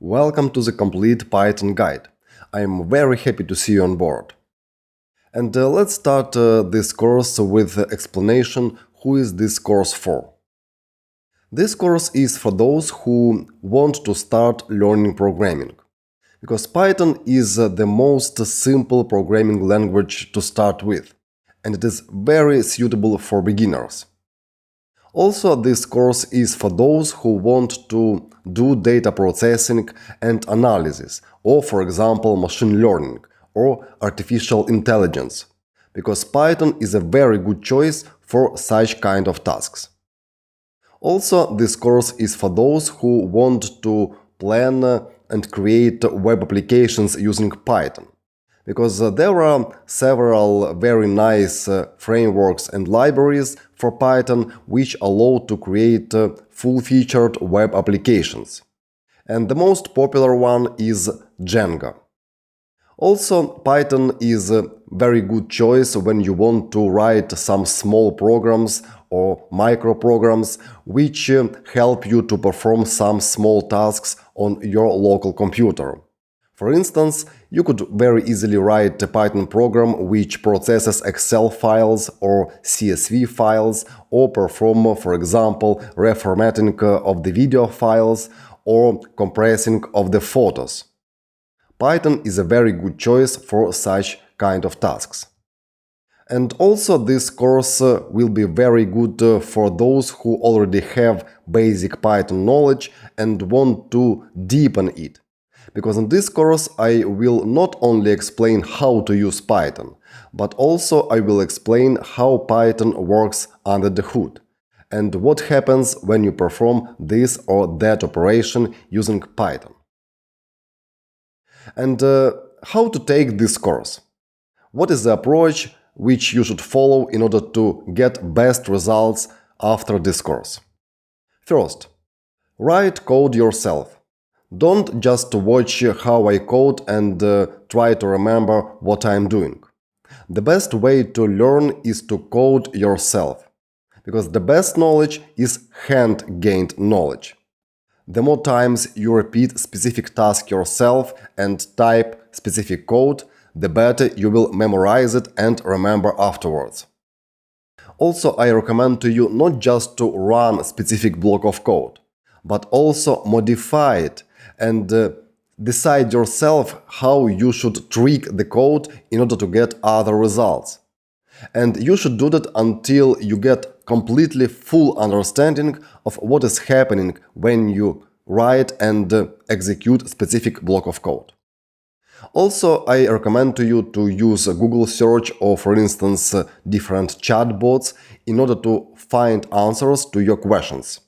Welcome to the Complete Python Guide. I am very happy to see you on board. And let's start this course with the explanation who is this course for. This course is for those who want to start learning programming, because Python is the most simple programming language to start with, and it is very suitable for beginners. Also, this course is for those who want to do data processing and analysis, or for example machine learning or artificial intelligence, because Python is a very good choice for such kind of tasks. Also, this course is for those who want to plan and create web applications using Python, because there are several very nice frameworks and libraries for Python which allow to create full-featured web applications. And the most popular one is Django. Also, Python is a very good choice when you want to write some small programs or microprograms which help you to perform some small tasks on your local computer. For instance, you could very easily write a Python program which processes Excel files or CSV files, or perform, for example, reformatting of the video files or compressing of the photos. Python is a very good choice for such kind of tasks. And also this course will be very good for those who already have basic Python knowledge and want to deepen it. Because in this course I will not only explain how to use Python, but also I will explain how Python works under the hood, and what happens when you perform this or that operation using Python. And how to take this course? What is the approach which you should follow in order to get best results after this course? First, write code yourself. Don't just watch how I code and try to remember what I'm doing. The best way to learn is to code yourself, because the best knowledge is hand-gained knowledge. The more times you repeat specific task yourself and type specific code, the better you will memorize it and remember afterwards. Also, I recommend to you not just to run a specific block of code, but also modify it and decide yourself how you should tweak the code in order to get other results. And you should do that until you get completely full understanding of what is happening when you write and execute specific block of code. Also, I recommend to you to use Google search or, for instance, different chatbots in order to find answers to your questions.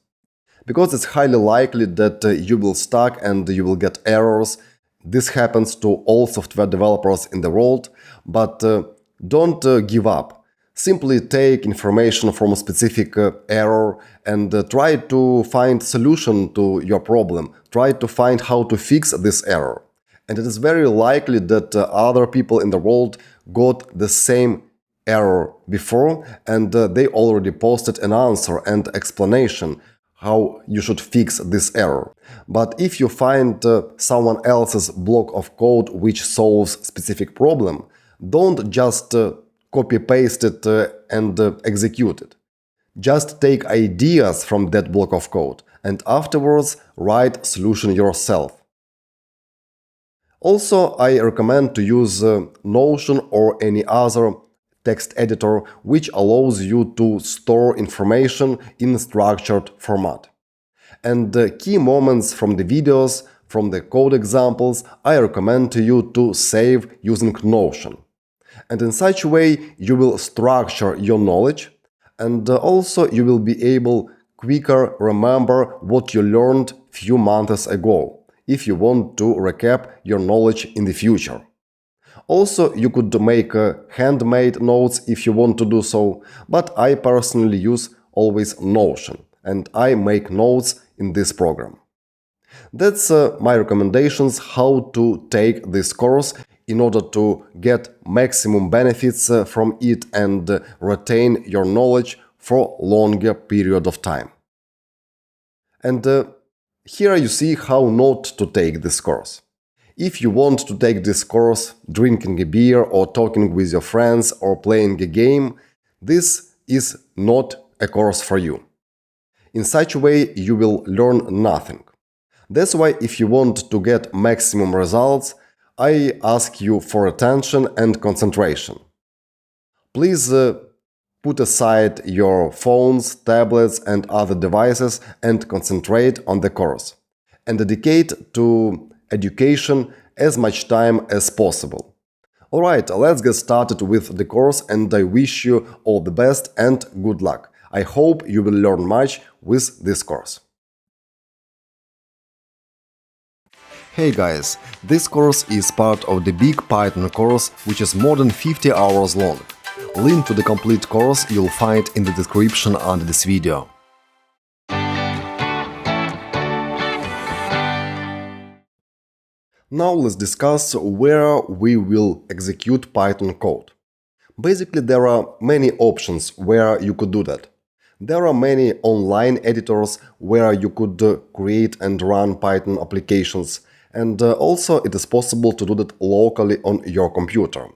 Because it's highly likely that you will stuck and you will get errors. This happens to all software developers in the world, but don't give up. Simply take information from a specific error and try to find solution to your problem. Try to find how to fix this error. And it is very likely that other people in the world got the same error before, and they already posted an answer and explanation how you should fix this error. But if you find someone else's block of code which solves specific problem, don't just copy-paste it and execute it. Just take ideas from that block of code and afterwards write solution yourself. Also, I recommend to use Notion or any other text editor which allows you to store information in structured format. And key moments from the videos, from the code examples, I recommend to you to save using Notion. And in such a way you will structure your knowledge, and also you will be able quicker remember what you learned few months ago, if you want to recap your knowledge in the future. Also, you could make handmade notes if you want to do so, but I personally use always Notion, and I make notes in this program. That's my recommendations how to take this course in order to get maximum benefits from it and retain your knowledge for longer period of time. And Here you see how not to take this course. If you want to take this course drinking a beer or talking with your friends or playing a game, this is not a course for you. In such a way, you will learn nothing. That's why if you want to get maximum results, I ask you for attention and concentration. Please put aside your phones, tablets and other devices and concentrate on the course. And dedicate to education as much time as possible. Alright, let's get started with the course and I wish you all the best and good luck. I hope you will learn much with this course. Hey guys, this course is part of the big Python course which is more than 50 hours long. Link to the complete course you'll find in the description under this video. Now let's discuss where we will execute Python code. Basically, there are many options where you could do that. There are many online editors where you could create and run Python applications, and also it is possible to do that locally on your computer.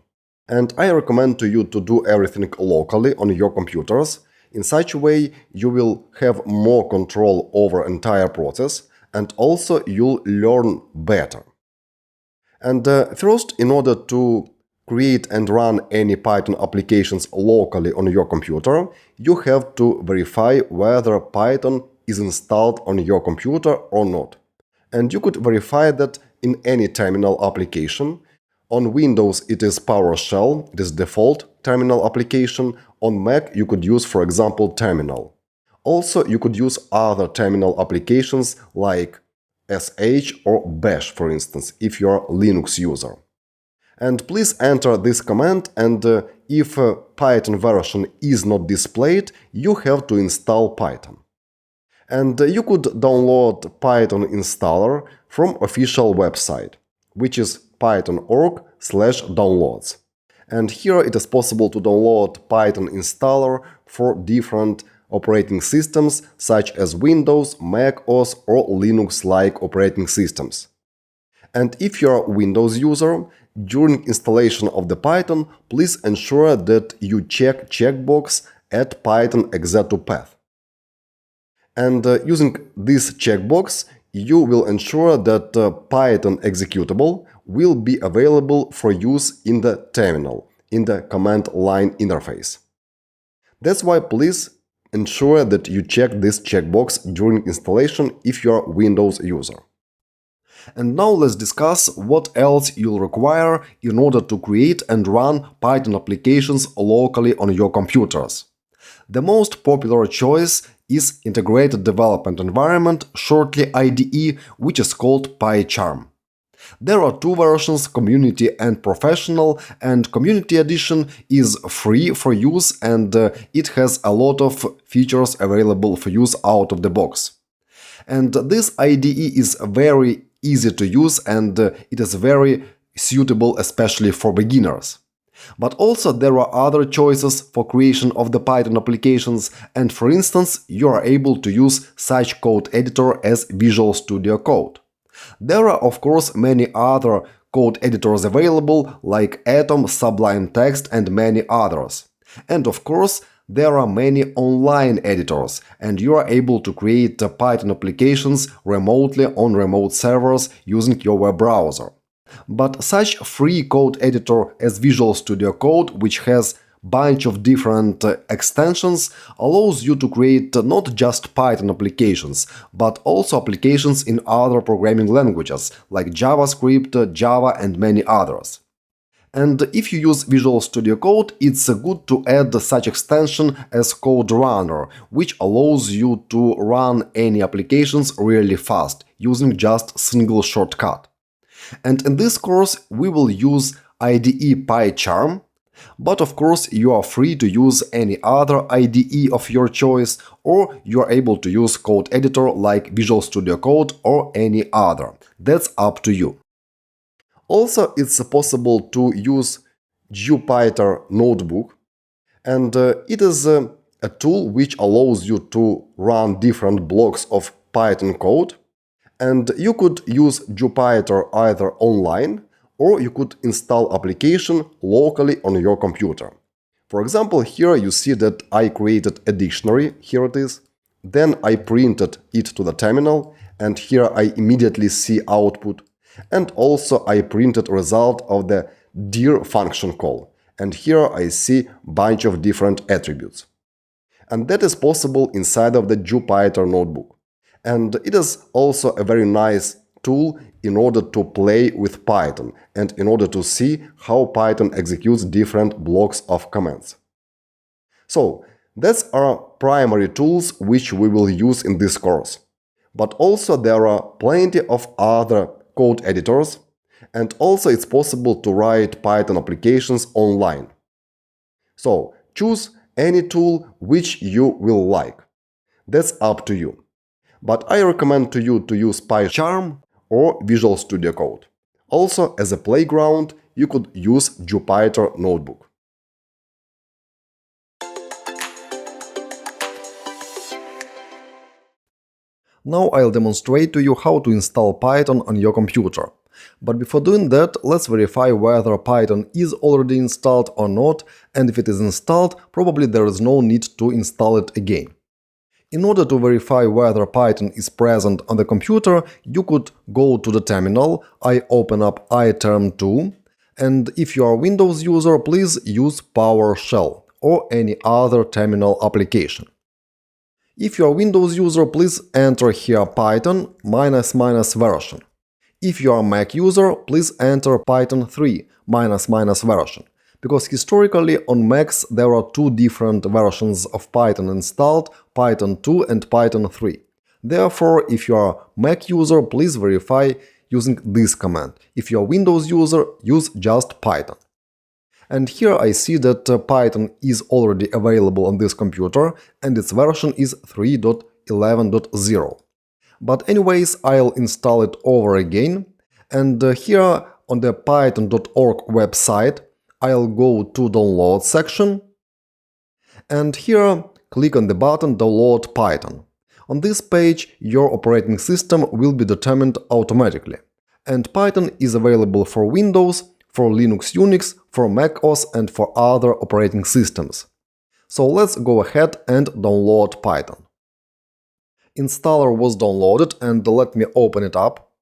And I recommend to you to do everything locally on your computers. In such a way, you will have more control over entire process, and also you'll learn better. And first, in order to create and run any Python applications locally on your computer, you have to verify whether Python is installed on your computer or not. And you could verify that in any terminal application. On Windows it is PowerShell, it is default terminal application. On Mac you could use, for example, Terminal. Also you could use other terminal applications like sh or bash, for instance, if you are a Linux user. And please enter this command, and if a Python version is not displayed, you have to install Python. And you could download Python installer from official website, which is python.org/downloads. And here it is possible to download Python installer for different operating systems such as Windows, Mac OS or Linux-like operating systems. And if you are a Windows user, during installation of the Python, please ensure that you check checkbox Add Python exe2 path. And using this checkbox, you will ensure that Python executable will be available for use in the terminal, in the command line interface. That's why please ensure that you check this checkbox during installation if you are a Windows user. And now let's discuss what else you'll require in order to create and run Python applications locally on your computers. The most popular choice is Integrated Development Environment, shortly IDE, which is called PyCharm. There are two versions, Community and Professional, and Community Edition is free for use and it has a lot of features available for use out of the box. And this IDE is very easy to use and it is very suitable especially for beginners. But also there are other choices for creation of the Python applications, and for instance, you are able to use such code editor as Visual Studio Code. There are of course many other code editors available like Atom, Sublime Text and many others. And of course, there are many online editors, and you are able to create Python applications remotely on remote servers using your web browser. But such free code editor as Visual Studio Code, which has bunch of different extensions, allows you to create not just Python applications, but also applications in other programming languages like JavaScript, Java and many others. And if you use Visual Studio Code, it's good to add such extension as Code Runner, which allows you to run any applications really fast, using just single shortcut. And in this course we will use IDE PyCharm, but of course you are free to use any other IDE of your choice, or you are able to use code editor like Visual Studio Code or any other. That's up to you. Also, it's possible to use Jupyter Notebook, and it is a tool which allows you to run different blocks of Python code, And you could use Jupyter either online or you could install application locally on your computer. For example, here you see that I created a dictionary, here it is, then I printed it to the terminal, and here I immediately see output, and also I printed result of the dir function call, and here I see bunch of different attributes. And that is possible inside of the Jupyter notebook. And it is also a very nice tool in order to play with Python and in order to see how Python executes different blocks of commands. So, that's our primary tools which we will use in this course. But also there are plenty of other code editors, and also it's possible to write Python applications online. So, choose any tool which you will like. That's up to you. But I recommend to you to use PyCharm or Visual Studio Code. Also, as a playground, you could use Jupyter Notebook. Now I'll demonstrate to you how to install Python on your computer. But before doing that, let's verify whether Python is already installed or not, and if it is installed, probably there is no need to install it again. In order to verify whether Python is present on the computer, you could go to the terminal, I open up iterm2, and if you are a Windows user, please use PowerShell or any other terminal application. If you are a Windows user, please enter here Python ---- version. If you are a Mac user, please enter Python 3 ---- version. Because historically on Macs there are two different versions of Python installed, Python 2 and Python 3. Therefore, if you are a Mac user, please verify using this command. If you are a Windows user, use just Python. And here I see that Python is already available on this computer and its version is 3.11.0. But anyways, I'll install it over again, and here on the python.org website I'll go to download section, and here click on the button download Python. On this page your operating system will be determined automatically, and Python is available for Windows, for Linux Unix, for Mac OS and for other operating systems. So let's go ahead and download Python. Installer was downloaded and let me open it up.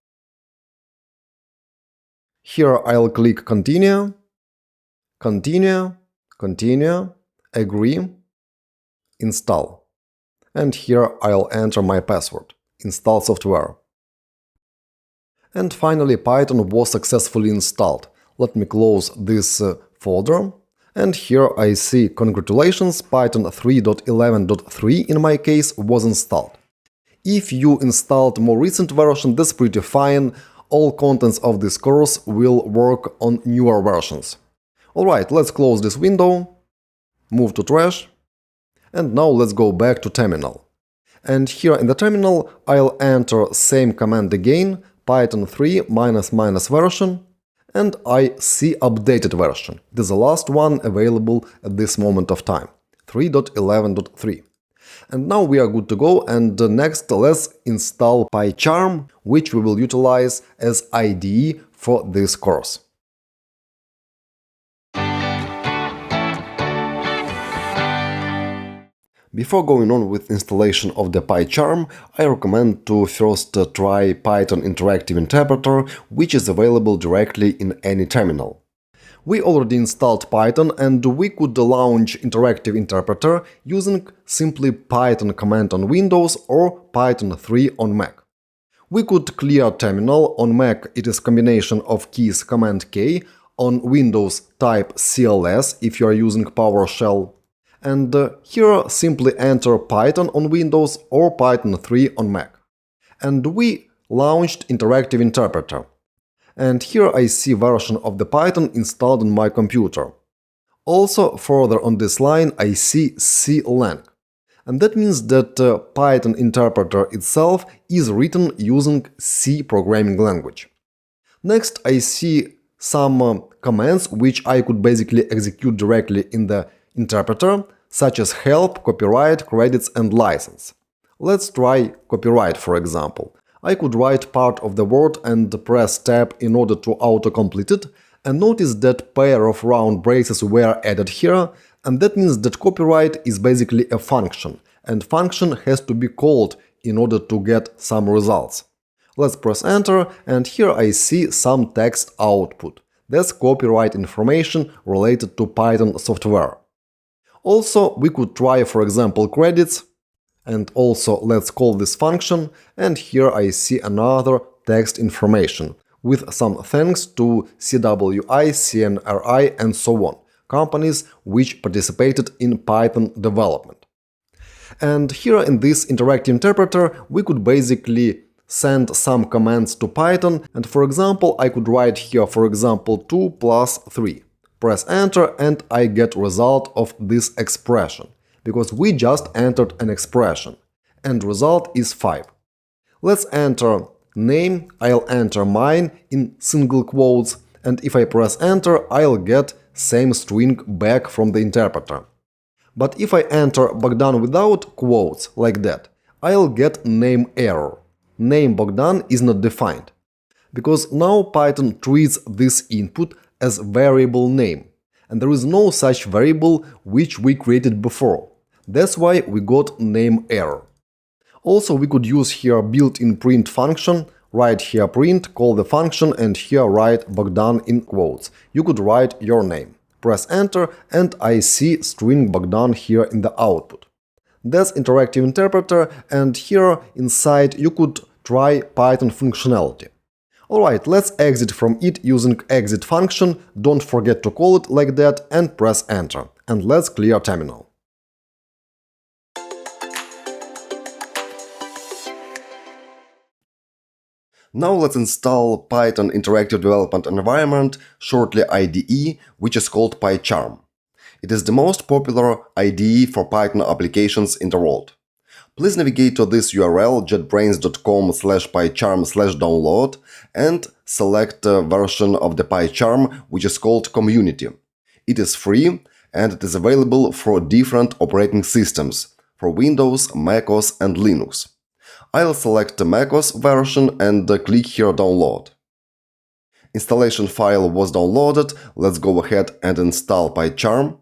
Here I'll click Continue, Continue, Continue, Agree, Install. And here I'll enter my password, Install software. And finally Python was successfully installed. Let me close this folder. And here I see congratulations, Python 3.11.3 in my case was installed. If you installed more recent version, that's pretty fine. All contents of this course will work on newer versions. Alright, let's close this window, move to trash, and now let's go back to terminal. And here in the terminal I'll enter same command again, Python 3 ---- version, and I see updated version. It is the last one available at this moment of time, 3.11.3. And now we are good to go, and next let's install PyCharm, which we will utilize as IDE for this course. Before going on with installation of the PyCharm, I recommend to first try Python Interactive Interpreter, which is available directly in any terminal. We already installed Python and we could launch Interactive Interpreter using simply Python command on Windows or Python 3 on Mac. We could clear terminal. On Mac it is combination of keys Command K, on Windows type CLS if you are using PowerShell. And here simply enter Python on Windows or Python 3 on Mac. And we launched Interactive Interpreter. And here I see version of the Python installed on my computer. Also, further on this line I see C-lang. And that means that Python interpreter itself is written using C programming language. Next I see some commands which I could basically execute directly in the interpreter, such as help, copyright, credits and license. Let's try copyright, for example. I could write part of the word and press tab in order to autocomplete it, and notice that pair of round braces were added here, and that means that copyright is basically a function, and function has to be called in order to get some results. Let's press enter, and here I see some text output. That's copyright information related to Python software. Also, we could try, for example, credits, and also let's call this function, and here I see another text information with some thanks to CWI, CNRI, and so on, companies which participated in Python development. And here in this interactive interpreter, we could basically send some commands to Python, and for example, I could write here, for example, 2 plus 3. Press enter and I get result of this expression, because we just entered an expression, and result is 5. Let's enter name, I'll enter mine in single quotes, and if I press enter, I'll get same string back from the interpreter. But if I enter Bogdan without quotes, like that, I'll get name error. Name Bogdan is not defined, because now Python treats this input as variable name, and there is no such variable which we created before. That's why we got name error. Also, we could use here built-in print function, write here print, call the function, and here write Bogdan in quotes. You could write your name. Press enter, and I see string Bogdan here in the output. That's interactive interpreter, and here inside you could try Python functionality. Alright, let's exit from it using exit function, don't forget to call it like that, and press enter. And let's clear terminal. Now let's install Python interactive development environment, shortly IDE, which is called PyCharm. It is the most popular IDE for Python applications in the world. Please navigate to this URL jetbrains.com/pycharm/download and select a version of the PyCharm which is called Community. It is free and it is available for different operating systems, for Windows, macOS and Linux. I'll select the macOS version and click here Download. Installation file was downloaded, let's go ahead and install PyCharm.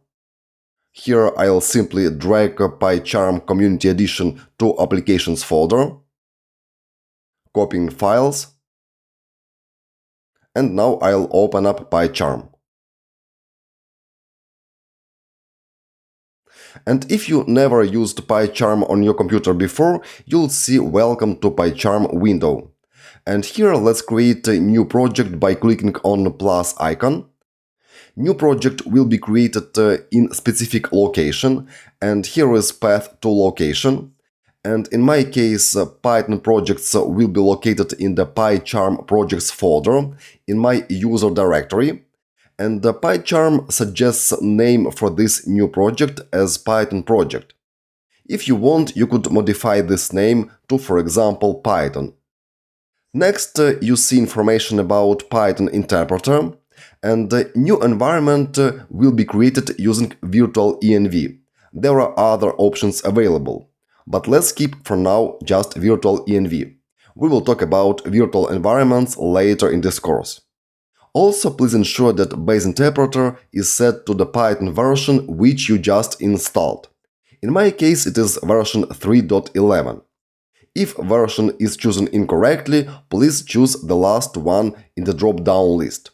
Here I'll simply drag PyCharm Community Edition to Applications folder, copying files, and now I'll open up PyCharm. And if you never used PyCharm on your computer before, you'll see Welcome to PyCharm window. And here let's create a new project by clicking on the plus icon. New project will be created in specific location, and here is path to location. And in my case, Python projects will be located in the PyCharm projects folder in my user directory. And the PyCharm suggests name for this new project as Python project. If you want, you could modify this name to, for example, Python. Next, you see information about Python interpreter, and the new environment will be created using virtual env. There are other options available, but let's keep for now just virtual env. We will talk about virtual environments later in this course. Also, please ensure that base interpreter is set to the Python version which you just installed. In my case, it is version 3.11. If version is chosen incorrectly, please choose the last one in the drop-down list.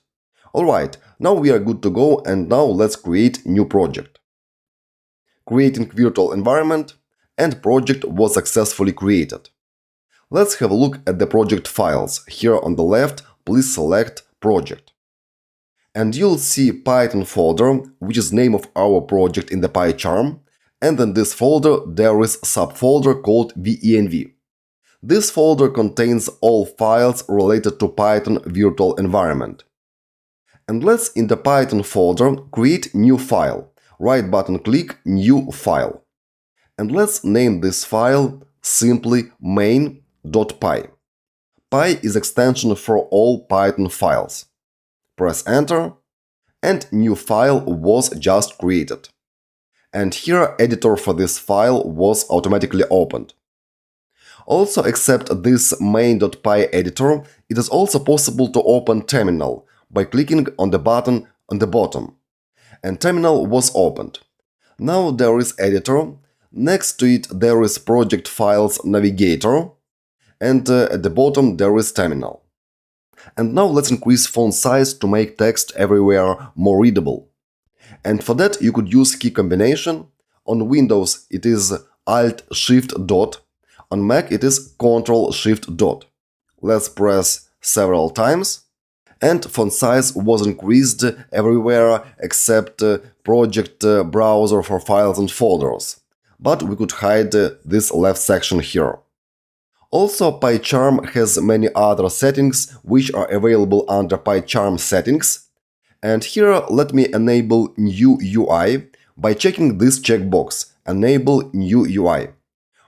Alright, now we are good to go, and now let's create new project. Creating virtual environment, and project was successfully created. Let's have a look at the project files. Here on the left, please select project. And you'll see Python folder, which is name of our project in the PyCharm, and in this folder there is subfolder called venv. This folder contains all files related to Python virtual environment. And let's in the Python folder create new file. Right button click New File. And let's name this file simply main.py. Py is extension for all Python files. Press enter, and new file was just created. And here editor for this file was automatically opened. Also, except this main.py editor, it is also possible to open terminal by clicking on the button on the bottom. And terminal was opened. Now there is editor, next to it there is project files navigator, and at the bottom there is terminal. And now let's increase font size to make text everywhere more readable. And for that you could use key combination. On Windows it is Alt-Shift-Dot, on Mac it is Ctrl-Shift-Dot. Let's press several times. And font size was increased everywhere except project browser for files and folders. But we could hide this left section here. Also, PyCharm has many other settings which are available under PyCharm settings. And here let me enable new UI by checking this checkbox, enable new UI.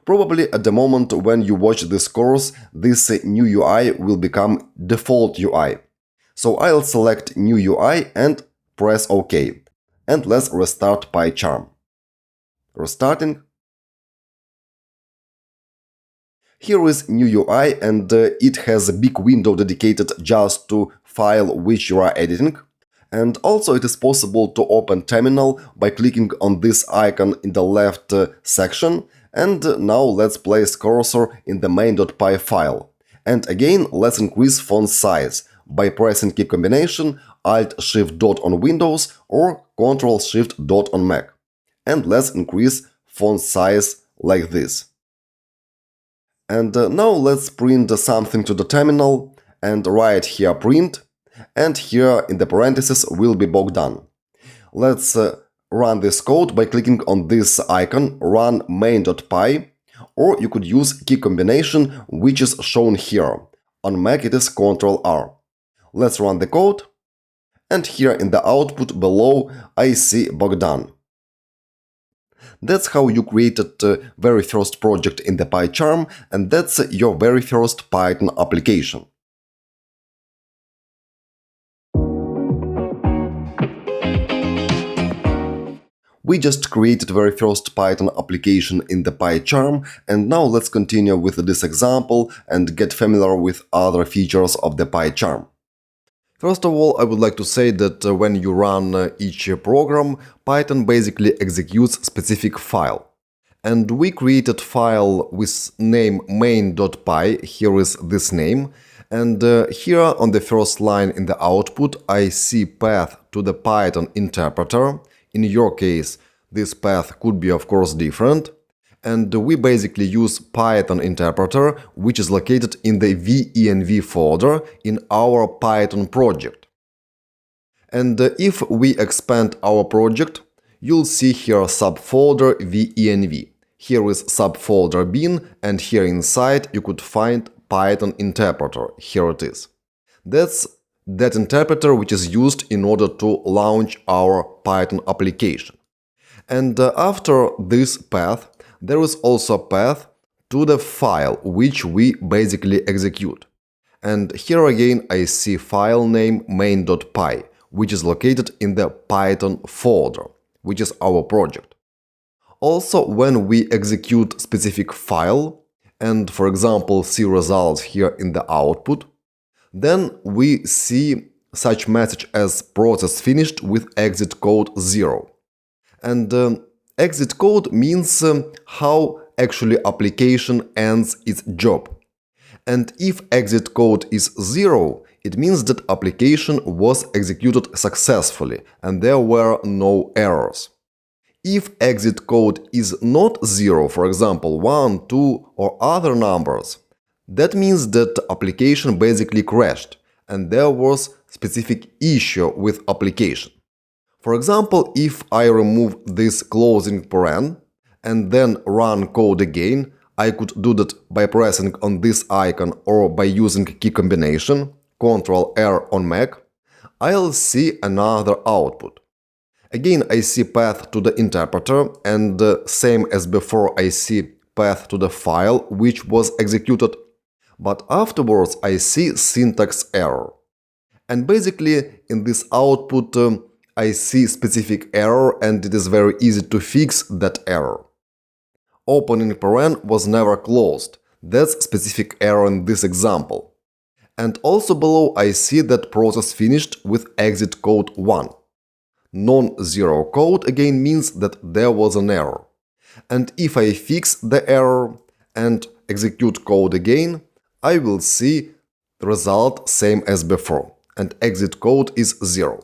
Probably at the moment when you watch this course, this new UI will become default UI. So I'll select new UI and press OK. And let's restart PyCharm. Restarting. Here is new UI and it has a big window dedicated just to file which you are editing. And also it is possible to open terminal by clicking on this icon in the left section. And now let's place cursor in the main.py file. And again, let's increase font size by pressing key combination Alt-Shift-Dot on Windows or Ctrl-Shift-Dot on Mac. And let's increase font size like this. And now let's print something to the terminal and write here print, and here in the parentheses will be Bogdan. Let's run this code by clicking on this icon run main.py, or you could use key combination which is shown here. On Mac it is Ctrl-R. Let's run the code, and here in the output below I see Bogdan. That's how you created the very first project in the PyCharm, and that's your very first Python application. We just created the very first Python application in the PyCharm, and now let's continue with this example and get familiar with other features of the PyCharm. First of all, I would like to say that when you run each program, Python basically executes specific file. And we created file with name main.py, here is this name, and here on the first line in the output I see path to the Python interpreter. In your case, this path could be of course different. And we basically use Python interpreter, which is located in the venv folder in our Python project. And if we expand our project, you'll see here subfolder venv. Here is subfolder bin, and here inside you could find Python interpreter. Here it is. That's that interpreter which is used in order to launch our Python application. And after this path, there is also a path to the file which we basically execute. And here again I see file name main.py, which is located in the Python folder, which is our project. Also, when we execute specific file and, for example, see results here in the output, then we see such message as process finished with exit code 0. And exit code means how actually application ends its job. And if exit code is 0, it means that application was executed successfully and there were no errors. If exit code is not 0, for example 1, 2 or other numbers, that means that the application basically crashed and there was specific issue with application. For example, if I remove this closing paren and then run code again, I could do that by pressing on this icon or by using key combination Ctrl-R on Mac, I'll see another output. Again, I see path to the interpreter, and same as before I see path to the file which was executed, but afterwards I see syntax error. And basically in this output I see specific error, and it is very easy to fix that error. Opening paren was never closed. That's specific error in this example. And also below I see that process finished with exit code 1. Non-zero code again means that there was an error. And if I fix the error and execute code again, I will see the result same as before, and exit code is 0.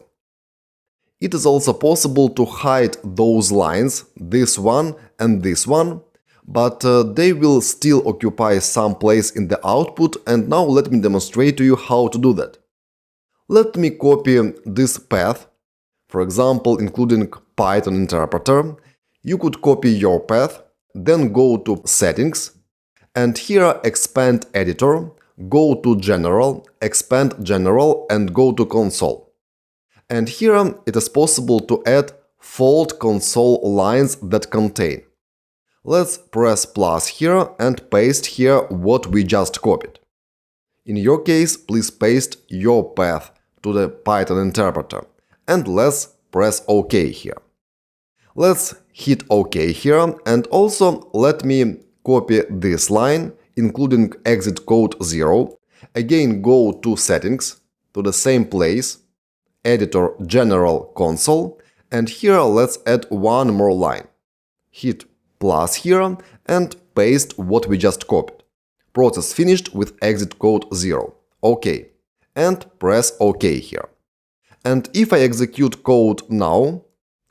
It is also possible to hide those lines, this one and this one, but they will still occupy some place in the output, and now let me demonstrate to you how to do that. Let me copy this path, for example, including Python interpreter. You could copy your path, then go to Settings, and here expand Editor, go to General, expand General, and go to Console. And here it is possible to add fold console lines that contain. Let's press plus here and paste here what we just copied. In your case, please paste your path to the Python interpreter, and let's press OK here. Let's hit OK here, and also let me copy this line, including exit code 0. Again, go to Settings, to the same place, Editor, General, Console, and here let's add one more line. Hit plus here and paste what we just copied. Process finished with exit code 0. OK. And press OK here. And if I execute code now,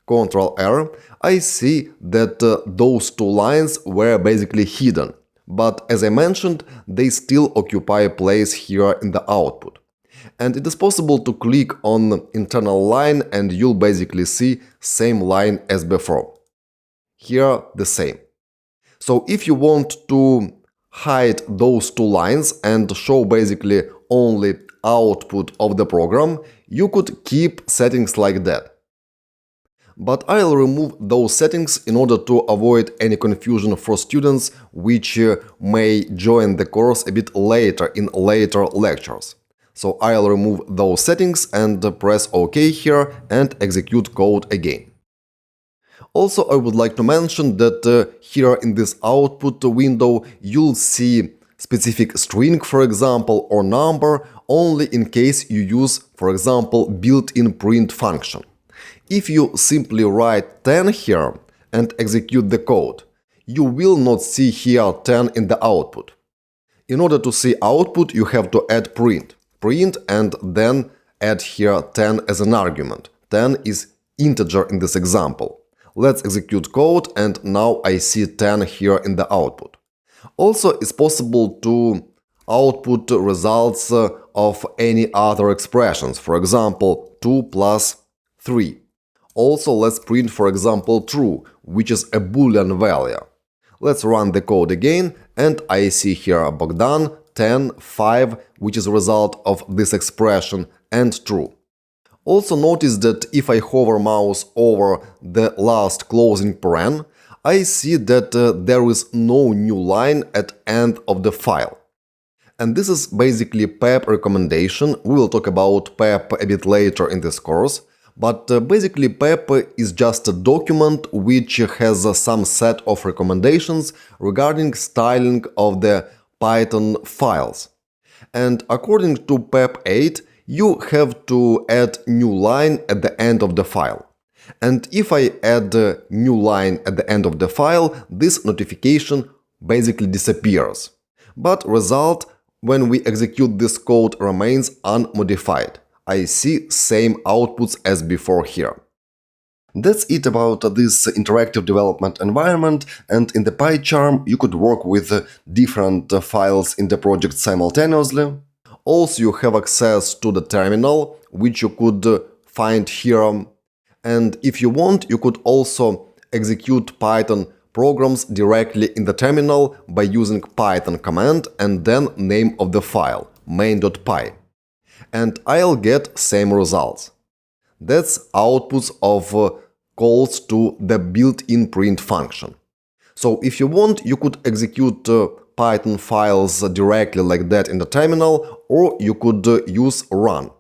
Ctrl-R, I see that those two lines were basically hidden. But as I mentioned, they still occupy a place here in the output. And it is possible to click on internal line and you'll basically see same line as before. Here the same. So if you want to hide those two lines and show basically only output of the program, you could keep settings like that. But I'll remove those settings in order to avoid any confusion for students which may join the course a bit later in later lectures. So I'll remove those settings and press OK here and execute code again. Also, I would like to mention that here in this output window you'll see specific string, for example, or number only in case you use, for example, built-in print function. If you simply write 10 here and execute the code, you will not see here 10 in the output. In order to see output, you have to add print, and then add here 10 as an argument. 10 is integer in this example. Let's execute code, and now I see 10 here in the output. Also, it's possible to output results of any other expressions, for example, 2 plus 3. Also, let's print, for example, true, which is a Boolean value. Let's run the code again, and I see here Bogdan, 10, 5, which is a result of this expression, and true. Also notice that if I hover mouse over the last closing paren, I see that there is no new line at end of the file. And this is basically PEP recommendation. We will talk about PEP a bit later in this course. But basically PEP is just a document which has some set of recommendations regarding styling of the Python files. And according to PEP 8, you have to add new line at the end of the file. And if I add a new line at the end of the file, this notification basically disappears. But result, when we execute this code, remains unmodified. I see same outputs as before here. That's it about this interactive development environment, and in the PyCharm you could work with different files in the project simultaneously. Also, you have access to the terminal, which you could find here. And if you want, you could also execute Python programs directly in the terminal by using Python command and then name of the file, main.py. And I'll get same results. That's outputs of calls to the built-in print function. So if you want, you could execute Python files directly like that in the terminal, or you could use run.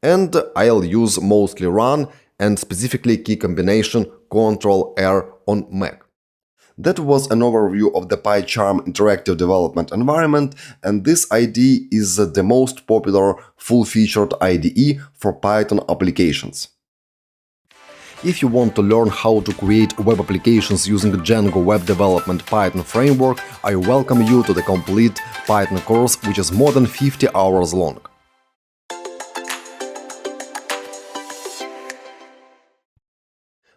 And I'll use mostly run and specifically key combination Ctrl-R on Mac. That was an overview of the PyCharm interactive development environment, and this IDE is the most popular full-featured IDE for Python applications. If you want to learn how to create web applications using Django Web Development Python framework, I welcome you to the complete Python course, which is more than 50 hours long.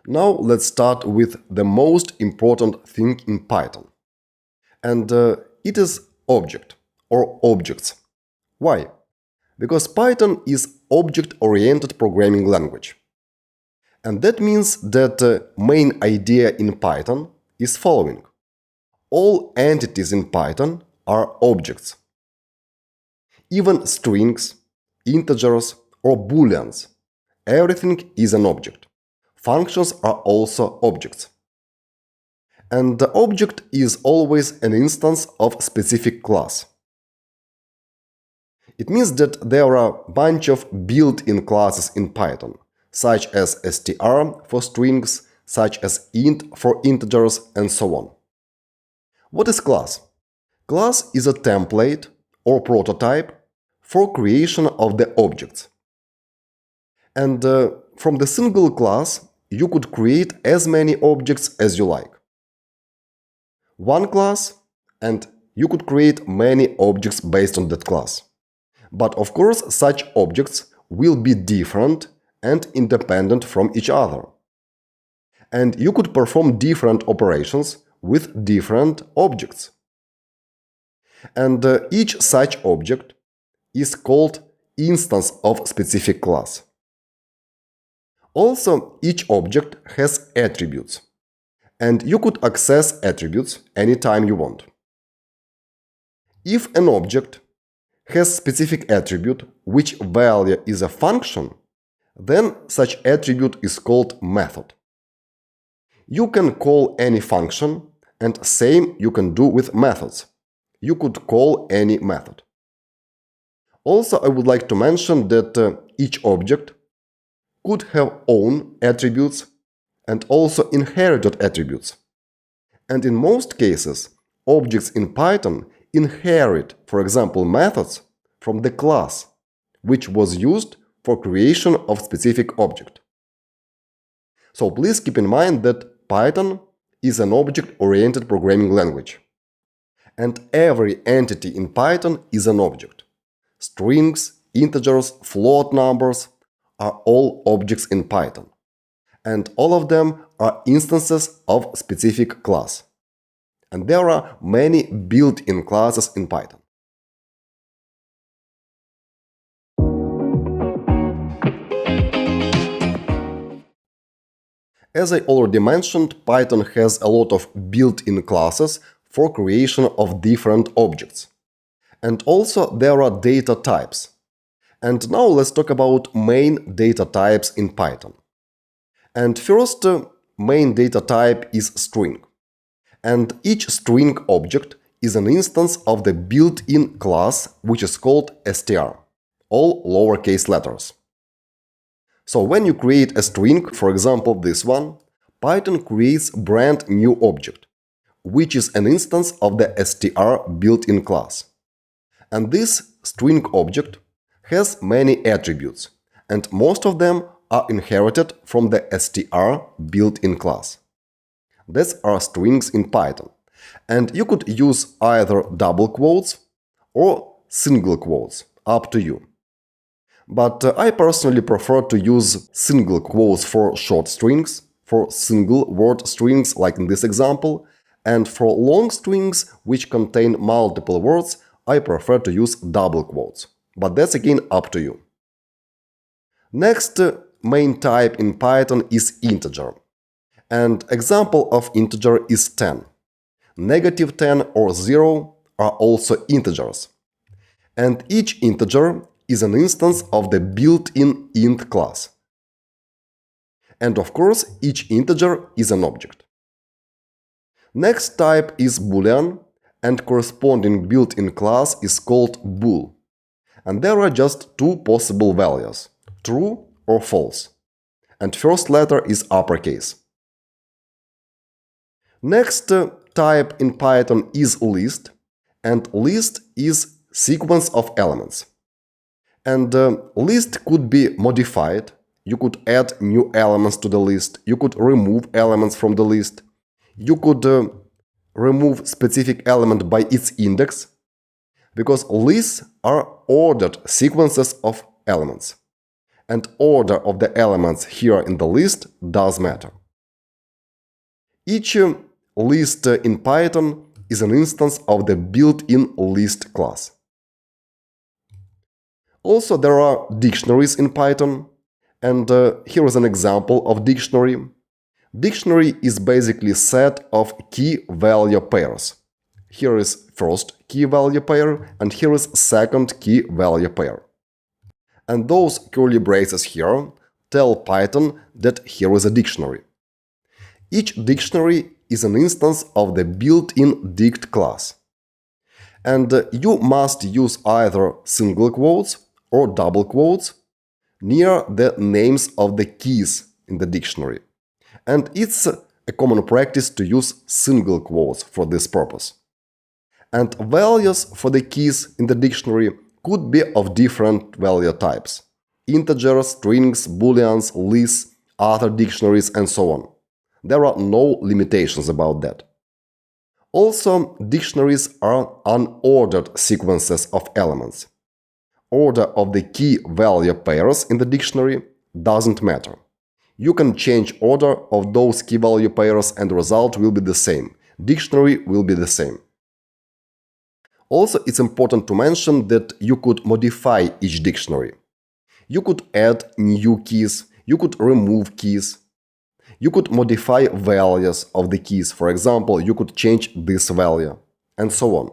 Now let's start with the most important thing in Python. And it is object or objects. Why? Because Python is object-oriented programming language. And that means that the main idea in Python is following. All entities in Python are objects. Even strings, integers, or booleans, everything is an object. Functions are also objects. And the object is always an instance of specific class. It means that there are a bunch of built-in classes in Python, such as str for strings, such as int for integers, and so on. What is class? Class is a template or prototype for creation of the objects. And from the single class, you could create as many objects as you like. One class, and you could create many objects based on that class. But of course, such objects will be different and independent from each other. And you could perform different operations with different objects. And each such object is called instance of specific class. Also, each object has attributes, and you could access attributes anytime you want. If an object has specific attribute which value is a function, then such attribute is called method. You can call any function, and same you can do with methods. You could call any method. Also, I would like to mention that each object could have own attributes and also inherited attributes. And in most cases, objects in Python inherit, for example, methods from the class, which was used for creation of specific object. So please keep in mind that Python is an object-oriented programming language. And every entity in Python is an object. Strings, integers, float numbers are all objects in Python. And all of them are instances of specific class. And there are many built-in classes in Python. As I already mentioned, Python has a lot of built-in classes for creation of different objects. And also there are data types. And now let's talk about main data types in Python. And first, main data type is string. And each string object is an instance of the built-in class, which is called str, all lowercase letters. So when you create a string, for example this one, Python creates a brand new object, which is an instance of the str built-in class. And this string object has many attributes, and most of them are inherited from the str built-in class. These are strings in Python, and you could use either double quotes or single quotes, up to you. But I personally prefer to use single quotes for short strings, for single word strings like in this example, and for long strings which contain multiple words, I prefer to use double quotes. But that's again up to you. Next main type in Python is integer. And example of integer is 10. Negative 10 or 0 are also integers. And each integer is an instance of the built-in int class. And of course, each integer is an object. Next type is Boolean, and corresponding built-in class is called bool. And there are just two possible values, true or false. And first letter is uppercase. Next type in Python is list, and list is sequence of elements. And list could be modified. You could add new elements to the list. You could remove elements from the list. You could remove specific element by its index, because lists are ordered sequences of elements. And order of the elements here in the list does matter. Each list in Python is an instance of the built-in list class. Also, there are dictionaries in Python, and here is an example of dictionary. Dictionary is basically a set of key-value pairs. Here is first key-value pair, and here is second key-value pair. And those curly braces here tell Python that here is a dictionary. Each dictionary is an instance of the built-in dict class. And you must use either single quotes or double quotes near the names of the keys in the dictionary. And it's a common practice to use single quotes for this purpose. And values for the keys in the dictionary could be of different value types: integers, strings, booleans, lists, other dictionaries, and so on. There are no limitations about that. Also, dictionaries are unordered sequences of elements. Order of the key-value pairs in the dictionary doesn't matter. You can change order of those key-value pairs and the result will be the same. Dictionary will be the same. Also, it's important to mention that you could modify each dictionary. You could add new keys, you could remove keys. You could modify values of the keys. For example, you could change this value, and so on.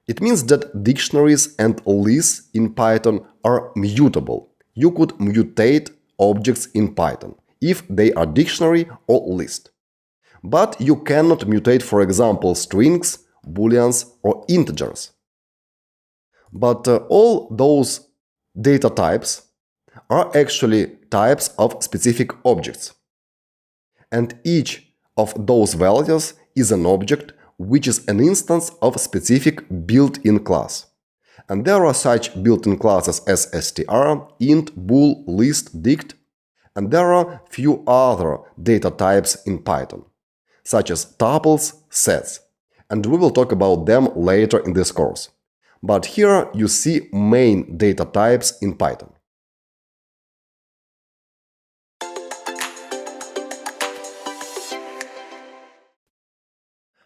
It means that dictionaries and lists in Python are mutable. You could mutate objects in Python if they are dictionary or list. But you cannot mutate, for example, strings, booleans, or integers. But all those data types are actually types of specific objects. And each of those values is an object which is an instance of specific built-in class. And there are such built-in classes as str, int, bool, list, dict, and there are few other data types in Python, such as tuples, sets, and we will talk about them later in this course. But here you see main data types in Python.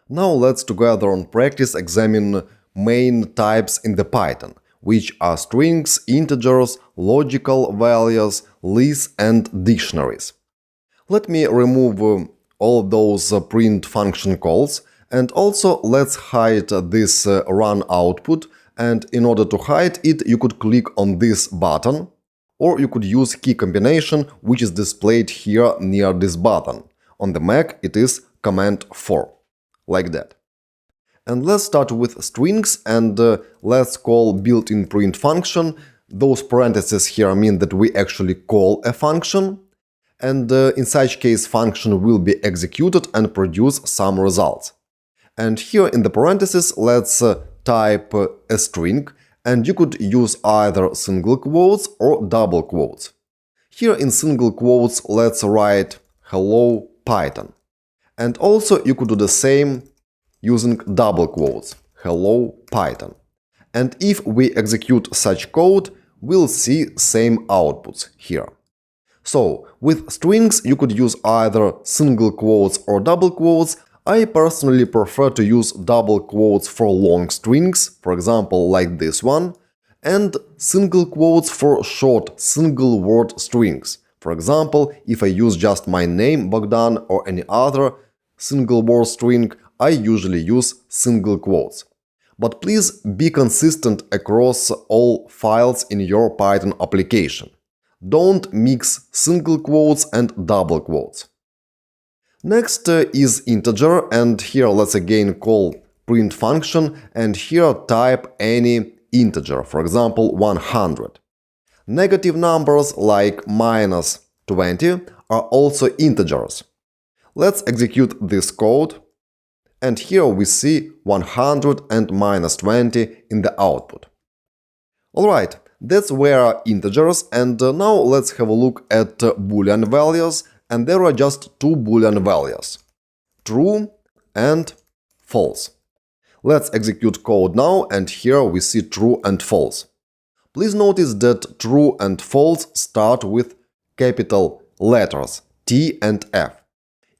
Now let's together on practice examine main types in the Python, which are strings, integers, logical values, lists, and dictionaries. Let me remove all those print function calls, and also let's hide this run output, and in order to hide it you could click on this button, or you could use key combination which is displayed here near this button. On the Mac it is Command 4. Like that. And let's start with strings, and let's call built-in print function. Those parentheses here mean that we actually call a function, and in such case function will be executed and produce some results. And here in the parentheses let's type a string, and you could use either single quotes or double quotes. Here in single quotes let's write hello Python. And also you could do the same using double quotes, hello Python. And if we execute such code, we'll see same outputs here. So, with strings you could use either single quotes or double quotes. I personally prefer to use double quotes for long strings, for example like this one, and single quotes for short single word strings. For example, if I use just my name Bogdan or any other single word string, I usually use single quotes. But please be consistent across all files in your Python application. Don't mix single quotes and double quotes. Next is integer, and here let's again call print function, and here type any integer, for example 100. Negative numbers like -20 are also integers. Let's execute this code. And here we see 100 and -20 in the output. Alright, that's where integers, and now let's have a look at Boolean values, and there are just two Boolean values, true and false. Let's execute code now, and here we see true and false. Please notice that true and false start with capital letters T and F.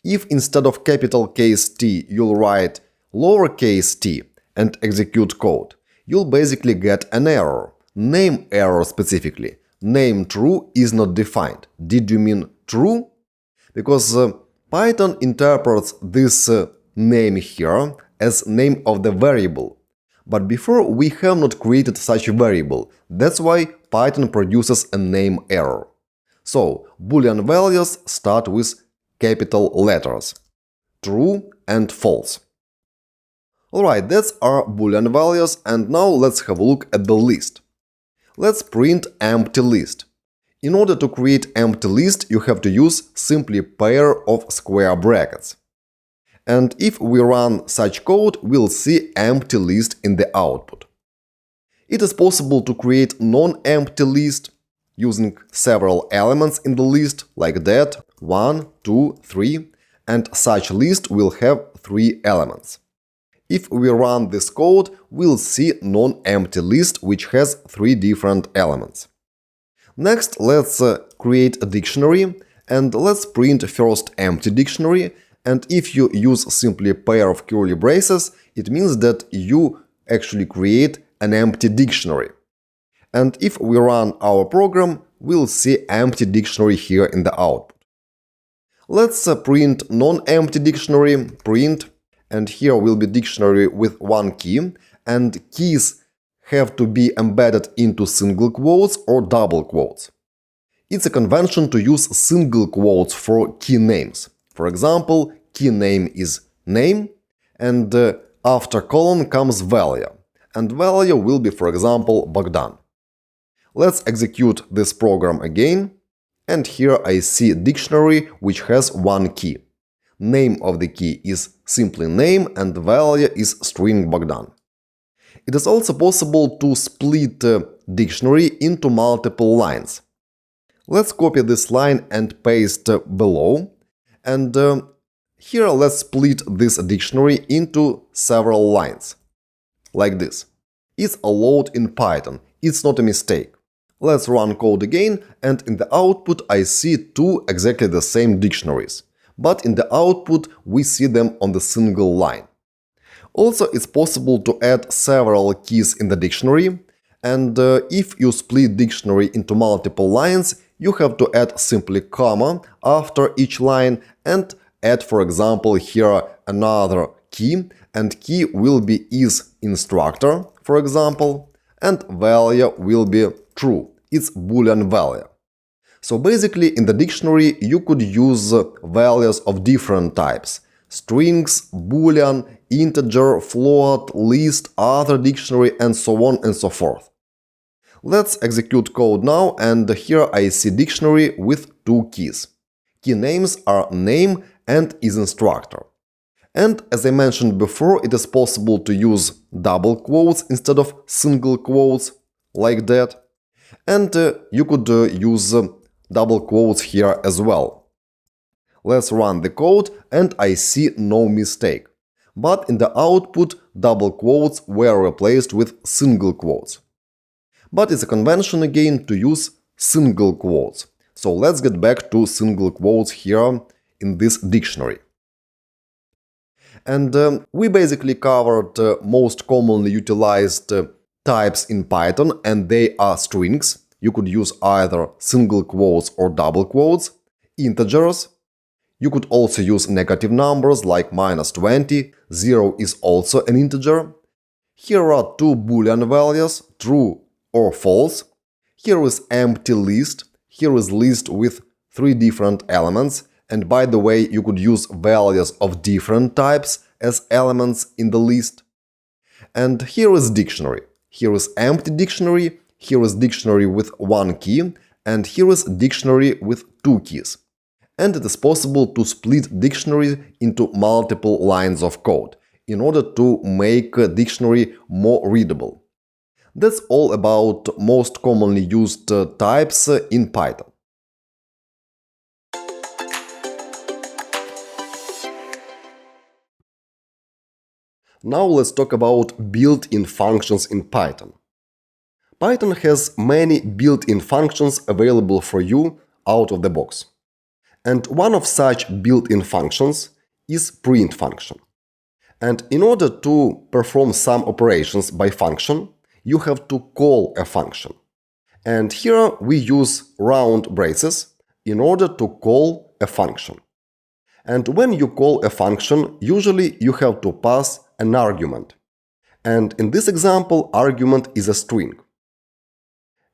If instead of capital case T you'll write lowercase t and execute code, you'll basically get an error. Name error specifically. Name true is not defined. Did you mean true? Because Python interprets this name here as name of the variable. But before we have not created such a variable. That's why Python produces a name error. So Boolean values start with capital letters, true and false. Alright, that's our Boolean values, and now let's have a look at the list. Let's print empty list. In order to create empty list, you have to use simply pair of square brackets. And if we run such code, we'll see empty list in the output. It is possible to create non-empty list using several elements in the list, like that, 1, 2, 3, and such list will have 3 elements. If we run this code, we'll see non-empty list which has 3 different elements. Next, let's create a dictionary, and let's print first empty dictionary, and if you use simply a pair of curly braces, it means that you actually create an empty dictionary. And if we run our program, we'll see empty dictionary here in the output. Let's print non-empty dictionary, print, and here will be dictionary with one key, and keys have to be embedded into single quotes or double quotes. It's a convention to use single quotes for key names. For example, key name is name, and after colon comes value, and value will be, for example, Bogdan. Let's execute this program again, and here I see dictionary which has one key. Name of the key is simply name and value is string Bogdan. It is also possible to split dictionary into multiple lines. Let's copy this line and paste below, and here let's split this dictionary into several lines, like this. It's allowed in Python, it's not a mistake. Let's run code again, and in the output I see 2 exactly the same dictionaries, but in the output we see them on the single line. Also, it's possible to add several keys in the dictionary, and if you split dictionary into multiple lines, you have to add simply comma after each line and add, for example, here another key, and key will be isinstructor, for example, and value will be true. It's Boolean value. So basically in the dictionary you could use values of different types: strings, boolean, integer, float, list, other dictionary, and so on and so forth. Let's execute code now, and here I see dictionary with 2 keys. Key names are name and isinstructor. And as I mentioned before, it is possible to use double quotes instead of single quotes, like that. And you could use double quotes here as well. Let's run the code, and I see no mistake. But in the output, double quotes were replaced with single quotes. But it's a convention again to use single quotes. So let's get back to single quotes here in this dictionary. And we basically covered most commonly utilized types in Python, and they are strings. You could use either single quotes or double quotes, integers. You could also use negative numbers like -20, 0 is also an integer. Here are 2 Boolean values, true or false. Here is empty list. Here is list with 3 different elements. And by the way, you could use values of different types as elements in the list. And here is dictionary. Here is empty dictionary. Here is dictionary with 1 key. And here is dictionary with 2 keys. And it is possible to split dictionary into multiple lines of code in order to make a dictionary more readable. That's all about most commonly used types in Python. Now let's talk about built-in functions in Python. Python has many built-in functions available for you out of the box. And one of such built-in functions is print function. And in order to perform some operations by function, you have to call a function. And here we use round braces in order to call a function. And when you call a function, usually you have to pass an argument. And in this example, argument is a string.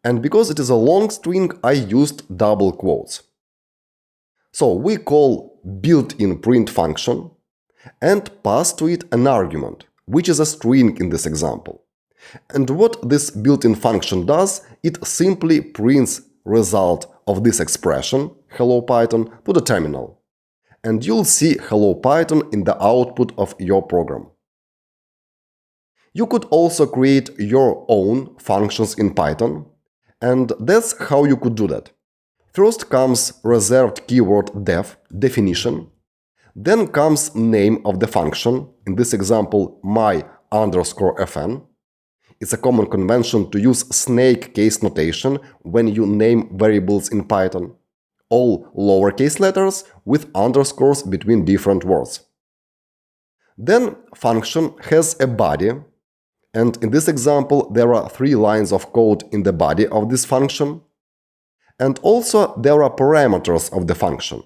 And because it is a long string, I used double quotes. So we call built-in print function and pass to it an argument, which is a string in this example. And what this built-in function does, it simply prints result of this expression, hello Python, to the terminal. And you'll see hello Python in the output of your program. You could also create your own functions in Python, and that's how you could do that. First comes reserved keyword def, definition. Then comes name of the function, in this example my_fn. It's a common convention to use snake case notation when you name variables in Python. All lowercase letters with underscores between different words. Then function has a body, and in this example there are 3 lines of code in the body of this function. And also there are parameters of the function.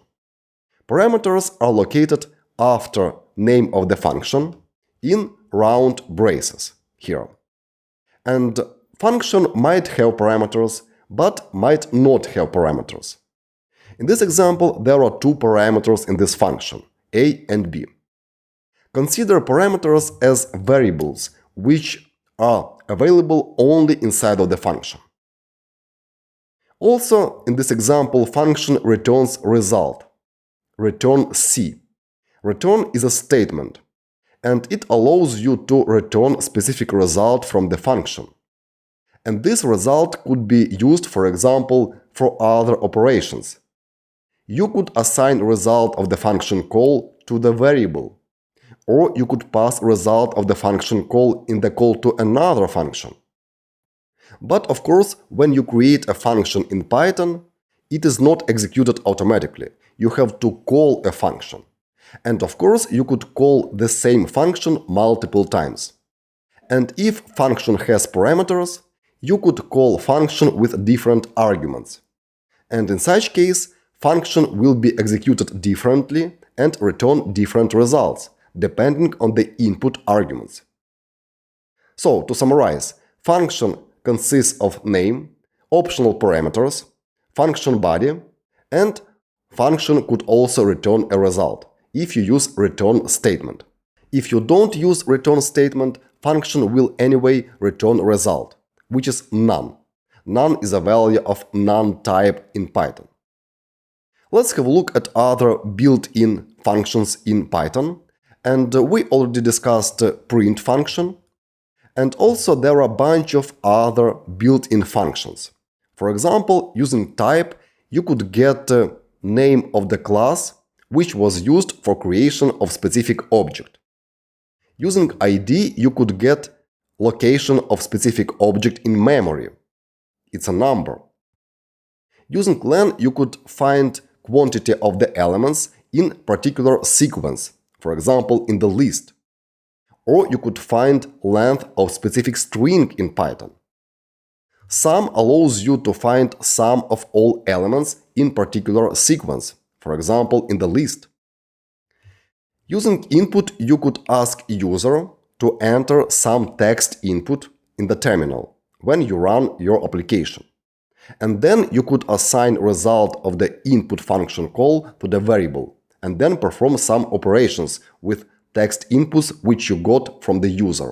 Parameters are located after name of the function in round braces here. And function might have parameters, but might not have parameters. In this example, there are 2 parameters in this function, a and b. Consider parameters as variables, which are available only inside of the function. Also, in this example, function returns result. Return C. Return is a statement, and it allows you to return specific result from the function. And this result could be used, for example, for other operations. You could assign result of the function call to the variable, or you could pass result of the function call in the call to another function. But of course, when you create a function in Python, it is not executed automatically. You have to call a function. And of course, you could call the same function multiple times. And if function has parameters, you could call function with different arguments. And in such case, function will be executed differently and return different results, depending on the input arguments. So, to summarize, function consists of name, optional parameters, function body, and function could also return a result if you use return statement. If you don't use return statement, function will anyway return result, which is none. None is a value of none type in Python. Let's have a look at other built-in functions in Python. And we already discussed print function. And also there are a bunch of other built-in functions. For example, using type, you could get name of the class which was used for creation of specific object. Using ID, you could get location of specific object in memory. It's a number. Using len, you could find quantity of the elements in particular sequence, for example, in the list. Or you could find length of specific string in Python. Sum allows you to find sum of all elements in particular sequence, for example, in the list. Using input, you could ask user to enter some text input in the terminal when you run your application. And then you could assign result of the input function call to the variable, and then perform some operations with text inputs which you got from the user.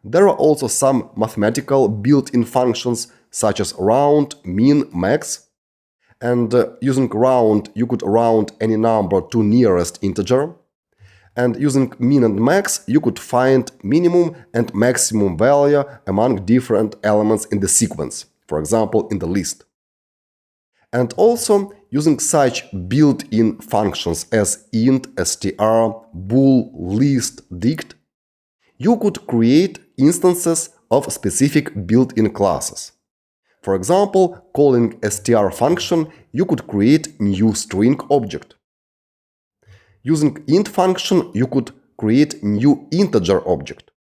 There are also some mathematical built-in functions such as round, min, max, And using round, you could round any number to nearest integer. And using min and max, you could find minimum and maximum value among different elements in the sequence, for example, in the list. And also, using such built-in functions as int, str, bool, list, dict, you could create instances of specific built-in classes. For example, calling str function, you could create new string object. Using int function, you could create new integer object,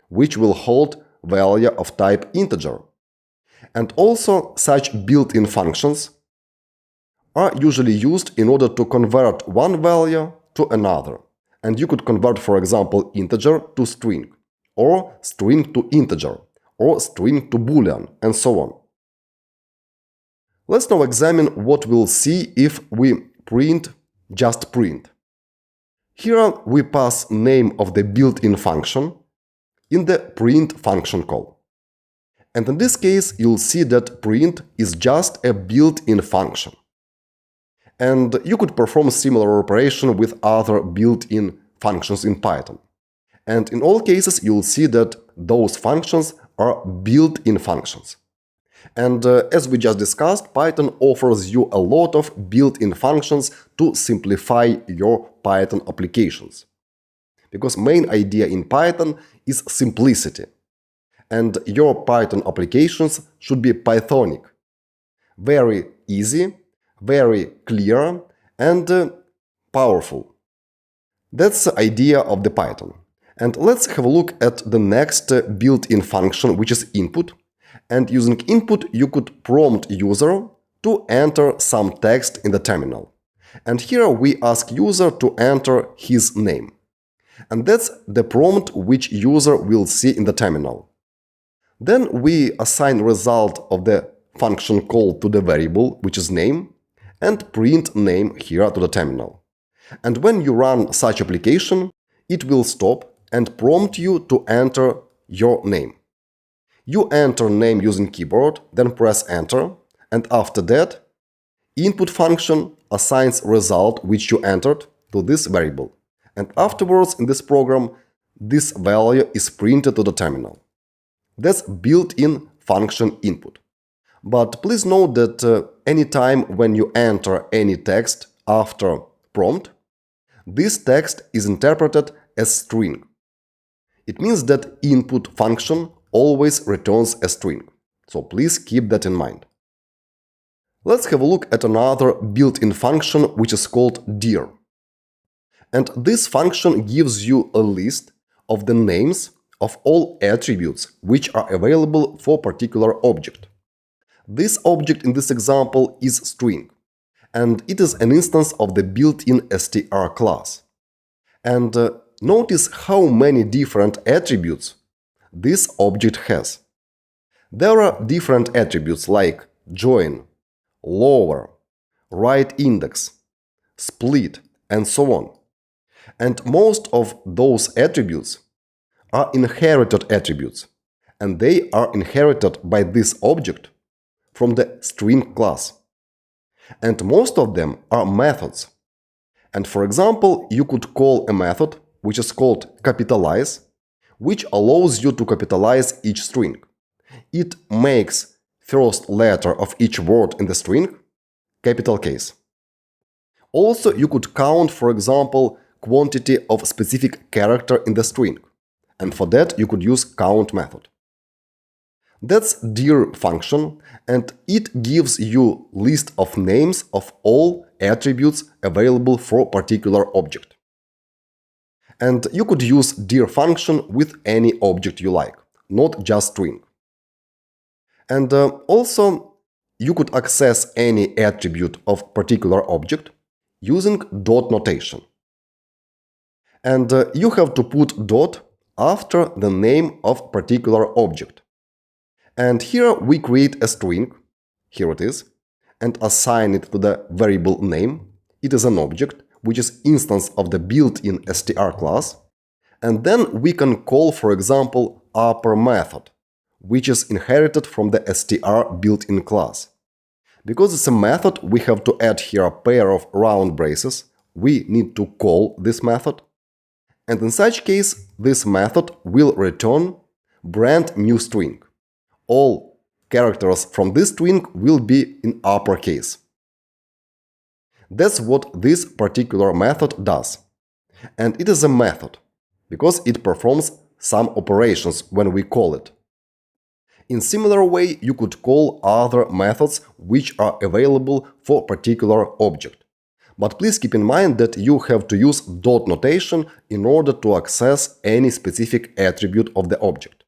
which will hold value of type integer. And also, such built-in functions are usually used in order to convert one value to another. And you could convert, for example, integer to string, or string to integer, or string to boolean, and so on. Let's now examine what we'll see if we print just print. Here we pass name of the built-in function in the print function call. And in this case, you'll see that print is just a built-in function. And you could perform similar operation with other built-in functions in Python. And in all cases, you'll see that those functions are built-in functions. And as we just discussed, Python offers you a lot of built-in functions to simplify your Python applications. Because main idea in Python is simplicity. And your Python applications should be Pythonic. Very easy, very clear, and powerful. That's the idea of the Python. And let's have a look at the next built-in function, which is input. And using input, you could prompt user to enter some text in the terminal. And here we ask user to enter his name. And that's the prompt which user will see in the terminal. Then we assign result of the function call to the variable, which is name, and print name here to the terminal. And when you run such application, it will stop and prompt you to enter your name. You enter name using keyboard, then press enter, and after that, input function assigns result which you entered to this variable. And afterwards, in this program, this value is printed to the terminal. That's built-in function input. But please note that anytime when you enter any text after prompt, this text is interpreted as string. It means that input function always returns a string. So please keep that in mind. Let's have a look at another built-in function which is called dir. And this function gives you a list of the names of all attributes which are available for particular object. This object in this example is string, and it is an instance of the built-in str class. And notice how many different attributes this object has. There are different attributes like join, lower, right index, split, and so on. And most of those attributes are inherited attributes, and they are inherited by this object from the string class. And most of them are methods. And for example, you could call a method which is called capitalize, which allows you to capitalize each string. It makes first letter of each word in the string capital case. Also, you could count, for example, quantity of specific character in the string. And for that, you could use count method. That's dir function, and it gives you list of names of all attributes available for particular object. And you could use dir function with any object you like, not just string. And also, you could access any attribute of particular object using dot notation. And you have to put dot after the name of particular object. And here we create a string, here it is, and assign it to the variable name. It is an object, which is instance of the built-in str class. And then we can call, for example, upper method, which is inherited from the str built-in class. Because it's a method, we have to add here a pair of round braces. We need to call this method. And in such case, this method will return brand new string. All characters from this string will be in uppercase. That's what this particular method does. And it is a method, because it performs some operations when we call it. In similar way, you could call other methods which are available for particular object. But please keep in mind that you have to use dot notation in order to access any specific attribute of the object.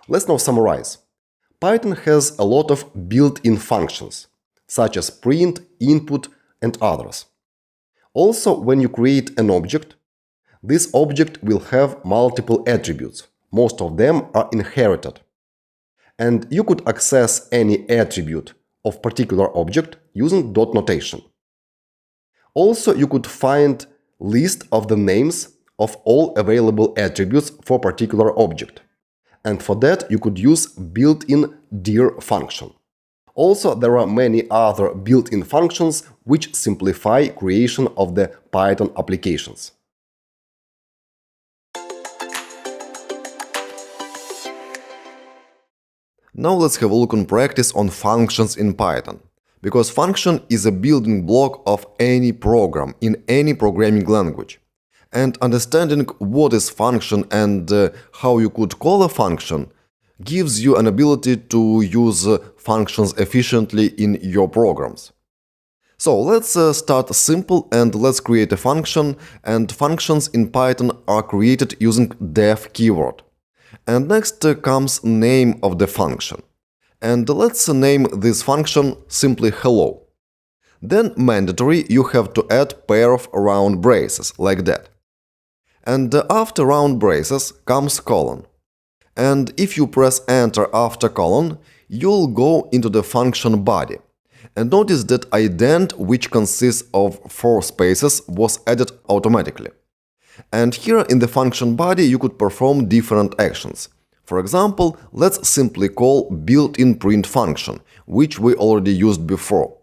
Let's now summarize. Python has a lot of built-in functions, such as print, input, and others. Also, when you create an object, this object will have multiple attributes. Most of them are inherited. And you could access any attribute of particular object using dot notation. Also, you could find list of the names of all available attributes for particular object. And for that, you could use built-in dir function. Also, there are many other built-in functions which simplify creation of the Python applications. Now let's have a look on practice on functions in Python. Because function is a building block of any program in any programming language. And understanding what is function and how you could call a function gives you an ability to use functions efficiently in your programs. So let's start simple and let's create a function, and functions in Python are created using def keyword. And next comes name of the function. And let's name this function simply hello. Then mandatory, you have to add pair of round braces, like that. And after round braces comes colon. And if you press enter after colon, you'll go into the function body. And notice that ident, which consists of 4 spaces, was added automatically. And here in the function body you could perform different actions. For example, let's simply call built-in print function, which we already used before.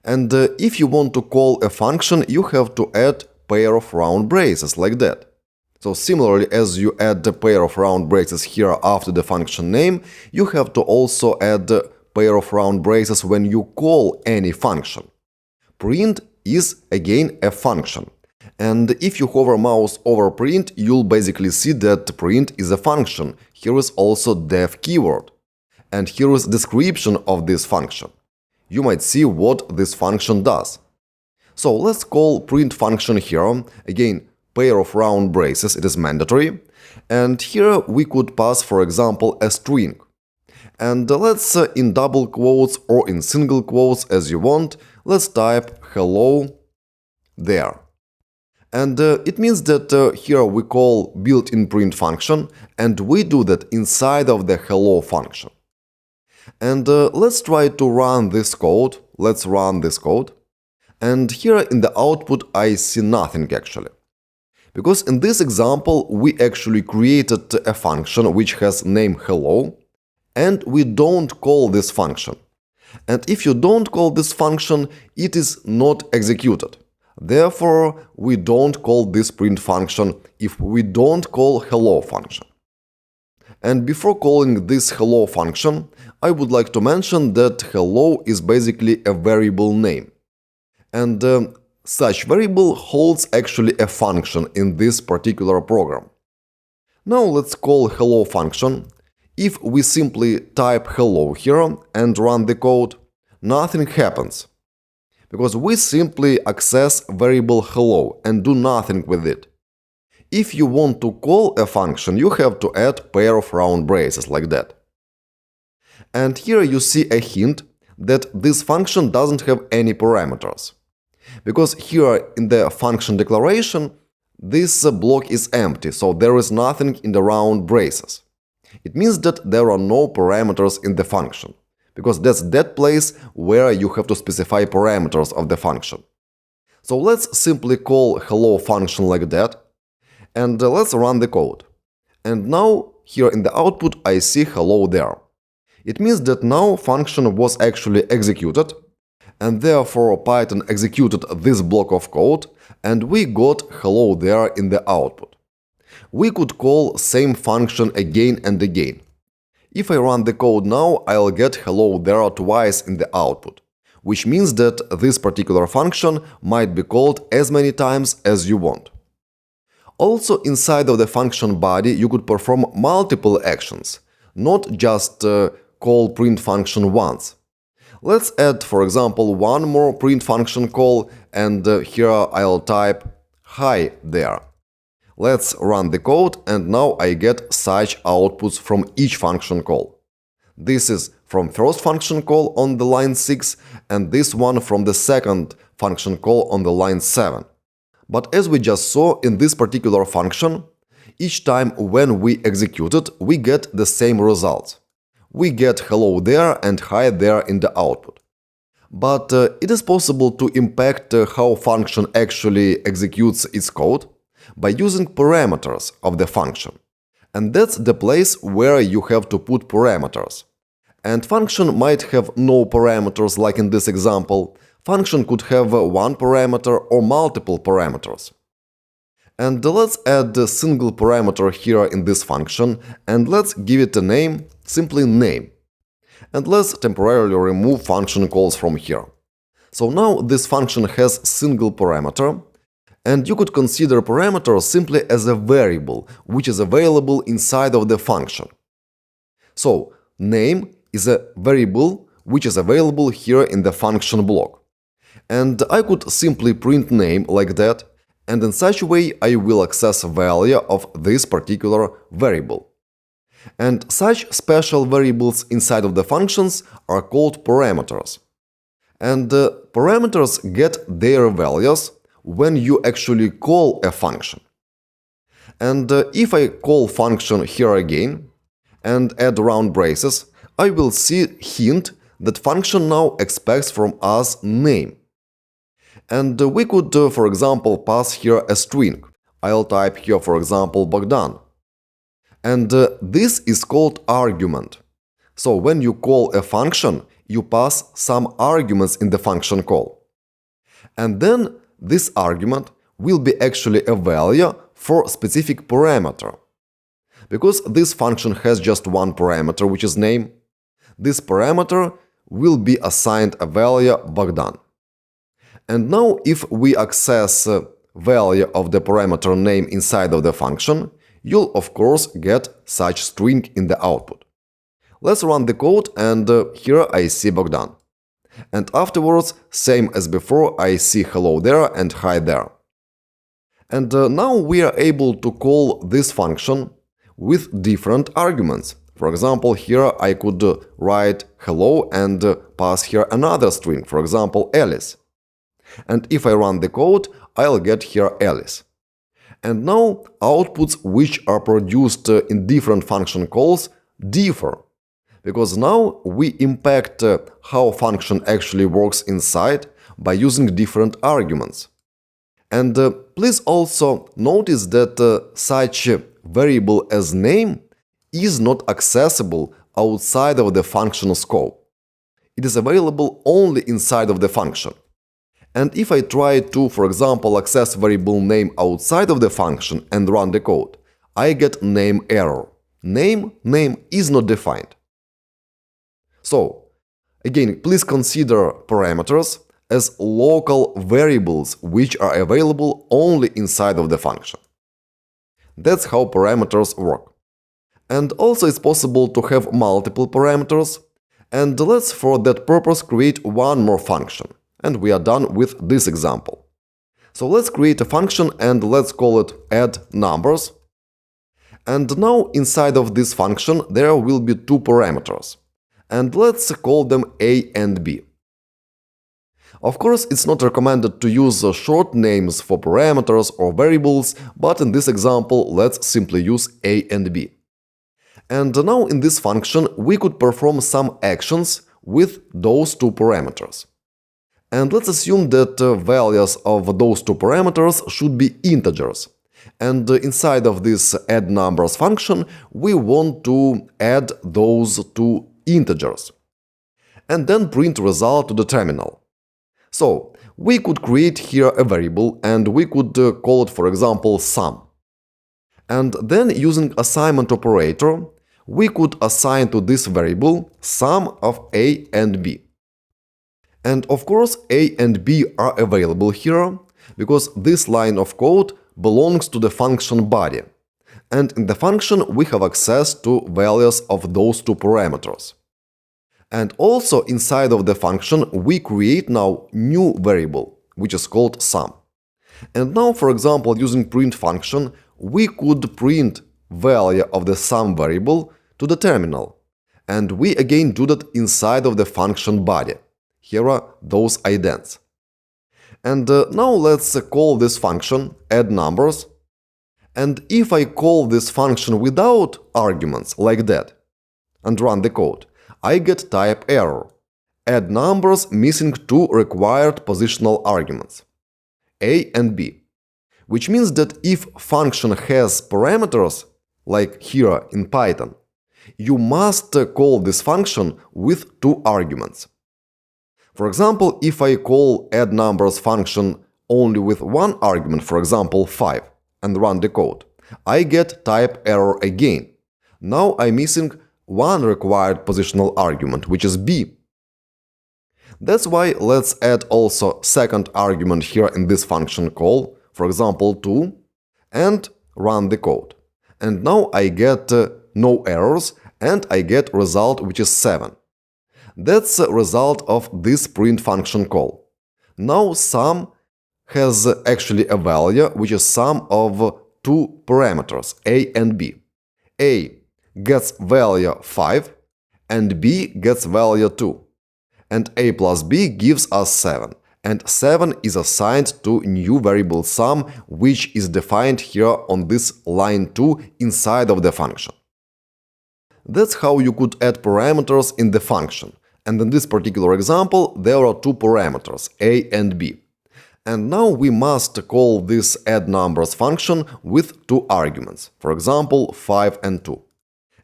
And if you want to call a function, you have to add pair of round braces, like that. So similarly, as you add the pair of round braces here after the function name, you have to also add the pair of round braces when you call any function. Print is again a function. And if you hover mouse over print, you'll basically see that print is a function. Here is also def keyword. And here is description of this function. You might see what this function does. So let's call print function here. Again, pair of round braces, it is mandatory. And here we could pass, for example, a string. And let's, in double quotes or in single quotes as you want, let's type hello there. And it means that here we call built-in print function, and we do that inside of the hello function. And let's try to run this code. Let's run this code. And here in the output I see nothing actually. Because in this example we actually created a function which has name hello, and we don't call this function. And if you don't call this function, it is not executed. Therefore, we don't call this print function if we don't call hello function. And before calling this hello function, I would like to mention that hello is basically a variable name. And such variable holds actually a function in this particular program. Now let's call hello function. If we simply type hello here and run the code, nothing happens. Because we simply access variable hello and do nothing with it. If you want to call a function, you have to add pair of round braces, like that. And here you see a hint that this function doesn't have any parameters. Because here in the function declaration, this block is empty, so there is nothing in the round braces. It means that there are no parameters in the function. Because that's that place where you have to specify parameters of the function. So let's simply call hello function like that, and let's run the code. And now, here in the output, I see hello there. It means that now function was actually executed, and therefore Python executed this block of code, and we got hello there in the output. We could call same function again and again. If I run the code now, I'll get hello there twice in the output, which means that this particular function might be called as many times as you want. Also, inside of the function body, you could perform multiple actions, not just call print function once. Let's add, for example, one more print function call, and here I'll type hi there. Let's run the code, and now I get such outputs from each function call. This is from first function call on the line 6, and this one from the second function call on the line 7. But as we just saw in this particular function, each time when we execute it, we get the same result. We get hello there and hi there in the output. But it is possible to impact how function actually executes its code by using parameters of the function. And that's the place where you have to put parameters. And function might have no parameters like in this example. Function could have one parameter or multiple parameters. And let's add a single parameter here in this function, and let's give it a name, simply name. And let's temporarily remove function calls from here. So now this function has single parameter, and you could consider parameter simply as a variable which is available inside of the function. So name is a variable which is available here in the function block. And I could simply print name like that, and in such a way I will access a value of this particular variable. And such special variables inside of the functions are called parameters. And parameters get their values when you actually call a function. And if I call function here again and add round braces, I will see hint that function now expects from us name. And we could, for example, pass here a string. I'll type here, for example, Bogdan. And this is called argument. So when you call a function, you pass some arguments in the function call. And then this argument will be actually a value for specific parameter. Because this function has just one parameter, which is name, this parameter will be assigned a value Bogdan. And now if we access value of the parameter name inside of the function, you'll of course get such string in the output. Let's run the code, and here I see Bogdan. And afterwards, same as before, I see hello there and hi there. And now we are able to call this function with different arguments. For example, here I could write hello and pass here another string, for example, Alice. And if I run the code, I'll get here Alice. And now outputs which are produced in different function calls differ, because now we impact how function actually works inside by using different arguments. And please also notice that such variable as name is not accessible outside of the function scope. It is available only inside of the function. And if I try to, for example, access variable name outside of the function and run the code, I get name error. Name is not defined. So, again, please consider parameters as local variables which are available only inside of the function. That's how parameters work. And also it's possible to have multiple parameters. And let's for that purpose create one more function. And we are done with this example. So let's create a function and let's call it add numbers. And now inside of this function there will be two parameters. And let's call them a and b. Of course, it's not recommended to use short names for parameters or variables, but in this example let's simply use a and b. And now in this function we could perform some actions with those two parameters. And let's assume that values of those two parameters should be integers. And inside of this add numbers function, we want to add those two integers, and then print result to the terminal. So we could create here a variable and we could call it, for example, sum. And then using assignment operator, we could assign to this variable sum of a and b. And of course, a and b are available here because this line of code belongs to the function body. And in the function, we have access to values of those two parameters. And also inside of the function, we create now new variable, which is called sum. And now, for example, using print function, we could print value of the sum variable to the terminal. And we again do that inside of the function body. Here are those idents. And now let's call this function add numbers. And if I call this function without arguments, like that, and run the code, I get type error. Add numbers missing two required positional arguments, a and b. Which means that if function has parameters, like here in Python, you must call this function with two arguments. For example, if I call add numbers function only with one argument, for example 5, and run the code, I get type error again. Now I'm missing one required positional argument, which is b. That's why let's add also second argument here in this function call, for example 2, and run the code. And now I get no errors and I get result which is 7. That's a result of this print function call. Now sum has actually a value which is sum of two parameters, a and b. A gets value 5 and b gets value 2. And a plus b gives us 7. And 7 is assigned to new variable sum, which is defined here on this line 2 inside of the function. That's how you could add parameters in the function. And in this particular example, there are two parameters, a and b. And now we must call this add numbers function with two arguments, for example 5 and 2.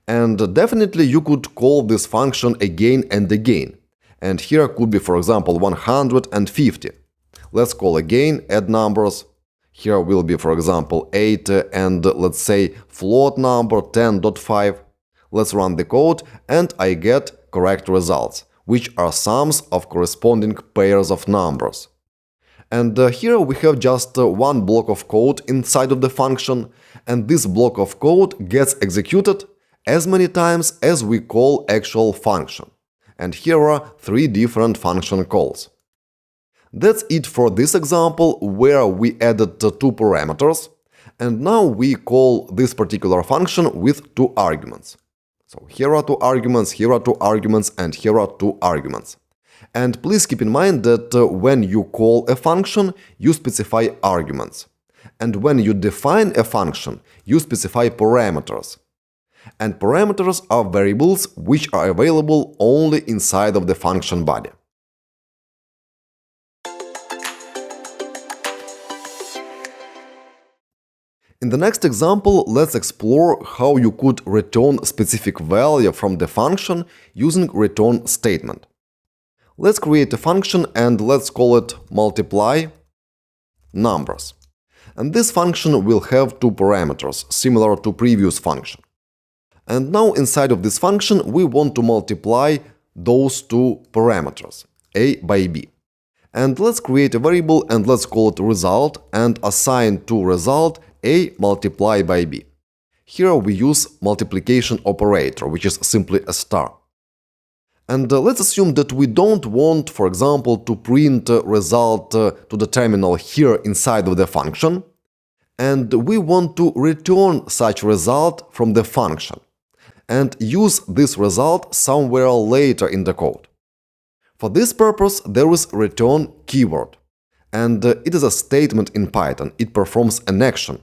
And definitely you could call this function again and again. And here could be, for example, 150. Let's call again add numbers. Here will be, for example, 8 and let's say float number 10.5. Let's run the code and I get correct results, which are sums of corresponding pairs of numbers. And here we have just one block of code inside of the function, and this block of code gets executed as many times as we call actual function. And here are three different function calls. That's it for this example where we added two parameters, and now we call this particular function with two arguments. So here are two arguments, here are two arguments, and here are two arguments. And please keep in mind that when you call a function, you specify arguments. And when you define a function, you specify parameters. And parameters are variables which are available only inside of the function body. In the next example, let's explore how you could return specific value from the function using return statement. Let's create a function and let's call it multiply numbers. And this function will have two parameters, similar to previous function. And now inside of this function, we want to multiply those two parameters, a by b. And let's create a variable and let's call it result and assign to result a multiplied by b. Here we use multiplication operator, which is simply a star. And let's assume that we don't want, for example, to print result to the terminal here inside of the function, and we want to return such result from the function and use this result somewhere later in the code. For this purpose, there is return keyword, and it is a statement in Python. It performs an action.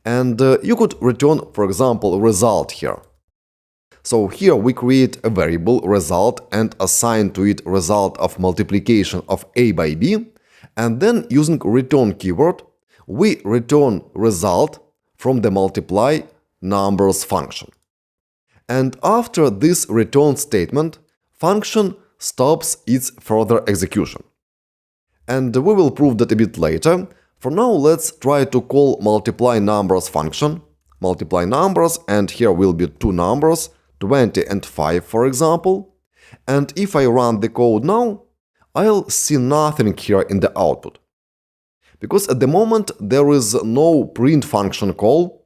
And you could return, for example, result here. So here we create a variable result and assign to it result of multiplication of a by b, and then using return keyword, we return result from the multiply numbers function. And after this return statement, function stops its further execution. And we will prove that a bit later. For now, let's try to call multiply numbers function. Multiply numbers, and here will be two numbers, 20 and 5, for example. And if I run the code now, I'll see nothing here in the output. Because at the moment there is no print function call,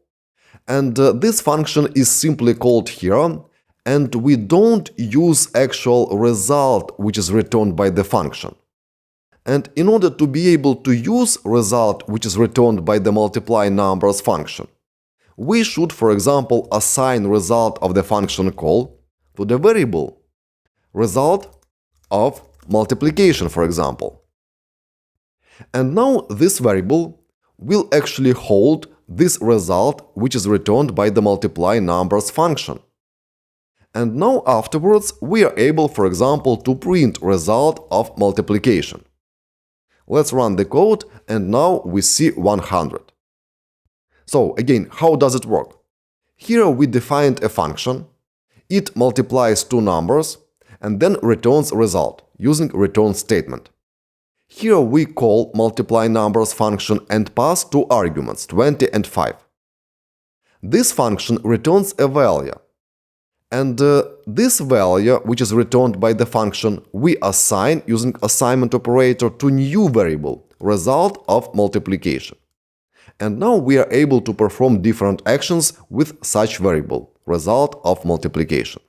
and this function is simply called here, and we don't use actual result which is returned by the function. And in order to be able to use result which is returned by the multiply numbers function, we should, for example, assign result of the function call to the variable result of multiplication, for example. And now this variable will actually hold this result which is returned by the multiply numbers function. And now afterwards we are able, for example, to print result of multiplication. Let's run the code, and now we see 100. So again, how does it work? Here we defined a function. It multiplies two numbers and then returns result using return statement. Here we call multiply numbers function and pass two arguments, 20 and 5. This function returns a value. And this value, which is returned by the function, we assign using assignment operator to new variable, result of multiplication. And now we are able to perform different actions with such variable, result of multiplication.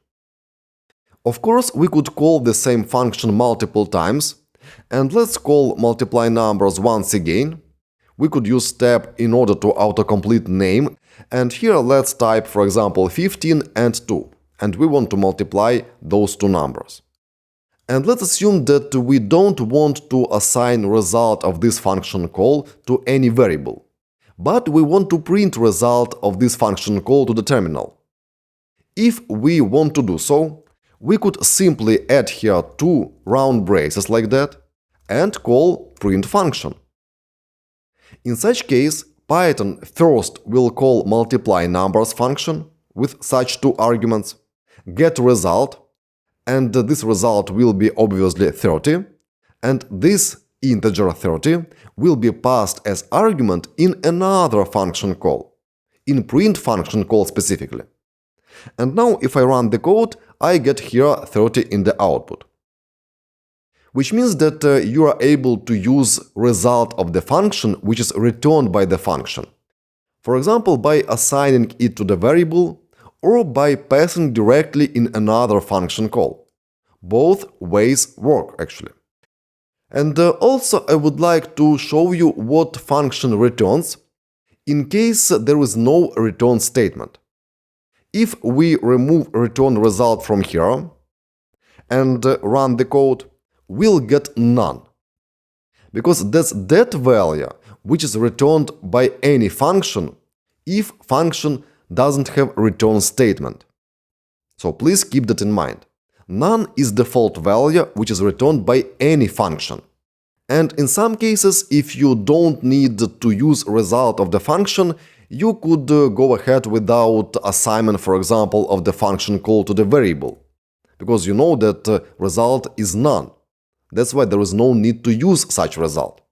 Of course, we could call the same function multiple times, and let's call multiply numbers once again. We could use tab in order to autocomplete name, and here let's type, for example, 15 and 2, and we want to multiply those two numbers. And let's assume that we don't want to assign result of this function call to any variable, but we want to print result of this function call to the terminal. If we want to do so, we could simply add here two round braces like that and call print function. In such case, Python first will call multiply numbers function with such two arguments, get result, and this result will be obviously 30, and this integer 30 will be passed as argument in another function call, in print function call specifically. And now if I run the code, I get here 30 in the output. Which means that you are able to use result of the function which is returned by the function. For example, by assigning it to the variable or by passing directly in another function call. Both ways work actually. And also I would like to show you what function returns in case there is no return statement. If we remove return result from here and run the code, we'll get none. Because that's that value which is returned by any function if function doesn't have return statement. So please keep that in mind. None is default value which is returned by any function. And in some cases, if you don't need to use result of the function, you could go ahead without assignment, for example, of the function call to the variable, because you know that result is none. That's why there is no need to use such result.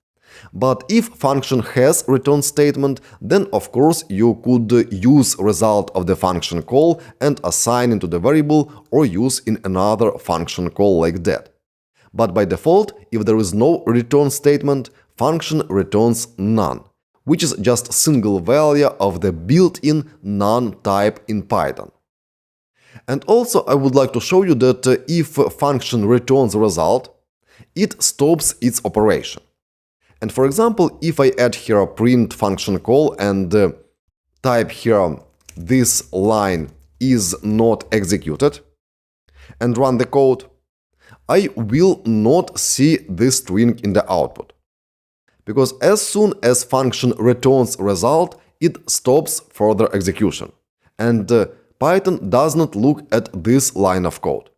But if function has return statement, then of course you could use result of the function call and assign into the variable or use in another function call like that. But by default, if there is no return statement, function returns none, which is just single value of the built-in none type in Python. And also I would like to show you that if function returns result, it stops its operation. And for example, if I add here a print function call and type here this line is not executed and run the code, I will not see this string in the output. Because as soon as function returns result, it stops further execution. And Python does not look at this line of code.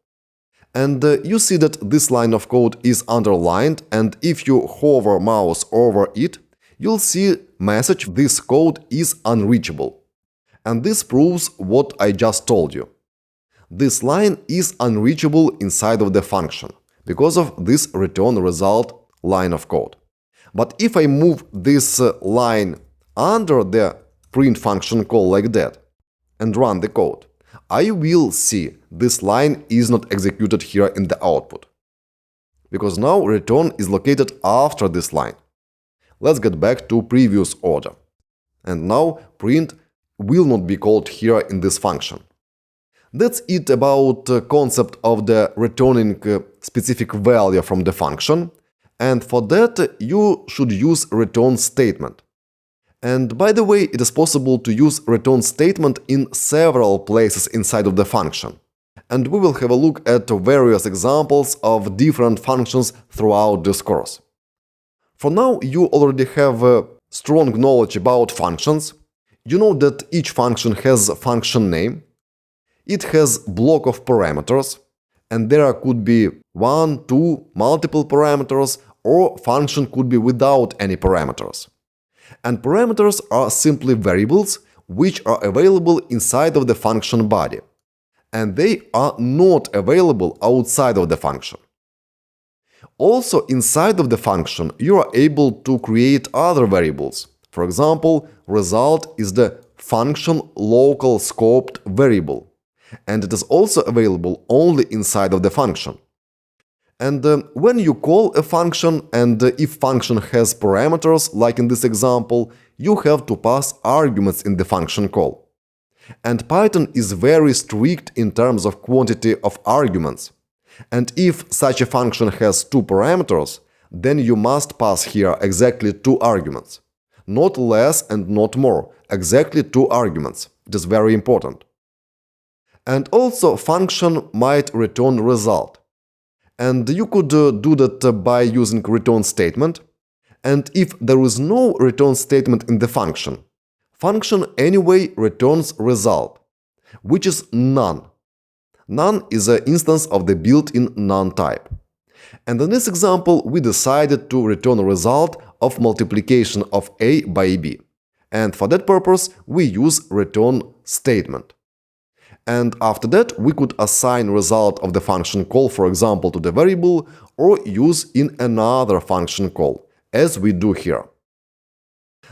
And you see that this line of code is underlined, and if you hover mouse over it, you'll see message this code is unreachable. And this proves what I just told you. this line is unreachable inside of the function because of this return result line of code. But if I move this line under the print function call like that and run the code, I will see this line is not executed here in the output, because now return is located after this line. Let's get back to previous order. And now print will not be called here in this function. That's it about the concept of the returning specific value from the function. And for that, you should use return statement. And by the way, it is possible to use return statement in several places inside of the function. And we will have a look at various examples of different functions throughout this course. For now, you already have strong knowledge about functions. You know that each function has a function name. It has block of parameters, and there could be 1, 2, multiple parameters, or function could be without any parameters. And parameters are simply variables which are available inside of the function body, and they are not available outside of the function. Also, inside of the function, you are able to create other variables. For example, result is the function local scoped variable, and it is also available only inside of the function. And when you call a function, and if function has parameters, like in this example, you have to pass arguments in the function call. And Python is very strict in terms of quantity of arguments. And if such a function has 2 parameters, then you must pass here exactly 2 arguments. Not less and not more, exactly 2 arguments. It is very important. And also function might return result. And you could do that by using return statement. And if there is no return statement in the function anyway returns result, which is none. None is an instance of the built-in none type. And in this example, we decided to return a result of multiplication of a by b. And for that purpose, we use return statement. And after that, we could assign result of the function call, for example, to the variable, or use in another function call, as we do here.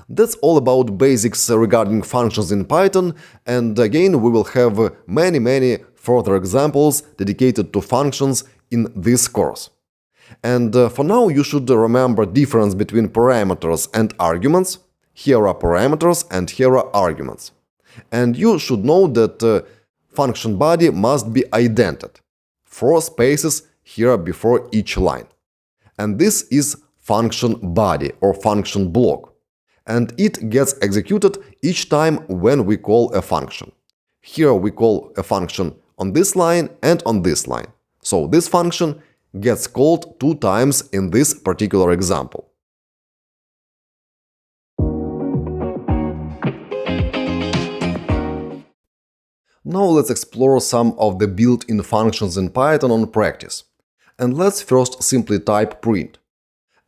That's all about basics regarding functions in Python, and again, we will have many further examples dedicated to functions in this course. And for now, you should remember difference between parameters and arguments. Here are parameters and here are arguments. And you should know that function body must be indented. 4 spaces here before each line. And this is function body or function block. And it gets executed each time when we call a function. Here we call a function on this line and on this line. So this function gets called 2 times in this particular example. Now let's explore some of the built-in functions in Python on practice. And let's first simply type print.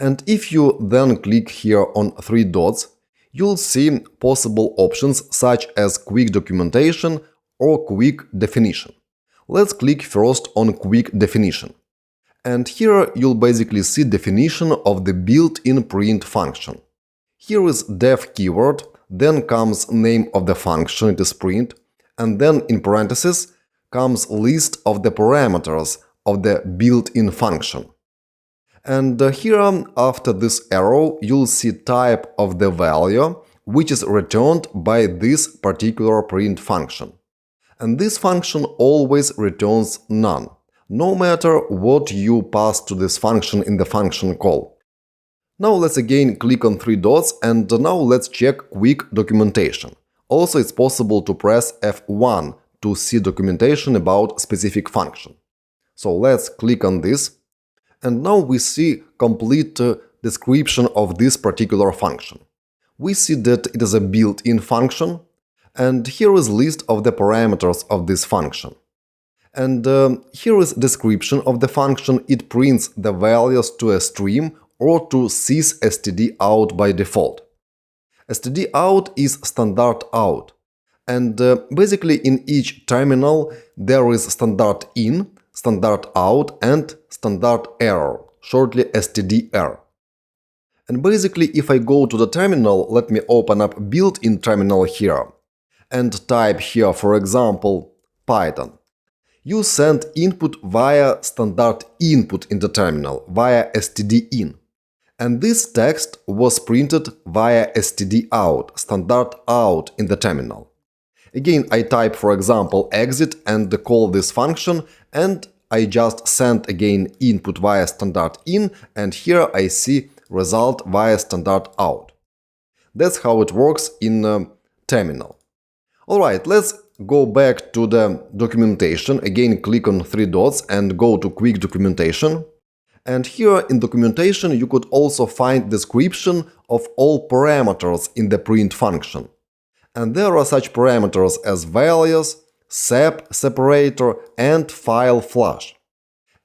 And if you then click here on 3 dots, you'll see possible options such as quick documentation or quick definition. Let's click first on quick definition. And here you'll basically see definition of the built-in print function. Here is def keyword, then comes name of the function, it is print, and then in parentheses comes list of the parameters of the built-in function. And here, after this arrow, you'll see type of the value, which is returned by this particular print function. And this function always returns none, no matter what you pass to this function in the function call. Now let's again click on 3 dots, and now let's check quick documentation. Also, it's possible to press F1 to see documentation about specific function. So let's click on this. And now we see complete description of this particular function. We see that it is a built-in function, and here is list of the parameters of this function. And here is description of the function. It prints the values to a stream or to sys std out by default. Std out is standard out, And basically in each terminal there is standard in, standard out, and standard error, shortly stdr. And basically if I go to the terminal, let me open up built-in terminal here and type here, for example, Python. You send input via standard input in the terminal, via stdin. And this text was printed via stdout, standard out in the terminal. Again, I type, for example, exit and call this function, and I just send again input via standard in, and here I see result via standard out. That's how it works in terminal. Alright, let's go back to the documentation. Again, click on three dots and go to quick documentation. And here in documentation you could also find description of all parameters in the print function. And there are such parameters as values, sep, separator, and file flush.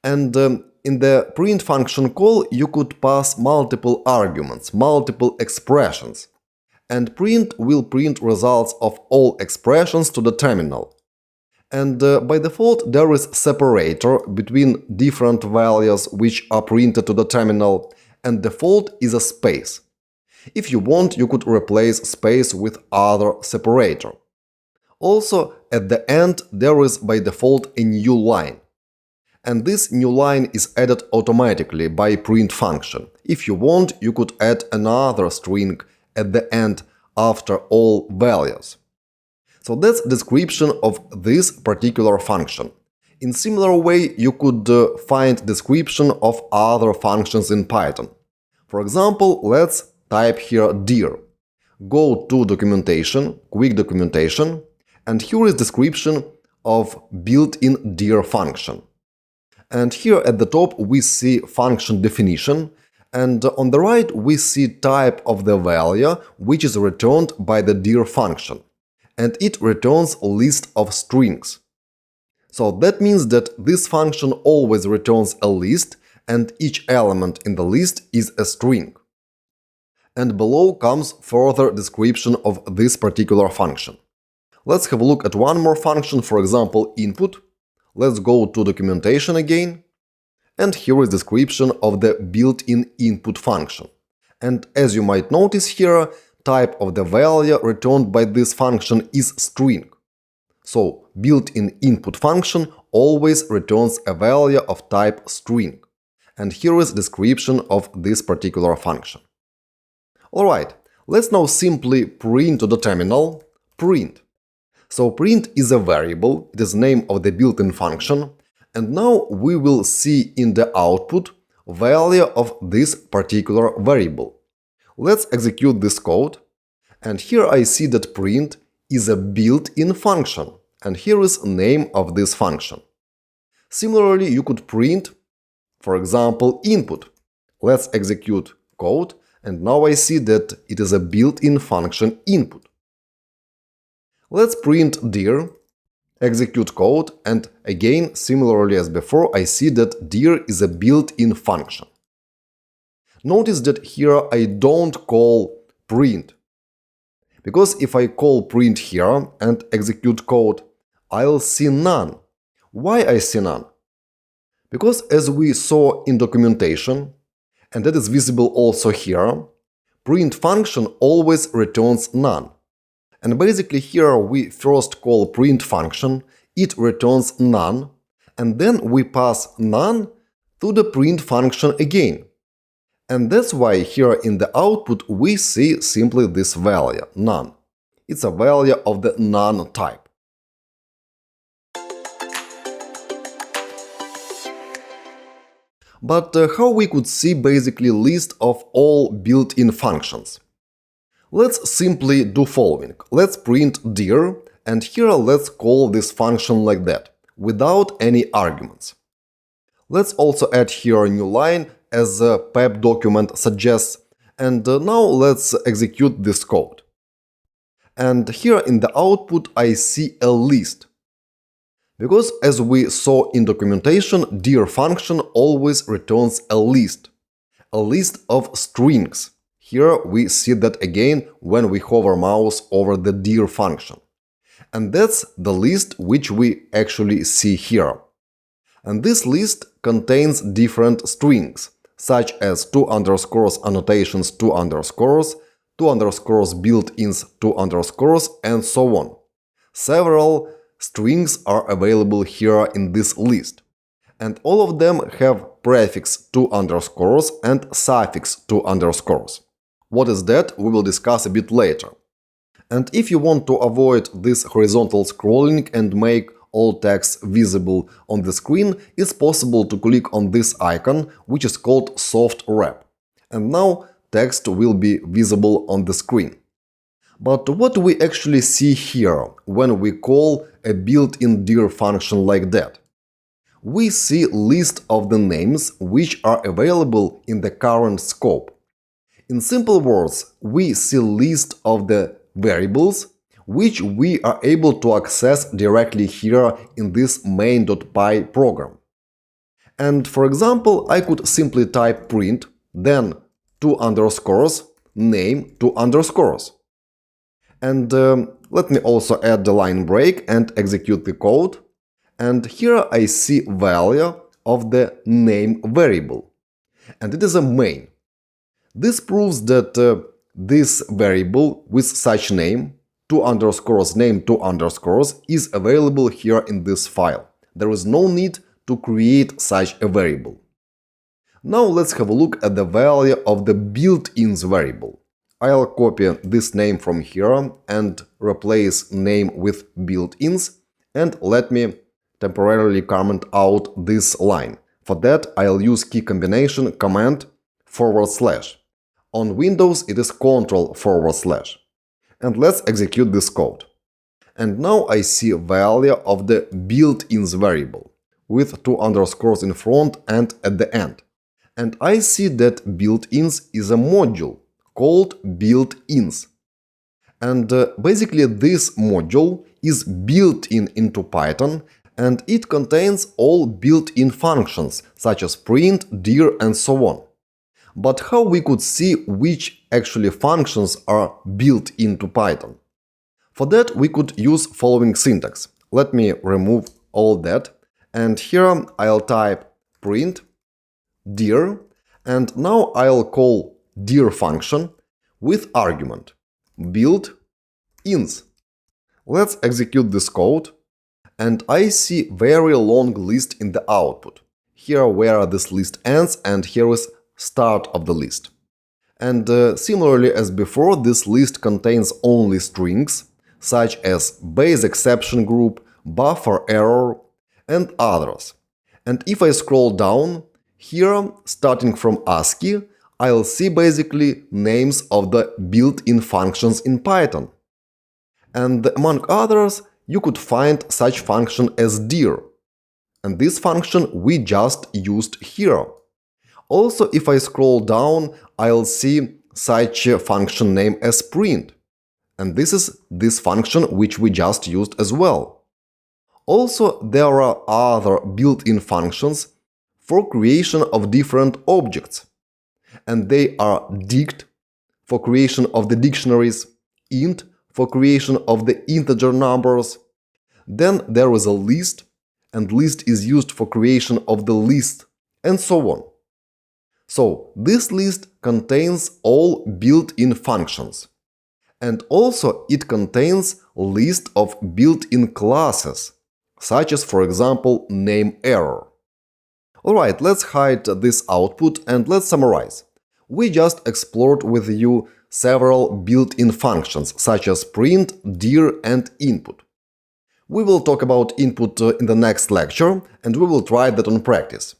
And in the print function call you could pass multiple arguments, multiple expressions. And print will print results of all expressions to the terminal. And by default there is separator between different values which are printed to the terminal, and default is a space. If you want, you could replace space with other separator. Also, at the end there is by default a new line. And this new line is added automatically by print function. If you want, you could add another string at the end after all values. So that's description of this particular function. In similar way, you could find description of other functions in Python. For example, let's type here dir. Go to documentation, quick documentation, and here is description of built-in dir function. And here at the top we see function definition, and on the right we see type of the value which is returned by the dir function. And it returns a list of strings. So that means that this function always returns a list, and each element in the list is a string. And below comes further description of this particular function. Let's have a look at one more function, for example, input. Let's go to documentation again. And here is description of the built-in input function. And as you might notice here, type of the value returned by this function is string. So, built-in input function always returns a value of type string. And here is description of this particular function. Alright, let's now simply print to the terminal print. So print is a variable, it is name of the built-in function, and now we will see in the output value of this particular variable. Let's execute this code, and here I see that print is a built-in function, and here is name of this function. Similarly, you could print, for example, input. Let's execute code, and now I see that it is a built-in function input. Let's print dir, execute code, and again, similarly as before, I see that dir is a built-in function. Notice that here I don't call print. Because if I call print here and execute code, I'll see none. Why I see none? Because as we saw in documentation, and that is visible also here, print function always returns none. And basically here we first call print function, it returns none, and then we pass none to the print function again. And that's why here in the output we see simply this value, none. It's a value of the none type. But how we could see basically list of all built-in functions? Let's simply do following. Let's print dir, and here let's call this function like that, without any arguments. Let's also add here a new line as a pep document suggests, and now let's execute this code. And here in the output I see a list. Because as we saw in documentation, dir function always returns a list of strings. Here we see that again when we hover mouse over the dir function. And that's the list which we actually see here. And this list contains different strings, such as 2 underscores annotations 2 underscores, 2 underscores built-ins 2 underscores, and so on. Several strings are available here in this list. And all of them have prefix 2 underscores and suffix 2 underscores. What is that? We will discuss a bit later. And if you want to avoid this horizontal scrolling and make all text visible on the screen, it's possible to click on this icon, which is called Soft Wrap. And now text will be visible on the screen. But what do we actually see here when we call a built-in dir function like that? We see list of the names which are available in the current scope. In simple words, we see list of the variables which we are able to access directly here in this main.py program. And for example, I could simply type print, then 2 underscores, name 2 underscores. And let me also add the line break and execute the code. And here I see value of the name variable. And it is a main. This proves that this variable with such name, 2 underscores name 2 underscores, is available here in this file. There is no need to create such a variable. Now let's have a look at the value of the built-ins variable. I'll copy this name from here and replace name with built-ins, and let me temporarily comment out this line. For that, I'll use key combination command /. On Windows, it is Ctrl/. And let's execute this code. And now I see a value of the built-ins variable with 2 underscores in front and at the end. And I see that built-ins is a module called built-ins. And basically this module is built-in into Python, and it contains all built-in functions such as print, dir, and so on. But how we could see which actually functions are built into Python? For that we could use following syntax. Let me remove all that, and here I'll type print dir, and now I'll call dir function with argument built-ins. Let's execute this code, and I see very long list in the output. Here where this list ends, and here is start of the list. And similarly as before, this list contains only strings such as base exception group, buffer error, and others. And if I scroll down, here, starting from ASCII, I'll see basically names of the built-in functions in Python. And among others, you could find such function as dir. And this function we just used here. Also, if I scroll down, I'll see such a function name as print. And this is this function which we just used as well. Also, there are other built-in functions for creation of different objects. And they are dict for creation of the dictionaries, int for creation of the integer numbers. Then there is a list, and list is used for creation of the list, and so on. So this list contains all built-in functions. And also it contains list of built-in classes, such as, for example, name error. Alright, let's hide this output and let's summarize. We just explored with you several built-in functions, such as print, dir, and input. We will talk about input in the next lecture, and we will try that on practice.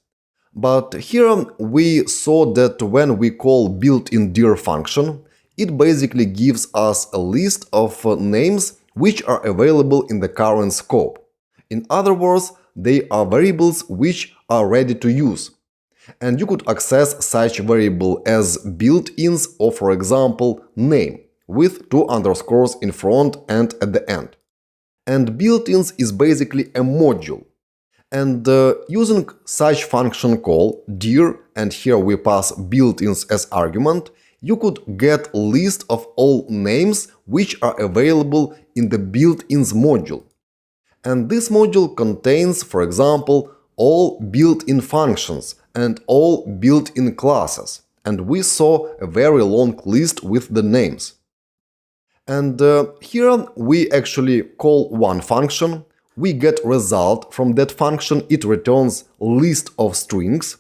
But here we saw that when we call built-in dir function, it basically gives us a list of names which are available in the current scope. In other words, they are variables which are ready to use. And you could access such variable as built-ins or, for example, name with 2 underscores in front and at the end. And built-ins is basically a module. And using such function call dir, and here we pass built-ins as argument, you could get a list of all names which are available in the built-ins module. And this module contains, for example, all built-in functions and all built-in classes. And we saw a very long list with the names. And here we actually call one function, we get result from that function, it returns list of strings,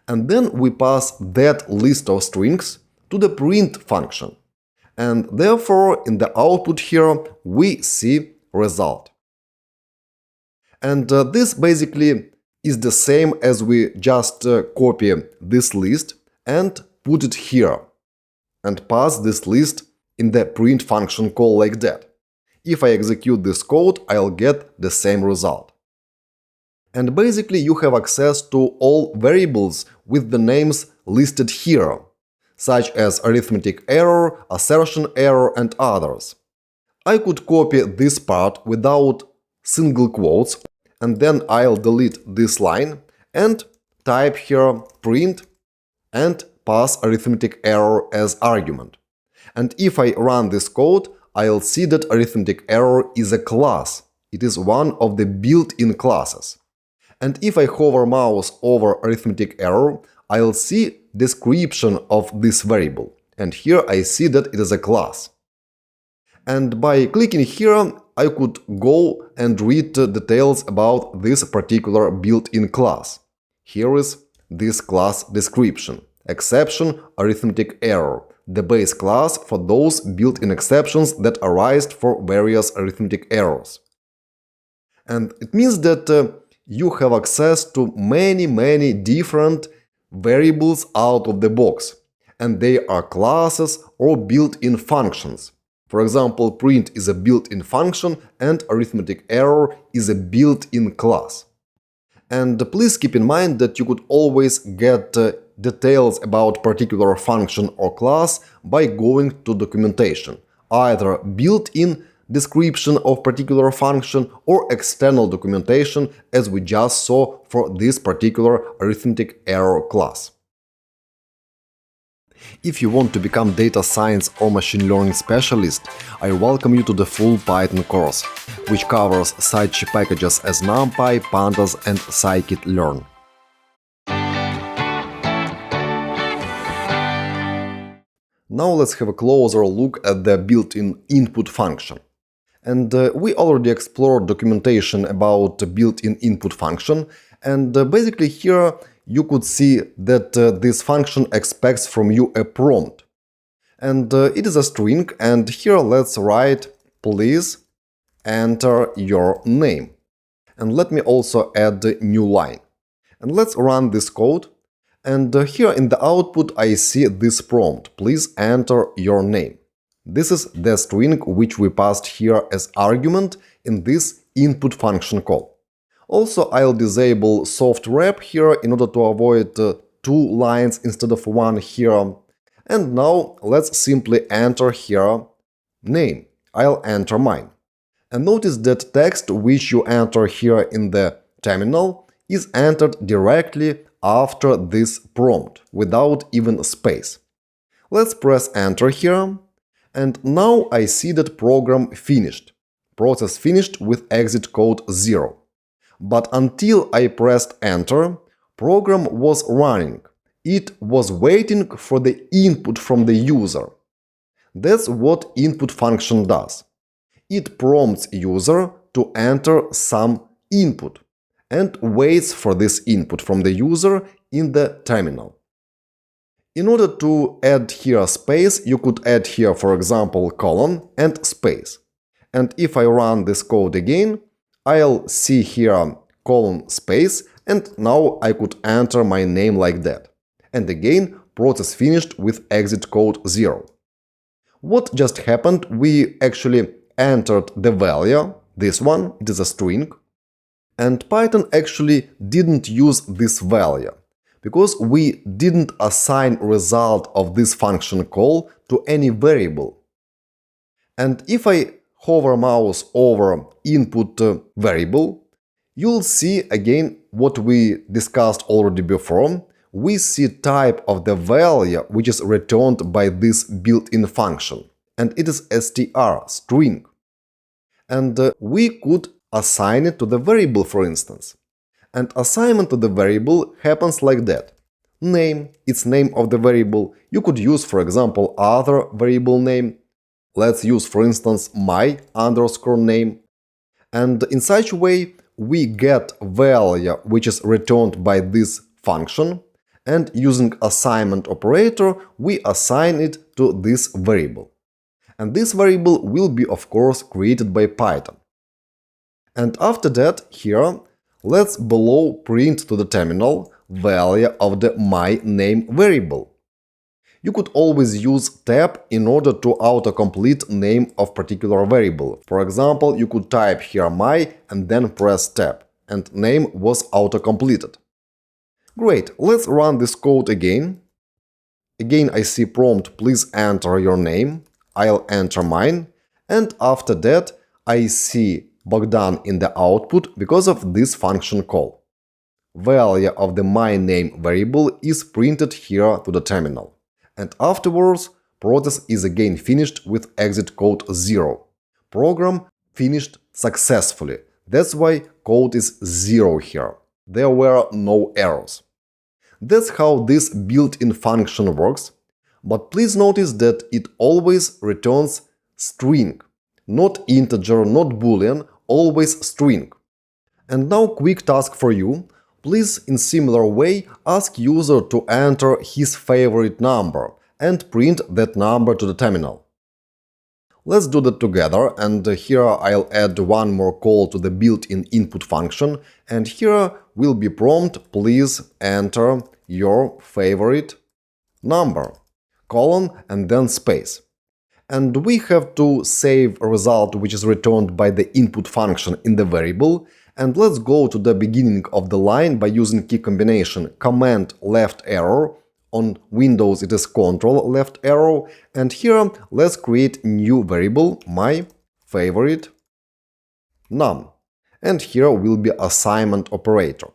and then we pass that list of strings to the print function. And therefore, in the output here, we see result. And this basically is the same as we just copy this list and put it here and pass this list in the print function call like that. If I execute this code, I'll get the same result. And basically you have access to all variables with the names listed here, such as arithmetic error, assertion error, and others. I could copy this part without single quotes, and then I'll delete this line and type here print and pass arithmetic error as argument. And if I run this code, I'll see that arithmetic error is a class. It is one of the built-in classes. And if I hover mouse over arithmetic error, I'll see description of this variable. And here I see that it is a class. And by clicking here, I could go and read details about this particular built-in class. Here is this class description. Exception, arithmetic error. The base class for those built-in exceptions that arise for various arithmetic errors. And it means that you have access to many different variables out of the box, and they are classes or built-in functions. For example, print is a built-in function and arithmetic error is a built-in class. And please keep in mind that you could always get details about particular function or class by going to documentation, either built-in description of particular function or external documentation, as we just saw for this particular arithmetic error class. If you want to become data science or machine learning specialist, I welcome you to the full Python course, which covers such packages as NumPy, Pandas, and scikit-learn. Now let's have a closer look at the built-in input function. And we already explored documentation about the built-in input function, and basically here you could see that this function expects from you a prompt. And it is a string, and here let's write please enter your name. And let me also add a new line. And let's run this code. And here in the output I see this prompt, please enter your name. This is the string which we passed here as argument in this input function call. Also, I'll disable soft wrap here in order to avoid two lines instead of one here. And now let's simply enter here name. I'll enter mine. And notice that text which you enter here in the terminal is entered directly after this prompt, without even space. Let's press enter here. And now I see that program finished. Process finished with exit code 0. But until I pressed enter, program was running. It was waiting for the input from the user. That's what input function does. It prompts user to enter some input and waits for this input from the user in the terminal. In order to add here space, you could add here, for example, colon and space. And if I run this code again, I'll see here colon space, and now I could enter my name like that. And again, process finished with exit code 0. What just happened? We actually entered the value, this one, it is a string, and Python actually didn't use this value, because we didn't assign result of this function call to any variable. And if I hover mouse over input variable, you'll see again what we discussed already before. We see type of the value which is returned by this built-in function, and it is str, string. And we could assign it to the variable, for instance. And assignment to the variable happens like that. Name, its name of the variable. You could use, for example, other variable name. Let's use, for instance, my underscore name. And in such a way, we get value which is returned by this function, and using assignment operator, we assign it to this variable. And this variable will be, of course, created by Python. And after that, here, let's below print to the terminal value of the my name variable. You could always use tab in order to autocomplete name of particular variable. For example, you could type here my and then press tab, and name was autocompleted. Great, let's run this code again. Again, I see prompt, please enter your name. I'll enter mine. And after that, I see Bogdan in the output because of this function call. Value of the my name variable is printed here to the terminal. And afterwards, process is again finished with exit code 0. Program finished successfully. That's why code is 0 here. There were no errors. That's how this built-in function works. But please notice that it always returns string. Not integer, not boolean, always string. And now quick task for you. Please, in similar way, ask user to enter his favorite number and print that number to the terminal. Let's do that together, and here I'll add one more call to the built-in input function, and here will be prompt, please enter your favorite number, colon, and then space. And we have to save a result which is returned by the input function in the variable. And let's go to the beginning of the line by using key combination command left arrow. On Windows it is control left arrow. And here let's create new variable, my favorite num. And here will be assignment operator.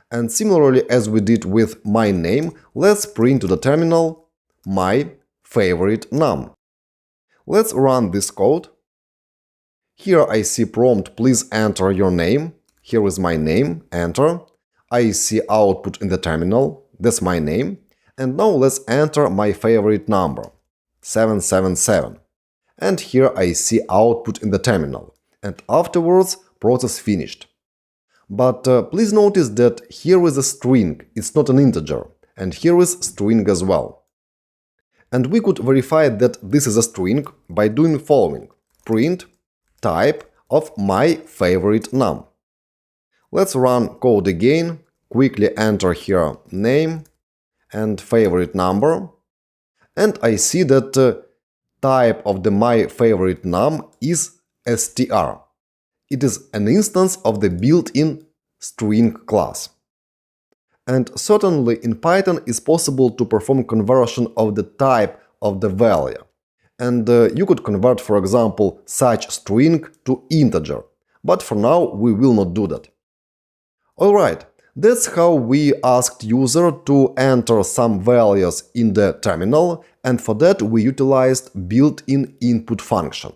And similarly as we did with my name, let's print to the terminal my favorite num. Let's run this code. Here I see prompt, please enter your name. Here is my name, enter. I see output in the terminal, that's my name. And now let's enter my favorite number, 777. And here I see output in the terminal. And afterwards, process finished. But please notice that here is a string, it's not an integer. And here is string as well. And we could verify that this is a string by doing the following. Print type of my favorite num. Let's run code again, quickly enter here name and favorite number. And I see that type of the my favorite num is str. It is an instance of the built-in string class. And certainly in Python it's possible to perform conversion of the type of the value. And you could convert, for example, such string to integer. But for now we will not do that. Alright, that's how we asked user to enter some values in the terminal, and for that we utilized built-in input function.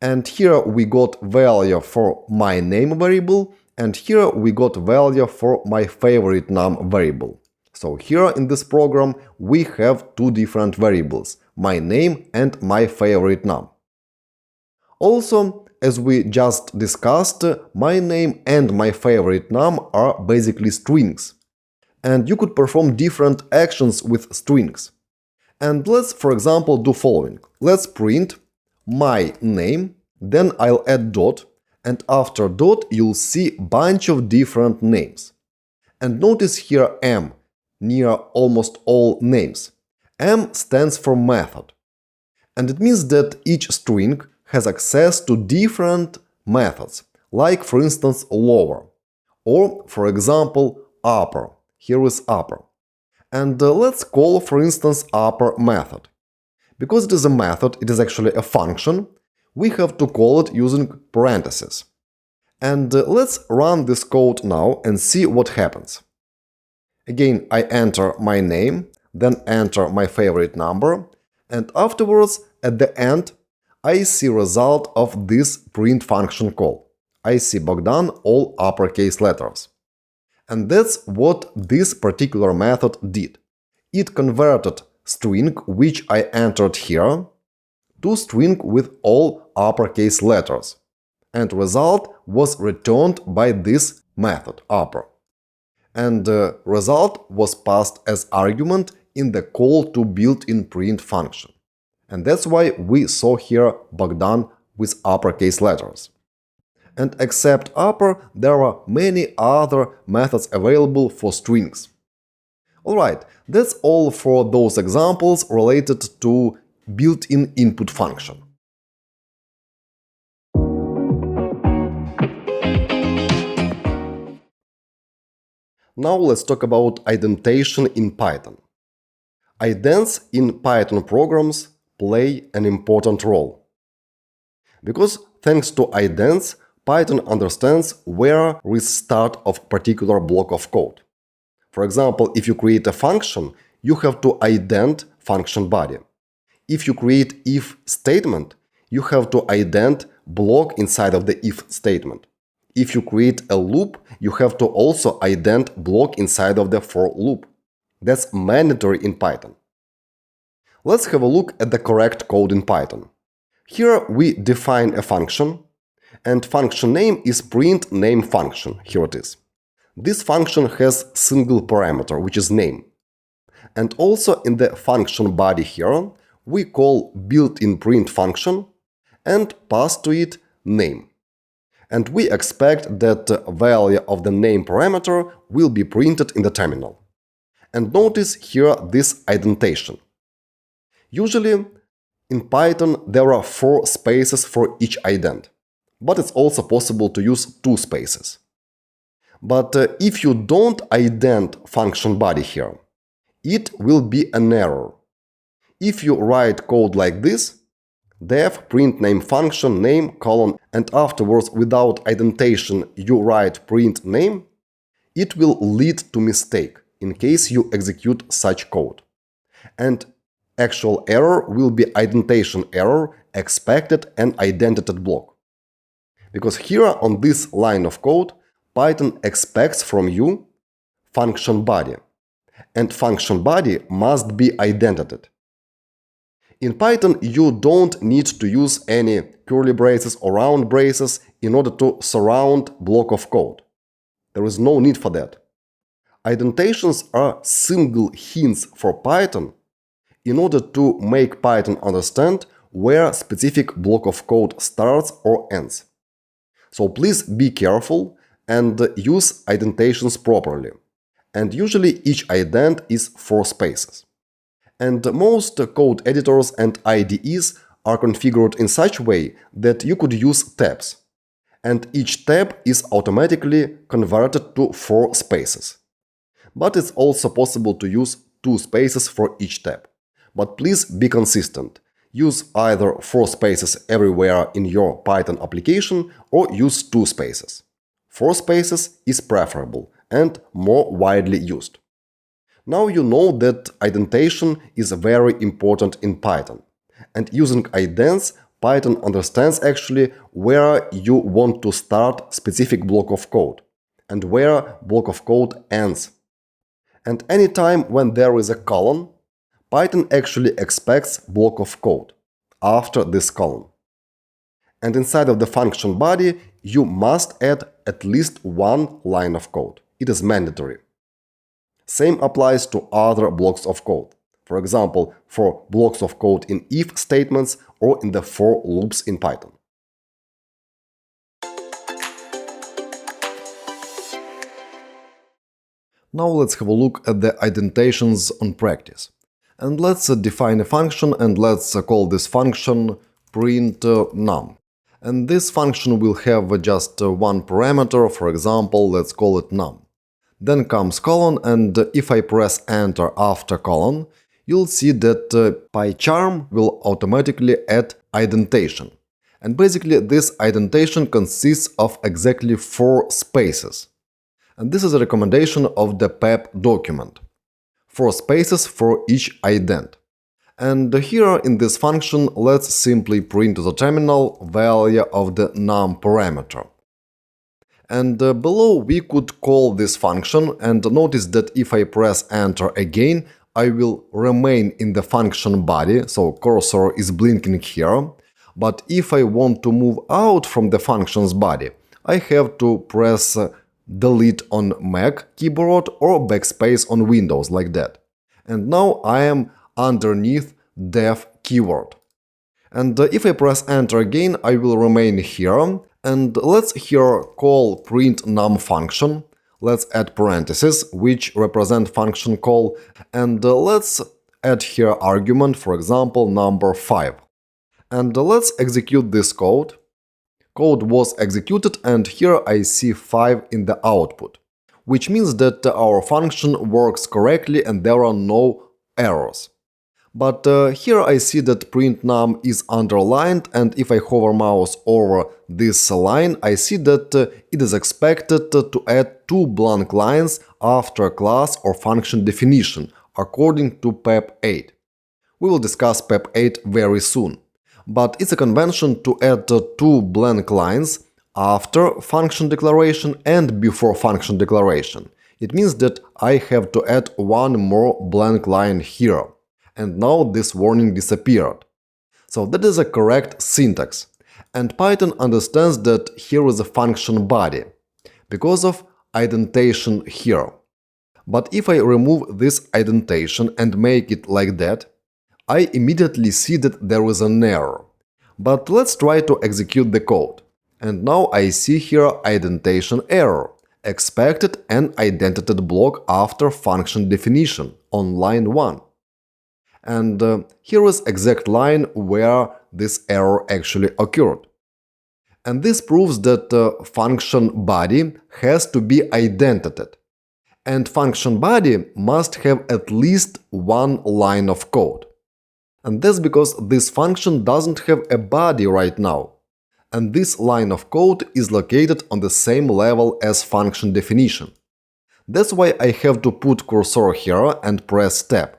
And here we got value for my name variable, and here we got value for my favorite num variable. So here in this program we have two different variables, my name and my favorite num. Also, as we just discussed, my name and my favorite num are basically strings. And you could perform different actions with strings. And let's, for example, do following. Let's print my name, then I'll add dot, and after dot you'll see bunch of different names. And notice here M, near almost all names. M stands for method. And it means that each string has access to different methods, like for instance lower, or for example upper. Here is upper. And let's call for instance upper method. Because it is a method, it is actually a function, we have to call it using parentheses. And let's run this code now and see what happens. Again, I enter my name, then enter my favorite number, and afterwards, at the end, I see result of this print function call. I see Bogdan all uppercase letters. And that's what this particular method did. It converted string which I entered here to string with all uppercase letters. And result was returned by this method, upper. And the result was passed as argument in the call to built-in print function. And that's why we saw here Bogdan with uppercase letters. And except upper, there are many other methods available for strings. Alright, that's all for those examples related to built-in input function. Now let's talk about indentation in Python. Idents in Python programs play an important role. Because thanks to idents, Python understands where is start of particular block of code. For example, if you create a function, you have to ident function body. If you create if statement, you have to ident block inside of the if statement. If you create a loop, you have to also ident block inside of the for loop. That's mandatory in Python. Let's have a look at the correct code in Python. Here we define a function, and function name is print name function. Here it is. This function has single parameter, which is name. And also in the function body here, we call built-in print function and pass to it name. And we expect that the value of the name parameter will be printed in the terminal. And notice here this indentation. Usually, in Python there are 4 spaces for each ident, but it's also possible to use 2 spaces. But if you don't ident function body here, it will be an error. If you write code like this, def print name function name colon and afterwards without indentation you write print name, it will lead to mistake in case you execute such code. And actual error will be indentation error expected and indented block. Because here on this line of code, Python expects from you function body, and function body must be indented. In Python, you don't need to use any curly braces or round braces in order to surround block of code. There is no need for that. Indentations are single hints for Python in order to make Python understand where specific block of code starts or ends. So please be careful and use indentations properly. And usually each ident is 4 spaces. And most code editors and IDEs are configured in such a way that you could use tabs. And each tab is automatically converted to 4 spaces. But it's also possible to use 2 spaces for each tab. But please be consistent. Use either 4 spaces everywhere in your Python application or use 2 spaces. 4 spaces is preferable and more widely used. Now you know that indentation is very important in Python. And using idents, Python understands actually where you want to start specific block of code and where block of code ends. And anytime when there is a colon, Python actually expects block of code after this colon. And inside of the function body, you must add at least 1 line of code. It is mandatory. Same applies to other blocks of code. For example, for blocks of code in if statements or in the for loops in Python. Now let's have a look at the indentations on practice. And let's define a function and let's call this function print num. And this function will have just 1 parameter, for example, let's call it num. Then comes colon, and if I press enter after colon, you'll see that PyCharm will automatically add indentation. And basically this indentation consists of exactly 4 spaces. And this is a recommendation of the PEP document. 4 spaces for each ident. And here in this function, let's simply print to the terminal value of the num parameter. And below we could call this function, and notice that if I press enter again, I will remain in the function body, so cursor is blinking here. But if I want to move out from the function's body, I have to press delete on Mac keyboard or backspace on Windows, like that. And now I am underneath def keyword. And if I press enter again, I will remain here. And let's here call print num function. Let's add parentheses, which represent function call. And let's add here argument, for example, number 5. And let's execute this code. Code was executed, and here I see 5 in the output, which means that our function works correctly and there are no errors. But here I see that print num is underlined, and if I hover mouse over this line, I see that it is expected to add 2 blank lines after class or function definition, according to PEP 8. We will discuss PEP 8 very soon. But it's a convention to add 2 blank lines after function declaration and before function declaration. It means that I have to add 1 more blank line here. And now this warning disappeared. So that is a correct syntax. And Python understands that here is a function body, because of indentation here. But if I remove this indentation and make it like that, I immediately see that there is an error. But let's try to execute the code. And now I see here indentation error, expected an indented block after function definition on line 1. And here is exact line where this error actually occurred. And this proves that function body has to be indented. And function body must have at least 1 line of code. And that's because this function doesn't have a body right now. And this line of code is located on the same level as function definition. That's why I have to put cursor here and press tab.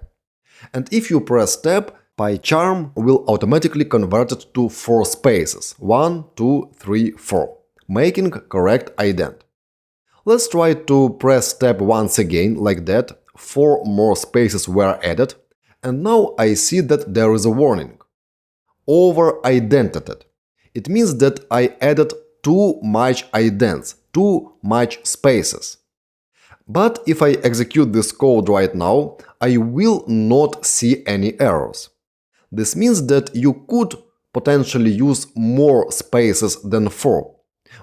And if you press tab, PyCharm will automatically convert it to 4 spaces, 1, 2, 3, 4, making correct ident. Let's try to press tab once again, like that. 4 more spaces were added, and now I see that there is a warning. Over-idented. It means that I added too much idents, too much spaces. But if I execute this code right now, I will not see any errors. This means that you could potentially use more spaces than 4,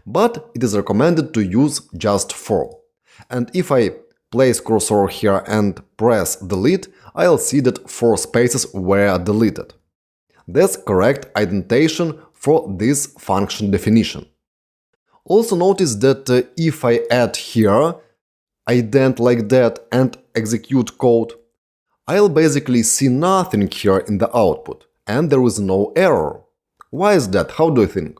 but it is recommended to use just 4. And if I place cursor here and press delete, I'll see that 4 spaces were deleted. That's correct indentation for this function definition. Also notice that if I add here ident like that and execute code, I'll basically see nothing here in the output, and there is no error. Why is that? How do you think?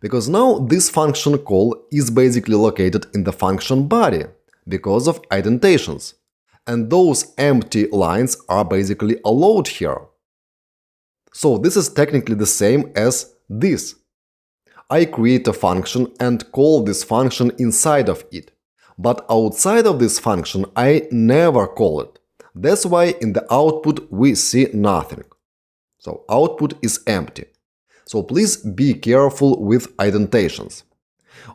Because now this function call is basically located in the function body, because of indentations. And those empty lines are basically allowed here. So this is technically the same as this. I create a function and call this function inside of it. But outside of this function I never call it. That's why in the output we see nothing. So output is empty. So please be careful with indentations.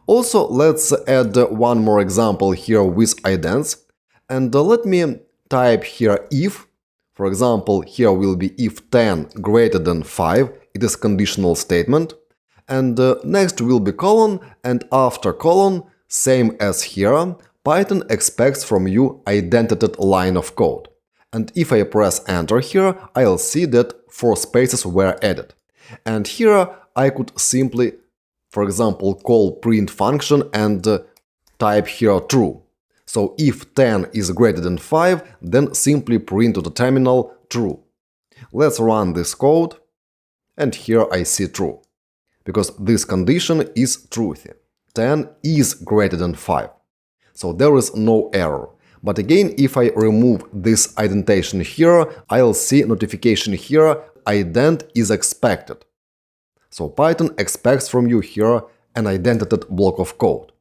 Also, let's add one more example here with idents. And let me type here if. For example, here will be if 10 greater than 5. It is conditional statement. And next will be colon, and after colon, same as here, Python expects from you indented line of code. And if I press enter here, I'll see that 4 spaces were added. And here I could simply, for example, call print function and type here true. So if 10 is greater than 5, then simply print to the terminal true. Let's run this code, and here I see true. Because this condition is truthy. 10 is greater than 5. So there is no error. But again, if I remove this indentation here, I'll see notification here, ident is expected. So Python expects from you here an indented block of code.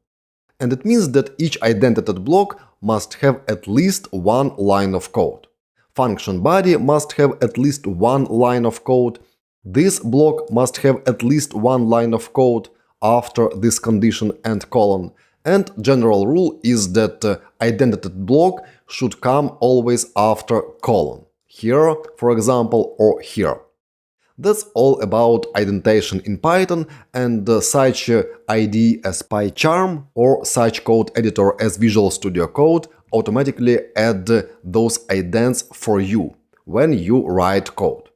And it means that each indented block must have at least one line of code. Function body must have at least one line of code. This block must have at least one line of code after this condition and colon. And general rule is that indented block should come always after colon. Here, for example, or here. That's all about indentation in Python, and such IDE as PyCharm or such code editor as Visual Studio Code automatically add those idents for you when you write code.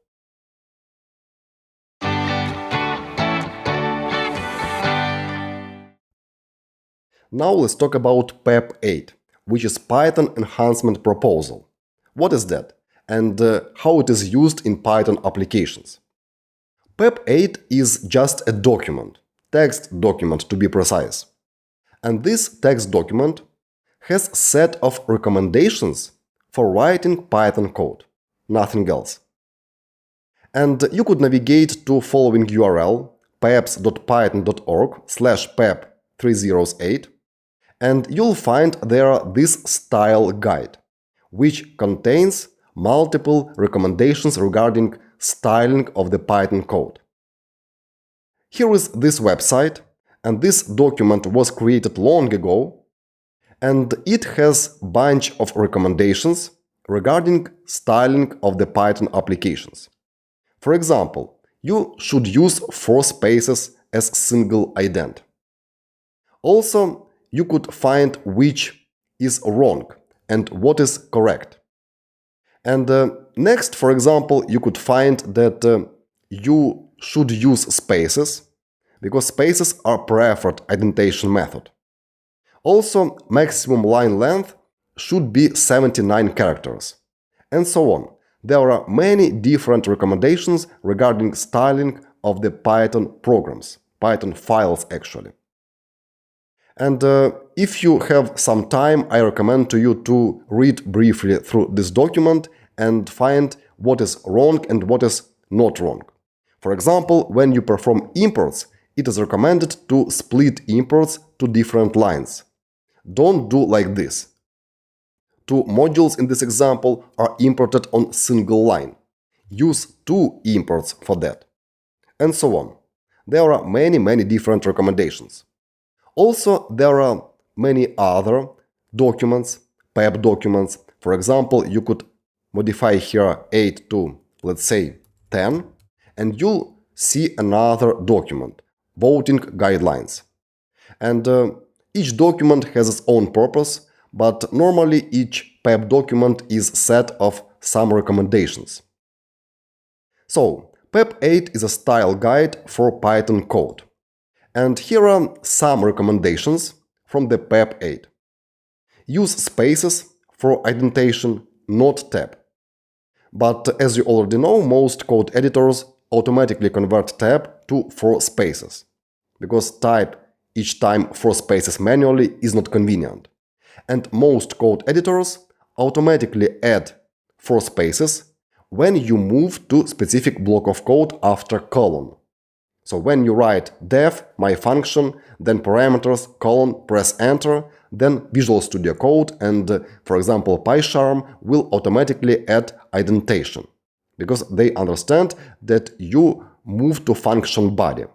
Now let's talk about PEP8, which is Python Enhancement Proposal. What is that? And how it is used in Python applications. PEP8 is just a document, text document to be precise. And this text document has a set of recommendations for writing Python code, nothing else. And you could navigate to following URL peps.python.org/pep308, and you'll find there this style guide, which contains multiple recommendations regarding styling of the Python code. Here is this website, and this document was created long ago, and it has a bunch of recommendations regarding styling of the Python applications. For example, you should use 4 spaces as single ident. Also, you could find which is wrong and what is correct. And next, for example, you could find that you should use spaces, because spaces are preferred indentation method. Also, maximum line length should be 79 characters, and so on. There are many different recommendations regarding styling of the Python programs, Python files actually. And if you have some time, I recommend to you to read briefly through this document and find what is wrong and what is not wrong. For example, when you perform imports, it is recommended to split imports to different lines. Don't do like this. 2 modules in this example are imported on single line. Use 2 imports for that. And so on. There are many different recommendations. Also, there are many other documents, PEP documents. For example, you could modify here 8 to, let's say, 10, and you'll see another document, voting guidelines. And each document has its own purpose, but normally each PEP document is a set of some recommendations. So, PEP8 is a style guide for Python code. And here are some recommendations from the PEP8. Use spaces for indentation, not tab. But as you already know, most code editors automatically convert tab to 4 spaces, because type each time 4 spaces manually is not convenient. And most code editors automatically add 4 spaces when you move to specific block of code after colon. So when you write def, my function, then parameters, colon, press enter, then Visual Studio Code and, for example, PyCharm will automatically add indentation, because they understand that you move to function body.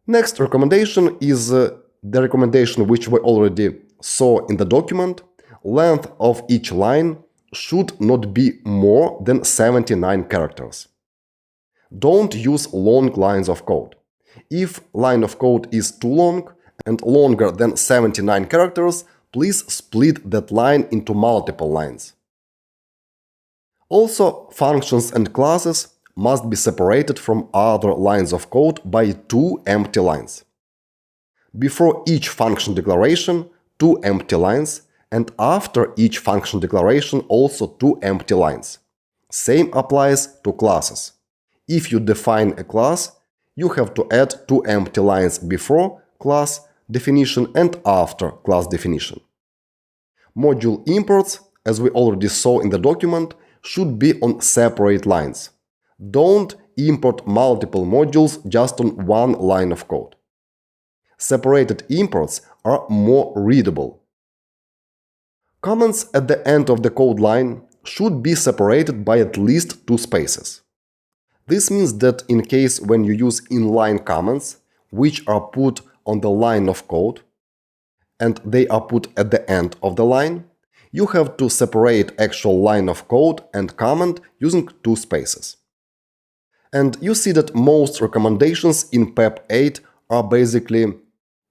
Next recommendation is the recommendation which we already saw in the document. Length of each line should not be more than 79 characters. Don't use long lines of code. If line of code is too long and longer than 79 characters, please split that line into multiple lines. Also, functions and classes must be separated from other lines of code by 2 empty lines. Before each function declaration, 2 empty lines, and after each function declaration also 2 empty lines. Same applies to classes. If you define a class, you have to add 2 empty lines before class definition and after class definition. Module imports, as we already saw in the document, should be on separate lines. Don't import multiple modules just on one line of code. Separated imports are more readable. Comments at the end of the code line should be separated by at least 2 spaces. This means that in case when you use inline comments, which are put on the line of code, and they are put at the end of the line, you have to separate actual line of code and comment using 2 spaces. And you see that most recommendations in PEP 8 are basically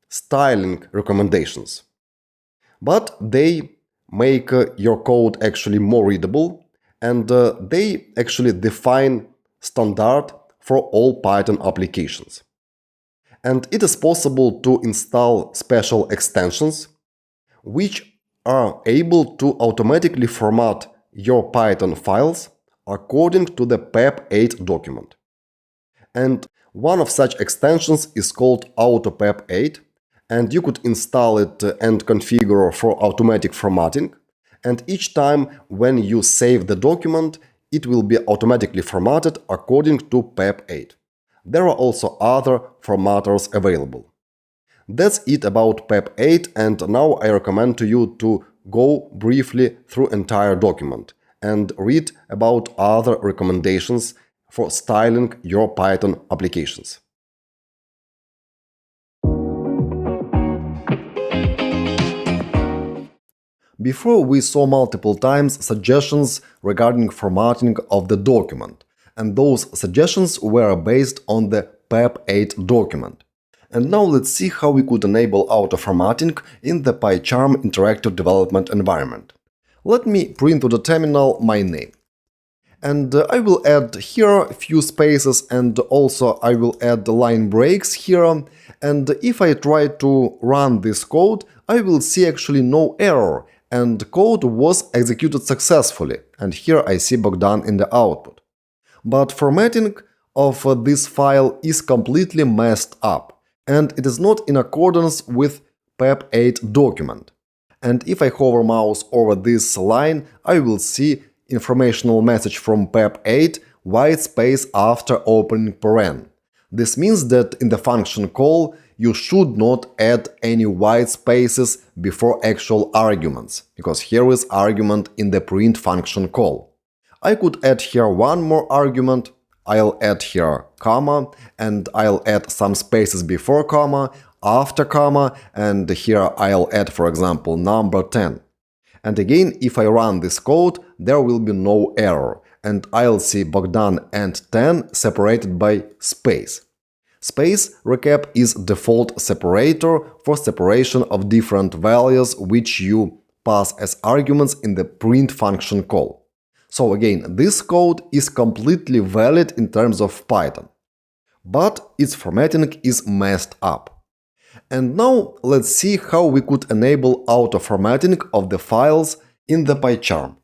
styling recommendations. But they make your code actually more readable, and they actually define standard for all Python applications. And it is possible to install special extensions which are able to automatically format your Python files according to the PEP 8 document. And one of such extensions is called AutoPEP8, and you could install it and configure for automatic formatting, and each time when you save the document, it will be automatically formatted according to PEP 8. There are also other formatters available. That's it about PEP 8, and now I recommend to you to go briefly through entire document and read about other recommendations for styling your Python applications. Before we saw multiple times suggestions regarding formatting of the document, and those suggestions were based on the PEP 8 document. And now let's see how we could enable auto-formatting in the PyCharm interactive development environment. Let me print to the terminal my name. And I will add here a few spaces, and also I will add the line breaks here. And if I try to run this code, I will see actually no error, and code was executed successfully. And here I see Bogdan in the output. But formatting of this file is completely messed up, and it is not in accordance with PEP 8 document. And if I hover mouse over this line, I will see informational message from PEP 8, white space after opening paren. This means that in the function call, you should not add any white spaces before actual arguments, because here is argument in the print function call. I could add here one more argument, I'll add here comma, and I'll add some spaces before comma, after comma, and here I'll add, for example, number 10. And again, if I run this code, there will be no error, and I'll see Bogdan and 10 separated by space. Space, recap, is default separator for separation of different values which you pass as arguments in the print function call. So again, this code is completely valid in terms of Python, but its formatting is messed up. And now let's see how we could enable auto-formatting of the files in the PyCharm.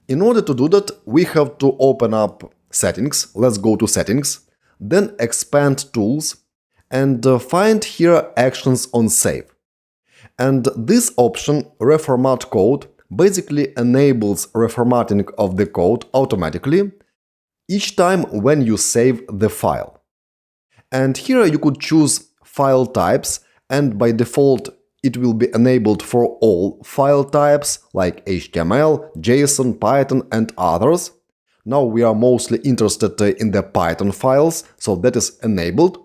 In order to do that, we have to open up Settings, let's go to Settings, then expand Tools, and find here Actions on Save. And this option, Reformat Code, basically enables reformatting of the code automatically each time when you save the file. And here you could choose file types, and by default it will be enabled for all file types like HTML, JSON, Python and others. Now we are mostly interested in the Python files, so that is enabled.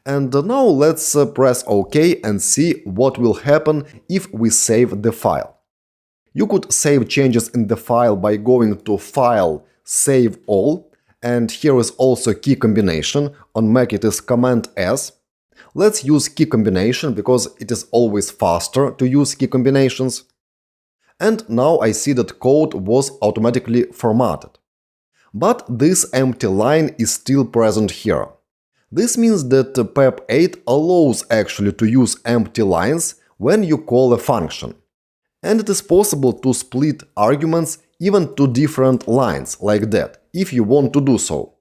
And now let's press OK and see what will happen if we save the file. You could save changes in the file by going to File, Save All, and here is also key combination. On Mac it is Command S. Let's use key combination because it is always faster to use key combinations. And now I see that code was automatically formatted. But this empty line is still present here. This means that PEP 8 allows actually to use empty lines when you call a function. And it is possible to split arguments even to different lines like that, if you want to do so.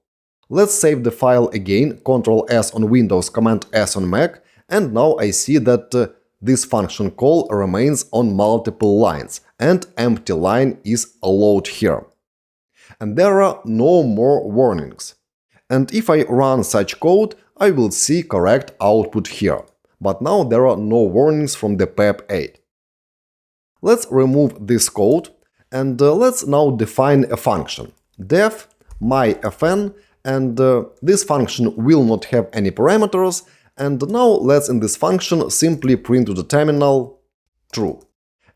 Let's save the file again, Ctrl S on Windows, Command S on Mac, and now I see that this function call remains on multiple lines and empty line is allowed here. And there are no more warnings. And if I run such code, I will see correct output here. But now there are no warnings from the PEP8. Let's remove this code and let's now define a function def myfn, and this function will not have any parameters. And now let's in this function simply print to the terminal true.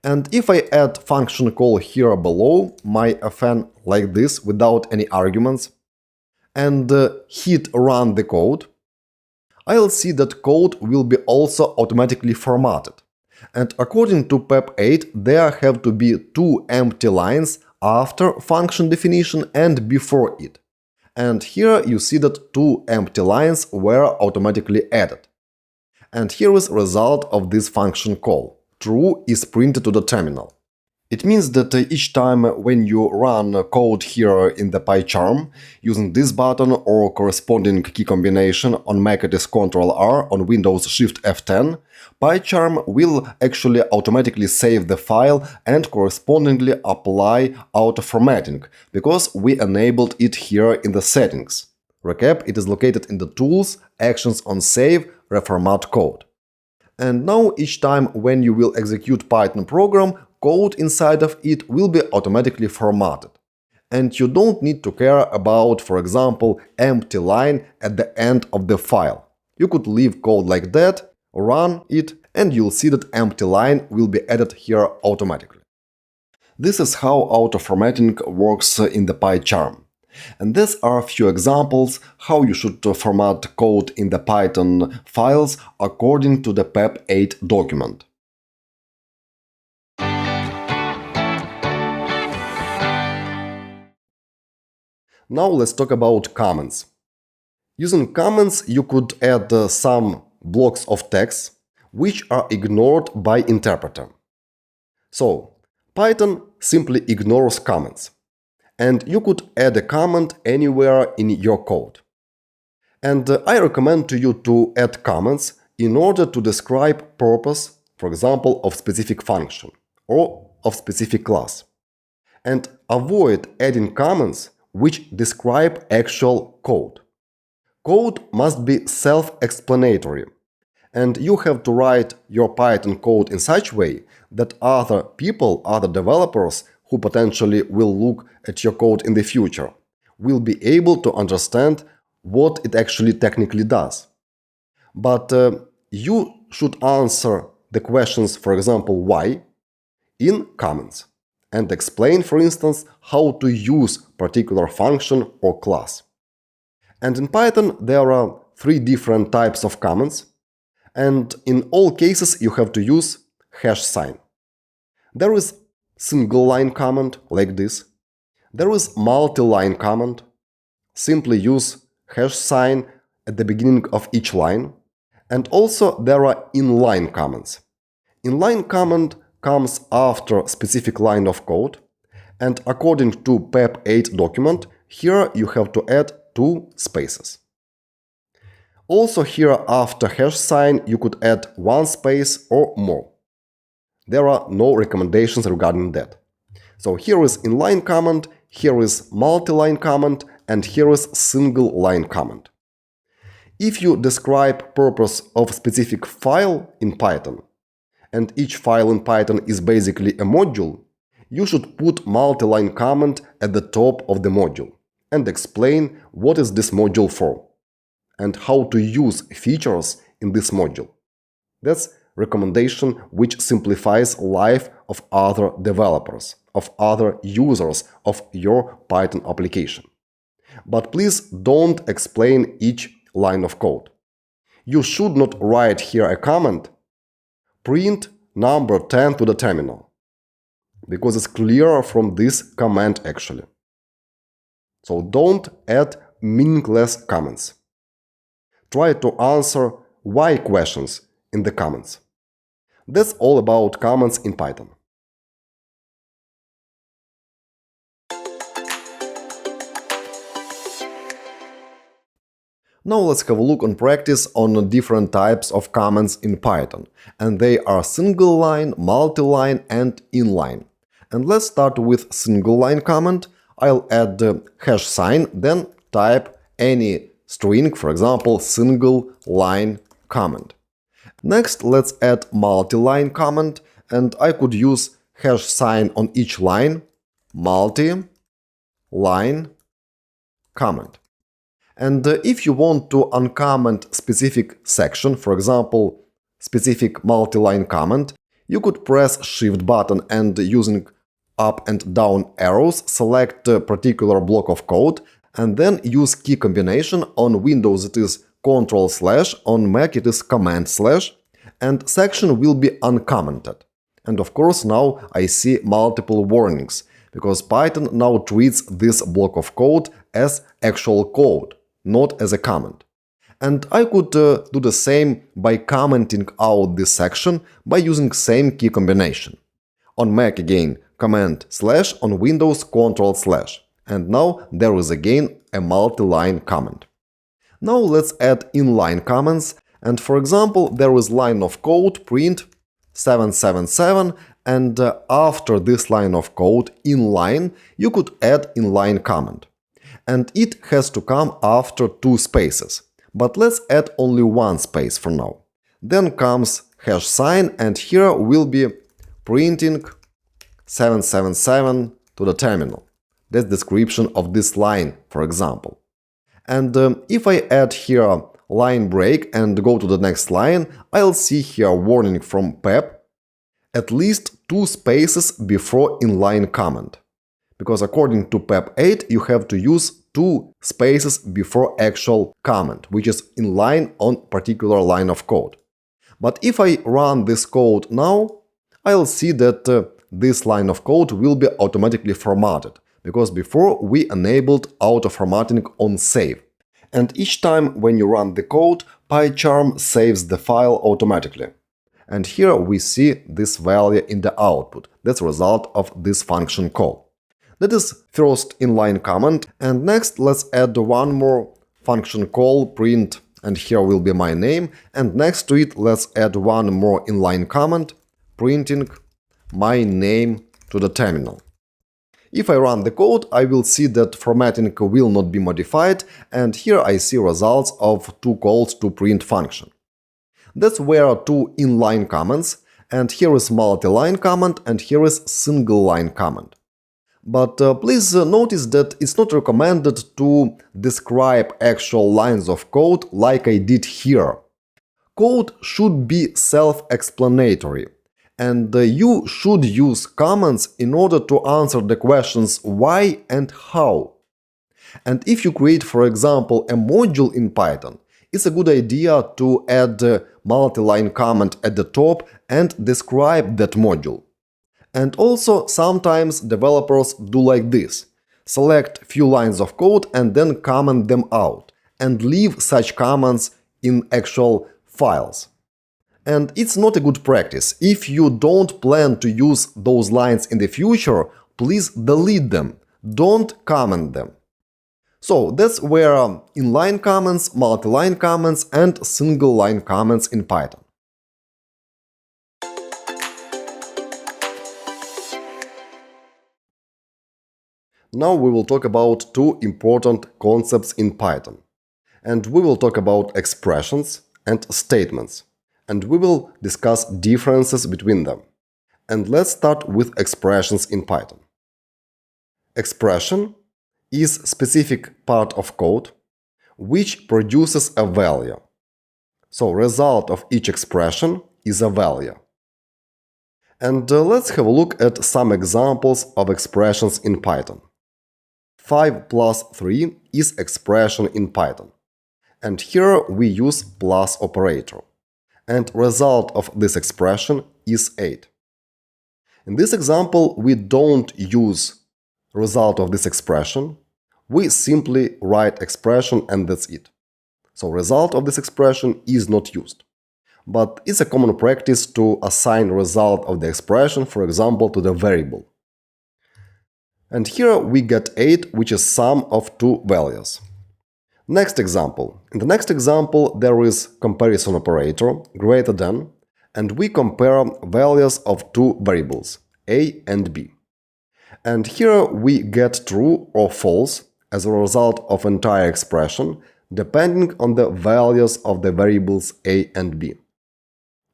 And if I add function call here below myfn like this without any arguments and hit run the code, I'll see that code will be also automatically formatted. And according to PEP8, there have to be 2 empty lines after function definition and before it. And here you see that 2 empty lines were automatically added. And here is result of this function call. True is printed to the terminal. It means that each time when you run code here in the PyCharm using this button or corresponding key combination, on Mac it is Ctrl+R, on Windows Shift F10, PyCharm will actually automatically save the file and correspondingly apply auto-formatting, because we enabled it here in the settings. Recap, it is located in the Tools, Actions on Save, Reformat Code. And now each time when you will execute Python program, code inside of it will be automatically formatted. And you don't need to care about, for example, empty line at the end of the file. You could leave code like that, run it, and you'll see that empty line will be added here automatically. This is how auto-formatting works in the PyCharm. And these are a few examples how you should format code in the Python files according to the PEP8 document. Now let's talk about comments. Using comments, you could add some blocks of text which are ignored by interpreter. So, Python simply ignores comments. And you could add a comment anywhere in your code. And I recommend to you to add comments in order to describe purpose, for example, of specific function or of specific class. And avoid adding comments which describe actual code. Code must be self-explanatory, and you have to write your Python code in such a way that other people, other developers who potentially will look at your code in the future, will be able to understand what it actually technically does. But you should answer the questions, for example, why, in comments, and explain, for instance, how to use particular function or class. And in Python there are 3 different types of comments, and in all cases you have to use hash sign. There is single line comment like this. There is multi-line comment. Simply use hash sign at the beginning of each line. And also there are inline comments. Inline comment comes after specific line of code, and according to PEP8 document, here you have to add 2 spaces. Also here after hash sign you could add 1 space or more. There are no recommendations regarding that. So here is inline comment, here is multi-line comment, and here is single line comment. If you describe purpose of specific file in Python, and each file in Python is basically a module, you should put multi-line comment at the top of the module and explain what is this module for and how to use features in this module. That's recommendation which simplifies life of other developers, of other users of your Python application. But please don't explain each line of code. You should not write here a comment, print number 10 to the terminal, because it's clear from this command actually. So don't add meaningless comments. Try to answer why questions in the comments. That's all about comments in Python. Now let's have a look on practice on different types of comments in Python. And they are single line, multi-line, and inline. And let's start with single line comment. I'll add the hash sign, then type any string, for example, single line comment. Next, let's add multi-line comment, and I could use hash sign on each line, multi-line comment. And if you want to uncomment specific section, for example, specific multi-line comment, you could press Shift button and using up and down arrows select a particular block of code and then use key combination. On Windows it is Ctrl/, on Mac it is Command/, and section will be uncommented. And of course now I see multiple warnings, because Python now treats this block of code as actual code, not as a comment. And I could do the same by commenting out this section by using same key combination. On Mac again Command/, on Windows Ctrl/. And now there is again a multi-line comment. Now let's add inline comments, and for example there is line of code print 777, and after this line of code inline you could add inline comment. And it has to come after 2 spaces. But let's add only 1 space for now. Then comes hash sign, and here we'll be printing 777 to the terminal. That's description of this line, for example. And if I add here line break and go to the next line, I'll see here warning from PEP, at least 2 spaces before inline comment. Because according to PEP 8, you have to use 2 spaces before actual comment, which is inline on particular line of code. But if I run this code now, I'll see that this line of code will be automatically formatted, because before we enabled auto-formatting on save. And each time when you run the code, PyCharm saves the file automatically. And here we see this value in the output. That's a result of this function call. That is first inline comment, and next let's add one more function call print, and here will be my name, and next to it let's add one more inline comment printing my name to the terminal. If I run the code, I will see that formatting will not be modified, and here I see results of 2 calls to print function. That's where 2 inline comments, and here is multi-line comment, and here is single line comment. But please notice that it's not recommended to describe actual lines of code like I did here. Code should be self-explanatory, and you should use comments in order to answer the questions why and how. And if you create, for example, a module in Python, it's a good idea to add a multi-line comment at the top and describe that module. And also, sometimes developers do like this. Select few lines of code and then comment them out, and leave such comments in actual files. And it's not a good practice. If you don't plan to use those lines in the future, please delete them. Don't comment them. So that's where inline comments, multi-line comments, and single line comments in Python. Now we will talk about 2 important concepts in Python. And we will talk about expressions and statements. And we will discuss differences between them. And let's start with expressions in Python. Expression is specific part of code which produces a value. So result of each expression is a value. And let's have a look at some examples of expressions in Python. 5 plus 3 is expression in Python. And here we use plus operator. And result of this expression is 8. In this example, we don't use result of this expression. We simply write expression and that's it. So result of this expression is not used. But it's a common practice to assign result of the expression, for example, to the variable. And here we get 8, which is sum of 2 values. Next example. In the next example, there is comparison operator greater than, and we compare values of two variables, a and b. And here we get true or false as a result of entire expression, depending on the values of the variables a and b.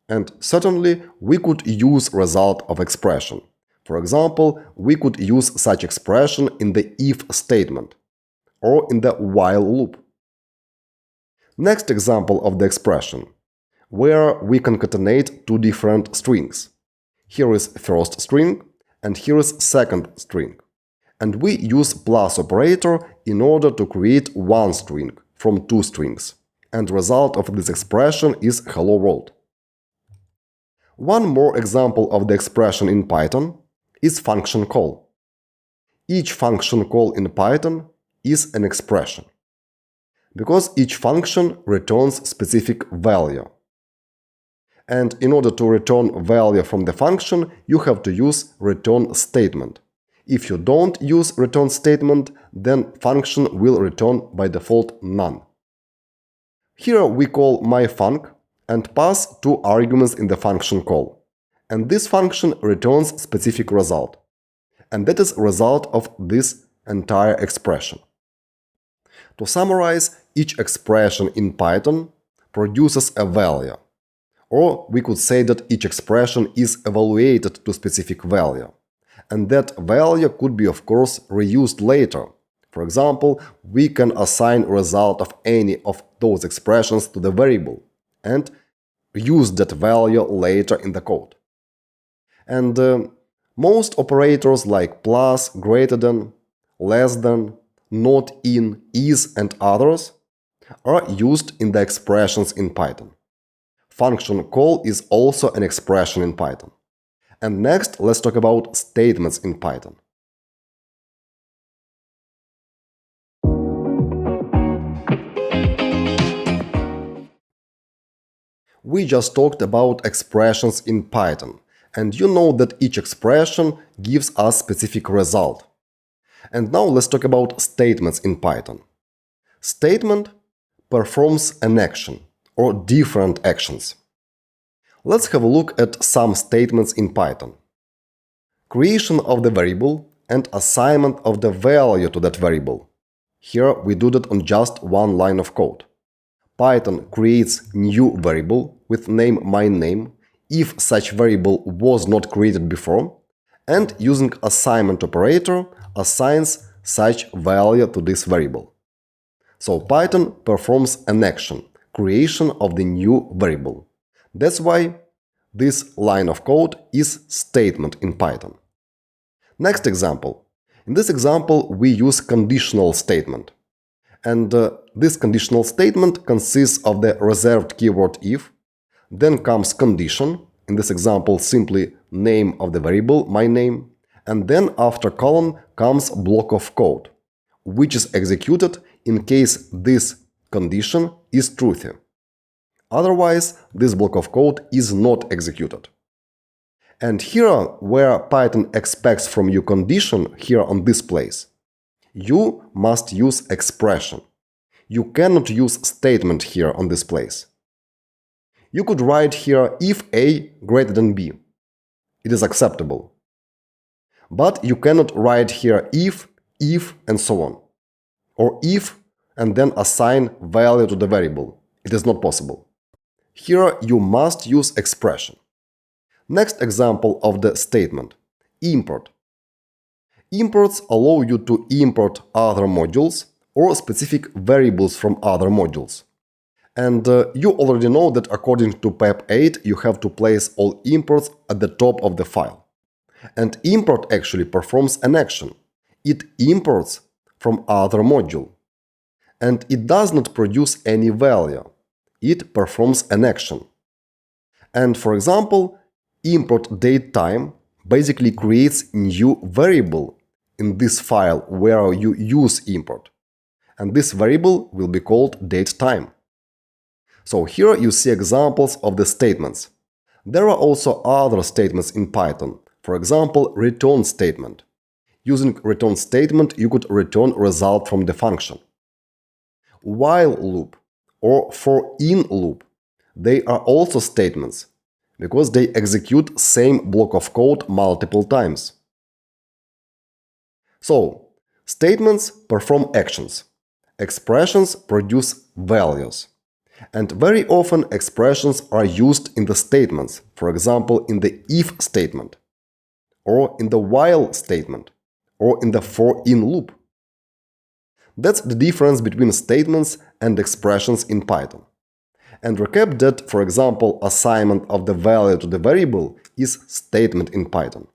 And certainly, we could use result of expression. For example, we could use such expression in the if statement or in the while loop. Next example of the expression, where we concatenate two different strings. Here is first string and here is second string. And we use plus operator in order to create one string from two strings. And result of this expression is hello world. One more example of the expression in Python is function call. Each function call in Python is an expression, because each function returns specific value. And in order to return value from the function, you have to use return statement. If you don't use return statement, then function will return by default none. Here we call myfunc and pass two arguments in the function call. And this function returns specific result. And that is result of this entire expression. To summarize, each expression in Python produces a value. Or we could say that each expression is evaluated to specific value. And that value could be, of course, reused later. For example, we can assign result of any of those expressions to the variable and use that value later in the code. And most operators like plus, greater than, less than, not in, is, and others are used in the expressions in Python. Function call is also an expression in Python. And next, let's talk about statements in Python. We just talked about expressions in Python, and you know that each expression gives us specific result. And now let's talk about statements in Python. Statement performs an action or different actions. Let's have a look at some statements in Python. Creation of the variable and assignment of the value to that variable. Here we do that on just one line of code. Python creates new variable with name myName if such variable was not created before, and using assignment operator assigns such value to this variable. So Python performs an action, creation of the new variable. That's why this line of code is statement in Python. Next example. In this example, we use conditional statement. And this conditional statement consists of the reserved keyword if, then comes condition, in this example simply name of the variable, myName, and then after colon comes block of code, which is executed in case this condition is truthy. Otherwise, this block of code is not executed. And here, where Python expects from you condition, here on this place, you must use expression. You cannot use statement here on this place. You could write here if a greater than b. It is acceptable. But you cannot write here if, and so on. Or if and then assign value to the variable. It is not possible. Here you must use expression. Next example of the statement. Import. Imports allow you to import other modules or specific variables from other modules. And you already know that according to PEP 8, you have to place all imports at the top of the file. And import actually performs an action. It imports from other module. And it does not produce any value. It performs an action. And for example, import datetime basically creates new variable in this file where you use import. And this variable will be called datetime. So here you see examples of the statements. There are also other statements in Python. For example, return statement. Using return statement, you could return result from the function. While loop or for-in loop, they are also statements because they execute same block of code multiple times. So, statements perform actions. Expressions produce values. And very often expressions are used in the statements, for example, in the if statement, or in the while statement, or in the for-in loop. That's the difference between statements and expressions in Python. And recap that, for example, assignment of the value to the variable is statement in Python.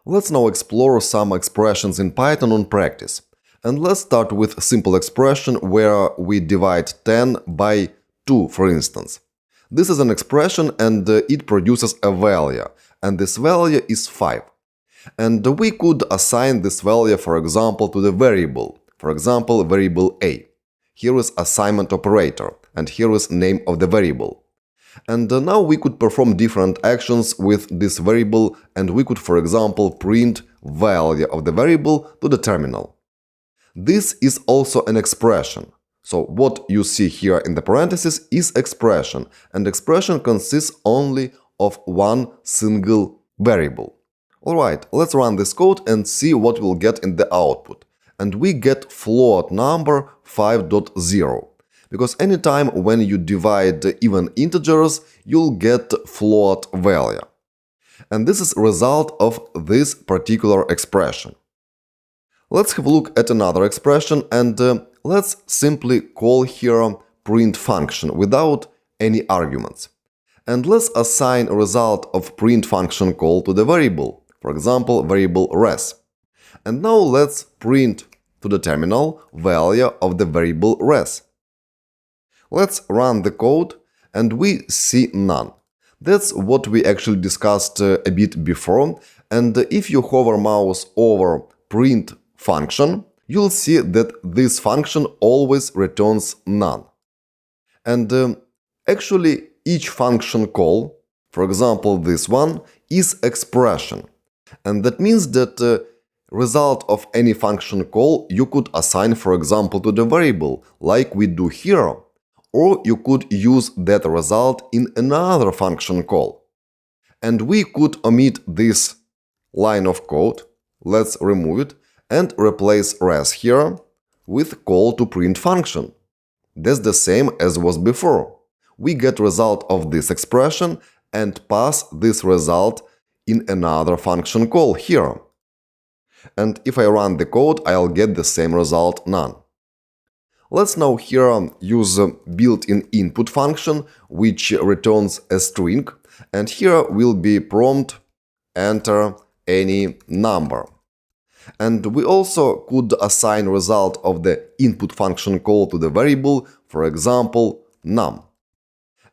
Let's now explore some expressions in Python on practice. And let's start with a simple expression where we divide 10 by 2, for instance. This is an expression and it produces a value, and this value is 5. And we could assign this value, for example, to the variable, for example, variable a. Here is assignment operator, and here is name of the variable. And now we could perform different actions with this variable, and we could, for example, print value of the variable to the terminal. This is also an expression. So what you see here in the parentheses is expression, and expression consists only of one single variable. Alright, let's run this code and see what we'll get in the output. And we get float number 5.0. Because anytime when you divide even integers, you'll get float value. And this is a result of this particular expression. Let's have a look at another expression, and let's simply call here print function without any arguments. And let's assign a result of print function call to the variable, for example, variable res. And now let's print to the terminal value of the variable res. Let's run the code, and we see none. That's what we actually discussed a bit before, and if you hover mouse over print function, you'll see that this function always returns none. And actually each function call, for example this one, is expression. And that means that result of any function call you could assign, for example, to the variable, like we do here. Or you could use that result in another function call. And we could omit this line of code, let's remove it, and replace res here with call to print function. That's the same as was before. We get result of this expression and pass this result in another function call here. And if I run the code, I'll get the same result, none. Let's now here use a built-in input function which returns a string, and here will be prompt enter any number. And we also could assign result of the input function call to the variable, for example, num.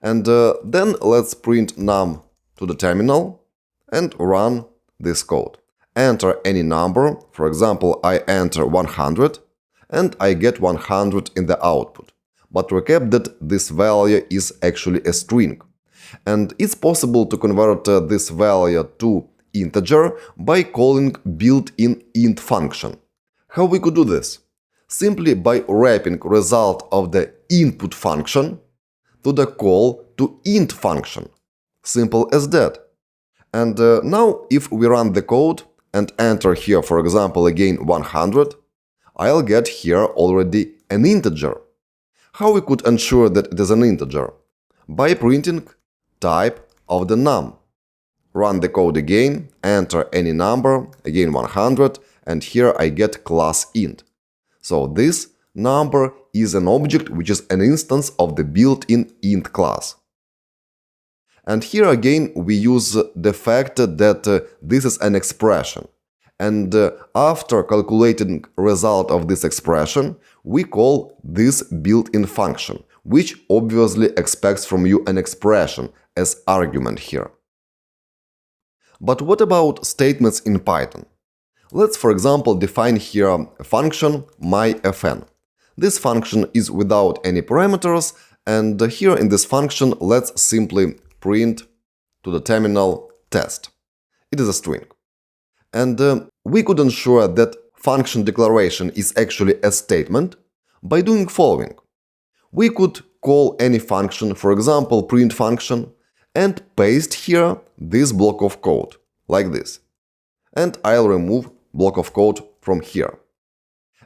And then let's print num to the terminal and run this code. Enter any number, for example, I enter 100. And I get 100 in the output. But recap that this value is actually a string. And it's possible to convert this value to integer by calling built-in int function. How we could do this? Simply by wrapping result of the input function to the call to int function. Simple as that. And now if we run the code and enter here, for example, again 100, I'll get here already an integer. How we could ensure that it is an integer? By printing type of the num. Run the code again, enter any number, again 100, and here I get class int. So this number is an object which is an instance of the built-in int class. And here again we use the fact that this is an expression. And after calculating result of this expression, we call this built-in function, which obviously expects from you an expression as argument here. But what about statements in Python? Let's, for example, define here a function myFn. This function is without any parameters, and here in this function let's simply print to the terminal test. It is a string. And we could ensure that function declaration is actually a statement by doing following. We could call any function, for example, print function, and paste here this block of code, like this. And I'll remove block of code from here.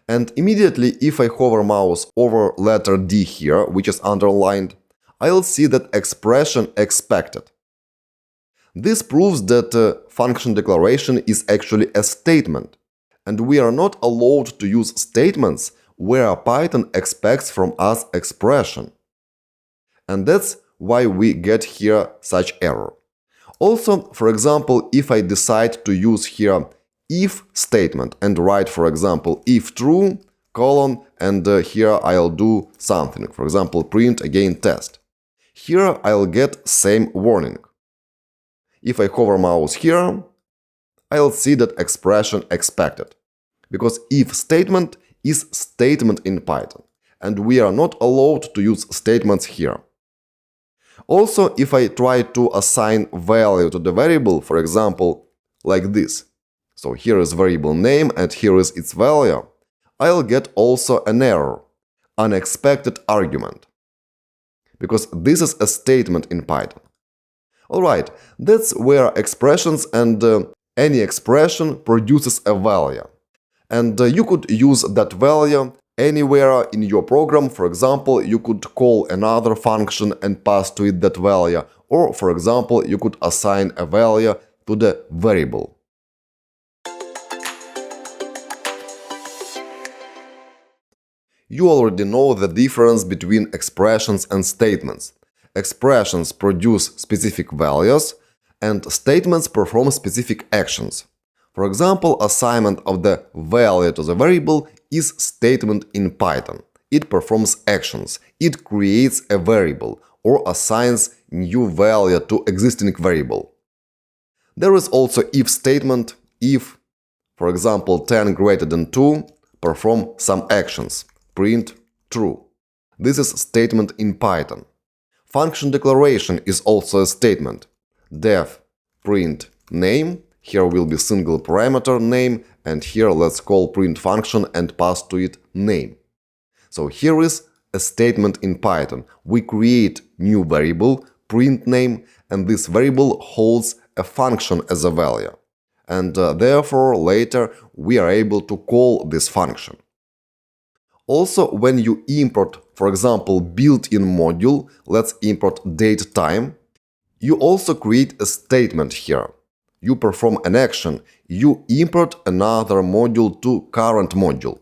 And immediately, if I hover mouse over letter D here, which is underlined, I'll see that expression expected. This proves that function declaration is actually a statement, and we are not allowed to use statements where Python expects from us expression. And that's why we get here such error. Also, for example, if I decide to use here if statement and write, for example, if true, colon, and here I'll do something, for example, print again test. Here I'll get same warning. If I hover mouse here, I'll see that expression expected, because if statement is statement in Python, and we are not allowed to use statements here. Also, if I try to assign value to the variable, for example, like this, so here is variable name and here is its value, I'll get also an error, unexpected argument, because this is a statement in Python. Alright, that's where expressions and any expression produces a value. And you could use that value anywhere in your program. For example, you could call another function and pass to it that value. Or, for example, you could assign a value to the variable. You already know the difference between expressions and statements. Expressions produce specific values, and statements perform specific actions. For example, assignment of the value to the variable is statement in Python. It performs actions. It creates a variable or assigns new value to existing variable. There is also if statement. If, for example, 10 greater than 2, perform some actions. Print true. This is statement in Python. Function declaration is also a statement. Def print name. Here will be single parameter name, and here let's call print function and pass to it name. So here is a statement in Python. We create new variable, print name, and this variable holds a function as a value. And therefore later we are able to call this function. Also, when you import, for example, built-in module, let's import datetime, you also create a statement here. You perform an action, you import another module to current module.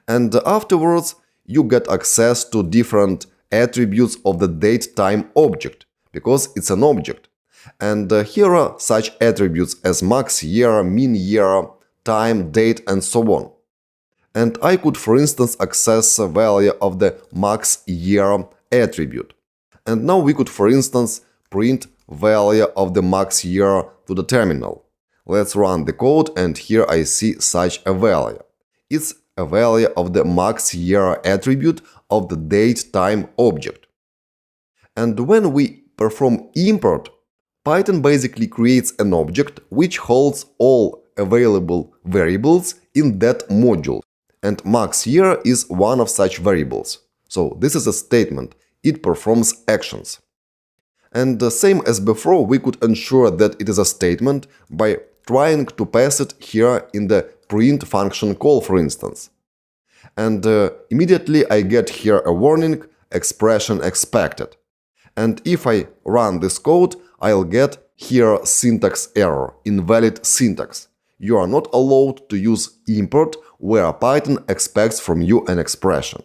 And afterwards, you get access to different attributes of the datetime object, because it's an object. And here are such attributes as max year, min year, time, date, and so on. And I could, for instance, access a value of the max year attribute. And now we could, for instance, print value of the max year to the terminal. Let's run the code, and here I see such a value. It's a value of the max year attribute of the datetime object. And when we perform import, Python basically creates an object which holds all available variables in that module. And max year is one of such variables. So this is a statement. It performs actions. And the same as before, we could ensure that it is a statement by trying to pass it here in the print function call, for instance. And immediately I get here a warning, expression expected. And if I run this code, I'll get here syntax error, invalid syntax. You are not allowed to use import where Python expects from you an expression.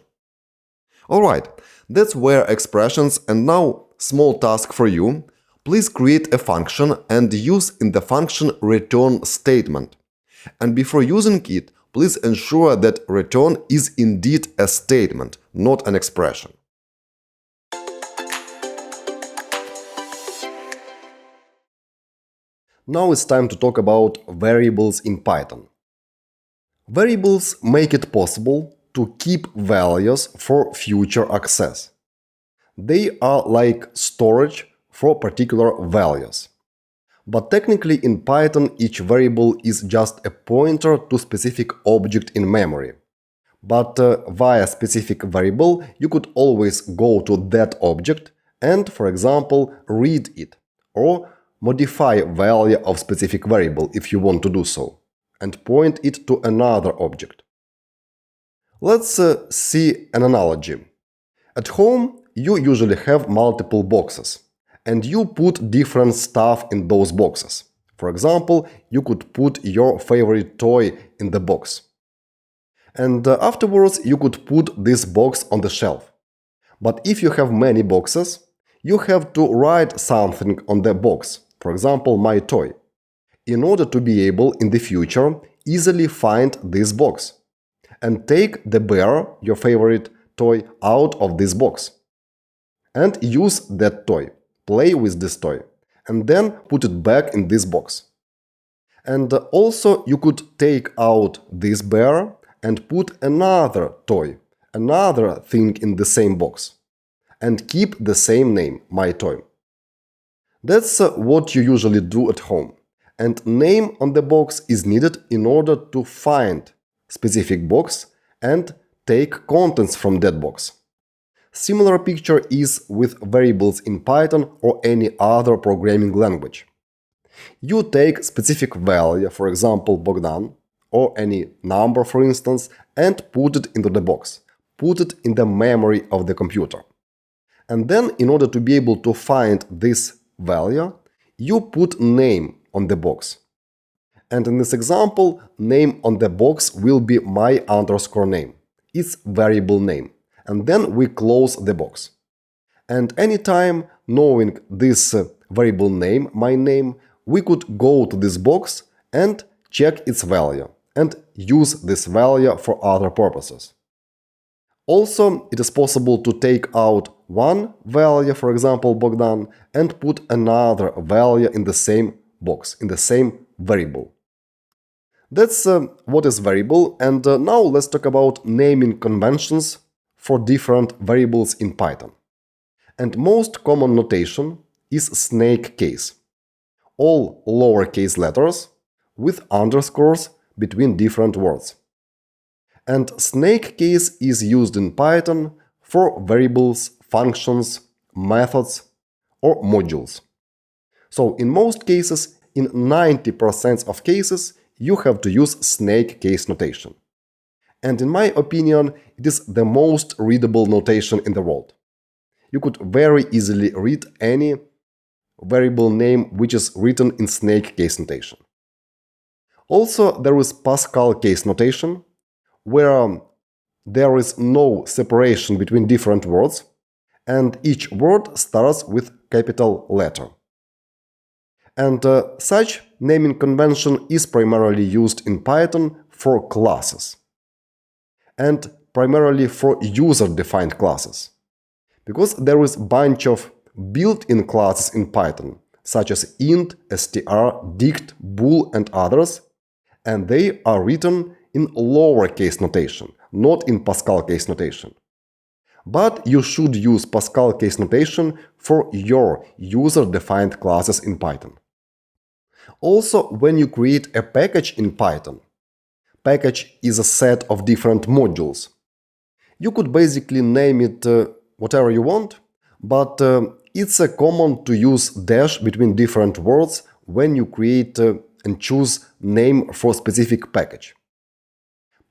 Alright, that's where expressions, and now small task for you. Please create a function and use in the function return statement. And before using it, please ensure that return is indeed a statement, not an expression. Now it's time to talk about variables in Python. Variables make it possible to keep values for future access. They are like storage for particular values. But technically in Python each variable is just a pointer to specific object in memory. But via specific variable you could always go to that object and, for example, read it, or modify value of specific variable if you want to do so, and point it to another object. Let's see an analogy. At home, you usually have multiple boxes, and you put different stuff in those boxes. For example, you could put your favorite toy in the box. And afterwards, you could put this box on the shelf. But if you have many boxes, you have to write something on the box, for example, my toy, in order to be able in the future easily find this box and take the bear, your favorite toy, out of this box and use that toy, play with this toy, and then put it back in this box. And also you could take out this bear and put another toy, another thing in the same box, and keep the same name, my toy. That's what you usually do at home, and name on the box is needed in order to find specific box and take contents from that box. Similar picture is with variables in Python or any other programming language. You take specific value, for example Bogdan, or any number for instance, and put it into the box, put it in the memory of the computer. And then in order to be able to find this value, you put name on the box. And in this example, name on the box will be my underscore name, its variable name. And then we close the box. And anytime knowing this variable name, my name, we could go to this box and check its value and use this value for other purposes. Also, it is possible to take out one value, for example Bogdan, and put another value in the same box, in the same variable. That's what is variable, and now let's talk about naming conventions for different variables in Python. And most common notation is snake case. All lowercase letters with underscores between different words. And snake case is used in Python for variables, functions, methods, or modules. So in most cases, in 90% of cases, you have to use snake case notation. And in my opinion, it is the most readable notation in the world. You could very easily read any variable name which is written in snake case notation. Also, there is Pascal case notation, where there is no separation between different words, and each word starts with capital letter. And such naming convention is primarily used in Python for classes, and primarily for user-defined classes, because there is a bunch of built-in classes in Python, such as int, str, dict, bool, and others, and they are written in lowercase notation, not in Pascal case notation. But you should use Pascal case notation for your user-defined classes in Python. Also, when you create a package in Python, package is a set of different modules. You could basically name it whatever you want, but it's common to use dash between different words when you create and choose name for specific package.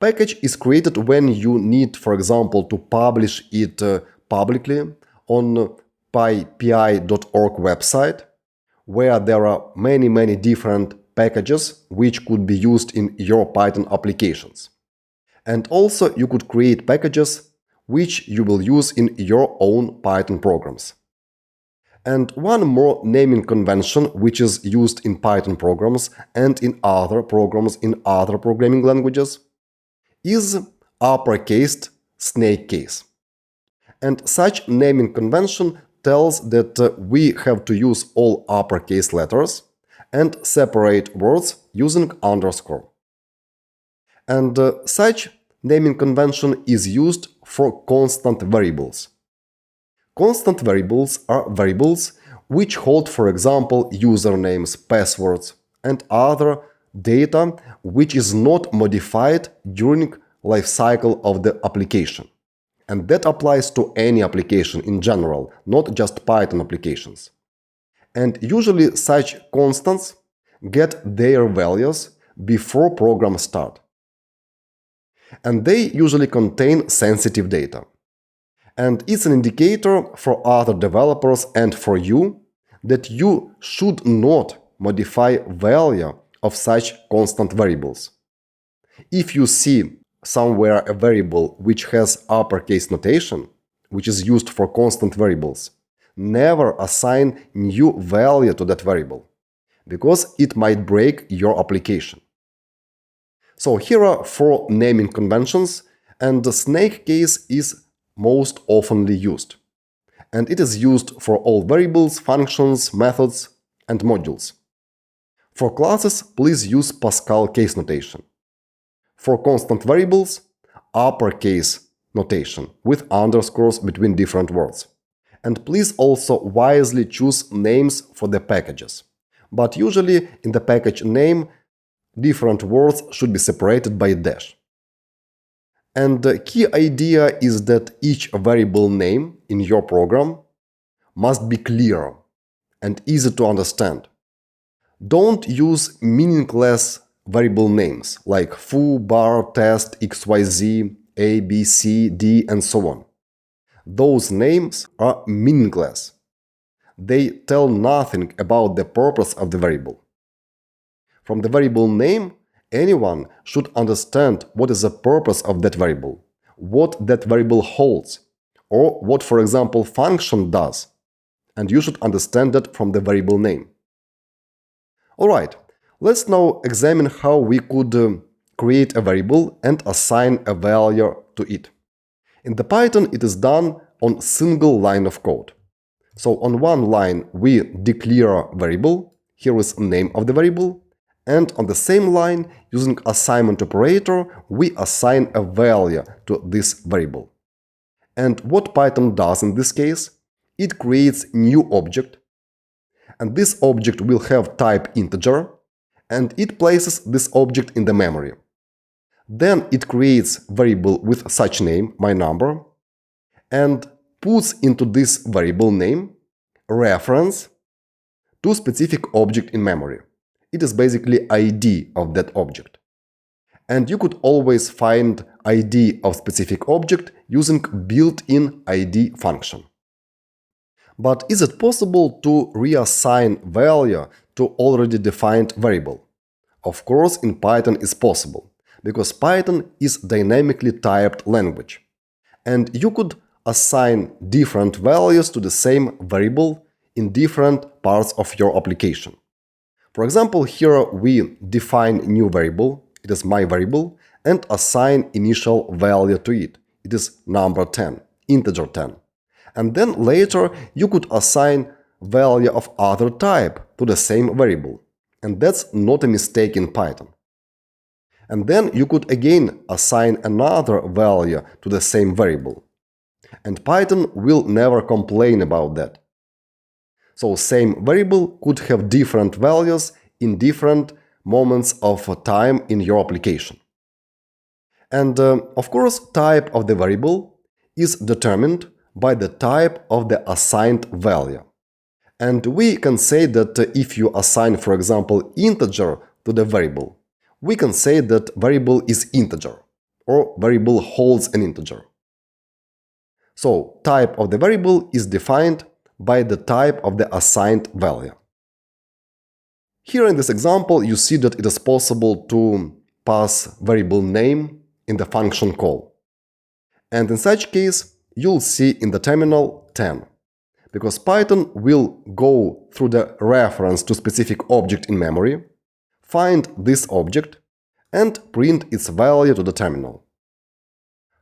Package is created when you need, for example, to publish it publicly on py.org website, where there are many different packages which could be used in your Python applications. And also you could create packages which you will use in your own Python programs. And one more naming convention which is used in Python programs and in other programs in other programming languages is uppercase snake case. And such naming convention tells that we have to use all uppercase letters and separate words using underscore. And such naming convention is used for constant variables. Constant variables are variables which hold, for example, usernames, passwords, and other data which is not modified during life cycle of the application. And that applies to any application in general, not just Python applications. And usually such constants get their values before programs start. And they usually contain sensitive data. And it's an indicator for other developers and for you that you should not modify value of such constant variables. If you see somewhere a variable which has uppercase notation, which is used for constant variables, never assign new value to that variable, because it might break your application. So here are 4 naming conventions, and the snake case is most oftenly used. And it is used for all variables, functions, methods, and modules. For classes, please use Pascal case notation. For constant variables, uppercase notation with underscores between different words. And please also wisely choose names for the packages. But usually in the package name, different words should be separated by a dash. And the key idea is that each variable name in your program must be clear and easy to understand. Don't use meaningless variable names like foo, bar, test, xyz, a, b, c, d, and so on. Those names are meaningless. They tell nothing about the purpose of the variable. From the variable name, anyone should understand what is the purpose of that variable, what that variable holds, or what, for example, function does. And you should understand that from the variable name. Alright, let's now examine how we could create a variable and assign a value to it. In the Python, it is done on a single line of code. So on one line, we declare a variable, here is the name of the variable, and on the same line, using assignment operator, we assign a value to this variable. And what Python does in this case, it creates new object, and this object will have type integer, and it places this object in the memory. Then it creates variable with such name, my number, and puts into this variable name reference to specific object in memory. It is basically ID of that object. And you could always find ID of specific object using built-in ID function. But is it possible to reassign value to already defined variable? Of course, in Python is possible, because Python is dynamically typed language. And you could assign different values to the same variable in different parts of your application. For example, here we define new variable, it is my variable, and assign initial value to it. It is number 10, integer 10. And then later you could assign value of other type to the same variable. And that's not a mistake in Python. And then you could again assign another value to the same variable. And Python will never complain about that. So same variable could have different values in different moments of time in your application. And of course, type of the variable is determined by the type of the assigned value. And we can say that if you assign, for example, integer to the variable, we can say that variable is integer, or variable holds an integer. So type of the variable is defined by the type of the assigned value. Here in this example, you see that it is possible to pass variable name in the function call. And in such case, you'll see in the terminal 10, because Python will go through the reference to specific object in memory, find this object, and print its value to the terminal.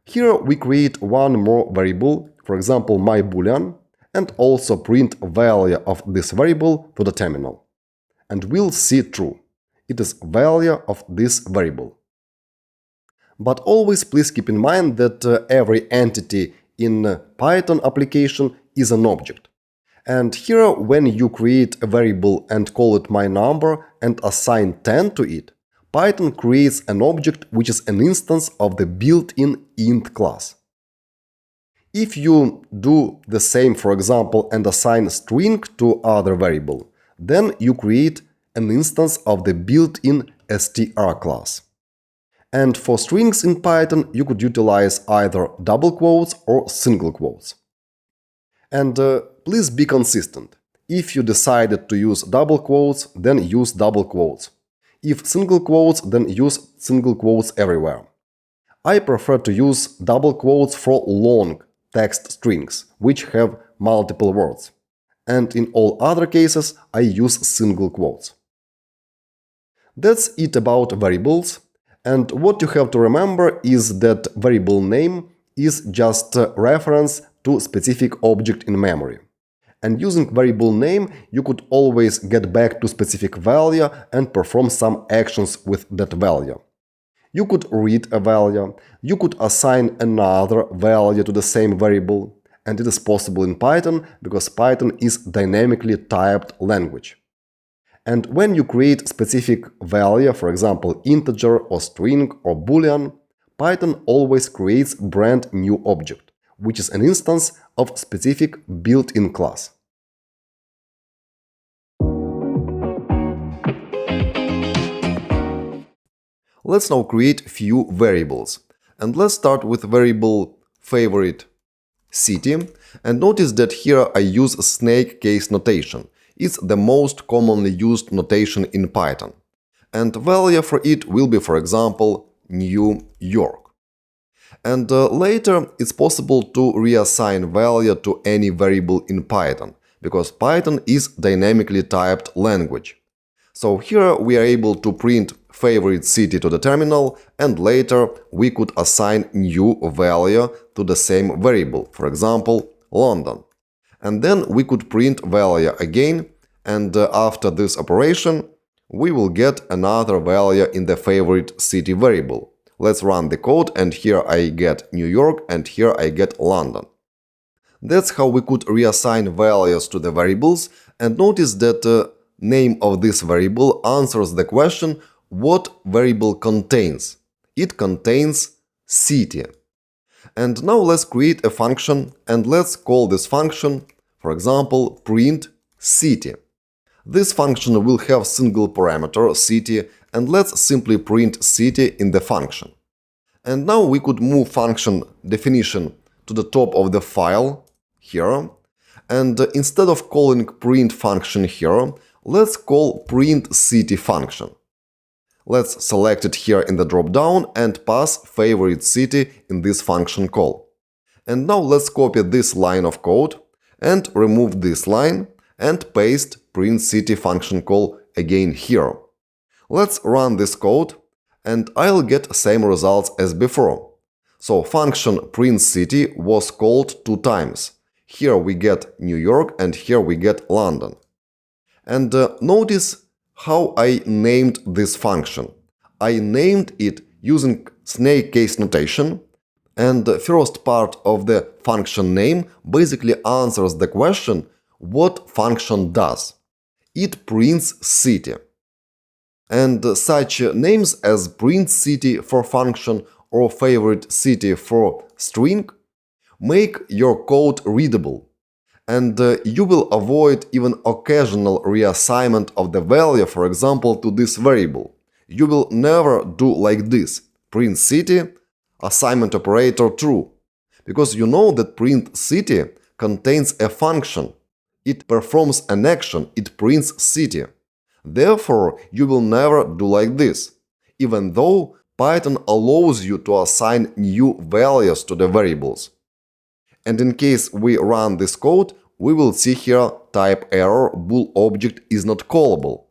Here we create one more variable, for example my boolean, and also print value of this variable to the terminal. And we'll see true. It is value of this variable. But always please keep in mind that every entity in Python application is an object. And here, when you create a variable and call it myNumber and assign 10 to it, Python creates an object which is an instance of the built-in int class. If you do the same, for example, and assign string to other variable, then you create an instance of the built-in str class. And for strings in Python, you could utilize either double quotes or single quotes. And please be consistent. If you decided to use double quotes, then use double quotes. If single quotes, then use single quotes everywhere. I prefer to use double quotes for long text strings, which have multiple words. And in all other cases, I use single quotes. That's it about variables. And what you have to remember is that variable name is just a reference to specific object in memory. And using variable name, you could always get back to specific value and perform some actions with that value. You could read a value, you could assign another value to the same variable, and it is possible in Python because Python is dynamically typed language. And when you create specific value, for example, integer or string or boolean, Python always creates brand new object, which is an instance of specific built-in class. Let's now create few variables. And let's start with variable favorite city. And notice that here I use snake case notation. It's the most commonly used notation in Python. And value for it will be, for example, New York. And later it's possible to reassign value to any variable in Python, because Python is dynamically typed language. So here we are able to print favorite city to the terminal, and later we could assign new value to the same variable, for example, London. And then we could print value again, and after this operation we will get another value in the favorite city variable. Let's run the code, and here I get New York and here I get London. That's how we could reassign values to the variables, and notice that name of this variable answers the question what variable contains. It contains city. And now let's create a function, and let's call this function, for example, print city. This function will have single parameter city, and let's simply print city in the function. And now we could move function definition to the top of the file here, and instead of calling print function here, let's call print city function. Let's select it here in the dropdown and pass favorite city in this function call. And now let's copy this line of code and remove this line and paste print city function call again here. Let's run this code, and I'll get same results as before. So function print city was called 2 times. Here we get New York and here we get London. And notice how I named this function. I named it using snake case notation, and the first part of the function name basically answers the question what function does. It prints city. And such names as print city for function or favorite city for string make your code readable. And you will avoid even occasional reassignment of the value, for example, to this variable. You will never do like this, print city, assignment operator true, because you know that print city contains a function. It performs an action, it prints city. Therefore, you will never do like this, even though Python allows you to assign new values to the variables. And in case we run this code, we will see here type error, bool object is not callable.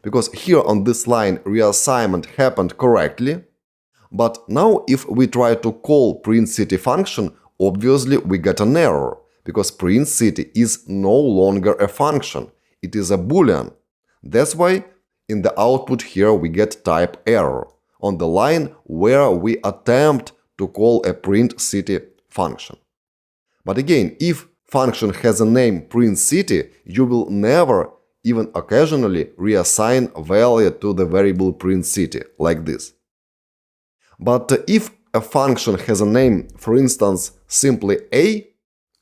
Because here on this line reassignment happened correctly. But now if we try to call print city function, obviously we get an error, because print city is no longer a function, it is a boolean. That's why in the output here we get type error on the line where we attempt to call a print city function. But again, if function has a name print city, you will never, even occasionally, reassign a value to the variable print city, like this. But if a function has a name, for instance, simply a,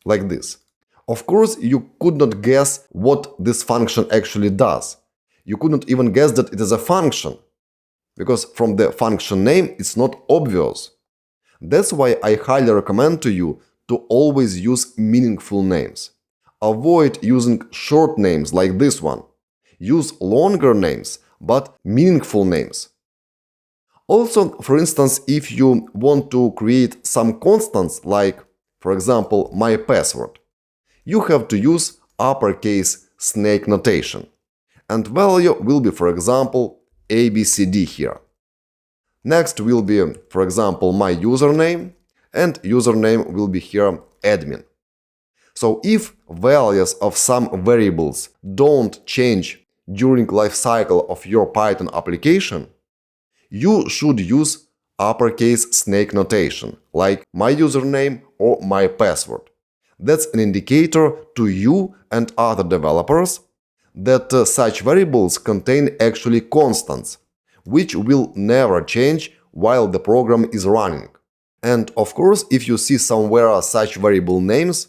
like this, of course you could not guess what this function actually does. You could not even guess that it is a function, because from the function name it's not obvious. That's why I highly recommend to you to always use meaningful names. Avoid using short names like this one. Use longer names, but meaningful names. Also, for instance, if you want to create some constants like, for example, my password, you have to use uppercase snake notation. And value will be, for example, ABCD here. Next will be, for example, my username, and username will be here admin. So if values of some variables don't change during life cycle of your Python application, you should use uppercase snake notation, like my username or my password. That's an indicator to you and other developers that such variables contain actually constants, which will never change while the program is running. And of course, if you see somewhere such variable names,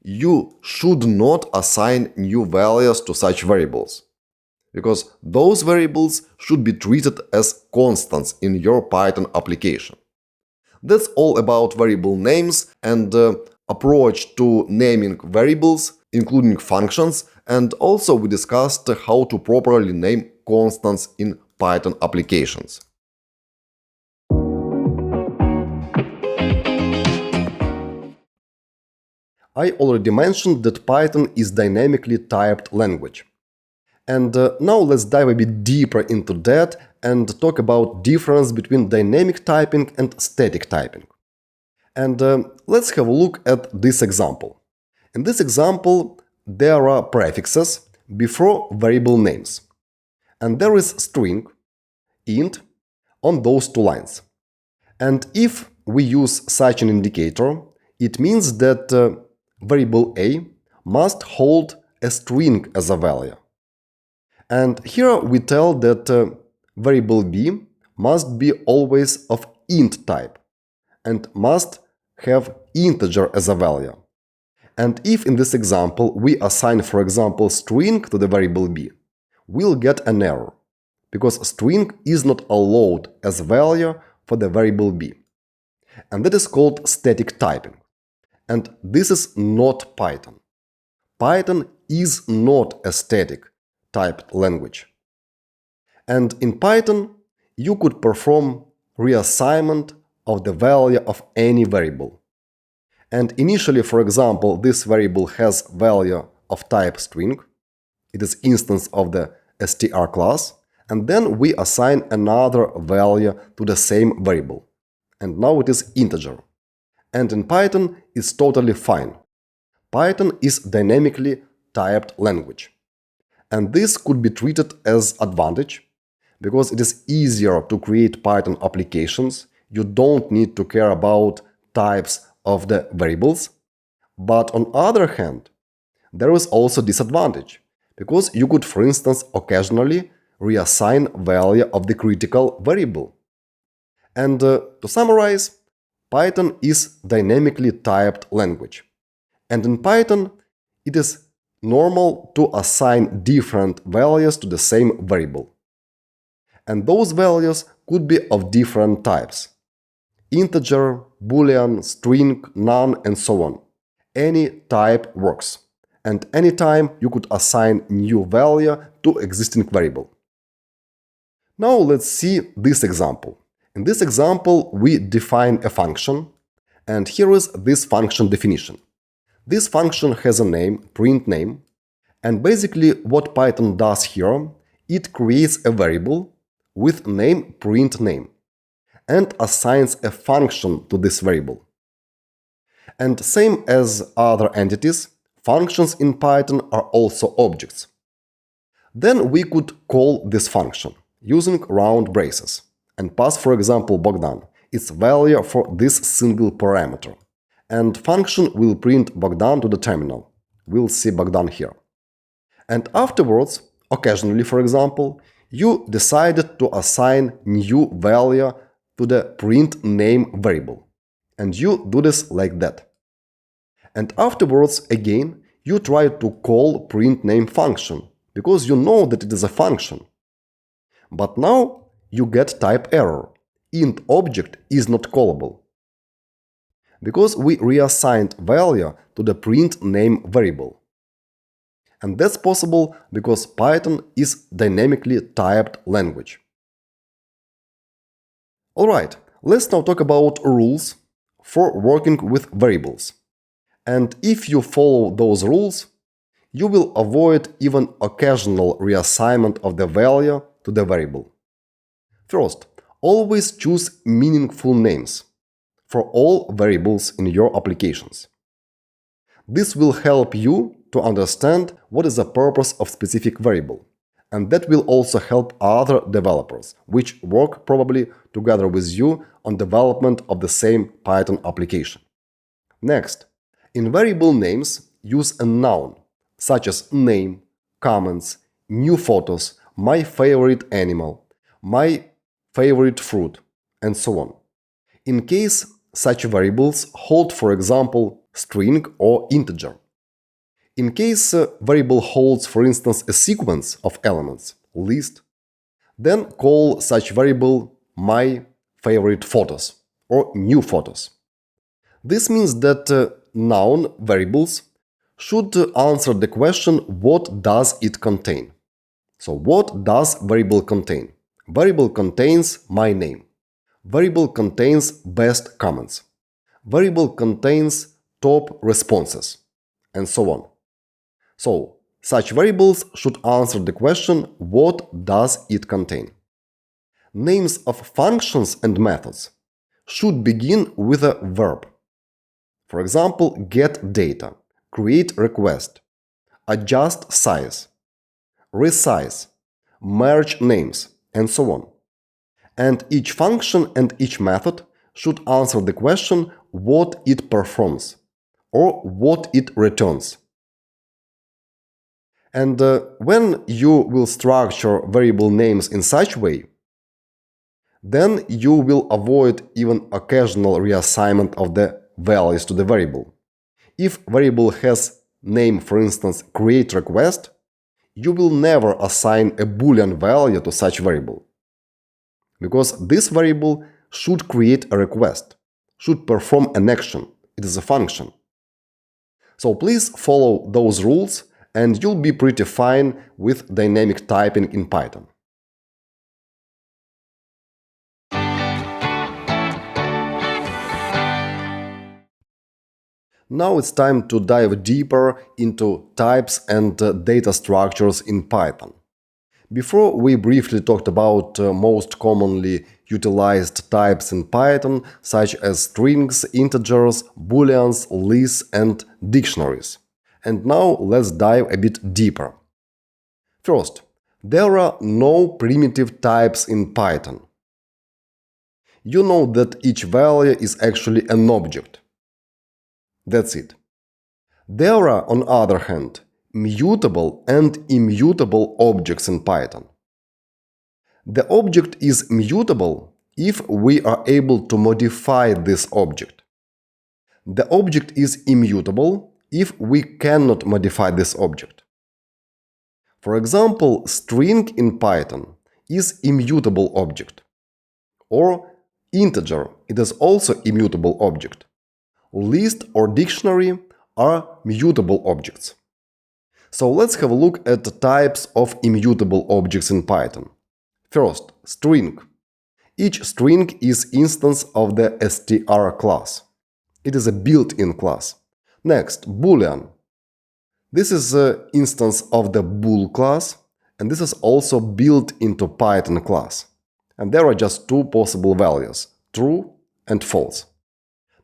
you should not assign new values to such variables, because those variables should be treated as constants in your Python application. That's all about variable names and approach to naming variables, including functions, and also we discussed how to properly name constants in Python applications. I already mentioned that Python is dynamically typed language. And now let's dive a bit deeper into that and talk about difference between dynamic typing and static typing. And let's have a look at this example. In this example, there are prefixes before variable names. And there is string, int, on those two lines. And if we use such an indicator, it means that variable a must hold a string as a value. And here we tell that variable b must be always of int type and must have integer as a value. And if in this example we assign, for example, string to the variable b, we'll get an error, because string is not allowed as value for the variable b. And that is called static typing. And this is not Python. Python is not a static typed language. And in Python, you could perform reassignment of the value of any variable. And initially, for example, this variable has value of type string. It is instance of the str class. And then we assign another value to the same variable. And now it is integer. And in Python, it's totally fine. Python is dynamically typed language. And this could be treated as advantage, because it is easier to create Python applications. You don't need to care about types of the variables. But on the other hand, there is also disadvantage, because you could, for instance, occasionally reassign value of the critical variable. And to summarize, Python is dynamically typed language. And in Python, it is normal to assign different values to the same variable. And those values could be of different types: integer, boolean, string, none, and so on. Any type works. And anytime you could assign new value to existing variable. Now let's see this example. In this example, we define a function, and here is this function definition. This function has a name, print name, and basically what Python does here, it creates a variable with name print name and assigns a function to this variable. And same as other entities, functions in Python are also objects. Then we could call this function using round braces and pass, for example, Bogdan, its value for this single parameter. and function will print Bogdan to the terminal. We'll see Bogdan here. And afterwards, occasionally, for example, you decided to assign new value to the print name variable. And you do this like that. And afterwards, again, you try to call print name function, because you know that it is a function. But now you get type error. Int object is not callable, because we reassigned value to the print name variable. And that's possible because Python is dynamically typed language. Alright, let's now talk about rules for working with variables. And if you follow those rules, you will avoid even occasional reassignment of the value to the variable. First, always choose meaningful names for all variables in your applications. This will help you to understand what is the purpose of specific variable, and that will also help other developers, which work probably together with you on development of the same Python application. Next, in variable names, use a noun, such as name, comments, new photos, my favorite animal, my favorite fruit, and so on. In case such variables hold, for example, string or integer. In case a variable holds, for instance, a sequence of elements, list, then call such variable my favorite photos or new photos. This means that noun variables should answer the question, what does it contain? So what does variable contain? Variable contains my name. Variable contains best comments. Variable contains top responses, and so on. So, such variables should answer the question, what does it contain? Names of functions and methods should begin with a verb. For example, get data, create request, adjust size, resize, merge names, and so on. And each function and each method should answer the question what it performs or what it returns. And when you will structure variable names in such way, then you will avoid even occasional reassignment of the values to the variable. If variable has name, for instance, create request, you will never assign a Boolean value to such variable, because this variable should create a request, should perform an action. It is a function. So please follow those rules and you'll be pretty fine with dynamic typing in Python. Now it's time to dive deeper into types and data structures in Python. Before, we briefly talked about most commonly utilized types in Python, such as strings, integers, booleans, lists, and dictionaries. And now let's dive a bit deeper. First, there are no primitive types in Python. You know that each value is actually an object. That's it. There are, on the other hand, mutable and immutable objects in Python. The object is mutable if we are able to modify this object. The object is immutable if we cannot modify this object. For example, string in Python is immutable object. Or integer, it is also immutable object. List or dictionary are mutable objects. So let's have a look at the types of immutable objects in Python. First, string. Each string is instance of the str class. It is a built-in class. Next, boolean. This is an instance of the bool class, and this is also built into Python class. And there are just two possible values, true and false.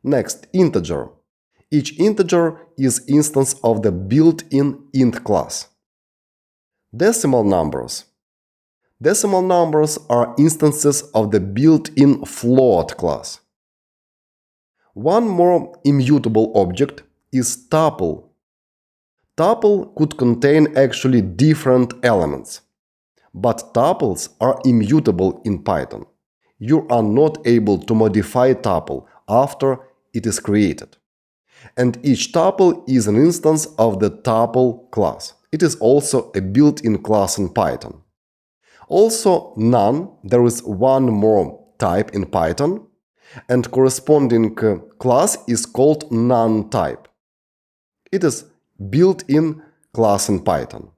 Next, integer. Each integer is instance of the built-in int class. Decimal numbers. Decimal numbers are instances of the built-in float class. One more immutable object is tuple. Tuple could contain actually different elements. But tuples are immutable in Python. You are not able to modify tuple after it is created. And each tuple is an instance of the tuple class. It is also a built-in class in Python. Also, none, there is one more type in Python, and corresponding class is called none type. It is built-in class in Python.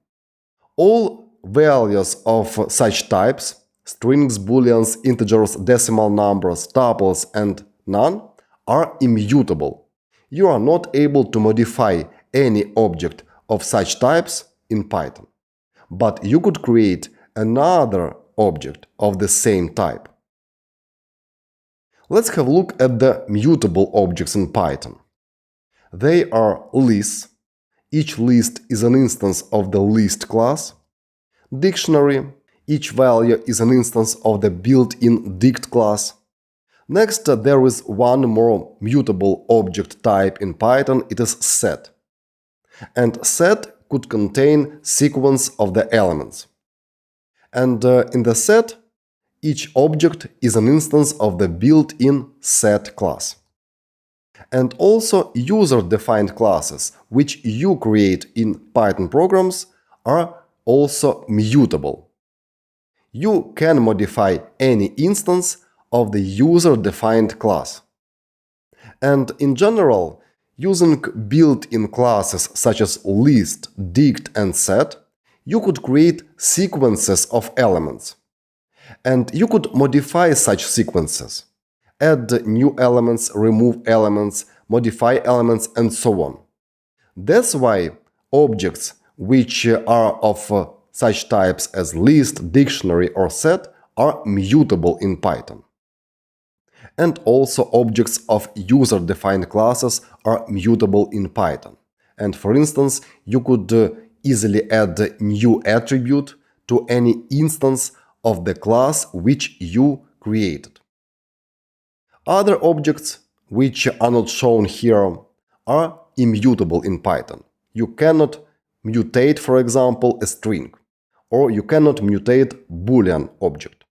All values of such types, strings, booleans, integers, decimal numbers, tuples, and none, are immutable. You are not able to modify any object of such types in Python. But you could create another object of the same type. Let's have a look at the mutable objects in Python. They are lists. Each list is an instance of the list class. Dictionary. Each value is an instance of the built-in dict class. Next, there is one more mutable object type in Python. It is set. And set could contain sequence of the elements. And in the set, each object is an instance of the built-in set class. And also user-defined classes, which you create in Python programs, are also mutable. You can modify any instance of the user-defined class. And in general, using built-in classes such as list, dict, and set, you could create sequences of elements. And you could modify such sequences. Add new elements, remove elements, modify elements, and so on. That's why objects which are of such types as list, dictionary, or set are mutable in Python. And also objects of user-defined classes are mutable in Python. And for instance, you could easily add a new attribute to any instance of the class which you created. Other objects, which are not shown here, are immutable in Python. You cannot mutate, for example, a string, or you cannot mutate Boolean object.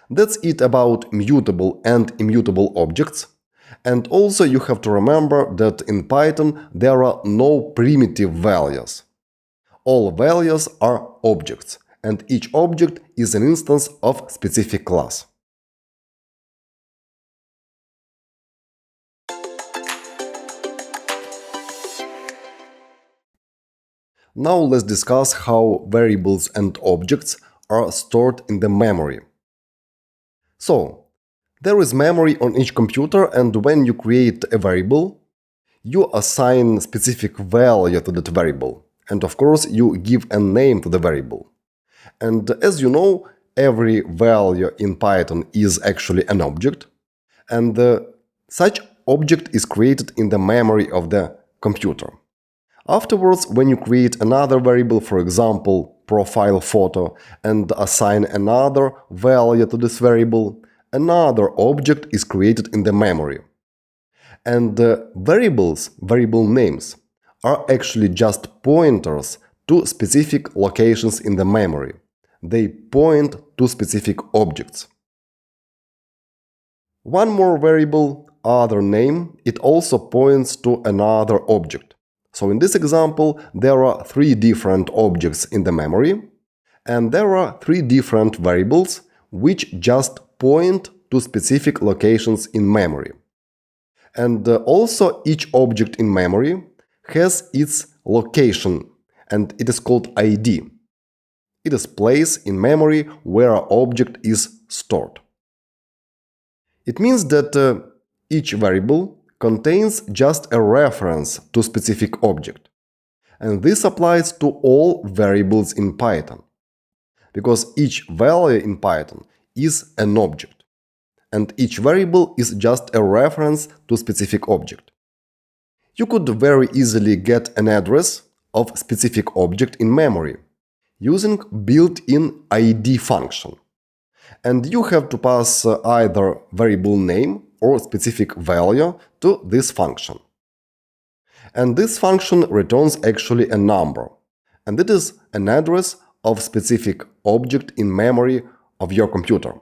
That's it about mutable and immutable objects. And also you have to remember that in Python there are no primitive values. All values are objects, and each object is an instance of specific class. Now let's discuss how variables and objects are stored in the memory. So, there is memory on each computer, and when you create a variable, you assign specific value to that variable. And of course, you give a name to the variable. And as you know, every value in Python is actually an object. And such object is created in the memory of the computer. Afterwards, when you create another variable, for example, profile photo, and assign another value to this variable, another object is created in the memory. And variables, variable names, are actually just pointers to specific locations in the memory. They point to specific objects. One more variable, other name, it also points to another object. So in this example, there are three different objects in the memory, and there are three different variables which just point to specific locations in memory. And also each object in memory has its location, and it is called ID. It is place in memory where an object is stored. It means that each variable contains just a reference to specific object. And this applies to all variables in Python, because each value in Python is an object, and each variable is just a reference to specific object. You could very easily get an address of specific object in memory using built-in ID function. And you have to pass either variable name or specific value to this function. And this function returns actually a number, and it is an address of specific object in memory of your computer.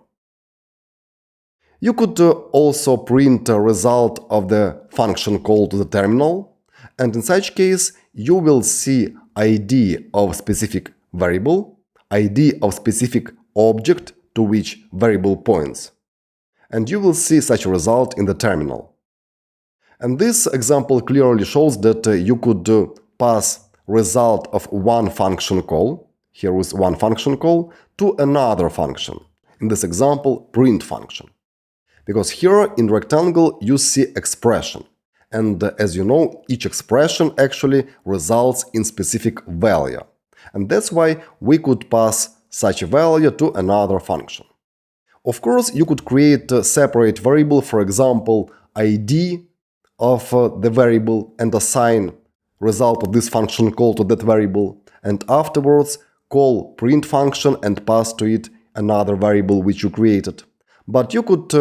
You could also print a result of the function call to the terminal, and in such case you will see ID of specific variable, ID of specific object to which variable points, and you will see such a result in the terminal. And this example clearly shows that you could pass result of one function call, here is one function call, to another function, in this example print function. Because here in rectangle you see expression, and as you know, each expression actually results in specific value. And that's why we could pass such a value to another function. Of course, you could create a separate variable, for example, ID of the variable, and assign result of this function call to that variable, and afterwards call print function and pass to it another variable which you created. But you could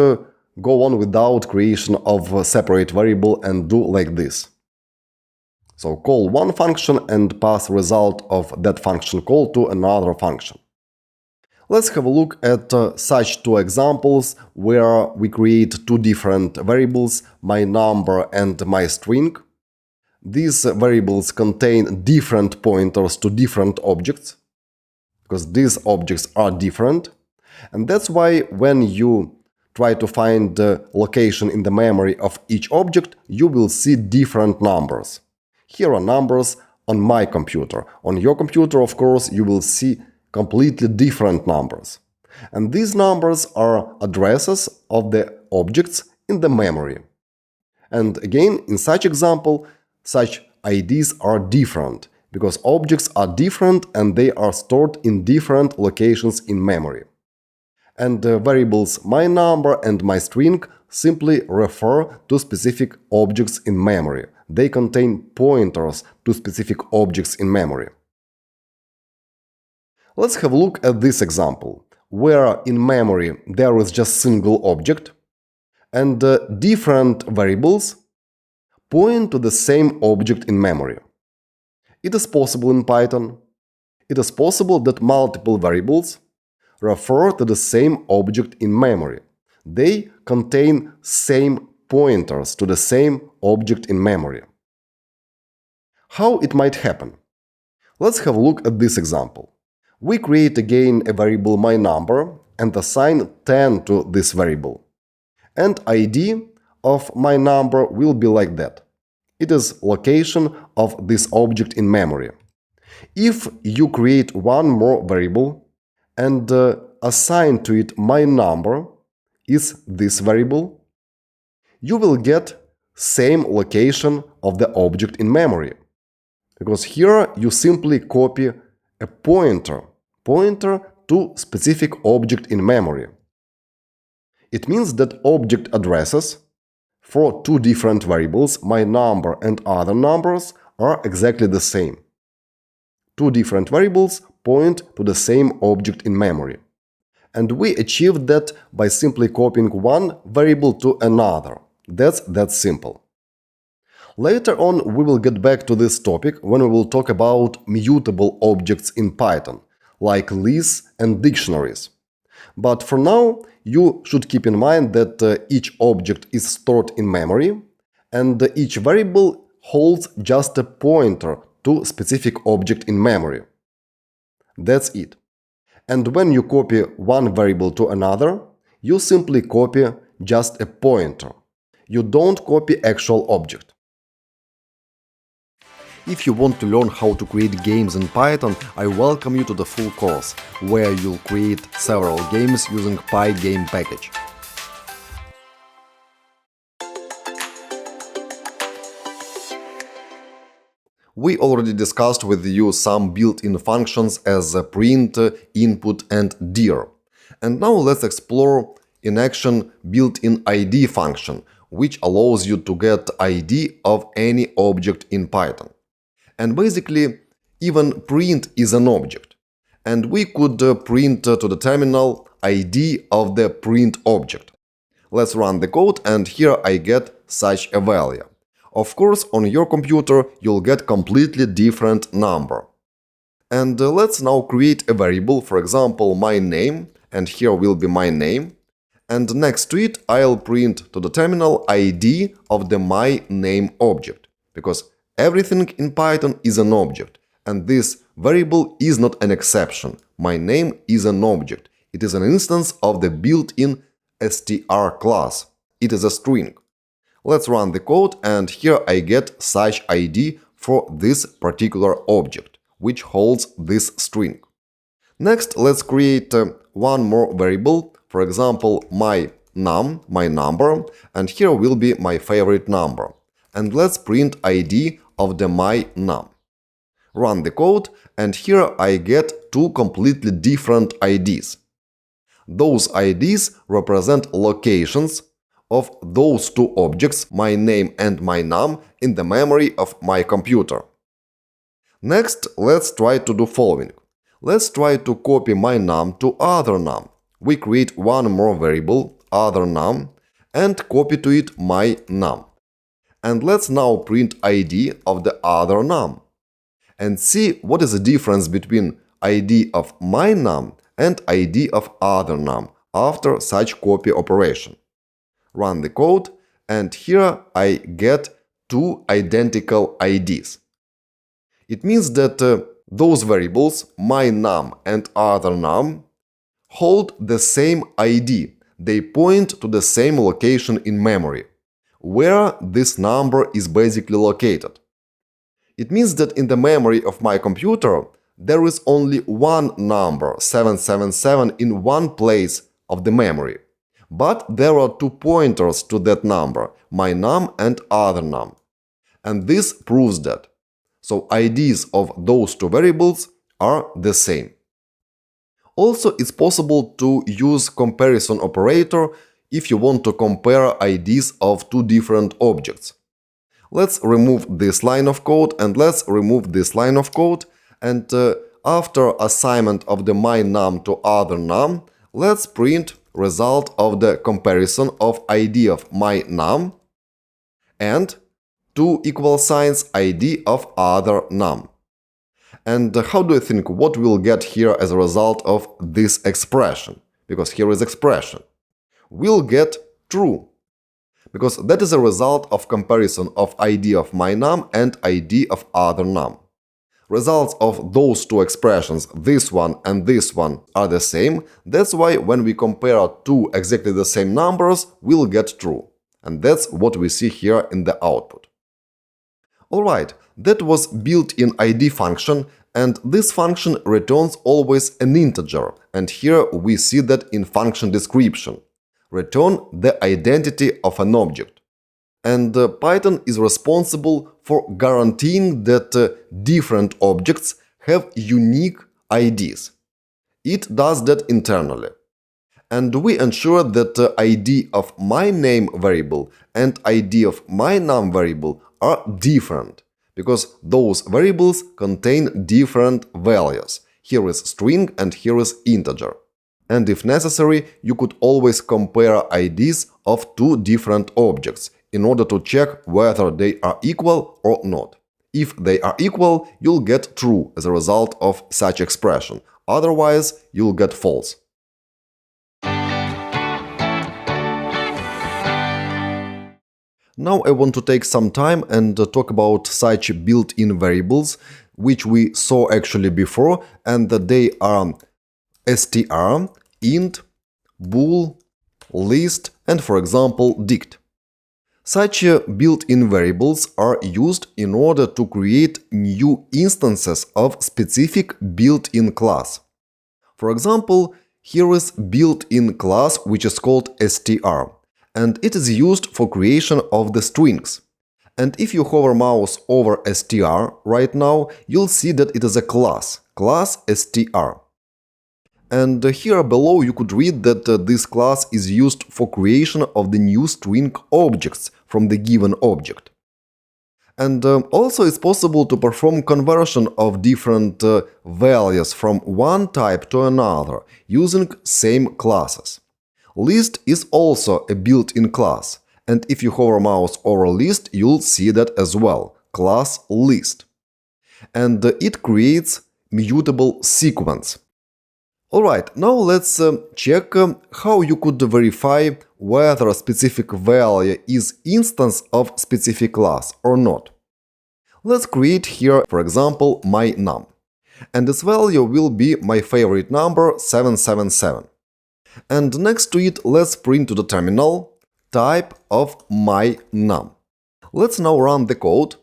go on without creation of a separate variable and do like this. So call one function and pass result of that function call to another function. Let's have a look at such two examples where we create two different variables, my number and my string. These variables contain different pointers to different objects, because these objects are different. And that's why when you try to find the location in the memory of each object, you will see different numbers. Here are numbers on my computer. On your computer, of course, you will see completely different numbers. And these numbers are addresses of the objects in the memory. And again, in such example, such IDs are different, because objects are different and they are stored in different locations in memory. And the variables my number and my string simply refer to specific objects in memory. They contain pointers to specific objects in memory. Let's have a look at this example, where in memory there is just single object, and different variables point to the same object in memory. It is possible in Python. It is possible that multiple variables refer to the same object in memory. They contain same pointers to the same object in memory. How it might happen? Let's have a look at this example. We create again a variable my number and assign 10 to this variable. And ID of my number will be like that. It is location of this object in memory. If you create one more variable and assign to it my number is this variable, you will get same location of the object in memory. Because here you simply copy a pointer to specific object in memory. It means that object addresses for two different variables, my number and other numbers, are exactly the same. Two different variables point to the same object in memory. And we achieved that by simply copying one variable to another. That's that simple. Later on, we will get back to this topic when we will talk about mutable objects in Python, like lists and dictionaries. But for now, you should keep in mind that each object is stored in memory, and each variable holds just a pointer to specific object in memory. That's it. And when you copy one variable to another, you simply copy just a pointer. You don't copy actual object. If you want to learn how to create games in Python, I welcome you to the full course, where you'll create several games using Pygame package. We already discussed with you some built-in functions as print, input, and dir. And now let's explore in action built-in ID function, which allows you to get ID of any object in Python. And basically, even print is an object. And we could print to the terminal ID of the print object. Let's run the code, and here I get such a value. Of course, on your computer you'll get completely different number. And let's now create a variable, for example, my name, and here will be my name. And next to it, I'll print to the terminal ID of the my name object, because everything in Python is an object, and this variable is not an exception. My name is an object. It is an instance of the built-in str class. It is a string. Let's run the code, and here I get such ID for this particular object, which holds this string. Next, let's create one more variable, for example, my num, my number, and here will be my favorite number. And let's print ID of the my num. Run the code, and here I get two completely different IDs. Those IDs represent locations of those two objects, my name and my num, in the memory of my computer. Next, let's try to do following. Let's try to copy my num to other num. We create one more variable, other num, and copy to it my num. And let's now print ID of the other num. And see what is the difference between ID of my num and ID of other num after such copy operation. Run the code, and here I get two identical IDs. It means that those variables, my num and other num, hold the same ID. They point to the same location in memory, where this number is basically located. It means that in the memory of my computer, there is only one number, 777, in one place of the memory. But there are two pointers to that number, my num and other num. And this proves that. So IDs of those two variables are the same. Also, it's possible to use comparison operator if you want to compare IDs of two different objects. Let's remove this line of code, and let's remove this line of code, and after assignment of the my num to other num, let's print result of the comparison of ID of my num and two equal signs ID of other num. And how do you think what we'll get here as a result of this expression? Because here is expression. We'll get true, because that is a result of comparison of ID of my num and ID of other num. Results of those two expressions, this one and this one, are the same. That's why when we compare two exactly the same numbers, we'll get true. And that's what we see here in the output. Alright, that was built-in ID function, and this function returns always an integer, and here we see that in function description. Return the identity of an object. And Python is responsible for guaranteeing that different objects have unique IDs. It does that internally. And we ensure that the ID of my name variable and ID of my num variable are different, because those variables contain different values. Here is string and here is integer. And if necessary, you could always compare IDs of two different objects in order to check whether they are equal or not. If they are equal, you'll get true as a result of such expression. Otherwise, you'll get false. Now I want to take some time and talk about such built-in variables, which we saw actually before, and that they are str, int, bool, list, and for example dict. Such built-in variables are used in order to create new instances of specific built-in class. For example, here is built-in class which is called str, and it is used for creation of the strings. And if you hover mouse over str right now, you'll see that it is a class str. And here below you could read that this class is used for creation of the new string objects from the given object. And also it's possible to perform conversion of different values from one type to another using same classes. List is also a built-in class, and if you hover mouse over list, you'll see that as well, class list. And it creates mutable sequence. Alright, now let's check how you could verify whether a specific value is instance of specific class or not. Let's create here, for example, my num. And this value will be my favorite number 777. And next to it, let's print to the terminal type of my num. Let's now run the code.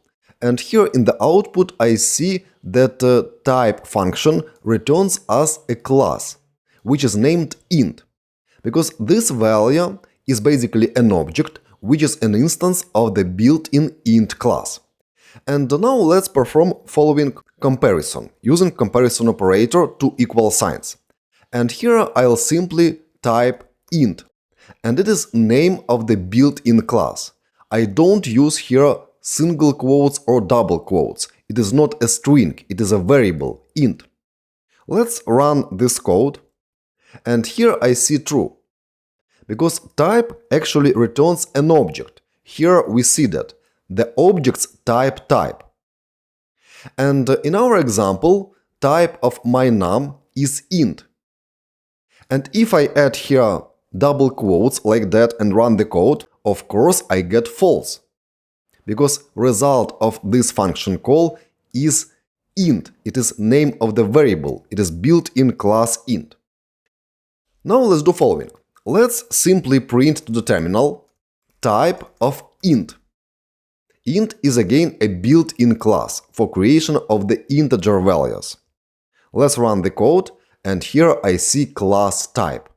And here in the output, I see that type function returns us a class, which is named int, because this value is basically an object, which is an instance of the built-in int class. And now let's perform following comparison, using comparison operator to equal signs. And here I'll simply type int, and it is name of the built-in class. I don't use here single quotes or double quotes. It is not a string, it is a variable, int. Let's run this code. And here I see true, because type actually returns an object. Here we see that the object's type. And in our example, type of my num is int. And if I add here double quotes like that and run the code, of course I get false, because result of this function call is int. It is name of the variable. It is built-in class int. Now let's do following. Let's simply print to the terminal type of int. Int is again a built-in class for creation of the integer values. Let's run the code, and here I see class type.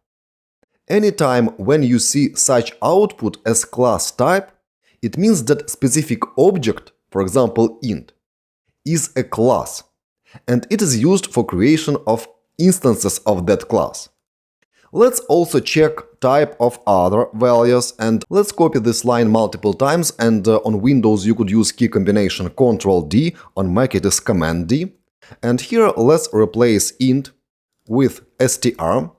Anytime when you see such output as class type, it means that specific object, for example int, is a class, and it is used for creation of instances of that class. Let's also check type of other values, and let's copy this line multiple times, and on Windows you could use key combination Ctrl-D, on Mac it is Command-D. And here let's replace int with str.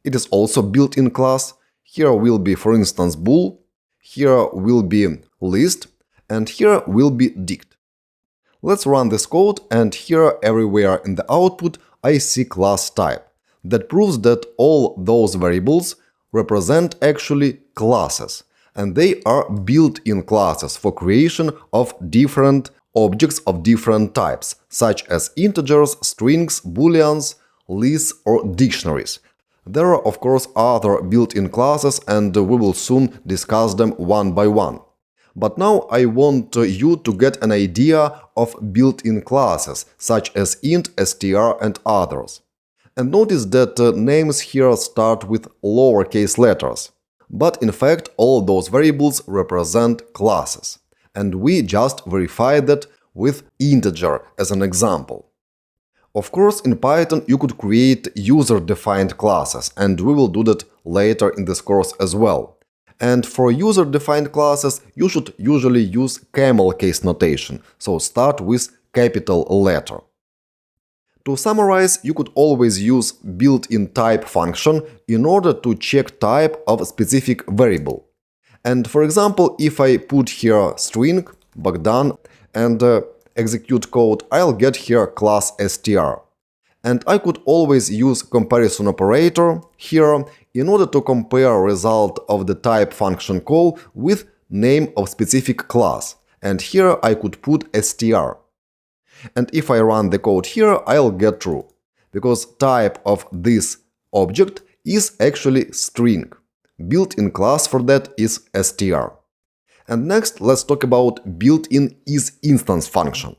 It is also built-in class. Here will be, for instance, bool. Here will be list, and here will be dict. Let's run this code, and here everywhere in the output I see class type. That proves that all those variables represent actually classes, and they are built-in classes for creation of different objects of different types, such as integers, strings, booleans, lists, or dictionaries. There are, of course, other built-in classes, and we will soon discuss them one by one. But now I want you to get an idea of built-in classes, such as int, str, and others. And notice that names here start with lowercase letters. But in fact, all those variables represent classes. And we just verify that with integer as an example. Of course, in Python you could create user-defined classes, and we will do that later in this course as well. And for user-defined classes, you should usually use camel case notation, so start with capital letter. To summarize, you could always use built-in type function in order to check type of a specific variable. And for example, if I put here string, Bogdan, and execute code, I'll get here class str. And I could always use comparison operator here in order to compare result of the type function call with name of specific class. And here I could put str. And if I run the code here, I'll get true, because type of this object is actually string. Built-in class for that is str. And next, let's talk about built-in isinstance function.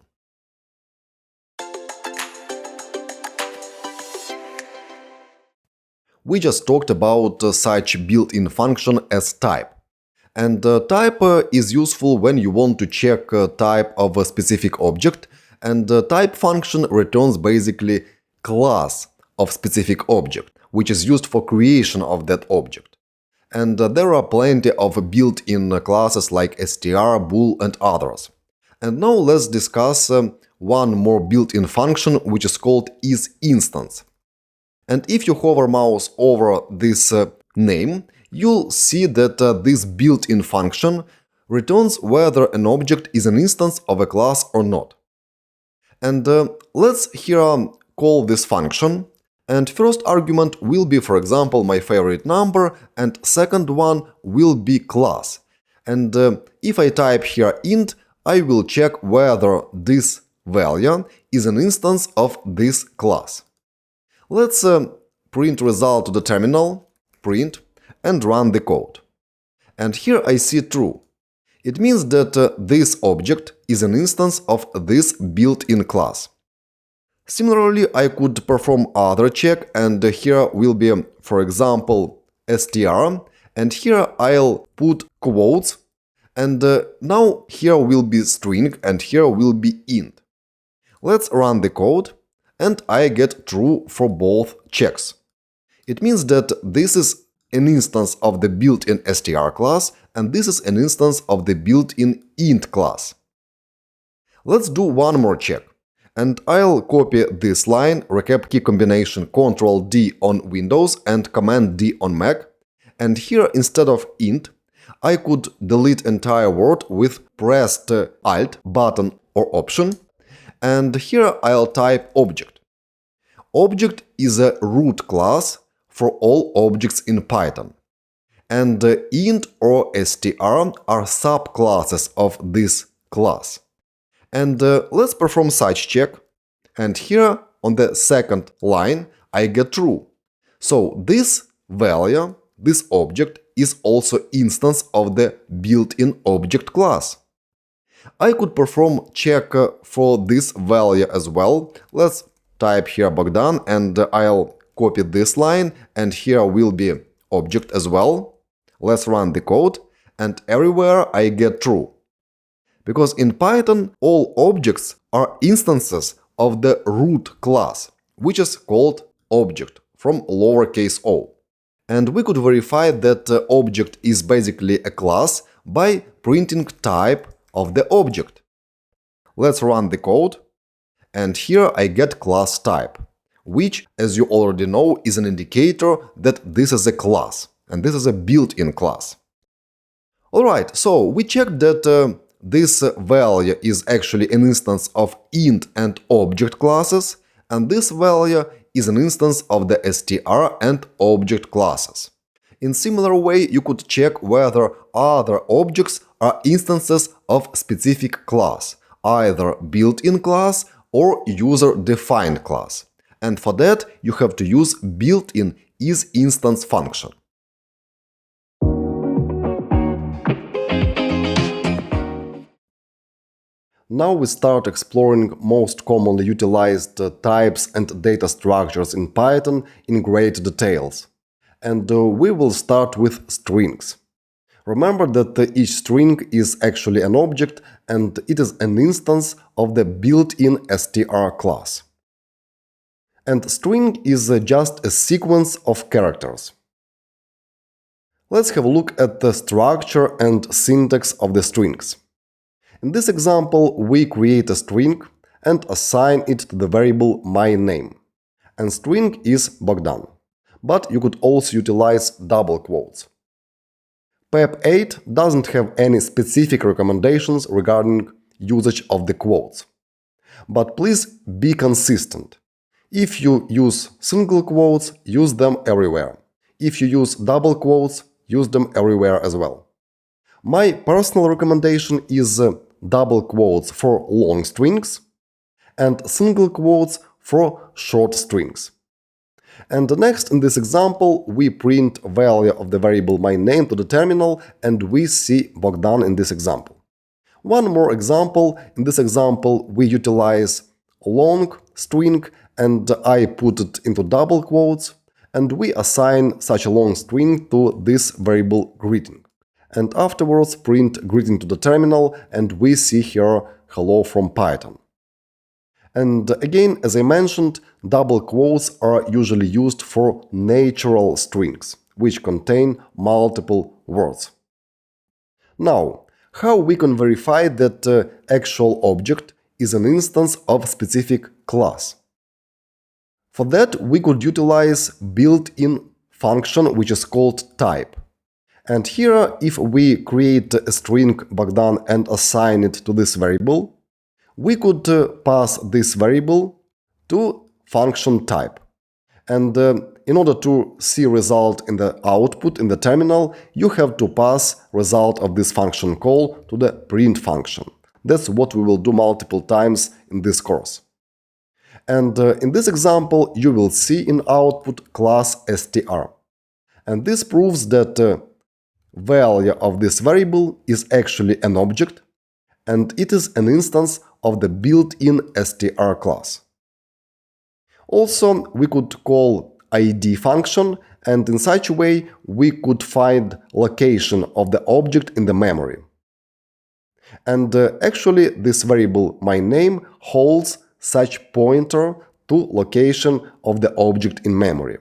We just talked about such built-in function as type. And type is useful when you want to check type of a specific object, and type function returns basically class of specific object, which is used for creation of that object. And there are plenty of built-in classes like str, bool, and others. And now let's discuss one more built-in function, which is called isinstance. And if you hover mouse over this name, you'll see that this built-in function returns whether an object is an instance of a class or not. And let's here call this function, and first argument will be, for example, my favorite number, and second one will be class. And if I type here int, I will check whether this value is an instance of this class. Let's print result to the terminal, print, and run the code. And here I see true. It means that this object is an instance of this built-in class. Similarly, I could perform other check, and here will be, for example, str, and here I'll put quotes, and now here will be string, and here will be int. Let's run the code, and I get true for both checks. It means that this is an instance of the built-in str class, and this is an instance of the built-in int class. Let's do one more check. And I'll copy this line, recap key combination Ctrl-D on Windows and Command-D on Mac. And here, instead of int, I could delete entire word with pressed Alt, button, or Option. And here I'll type object. Object is a root class for all objects in Python. And int or str are subclasses of this class. And let's perform such check. And here on the second line, I get true. So this value, this object, is also instance of the built-in object class. I could perform check for this value as well. Let's type here Bogdan, and I'll copy this line, and here will be object as well. Let's run the code, and everywhere I get true. Because in Python, all objects are instances of the root class, which is called object, from lowercase o. And we could verify that the object is basically a class by printing type of the object. Let's run the code, and here I get class type, which, as you already know, is an indicator that this is a class, and this is a built-in class. Alright, so we checked that this value is actually an instance of int and object classes, and this value is an instance of the str and object classes. In similar way, you could check whether other objects are instances of specific class, either built-in class or user-defined class. And for that, you have to use built-in isinstance function. Now we start exploring most commonly utilized types and data structures in Python in great details. And we will start with strings. Remember that each string is actually an object, and it is an instance of the built-in str class. And string is just a sequence of characters. Let's have a look at the structure and syntax of the strings. In this example, we create a string and assign it to the variable myName. And string is Bogdan. But you could also utilize double quotes. PEP 8 doesn't have any specific recommendations regarding usage of the quotes. But please be consistent. If you use single quotes, use them everywhere. If you use double quotes, use them everywhere as well. My personal recommendation is double quotes for long strings and single quotes for short strings. And next, in this example, we print value of the variable myName to the terminal, and we see Bogdan in this example. One more example. In this example, we utilize long string, and I put it into double quotes, and we assign such a long string to this variable greeting. And afterwards print greeting to the terminal, and we see here hello from Python. And again, as I mentioned, double quotes are usually used for natural strings, which contain multiple words. Now, how we can verify that actual object is an instance of specific class? For that, we could utilize built-in function which is called type. And here, if we create a string Bogdan and assign it to this variable, we could pass this variable to function type. And in order to see result in the output in the terminal, you have to pass result of this function call to the print function. That's what we will do multiple times in this course. And in this example, you will see in output class str. And this proves that value of this variable is actually an object, and it is an instance of the built-in str class. Also, we could call id function, and in such a way we could find location of the object in the memory. And actually this variable myName holds such pointer to location of the object in memory.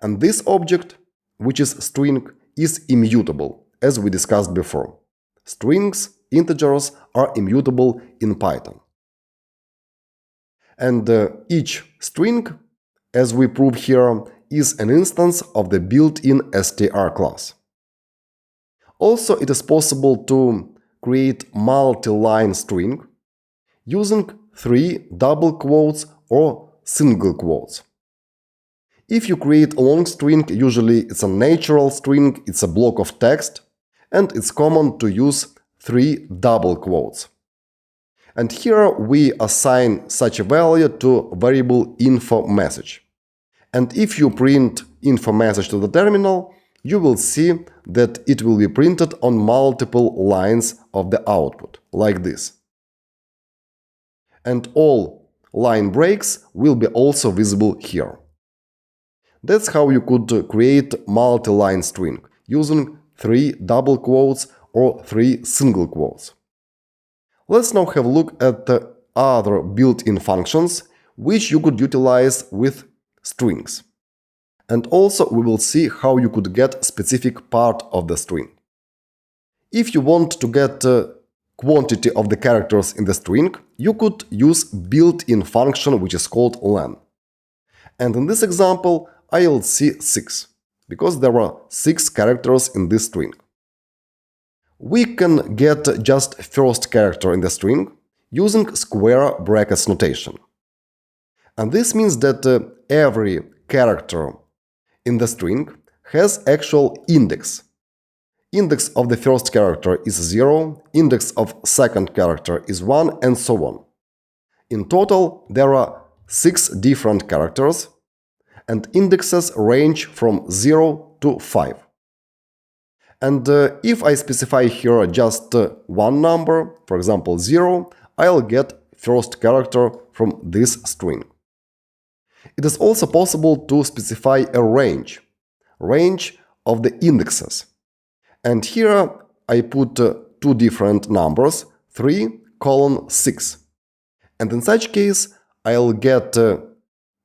And this object, which is string, is immutable, as we discussed before. Strings, integers, are immutable in Python. And each string, as we prove here, is an instance of the built-in str class. Also, it is possible to create multi-line string using 3 double quotes or single quotes. If you create a long string, usually it's a natural string, it's a block of text, and it's common to use 3 double quotes. And here we assign such a value to variable info message. And if you print info message to the terminal, you will see that it will be printed on multiple lines of the output, like this. And all line breaks will be also visible here. That's how you could create multi-line string, using 3 double quotes or 3 single quotes. Let's now have a look at the other built-in functions which you could utilize with strings. And also we will see how you could get specific part of the string. If you want to get quantity of the characters in the string, you could use built-in function which is called len. And in this example, I'll see 6, because there are 6 characters in this string. We can get just first character in the string using square brackets notation. And this means that every character in the string has actual index. Index of the first character is 0, index of second character is 1, and so on. In total, there are 6 different characters, and indexes range from 0 to 5. And if I specify here just one number, for example 0, I'll get first character from this string. It is also possible to specify a range of the indexes. And here I put 2 different numbers, 3:6. And in such case, I'll get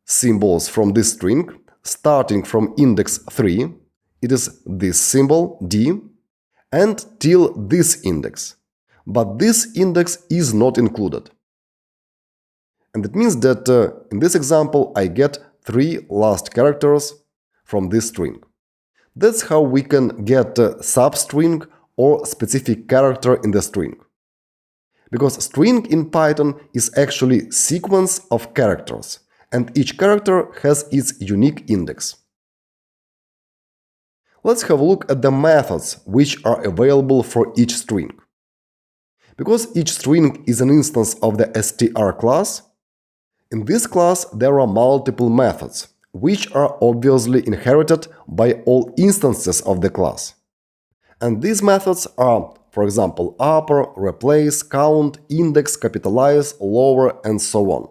symbols from this string, starting from index 3, it is this symbol, D, and till this index. But this index is not included. And it means that in this example I get 3 last characters from this string. That's how we can get a substring or specific character in the string. Because string in Python is actually sequence of characters, and each character has its unique index. Let's have a look at the methods which are available for each string. Because each string is an instance of the str class, in this class there are multiple methods, which are obviously inherited by all instances of the class. And these methods are, for example, upper, replace, count, index, capitalize, lower, and so on.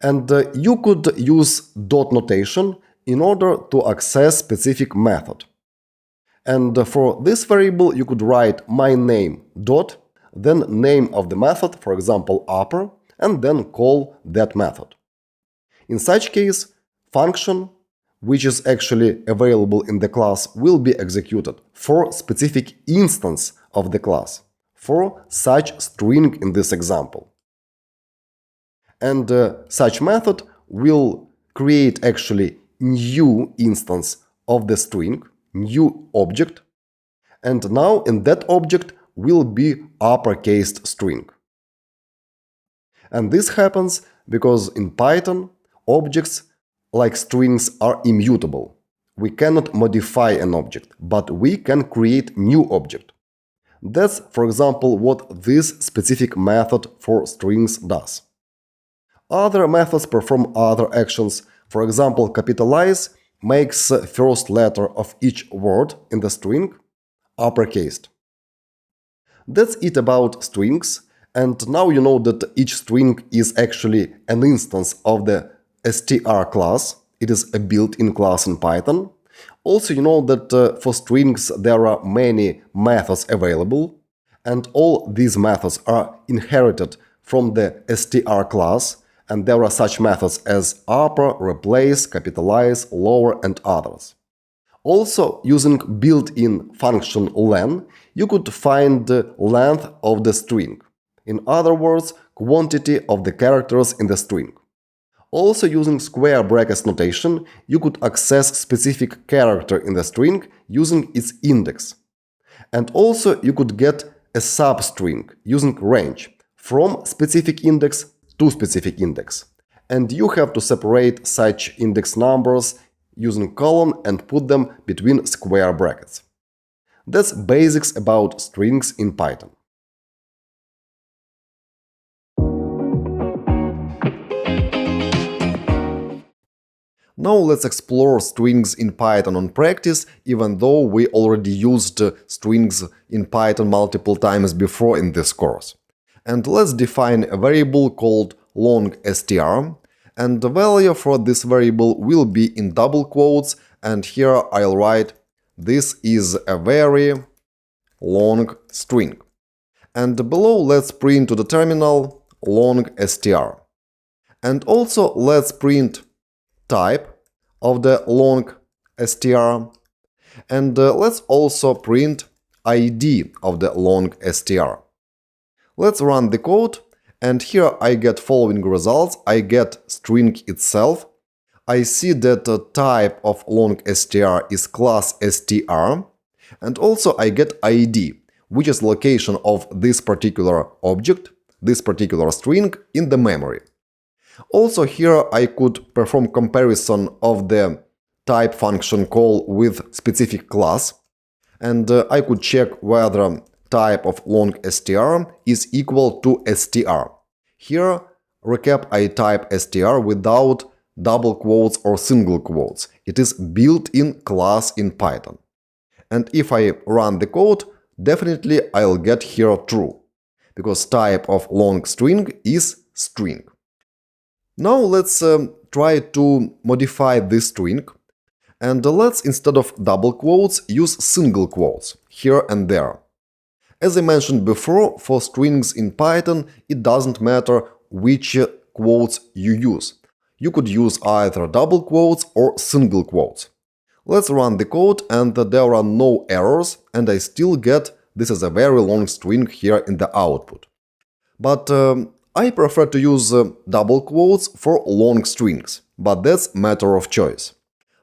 And you could use dot notation in order to access specific method. And for this variable you could write myName dot, then name of the method, for example upper, and then call that method. In such case, function, which is actually available in the class, will be executed for specific instance of the class, for such string in this example. And such method will create actually new instance of the string, new object, and now in that object will be uppercased string. And this happens because in Python, objects like strings are immutable. We cannot modify an object, but we can create new object. That's, for example, what this specific method for strings does. Other methods perform other actions. For example, capitalize makes first letter of each word in the string uppercased. That's it about strings, and now you know that each string is actually an instance of the str class. It is a built-in class in Python. Also, you know that for strings there are many methods available, and all these methods are inherited from the str class, and there are such methods as upper, replace, capitalize, lower, and others. Also, using built-in function len, you could find the length of the string. In other words, quantity of the characters in the string. Also, using square brackets notation, you could access specific character in the string using its index. And also, you could get a substring using range from specific index to specific index. And you have to separate such index numbers using colon and put them between square brackets. That's basics about strings in Python. Now let's explore strings in Python on practice, even though we already used strings in Python multiple times before in this course. And let's define a variable called long_str, and the value for this variable will be in double quotes, and here I'll write this is a very long string. And below let's print to the terminal long_str. And also let's print type of the long_str, and let's also print ID of the long_str. Let's run the code, and here I get following results. I get string itself. I see that the type of long_str is class str, and also I get ID, which is location of this particular object, this particular string in the memory. Also here I could perform comparison of the type function call with specific class, and I could check whether type of long_str is equal to str. Here, recap, I type str without double quotes or single quotes. It is built-in class in Python. And if I run the code, definitely I'll get here true, because type of long string is string. Now let's try to modify this string, and let's, instead of double quotes, use single quotes here and there. As I mentioned before, for strings in Python, it doesn't matter which quotes you use. You could use either double quotes or single quotes. Let's run the code, and there are no errors, and I still get this is a very long string here in the output. But I prefer to use double quotes for long strings, but that's matter of choice.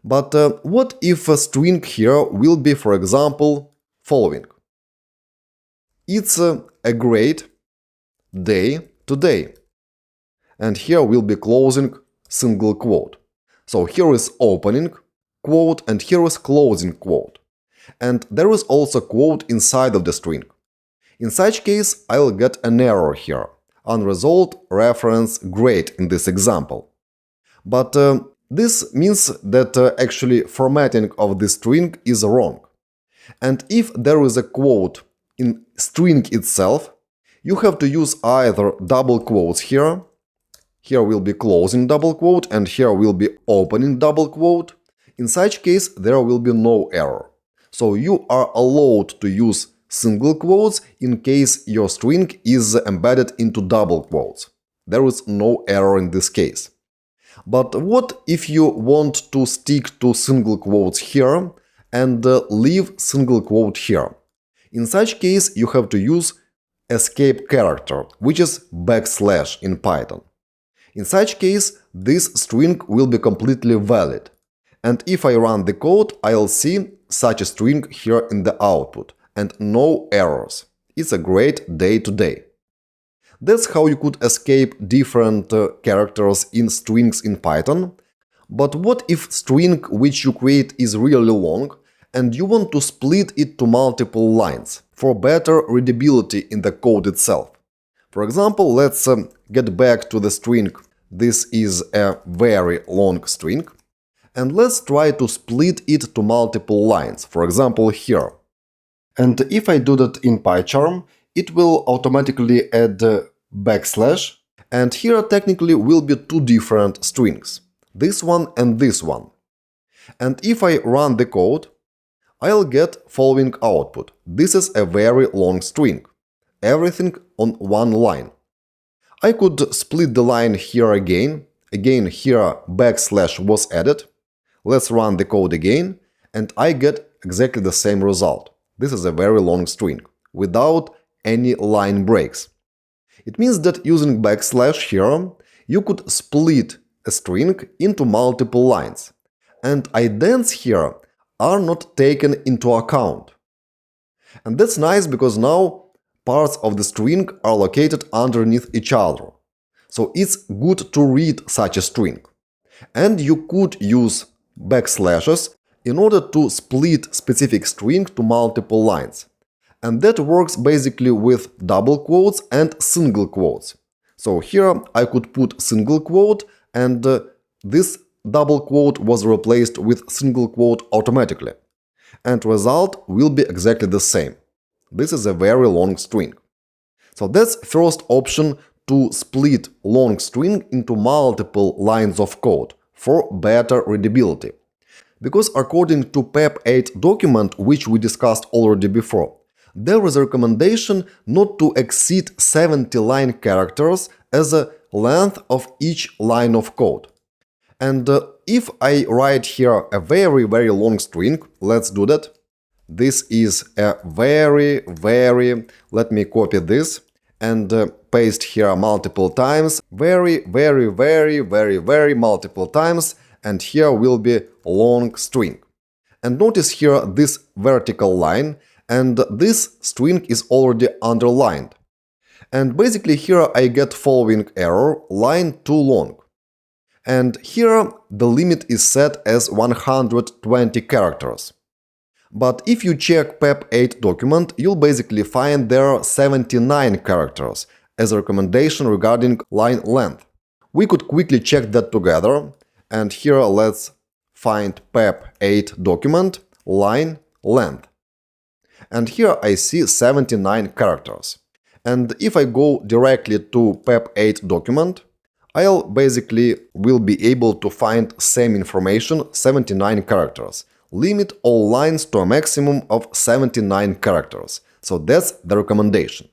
But what if a string here will be, for example, following? It's a great day today. And here will be closing single quote. So here is opening quote and here is closing quote. And there is also quote inside of the string. In such case, I'll get an error here. Unresolved reference great in this example. But this means that actually formatting of this string is wrong. And if there is a quote in string itself, you have to use either double quotes here. Here will be closing double quote and here will be opening double quote. In such case, there will be no error. So you are allowed to use single quotes in case your string is embedded into double quotes. There is no error in this case. But what if you want to stick to single quotes here and leave single quote here? In such case, you have to use escape character, which is \, in Python. In such case, this string will be completely valid. And if I run the code, I'll see such a string here in the output, and no errors. It's a great day today. That's how you could escape different characters in strings in Python. But what if string which you create is really long and you want to split it to multiple lines for better readability in the code itself? For example, let's get back to the string. This is a very long string. And let's try to split it to multiple lines, for example here. And if I do that in PyCharm, it will automatically add backslash, and here technically will be two different strings, this one and this one. And if I run the code, I'll get following output. This is a very long string, everything on one line. I could split the line here again here backslash was added. Let's run the code again, and I get exactly the same result. This is a very long string, without any line breaks. It means that using backslash here, you could split a string into multiple lines, and idents here are not taken into account. And that's nice because now parts of the string are located underneath each other. So it's good to read such a string. And you could use backslashes in order to split specific string to multiple lines. And that works basically with double quotes and single quotes. So here I could put single quote, and this double quote was replaced with single quote automatically. And result will be exactly the same. This is a very long string. So that's first option, to split long string into multiple lines of code for better readability. Because according to PEP8 document, which we discussed already before, there is a recommendation not to exceed 70 line characters as a length of each line of code. And if I write here a very long string, let's do that. This is a very, let me copy this and paste here multiple times, very multiple times, and here will be long string. And notice here this vertical line, and this string is already underlined. And basically here I get following error, line too long. And here the limit is set as 120 characters. But if you check PEP8 document, you'll basically find there are 79 characters as a recommendation regarding line length. We could quickly check that together, and here let's find PEP8 document, line length. And here I see 79 characters. And if I go directly to PEP8 document, I'll basically will be able to find same information, 79 characters. Limit all lines to a maximum of 79 characters. So that's the recommendation.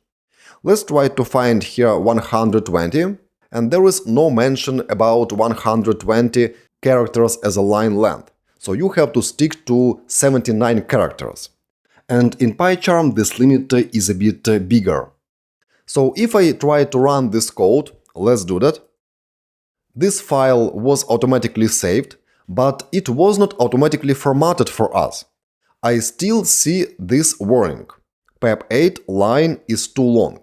Let's try to find here 120, and there is no mention about 120 characters as a line length. So you have to stick to 79 characters. And in PyCharm this limit is a bit bigger. So if I try to run this code, let's do that. This file was automatically saved, but it was not automatically formatted for us. I still see this warning. PEP8 line is too long.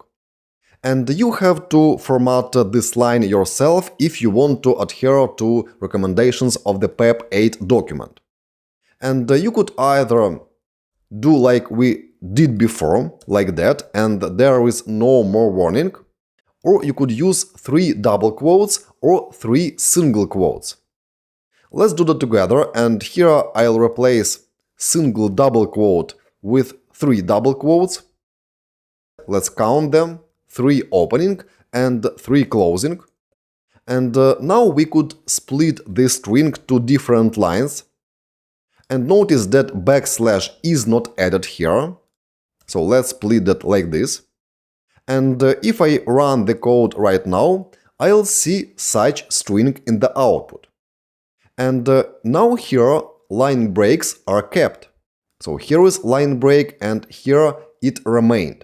And you have to format this line yourself if you want to adhere to recommendations of the PEP8 document. And you could either do like we did before, like that, and there is no more warning, or you could use 3 double quotes or 3 single quotes. Let's do that together, and here I'll replace single double quote with 3 double quotes. Let's count them, 3 opening and 3 closing. And now we could split this string to different lines. And notice that backslash is not added here. So let's split that like this. And if I run the code right now, I'll see such string in the output. And now here line breaks are kept. So here is line break and here it remained.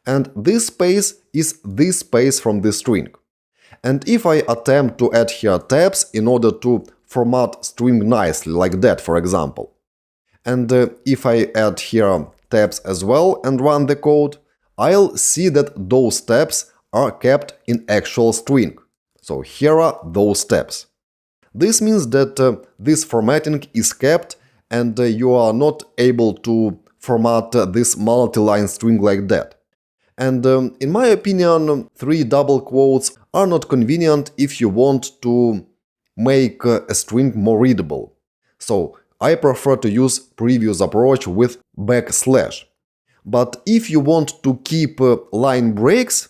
And this space is this space from this string. And if I attempt to add here tabs in order to format string nicely, like that, for example. And if I add here tabs as well and run the code, I'll see that those tabs are kept in actual string. So here are those tabs. This means that this formatting is kept and you are not able to format this multi-line string like that. And in my opinion, 3 double quotes are not convenient if you want to make a string more readable. So I prefer to use previous approach with backslash. But if you want to keep line breaks,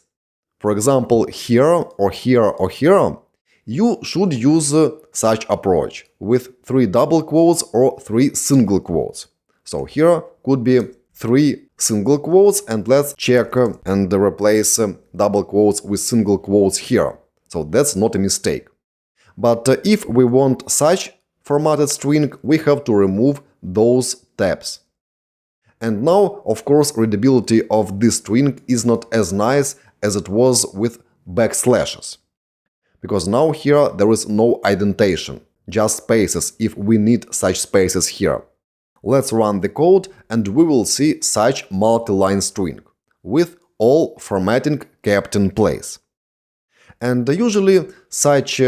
for example here or here or here, you should use such approach with 3 double quotes or 3 single quotes. So here could be 3 single quotes, and let's check and replace double quotes with single quotes here. So that's not a mistake. But if we want such formatted string, we have to remove those tabs. And now, of course, readability of this string is not as nice as it was with backslashes. Because now here there is no indentation, just spaces if we need such spaces here. Let's run the code and we will see such multi-line string, with all formatting kept in place. And usually such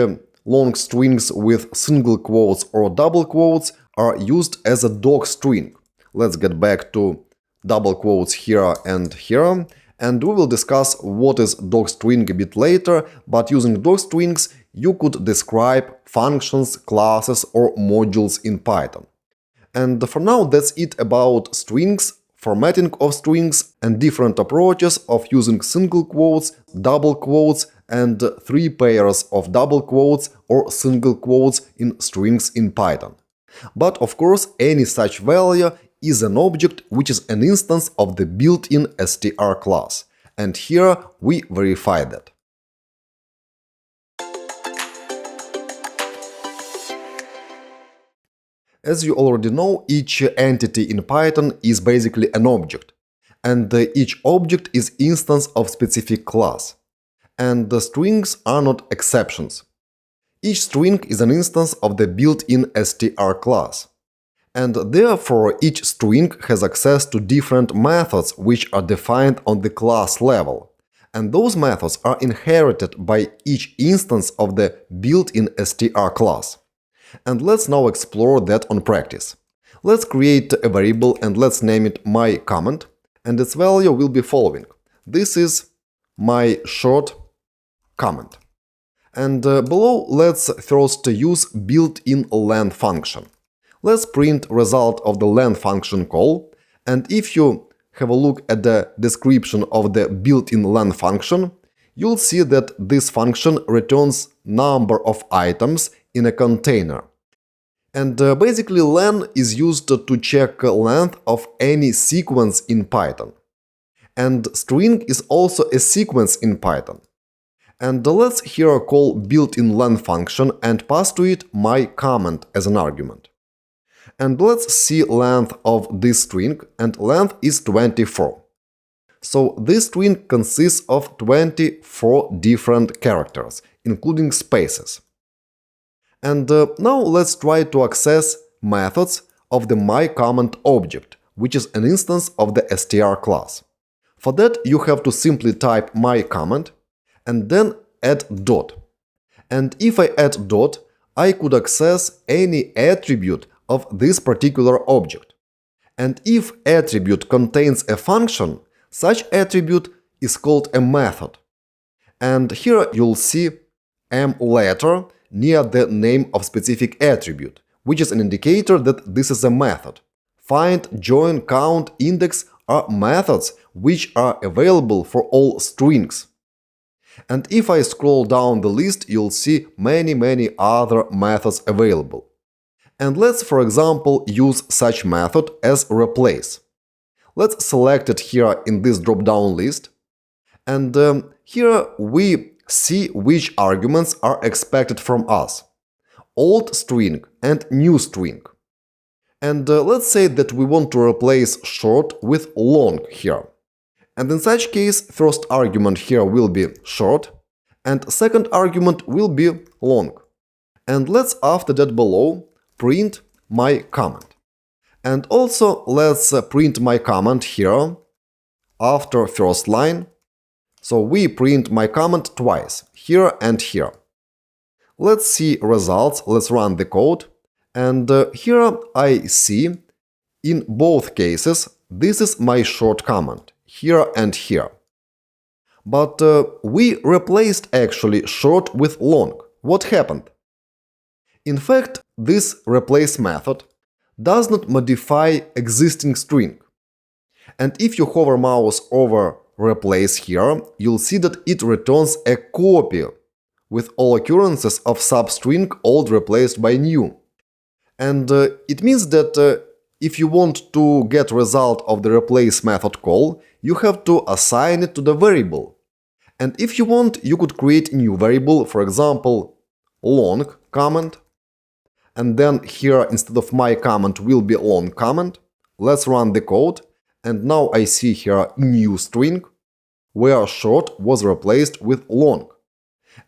long strings with single quotes or double quotes are used as a doc string. Let's get back to double quotes here and here, and we will discuss what is docstring a bit later, but using docstrings you could describe functions, classes or modules in Python. And for now that's it about strings, formatting of strings and different approaches of using single quotes, double quotes and 3 pairs of double quotes or single quotes in strings in Python. But of course any such value is an object which is an instance of the built-in str class. And here we verify that. As you already know, each entity in Python is basically an object. And each object is instance of specific class. And the strings are not exceptions. Each string is an instance of the built-in str class. And therefore each string has access to different methods which are defined on the class level. And those methods are inherited by each instance of the built-in str class. And let's now explore that on practice. Let's create a variable and let's name it my comment, and its value will be following. This is my short comment. And below let's first use built-in len function. Let's print result of the len function call, and if you have a look at the description of the built-in len function, you'll see that this function returns number of items in a container. And basically len is used to check length of any sequence in Python. And string is also a sequence in Python. And let's here call built-in len function and pass to it my comment as an argument. And let's see length of this string, and length is 24. So this string consists of 24 different characters, including spaces. And now let's try to access methods of the myComment object, which is an instance of the str class. For that you have to simply type myComment and then add dot. And if I add dot, I could access any attribute of this particular object. And if attribute contains a function, such attribute is called a method. And here you'll see m letter near the name of specific attribute, which is an indicator that this is a method. Find, join, count, index are methods which are available for all strings. And if I scroll down the list, you'll see many other methods available. And let's, for example, use such method as replace. Let's select it here in this drop-down list. And here we see which arguments are expected from us. Old string and new string. And let's say that we want to replace short with long here. And in such case, first argument here will be short, and second argument will be long. And let's after that below print my comment. And also let's print my comment here after first line. So we print my comment twice, here and here. Let's see results, let's run the code. And here I see in both cases this is my short comment, here and here. But we replaced actually short with long. What happened? In fact, this replace method does not modify existing string. And if you hover mouse over replace here, you'll see that it returns a copy with all occurrences of substring old replaced by new. And it means that if you want to get result of the replace method call, you have to assign it to the variable. And if you want, you could create a new variable, for example, long comment. And then here, instead of my comment, will be long comment. Let's run the code. And now I see here new string, where short was replaced with long.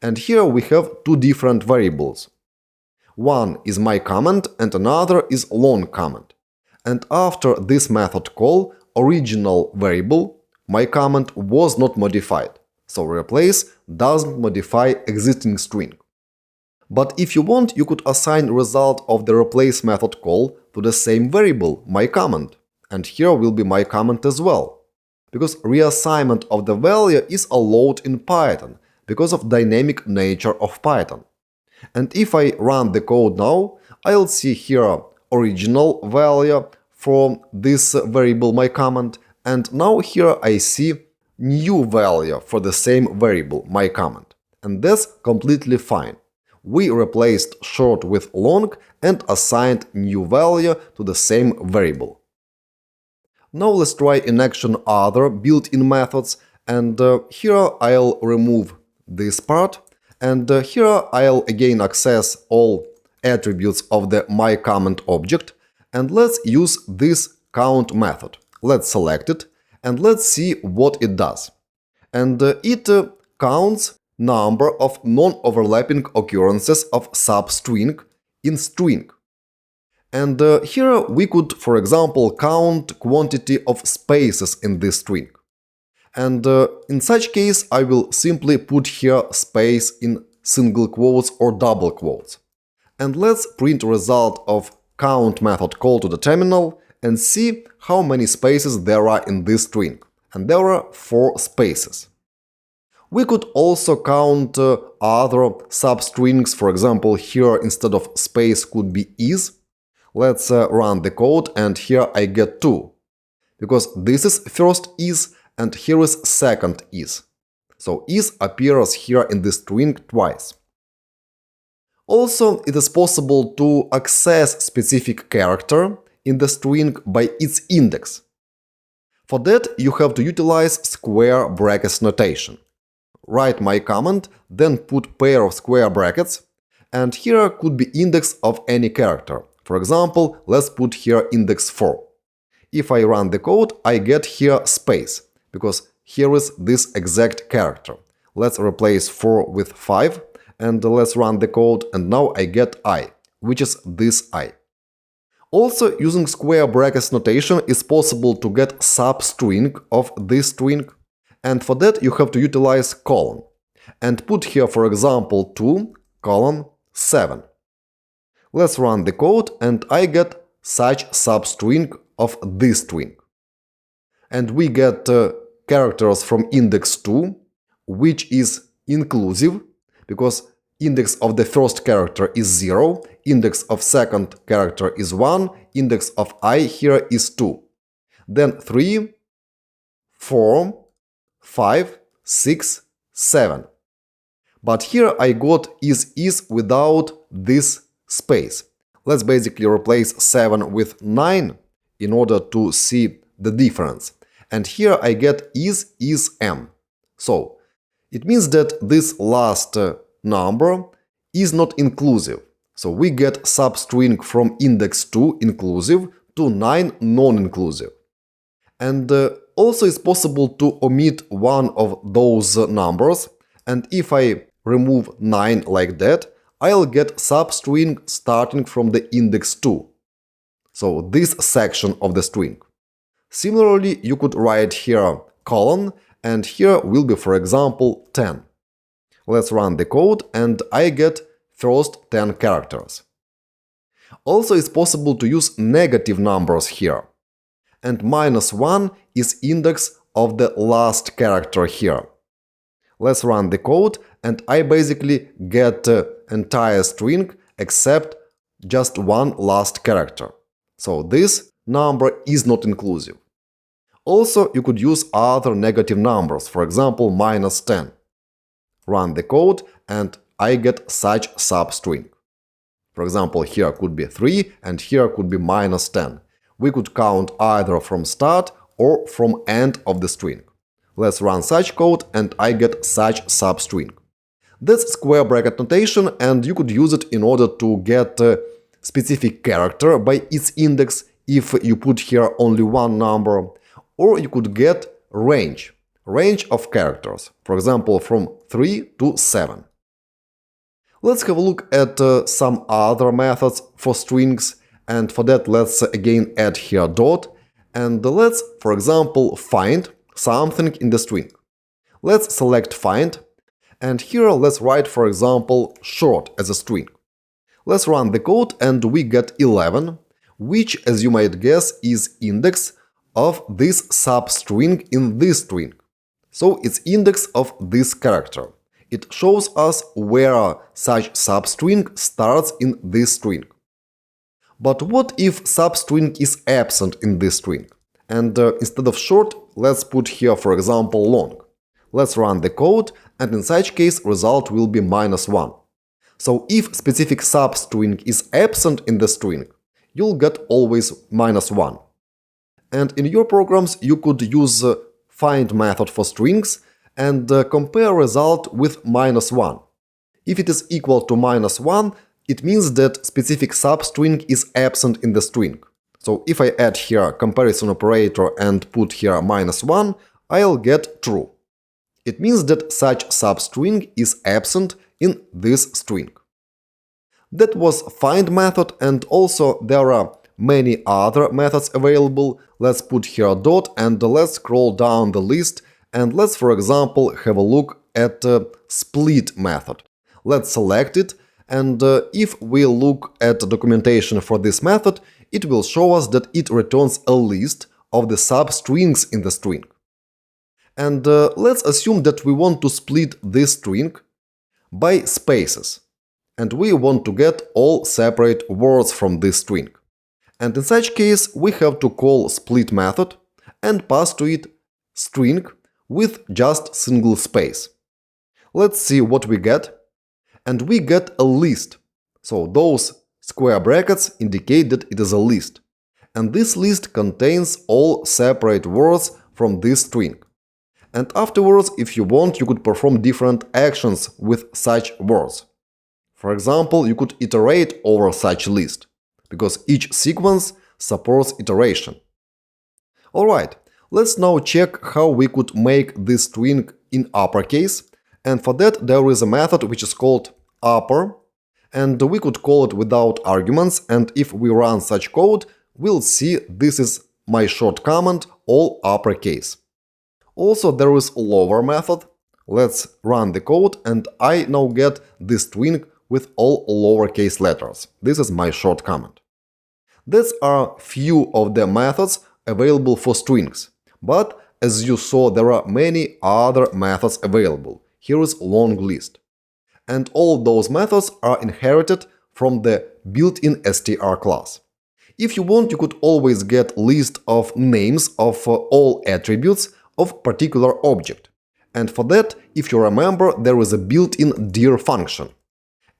And here we have two different variables. One is my comment and another is long comment. And after this method call, original variable, my comment, was not modified. So replace doesn't modify existing string. But if you want, you could assign result of the replace method call to the same variable, my comment. And here will be my comment as well. Because reassignment of the value is allowed in Python because of dynamic nature of Python. And if I run the code now, I'll see here original value from this variable my comment, and now here I see new value for the same variable my comment. And that's completely fine. We replaced short with long and assigned new value to the same variable. Now let's try in action other built-in methods, and here I'll remove this part, and here I'll again access all attributes of the myComment object, and let's use this count method. Let's select it, and let's see what it does. And it counts number of non-overlapping occurrences of substring in string. And here we could, for example, count quantity of spaces in this string. And in such case, I will simply put here space in single quotes or double quotes. And let's print result of count method call to the terminal and see how many spaces there are in this string. And there are 4 spaces. We could also count other substrings. For example, here instead of space could be is. Let's run the code, and here I get 2. Because this is first is and here is second is. So is appears here in this string twice. Also, it is possible to access specific character in the string by its index. For that, you have to utilize square brackets notation. Write my comment, then put pair of square brackets, and here could be index of any character. For example, let's put here index 4. If I run the code, I get here space, because here is this exact character. Let's replace 4 with 5, and let's run the code, and now I get I, which is this I. Also, using square brackets notation is possible to get substring of this string, and for that you have to utilize colon, and put here, for example, 2, 7. Let's run the code, and I get such substring of this string. And we get characters from index 2, which is inclusive, because index of the first character is 0, index of second character is 1, index of I here is 2. Then 3, 4, 5, 6, 7. But here I got is without this space. Let's basically replace 7 with 9 in order to see the difference. And here I get is m. So it means that this last number is not inclusive. So we get substring from index 2 inclusive to 9 non-inclusive. And also it's possible to omit one of those numbers. And if I remove 9 like that, I'll get substring starting from the index 2. So this section of the string. Similarly, you could write here colon, and here will be, for example, 10. Let's run the code, and I get first 10 characters. Also, it's possible to use negative numbers here. And -1 is index of the last character here. Let's run the code, and I basically get entire string except just one last character. So this number is not inclusive. Also, you could use other negative numbers, for example, -10. Run the code, and I get such substring. For example, here could be 3, and here could be -10. We could count either from start or from end of the string. Let's run such code, and I get such substring. That's square bracket notation, and you could use it in order to get a specific character by its index if you put here only one number, or you could get range of characters, for example, from 3 to 7. Let's have a look at some other methods for strings, and for that let's again add here dot, and let's, for example, find something in the string. Let's select find, and here let's write, for example, short as a string. Let's run the code, and we get 11, which, as you might guess, is index of this substring in this string. So it's index of this character. It shows us where such substring starts in this string. But what if substring is absent in this string? And instead of short, let's put here, for example, long. Let's run the code, and in such case result will be -1. So if specific substring is absent in the string, you'll get always -1. And in your programs you could use find method for strings and compare result with -1. If it is equal to -1, it means that specific substring is absent in the string. So if I add here comparison operator and put here -1, I'll get true. It means that such substring is absent in this string. That was find method, and also there are many other methods available. Let's put here dot, and let's scroll down the list, and let's, for example, have a look at split method. Let's select it, and if we look at the documentation for this method, it will show us that it returns a list of the substrings in the string. And let's assume that we want to split this string by spaces, and we want to get all separate words from this string. And in such case, we have to call split method and pass to it string with just single space. Let's see what we get. And we get a list. So those square brackets indicate that it is a list. And this list contains all separate words from this string. And afterwards, if you want, you could perform different actions with such words. For example, you could iterate over such list, because each sequence supports iteration. Alright, let's now check how we could make this string in uppercase, and for that there is a method which is called upper, and we could call it without arguments, and if we run such code, we'll see this is my short command, all uppercase. Also there is lower method. Let's run the code, and I now get this string with all lowercase letters. This is my short command. These are few of the methods available for strings, but as you saw, there are many other methods available. Here is a long list. And all those methods are inherited from the built-in str class. If you want, you could always get list of names of all attributes of particular object. And for that, if you remember, there is a built-in dir function.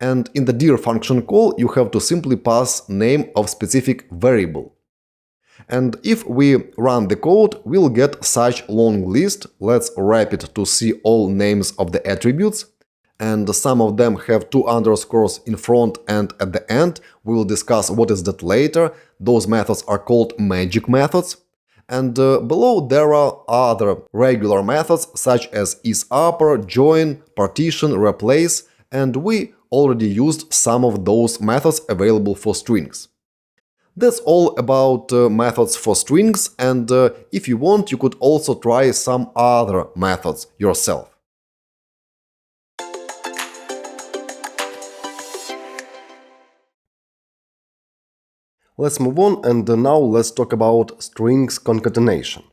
And in the dir function call, you have to simply pass name of specific variable. And if we run the code, we'll get such long list. Let's wrap it to see all names of the attributes. And some of them have 2 underscores in front and at the end. We will discuss what is that later. Those methods are called magic methods. And below there are other regular methods such as isUpper, join, partition, replace, and we already used some of those methods available for strings. That's all about methods for strings, and if you want, you could also try some other methods yourself. Let's move on, and now let's talk about strings concatenation,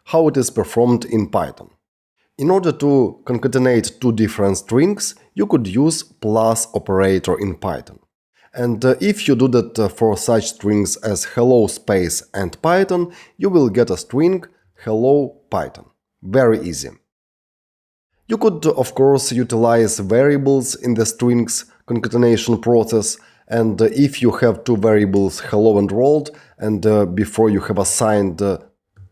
how it is performed in Python. In order to concatenate two different strings, you could use plus operator in Python. And if you do that for such strings as hello space and Python, you will get a string hello Python. Very easy. You could, of course, utilize variables in the strings concatenation process, and if you have two variables hello and world, and before you have assigned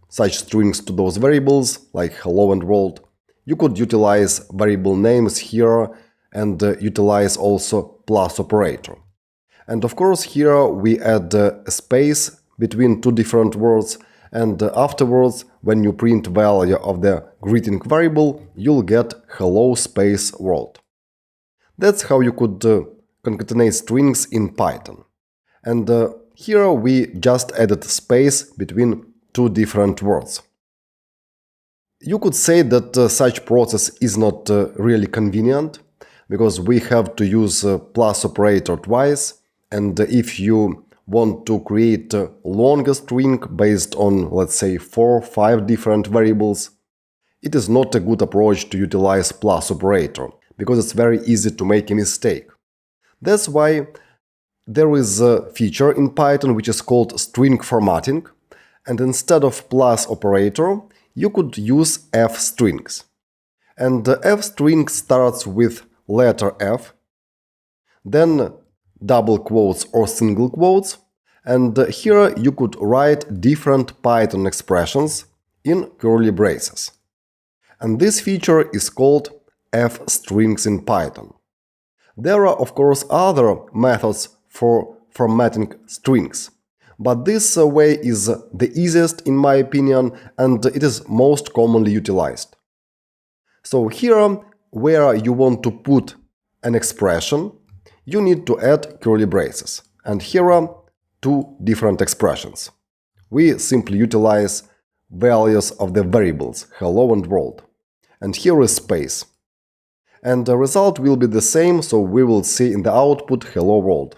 such strings to those variables, like hello and world, you could utilize variable names here and utilize also plus operator. And of course here we add a space between two different words, and afterwards when you print value of the greeting variable, you'll get hello space world. That's how you could concatenate strings in Python. And here we just added space between two different words. You could say that such process is not really convenient, because we have to use plus operator twice, and if you want to create a longer string based on, let's say, 4 or 5 different variables, it is not a good approach to utilize plus operator, because it's very easy to make a mistake. That's why there is a feature in Python which is called string formatting, and instead of plus operator, you could use f strings. And the f string starts with letter f, then double quotes or single quotes, and here you could write different Python expressions in curly braces. And this feature is called f strings in Python. There are, of course, other methods for formatting strings, but this way is the easiest in my opinion, and it is most commonly utilized. So here, where you want to put an expression, you need to add curly braces, and here are two different expressions. We simply utilize values of the variables hello and world, and here is space. And the result will be the same, so we will see in the output hello world.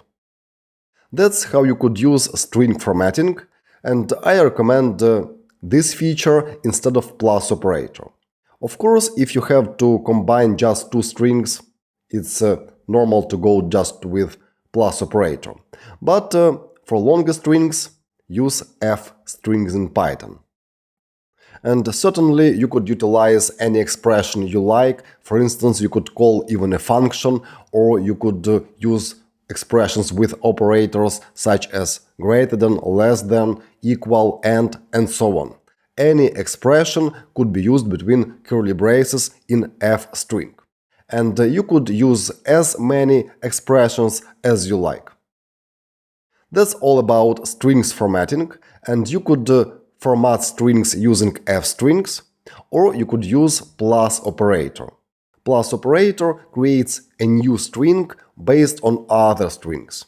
That's how you could use string formatting, and I recommend this feature instead of plus operator. Of course, if you have to combine just two strings, it's normal to go just with plus operator. But for longer strings, use f strings in Python. And certainly you could utilize any expression you like. For instance, you could call even a function, or you could use expressions with operators such as greater than, less than, equal, and so on. Any expression could be used between curly braces in f string. And you could use as many expressions as you like. That's all about strings formatting, and you could format strings using f strings, or you could use plus operator. Plus operator creates a new string based on other strings.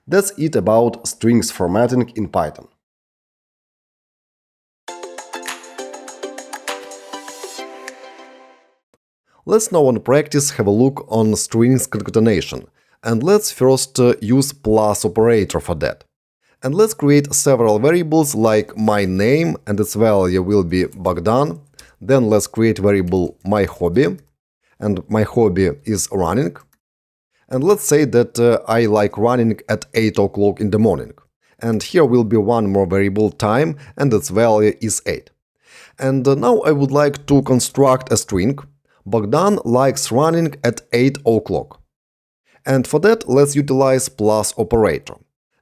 That's it about strings formatting in Python. Let's now in practice have a look on strings concatenation, and let's first use plus operator for that. And let's create several variables like my name, and its value will be Bogdan. Then let's create variable my hobby, and my hobby is running. And let's say that I like running at 8 o'clock in the morning. And here will be one more variable time, and its value is 8. And now I would like to construct a string. Bogdan likes running at 8 o'clock. And for that, let's utilize plus operator.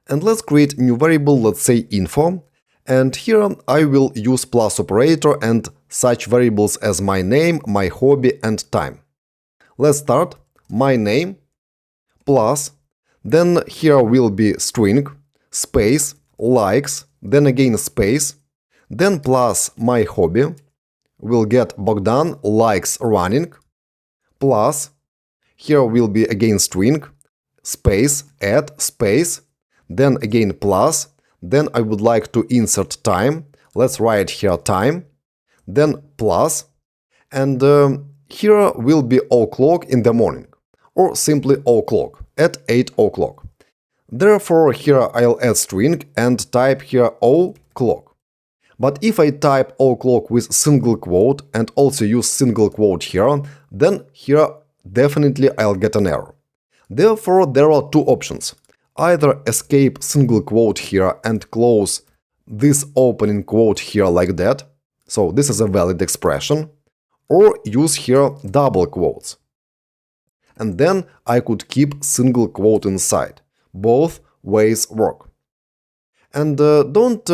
And let's create a new variable, let's say info. And here I will use plus operator and such variables as my name, my hobby, and time. Let's start. My name plus, then here will be string, space, likes, then again space, then plus my hobby. We'll get Bogdan likes running, plus, Here will be again string, space, add, space, then again plus, then I would like to insert time. Let's write here time, then plus, and here will be o'clock in the morning, or simply o'clock, at 8 o'clock. Therefore, here I'll add string and type here o'clock. But if I type o'clock with single quote and also use single quote here, then here definitely I'll get an error. Therefore, there are two options. Either escape single quote here and close this opening quote here like that, so this is a valid expression, or use here double quotes. And then I could keep single quote inside. Both ways work. And don't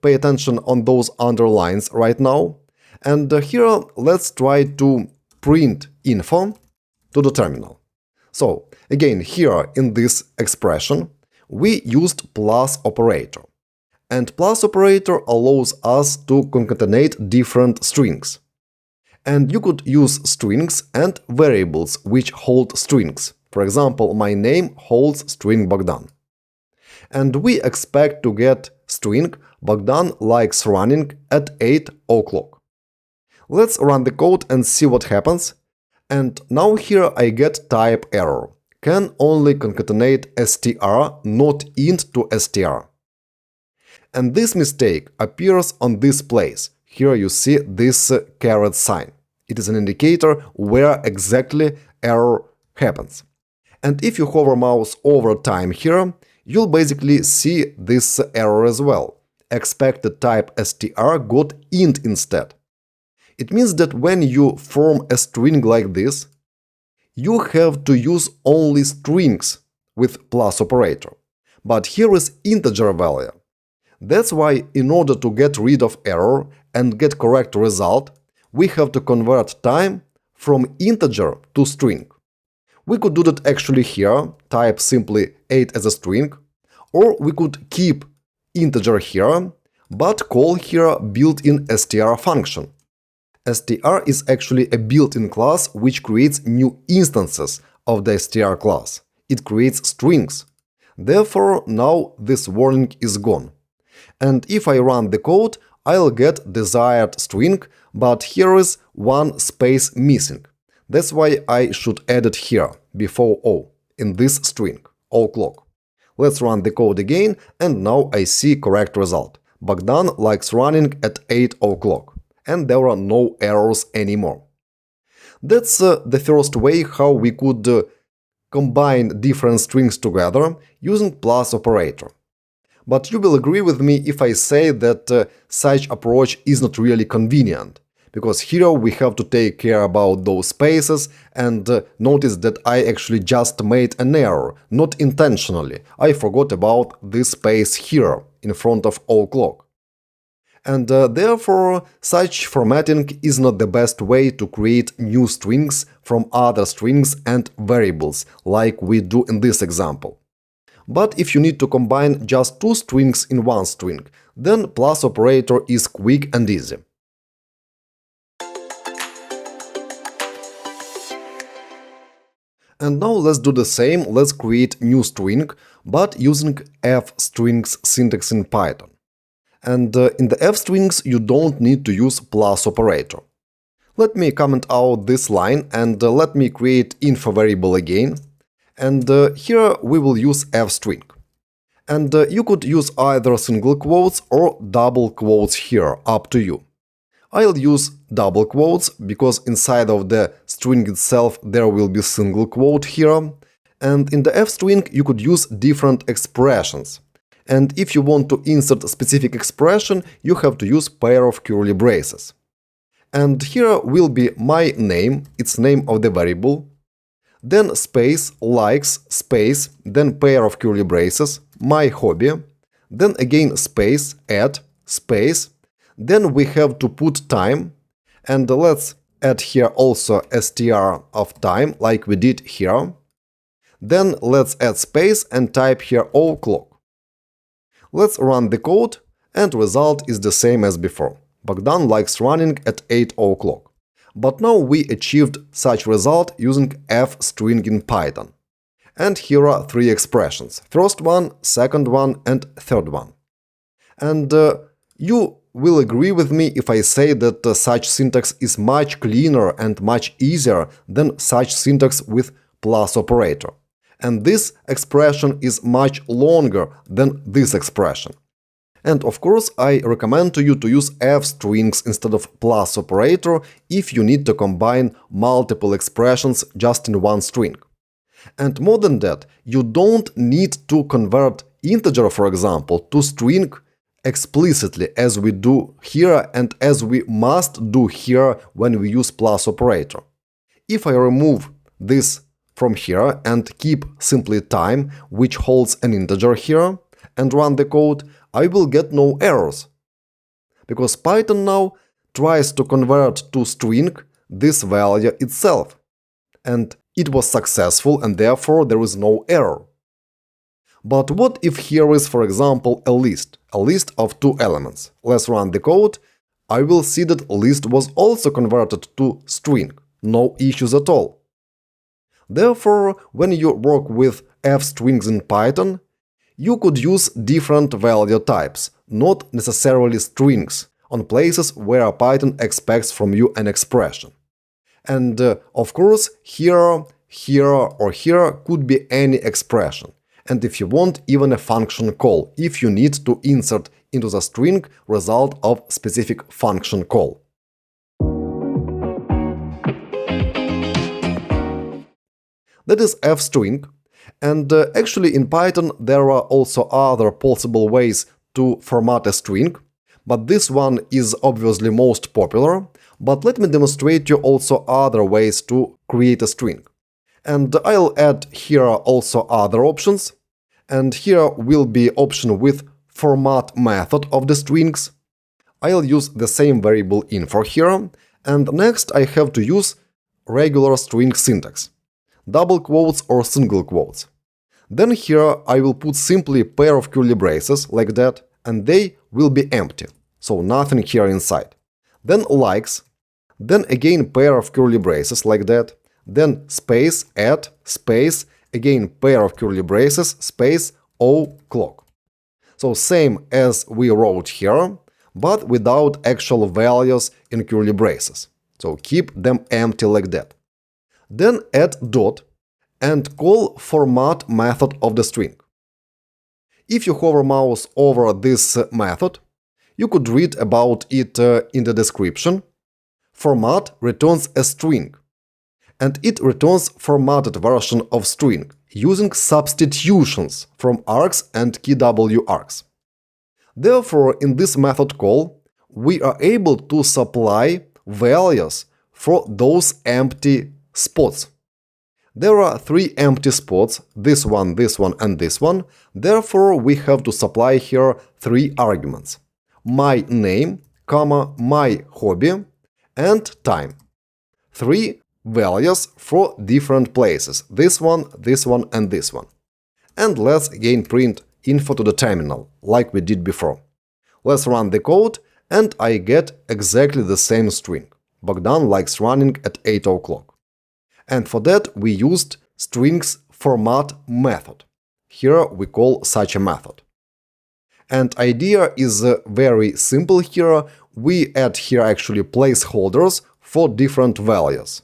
pay attention on those underlines right now. And here let's try to print info to the terminal. So again, here in this expression, we used plus operator. And plus operator allows us to concatenate different strings. And you could use strings and variables which hold strings. For example, my name holds string Bogdan. And we expect to get string Bogdan likes running at 8 o'clock. Let's run the code and see what happens. And now here I get type error. Can only concatenate str, not int to str. And this mistake appears on this place. Here you see this caret sign. It is an indicator where exactly error happens. And if you hover mouse over time here, you'll basically see this error as well. Expected type str got int instead. It means that when you form a string like this, you have to use only strings with plus operator. But here is integer value. That's why in order to get rid of error and get correct result, we have to convert time from integer to string. We could do that actually here, type simply 8 as a string, or we could keep integer here, but call here built-in str function. Str is actually a built-in class which creates new instances of the str class. It creates strings. Therefore, now this warning is gone. And if I run the code, I'll get desired string, but here is one space missing. That's why I should add it here, before O, in this string, o'clock. Let's run the code again, and now I see correct result. Bogdan likes running at 8 o'clock, and there are no errors anymore. That's the first way how we could combine different strings together using plus operator. But you will agree with me if I say that such approach is not really convenient, because here we have to take care about those spaces, and notice that I actually just made an error, not intentionally. I forgot about this space here in front of o'clock. And therefore, such formatting is not the best way to create new strings from other strings and variables, like we do in this example. But if you need to combine just two strings in one string, then plus operator is quick and easy. And now let's do the same, let's create new string, but using f-strings syntax in Python. And in the f-strings you don't need to use plus operator. Let me comment out this line and let me create info variable again. And here we will use f-string. And you could use either single quotes or double quotes here, up to you. I'll use double quotes because inside of the string itself there will be single quote here. And in the f-string you could use different expressions. And if you want to insert a specific expression, you have to use pair of curly braces. And here will be my name, it's name of the variable, then space, likes, space, then pair of curly braces, my hobby, then again space, add, space, then we have to put time, and let's add here also str of time, like we did here. Then let's add space and type here o'clock. Let's run the code, and result is the same as before. Bogdan likes running at 8 o'clock. But now we achieved such result using f-string in Python. And here are three expressions. First one, second one, and third one. And you will agree with me if I say that such syntax is much cleaner and much easier than such syntax with plus operator. And this expression is much longer than this expression. And of course, I recommend to you to use f-strings instead of plus operator if you need to combine multiple expressions just in one string. And more than that, you don't need to convert integer, for example, to string explicitly as we do here and as we must do here when we use plus operator. If I remove this from here and keep simply time, which holds an integer here, and run the code, I will get no errors. Because Python now tries to convert to string this value itself. And it was successful, and therefore there is no error. But what if here is, for example, a list of two elements? Let's run the code. I will see that list was also converted to string. No issues at all. Therefore, when you work with f-strings in Python, you could use different value types, not necessarily strings, on places where Python expects from you an expression. And of course, here, here, or here could be any expression. And if you want, even a function call, if you need to insert into the string result of specific function call. That is f-string. And actually in Python there are also other possible ways to format a string, but this one is obviously most popular. But let me demonstrate you also other ways to create a string. And I'll add here also other options. And here will be option with format method of the strings. I'll use the same variable info here. And next I have to use regular string syntax. Double quotes or single quotes. Then here I will put simply a pair of curly braces like that, and they will be empty, so nothing here inside. Then likes, then again pair of curly braces like that, then space, add, space, again pair of curly braces, space, clock. So same as we wrote here, but without actual values in curly braces. So keep them empty like that. Then add dot and call format method of the string. If you hover mouse over this method, you could read about it in the description. Format returns a string, and it returns formatted version of string using substitutions from args and kwargs. Therefore, in this method call, we are able to supply values for those empty spots. There are three empty spots, this one, and this one. Therefore, we have to supply here three arguments. My name, comma, my hobby, and time. Three values for different places. This one, and this one. And let's again print info to the terminal, like we did before. Let's run the code, and I get exactly the same string. Bogdan likes running at 8 o'clock. And for that we used strings format method. Here we call such a method. And idea is very simple here. We add here actually placeholders for different values.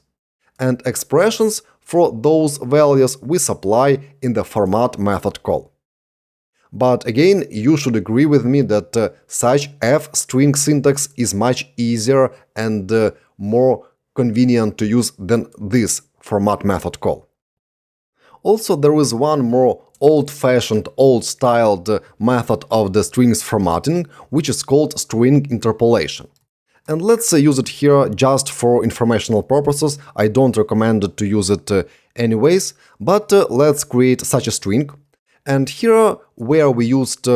And expressions for those values we supply in the format method call. But again, you should agree with me that such f-string syntax is much easier and more convenient to use than this format method call. Also, there is one more old-fashioned, old-styled method of the strings formatting, which is called string interpolation. And let's use it here just for informational purposes. I don't recommend to use it anyways, but let's create such a string. And here, where we used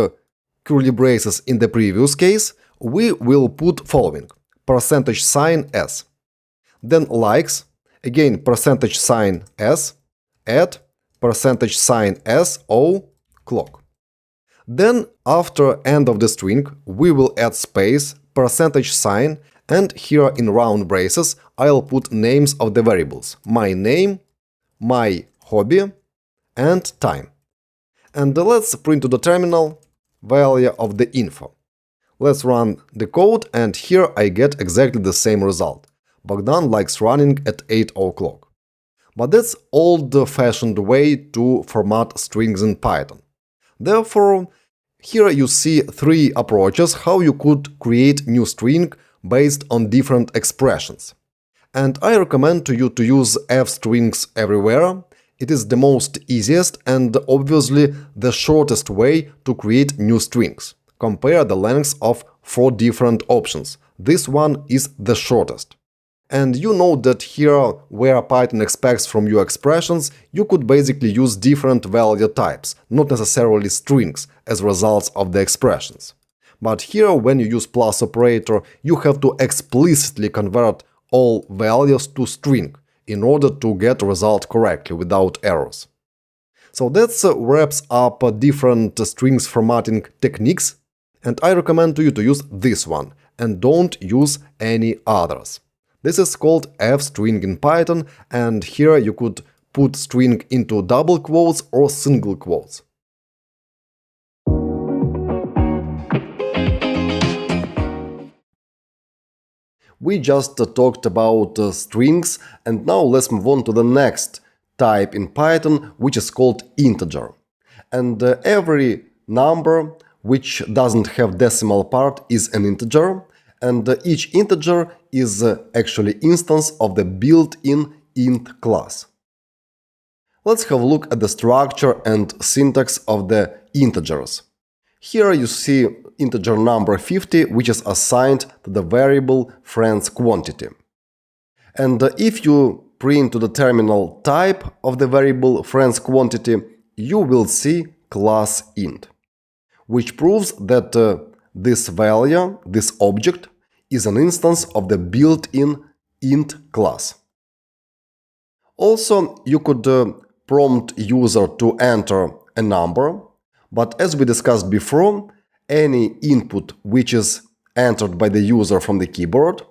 curly braces in the previous case, we will put following: %s, then likes, again %s, add, %s, clock. Then, after end of the string, we will add space, %, And here in round braces I'll put names of the variables: my name, my hobby, and time. And let's print to the terminal value of the info. Let's run the code, and here I get exactly the same result. Bogdan likes running at 8 o'clock. But that's old-fashioned way to format strings in Python. Therefore, here you see three approaches how you could create new string based on different expressions. And I recommend to you to use f-strings everywhere. It is the most easiest and obviously the shortest way to create new strings. Compare the lengths of 4 different options. This one is the shortest. And you know that here, where Python expects from you expressions, you could basically use different value types, not necessarily strings, as results of the expressions. But here, when you use plus operator, you have to explicitly convert all values to string in order to get a result correctly without errors. So that wraps up different strings formatting techniques, and I recommend to you to use this one, and don't use any others. This is called f-string in Python, and here you could put string into double quotes or single quotes. We just talked about strings, and now let's move on to the next type in Python, which is called integer. And every number which doesn't have decimal part is an integer, and each integer is actually instance of the built-in int class. Let's have a look at the structure and syntax of the integers. Here you see integer number 50, which is assigned to the variable friends quantity. And if you print to the terminal type of the variable friends quantity, you will see class int, which proves that this value, this object, is an instance of the built-in int class. Also, you could prompt user to enter a number, but as we discussed before, any input which is entered by the user from the keyboard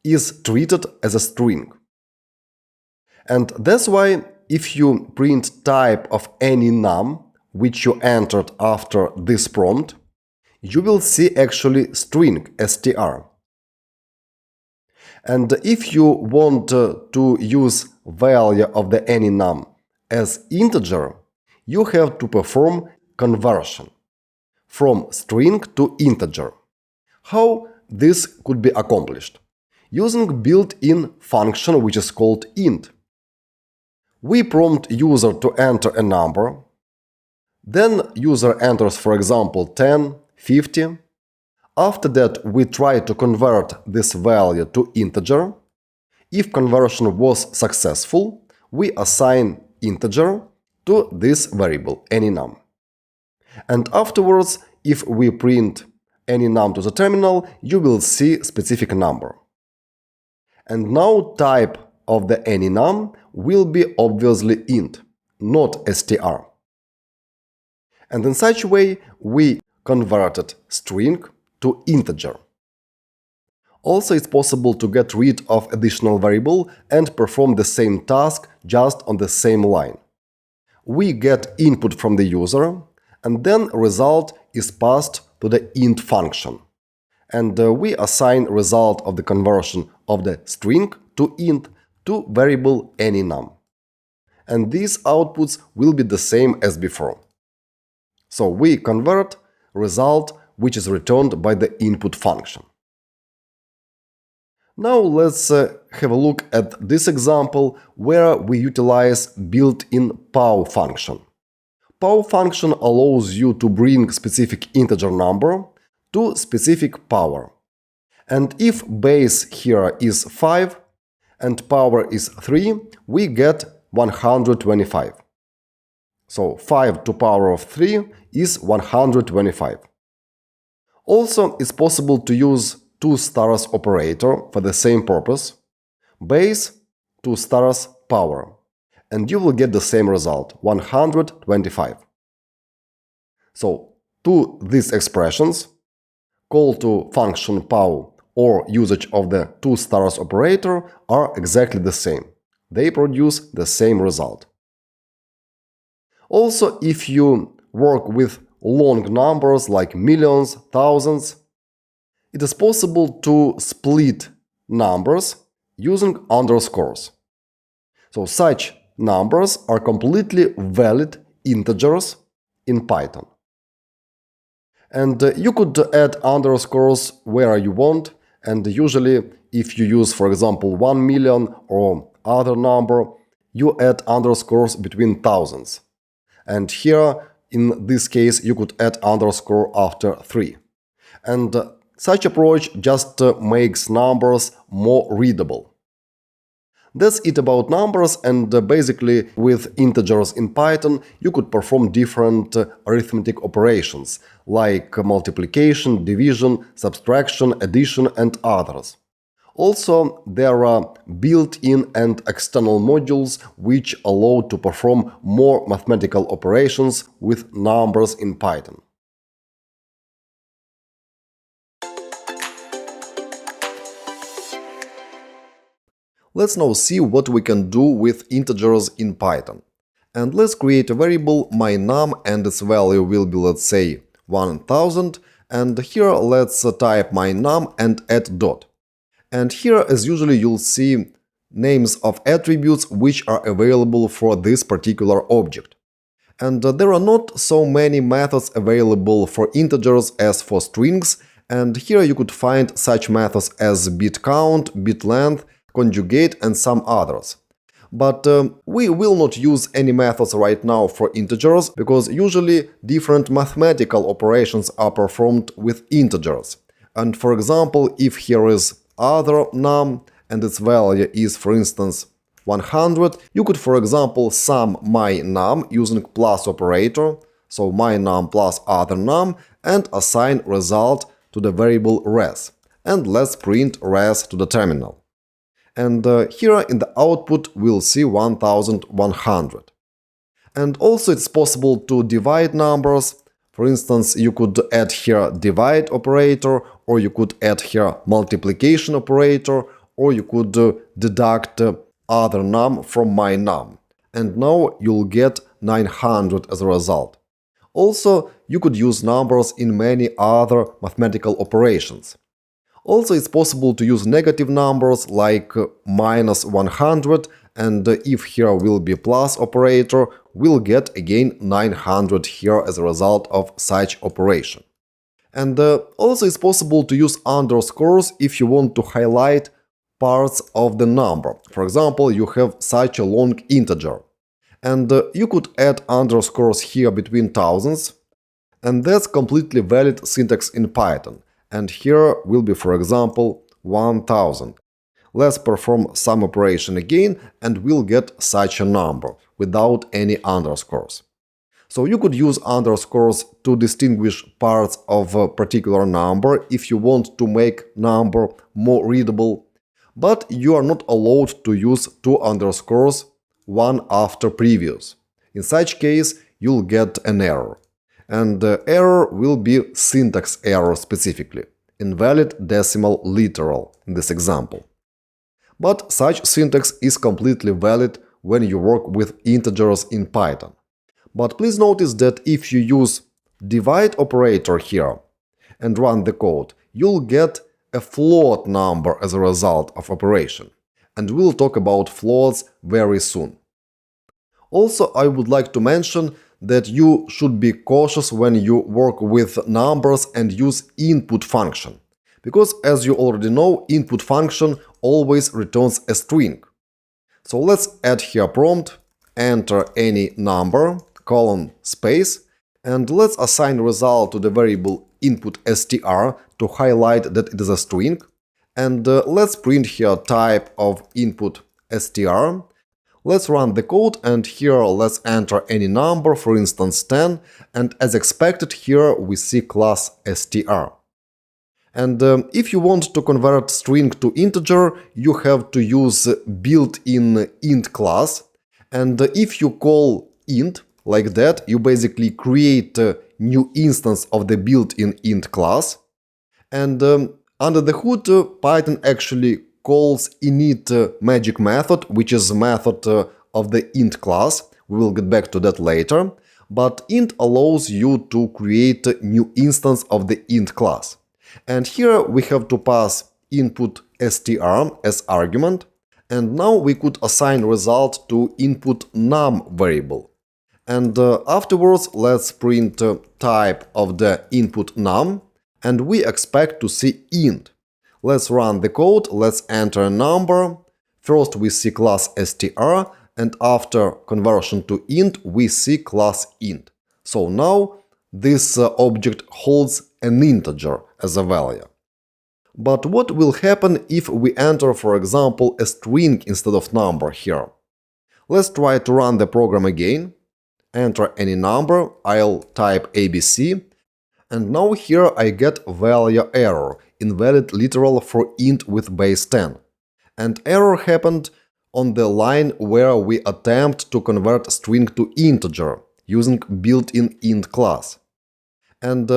is treated as a string. And that's why if you print type of any num which you entered after this prompt, you will see actually string str. And if you want to use value of the any num as integer, you have to perform conversion from string to integer. How this could be accomplished? Using built-in function which is called int. We prompt user to enter a number, then user enters, for example, 10, 50. After that, we try to convert this value to integer. If conversion was successful, we assign integer to this variable, any num. And afterwards, if we print any num to the terminal, you will see specific number. And now type of the any num will be obviously int, not str. And in such way, we converted string to integer. Also, it's possible to get rid of additional variable and perform the same task just on the same line. We get input from the user, and then result is passed to the int function. And we assign result of the conversion of the string to int to variable any num. And these outputs will be the same as before. So we convert result which is returned by the input function. Now let's have a look at this example where we utilize built-in pow function. Pow function allows you to bring specific integer number to specific power. And if base here is 5 and power is 3, we get 125. So 5 to power of 3 is 125. Also, it's possible to use 2 stars operator for the same purpose, base 2 stars power, and you will get the same result, 125. So, to these expressions, call to function pow or usage of the 2 stars operator are exactly the same. They produce the same result. Also, if you work with long numbers like millions, thousands, it is possible to split numbers using underscores. So such numbers are completely valid integers in Python. And you could add underscores where you want, and usually if you use, for example, 1 million or other number, you add underscores between thousands. And here, in this case, you could add underscore after 3. And such approach just makes numbers more readable. That's it about numbers, and basically with integers in Python you could perform different arithmetic operations like multiplication, division, subtraction, addition and others. Also, there are built-in and external modules which allow to perform more mathematical operations with numbers in Python. Let's now see what we can do with integers in Python. And let's create a variable mynum, and its value will be, let's say, 1000. And here let's type mynum and add dot. And here, as usually, you'll see names of attributes which are available for this particular object. And there are not so many methods available for integers as for strings, and here you could find such methods as bitCount, bitlength, conjugate and some others. But we will not use any methods right now for integers, because usually different mathematical operations are performed with integers. And for example, if here is other num and its value is, for instance, 100, you could, for example, sum mynum using plus operator, so mynum plus other num, and assign result to the variable res. And let's print res to the terminal. And here in the output we'll see 1100. And also it's possible to divide numbers. For instance, you could add here divide operator, or you could add here multiplication operator, or you could deduct other num from mynum. And now you'll get 900 as a result. Also, you could use numbers in many other mathematical operations. Also, it's possible to use negative numbers like minus 100, and if here will be plus operator, we'll get again 900 here as a result of such operation. And also it's possible to use underscores if you want to highlight parts of the number. For example, you have such a long integer. And you could add underscores here between thousands, and that's completely valid syntax in Python. And here will be, for example, 1000. Let's perform some operation again, and we'll get such a number without any underscores. So you could use underscores to distinguish parts of a particular number if you want to make number more readable, but you are not allowed to use two underscores, one after previous. In such case, you'll get an error. And the error will be syntax error specifically, invalid decimal literal in this example. But such syntax is completely valid when you work with integers in Python. But please notice that if you use divide operator here and run the code, you'll get a float number as a result of operation. And we'll talk about floats very soon. Also, I would like to mention that you should be cautious when you work with numbers and use input function. Because, as you already know, input function always returns a string. So let's add here prompt, enter any number, colon, space, and let's assign result to the variable input str to highlight that it is a string. And let's print here type of input str. Let's run the code, and here let's enter any number, for instance 10, and as expected here we see class str. And if you want to convert string to integer, you have to use built-in int class, and if you call int like that, you basically create a new instance of the built-in int class, and Under the hood, Python actually calls init magic method, which is a method of the int class. We will get back to that later. But int allows you to create a new instance of the int class. And here we have to pass input str as argument. And now we could assign result to input num variable. And afterwards, let's print type of the input num. And we expect to see int. Let's run the code, let's enter a number. First we see class str, and after conversion to int, we see class int. So now this object holds an integer as a value. But what will happen if we enter, for example, a string instead of number here? Let's try to run the program again. Enter any number, I'll type ABC. And now here I get value error, invalid literal for int with base 10. And error happened on the line where we attempt to convert string to integer using built-in int class. And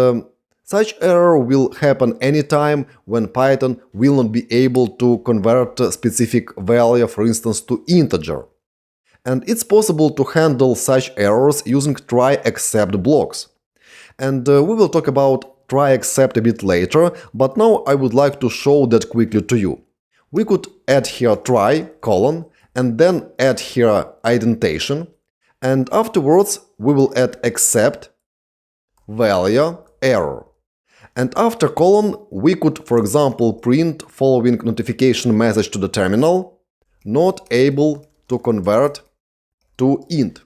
such error will happen anytime when Python will not be able to convert a specific value, for instance, to integer. And it's possible to handle such errors using try-except blocks. And we will talk about try-except a bit later, but now I would like to show that quickly to you. We could add here try, colon, and then add here indentation, and afterwards we will add except value error. And after colon, we could, for example, print following notification message to the terminal, not able to convert to int.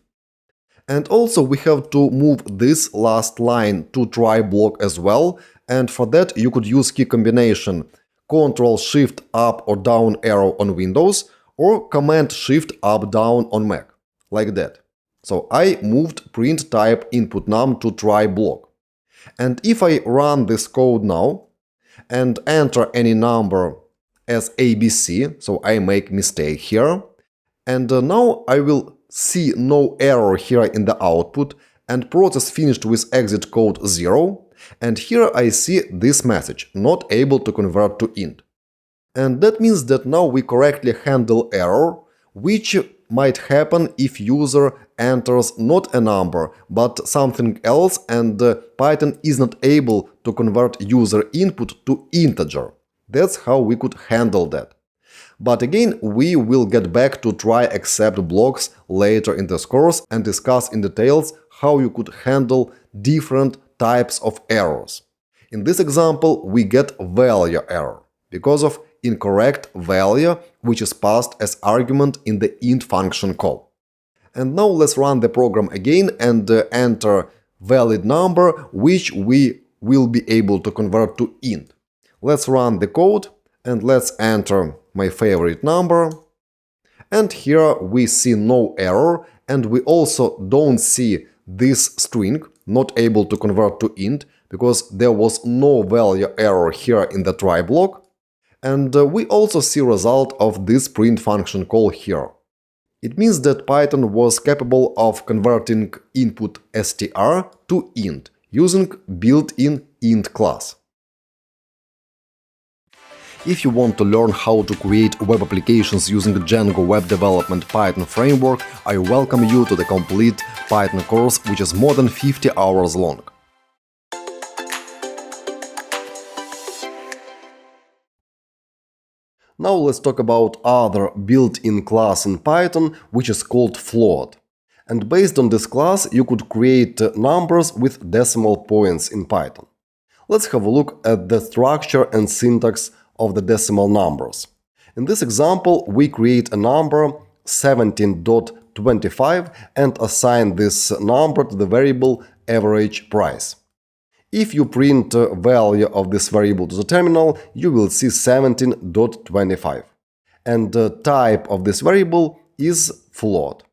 And also we have to move this last line to try block as well, and for that you could use key combination Ctrl-Shift up or down arrow on Windows or Command-Shift up down on Mac, like that. So I moved print type input num to try block. And if I run this code now and enter any number as ABC, so I make mistake here, and now I will see no error here in the output, and process finished with exit code 0, and here I see this message, not able to convert to int. And that means that now we correctly handle error, which might happen if user enters not a number, but something else, and Python is not able to convert user input to integer. That's how we could handle that. But again, we will get back to try-except blocks later in this course and discuss in details how you could handle different types of errors. In this example, we get value error because of incorrect value which is passed as argument in the int function call. And now let's run the program again and enter valid number which we will be able to convert to int. Let's run the code and let's enter my favorite number. And here we see no error, and we also don't see this string not able to convert to int because there was no value error here in the try block. And we also see result of this print function call here. It means that Python was capable of converting input str to int using built-in int class. If you want to learn how to create web applications using Django Web Development Python framework, I welcome you to the complete Python course, which is more than 50 hours long. Now let's talk about other built-in class in Python, which is called float. And based on this class, you could create numbers with decimal points in Python. Let's have a look at the structure and syntax of the decimal numbers. In this example, we create a number 17.25 and assign this number to the variable average price. If you print value of this variable to the terminal, you will see 17.25. And the type of this variable is float.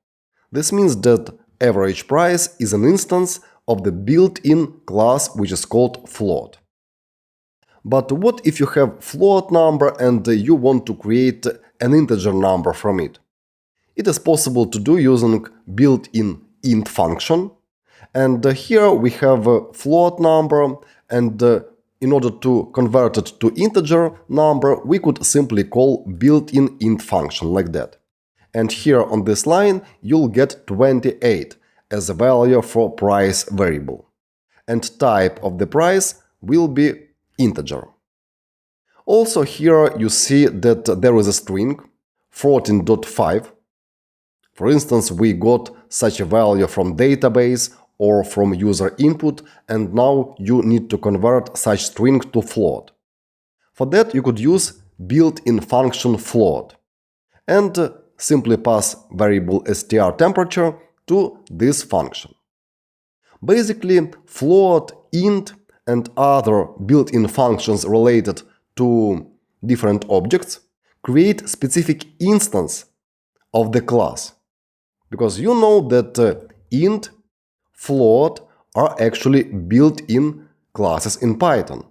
This means that average price is an instance of the built-in class which is called float. But what if you have float number and you want to create an integer number from it? It is possible to do using built-in int function. And here we have a float number, and in order to convert it to integer number, we could simply call built-in int function like that. And here on this line, you'll get 28 as a value for price variable. And type of the price will be integer. Also here you see that there is a string 14.5. For instance, we got such a value from database or from user input, and now you need to convert such string to float. For that you could use built-in function float and simply pass variable str temperature to this function. Basically, float, int, and other built-in functions related to different objects create specific instance of the class. Because you know that int, float are actually built-in classes in Python.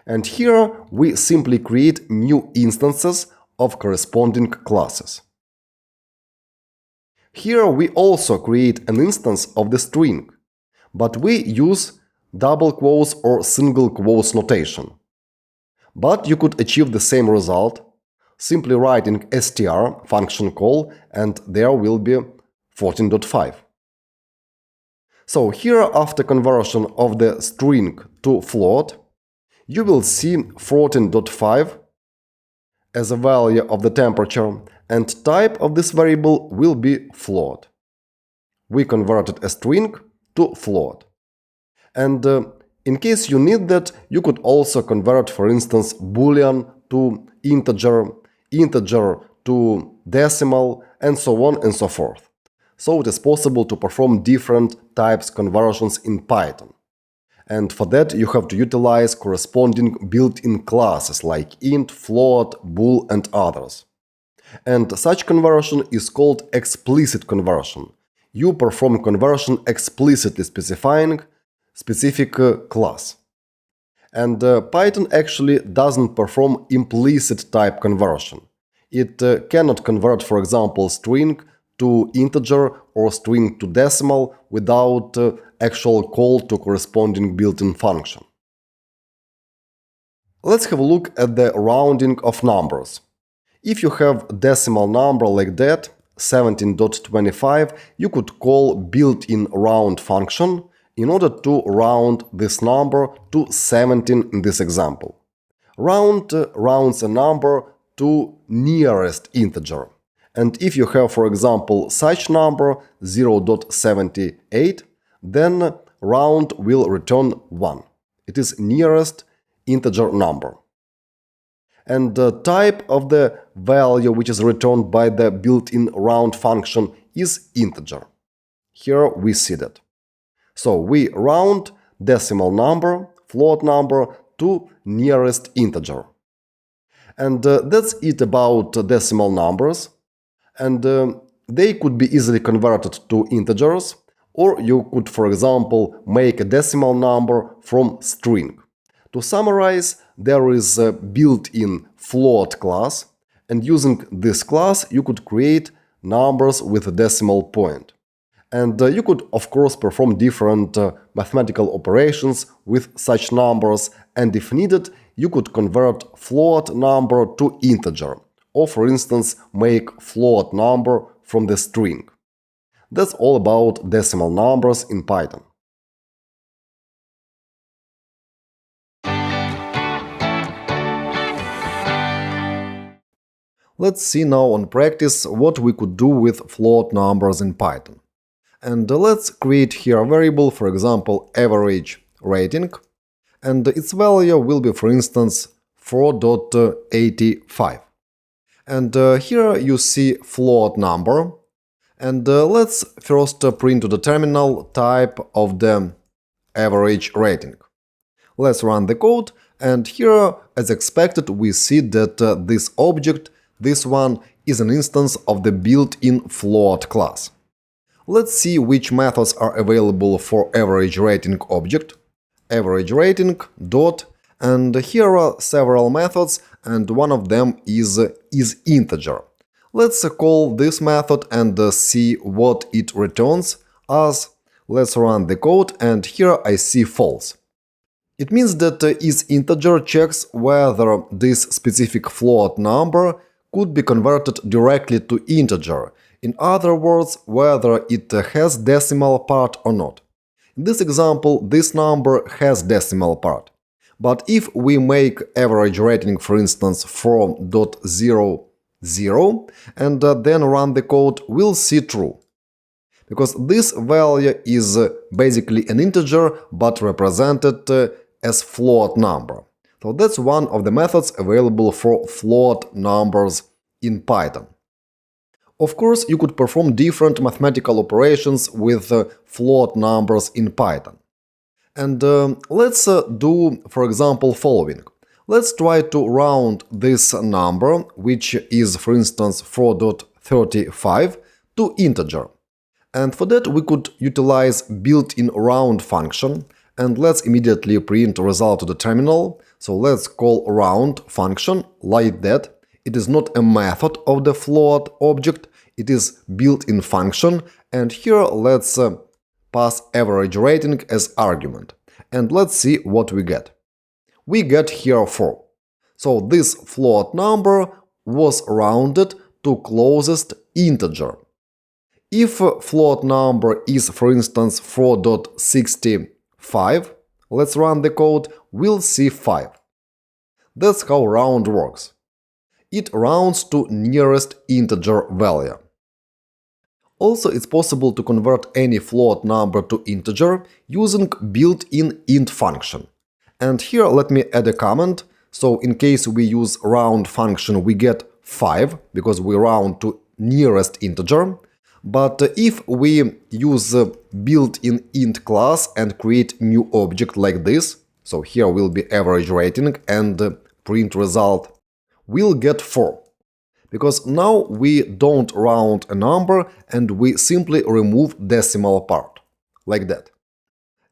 And here we simply create new instances of corresponding classes. Here we also create an instance of the string, but we use double quotes or single quotes notation. But you could achieve the same result simply writing str function call, and there will be 14.5. So here, after conversion of the string to float, you will see 14.5 as a value of the temperature, and type of this variable will be float. We converted a string to float. And in case you need that, you could also convert, for instance, Boolean to integer, integer to decimal, and so on and so forth. So it is possible to perform different types conversions in Python. And for that you have to utilize corresponding built-in classes like int, float, bool, and others. And such conversion is called explicit conversion. You perform conversion explicitly specifying specific class. And Python actually doesn't perform implicit type conversion. It cannot convert, for example, string to integer or string to decimal without actual call to corresponding built-in function. Let's have a look at the rounding of numbers. If you have a decimal number like that, 17.25, you could call built-in round function in order to round this number to 17 in this example. Round rounds a number to nearest integer. And if you have, for example, such number 0.78, then round will return 1. It is nearest integer number. And the type of the value which is returned by the built-in round function is integer. Here we see that. So we round decimal number, float number to nearest integer. And that's it about decimal numbers. And they could be easily converted to integers, or you could, for example, make a decimal number from string. To summarize, there is a built-in float class, and using this class you could create numbers with a decimal point. And you could, of course, perform different mathematical operations with such numbers, and if needed, you could convert float number to integer, or for instance, make float number from the string. That's all about decimal numbers in Python. Let's see now on practice what we could do with float numbers in Python. And let's create here a variable, for example, average rating, and its value will be, for instance, 4.85. And here you see float number, and let's first print to the terminal type of the average rating. Let's run the code, and here, as expected, we see that this object, this one, is an instance of the built-in float class. Let's see which methods are available for average rating object. Average rating dot, and here are several methods, and one of them is integer. Let's call this method and see what it returns as. Let's run the code, and here I see false. It means that isinteger checks whether this specific float number could be converted directly to integer. In other words, whether it has decimal part or not. In this example, this number has decimal part. But if we make average rating, for instance, from .00 and then run the code, we'll see true. Because this value is basically an integer but represented as float number. So that's one of the methods available for float numbers in Python. Of course, you could perform different mathematical operations with float numbers in Python. And let's do, for example, following. Let's try to round this number, which is, for instance, 4.35, to integer. And for that, we could utilize built-in round function. And let's immediately print result to the terminal. So let's call round function like that. It is not a method of the float object, it is built-in function. And here let's pass average rating as argument. And let's see what we get. We get here 4. So this float number was rounded to closest integer. If float number is, for instance, 4.65, let's run the code, we'll see 5. That's how round works. It rounds to nearest integer value. Also, it's possible to convert any float number to integer using built-in int function. And here let me add a comment. So in case we use round function, we get 5 because we round to nearest integer. But if we use built-in int class and create new object like this, so here will be average rating and print result, we'll get 4. Because now we don't round a number and we simply remove decimal part, like that.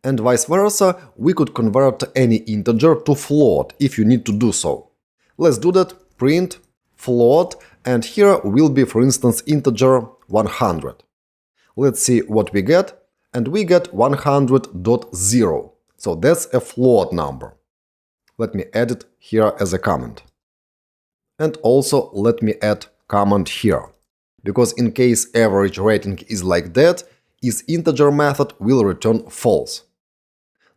And vice versa, we could convert any integer to float if you need to do so. Let's do that, print float, and here will be, for instance, integer 100. Let's see what we get, and we get 100.0. So that's a float number. Let me add it here as a comment. And also let me add comment here, because in case average rating is like that, isinteger method will return false.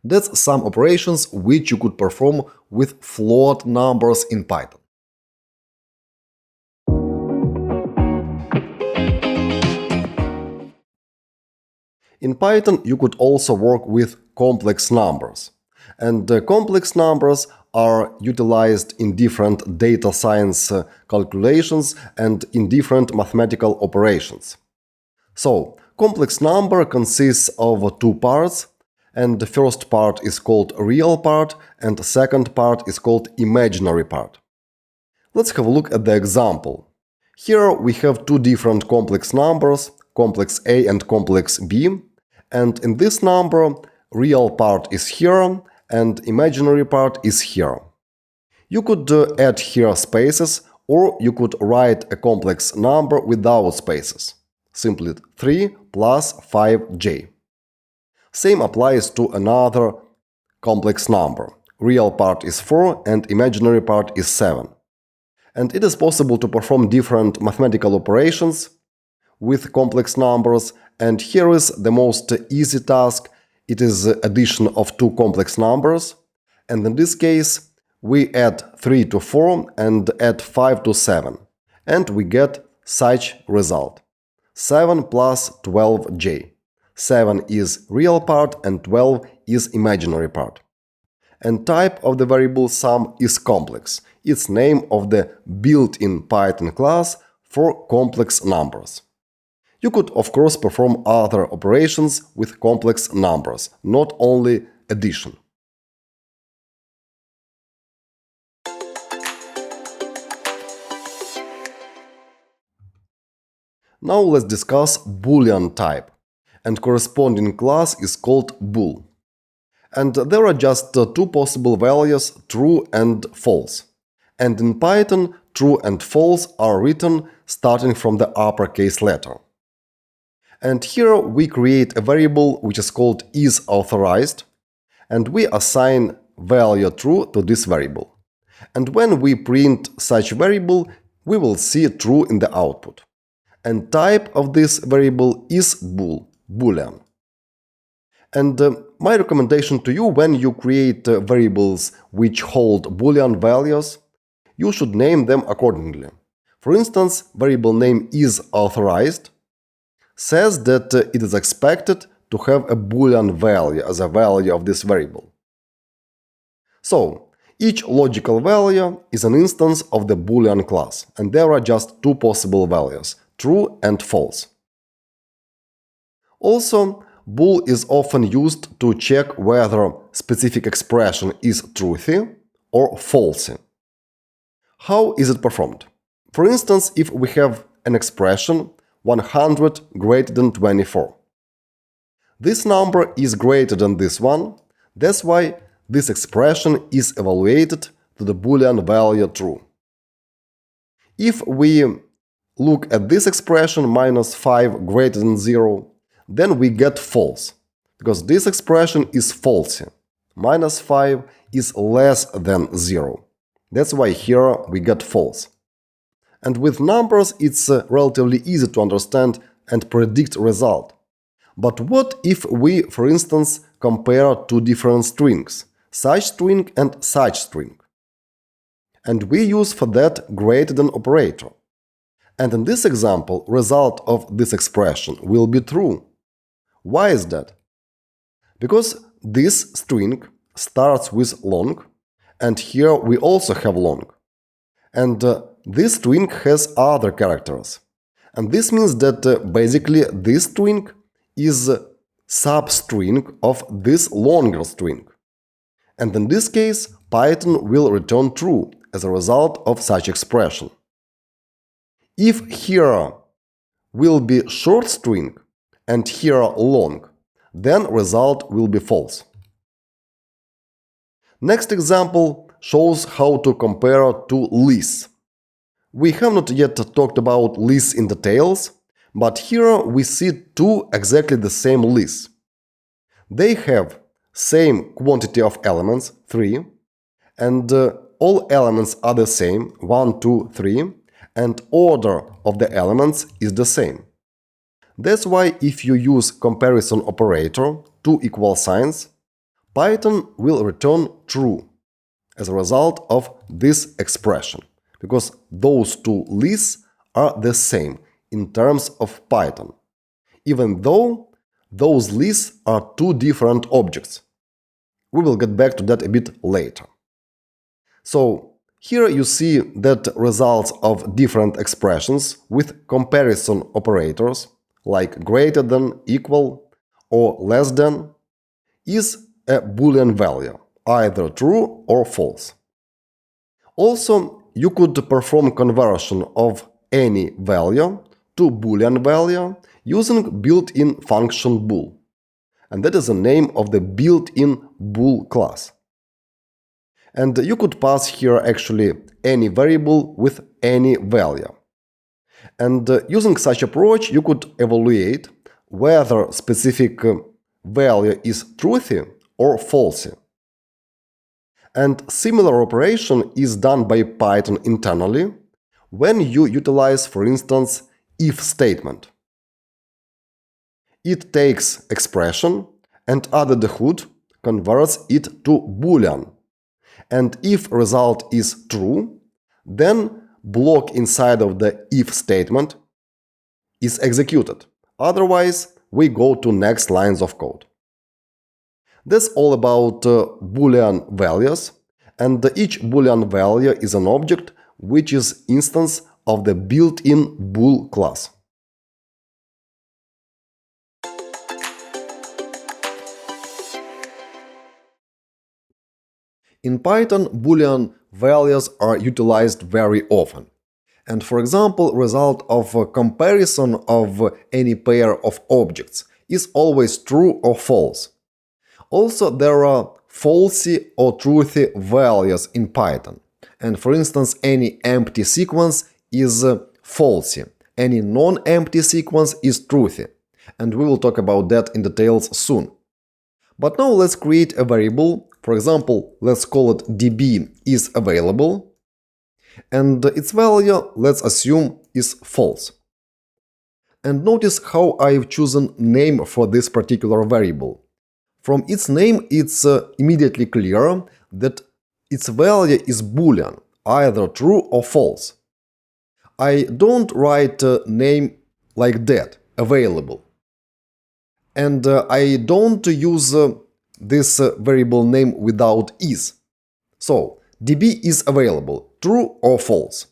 That's some operations which you could perform with float numbers in Python. In Python, you could also work with complex numbers. And complex numbers are utilized in different data science calculations and in different mathematical operations. So, complex number consists of 2 parts, and the first part is called real part, and the second part is called imaginary part. Let's have a look at the example. Here we have 2 different complex numbers, complex A and complex B, and in this number, real part is here and imaginary part is here. You could add here spaces, or you could write a complex number without spaces. Simply 3 plus 5j. Same applies to another complex number. Real part is 4 and imaginary part is 7. And it is possible to perform different mathematical operations with complex numbers, and here is the most easy task. It is addition of 2 complex numbers, and in this case we add 3 to 4 and add 5 to 7, and we get such result. 7 plus 12j. 7 is real part and 12 is imaginary part. And type of the variable sum is complex. It's name of the built-in Python class for complex numbers. You could, of course, perform other operations with complex numbers, not only addition. Now let's discuss Boolean type, and corresponding class is called bool. And there are just 2 possible values, true and false. And in Python, true and false are written starting from the uppercase letter. And here we create a variable which is called isAuthorized, and we assign value true to this variable. And when we print such variable, we will see true in the output. And type of this variable is bool, boolean. And my recommendation to you, when you create variables which hold boolean values, you should name them accordingly. For instance, variable name isAuthorized says that it is expected to have a boolean value as a value of this variable. So, each logical value is an instance of the boolean class, and there are just two possible values, true and false. Also, bool is often used to check whether specific expression is truthy or falsy. How is it performed? For instance, if we have an expression 100 greater than 24. This number is greater than this one, that's why this expression is evaluated to the boolean value true. If we look at this expression -5 greater than 0, then we get false, because this expression is falsy. -5 is less than 0. That's why here we get false. And with numbers, it's relatively easy to understand and predict result. But what if we, for instance, compare two different strings, such string and such string? And we use for that greater than operator. And in this example, result of this expression will be true. Why is that? Because this string starts with long, and here we also have long. And this string has other characters. And this means that basically this string is substring of this longer string. And in this case, Python will return true as a result of such expression. If here will be short string and here long, then result will be false. Next example shows how to compare two lists. We have not yet talked about lists in details, but here we see two exactly the same lists. They have same quantity of elements, 3, and all elements are the same, 1, 2, 3, and order of the elements is the same. That's why if you use comparison operator, two equal signs, Python will return true as a result of this expression, because those two lists are the same in terms of Python, even though those lists are two different objects. We will get back to that a bit later. So here you see that results of different expressions with comparison operators, like greater than, equal, or less than, is a Boolean value, either true or false. Also, you could perform conversion of any value to Boolean value using built-in function bool. And that is the name of the built-in bool class. And you could pass here actually any variable with any value. And using such approach, you could evaluate whether specific value is truthy or falsy. And similar operation is done by Python internally when you utilize, for instance, if statement. It takes expression and under the hood converts it to Boolean. And if result is true, then block inside of the if statement is executed. Otherwise, we go to next lines of code. That's all about Boolean values, and each Boolean value is an object which is instance of the built-in bool class. In Python, Boolean values are utilized very often. And for example, result of a comparison of any pair of objects is always true or false. Also, there are falsy or truthy values in Python. And for instance, any empty sequence is falsy, any non-empty sequence is truthy. And we will talk about that in details soon. But now let's create a variable For example, let's call it db is available, and its value, let's assume, is false. And notice how I've chosen name for this particular variable. From its name, it's immediately clear that its value is Boolean, either true or false. I don't write name like that, available. And I don't use this variable name without is. So, db is available, true or false,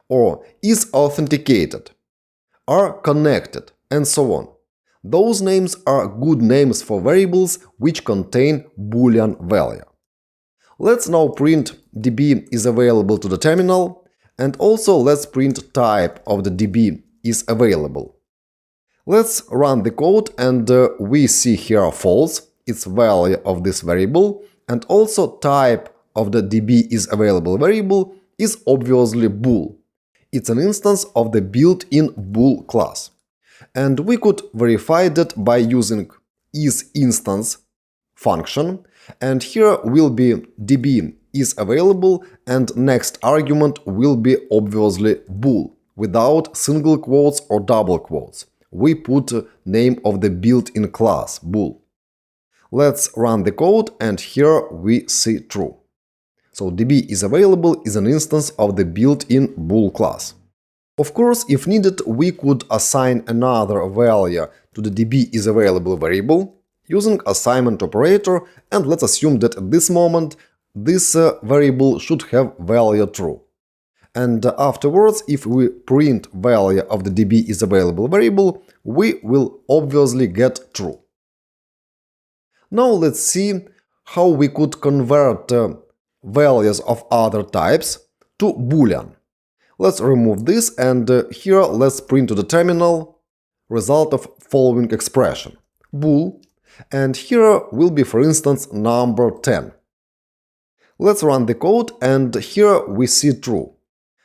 or is authenticated, are connected, and so on. Those names are good names for variables which contain Boolean value. Let's now print db is available to the terminal, and also let's print type of the db is available. Let's run the code, and we see here false, its value of this variable, and also type of the db is available variable is obviously bool. It's an instance of the built-in bool class. And we could verify that by using isinstance function, and here will be db is available, and next argument will be obviously bool, without single quotes or double quotes. We put name of the built-in class, bool. Let's run the code, and here we see true. So db is available is an instance of the built-in bool class. Of course, if needed, we could assign another value to the db is available variable using assignment operator, and let's assume that at this moment this variable should have value true. And afterwards, if we print value of the db is available variable, we will obviously get true. Now let's see how we could convert values of other types to Boolean. Let's remove this, and here let's print to the terminal result of following expression, bool, and here will be, for instance, number 10. Let's run the code, and here we see true.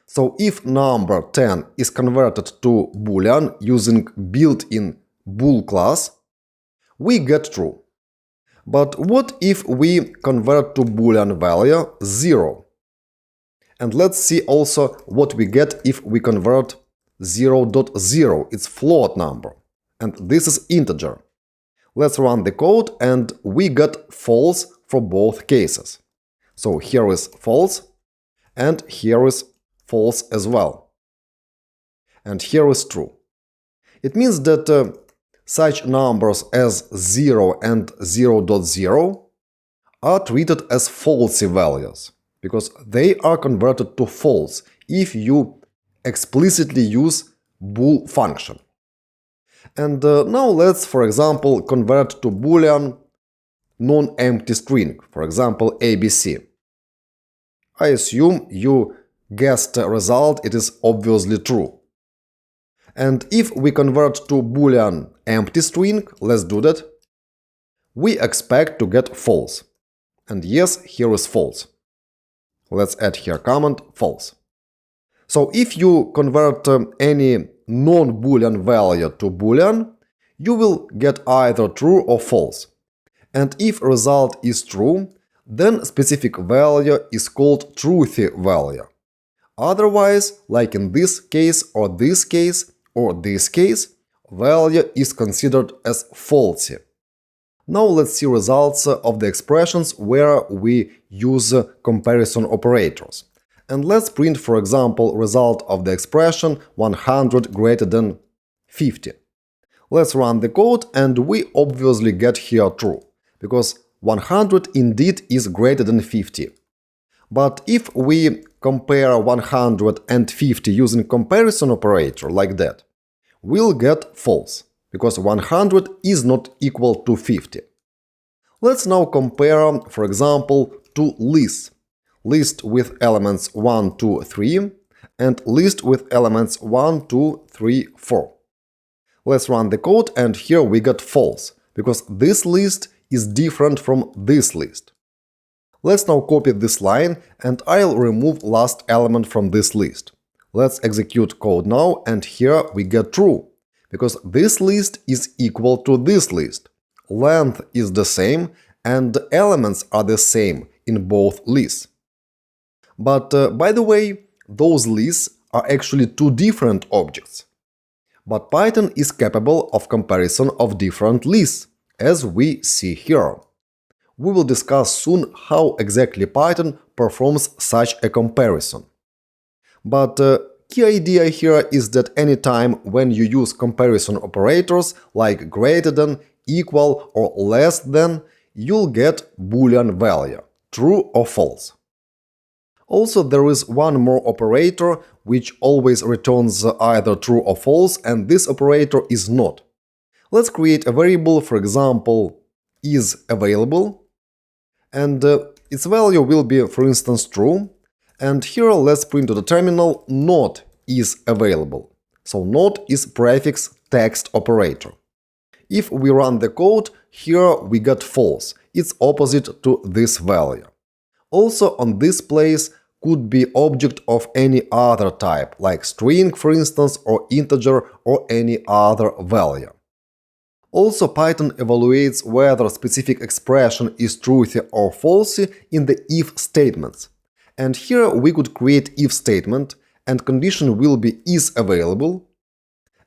So if number 10 is converted to Boolean using built-in bool class, we get true. But what if we convert to Boolean value 0? And let's see also what we get if we convert 0.0, it's float number, and this is integer. Let's run the code, and we get false for both cases. So here is false, and here is false as well. And here is true. It means that such numbers as 0 and 0.0 are treated as falsy values, because they are converted to false if you explicitly use bool function. And now let's, for example, convert to Boolean non-empty string, for example, ABC. I assume you guessed the result, it is obviously true. And if we convert to Boolean empty string, let's do that, we expect to get false. And yes, here is false. Let's add here comment false. So if you convert any non-Boolean value to Boolean, you will get either true or false. And if result is true, then specific value is called truthy value. Otherwise, like in this case or this case or this case, value is considered as falsy. Now let's see results of the expressions where we use comparison operators. And let's print, for example, result of the expression 100 greater than 50. Let's run the code, and we obviously get here true, because 100 indeed is greater than 50. But if we compare 100 and 50 using comparison operator like that, we'll get false, because 100 is not equal to 50. Let's now compare, for example, two lists. List with elements 1, 2, 3, and list with elements 1, 2, 3, 4. Let's run the code, and here we get false, because this list is different from this list. Let's now copy this line, and I'll remove last element from this list. Let's execute code now, and here we get true, because this list is equal to this list. Length is the same, and the elements are the same in both lists. But by the way, those lists are actually two different objects. But Python is capable of comparison of different lists, as we see here. We will discuss soon how exactly Python performs such a comparison. But key idea here is that anytime when you use comparison operators like greater than, equal or less than, you'll get Boolean value, true or false. Also, there is one more operator which always returns either true or false, and this operator is not. Let's create a variable, for example, is available, and its value will be, for instance, true. And here let's print to the terminal not is available. So not is prefix text operator. If we run the code, here we get false. It's opposite to this value. Also on this place could be object of any other type, like string, for instance, or integer or any other value. Also, Python evaluates whether a specific expression is truthy or falsy in the if statements. And here we could create if statement, and condition will be is available.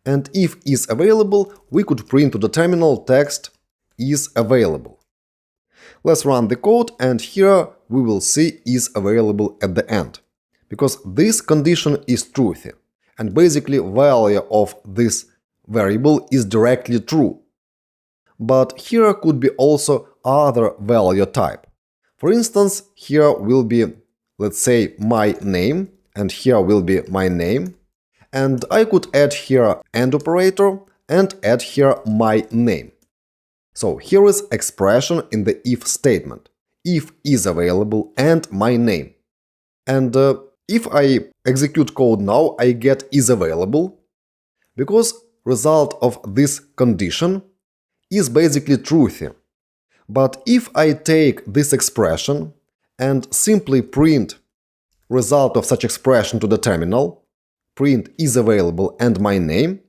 And if is available, we could print to the terminal text is available. Let's run the code, and here we will see is available at the end, because this condition is truthy, and basically value of this variable is directly true. But here could be also other value type. For instance, here will be, let's say, my name, and here will be my name, and I could add here AND operator and add here my name. So here is expression in the if statement, if is available and my name. And if I execute code now, I get is available, because result of this condition is basically truthy. But if I take this expression and simply print result of such expression to the terminal, print is available and my name,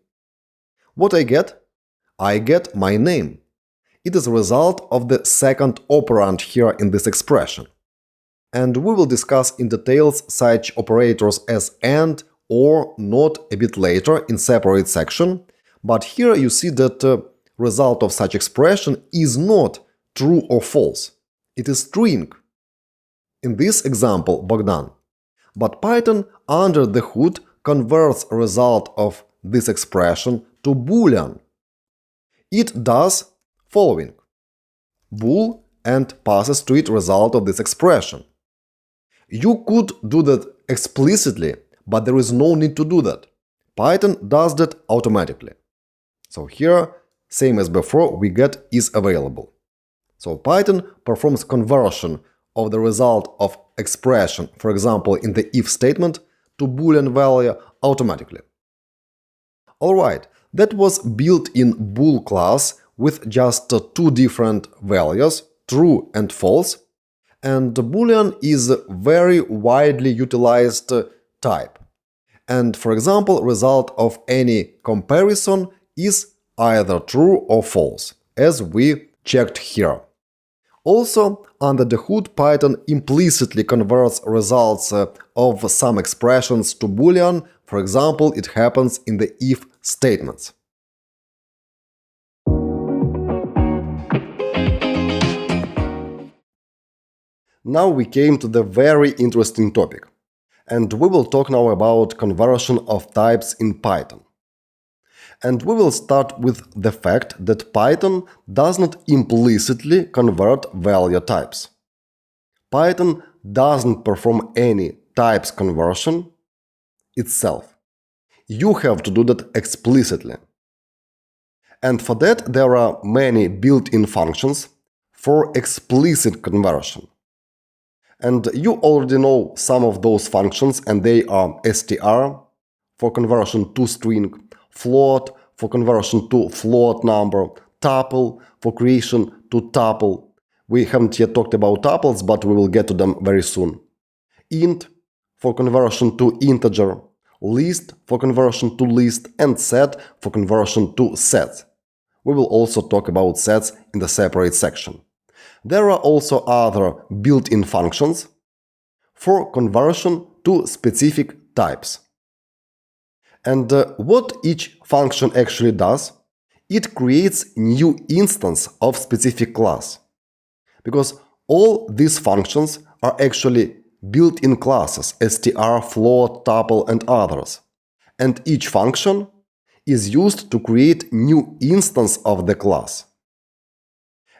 what I get? I get my name. It is a result of the second operand here in this expression. And we will discuss in details such operators as AND or NOT a bit later in separate section, but here you see that result of such expression is not true or false. It is string. In this example, Bogdan. But Python under the hood converts a result of this expression to Boolean. It does following: bool and passes to it result of this expression. You could do that explicitly, but there is no need to do that. Python does that automatically. So here, same as before, we get is available. So Python performs conversion of the result of expression, for example, in the if statement, to Boolean value automatically. Alright, that was built-in bool class with just two different values, true and false, and Boolean is a very widely utilized type. And for example, result of any comparison is either true or false, as we checked here. Also, under the hood, Python implicitly converts results of some expressions to Boolean. For example, it happens in the if statements. Now we came to the very interesting topic, and we will talk now about conversion of types in Python. And we will start with the fact that Python does not implicitly convert value types. Python doesn't perform any types conversion itself. You have to do that explicitly. And for that there are many built-in functions for explicit conversion. And you already know some of those functions, and they are str for conversion to string, float for conversion to float number, tuple for creation to tuple. We haven't yet talked about tuples, but we will get to them very soon. Int for conversion to integer, list for conversion to list, and set for conversion to sets. We will also talk about sets in the separate section. There are also other built-in functions for conversion to specific types. And what each function actually does, it creates new instance of specific class. Because all these functions are actually built-in classes, str, float, tuple, and others. And each function is used to create new instance of the class.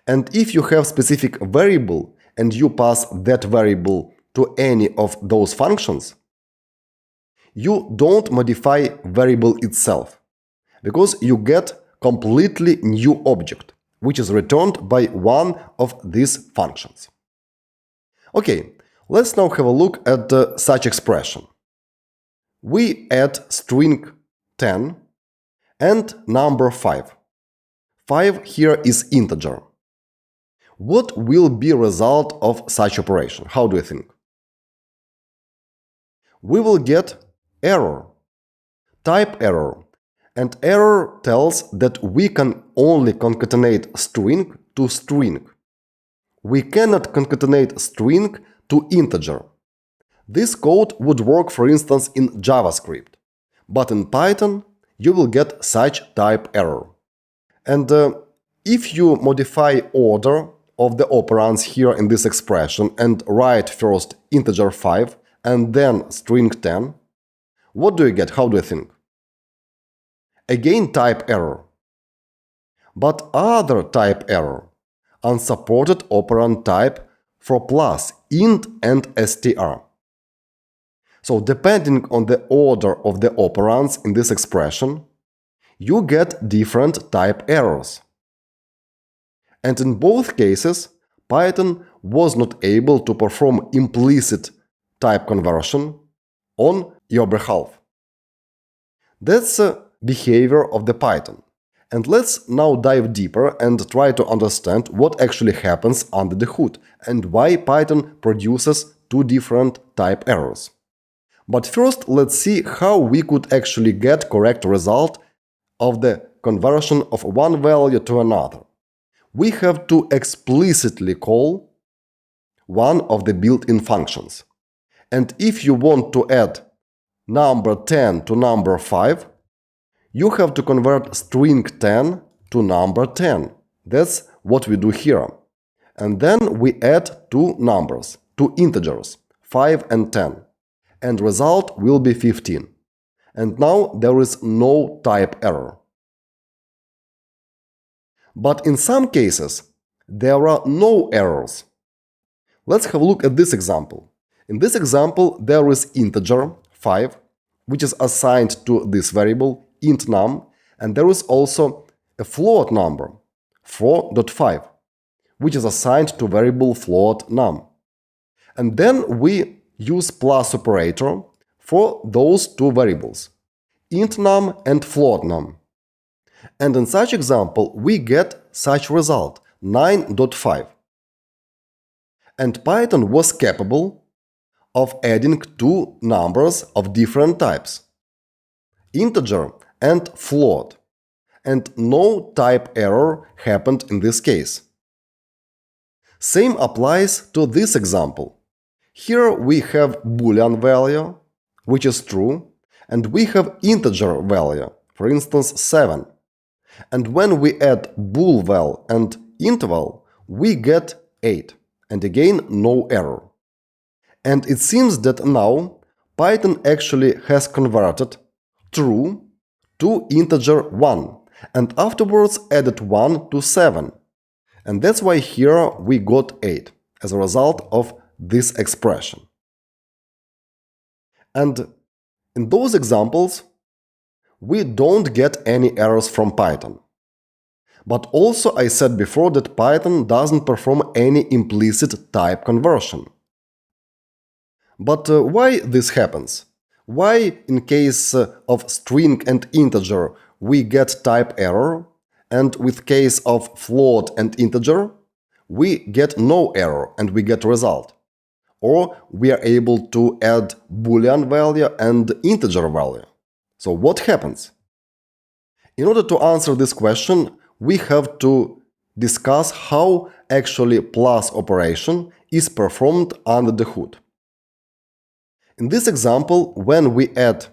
And if you have specific variable and you pass that variable to any of those functions, you don't modify variable itself, because you get completely new object, which is returned by one of these functions. Okay, let's now have a look at such expression. We add string 10 and number 5. 5 here is integer. What will be result of such operation? How do you think? We will get error, type error, and error tells that we can only concatenate string to string. We cannot concatenate string to integer. This code would work, for instance, in JavaScript, but in Python you will get such type error. And if you modify order of the operands here in this expression and write first integer 5 and then string 10, what do you get? How do you think? Again type error. But other type error, unsupported operand type for plus, int and str. So depending on the order of the operands in this expression, you get different type errors. And in both cases, Python was not able to perform implicit type conversion on your behalf. That's the behavior of the Python. And let's now dive deeper and try to understand what actually happens under the hood and why Python produces two different type errors. But first, let's see how we could actually get correct result of the conversion of one value to another. We have to explicitly call one of the built-in functions. And if you want to add number 10 to number 5, you have to convert string 10 to number 10. That's what we do here. And then we add two numbers, two integers, 5 and 10. And result will be 15. And now there is no type error. But in some cases, there are no errors. Let's have a look at this example. In this example, there is integer 5, which is assigned to this variable int num, and there is also a float number 4.5, which is assigned to variable float num. And then we use plus operator for those two variables, int num and float num. And in such example, we get such result, 9.5. And Python was capable of adding two numbers of different types, integer and float. And no type error happened in this case. Same applies to this example. Here we have Boolean value, which is true, and we have integer value, for instance 7. And when we add bool val and int val, we get 8. And again, no error. And it seems that now Python actually has converted true to integer 1, and afterwards added 1 to 7. And that's why here we got 8 as a result of this expression. And in those examples, we don't get any errors from Python. But also I said before that Python doesn't perform any implicit type conversion. But why this happens? Why in case of string and integer we get type error, and with case of float and integer we get no error and we get result? Or we are able to add Boolean value and integer value. So what happens? In order to answer this question, we have to discuss how actually plus operation is performed under the hood. In this example, when we add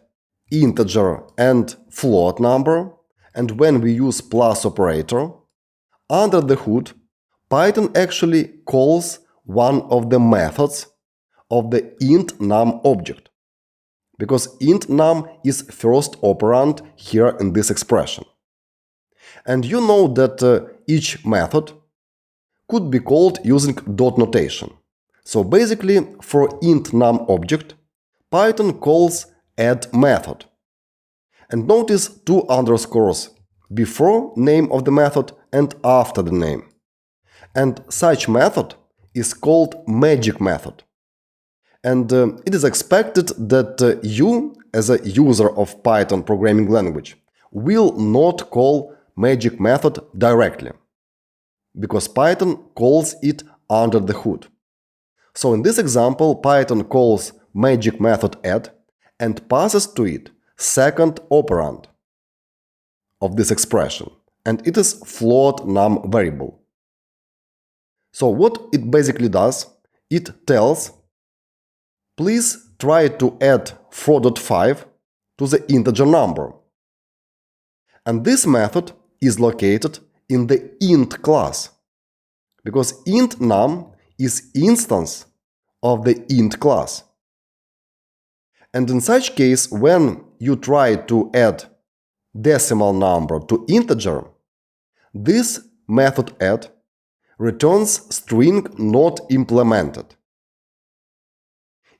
integer and float number, and when we use plus operator, under the hood, Python actually calls one of the methods of the int num object, because int num is first operand here in this expression. And you know that each method could be called using dot notation. So basically, for int num object, Python calls add method. And notice two underscores before name of the method and after the name. And such method is called magic method. And it is expected that you, as a user of Python programming language, will not call magic method directly, because Python calls it under the hood. So in this example, Python calls magic method add and passes to it second operand of this expression, and it is float num variable. So what it basically does, it tells, please try to add 4.5 to the integer number. And this method is located in the int class, because int num is instance of the int class. And in such case, when you try to add decimal number to integer, this method add returns string not implemented.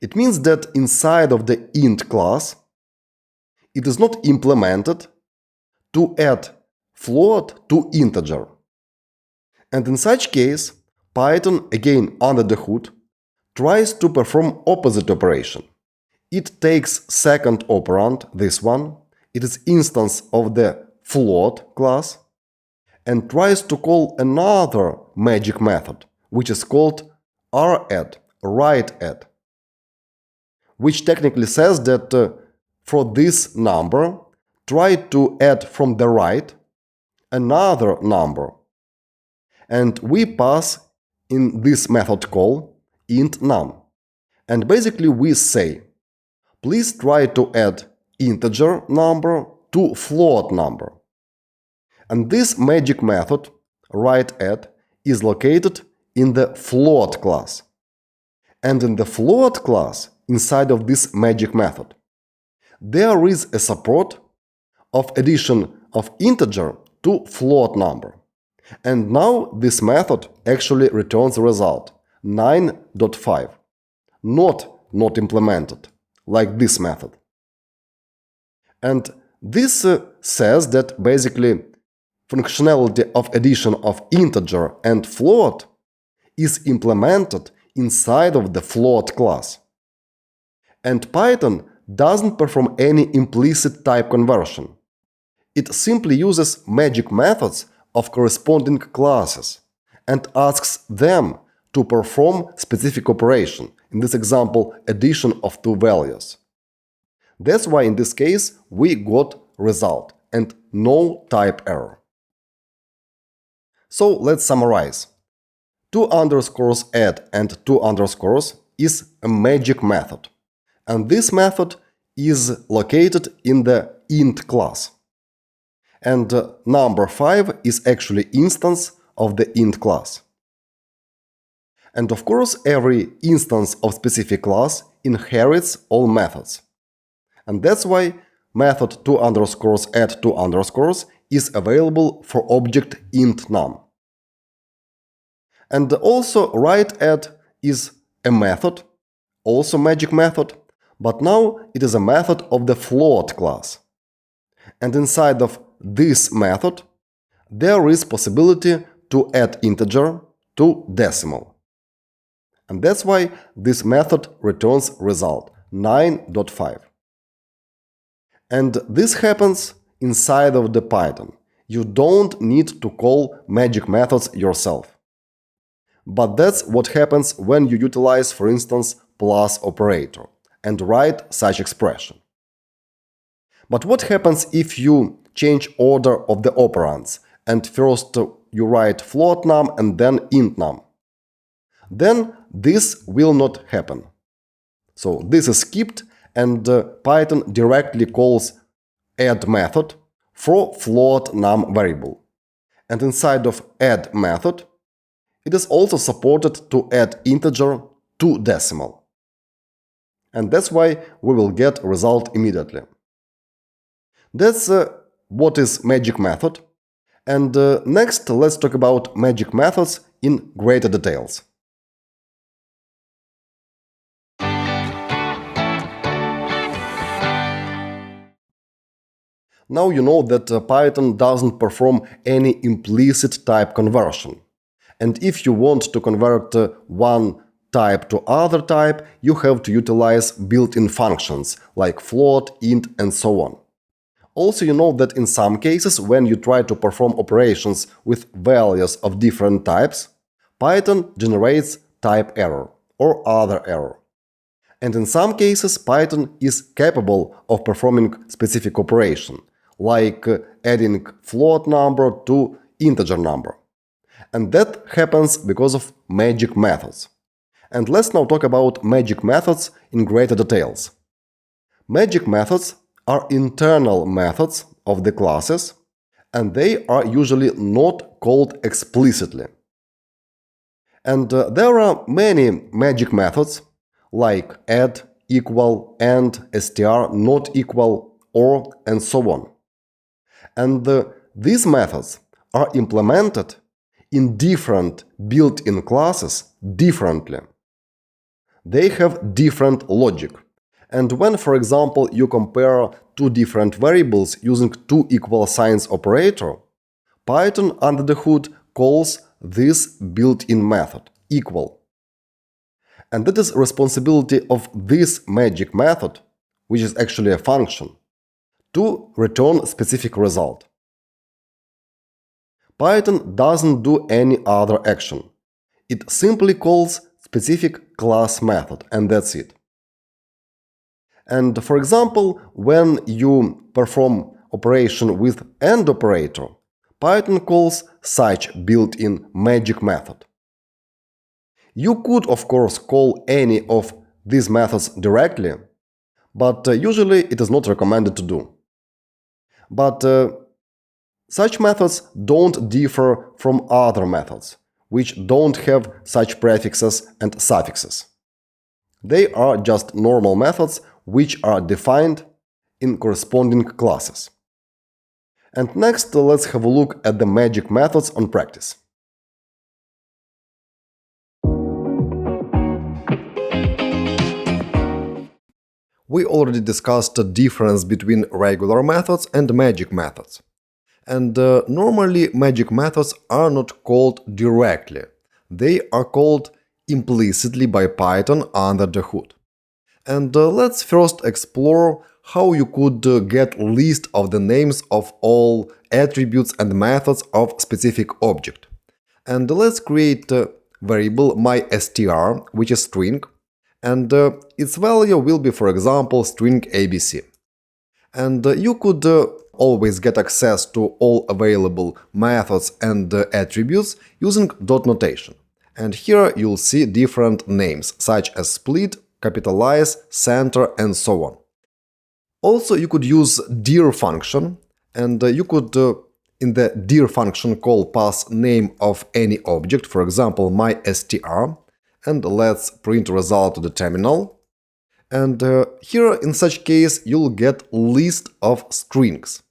It means that inside of the int class, it is not implemented to add float to integer. And in such case, Python, again under the hood, tries to perform opposite operation. It takes second operand, this one, it is instance of the float class, and tries to call another magic method, which is called radd, right add, which technically says that for this number, try to add from the right another number. And we pass in this method call int num. And basically we say, please try to add integer number to float number. And this magic method, right add, is located in the float class. And in the float class, inside of this magic method, there is a support of addition of integer to float number. And now this method actually returns the result 9.5, not implemented, like this method. And this says that basically functionality of addition of integer and float is implemented inside of the float class. And Python doesn't perform any implicit type conversion. It simply uses magic methods of corresponding classes and asks them to perform specific operation, in this example, addition of two values. That's why in this case we got result and no type error. So let's summarize. 2 underscores add and 2 underscores is a magic method. And this method is located in the int class. And number 5 is actually instance of the int class. And of course, every instance of specific class inherits all methods. And that's why method 2 underscores add 2 underscores is available for object int num. And also right add is a method, also magic method, but now it is a method of the float class. And inside of this method, there is possibility to add integer to decimal. And that's why this method returns result 9.5. And this happens inside of the Python. You don't need to call magic methods yourself. But that's what happens when you utilize, for instance, plus operator and write such expression. But what happens if you change order of the operands and first you write float num and then int num, then this will not happen. So this is skipped, and Python directly calls add method for float num variable. And inside of add method, it is also supported to add integer to decimal. And that's why we will get result immediately. That's what is magic method. And next, let's talk about magic methods in greater details. Now you know that Python doesn't perform any implicit type conversion. And if you want to convert one type to other type, you have to utilize built-in functions like float, int, and so on. Also, you know that in some cases, when you try to perform operations with values of different types, Python generates type error or other error. And in some cases, Python is capable of performing specific operation, like adding float number to integer number. And that happens because of magic methods. And let's now talk about magic methods in greater details. Magic methods are internal methods of the classes, and they are usually not called explicitly. And there are many magic methods like add, equal, and str not equal, or, and so on. And these methods are implemented in different built-in classes differently. They have different logic. And when, for example, you compare two different variables using two equal signs operator, Python under the hood calls this built-in method equal. And that is responsibility of this magic method, which is actually a function, to return specific result. Python doesn't do any other action. It simply calls specific class method, and that's it. And for example, when you perform operation with AND operator, Python calls such built-in magic method. You could, of course, call any of these methods directly, but usually it is not recommended to do. But such methods don't differ from other methods, which don't have such prefixes and suffixes. They are just normal methods which are defined in corresponding classes. And next, let's have a look at the magic methods on practice. We already discussed the difference between regular methods and magic methods. And normally magic methods are not called directly. They are called implicitly by Python under the hood. And let's first explore how you could get list of the names of all attributes and methods of specific object. And let's create a variable myStr, which is string, and its value will be, for example, string ABC. And you could always get access to all available methods and attributes using dot notation. And here you'll see different names, such as split, capitalize, center, and so on. Also, you could use dir function, and you could, in the dir function, call pass name of any object, for example, myStr, and let's print result to the terminal. And here, in such case, you'll get list of strings.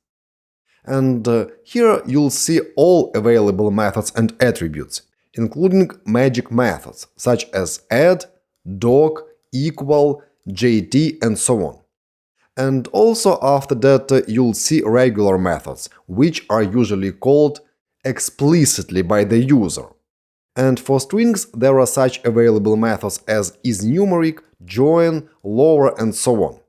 And here you'll see all available methods and attributes, including magic methods, such as add, doc, equal, jt, and so on. And also after that you'll see regular methods, which are usually called explicitly by the user. And for strings there are such available methods as isNumeric, join, lower, and so on.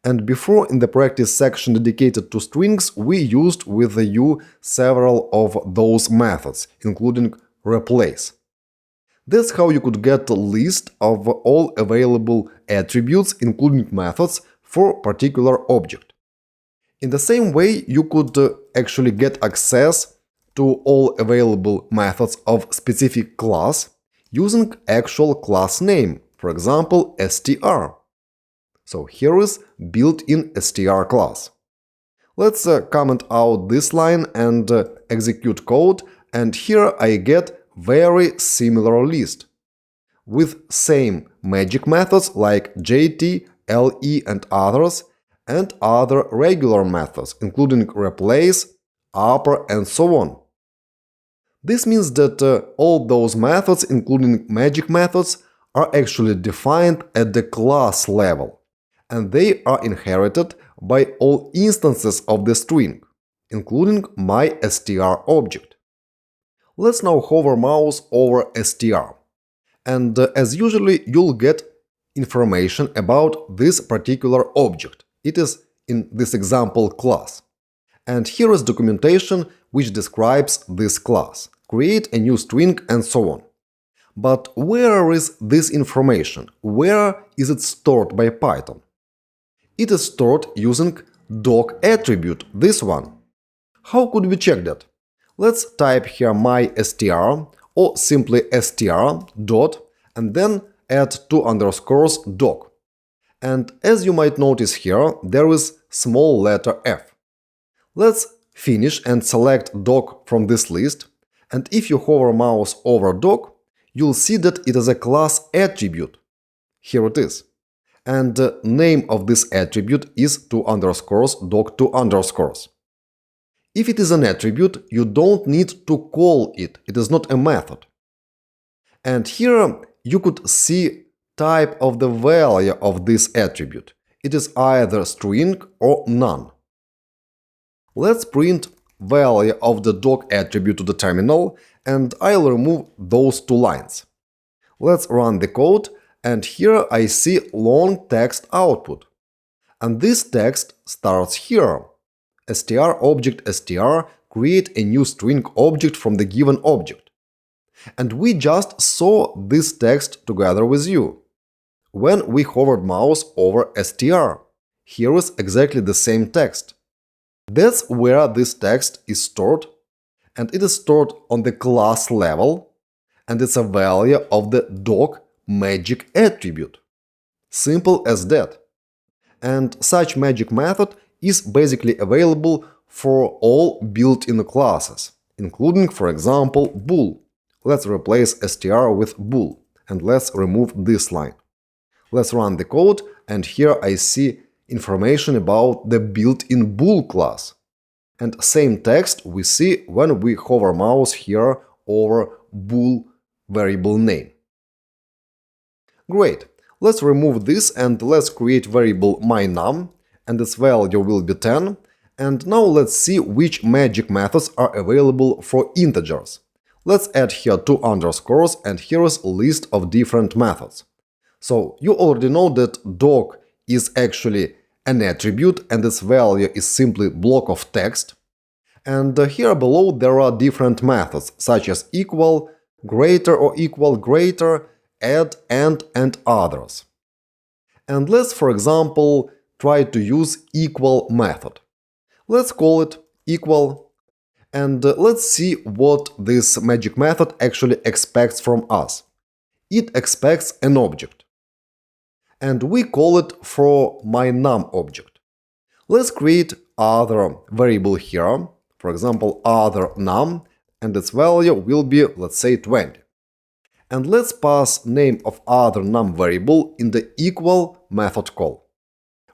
And before, in the practice section dedicated to strings, we used with you several of those methods, including replace. That's how you could get a list of all available attributes, including methods, for particular object. In the same way, you could actually get access to all available methods of specific class using actual class name, for example, str. So here is built-in str class. Let's comment out this line and execute code, and here I get very similar list with same magic methods like jt, le and others, and other regular methods including replace, upper and so on. This means that all those methods including magic methods are actually defined at the class level, and they are inherited by all instances of the string, including my str object. Let's now hover mouse over str, and as usually you'll get information about this particular object. It is in this example class. And here is documentation which describes this class, create a new string and so on. But where is this information? Where is it stored by Python? It is stored using doc attribute, this one. How could we check that? Let's type here my str or simply str dot and then add two underscores doc. And as you might notice here, there is small letter f. Let's finish and select doc from this list, and if you hover mouse over doc, you'll see that it is a class attribute. Here it is. And the name of this attribute is two underscores doc two underscores. If it is an attribute, you don't need to call it. It is not a method. And here you could see type of the value of this attribute. It is either string or none. Let's print value of the doc attribute to the terminal, and I'll remove those two lines. Let's run the code, and here I see long text output. And this text starts here. str object str create a new string object from the given object. And we just saw this text together with you when we hovered mouse over str. Here is exactly the same text. That's where this text is stored, and it is stored on the class level, and it's a value of the doc magic attribute. Simple as that. And such magic method is basically available for all built-in classes, including, for example, bool. Let's replace str with bool, and let's remove this line. Let's run the code, and here I see information about the built-in bool class. And same text we see when we hover mouse here over bool variable name. Great. Let's remove this and let's create variable mynum, and its value will be 10. And now let's see which magic methods are available for integers. Let's add here two underscores, and here is a list of different methods. So you already know that doc is actually an attribute and its value is simply block of text. And here below there are different methods such as equal, greater or equal, greater, add, and others. And let's, for example, try to use equal method. Let's call it equal, and let's see what this magic method actually expects from us. It expects an object, and we call it for mynum object. Let's create other variable here, for example, other num, and its value will be, let's say, 20. And let's pass name of other num variable in the equal method call.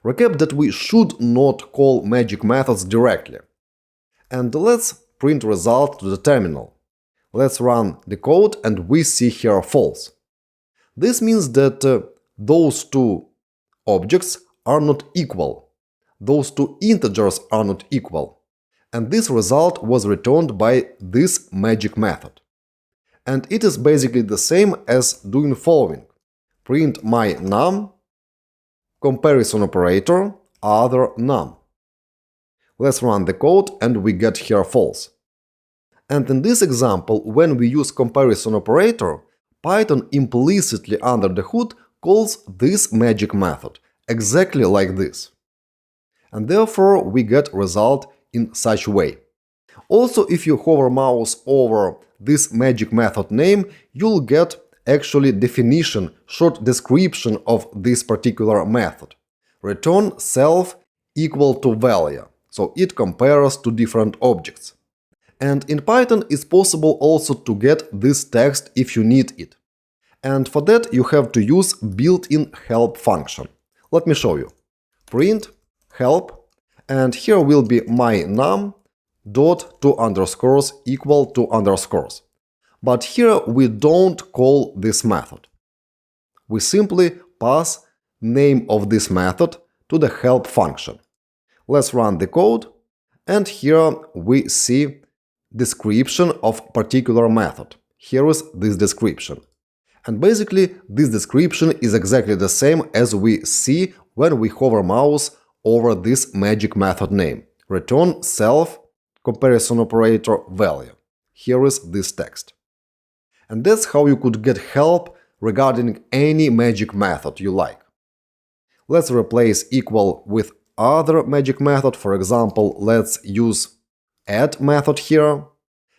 Recap that we should not call magic methods directly. And let's print result to the terminal. Let's run the code, and we see here false. This means that those two objects are not equal. Those two integers are not equal. And this result was returned by this magic method. And it is basically the same as doing following. Print mynum, comparison operator, other num. Let's run the code, and we get here false. And in this example, when we use comparison operator, Python implicitly under the hood calls this magic method, exactly like this. And therefore we get result in such way. Also, if you hover mouse over this magic method name, you'll get actually definition, short description of this particular method. Return self equal to value, so it compares to different objects. And in Python it's possible also to get this text if you need it. And for that you have to use built-in help function. Let me show you. Print help, and here will be my num dot two underscores equal to underscores. But here we don't call this method. We simply pass name of this method to the help function. Let's run the code, and here we see description of particular method. Here is this description. And basically this description is exactly the same as we see when we hover mouse over this magic method name. Return self comparison operator value. Here is this text. And that's how you could get help regarding any magic method you like. Let's replace equal with other magic method. For example, let's use add method here,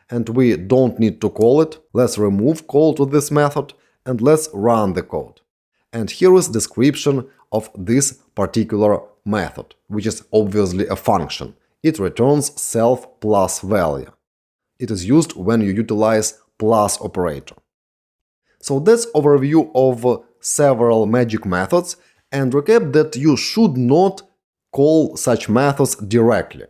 and we don't need to call it. Let's remove call to this method and let's run the code. And here is description of this particular method, which is obviously a function. It returns self plus value. It is used when you utilize plus operator. So that's overview of several magic methods, and recap that you should not call such methods directly.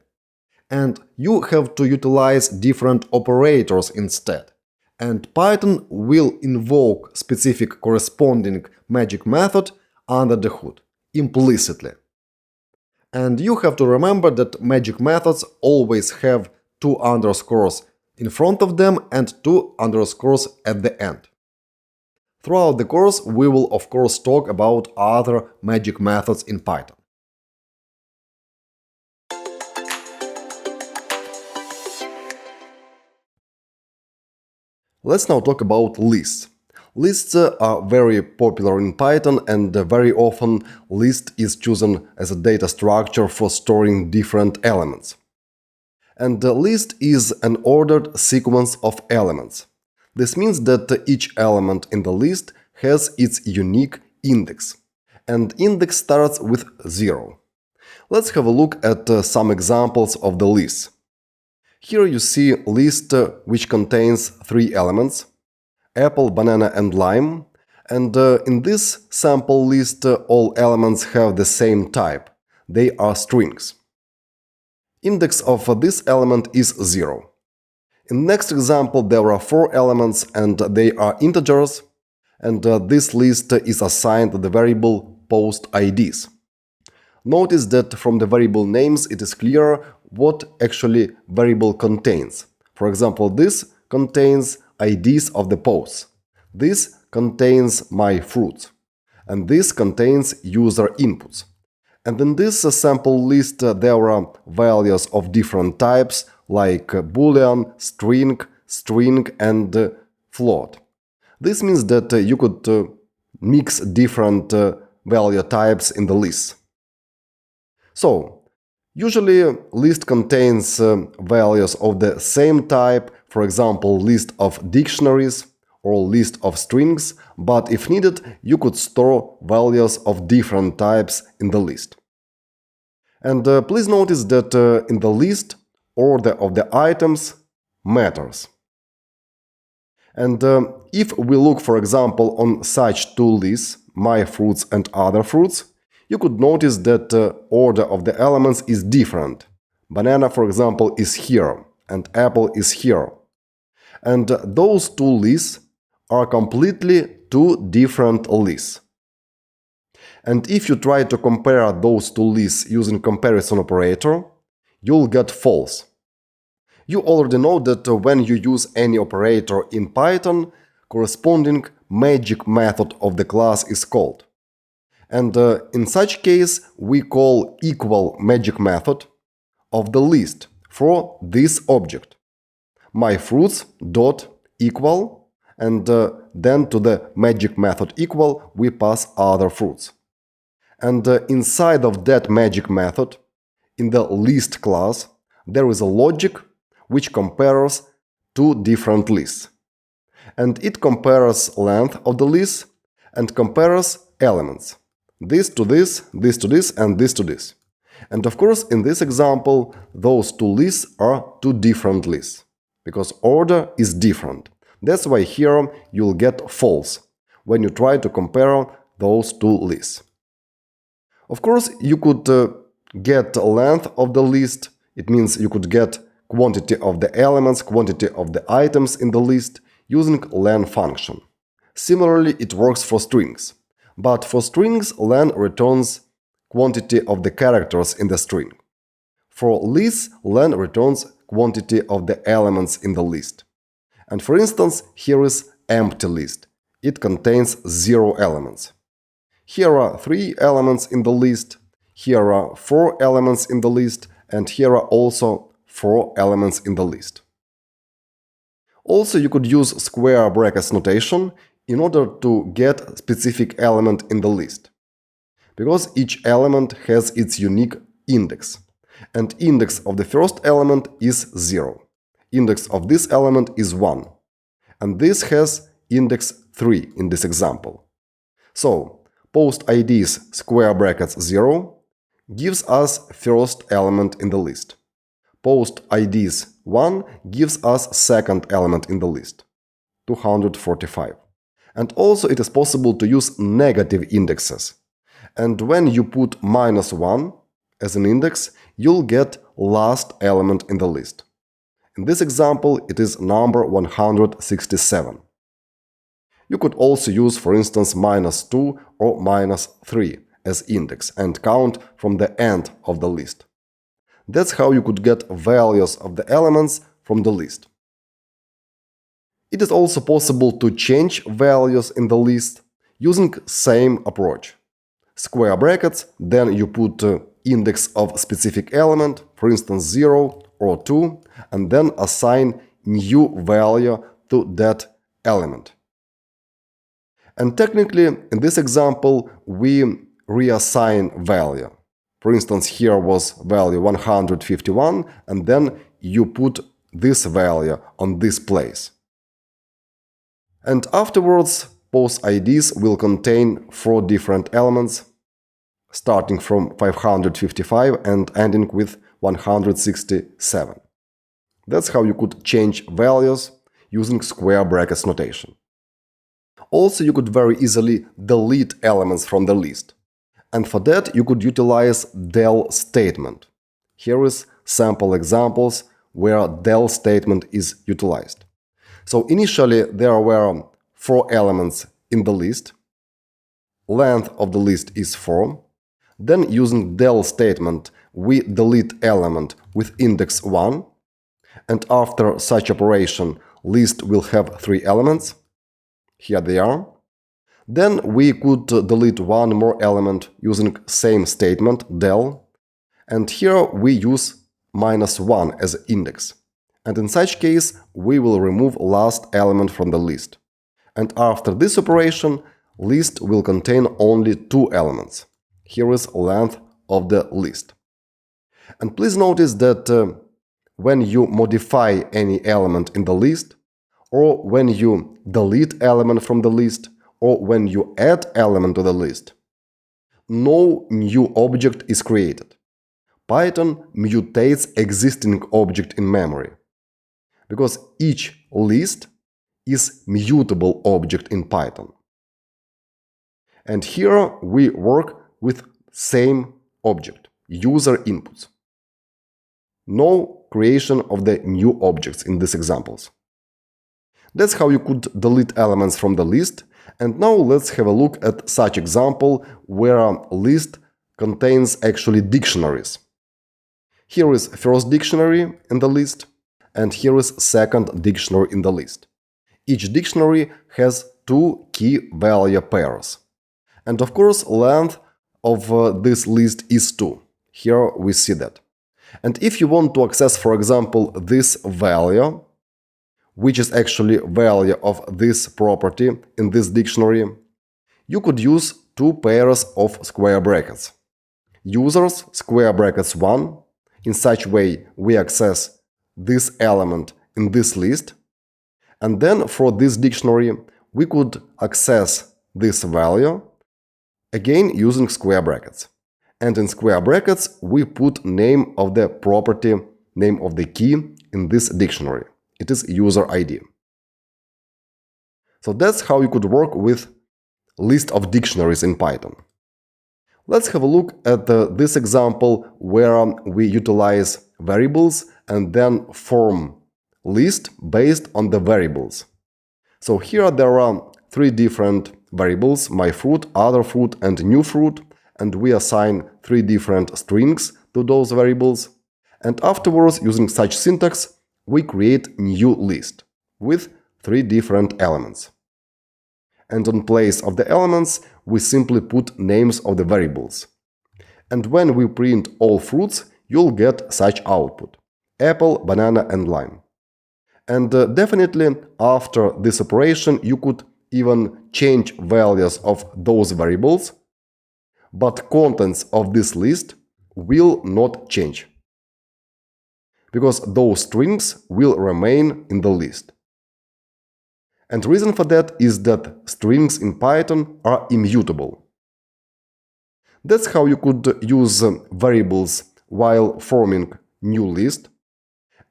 And you have to utilize different operators instead. And Python will invoke specific corresponding magic method under the hood, implicitly. And you have to remember that magic methods always have two underscores in front of them and two underscores at the end. Throughout the course, we will of course talk about other magic methods in Python. Let's now talk about lists. Lists are very popular in Python, and very often list is chosen as a data structure for storing different elements. And the list is an ordered sequence of elements. This means that each element in the list has its unique index, and index starts with 0. Let's have a look at some examples of the list. Here you see a list which contains 3 elements: apple, banana and lime, and in this sample list all elements have the same type. They are strings. Index of this element is 0. In next example there are 4 elements and they are integers, and this list is assigned the variable post IDs. Notice that from the variable names it is clear what actually variable contains. For example, this contains IDs of the posts, this contains my fruits, and this contains user inputs. And in this sample list there are values of different types like Boolean, string and float. This means that you could mix different value types in the list. So, usually list contains values of the same type, for example list of dictionaries or list of strings, but if needed you could store values of different types in the list. And please notice that in the list order of the items matters. And if we look for example on such two lists, my fruits and other fruits, you could notice that order of the elements is different. Banana, for example, is here, and apple is here. And those two lists are completely two different lists. And if you try to compare those two lists using comparison operator, you'll get false. You already know that when you use any operator in Python, corresponding magic method of the class is called. And in such case, we call equal magic method of the list for this object. My fruits dot equal, and then to the magic method equal we pass other fruits. And inside of that magic method, in the list class, there is a logic which compares two different lists. And it compares length of the list and compares elements. This to this, this to this, and this to this. And of course, in this example, those two lists are two different lists, because order is different. That's why here you'll get false when you try to compare those two lists. Of course, you could get length of the list. It means you could get quantity of the elements, quantity of the items in the list using len function. Similarly, it works for strings. But for strings, len returns quantity of the characters in the string. For lists, len returns quantity of the elements in the list. And for instance, here is empty list. It contains 0 elements. Here are 3 elements in the list, here are 4 elements in the list, and here are also 4 elements in the list. Also, you could use square brackets notation in order to get specific element in the list, because each element has its unique index, and index of the first element is 0. Index of this element is 1, and this has index 3 in this example. So, post IDs square brackets 0 gives us first element in the list. Post IDs 1 gives us second element in the list, 245. And also it is possible to use negative indexes. And when you put -1 as an index, you'll get last element in the list. In this example, it is number 167. You could also use, for instance, -2 or -3 as index and count from the end of the list. That's how you could get values of the elements from the list. It is also possible to change values in the list using same approach. Square brackets, then you put index of specific element, for instance 0 or 2, and then assign new value to that element. And technically, in this example, we reassign value. For instance, here was value 151, and then you put this value on this place. And afterwards, post IDs will contain 4 different elements, starting from 555 and ending with 167. That's how you could change values using square brackets notation. Also, you could very easily delete elements from the list. And for that, you could utilize del statement. Here is sample examples where del statement is utilized. So initially, there were 4 elements in the list. Length of the list is 4. Then, using del statement, we delete element with index 1. And after such operation, list will have 3 elements. Here they are. Then we could delete one more element using same statement, del. And here we use -1 as index. And in such case, we will remove last element from the list. And after this operation, list will contain only 2 elements. Here is length of the list. And please notice that when you modify any element in the list, or when you delete element from the list, or when you add element to the list, no new object is created. Python mutates existing object in memory, because each list is mutable object in Python. And here we work with same object, user inputs. No creation of the new objects in these examples. That's how you could delete elements from the list. And now let's have a look at such example where a list contains actually dictionaries. Here is first dictionary in the list, and here is second dictionary in the list. Each dictionary has 2 key value pairs. And of course, length of this list is 2. Here we see that. And if you want to access, for example, this value, which is actually value of this property in this dictionary, you could use 2 pairs of square brackets. Users square brackets 1. In such way, we access this element in this list, and then for this dictionary we could access this value again using square brackets. And in square brackets we put name of the property, name of the key in this dictionary. It is user ID. So that's how you could work with list of dictionaries in Python. Let's have a look at this example where we utilize variables and then form list based on the variables. So here there are three different variables: my fruit, other fruit, and new fruit, and we assign three different strings to those variables. And afterwards, using such syntax, we create new list with three different elements. And in place of the elements, we simply put names of the variables. And when we print all fruits, you'll get such output: apple, banana, and lime. And definitely after this operation you could even change values of those variables, but contents of this list will not change, because those strings will remain in the list. And the reason for that is that strings in Python are immutable. That's how you could use variables while forming new list.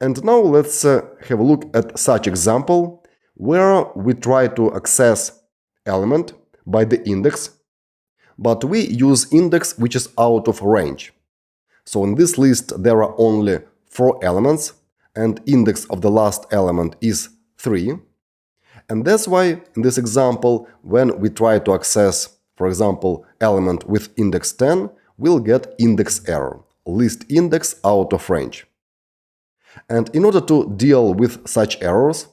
And now let's have a look at such example where we try to access element by the index, but we use index which is out of range. So in this list there are only 4 elements and index of the last element is 3. And that's why in this example, when we try to access, for example, element with index 10, we'll get index error, list index out of range. And in order to deal with such errors,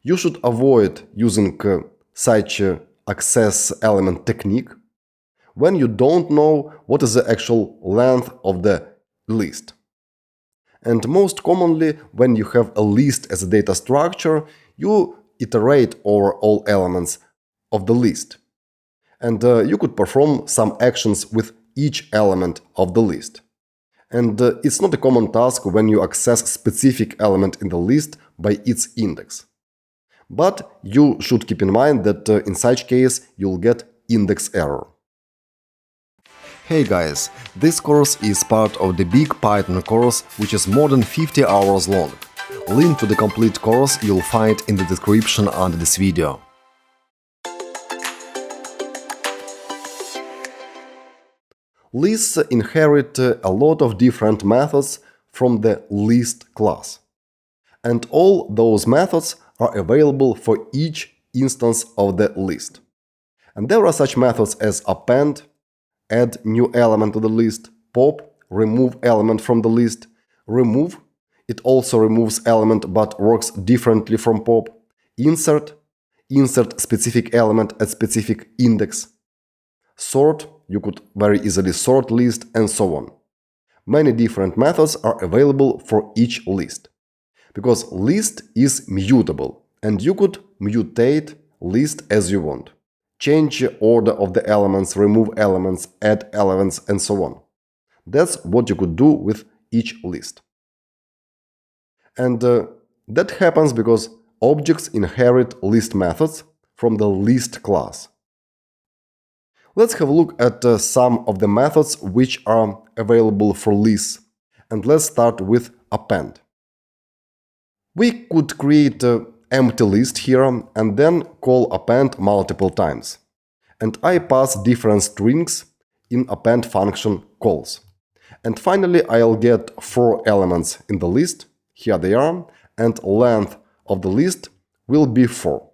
you should avoid using such access element technique when you don't know what is the actual length of the list. And most commonly, when you have a list as a data structure, you iterate over all elements of the list. And you could perform some actions with each element of the list. And it's not a common task when you access specific element in the list by its index. But you should keep in mind that in such case you'll get index error. Hey guys, this course is part of the big Python course, which is more than 50 hours long. Link to the complete course you'll find in the description under this video. Lists inherit a lot of different methods from the list class. And all those methods are available for each instance of the list. And there are such methods as append, add new element to the list, pop, remove element from the list, remove, it also removes element but works differently from pop, insert, insert specific element at specific index, sort, you could very easily sort list, and so on. Many different methods are available for each list, because list is mutable and you could mutate list as you want. Change the order of the elements, remove elements, add elements, and so on. That's what you could do with each list. And that happens because objects inherit list methods from the list class. Let's have a look at some of the methods which are available for lists. And let's start with append. We could create an empty list here and then call append multiple times. And I pass different strings in append function calls. And finally I'll get 4 elements in the list, here they are, and length of the list will be 4.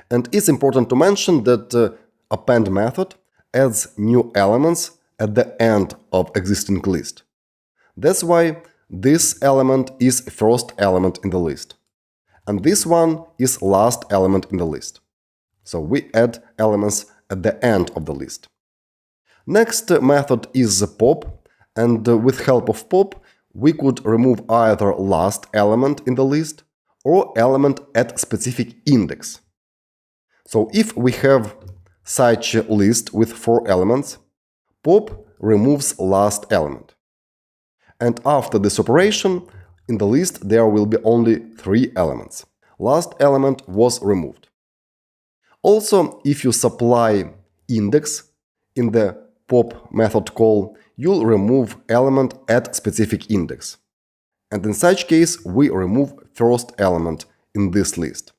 And it's important to mention that append method adds new elements at the end of existing list. That's why this element is first element in the list. And this one is last element in the list. So we add elements at the end of the list. Next method is pop, and with help of pop we could remove either last element in the list or element at specific index. So if we have such a list with 4 elements, pop removes last element. And after this operation, In the list, there will be only 3 elements. Last element was removed. Also, if you supply index in the pop method call, you'll remove element at specific index. And in such case, we remove first element in this list.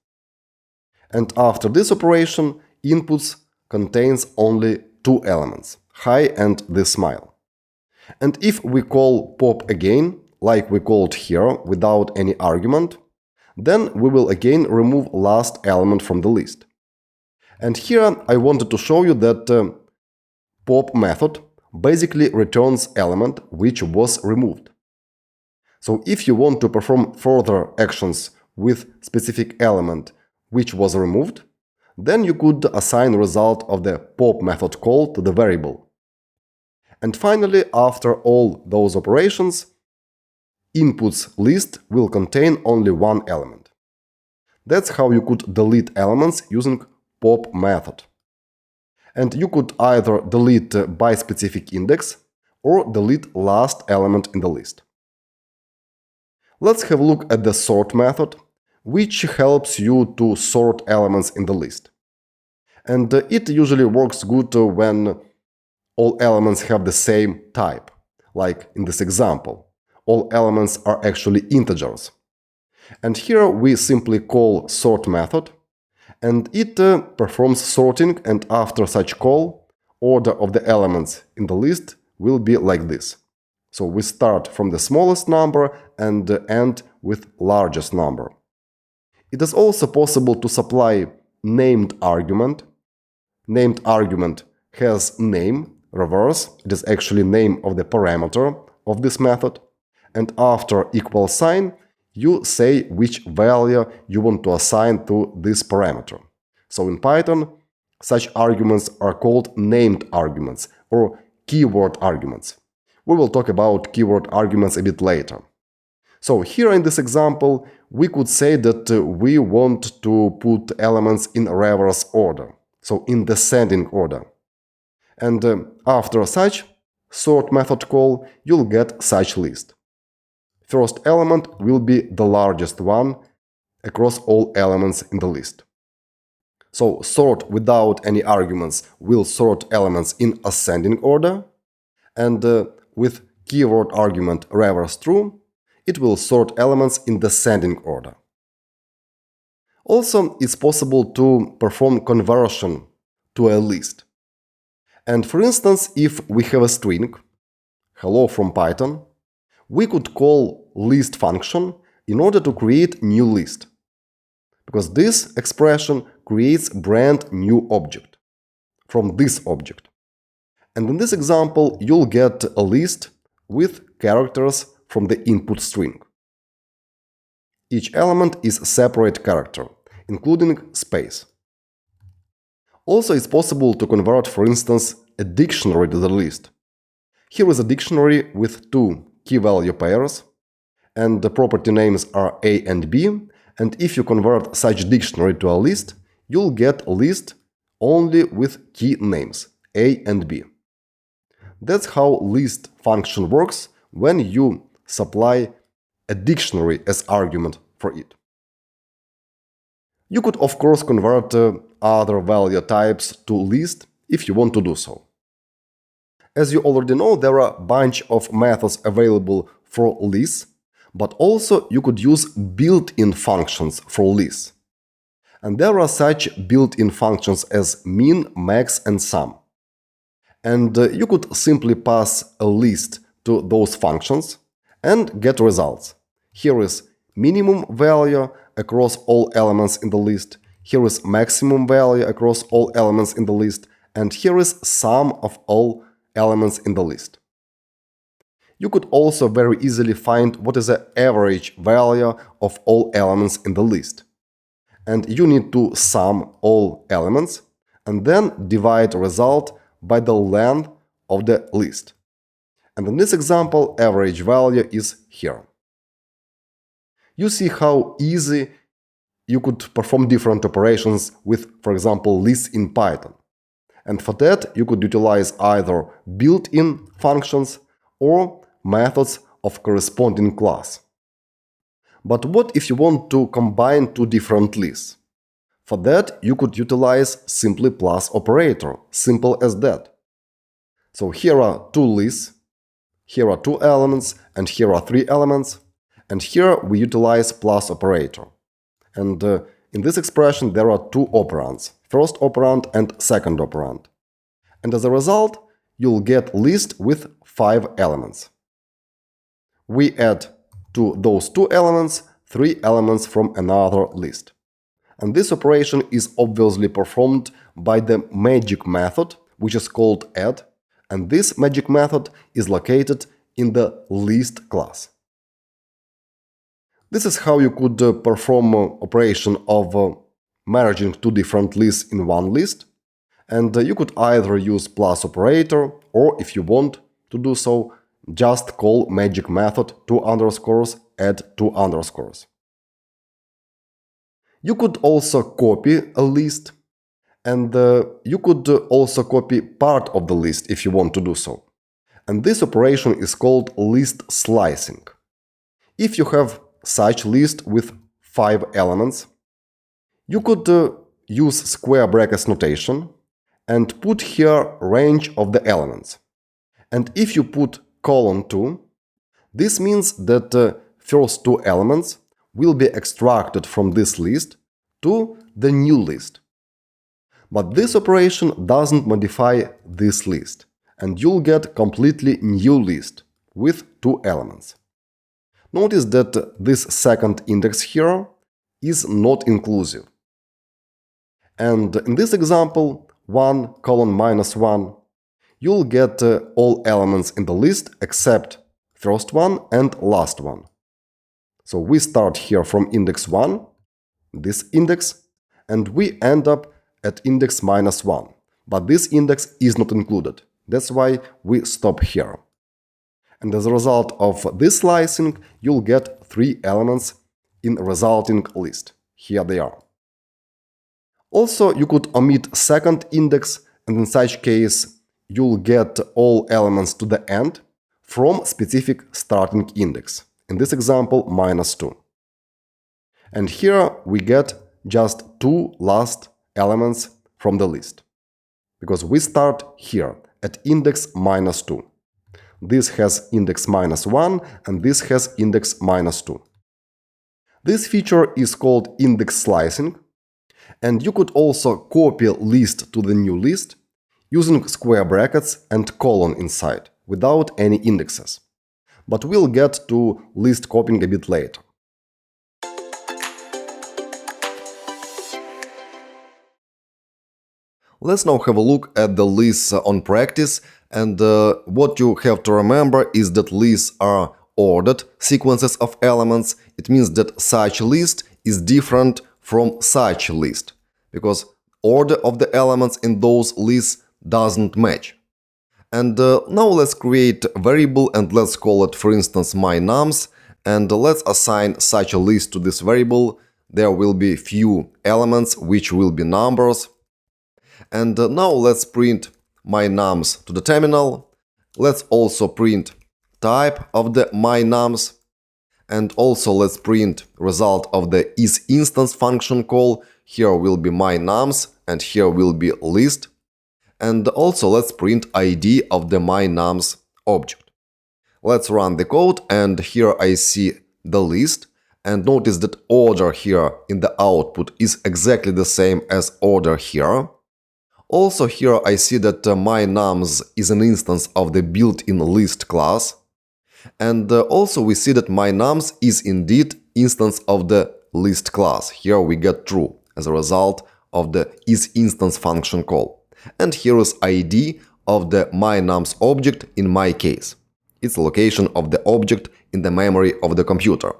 And after this operation, inputs contains only 2 elements, hi and the smile. And if we call pop again, like we called here, without any argument, then we will again remove last element from the list. And here I wanted to show you that pop method basically returns element which was removed. So if you want to perform further actions with specific element which was removed, then you could assign result of the pop method call to the variable. And finally, after all those operations, inputs list will contain only 1 element. That's how you could delete elements using pop method. And you could either delete by specific index or delete last element in the list. Let's have a look at the sort method, which helps you to sort elements in the list. And it usually works good when all elements have the same type, like in this example. All elements are actually integers. And here we simply call sort method, and it performs sorting, and after such call, order of the elements in the list will be like this. So we start from the smallest number and end with largest number. It is also possible to supply named argument. Named argument has name, reverse, it is actually name of the parameter of this method, and after equal sign, you say which value you want to assign to this parameter. So in Python, such arguments are called named arguments or keyword arguments. We will talk about keyword arguments a bit later. So here in this example, we could say that we want to put elements in reverse order, so in descending order. And after such sort method call, you'll get such list. First element will be the largest one across all elements in the list. So sort without any arguments will sort elements in ascending order, and with keyword argument reverse true, it will sort elements in descending order. Also, it's possible to perform conversion to a list. And for instance, if we have a string, hello from Python, we could call list function in order to create new list, because this expression creates brand new object from this object. And in this example, you'll get a list with characters from the input string. Each element is a separate character, including space. Also, it's possible to convert, for instance, a dictionary to the list. Here is a dictionary with 2 key-value pairs, and the property names are A and B, and if you convert such dictionary to a list, you'll get a list only with key names A and B. That's how list function works when you supply a dictionary as argument for it. You could of course convert other value types to list if you want to do so. As you already know, there are a bunch of methods available for lists, but also you could use built-in functions for lists. And there are such built-in functions as min, max, and sum. And you could simply pass a list to those functions and get results. Here is minimum value across all elements in the list, here is maximum value across all elements in the list, and here is sum of all elements in the list. You could also very easily find what is the average value of all elements in the list. And you need to sum all elements and then divide result by the length of the list. And in this example, average value is here. You see how easy you could perform different operations with, for example, lists in Python. And for that, you could utilize either built-in functions or methods of corresponding class. But what if you want to combine two different lists? For that, you could utilize simply plus operator, simple as that. So here are two lists, here are two elements, and here are three elements, and here we utilize plus operator. And in this expression there are two operands, first operand and second operand. And as a result, you'll get list with 5 elements. We add to those two elements 3 elements from another list. And this operation is obviously performed by the magic method, which is called add, and this magic method is located in the list class. This is how you could perform operation of merging two different lists in one list, and you could either use plus operator, or if you want to do so, just call magic method 2 underscores add 2 underscores. You could also copy a list, and you could also copy part of the list if you want to do so. And this operation is called list slicing. If you have such list with 5 elements, you could use square brackets notation and put here range of the elements. And if you put colon 2, this means that first 2 elements will be extracted from this list to the new list. But this operation doesn't modify this list, and you'll get completely new list with 2 elements. Notice that this second index here is not inclusive. And in this example, 1 colon minus 1, you'll get all elements in the list except first one and last one. So we start here from index 1, this index, and we end up at index minus 1. But this index is not included. That's why we stop here. And as a result of this slicing, you'll get 3 elements in resulting list. Here they are. Also, you could omit second index, and in such case, you'll get all elements to the end from specific starting index. In this example, minus 2. And here we get just 2 last elements from the list, because we start here at index minus 2. This has index minus 1 and this has index minus 2. This feature is called index slicing, and you could also copy list to the new list using square brackets and colon inside, without any indexes. But we'll get to list copying a bit later. Let's now have a look at the lists on practice, and what you have to remember is that lists are ordered sequences of elements. It means that such list is different from such list, because order of the elements in those lists doesn't match. And now let's create a variable and let's call it, for instance, mynums, and let's assign such a list to this variable. There will be few elements which will be numbers. And now let's print mynums to the terminal. Let's also print type of the mynums, and also let's print result of the isinstance function call. Here will be mynums and here will be list. And also let's print ID of the mynums object. Let's run the code, and here I see the list, and notice that order here in the output is exactly the same as order here. Also here I see that mynums is an instance of the built-in list class, and also we see that mynums is indeed instance of the list class. Here we get true as a result of the isinstance function call. And here is ID of the mynums object in my case. It's the location of the object in the memory of the computer.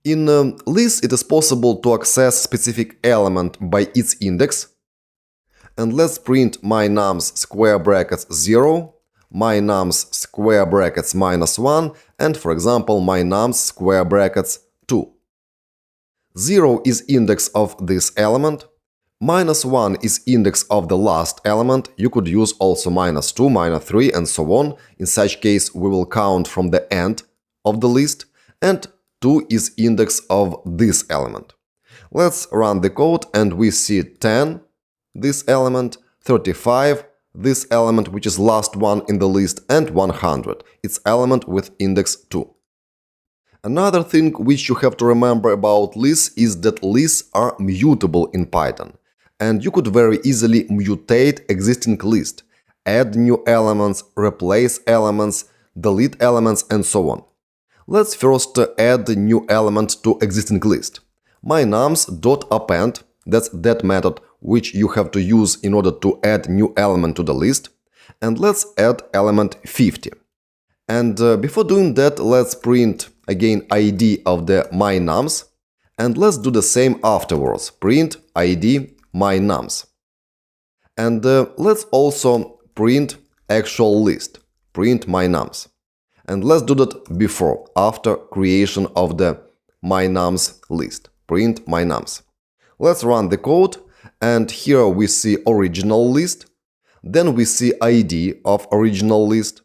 In lists it is possible to access specific element by its index. And let's print mynums square brackets 0, mynums square brackets minus 1, and for example mynums square brackets 2. 0 is index of this element. Minus 1 is index of the last element. You could use also minus 2, minus 3, and so on. In such case, we will count from the end of the list. And 2 is index of this element. Let's run the code and we see 10, this element, 35, this element which is last one in the list, and 100, its element with index 2. Another thing which you have to remember about lists is that lists are mutable in Python, and you could very easily mutate existing list, add new elements, replace elements, delete elements, and so on. Let's first add a new element to existing list. mynums.append, that's that method which you have to use in order to add new element to the list, and let's add element 50. And before doing that, let's print again ID of the mynums, and let's do the same afterwards, print ID mynums. And let's also print actual list, print mynums. And let's do that before, after creation of the mynums list, print mynums. Let's run the code, and here we see original list, then we see ID of original list,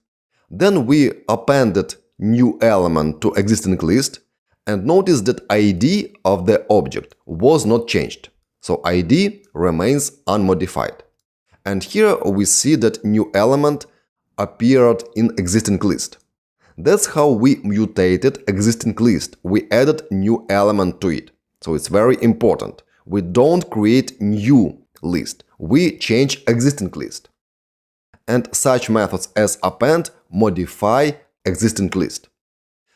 then we appended new element to existing list, and notice that ID of the object was not changed, so ID remains unmodified. And here we see that new element appeared in existing list. That's how we mutated existing list. We added new element to it. So it's very important. We don't create new list. We change existing list. And such methods as append modify existing list.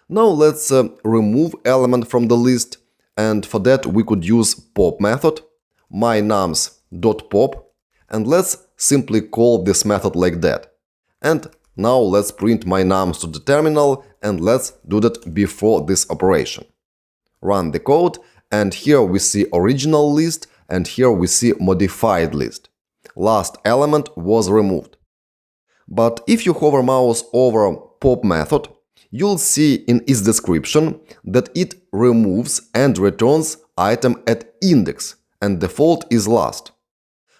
Now let's remove element from the list, and for that we could use pop method, mynums.pop, and let's simply call this method like that. And now let's print mynums to the terminal, and let's do that before this operation. Run the code, and here we see original list, and here we see modified list. Last element was removed. But if you hover mouse over pop method, you'll see in its description that it removes and returns item at index, and default is last.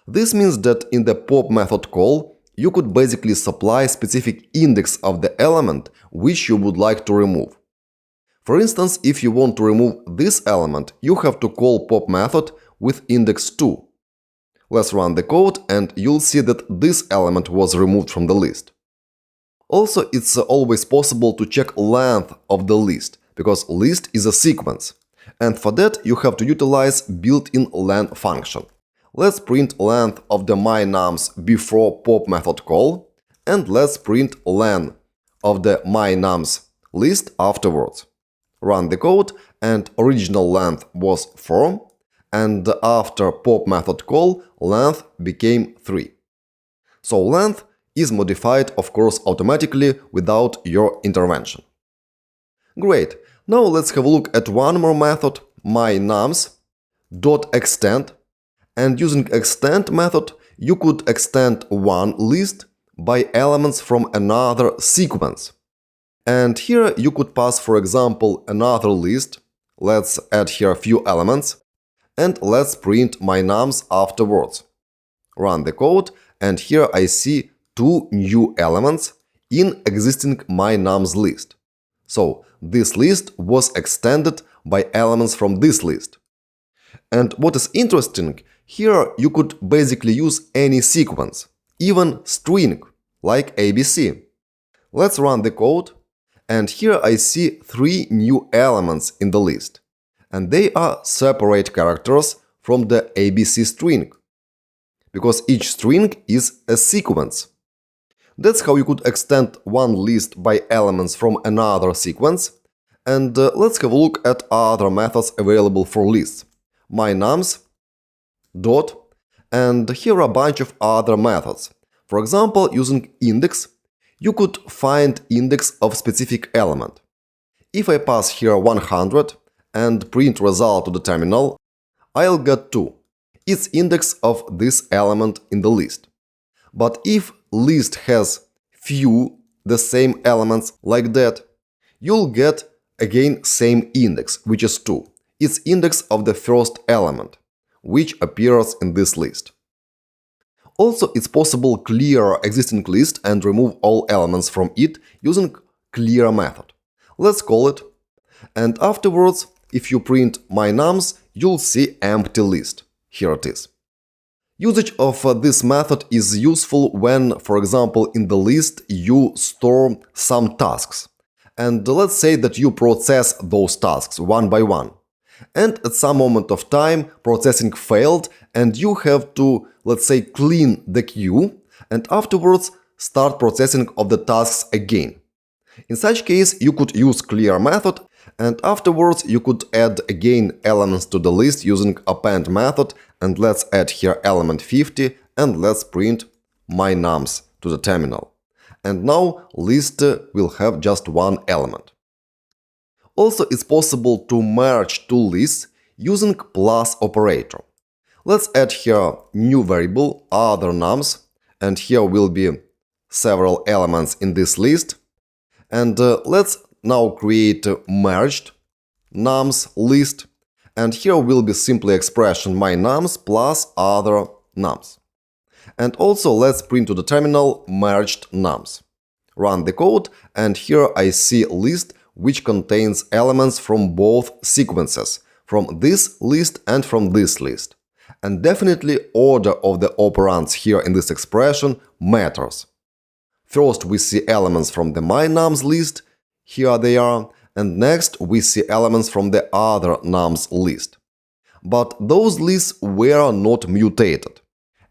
This means that in the pop method call, you could basically supply specific index of the element which you would like to remove. For instance, if you want to remove this element, you have to call pop method with index 2. Let's run the code, and you'll see that this element was removed from the list. Also, it's always possible to check length of the list, because list is a sequence. And for that, you have to utilize built-in len function. Let's print length of the mynums before pop method call, and let's print len of the mynums list afterwards. Run the code, and original length was 4, and after pop method call, length became 3. So length is modified, of course, automatically without your intervention. Great. Now let's have a look at one more method, mynums.extend. And using extend method, you could extend one list by elements from another sequence. And here you could pass, for example, another list. Let's add here a few elements, and let's print mynums afterwards. Run the code, and here I see 2 new elements in existing mynums list. So this list was extended by elements from this list. And what is interesting, here you could basically use any sequence, even string, like ABC. Let's run the code, and here I see 3 new elements in the list. And they are separate characters from the ABC string, because each string is a sequence. That's how you could extend one list by elements from another sequence. And let's have a look at other methods available for lists. mynums, dot, and here are a bunch of other methods. For example, using index, you could find index of specific element. If I pass here 100 and print result to the terminal, I'll get 2. It's index of this element in the list. But if list has few the same elements like that, you'll get again same index, which is 2. It's index of the first element, which appears in this list. Also, it's possible clear existing list and remove all elements from it using clear method. Let's call it, And afterwards, if you print my nums, you'll see empty list. Here it is. Usage of this method is useful when, for example, in the list you store some tasks. And let's say that you process those tasks one by one. And at some moment of time, processing failed and you have to, let's say, clean the queue and afterwards start processing of the tasks again. In such case, you could use clear method and afterwards you could add again elements to the list using append method, and let's add here element 50 and let's print my nums to the terminal. And now list will have just one element. Also, it's possible to merge two lists using plus operator. Let's add here new variable other nums, and here will be several elements in this list. And let's now create merged nums list, and here will be simply expression my nums plus other nums. And also let's print to the terminal merged nums. Run the code, and here I see a list which contains elements from both sequences, from this list and from this list. And definitely order of the operands here in this expression matters. First we see elements from the my nums list, here they are, and next we see elements from the other nums list. But those lists were not mutated.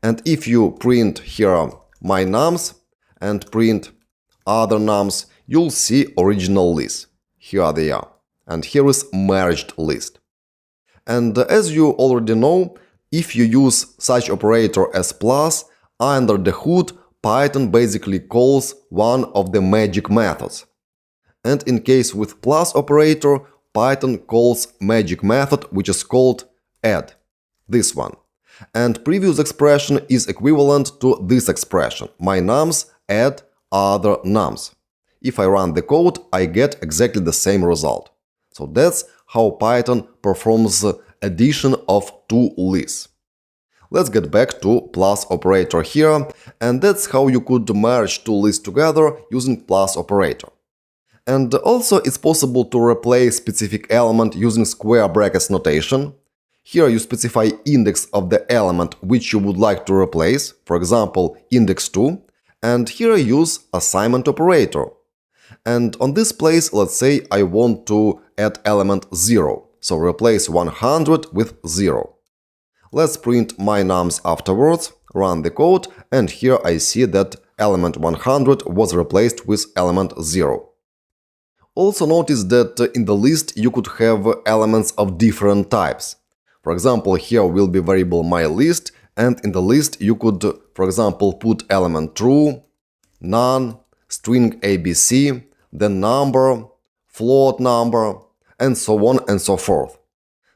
And if you print here my nums and print other nums, you'll see original list. Here they are. And here is merged list. And as you already know, if you use such operator as plus, under the hood Python basically calls one of the magic methods. And in case with plus operator, Python calls magic method which is called add, this one. And previous expression is equivalent to this expression, my nums add other nums. If I run the code, I get exactly the same result. So that's how Python performs addition of two lists. Let's get back to plus operator here, and that's how you could merge two lists together using plus operator. And also it's possible to replace specific element using square brackets notation. Here you specify index of the element which you would like to replace, for example index 2, and here I use assignment operator. And on this place, let's say I want to add element 0, so replace 100 with 0. Let's print my nums afterwards, run the code, and here I see that element 100 was replaced with element 0. Also notice that in the list you could have elements of different types. For example, here will be variable myList, and in the list you could, for example, put element true, none, string ABC, then number, float number, and so on and so forth.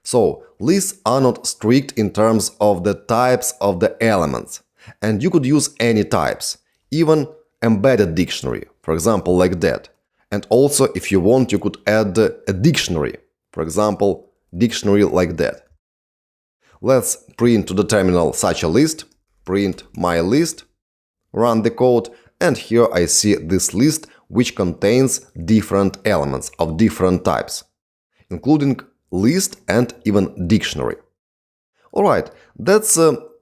So, lists are not strict in terms of the types of the elements, and you could use any types, even embedded dictionary, for example, like that. And also, if you want, you could add a dictionary, for example, dictionary like that. Let's print to the terminal such a list, print my list, run the code, and here I see this list which contains different elements of different types, including list and even dictionary. Alright, that's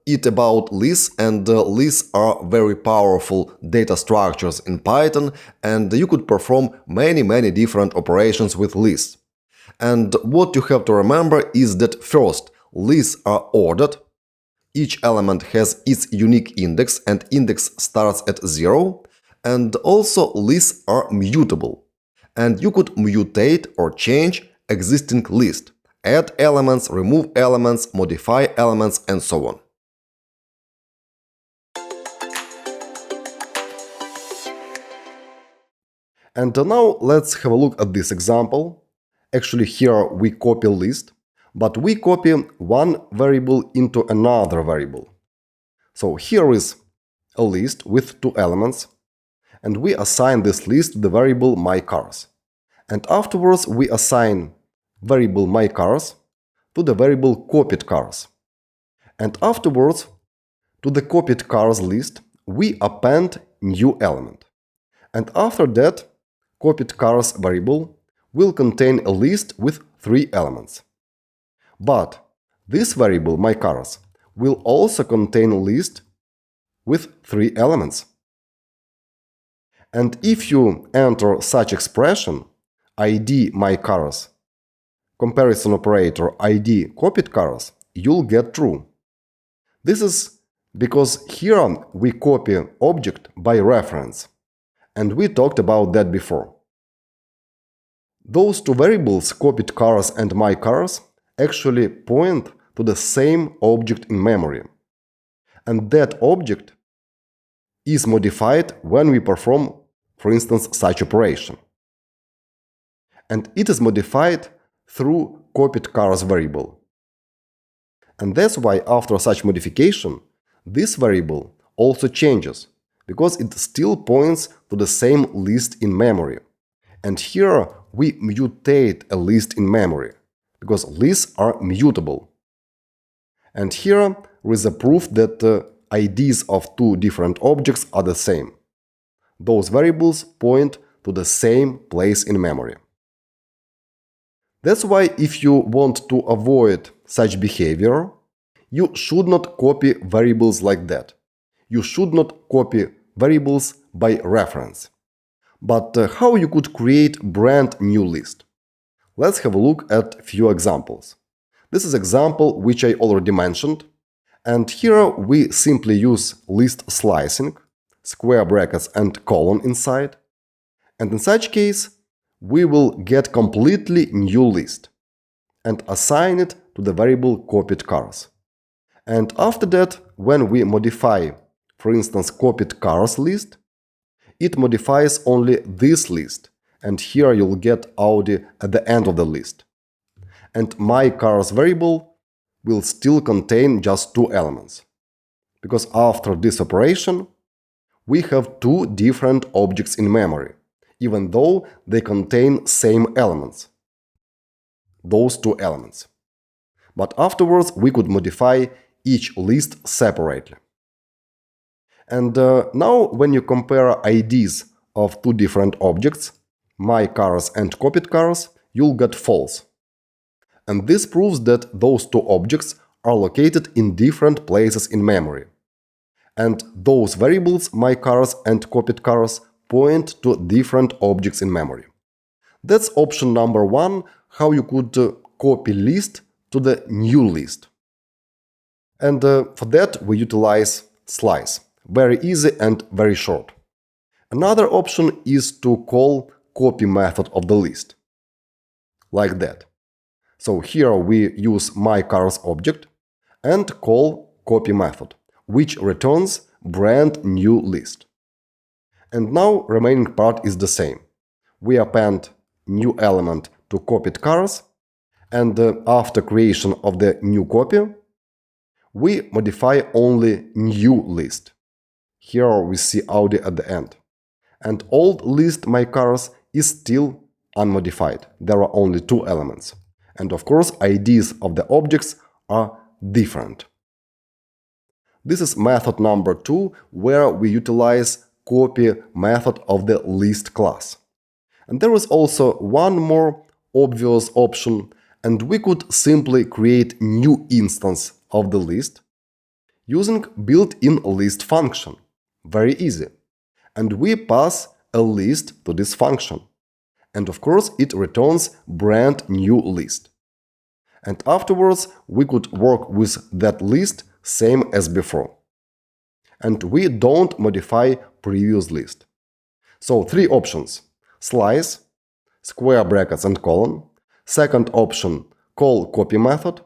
it about lists, and lists are very powerful data structures in Python, and you could perform many different operations with lists. And what you have to remember is that first, lists are ordered. Each element has its unique index, and index starts at 0. And also lists are mutable. And you could mutate or change existing list, add elements, remove elements, modify elements, and so on. And now let's have a look at this example. Actually, here we copy list, but we copy one variable into another variable. So here is a list with two elements, and we assign this list to the variable myCars. And afterwards we assign variable myCars to the variable copied cars. And afterwards, to the copied cars list, we append new element. And after that copied cars variable, will contain a list with 3 elements. But this variable, myCars, will also contain a list with 3 elements. And if you enter such expression, id myCars, comparison operator id copied cars, you'll get true. This is because here we copy object by reference, and we talked about that before. Those two variables, copied cars and myCars, actually point to the same object in memory. And that object is modified when we perform, for instance, such operation. And it is modified through copied cars variable. And that's why after such modification, this variable also changes, because it still points to the same list in memory. And here we mutate a list in memory, because lists are mutable. And here is a proof that IDs of two different objects are the same. Those variables point to the same place in memory. That's why if you want to avoid such behavior, you should not copy variables like that. You should not copy variables by reference. But how you could create brand new list? Let's have a look at few examples. This is example which I already mentioned, and here we simply use list slicing, square brackets and colon inside, and in such case we will get completely new list and assign it to the variable copied cars. And after that, when we modify, for instance, copied cars list, it modifies only this list, and here you'll get Audi at the end of the list. And myCars variable will still contain just 2 elements, because after this operation, we have 2 different objects in memory, even though they contain same elements, those 2 elements. But afterwards, we could modify each list separately. And now when you compare IDs of 2 different objects, myCars and copied cars, you'll get false. And this proves that those 2 objects are located in different places in memory. And those variables, myCars and copied cars, point to different objects in memory. That's option number 1, how you could copy list to the new list. And for that we utilize slice. Very easy and very short. Another option is to call copy method of the list. Like that. So here we use myCars object and call copy method, which returns brand new list. And now remaining part is the same. We append new element to copied cars, and after creation of the new copy, we modify only new list. Here we see Audi at the end. And old list myCars is still unmodified. There are only 2 elements. And of course, IDs of the objects are different. This is method number 2, where we utilize copy method of the list class. And there is also one more obvious option, and we could simply create new instance of the list using built-in list function. Very easy. And we pass a list to this function. And of course, it returns brand new list. And afterwards, we could work with that list same as before. And we don't modify previous list. So 3 options: slice, square brackets and colon. Second option, call copy method.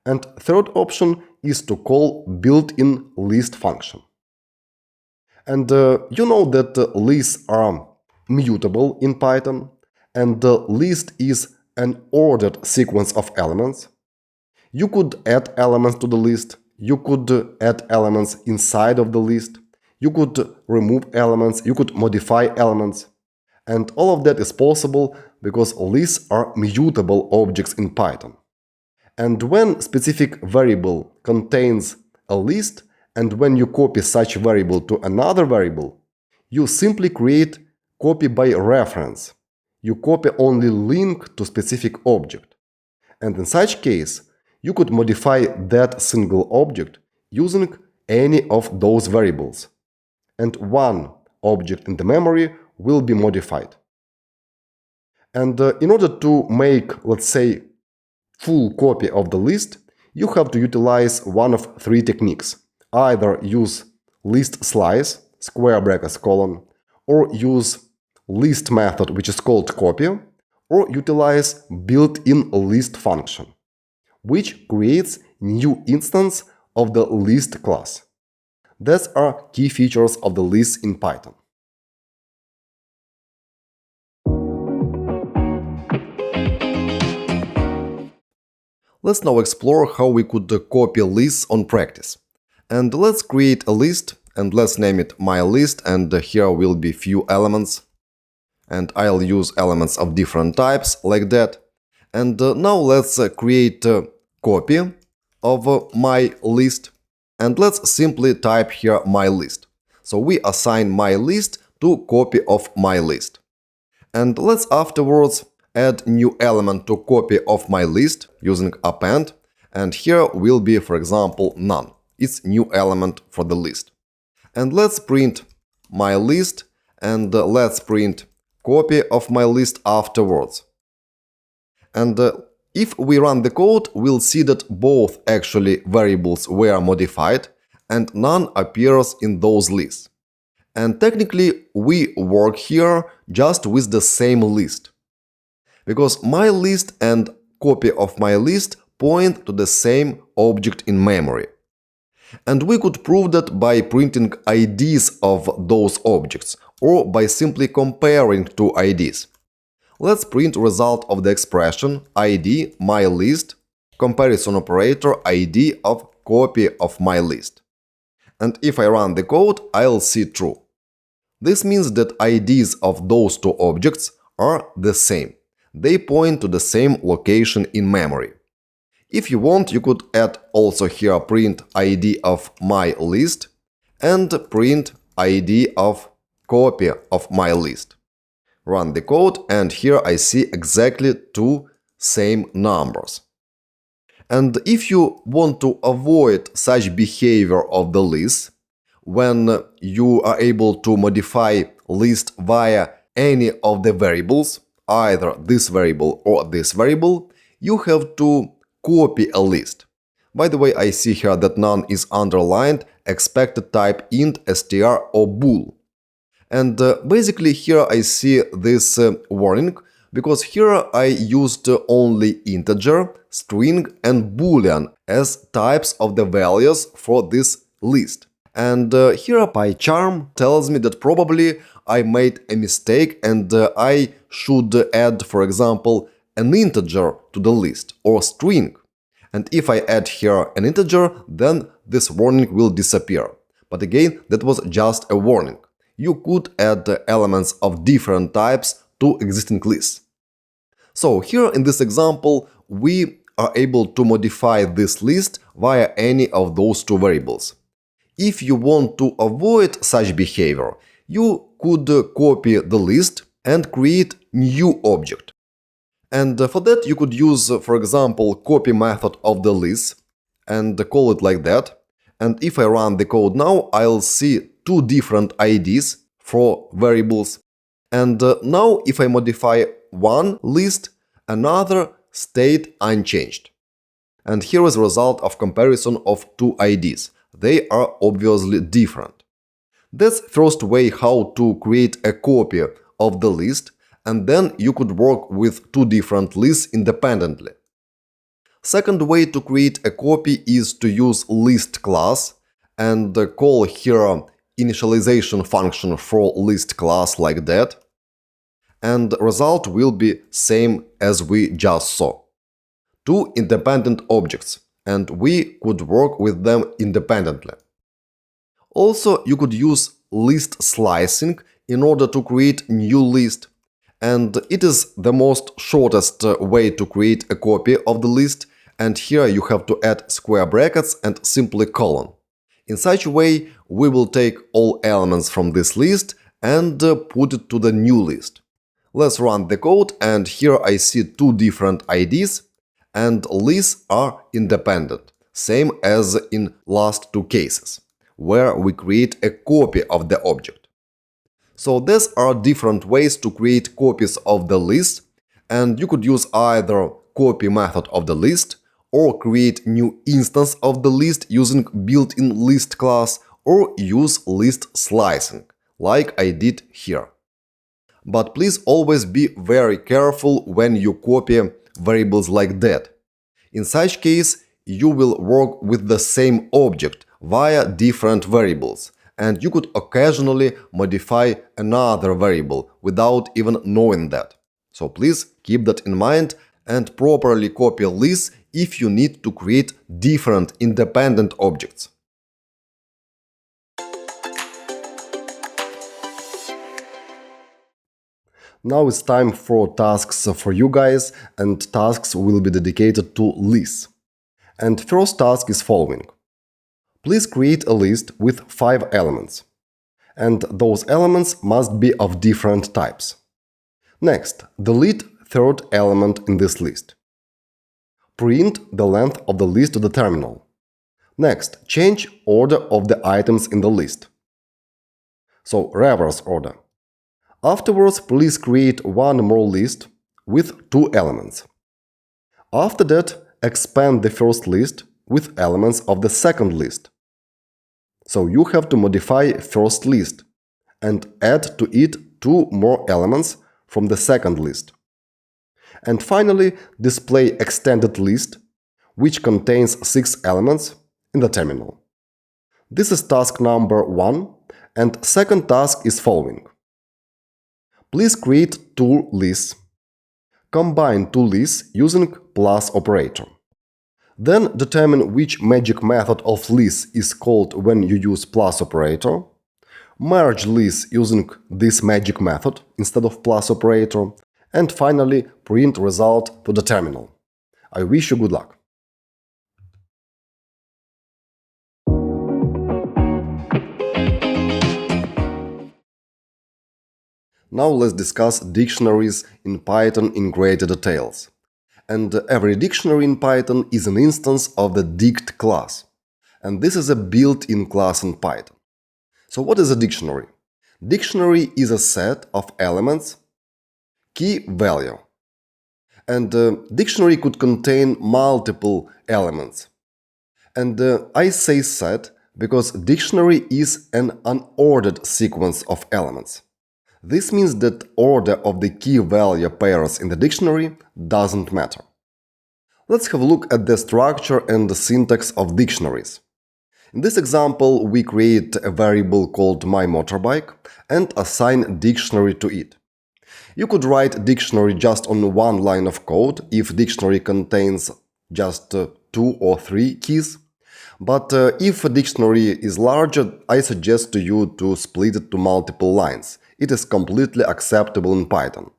And third option is to call built-in list function. And you know that lists are mutable in Python, and the list is an ordered sequence of elements. You could add elements to the list, you could add elements inside of the list, you could remove elements, you could modify elements. And all of that is possible because lists are mutable objects in Python. And when specific variable contains a list, and when you copy such variable to another variable, you simply create copy by reference. You copy only link to specific object. And in such case, you could modify that single object using any of those variables. And one object in the memory will be modified. And in order to make, let's say, full copy of the list, you have to utilize one of three techniques. Either use list slice, square brackets colon, or use list method, which is called copy, or utilize built-in list function, which creates new instance of the list class. These are key features of the list in Python. Let's now explore how we could copy lists on practice. And let's create a list, and let's name it my list, and here will be few elements. And I'll use elements of different types, like that. And now let's create a copy of my list. And let's simply type here my list. So we assign my list to copy of my list. And let's afterwards add new element to copy of my list using append. And here will be, for example, none. It's new element for the list. And let's print my list, and let's print copy of my list afterwards. And if we run the code, we'll see that both actually variables were modified and none appears in those lists. And technically we work here just with the same list, because my list and copy of my list point to the same object in memory. And we could prove that by printing IDs of those objects, or by simply comparing two IDs. Let's print result of the expression ID my list, comparison operator ID of copy of my list. And if I run the code, I'll see true. This means that IDs of those two objects are the same. They point to the same location in memory. If you want, you could add also here print ID of my list and print ID of copy of my list. Run the code, and here I see exactly two same numbers. And if you want to avoid such behavior of the list, when you are able to modify list via any of the variables, either this variable or this variable, you have to copy a list. By the way, I see here that none is underlined, expected type int, str or bool. And basically here I see this warning, because here I used only integer, string and boolean as types of the values for this list. And here PyCharm tells me that probably I made a mistake and I should add, for example, an integer to the list or string. And if I add here an integer, then this warning will disappear. But again, that was just a warning. You could add elements of different types to existing lists. So here in this example, we are able to modify this list via any of those two variables. If you want to avoid such behavior, you could copy the list and create new object. And for that you could use, for example, copy method of the list and call it like that. And if I run the code now, I'll see two different IDs for variables. And now if I modify one list, another stayed unchanged. And here is the result of comparison of two IDs. They are obviously different. That's first way how to create a copy of the list, and then you could work with two different lists independently. Second way to create a copy is to use list class and call here initialization function for list class like that. And result will be same as we just saw. Two independent objects, and we could work with them independently. Also, you could use list slicing in order to create new list. And it is the most shortest way to create a copy of the list, and here you have to add square brackets and simply colon. In such a way, we will take all elements from this list and put it to the new list. Let's run the code, and here I see two different IDs, and lists are independent, same as in last two cases, where we create a copy of the object. So these are different ways to create copies of the list, and you could use either copy method of the list, or create new instance of the list using built-in list class, or use list slicing, like I did here. But please always be very careful when you copy variables like that. In such case, you will work with the same object via different variables, and you could occasionally modify another variable without even knowing that. So please keep that in mind and properly copy lists if you need to create different independent objects. Now it's time for tasks for you guys, and tasks will be dedicated to lists. And first task is following. Please create a list with 5 elements. And those elements must be of different types. Next, delete third element in this list. Print the length of the list to the terminal. Next, change order of the items in the list. So, reverse order. Afterwards, please create one more list with 2 elements. After that, expand the first list with elements of the second list. So you have to modify first list and add to it 2 more elements from the second list. And finally, display extended list, which contains 6 elements, in the terminal. This is task number 1, and second task is following. Please create 2 lists. Combine 2 lists using plus operator. Then determine which magic method of list is called when you use plus operator. Merge lists using this magic method instead of plus operator. And finally, print result to the terminal. I wish you good luck. Now let's discuss dictionaries in Python in greater details. And every dictionary in Python is an instance of the dict class. And this is a built-in class in Python. So what is a dictionary? Dictionary is a set of elements, key value. And dictionary could contain multiple elements. And I say set because dictionary is an unordered sequence of elements. This means that order of the key value pairs in the dictionary doesn't matter. Let's have a look at the structure and the syntax of dictionaries. In this example, we create a variable called myMotorbike and assign dictionary to it. You could write dictionary just on one line of code if dictionary contains just 2 or 3 keys. But if a dictionary is larger, I suggest to you to split it to multiple lines. It is completely acceptable in Python.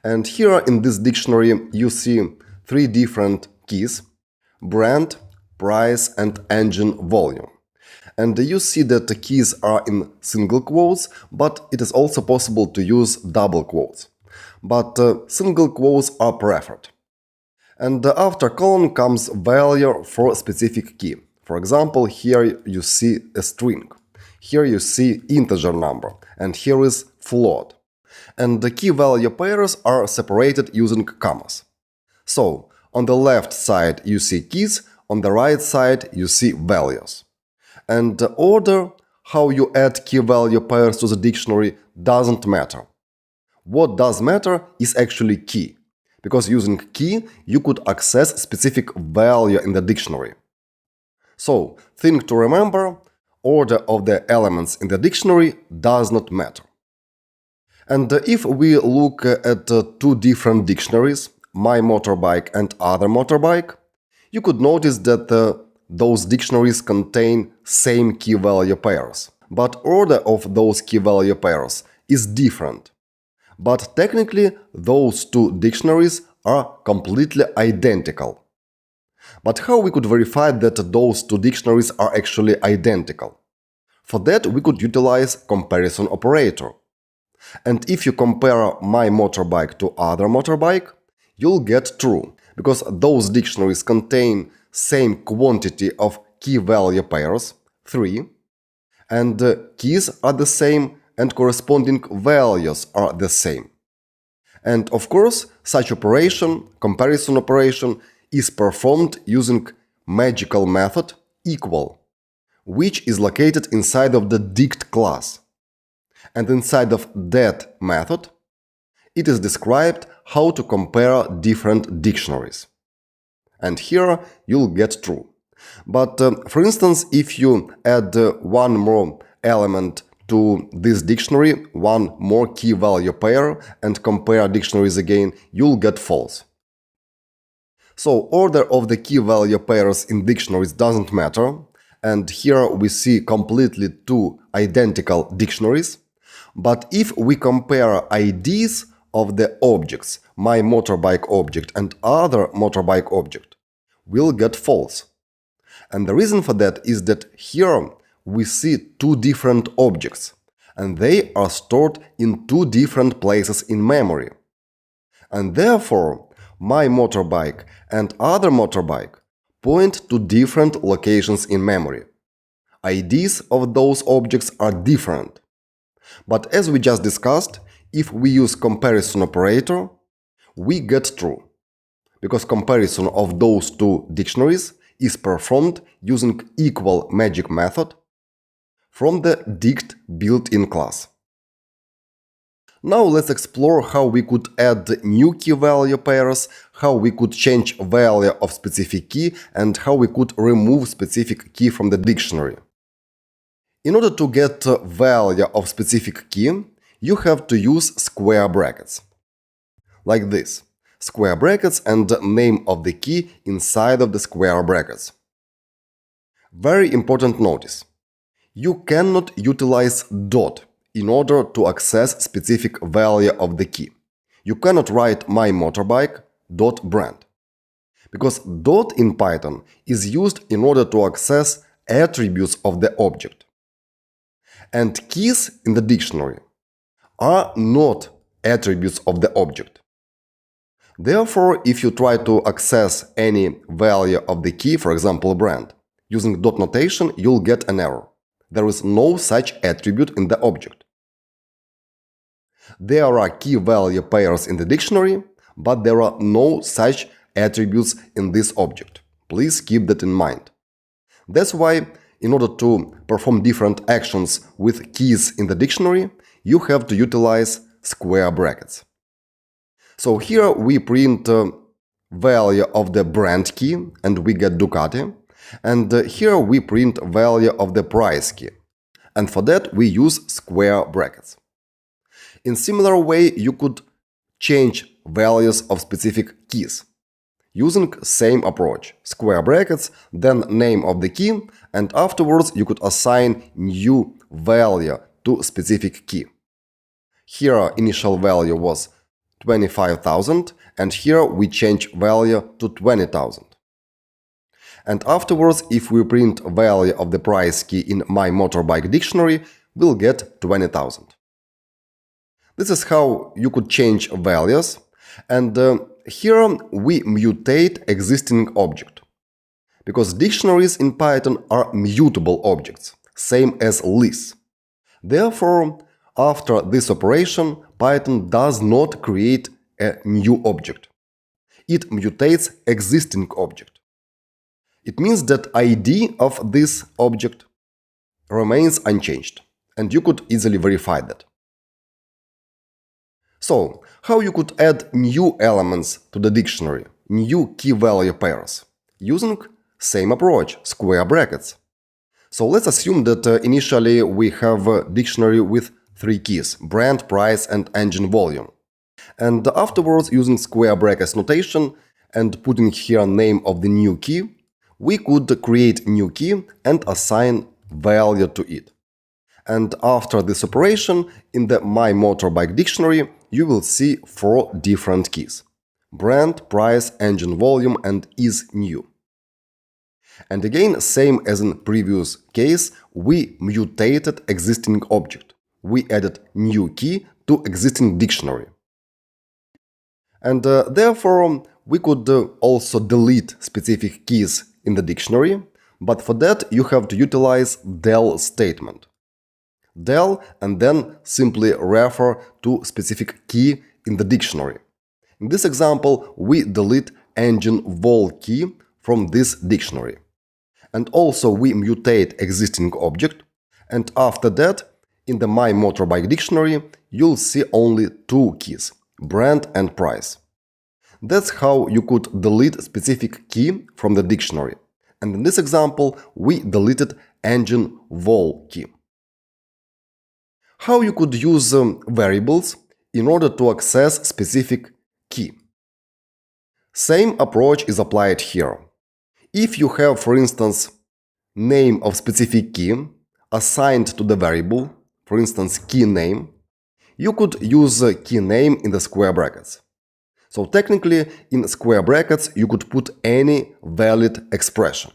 And here in this dictionary you see 3 different keys: brand, price, and engine volume. And you see that the keys are in single quotes, but it is also possible to use double quotes. But single quotes are preferred. And after colon comes value for a specific key. For example, here you see a string. Here you see integer number, and here is float. And the key value pairs are separated using commas. So, on the left side you see keys, on the right side you see values. And the order, how you add key value pairs to the dictionary, doesn't matter. What does matter is actually key, because using key you could access specific value in the dictionary. So, thing to remember, order of the elements in the dictionary does not matter. And if we look at 2 different dictionaries, myMotorbike and otherMotorbike, you could notice that those dictionaries contain same key value pairs, but order of those key value pairs is different. But technically, those 2 dictionaries are completely identical. But how we could verify that those 2 dictionaries are actually identical? For that, we could utilize comparison operator. And if you compare my motorbike to other motorbike, you'll get true, because those dictionaries contain same quantity of key value pairs, 3, and keys are the same and corresponding values are the same. And of course, such operation, comparison operation, is performed using magical method equal, which is located inside of the dict class. And inside of that method, it is described how to compare different dictionaries. And here you'll get true. But for instance, if you add one more element to this dictionary, one more key value pair, and compare dictionaries again, you'll get false. So order of the key value pairs in dictionaries doesn't matter, and here we see completely two identical dictionaries. But if we compare IDs of the objects, my motorbike object and other motorbike object, we'll get false. And the reason for that is that here we see two different objects, and they are stored in two different places in memory. And therefore, my motorbike and other motorbike point to different locations in memory. IDs of those objects are different. But as we just discussed, if we use comparison operator, we get true, because comparison of those two dictionaries is performed using equal magic method from the dict built-in class. Now let's explore how we could add new key value pairs, how we could change value of specific key, and how we could remove specific key from the dictionary. In order to get value of specific key, you have to use square brackets. Like this. Square brackets and name of the key inside of the square brackets. Very important notice. You cannot utilize dot in order to access specific value of the key. You cannot write my motorbike dot brand. Because dot in Python is used in order to access attributes of the object. And keys in the dictionary are not attributes of the object. Therefore, if you try to access any value of the key, for example brand, using dot notation, you'll get an error. There is no such attribute in the object. There are key value pairs in the dictionary, but there are no such attributes in this object. Please keep that in mind. That's why, in order to perform different actions with keys in the dictionary, you have to utilize square brackets. So here we print value of the brand key and we get Ducati, and here we print value of the price key, and for that we use square brackets. In similar way, you could change values of specific keys using same approach, square brackets, then name of the key, and afterwards you could assign new value to specific key. Here initial value was 25,000, and here we change value to 20,000. And afterwards, if we print value of the price key in my motorbike dictionary, we'll get 20,000. This is how you could change values, and here we mutate existing object. Because dictionaries in Python are mutable objects, same as lists. Therefore, after this operation, Python does not create a new object. It mutates existing object. It means that ID of this object remains unchanged, and you could easily verify that. So, how you could add new elements to the dictionary, new key value pairs, using same approach, square brackets. So let's assume that initially we have a dictionary with 3 keys, brand, price, and engine volume. And afterwards, using square brackets notation and putting here name of the new key, we could create new key and assign value to it. And after this operation, in the My Motorbike dictionary, you will see 4 different keys: brand, price, engine volume, and is new. And again, same as in previous case, we mutated existing object. We added new key to existing dictionary. And therefore, we could also delete specific keys in the dictionary, but for that you have to utilize del statement. Del and then simply refer to specific key in the dictionary. In this example, we delete engine vol key from this dictionary. And also we mutate existing object, and after that, in the My Motorbike dictionary, you'll see only two keys, brand and price. That's how you could delete specific key from the dictionary. And in this example, we deleted engine vol key. How you could use variables in order to access specific key. Same approach is applied here. If you have, for instance, name of specific key assigned to the variable, for instance, key name, you could use key name in the square brackets. So technically, in square brackets, you could put any valid expression.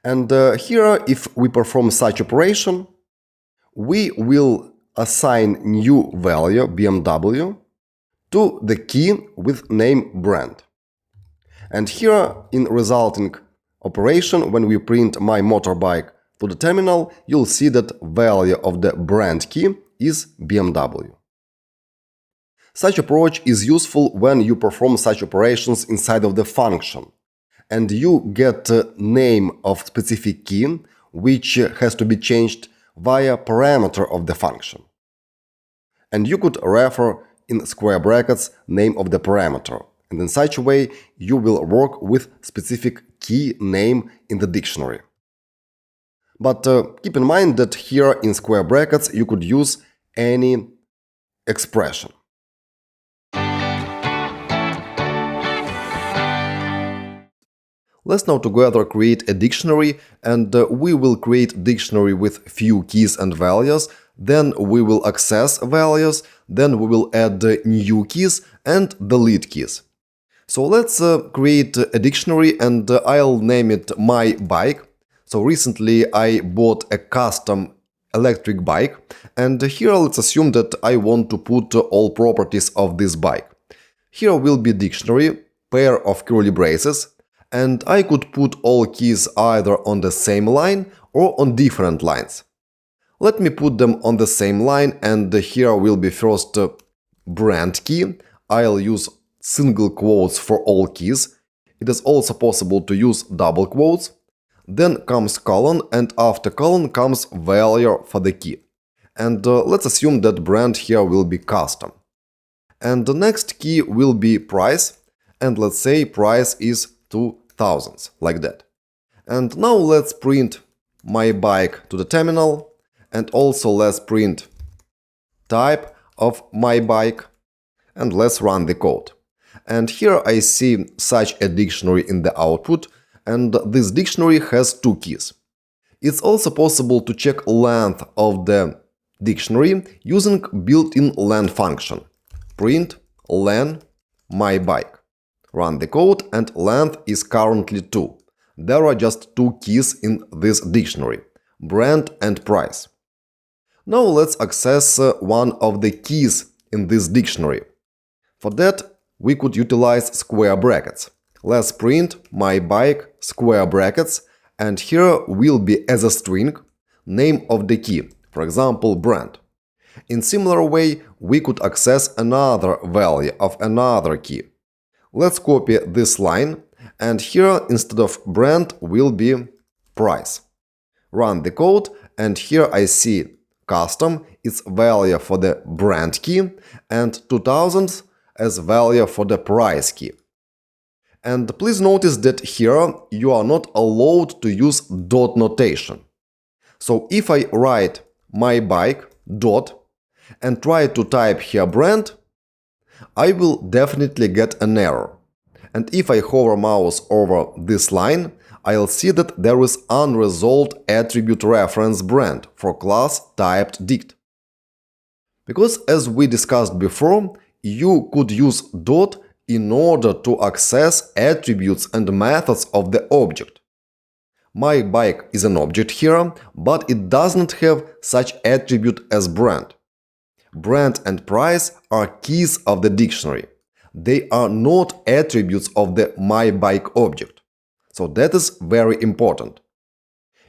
And here, if we perform such operation, we will assign new value, BMW, to the key with name brand. And here, in resulting operation, when we print my motorbike to the terminal, you'll see that value of the brand key is BMW. Such approach is useful when you perform such operations inside of the function, and you get name of specific key, which has to be changed via parameter of the function. And you could refer in square brackets name of the parameter, and in such a way you will work with specific key name in the dictionary. But keep in mind that here in square brackets you could use any expression. Let's now together create a dictionary, and we will create dictionary with few keys and values, then we will access values, then we will add new keys and delete keys. So let's create a dictionary, and I'll name it my bike. So recently I bought a custom electric bike, and here let's assume that I want to put all properties of this bike. Here will be dictionary, pair of curly braces, and I could put all keys either on the same line or on different lines. Let me put them on the same line, and here will be first brand key. I'll use single quotes for all keys. It is also possible to use double quotes. Then comes colon, and after colon comes value for the key. And let's assume that brand here will be custom. And the next key will be price, and let's say price is 2000, like that. And now let's print my bike to the terminal, and also let's print type of my bike, and let's run the code. And here I see such a dictionary in the output, and this dictionary has two keys. It's also possible to check length of the dictionary using built-in len function. Print len my bike. Run the code, and length is currently 2. There are just two keys in this dictionary, brand and price. Now let's access one of the keys in this dictionary. For that, we could utilize square brackets. Let's print my bike square brackets, and here will be as a string name of the key, for example brand. In similar way, we could access another value of another key. Let's copy this line, and here instead of brand will be price. Run the code, and here I see custom is value for the brand key and 2000 as value for the price key. And please notice that here you are not allowed to use dot notation. So if I write my bike dot and try to type here brand, I will definitely get an error. And if I hover mouse over this line, I'll see that there is unresolved attribute reference brand for class typed dict. Because as we discussed before, you could use dot in order to access attributes and methods of the object. My bike is an object here, but it doesn't have such attribute as brand. Brand and price are keys of the dictionary. They are not attributes of the myBike object. So that is very important.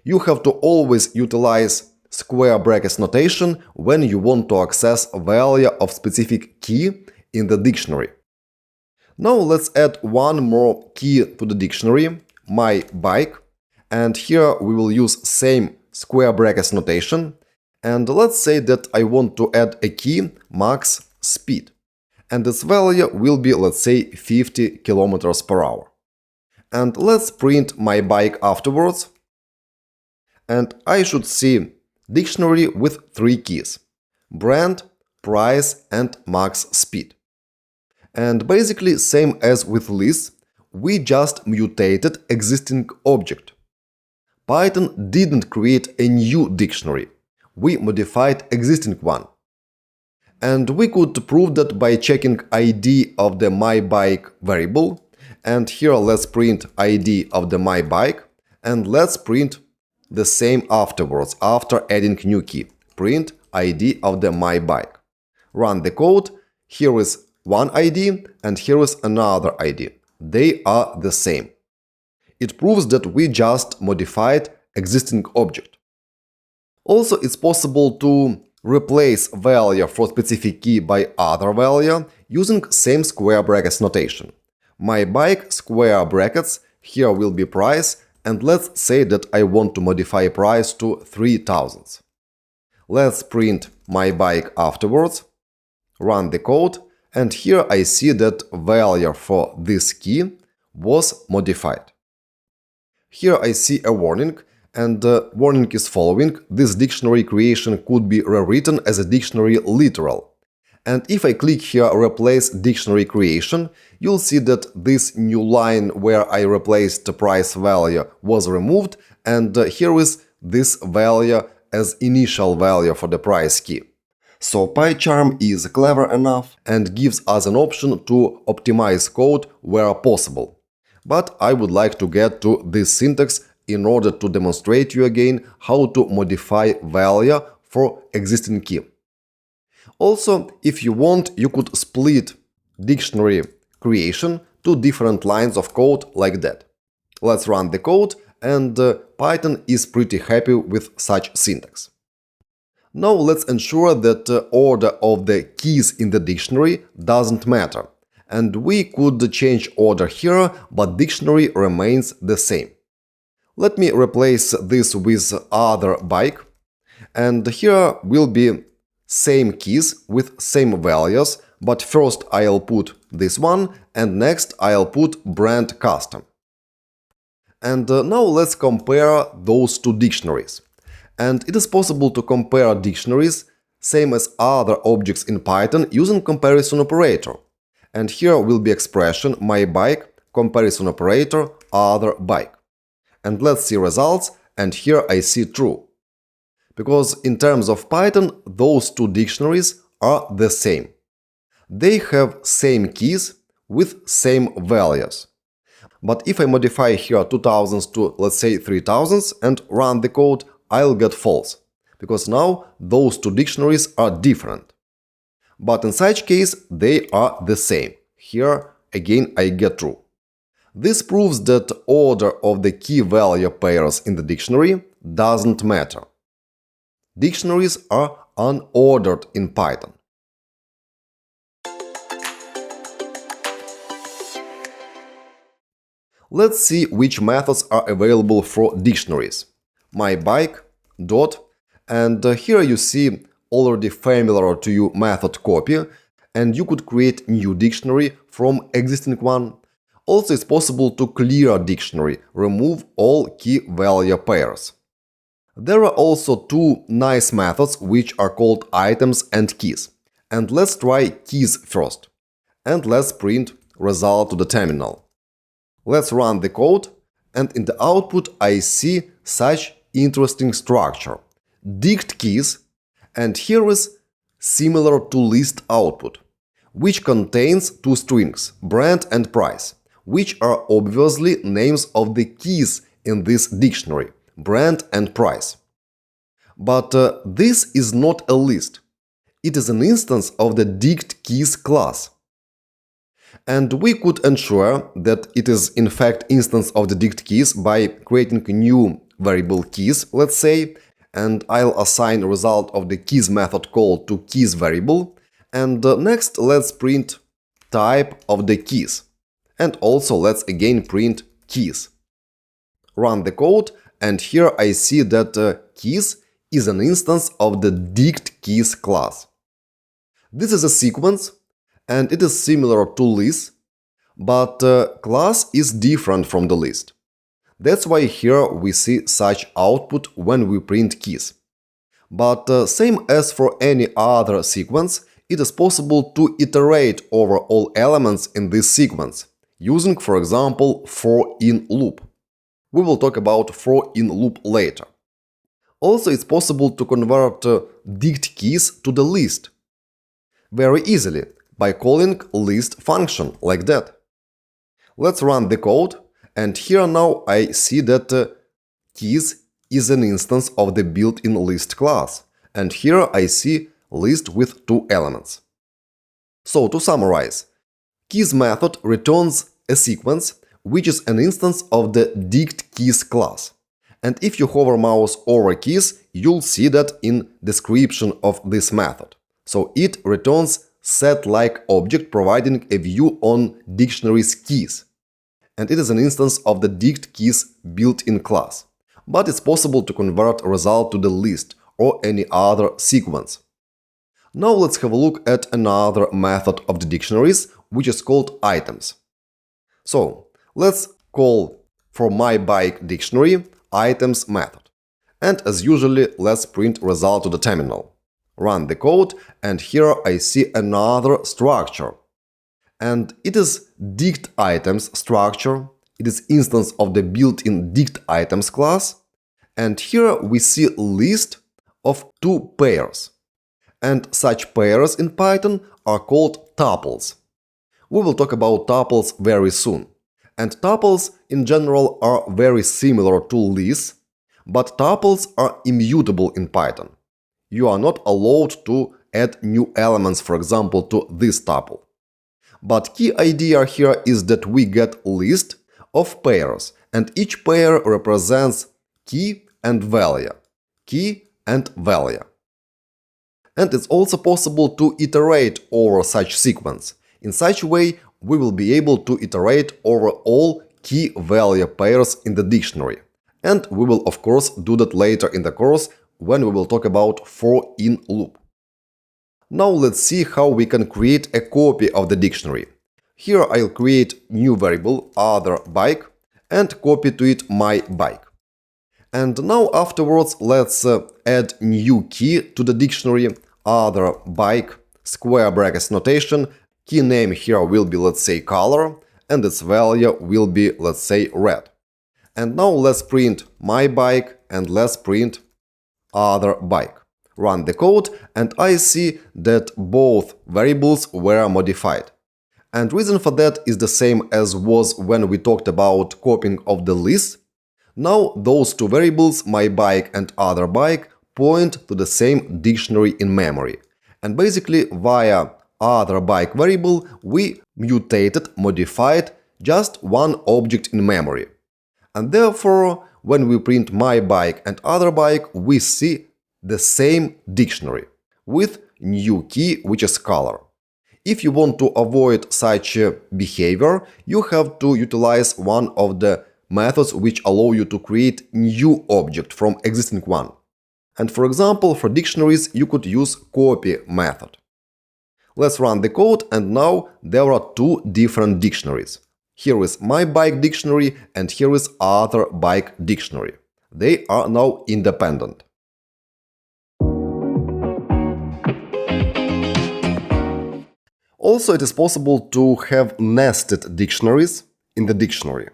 You have to always utilize square brackets notation when you want to access a value of specific key in the dictionary. Now let's add one more key to the dictionary, myBike, and here we will use same square brackets notation. And let's say that I want to add a key max speed. And this value will be, let's say, 50 kilometers per hour. And let's print myBike afterwards. And I should see dictionary with three keys: brand, price, and max speed. And basically same as with lists, we just mutated existing object. Python didn't create a new dictionary. We modified existing one. And we could prove that by checking ID of the myBike variable. And here let's print ID of the myBike. And let's print the same afterwards, after adding new key. Print ID of the myBike. Run the code. Here is one ID and here is another ID. They are the same. It proves that we just modified existing object. Also, it's possible to replace value for specific key by other value using same square brackets notation. myBike square brackets, here will be price, and let's say that I want to modify price to 3000. Let's print myBike afterwards, run the code, and here I see that value for this key was modified. Here I see a warning, and the warning is following: this dictionary creation could be rewritten as a dictionary literal. And if I click here replace dictionary creation, you'll see that this new line where I replaced the price value was removed, and here is this value as initial value for the price key. So PyCharm is clever enough and gives us an option to optimize code where possible. But I would like to get to this syntax in order to demonstrate you again how to modify value for existing key. Also, if you want, you could split dictionary creation to different lines of code like that. Let's run the code, and Python is pretty happy with such syntax. Now let's ensure that the order of the keys in the dictionary doesn't matter. And we could change order here, but dictionary remains the same. Let me replace this with other bike, and here will be same keys with same values, but first I'll put this one and next I'll put brand custom. And now let's compare those two dictionaries. And it is possible to compare dictionaries same as other objects in Python using comparison operator. And here will be expression myBike comparison operator other bike. And let's see results, and here I see true. Because in terms of Python, those two dictionaries are the same. They have same keys with same values. But if I modify here 2000s to, let's say, 3000s and run the code, I'll get false, because now those two dictionaries are different. But in such case, they are the same. Here, again, I get true. This proves that order of the key value pairs in the dictionary doesn't matter. Dictionaries are unordered in Python. Let's see which methods are available for dictionaries. myBike, dot, and here you see already familiar to you method copy, and you could create new dictionary from existing one. Also, it's possible to clear dictionary, remove all key value pairs. There are also two nice methods which are called items and keys. And let's try keys first. And let's print result to the terminal. Let's run the code, and in the output I see such interesting structure. Dict keys, and here is similar to list output, which contains two strings, brand and price, which are obviously names of the keys in this dictionary, brand and price. But this is not a list. It is an instance of the dict keys class. And we could ensure that it is in fact instance of the dict keys by creating a new variable keys, let's say, and I'll assign result of the keys method call to keys variable. And next let's print type of the keys. And also let's again print keys. Run the code, and here I see that keys is an instance of the dict keys class. This is a sequence, and it is similar to list, but class is different from the list. That's why here we see such output when we print keys. But same as for any other sequence, it is possible to iterate over all elements in this sequence, using, for example, for-in loop. We will talk about for-in loop later. Also, it's possible to convert dict keys to the list very easily by calling list function like that. Let's run the code, and here now I see that keys is an instance of the built-in list class, and here I see list with two elements. So to summarize, keys method returns a sequence which is an instance of the dict keys class. And if you hover mouse over keys, you'll see that in description of this method. So it returns set-like object providing a view on dictionary's keys. And it is an instance of the dict keys built-in class. But it's possible to convert a result to the list or any other sequence. Now let's have a look at another method of the dictionaries, which is called items. So let's call for my bike dictionary items method. And as usually, let's print result to the terminal. Run the code, and here I see another structure. And it is dict items structure. It is instance of the built-in dict items class. And here we see list of two pairs. And such pairs in Python are called tuples. We will talk about tuples very soon. And tuples in general are very similar to lists, but tuples are immutable in Python. You are not allowed to add new elements, for example, to this tuple. But key idea here is that we get list of pairs, and each pair represents key and value. Key and value. And it's also possible to iterate over such sequence. In such a way, we will be able to iterate over all key-value pairs in the dictionary. And we will, of course, do that later in the course when we will talk about for-in loop. Now let's see how we can create a copy of the dictionary. Here I'll create new variable other bike and copy to it my bike. And now afterwards let's add new key to the dictionary other bike square brackets notation. Key name here will be, let's say, color, and its value will be, let's say, red. And now let's print my bike and let's print other bike. Run the code, and I see that both variables were modified. And reason for that is the same as was when we talked about copying of the list. Now those two variables, my bike and other bike, point to the same dictionary in memory. And basically via other bike variable we modified just one object in memory. And therefore, when we print my bike and other bike, we see the same dictionary with new key, which is color. If you want to avoid such behavior, you have to utilize one of the methods which allow you to create new object from existing one. And for example, for dictionaries, you could use copy method. Let's run the code, and now there are two different dictionaries. Here is my bike dictionary and here is other bike dictionary. They are now independent. Also, it is possible to have nested dictionaries in the dictionary.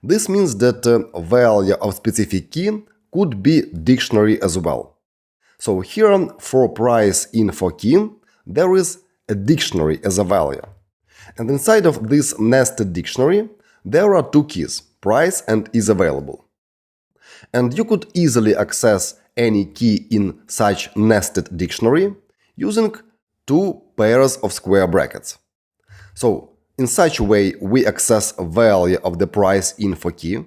This means that a value of specific key could be dictionary as well. So here for price info key, there is a dictionary as a value. And inside of this nested dictionary, there are two keys, price and is available. And you could easily access any key in such nested dictionary using two pairs of square brackets. So, in such a way, we access a value of the price info key.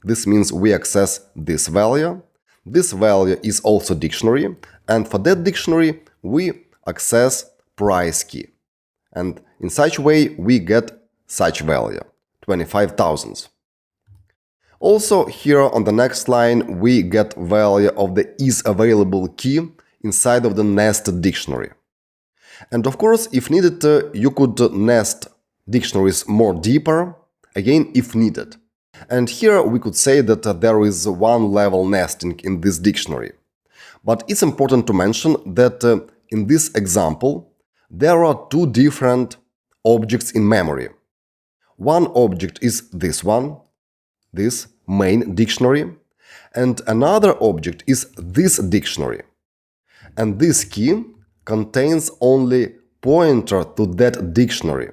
This means we access this value. This value is also dictionary, and for that dictionary, we access price key. And in such way, we get such value, 25,000. Also, here on the next line, we get value of the isAvailable key inside of the nested dictionary. And of course, if needed, you could nest dictionaries more deeper, again, if needed. And here we could say that there is one level nesting in this dictionary. But it's important to mention that in this example, there are two different objects in memory. One object is this one, this main dictionary, and another object is this dictionary. And this key contains only pointer to that dictionary.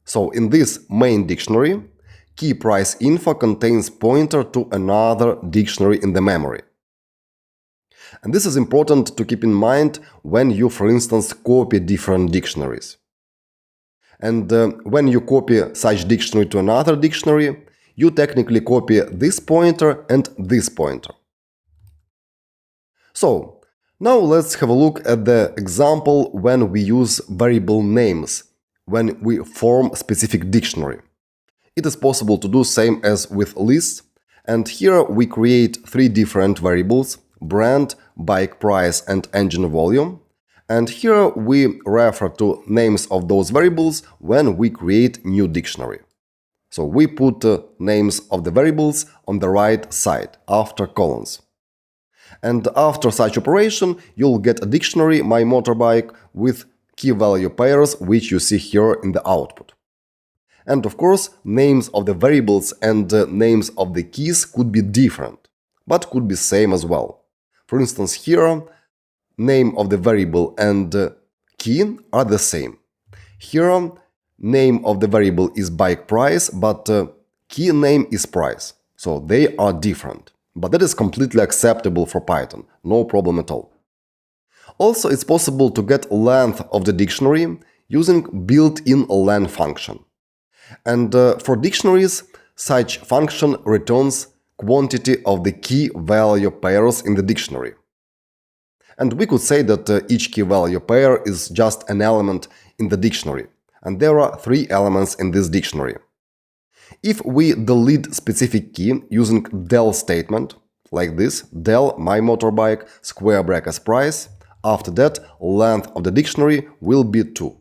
So in this main dictionary, key price info contains pointer to another dictionary in the memory. And this is important to keep in mind when you, for instance, copy different dictionaries. And when you copy such dictionary to another dictionary, you technically copy this pointer and this pointer. So, now let's have a look at the example when we use variable names, when we form specific dictionary. It is possible to do same as with lists, and here we create three different variables: brand, bike price, and engine volume. And here we refer to names of those variables when we create new dictionary. So we put names of the variables on the right side after colons. And after such operation, you'll get a dictionary, my motorbike, with key value pairs, which you see here in the output. And of course, names of the variables and names of the keys could be different, but could be same as well. For instance, here, name of the variable and key are the same. Here, name of the variable is bike price, but key name is price. So they are different. But that is completely acceptable for Python, no problem at all. Also, it's possible to get length of the dictionary using built-in len function. And for dictionaries, such function returns quantity of the key value pairs in the dictionary. And we could say that each key value pair is just an element in the dictionary, and there are three elements in this dictionary. If we delete specific key using del statement, like this, del my motorbike square brackets price, after that length of the dictionary will be 2.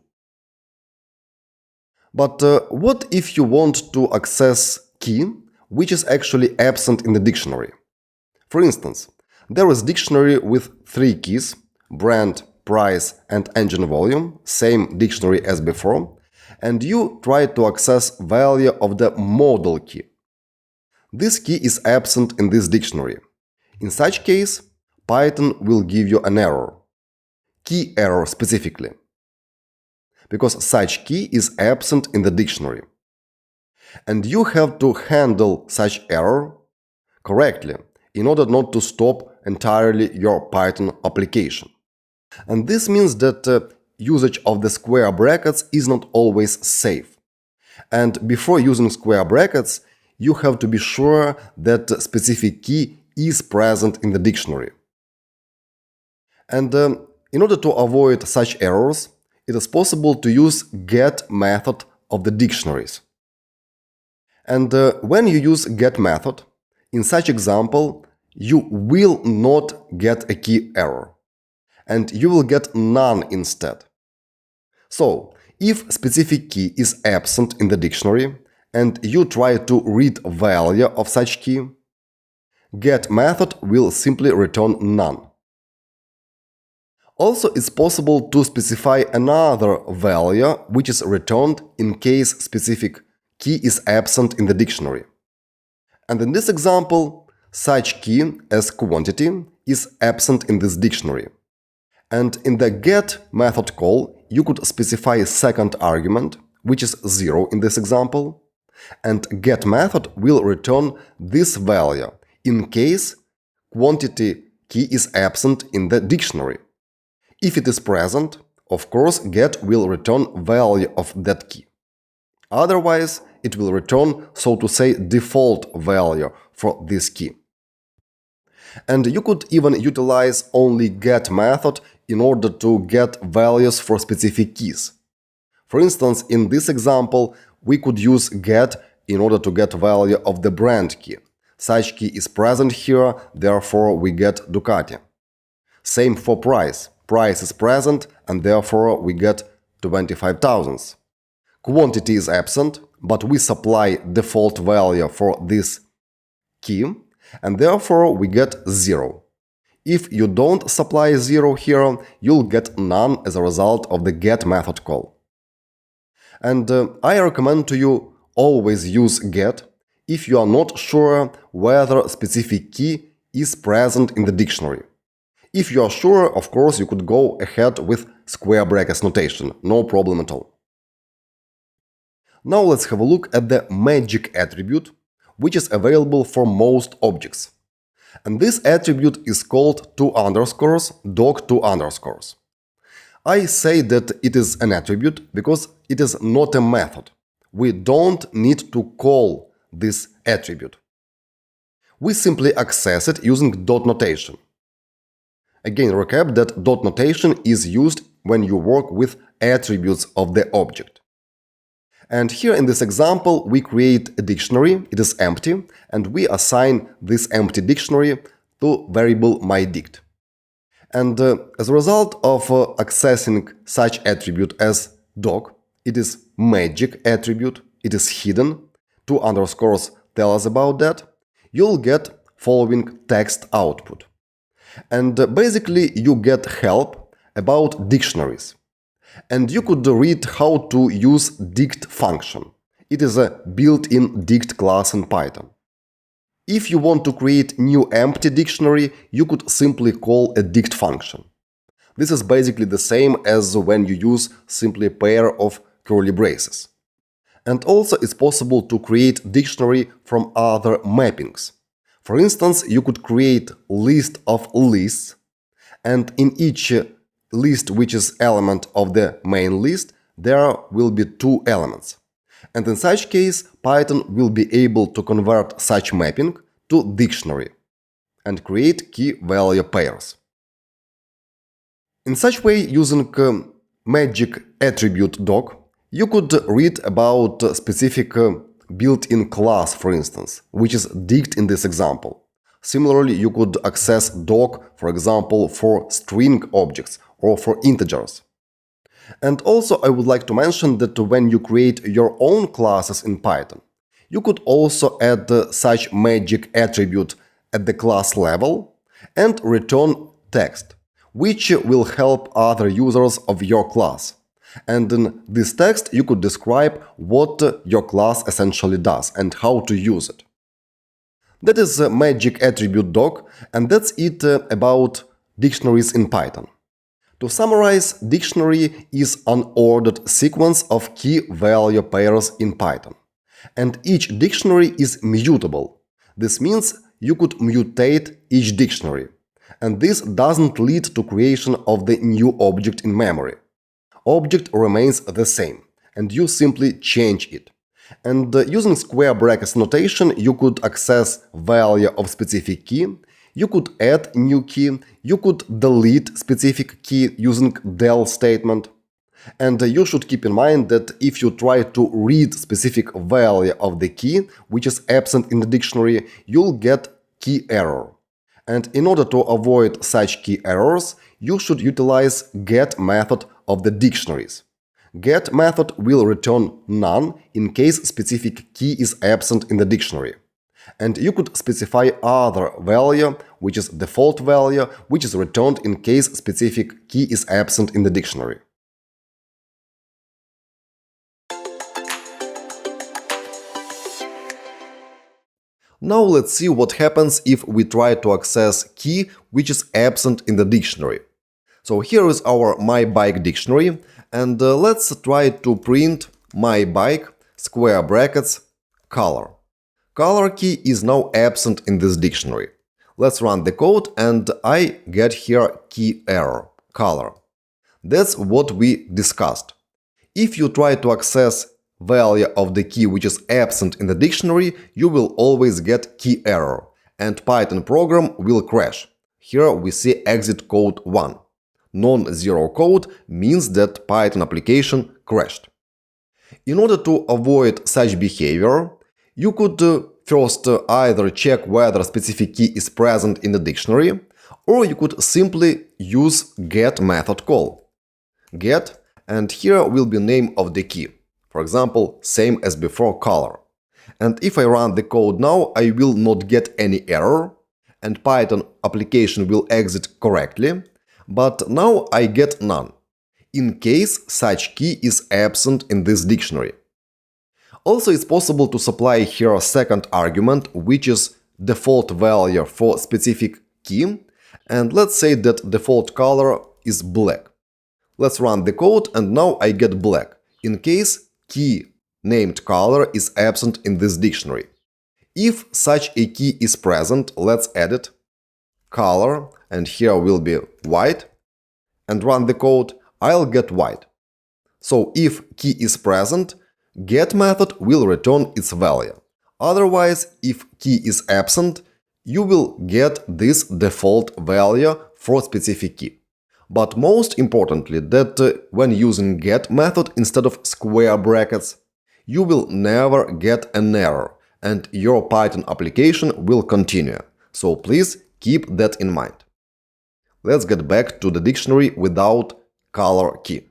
But what if you want to access key which is actually absent in the dictionary? For instance, there is dictionary with 3 keys: brand, price, and engine volume, same dictionary as before, and you try to access value of the model key. This key is absent in this dictionary. In such case, Python will give you an error, key error specifically, because such key is absent in the dictionary. And you have to handle such error correctly in order not to stop entirely your Python application. And this means that usage of the square brackets is not always safe. And before using square brackets, you have to be sure that a specific key is present in the dictionary. And in order to avoid such errors, it is possible to use get method of the dictionaries. And when you use get method, in such example, you will not get a key error, and you will get none instead. So, if specific key is absent in the dictionary, and you try to read value of such key, get method will simply return none. Also, it's possible to specify another value which is returned in case specific key is absent in the dictionary. And in this example, such key as quantity is absent in this dictionary. And in the get method call, you could specify a second argument, which is 0 in this example, and get method will return this value in case quantity key is absent in the dictionary. If it is present, of course, get will return value of that key. Otherwise, it will return, so to say, default value for this key. And you could even utilize only get method in order to get values for specific keys. For instance, in this example, we could use get in order to get value of the brand key. Such key is present here, therefore we get Ducati. Same for price. Price is present and therefore we get 25,000. Quantity is absent, but we supply default value for this key and therefore we get 0. If you don't supply 0 here, you'll get none as a result of the get method call. And I recommend to you always use get if you are not sure whether a specific key is present in the dictionary. If you are sure, of course, you could go ahead with square brackets notation, no problem at all. Now let's have a look at the magic attribute, which is available for most objects. And this attribute is called $_doc2_. I say that it is an attribute because it is not a method. We don't need to call this attribute. We simply access it using dot notation. Again, recap that dot notation is used when you work with attributes of the object. And here in this example, we create a dictionary, it is empty, and we assign this empty dictionary to variable myDict. And as a result of accessing such attribute as doc, it is magic attribute, it is hidden, $_ tell us about that, you'll get following text output. And basically you get help about dictionaries. And you could read how to use dict function. It is a built-in dict class in Python. If you want to create new empty dictionary, you could simply call a dict function. This is basically the same as when you use simply a pair of curly braces. And also it's possible to create dictionary from other mappings. For instance, you could create list of lists, and in each list which is element of the main list, there will be 2 elements. And in such case, Python will be able to convert such mapping to dictionary and create key-value pairs. In such way, using magic attribute doc, you could read about a specific built-in class, for instance, which is dict in this example. Similarly, you could access doc, for example, for string objects or for integers. And also I would like to mention that when you create your own classes in Python, you could also add such magic attribute at the class level and return text, which will help other users of your class. And in this text you could describe what your class essentially does and how to use it. That is magic attribute doc, and that's it about dictionaries in Python. To summarize, dictionary is an ordered sequence of key-value pairs in Python. And each dictionary is mutable. This means you could mutate each dictionary. And this doesn't lead to creation of the new object in memory. Object remains the same, and you simply change it. And using square brackets notation, you could access value of specific key, you could add new key, you could delete specific key using del statement. And you should keep in mind that if you try to read specific value of the key, which is absent in the dictionary, you'll get key error. And in order to avoid such key errors, you should utilize get method of the dictionaries. Get method will return none in case specific key is absent in the dictionary. And you could specify other value, which is default value, which is returned in case specific key is absent in the dictionary. Now let's see what happens if we try to access key which is absent in the dictionary. So here is our myBike dictionary, and let's try to print myBike square brackets color. Color key is now absent in this dictionary. Let's run the code and I get here key error, color. That's what we discussed. If you try to access value of the key which is absent in the dictionary, you will always get key error, and Python program will crash. Here we see exit code 1. Non-zero code means that Python application crashed. In order to avoid such behavior, you could first either check whether a specific key is present in the dictionary, or you could simply use get method call. Get, and here will be name of the key. For example, same as before, color. And if I run the code now, I will not get any error, and Python application will exit correctly, but now I get none, in case such key is absent in this dictionary. Also, it's possible to supply here a second argument, which is default value for specific key, and let's say that default color is black. Let's run the code, and now I get black, in case key named color is absent in this dictionary. If such a key is present, let's add it, color, and here will be white, and run the code, I'll get white. So if key is present, get method will return its value. Otherwise, if key is absent, you will get this default value for specific key. But most importantly, that when using get method instead of square brackets, you will never get an error, and your Python application will continue. So please keep that in mind. Let's get back to the dictionary without color key.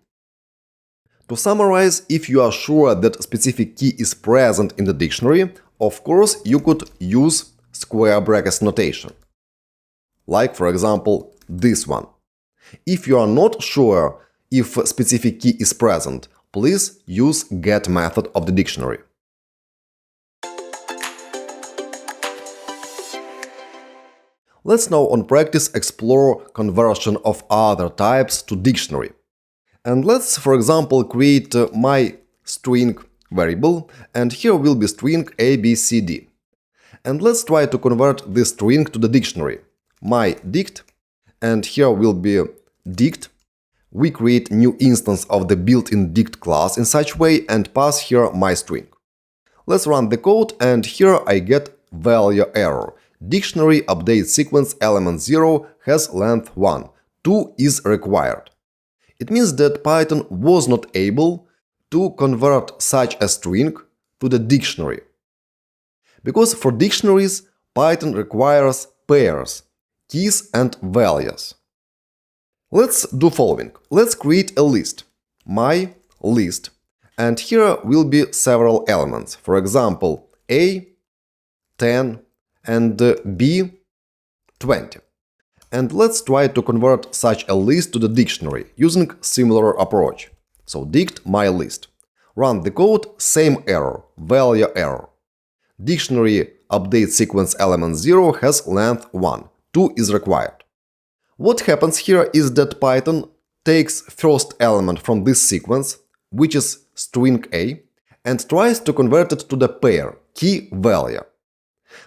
To summarize, if you are sure that specific key is present in the dictionary, of course you could use square brackets notation. Like, for example, this one. If you are not sure if specific key is present, please use get method of the dictionary. Let's now on practice explore conversion of other types to dictionary. And let's, for example, create my string variable, and here will be string ABCD. And let's try to convert this string to the dictionary. My dict, and here will be dict. We create new instance of the built-in dict class in such way and pass here my string. Let's run the code, and here I get value error. Dictionary update sequence element 0 has length 1. 2 is required. It means that Python was not able to convert such a string to the dictionary. Because for dictionaries, Python requires pairs, keys and values. Let's do following. Let's create a list, my list, and here will be several elements. For example, A, 10, and B, 20. And let's try to convert such a list to the dictionary using similar approach. So dict my list. Run the code, same error, value error. Dictionary update sequence element 0 has length 1. 2 is required. What happens here is that Python takes first element from this sequence, which is string A, and tries to convert it to the pair, key value.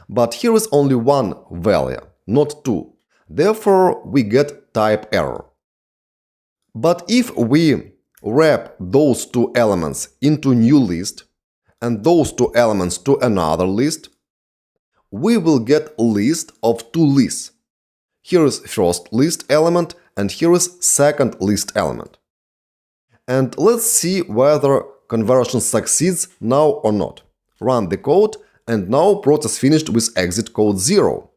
But here is only one value, not two. Therefore, we get type error. But if we wrap those two elements into new list and those two elements to another list, we will get a list of two lists. Here is first list element and here is second list element. And let's see whether conversion succeeds now or not. Run the code, and now process finished with exit code 0.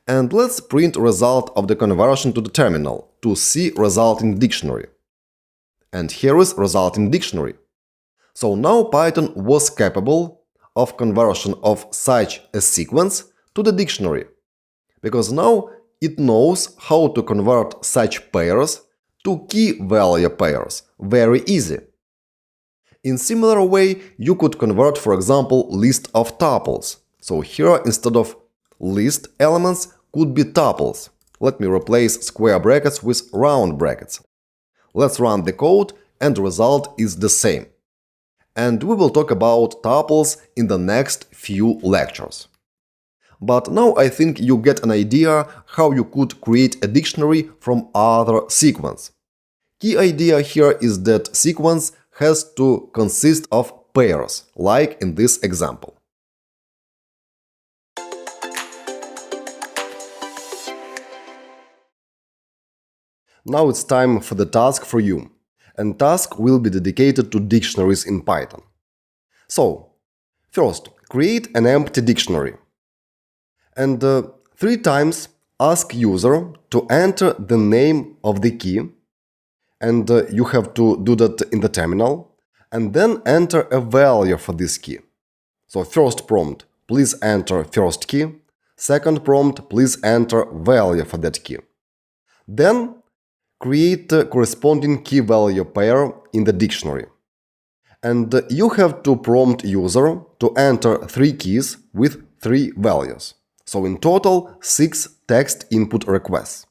And let's print result of the conversion to the terminal to see resulting dictionary. And here is resulting dictionary. So now Python was capable of conversion of such a sequence to the dictionary, because now it knows how to convert such pairs to key value pairs very easy. In similar way, you could convert, for example, list of tuples. So here, instead of list elements, could be tuples. Let me replace square brackets with round brackets. Let's run the code, and the result is the same. And we will talk about tuples in the next few lectures. But now I think you get an idea how you could create a dictionary from other sequence. Key idea here is that sequence has to consist of pairs, like in this example. Now it's time for the task for you, and task will be dedicated to dictionaries in Python. So, first, create an empty dictionary, and 3 times ask user to enter the name of the key, and you have to do that in the terminal, and then enter a value for this key. So first prompt, please enter first key. Second prompt, please enter value for that key. Then create a corresponding key value pair in the dictionary. And you have to prompt user to enter 3 keys with 3 values. So in total, 6 text input requests.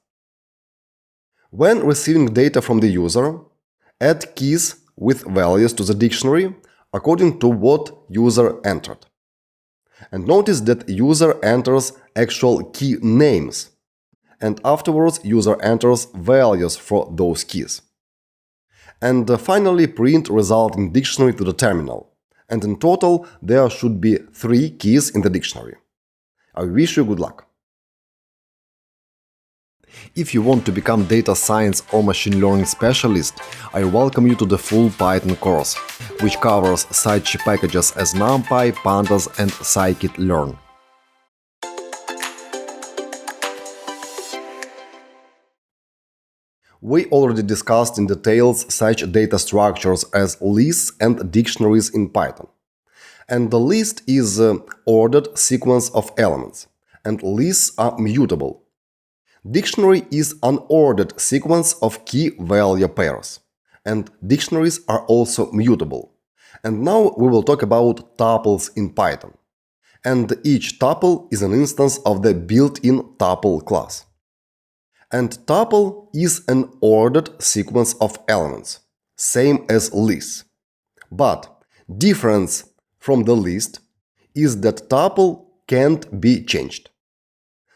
When receiving data from the user, add keys with values to the dictionary according to what user entered. And notice that user enters actual key names, and afterwards user enters values for those keys. And finally print resulting dictionary to the terminal. And in total there should be 3 keys in the dictionary. I wish you good luck. If you want to become data science or machine learning specialist, I welcome you to the full Python course, which covers such packages as NumPy, Pandas and scikit-learn. We already discussed in details such data structures as lists and dictionaries in Python. And the list is an ordered sequence of elements, and lists are mutable. Dictionary is an ordered sequence of key value pairs, and dictionaries are also mutable. And now we will talk about tuples in Python. And each tuple is an instance of the built-in tuple class. And tuple is an ordered sequence of elements, same as list. But difference from the list is that tuple can't be changed.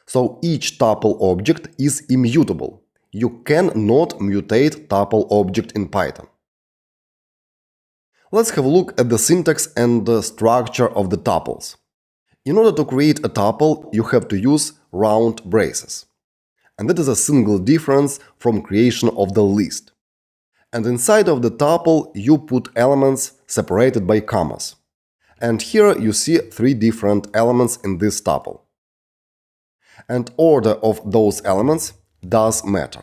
So each tuple object is immutable. You cannot mutate tuple object in Python. Let's have a look at the syntax and the structure of the tuples. In order to create a tuple, you have to use round braces. And that is a single difference from creation of the list. And inside of the tuple, you put elements separated by commas. And here you see 3 different elements in this tuple. And order of those elements does matter.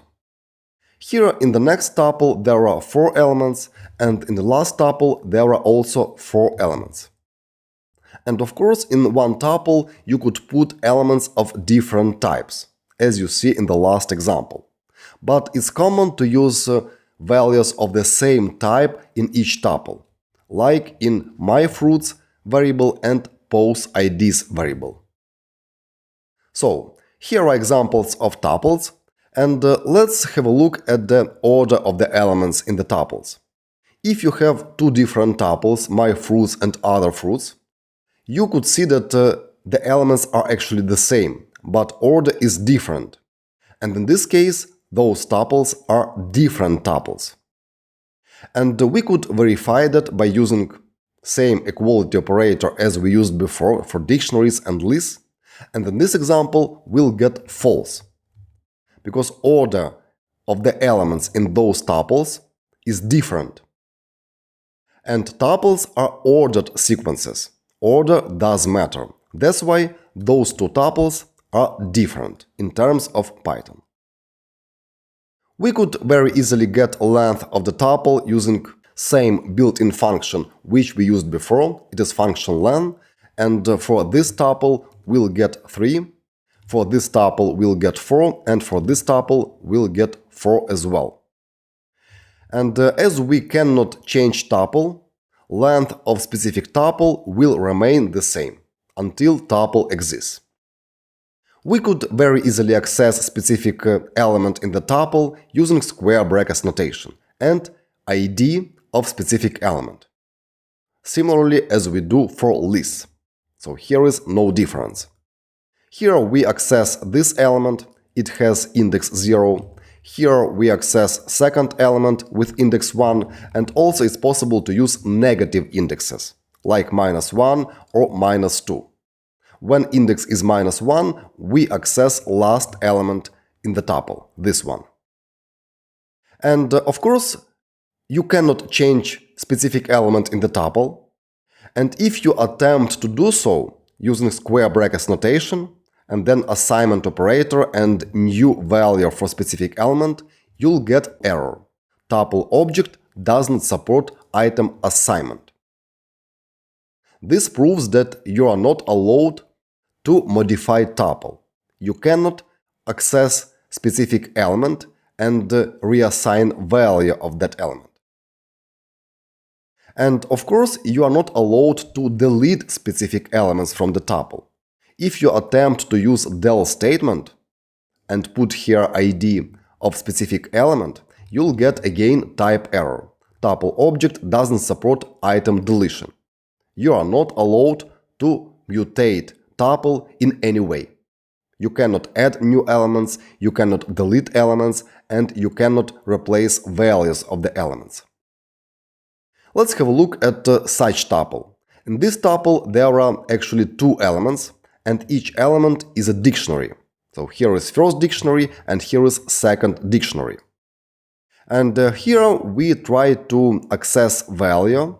Here in the next tuple there are 4 elements, and in the last tuple there are also 4 elements. And of course in one tuple you could put elements of different types, as you see in the last example. But it's common to use values of the same type in each tuple, like in myFruits variable and posIDs variable. So, here are examples of tuples, and let's have a look at the order of the elements in the tuples. If you have 2 different tuples, myFruits and other fruits, you could see that the elements are actually the same, but order is different. And in this case, those tuples are different tuples. And we could verify that by using same equality operator as we used before for dictionaries and lists. And in this example, we'll get false, because order of the elements in those tuples is different. And tuples are ordered sequences. Order does matter. That's why those 2 tuples are different in terms of Python. We could very easily get length of the tuple using same built-in function which we used before. It is function len, and for this tuple we'll get 3, for this tuple we'll get 4, and for this tuple we'll get 4 as well. And as we cannot change tuple, length of specific tuple will remain the same until tuple exists. We could very easily access a specific element in the tuple using square brackets notation and ID of specific element, similarly as we do for lists. So here is no difference. Here we access this element, it has index 0. Here we access second element with index 1, and also it's possible to use negative indexes, like -1 or -2. When index is -1, we access last element in the tuple, this one. And of course, you cannot change specific element in the tuple, and if you attempt to do so using square brackets notation, and then assignment operator and new value for specific element, you'll get error. Tuple object doesn't support item assignment. This proves that you are not allowed to modify tuple. You cannot access specific element and reassign value of that element. And of course, you are not allowed to delete specific elements from the tuple. If you attempt to use del statement and put here ID of specific element, you'll get again type error. Tuple object doesn't support item deletion. You are not allowed to mutate tuple in any way. You cannot add new elements, you cannot delete elements, and you cannot replace values of the elements. Let's have a look at such tuple. In this tuple there are actually two elements, and each element is a dictionary. So here is first dictionary and here is second dictionary. And here we try to access value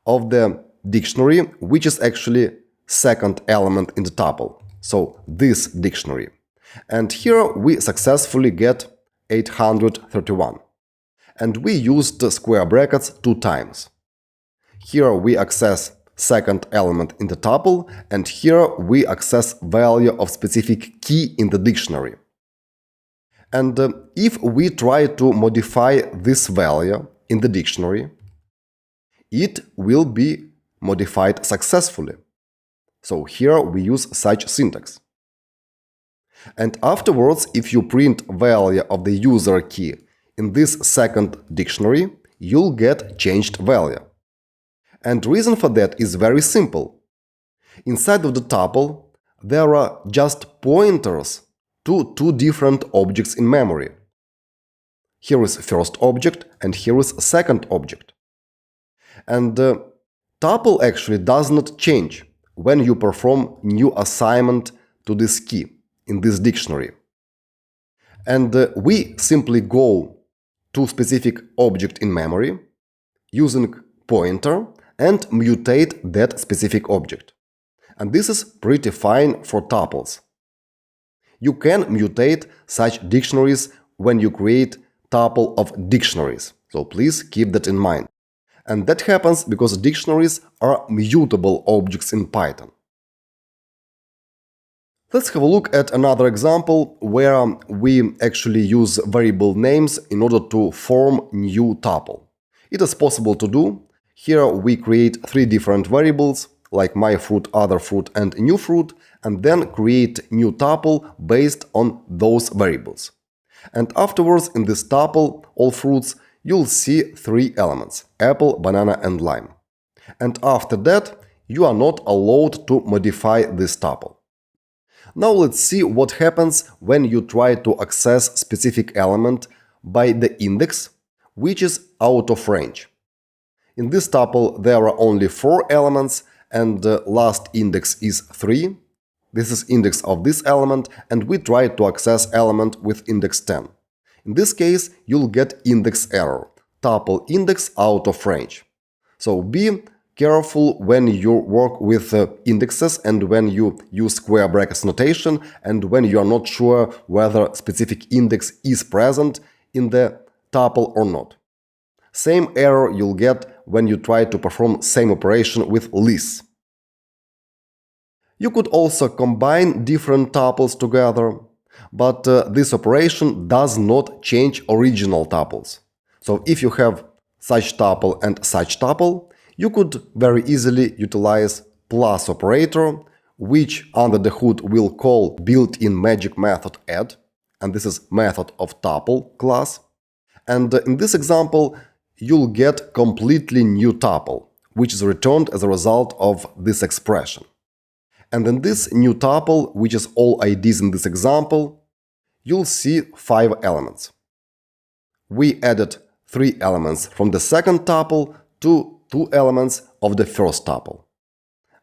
of the dictionary, which is actually second element in the tuple. So this dictionary. And here we successfully get 831. And we used square brackets 2 times. Here we access second element in the tuple, and here we access value of specific key in the dictionary. And if we try to modify this value in the dictionary, it will be modified successfully. So here we use such syntax. And afterwards, if you print value of the user key in this second dictionary, you'll get changed value. And reason for that is very simple. Inside of the tuple, there are just pointers to two different objects in memory. Here is first object and here is second object. And the tuple actually does not change when you perform new assignment to this key in this dictionary. And we simply go to specific object in memory using pointer and mutate that specific object. And this is pretty fine for tuples. You can mutate such dictionaries when you create tuple of dictionaries, so please keep that in mind. And that happens because dictionaries are mutable objects in Python. Let's have a look at another example where we actually use variable names in order to form new tuple. It is possible to do. Here we create 3 different variables, like myFruit, otherFruit, and newFruit, and then create new tuple based on those variables. And afterwards, in this tuple, all fruits, you'll see 3 elements: apple, banana, and lime. And after that, you are not allowed to modify this tuple. Now let's see what happens when you try to access specific element by the index, which is out of range. In this tuple there are only 4 elements, and the last index is 3. This is index of this element, and we try to access element with index 10. In this case, you'll get index error, tuple index out of range. So be careful when you work with indexes and when you use square brackets notation and when you are not sure whether specific index is present in the tuple or not. Same error you'll get when you try to perform same operation with lists. You could also combine different tuples together, but this operation does not change original tuples. So if you have such tuple and such tuple, you could very easily utilize plus operator, which under the hood will call built-in magic method add, and this is method of tuple class. And in this example, you'll get completely new tuple, which is returned as a result of this expression. And in this new tuple, which is all IDs in this example, you'll see 5 elements. we added 3 elements from the second tuple to 2 elements of the first tuple.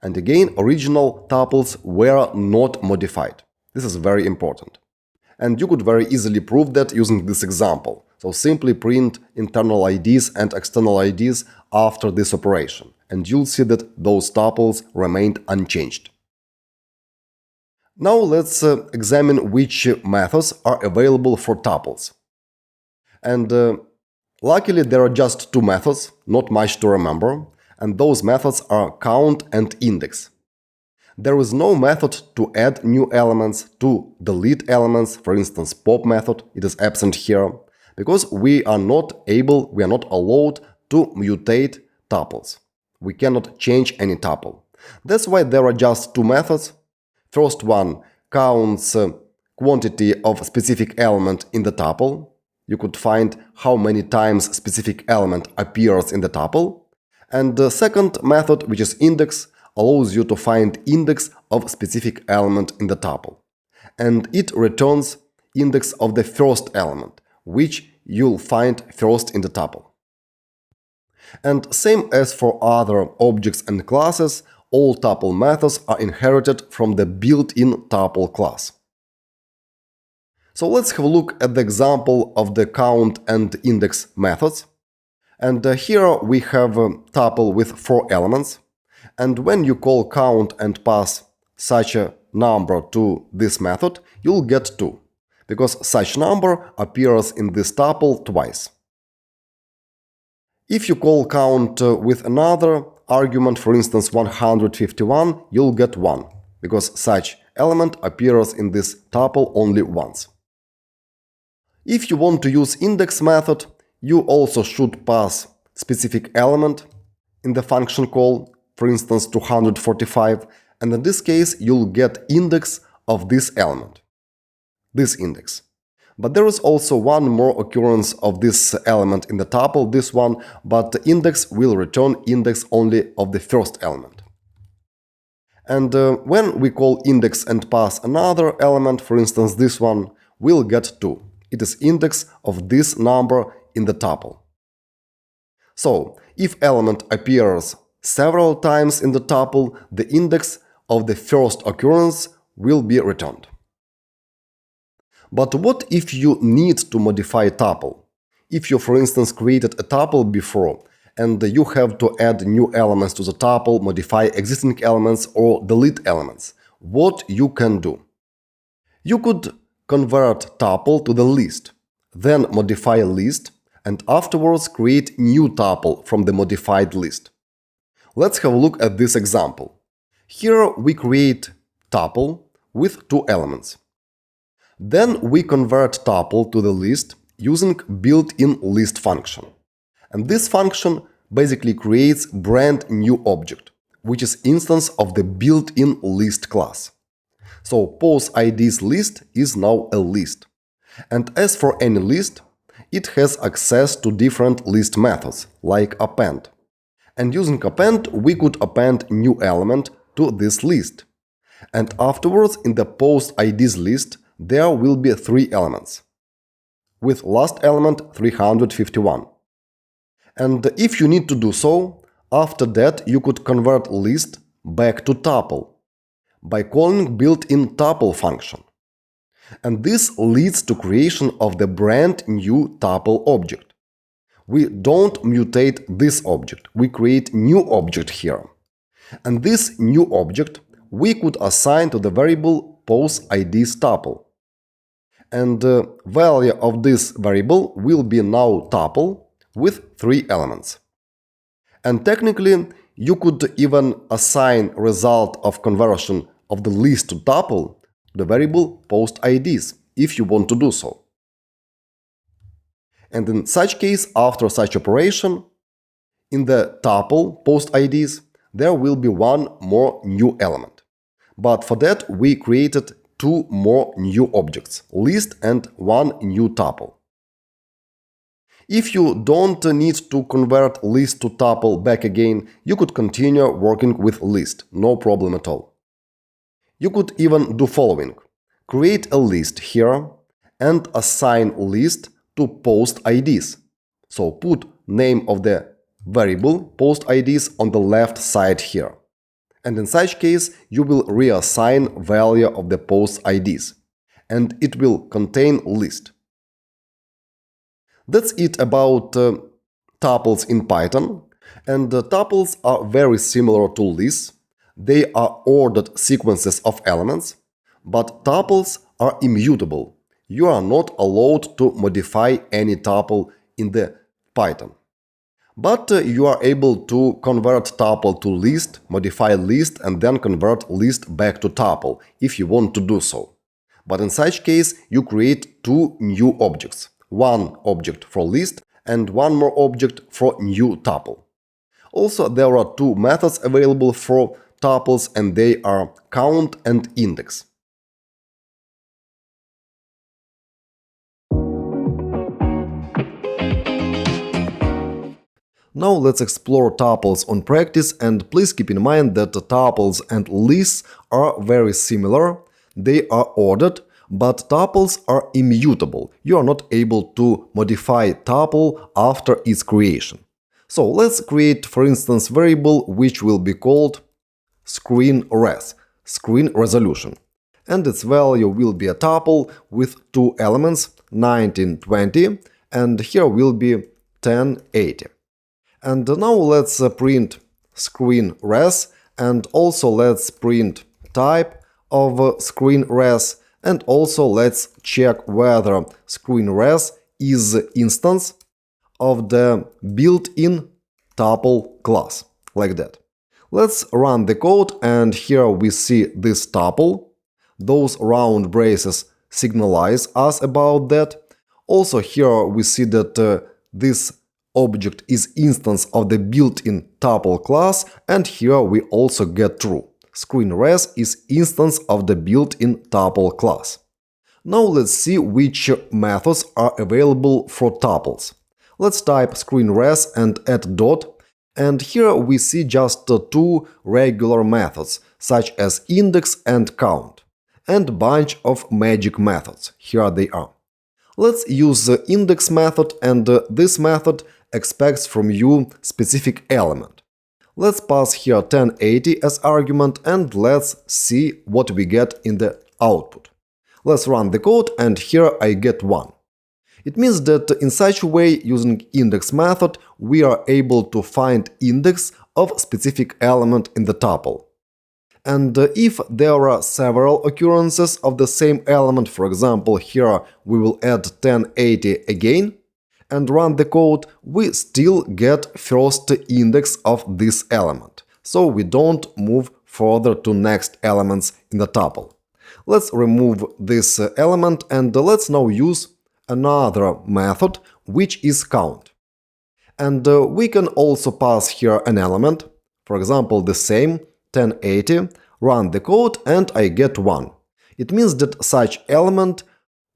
And again, original tuples were not modified. This is very important. And you could very easily prove that using this example. So simply print internal IDs and external IDs after this operation, and you'll see that those tuples remained unchanged. Now let's examine which methods are available for tuples. And luckily there are just 2 methods, not much to remember, and those methods are count and index. There is no method to add new elements, to delete elements, for instance pop method, it is absent here, because we are not allowed to mutate tuples. We cannot change any tuple. That's why there are just 2 methods. First one counts quantity of specific element in the tuple. You could find how many times specific element appears in the tuple. And the second method, which is index, allows you to find index of specific element in the tuple. And it returns index of the first element, which you'll find first in the tuple. And same as for other objects and classes, all tuple methods are inherited from the built-in tuple class. So let's have a look at the example of the count and index methods. And here we have a tuple with 4 elements. And when you call count and pass such a number to this method, you'll get 2, because such number appears in this tuple twice. If you call count with another argument, for instance 151, you'll get 1, because such element appears in this tuple only once. If you want to use index method, you also should pass specific element in the function call, for instance 245, and in this case you'll get index of this element, this index. But there is also one more occurrence of this element in the tuple, this one, but the index will return index only of the first element. And when we call index and pass another element, for instance this one, we'll get 2. It is index of this number in the tuple. So, if element appears several times in the tuple, the index of the first occurrence will be returned. But what if you need to modify a tuple? If you, for instance, created a tuple before and you have to add new elements to the tuple, modify existing elements or delete elements, what you can do? You could convert tuple to the list, then modify a list, and afterwards create new tuple from the modified list. Let's have a look at this example. Here we create tuple with 2 elements. Then we convert tuple to the list using built-in list function. And this function basically creates brand new object, which is instance of the built-in list class. So posIDs list is now a list. And as for any list, it has access to different list methods, like append. And using append, we could append new element to this list. And afterwards, in the posIDs list, there will be 3 elements, with last element 351. And if you need to do so, after that you could convert list back to tuple by calling built-in tuple function. And this leads to creation of the brand new tuple object. We don't mutate this object, we create new object here. And this new object we could assign to the variable posIDs tuple. And the value of this variable will be now tuple with 3 elements. And technically, you could even assign result of conversion of the list to tuple to the variable posIDs, if you want to do so. And in such case, after such operation, in the tuple posIDs, there will be 1 more new element. But for that, we created 2 more new objects, list and 1 new tuple. If you don't need to convert list to tuple back again, you could continue working with list, no problem at all. You could even do following. Create a list here and assign list to post IDs. So put name of the variable post IDs on the left side here. And in such case, you will reassign value of the post IDs, and it will contain list. That's it about tuples in Python. And tuples are very similar to lists. They are ordered sequences of elements, but tuples are immutable. You are not allowed to modify any tuple in the Python. But you are able to convert tuple to list, modify list, and then convert list back to tuple if you want to do so. But in such case, you create two new objects. One object for list and one more object for new tuple. Also, there are two methods available for tuples, and they are count and index. Now let's explore tuples on practice, and please keep in mind that tuples and lists are very similar. They are ordered, but tuples are immutable. You are not able to modify tuple after its creation. So let's create, for instance, variable which will be called screen resolution. And its value will be a tuple with two elements, 1920, and here will be 1080. And now let's print screen res, and also let's print type of screen res, and also let's check whether screen res is instance of the built-in tuple class, like that. Let's run the code, and here we see this tuple. Those round braces signalize us about that. Also here we see that this object is instance of the built-in tuple class, and here we also get true. Screen res is instance of the built-in tuple class. Now let's see which methods are available for tuples. Let's type screen res and add dot, and here we see just two regular methods, such as index and count, and bunch of magic methods. Here they are. Let's use the index method, and this method expects from you specific element. Let's pass here 1080 as argument, and let's see what we get in the output. Let's run the code, and here I get 1. It means that in such a way, using index method, we are able to find index of specific element in the tuple. And if there are several occurrences of the same element, for example, here we will add 1080 again, and run the code, we still get first index of this element. So we don't move further to next elements in the tuple. Let's remove this element, and let's now use another method, which is count. And we can also pass here an element, for example, the same 1080, run the code, and I get 1. It means that such element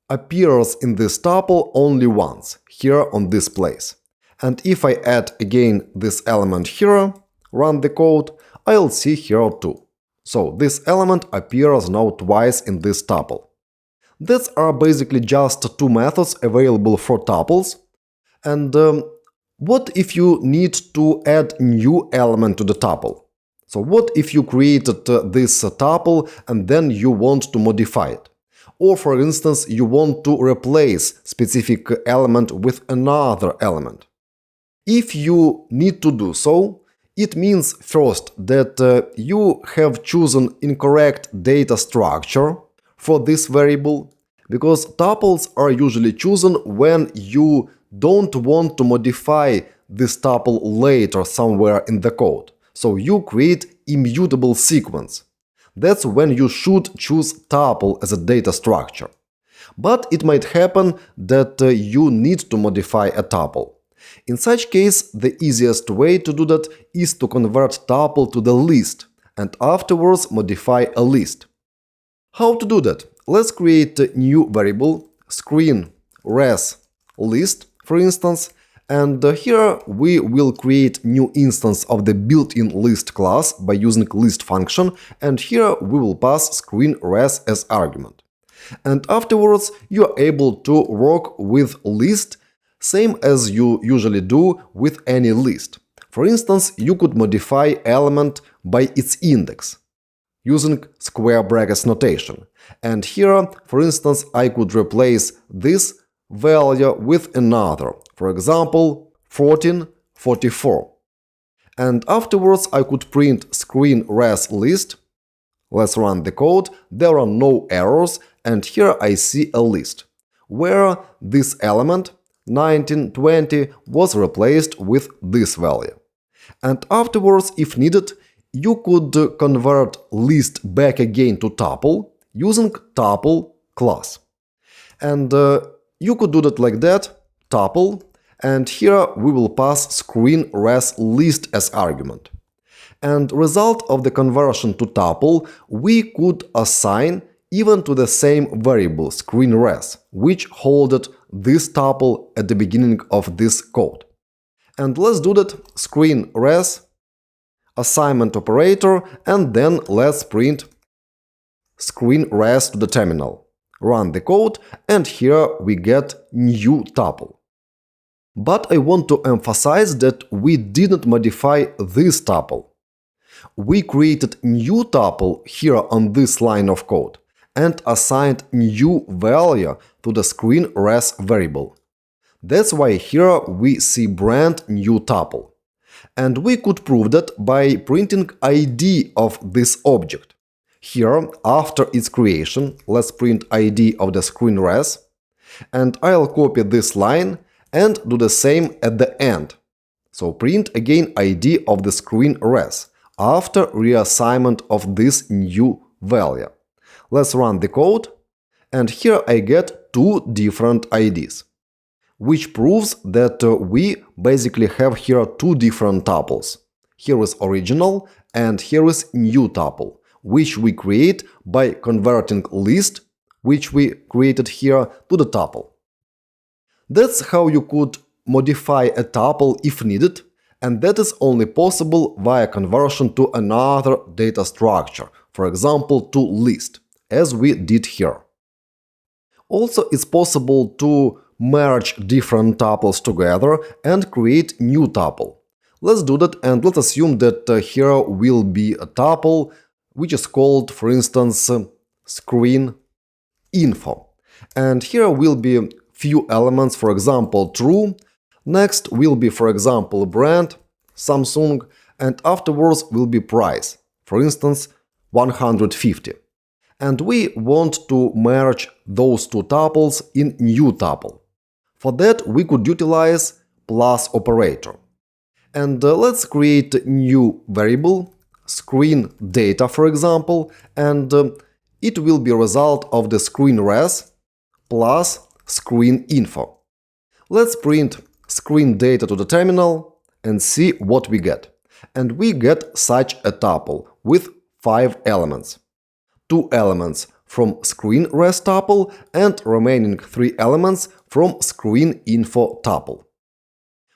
appears in this tuple only once, here on this place. And if I add again this element here, run the code, I'll see here too. So this element appears now twice in this tuple. These are basically just two methods available for tuples. And what if you need to add new element to the tuple? So what if you created this tuple and then you want to modify it? Or, for instance, you want to replace specific element with another element. If you need to do so, it means first that you have chosen incorrect data structure for this variable, because tuples are usually chosen when you don't want to modify this tuple later somewhere in the code. So you create immutable sequence. That's when you should choose tuple as a data structure. But it might happen that you need to modify a tuple. In such case, the easiest way to do that is to convert tuple to the list and afterwards modify a list. How to do that? Let's create a new variable, screen res list, for instance, and here we will create new instance of the built-in list class by using list function, and here we will pass screen res as argument. And afterwards, you are able to work with list same as you usually do with any list. For instance, you could modify element by its index using square brackets notation. And here, for instance, I could replace this value with another, for example, 1444. And afterwards, I could print screen res list. Let's run the code. There are no errors, and here I see a list where this element 1920 was replaced with this value. And afterwards, if needed, you could convert list back again to tuple using tuple class. And you could do that like that, tuple, and here we will pass screen res list as argument. And result of the conversion to tuple, we could assign even to the same variable screen res, which holded this tuple at the beginning of this code. And let's do that, screen res, assignment operator, and then let's print screen res to the terminal. Run the code, and here we get new tuple. But I want to emphasize that we didn't modify this tuple. We created new tuple here on this line of code and assigned new value to the screen res variable. That's why here we see brand new tuple. And we could prove that by printing ID of this object. Here, after its creation, let's print ID of the screen res, and I'll copy this line and do the same at the end. So print again ID of the screen res after reassignment of this new value. Let's run the code, and here I get two different IDs, which proves that we basically have here two different tuples. Here is original and here is new tuple, which we create by converting list, which we created here, to the tuple. That's how you could modify a tuple if needed, and that is only possible via conversion to another data structure, for example to list, as we did here. Also, it's possible to merge different tuples together and create new tuple. Let's do that, and let's assume that here will be a tuple which is called, for instance, screen info. And here will be few elements, for example, true. Next will be, for example, brand, Samsung, and afterwards will be price, for instance, 150. And we want to merge those two tuples in new tuple. For that, we could utilize plus operator. And let's create a new variable, screen data, for example, and it will be a result of the screen res plus screen info. Let's print screen data to the terminal and see what we get. And we get such a tuple with 5 elements. 2 elements from screen res tuple and remaining 3 elements from screen info tuple.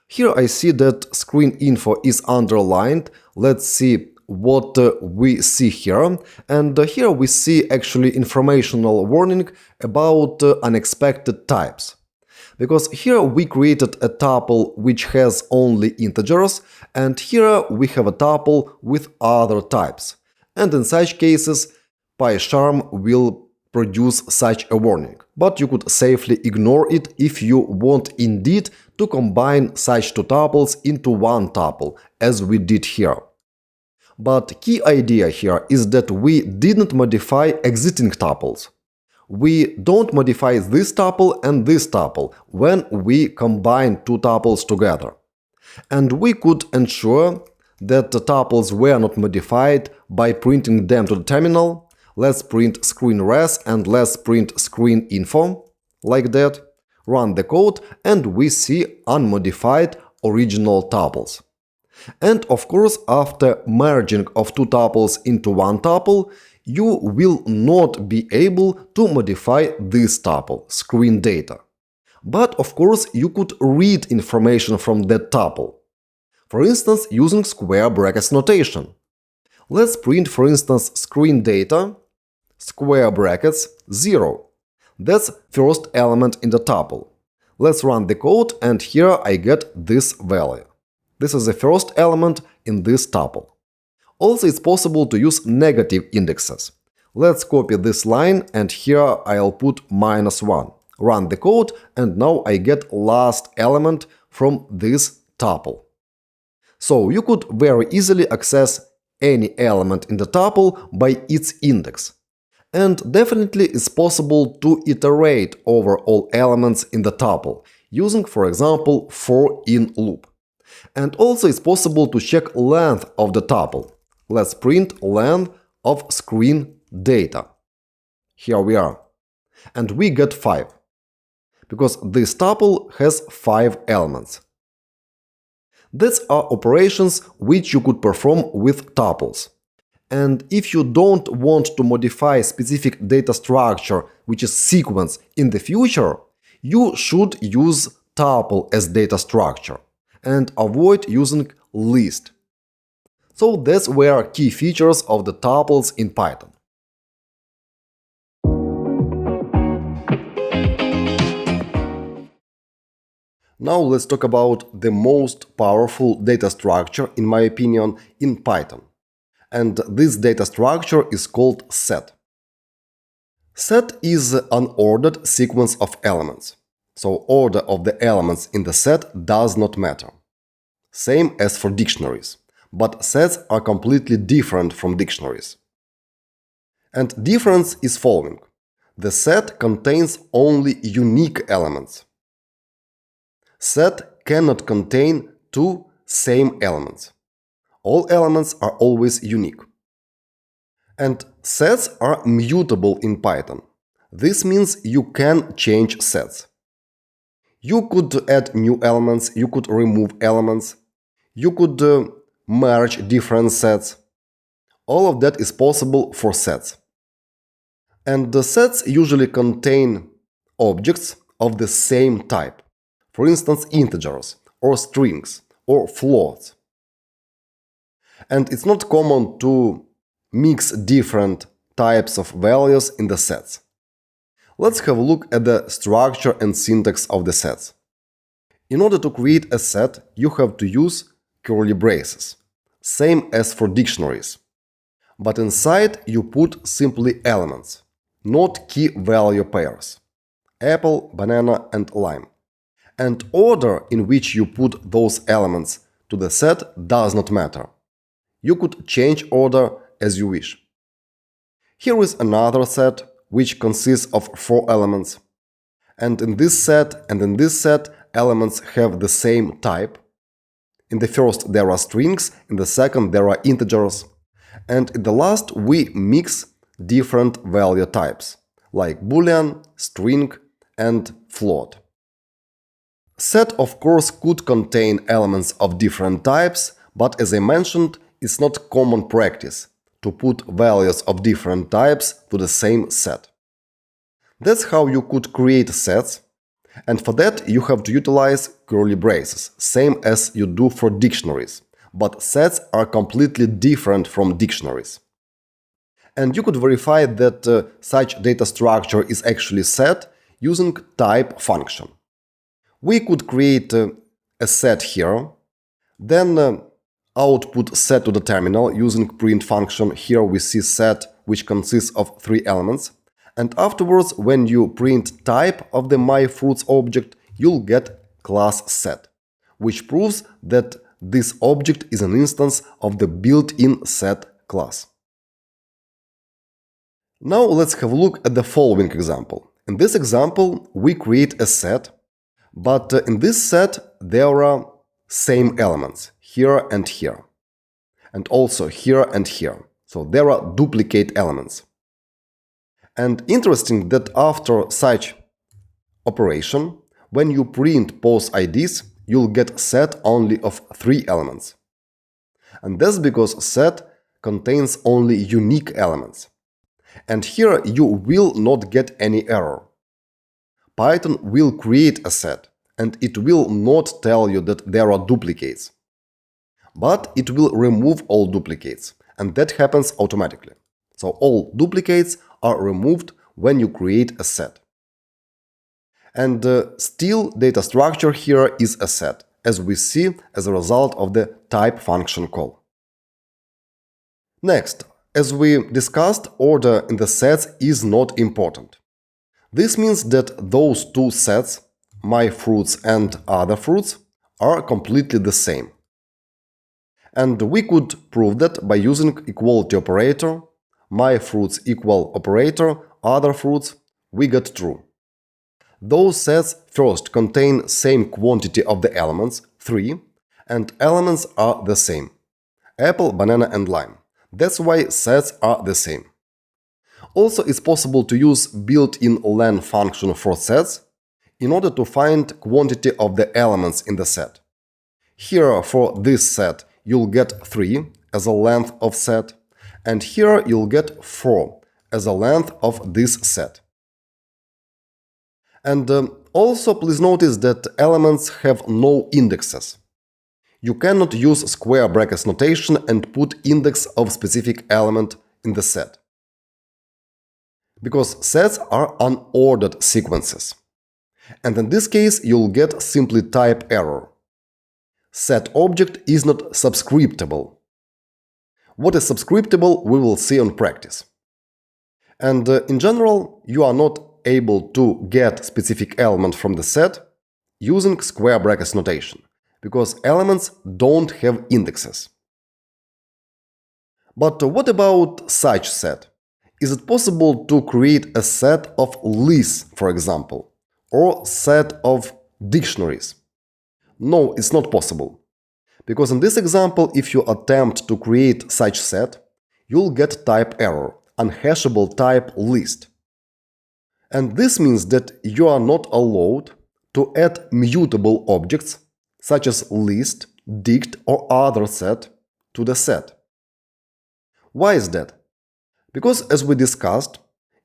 Here I see that screen info is underlined. Let's see what we see here. And here we see actually informational warning about unexpected types. Because here we created a tuple which has only integers, and here we have a tuple with other types. And in such cases, PyCharm will produce such a warning. But you could safely ignore it if you want indeed to combine such two tuples into one tuple, as we did here. But key idea here is that we didn't modify existing tuples. We don't modify this tuple and this tuple when we combine two tuples together. And we could ensure that the tuples were not modified by printing them to the terminal. Let's print screen res and let's print screen info, like that. Run the code and we see unmodified original tuples. And of course, after merging of two tuples into one tuple, you will not be able to modify this tuple, screen data. But of course, you could read information from that tuple. For instance, using square brackets notation. Let's print, for instance, screen data, square brackets, 0. That's first element in the tuple. Let's run the code, and here I get this value. This is the first element in this tuple. Also, it's possible to use negative indexes. Let's copy this line, and here I'll put -1. Run the code, and now I get last element from this tuple. So you could very easily access any element in the tuple by its index. And definitely it's possible to iterate over all elements in the tuple, using, for example, for in loop. And also it's possible to check length of the tuple. Let's print length of screen data. Here we are. And we get 5. Because this tuple has 5 elements. These are operations which you could perform with tuples. And if you don't want to modify specific data structure, which is sequence, in the future, you should use tuple as data structure and avoid using list. So that's where key features of the tuples in Python. Now let's talk about the most powerful data structure, in my opinion, in Python. And this data structure is called set. Set is an ordered sequence of elements. So order of the elements in the set does not matter. Same as for dictionaries. But sets are completely different from dictionaries. And difference is following. The set contains only unique elements. Set cannot contain two same elements. All elements are always unique. And sets are mutable in Python. This means you can change sets. You could add new elements, you could remove elements, you could merge different sets. All of that is possible for sets. And the sets usually contain objects of the same type. For instance, integers, or strings, or floats. And it's not common to mix different types of values in the sets. Let's have a look at the structure and syntax of the sets. In order to create a set, you have to use curly braces, same as for dictionaries. But inside you put simply elements, not key value pairs: apple, banana, and lime. And order in which you put those elements to the set does not matter. You could change order as you wish. Here is another set which consists of 4 elements. And in this set and in this set, elements have the same type. In the first there are strings, in the second there are integers. And in the last we mix different value types, like boolean, string, and float. Set, of course, could contain elements of different types, but as I mentioned, it's not common practice to put values of different types to the same set. That's how you could create sets, and for that you have to utilize curly braces, same as you do for dictionaries, but sets are completely different from dictionaries. And you could verify that such data structure is actually set using type function. We could create a set here, then output set to the terminal using print function. Here we see set, which consists of 3 elements. And afterwards, when you print type of the myFruits object, you'll get class set, which proves that this object is an instance of the built-in set class. Now let's have a look at the following example. In this example, we create a set, but in this set there are same elements here and here, and also here and here. So there are duplicate elements. And interesting that after such operation, when you print both IDs, you'll get set only of 3 elements. And that's because set contains only unique elements. And here you will not get any error. Python will create a set, and it will not tell you that there are duplicates. But it will remove all duplicates, and that happens automatically. So all duplicates are removed when you create a set. And still, data structure here is a set, as we see as a result of the type function call. Next, as we discussed, order in the sets is not important. This means that those two sets, my fruits and other fruits, are completely the same. And we could prove that by using equality operator, my fruits equal operator, other fruits, we get true. Those sets first contain same quantity of the elements, 3, and elements are the same: apple, banana and lime. That's why sets are the same. Also, it's possible to use built-in len function for sets in order to find quantity of the elements in the set. Here, for this set, you'll get 3 as a length of set, and here you'll get 4 as a length of this set. And also please notice that elements have no indexes. You cannot use square brackets notation and put index of specific element in the set, because sets are unordered sequences. And in this case, you'll get simply type error. Set object is not subscriptable. What is subscriptable, we will see on practice. And in general, you are not able to get specific element from the set using square brackets notation, because elements don't have indexes. But what about such set? Is it possible to create a set of lists, for example, or set of dictionaries? No, it's not possible. Because in this example, if you attempt to create such set, you'll get type error, unhashable type list. And this means that you are not allowed to add mutable objects, such as list, dict or other set, to the set. Why is that? Because, as we discussed,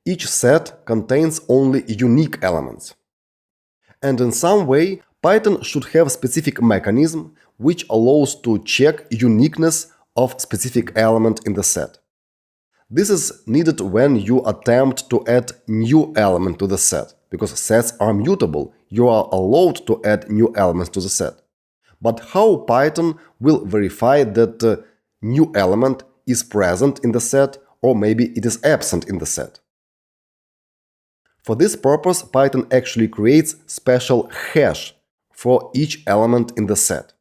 each set contains only unique elements. And in some way, Python should have a specific mechanism which allows to check uniqueness of specific element in the set. This is needed when you attempt to add new element to the set, because sets are mutable, you are allowed to add new elements to the set. But how Python will verify that new element is present in the set, or maybe it is absent in the set? For this purpose, Python actually creates special hash for each element in the set,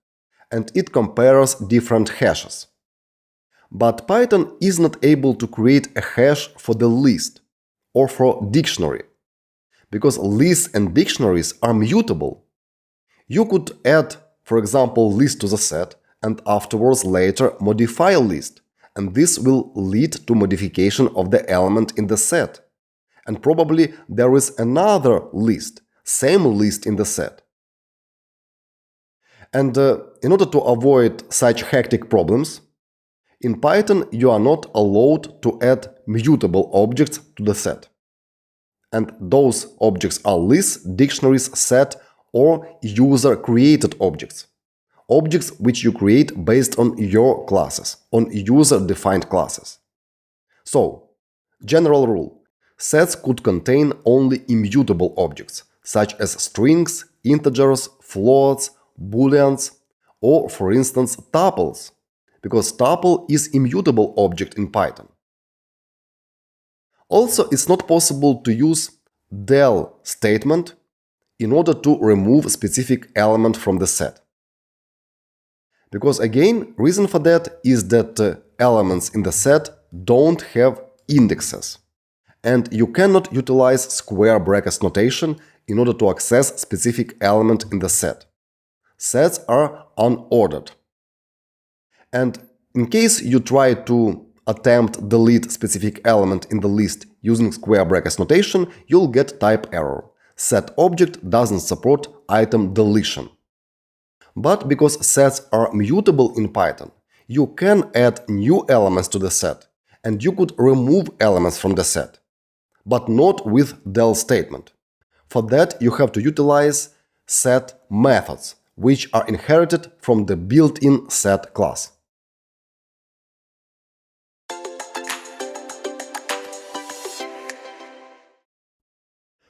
and it compares different hashes. But Python is not able to create a hash for the list or for dictionary, because lists and dictionaries are mutable. You could add, for example, list to the set and afterwards later modify list, and this will lead to modification of the element in the set. And probably there is another list, same list in the set. And in order to avoid such hectic problems, in Python you are not allowed to add mutable objects to the set. And those objects are lists, dictionaries, set, or user-created objects. Objects which you create based on your classes, on user-defined classes. So, general rule. Sets could contain only immutable objects, such as strings, integers, floats, booleans, or, for instance, tuples, because tuple is immutable object in Python. Also, it's not possible to use del statement in order to remove a specific element from the set. Because again, reason for that is that elements in the set don't have indexes. And you cannot utilize square brackets notation in order to access specific element in the set. Sets are unordered. And in case you try to attempt delete specific element in the list using square brackets notation, you'll get type error. Set object doesn't support item deletion. But because sets are mutable in Python, you can add new elements to the set, and you could remove elements from the set, but not with del statement. For that, you have to utilize set methods, which are inherited from the built-in set class.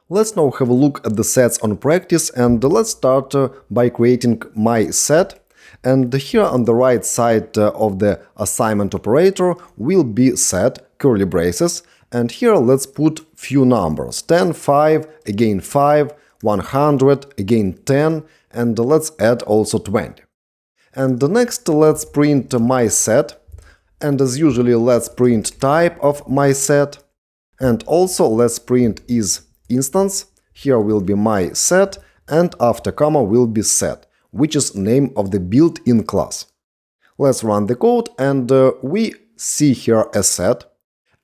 Let's now have a look at the sets on practice, and let's start by creating my set. And here on the right side of the assignment operator will be set, curly braces, and here let's put few numbers, 10, 5, again 5, 100, again 10, and let's add also 20. And next let's print my set, and as usually let's print type of my set, and also let's print isinstance. Here will be my set, and after comma will be set, which is name of the built-in class. Let's run the code, and we see here a set,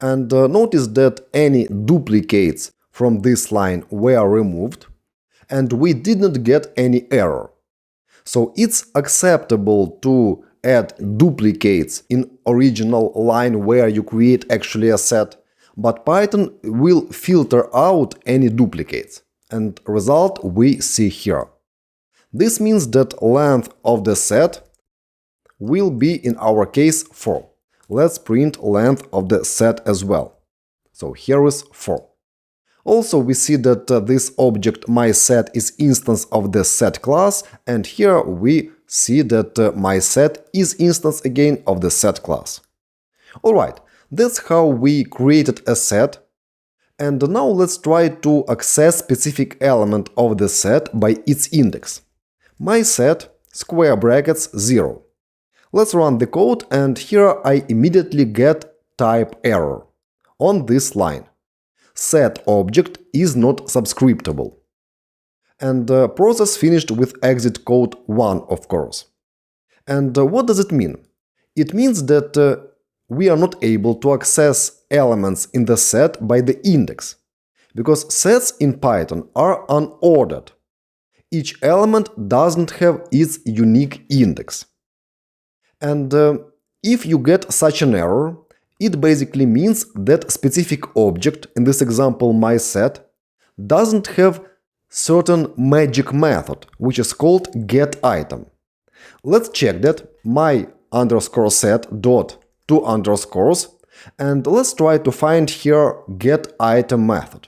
and notice that any duplicates from this line were removed, and we didn't get any error. So it's acceptable to add duplicates in original line where you create actually a set, but Python will filter out any duplicates, and result we see here. This means that length of the set will be, in our case, 4. Let's print length of the set as well. So here is 4. Also, we see that this object mySet is instance of the set class, and here we see that mySet is instance again of the set class. Alright, that's how we created a set. And now let's try to access specific element of the set by its index. mySet, square brackets, 0. Let's run the code, and here I immediately get type error on this line. Set object is not subscriptable. And process finished with exit code 1, of course. And what does it mean? It means that we are not able to access elements in the set by the index, because sets in Python are unordered. Each element doesn't have its unique index. And if you get such an error, it basically means that specific object, in this example mySet, doesn't have certain magic method, which is called getItem. Let's check that my_set dot 2 underscores, and let's try to find here getItem method.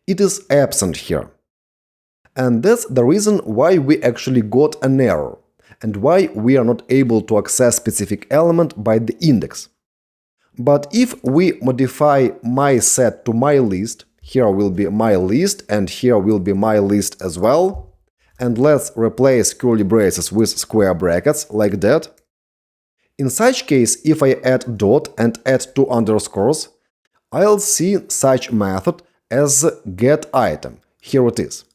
It is absent here. And that's the reason why we actually got an error, and why we are not able to access specific element by the index. But if we modify mySet to myList, here will be myList and here will be myList as well, and let's replace curly braces with square brackets like that. In such case, if I add dot and add 2 underscores, I'll see such method as getItem. Here it is.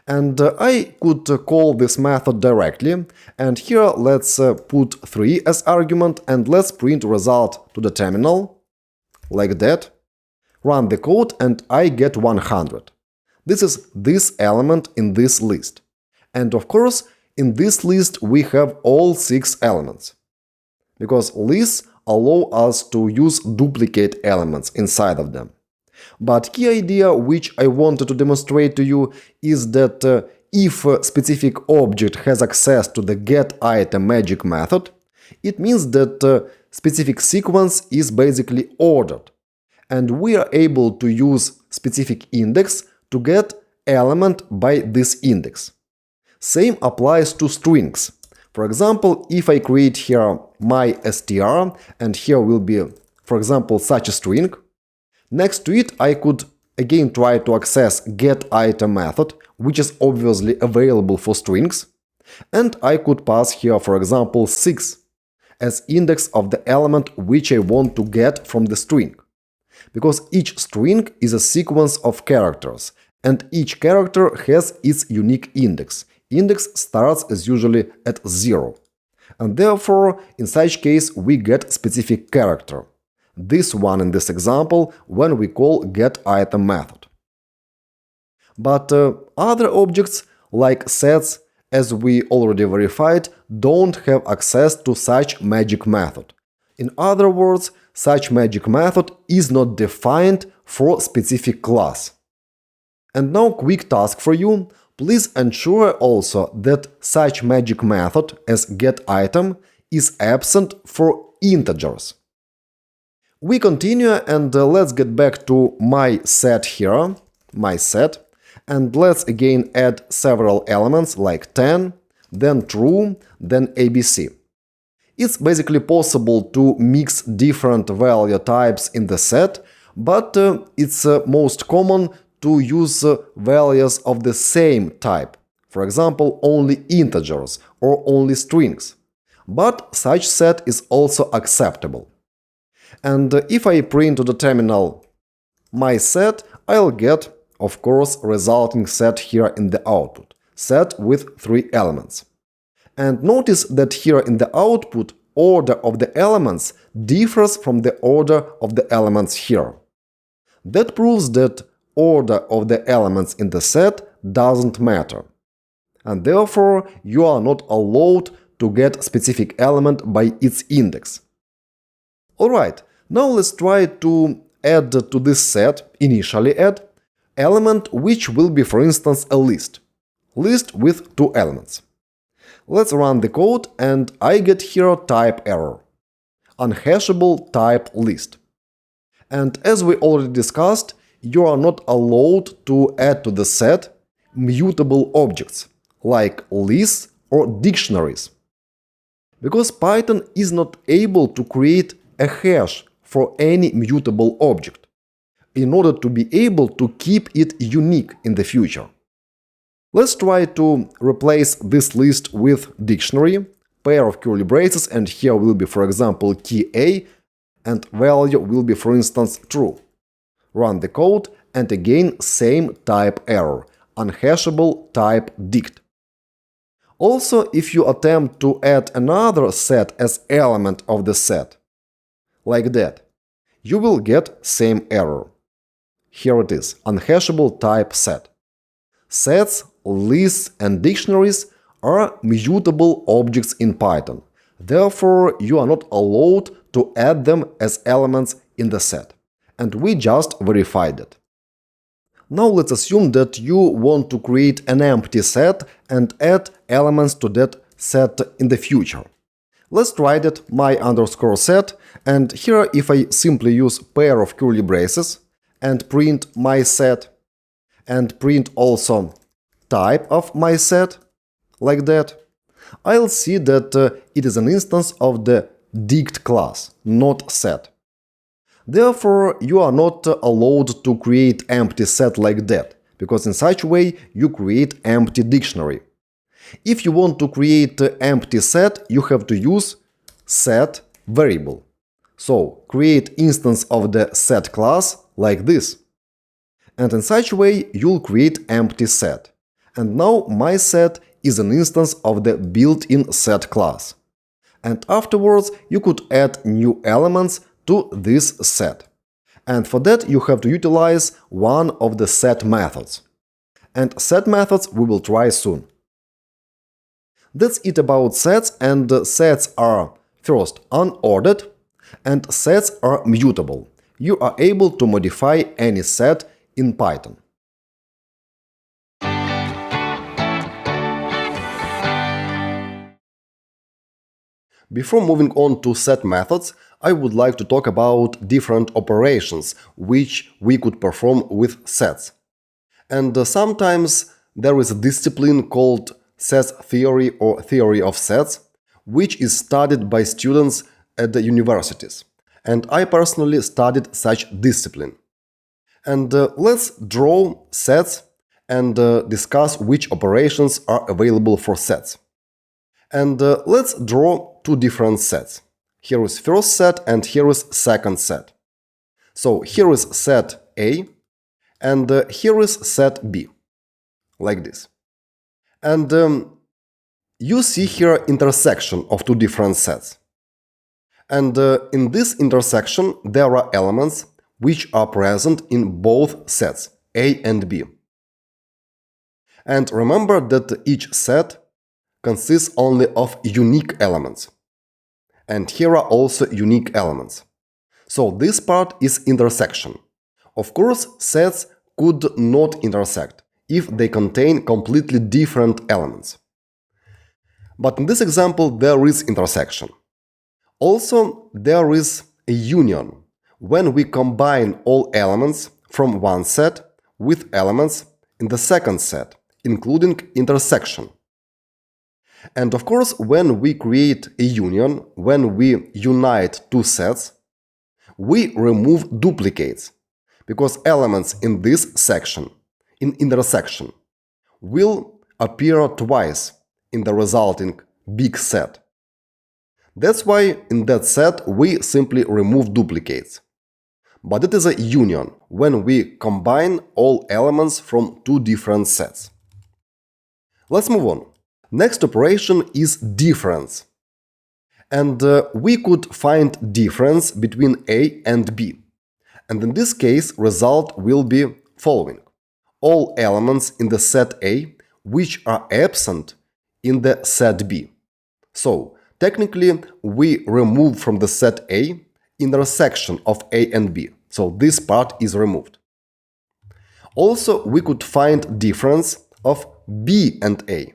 And I could call this method directly, and here let's put 3 as argument, and let's print result to the terminal, like that. Run the code, and I get 100. This is this element in this list. And of course, in this list we have all 6 elements, because lists allow us to use duplicate elements inside of them. But key idea which I wanted to demonstrate to you is that if a specific object has access to the getItem magic method, it means that specific sequence is basically ordered, and we are able to use specific index to get element by this index. Same applies to strings. For example, if I create here my str, and here will be, for example, such a string, next to it I could again try to access getItem method, which is obviously available for strings, and I could pass here, for example, 6 as index of the element which I want to get from the string. Because each string is a sequence of characters, and each character has its unique index. Index starts as usually at 0. And therefore, in such case, we get specific character. This one in this example when we call getItem method. But other objects, like sets, as we already verified, don't have access to such magic method. In other words, such magic method is not defined for specific class. And now quick task for you. Please ensure also that such magic method as getItem is absent for integers. We continue, and let's get back to my set here, my set, and let's again add several elements like 10, then true, then ABC. It's basically possible to mix different value types in the set, but it's most common to use values of the same type. For example, only integers or only strings. But such set is also acceptable. And if I print to the terminal my set, I'll get, of course, resulting set here in the output, set with 3 elements. And notice that here in the output, order of the elements differs from the order of the elements here. That proves that order of the elements in the set doesn't matter. And therefore, you are not allowed to get specific element by its index. Alright, now let's try to add to this set, initially add, element which will be, for instance, a list. List with 2 elements. Let's run the code, and I get here type error. Unhashable type list. And as we already discussed, you are not allowed to add to the set mutable objects, like lists or dictionaries. Because Python is not able to create a hash for any mutable object, in order to be able to keep it unique in the future. Let's try to replace this list with dictionary, pair of curly braces, and here will be, for example, key A, and value will be, for instance, true. Run the code, and again same type error, unhashable type dict. Also, if you attempt to add another set as element of the set, like that, you will get same error. Here it is, unhashable type set. Sets, lists, and dictionaries are mutable objects in Python. Therefore, you are not allowed to add them as elements in the set. And we just verified it. Now let's assume that you want to create an empty set and add elements to that set in the future. Let's try that, my underscore set, and here if I simply use pair of curly braces and print my set, and print also type of my set, like that, I'll see that it is an instance of the dict class, not set. Therefore, you are not allowed to create empty set like that, because in such way you create empty dictionary. If you want to create empty set, you have to use set variable. So, create instance of the set class like this. And in such way, you'll create empty set. And now my set is an instance of the built-in set class. And afterwards, you could add new elements to this set. And for that, you have to utilize one of the set methods. And set methods we will try soon. That's it about sets, and sets are first unordered, and sets are mutable. You are able to modify any set in Python. Before moving on to set methods, I would like to talk about different operations which we could perform with sets. And sometimes there is a discipline called Set Theory or Theory of Sets, which is studied by students at the universities. And I personally studied such discipline. And let's draw sets and discuss which operations are available for sets. And let's draw 2 different sets. Here is first set and here is second set. So here is set A and here is set B, like this. And you see here intersection of 2 different sets. And in this intersection there are elements which are present in both sets, A and B. And remember that each set consists only of unique elements. And here are also unique elements. So this part is intersection. Of course, sets could not intersect if they contain completely different elements. But in this example, there is intersection. Also, there is a union. When we combine all elements from one set, with elements in the second set, including intersection. And of course, when we create a union, when we unite two sets, we remove duplicates, because elements in this section, in intersection, will appear twice in the resulting big set. That's why in that set we simply remove duplicates. But it is a union when we combine all elements from two different sets. Let's move on. Next operation is difference. And we could find difference between A and B. And in this case, result will be following. All elements in the set A which are absent in the set B. So, technically, we remove from the set A intersection of A and B. So this part is removed. Also, we could find difference of B and A.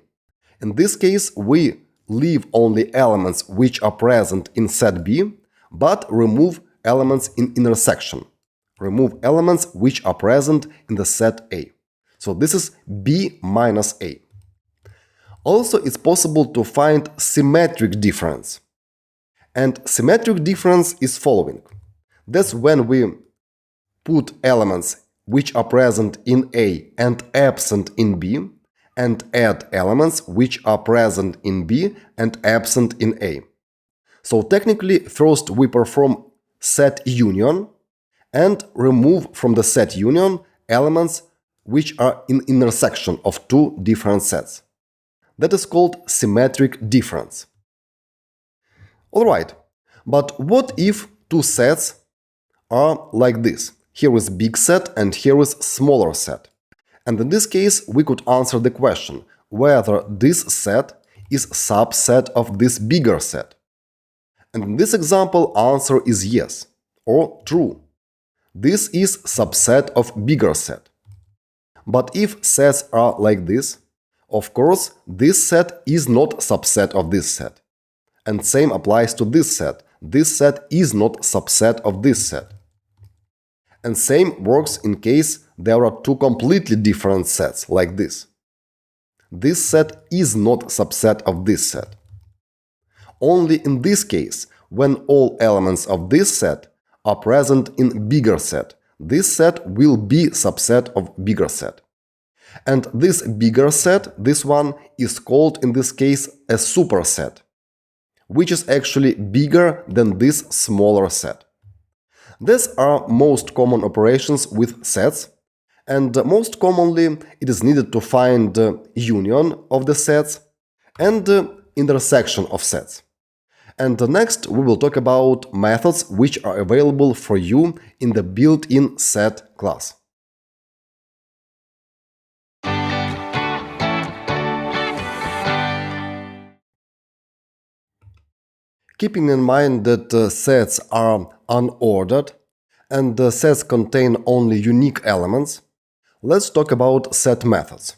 In this case, we leave only elements which are present in set B, but remove elements in intersection. Remove elements which are present in the set A. So this is B minus A. Also, it's possible to find symmetric difference. And symmetric difference is following. That's when we put elements which are present in A and absent in B, and add elements which are present in B and absent in A. So technically, first we perform set union and remove from the set union elements which are in intersection of two different sets. That is called symmetric difference. Alright, but what if two sets are like this? Here is big set and here is smaller set. And in this case, we could answer the question whether this set is subset of this bigger set. And in this example, answer is yes, or true. This is subset of bigger set. But if sets are like this, of course, this set is not subset of this set. And same applies to this set. This set is not subset of this set. And same works in case there are two completely different sets, like this. This set is not subset of this set. Only in this case, when all elements of this set are present in bigger set, this set will be subset of bigger set. And this bigger set, this one, is called in this case a superset, which is actually bigger than this smaller set. These are most common operations with sets, and most commonly it is needed to find union of the sets and intersection of sets. And next we will talk about methods which are available for you in the built-in set class. Keeping in mind that sets are unordered and sets contain only unique elements, let's talk about set methods.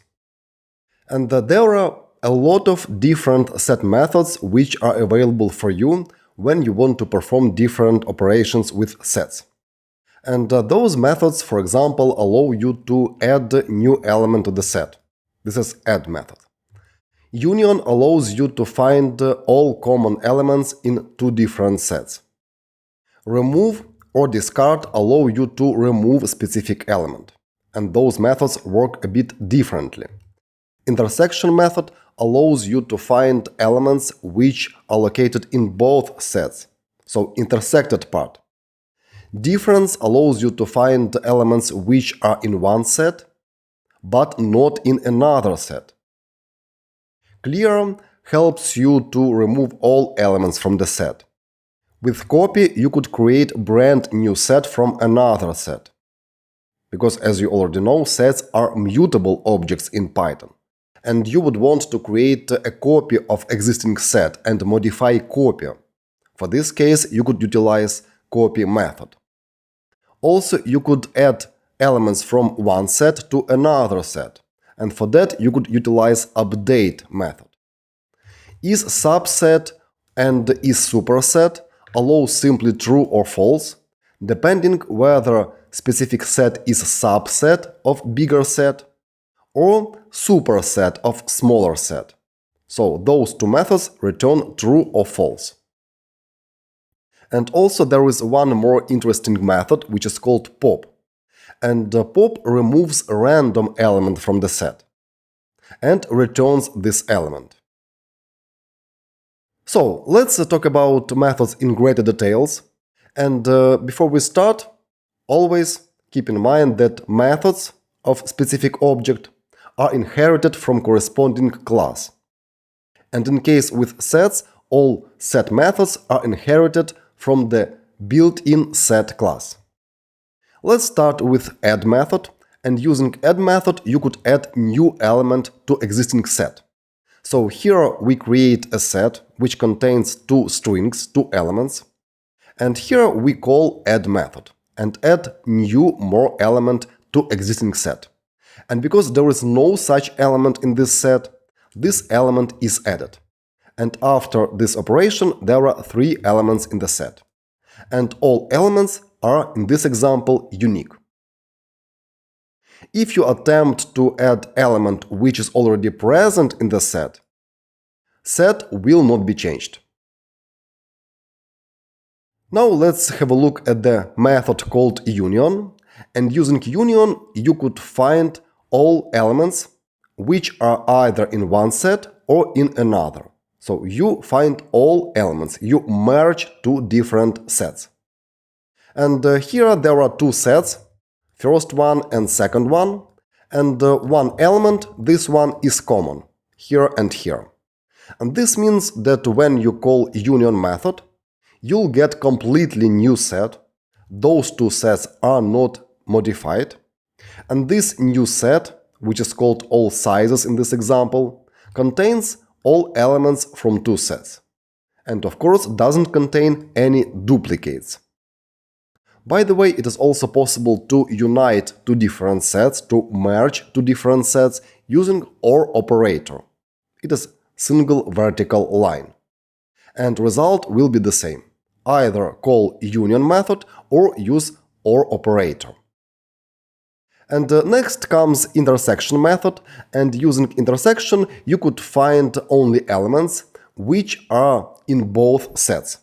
And there are a lot of different set methods which are available for you when you want to perform different operations with sets. And those methods, for example, allow you to add a new element to the set. This is add method. Union allows you to find all common elements in two different sets. Remove or discard allow you to remove a specific element. And those methods work a bit differently. Intersection method allows you to find elements which are located in both sets, so intersected part. Difference allows you to find elements which are in one set, but not in another set. Clear helps you to remove all elements from the set. With copy, you could create a brand new set from another set. Because as you already know, sets are mutable objects in Python. And you would want to create a copy of existing set and modify copy. For this case, you could utilize copy method. Also, you could add elements from one set to another set. And for that, you could utilize update method. Is subset and is superset allow simply true or false, depending whether specific set is subset of bigger set, or superset of smaller set. So those two methods return true or false. And also there is one more interesting method which is called pop. And pop removes a random element from the set and returns this element. So let's talk about methods in greater details. And before we start, always keep in mind that methods of specific object are inherited from corresponding class. And in case with sets, all set methods are inherited from the built-in set class. Let's start with add method, and using add method you could add new element to existing set. So here we create a set which contains two strings, two elements, and here we call add method and add new more element to existing set. And because there is no such element in this set, this element is added. And after this operation there are three elements in the set. And all elements are, in this example, unique. If you attempt to add element which is already present in the set will not be changed. Now let's have a look at the method called union. And using union you could find all elements which are either in one set or in another. So you find all elements, you merge two different sets. And here there are two sets, first one and second one, and one element, this one is common, here and here. And this means that when you call union method, you'll get completely new set, those two sets are not modified, and this new set, which is called all sizes in this example, contains all elements from two sets, and of course doesn't contain any duplicates. By the way, it is also possible to unite two different sets, to merge two different sets using OR operator. It is single vertical line. And result will be the same. Either call union method or use OR operator. And next comes intersection method, and using intersection you could find only elements which are in both sets.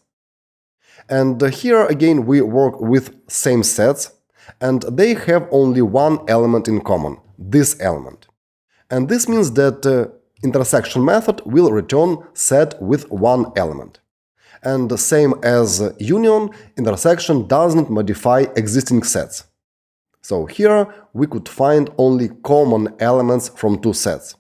And here again we work with same sets, and they have only one element in common, this element. And this means that intersection method will return set with one element. And the same as union, intersection doesn't modify existing sets. So here we could find only common elements from two sets.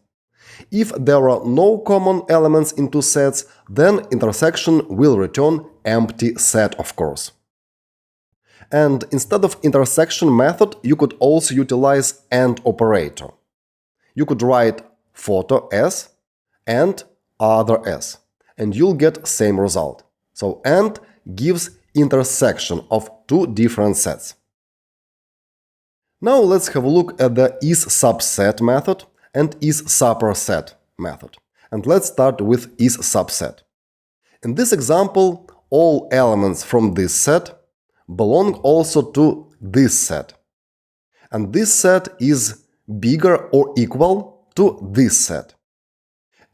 If there are no common elements in two sets, then intersection will return empty set, of course. And instead of intersection method, you could also utilize AND operator. You could write photo S and other S, and you'll get same result. So AND gives intersection of two different sets. Now let's have a look at the isSubset method and isSuperset method. And let's start with isSubset. In this example, all elements from this set belong also to this set. And this set is bigger or equal to this set.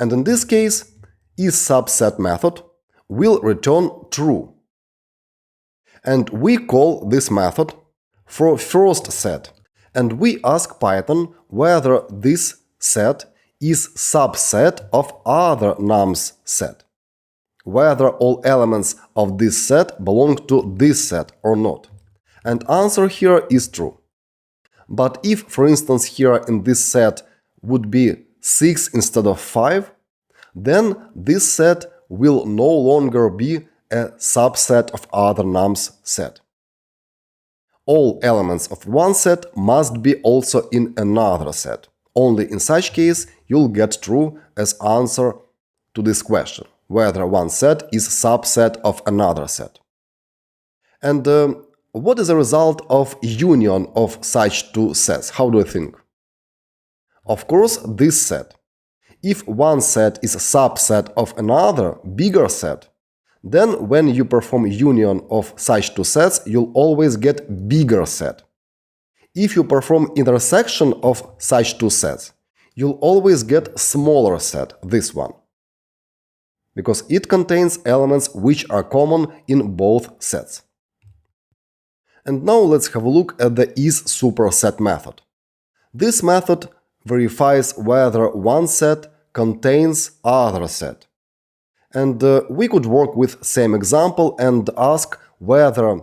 And in this case, isSubset method will return true. And we call this method for first set. And we ask Python whether this set is subset of other nums set, whether all elements of this set belong to this set or not. And answer here is true. But if, for instance, here in this set would be 6 instead of 5, then this set will no longer be a subset of other nums set. All elements of one set must be also in another set. Only in such case you'll get true as answer to this question, whether one set is subset of another set. And what is the result of union of such two sets? How do you think? Of course, this set. If one set is a subset of another, bigger set, then when you perform union of such two sets, you'll always get bigger set. if you perform intersection of such two sets, you'll always get smaller set, this one, because it contains elements which are common in both sets. And now let's have a look at the isSuperset method. This method verifies whether one set contains other set. And we could work with same example and ask whether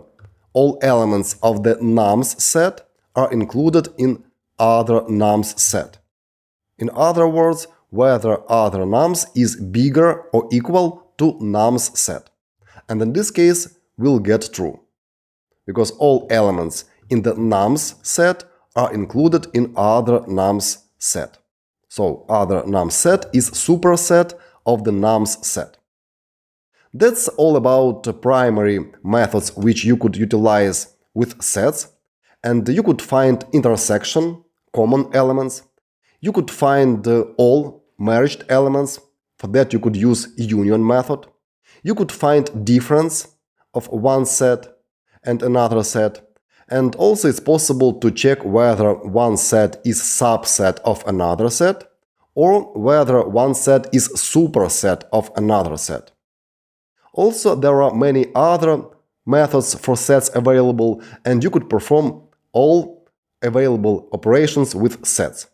all elements of the nums set are included in other nums set. In other words, whether other nums is bigger or equal to nums set. And in this case, we'll get true, because all elements in the nums set are included in other nums set. So other nums set is superset of the nums set. That's all about primary methods which you could utilize with sets, and you could find intersection, common elements. You could find all merged elements. For that you could use union method. You could find difference of one set and another set. And also it's possible to check whether one set is subset of another set or whether one set is superset of another set. Also, there are many other methods for sets available, and you could perform all available operations with sets.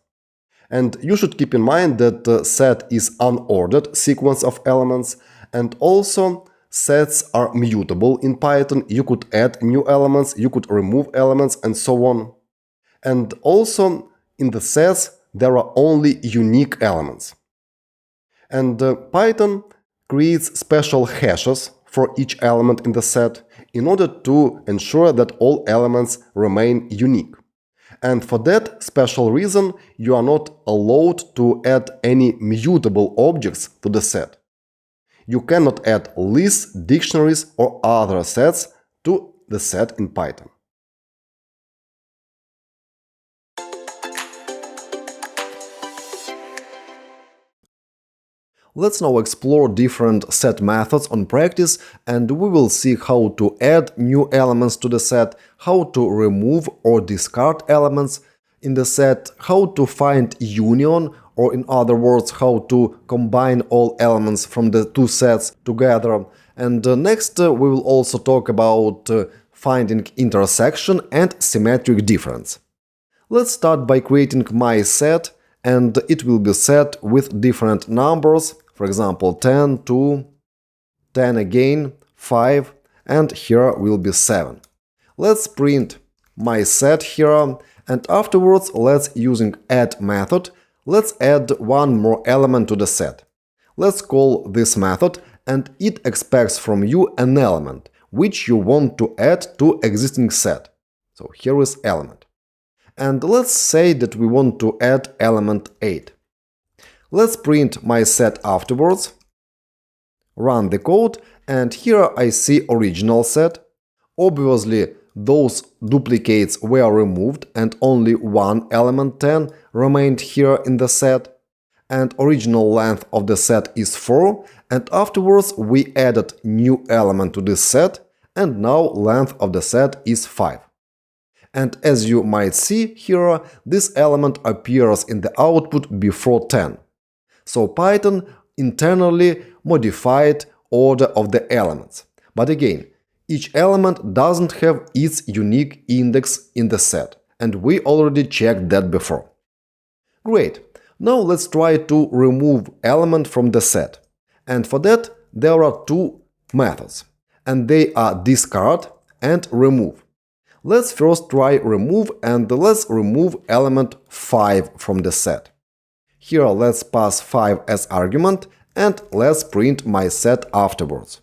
And you should keep in mind that set is unordered sequence of elements, and also sets are mutable in Python. You could add new elements, you could remove elements, and so on. And also in the sets there are only unique elements. And Python creates special hashes for each element in the set in order to ensure that all elements remain unique. And for that special reason, you are not allowed to add any mutable objects to the set. You cannot add lists, dictionaries, or other sets to the set in Python. Let's now explore different set methods on practice, and we will see how to add new elements to the set, how to remove or discard elements in the set, how to find union, or in other words, how to combine all elements from the two sets together. And next we will also talk about finding intersection and symmetric difference. Let's start by creating my set, and it will be set with different numbers, for example 10, 2, 10 again, 5, and here will be 7. Let's print my set here, and afterwards let's using add method, let's add one more element to the set. Let's call this method, and it expects from you an element which you want to add to existing set. So here is element. And let's say that we want to add element 8. Let's print my set afterwards, run the code, and here I see original set. Obviously those duplicates were removed and only one element 10 remained here in the set, and original length of the set is 4, and afterwards we added new element to this set, and now length of the set is 5. And as you might see here, this element appears in the output before 10. So Python internally modified order of the elements. But again, each element doesn't have its unique index in the set, and we already checked that before. Great. Now let's try to remove element from the set. And for that there are two methods, and they are discard and remove. Let's first try remove, and let's remove element 5 from the set. Here let's pass 5 as argument, and let's print my set afterwards.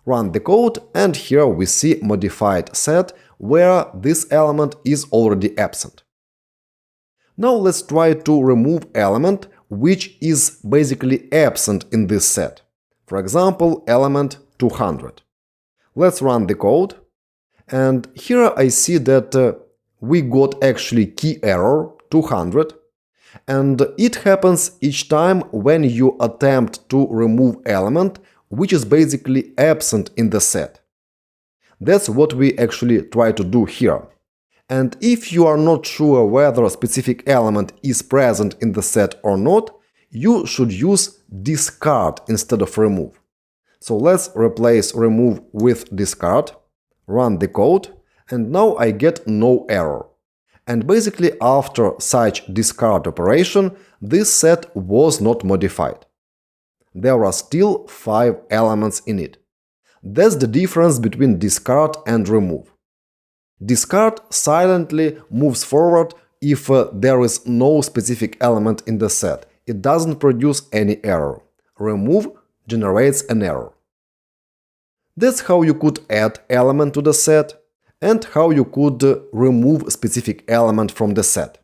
Run the code, and here we see modified set where this element is already absent. Now let's try to remove element which is basically absent in this set. For example, element 200. Let's run the code, and here I see that we got actually key error 200, and it happens each time when you attempt to remove element which is basically absent in the set. That's what we actually try to do here. And if you are not sure whether a specific element is present in the set or not, you should use discard instead of remove. So let's replace remove with discard, run the code, and now I get no error. And basically after such discard operation, this set was not modified. There are still 5 elements in it. That's the difference between discard and remove. Discard silently moves forward if there is no specific element in the set. It doesn't produce any error. Remove generates an error. That's how you could add element to the set and how you could remove a specific element from the set.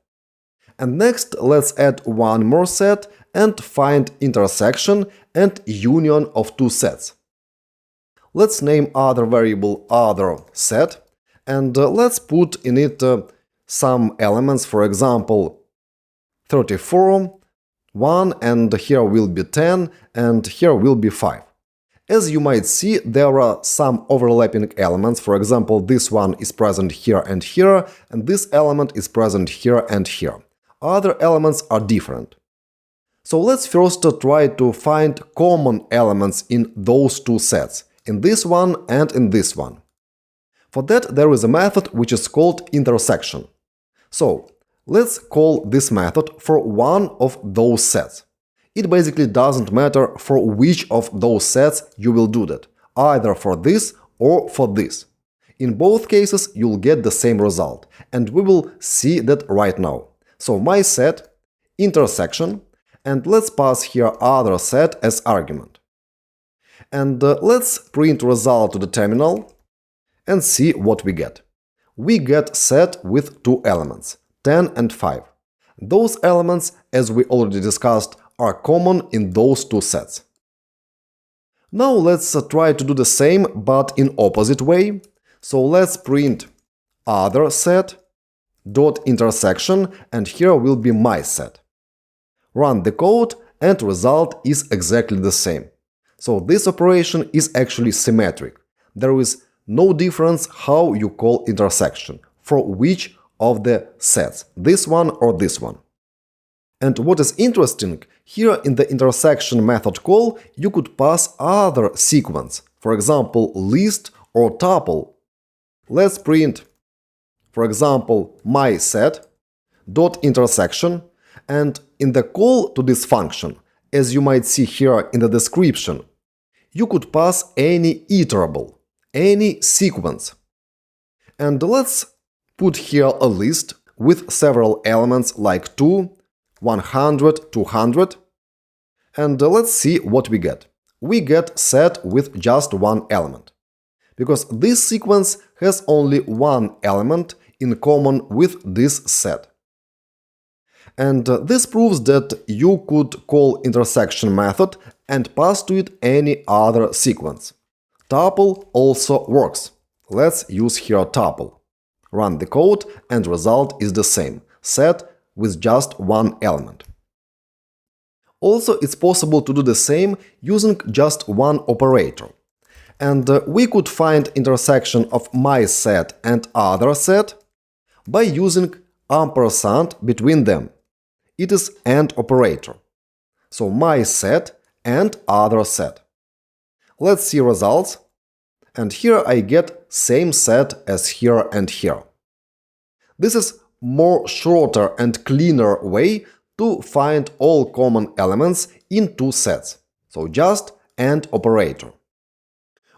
And next, let's add one more set and find intersection and union of two sets. Let's name other variable other set, and let's put in it some elements, for example 34, 1, and here will be 10, and here will be 5. As you might see, there are some overlapping elements. For example, this one is present here, and this element is present here and here. Other elements are different. So let's first try to find common elements in those two sets, in this one and in this one. For that, there is a method which is called intersection. So let's call this method for one of those sets. It basically doesn't matter for which of those sets you will do that, either for this or for this. In both cases, you'll get the same result, and we will see that right now. So my set, intersection, and let's pass here other set as argument. And let's print result to the terminal and see what we get. We get set with two elements, 10 and 5. Those elements, as we already discussed, are common in those two sets. Now let's try to do the same, but in opposite way. So let's print other set dot intersection, and here will be my set. Run the code, and result is exactly the same. So this operation is actually symmetric. There is no difference how you call intersection, for which of the sets, this one or this one. And what is interesting, here in the intersection method call, you could pass other sequence, for example, list or tuple. Let's print, for example, my set dot intersection, and in the call to this function, as you might see here in the description, you could pass any iterable, any sequence. And let's put here a list with several elements like 2, 100, 200, and let's see what we get. We get set with just one element, because this sequence has only one element in common with this set. And this proves that you could call intersection method and pass to it any other sequence. Tuple also works. Let's use here tuple. Run the code, and result is the same, set with just one element. Also, it's possible to do the same using just one operator. And we could find intersection of my set and other set by using ampersand between them. It is AND operator. So my set and other set. Let's see results. And here I get same set as here and here. This is more shorter and cleaner way to find all common elements in two sets. So just AND operator.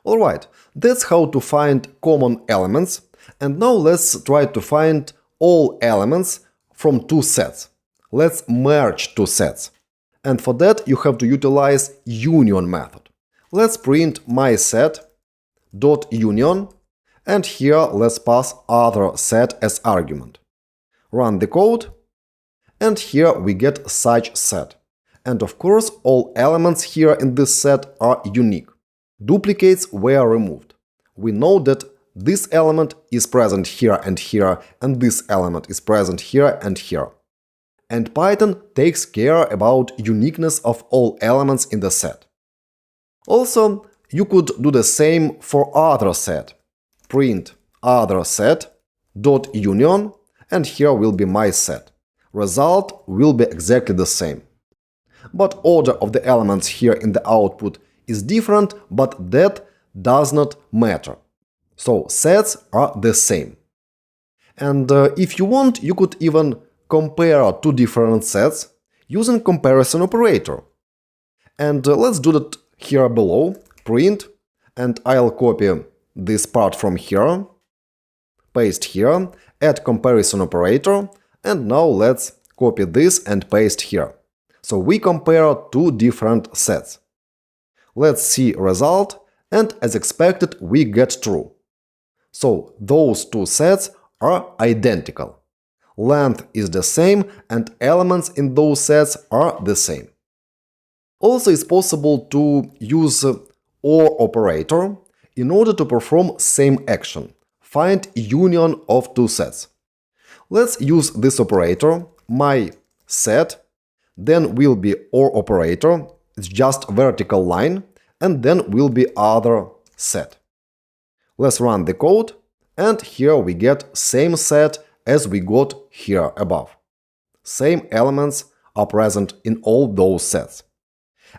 Alright, that's how to find common elements. And now let's try to find all elements from two sets. Let's merge two sets. And for that you have to utilize union method. Let's print my set dot union, and here let's pass other set as argument. Run the code, and here we get such set. And of course all elements here in this set are unique. Duplicates were removed. We know that this element is present here, and this element is present here and here. And Python takes care about uniqueness of all elements in the set. Also, you could do the same for other set. Print other set dot union, and here will be my set. Result will be exactly the same. But order of the elements here in the output is different, but that does not matter. So sets are the same. And if you want, you could even compare two different sets using comparison operator. And let's do that here below. Print, and I'll copy this part from here, paste here, add comparison operator, and now let's copy this and paste here. So we compare two different sets. Let's see result, and as expected we get true. So those two sets are identical. Length is the same and elements in those sets are the same. Also, it's possible to use OR operator in order to perform same action, find union of two sets. Let's use this operator, my set, then will be OR operator, it's just vertical line, and then will be other set. Let's run the code, and here we get same set as we got here above. Same elements are present in all those sets.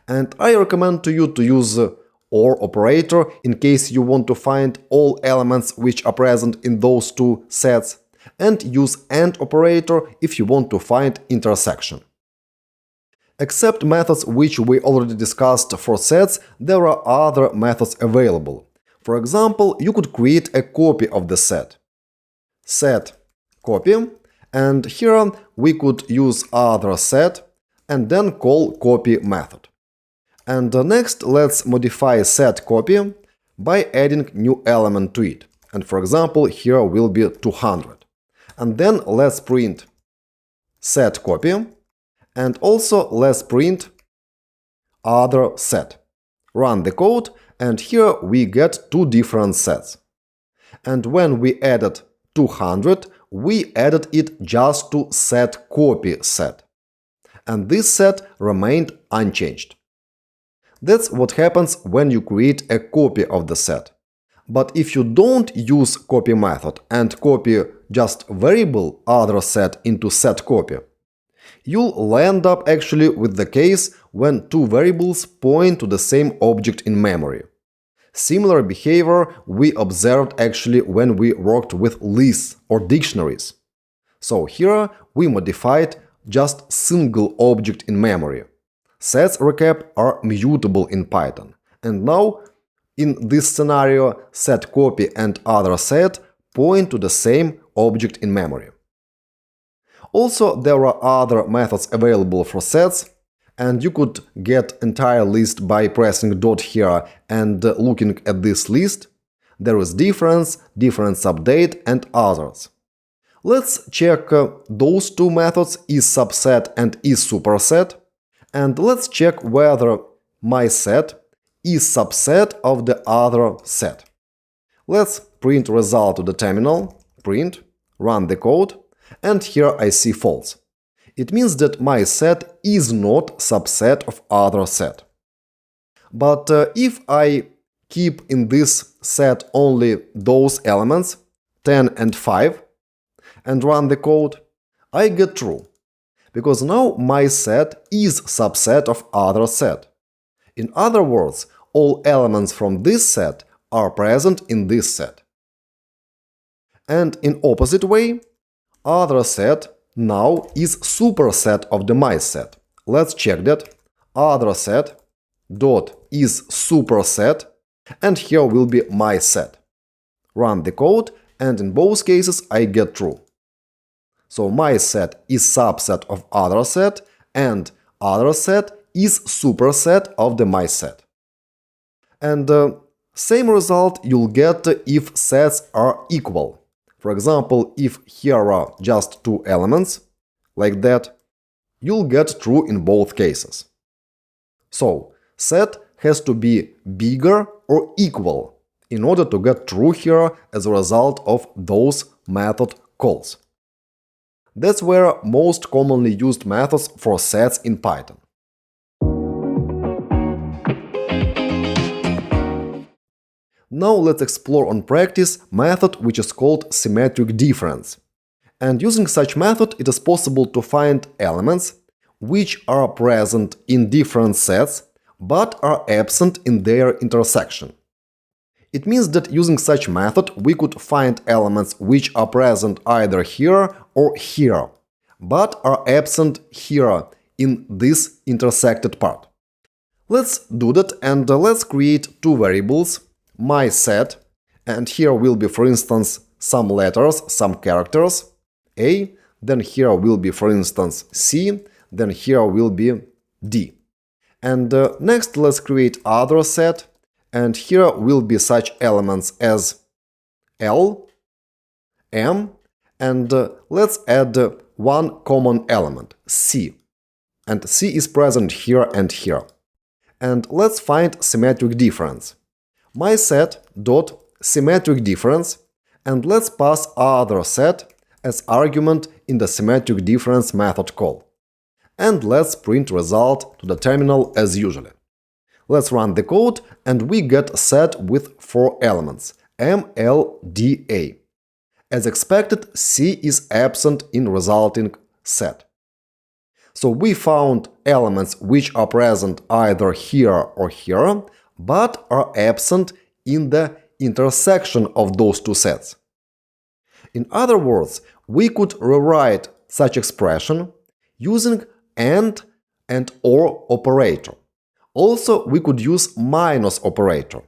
And I recommend to you to use OR operator in case you want to find all elements which are present in those two sets, and use AND operator if you want to find intersection. Except methods which we already discussed for sets, there are other methods available. For example, you could create a copy of the set. Set copy, and here we could use other set and then call copy method. And next, let's modify set copy by adding new element to it. And for example, here will be 200. And then let's print set copy, and also let's print other set. Run the code, and here we get two different sets. And when we added 200, we added it just to set copy set. And this set remained unchanged. That's what happens when you create a copy of the set. But if you don't use copy method and copy just variable other set into set copy, you'll end up actually with the case when two variables point to the same object in memory. Similar behavior we observed actually when we worked with lists or dictionaries. So here we modified just single object in memory. Sets recap are mutable in Python, and now in this scenario set copy and other set point to the same object in memory. Also, there are other methods available for sets, and you could get entire list by pressing dot here and looking at this list. There is difference, difference update, and others. Let's check those two methods, isSubset and isSuperset, and let's check whether my set is subset of the other set. Let's print result to the terminal, print, run the code, and here I see false. It means that my set is not subset of other set. But if I keep in this set only those elements, 10 and 5, and run the code, I get true, because now my set is subset of other set. In other words, all elements from this set are present in this set. And in opposite way, other set now is superset of the my set. Let's check that. Other set dot is superset, and here will be my set. Run the code, and in both cases I get true. So my set is subset of other set, and other set is superset of the my set. And same result you'll get if sets are equal. For example, if here are just two elements, like that, you'll get true in both cases. So, set has to be bigger or equal in order to get true here as a result of those method calls. That's where most commonly used methods for sets in Python. Now let's explore on practice method which is called symmetric difference. And using such method, it is possible to find elements which are present in different sets but are absent in their intersection. It means that using such method, we could find elements which are present either here or here, but are absent here in this intersected part. Let's do that, and let's create two variables, my set, and here will be, for instance, some letters, some characters, A, then here will be, for instance, C, then here will be D. And next let's create other set, and here will be such elements as L, M, and let's add one common element, C. And C is present here and here. And let's find symmetric difference. My set dot symmetric difference, and let's pass other set as argument in the symmetric difference method call. And let's print result to the terminal as usual. Let's run the code, and we get a set with 4 elements, M, L, D, A. As expected, C is absent in resulting set. So we found elements which are present either here or here, but are absent in the intersection of those two sets. In other words, we could rewrite such expression using and or operator. Also, we could use minus operator.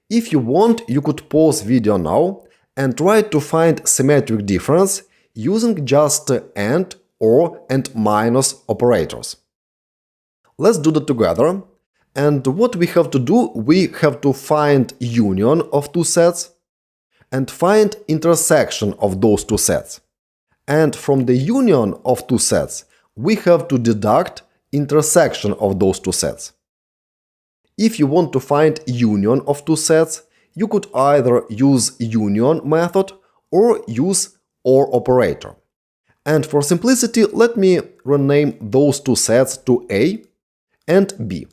If you want, you could pause video now and try to find symmetric difference using just and, or, and minus operators. Let's do that together. And what we have to do, we have to find union of two sets and find intersection of those two sets. And from the union of two sets, we have to deduct intersection of those two sets. If you want to find union of two sets, you could either use union method or use or operator. And for simplicity, let me rename those two sets to A and B.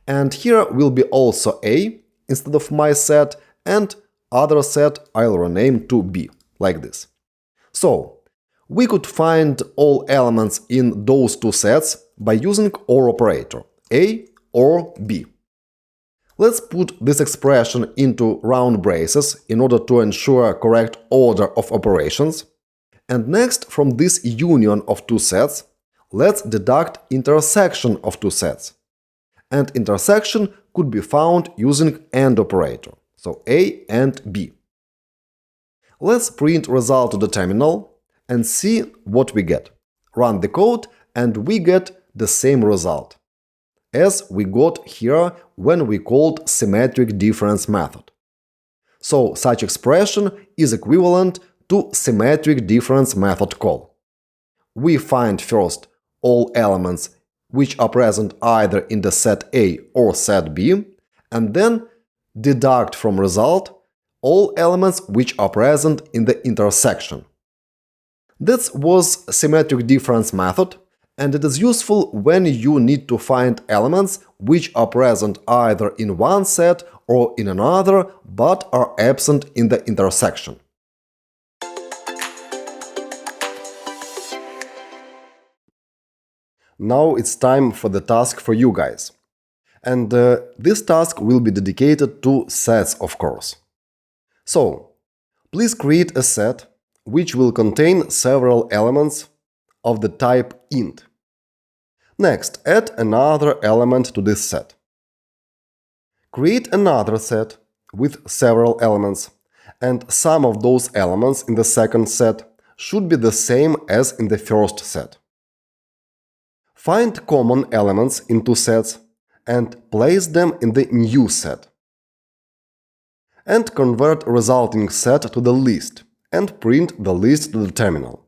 And here will be also A instead of my set, and other set I'll rename to B, like this. So, we could find all elements in those two sets by using OR operator, A or B. Let's put this expression into round braces in order to ensure correct order of operations. And next, from this union of two sets, let's deduct intersection of two sets. And intersection could be found using AND operator, so A and B. Let's print result to the terminal and see what we get. Run the code, and we get the same result as we got here when we called symmetric difference method. So such expression is equivalent to symmetric difference method call. We find first all elements which are present either in the set A or set B, and then deduct from result all elements which are present in the intersection. That was symmetric difference method, and it is useful when you need to find elements which are present either in one set or in another, but are absent in the intersection. Now it's time for the task for you guys. And this task will be dedicated to sets, of course. So, please create a set which will contain several elements of the type int. Next, add another element to this set. Create another set with several elements, and some of those elements in the second set should be the same as in the first set. Find common elements in two sets and place them in the new set. And convert resulting set to the list and print the list to the terminal.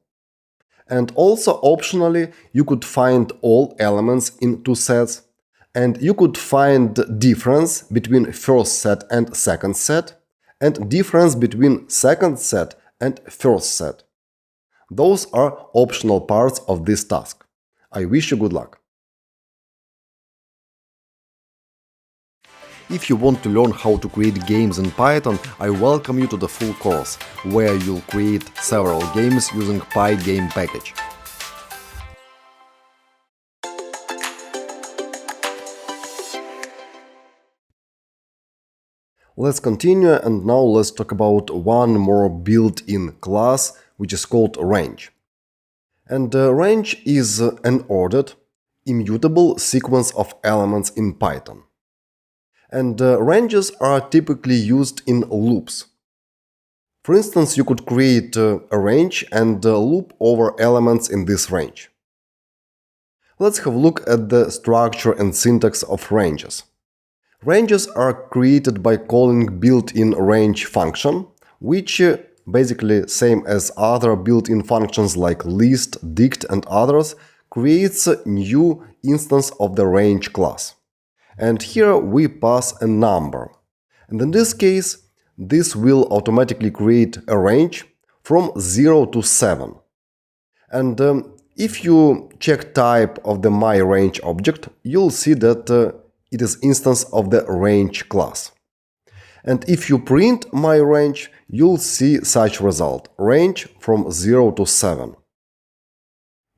And also optionally, you could find all elements in two sets, and you could find difference between first set and second set, and difference between second set and first set. Those are optional parts of this task. I wish you good luck. If you want to learn how to create games in Python, I welcome you to the full course, where you'll create several games using Pygame package. Let's continue, and now let's talk about one more built-in class, which is called range. And range is an ordered, immutable sequence of elements in Python. And ranges are typically used in loops. For instance, you could create a range and loop over elements in this range. Let's have a look at the structure and syntax of ranges. Ranges are created by calling built-in range function, which basically same as other built-in functions like list, dict and others, creates a new instance of the range class. And here we pass a number. And in this case, this will automatically create a range from 0 to 7. And if you check type of the myRange object, you'll see that it is instance of the range class. And if you print myRange, you'll see such result, range from 0 to 7.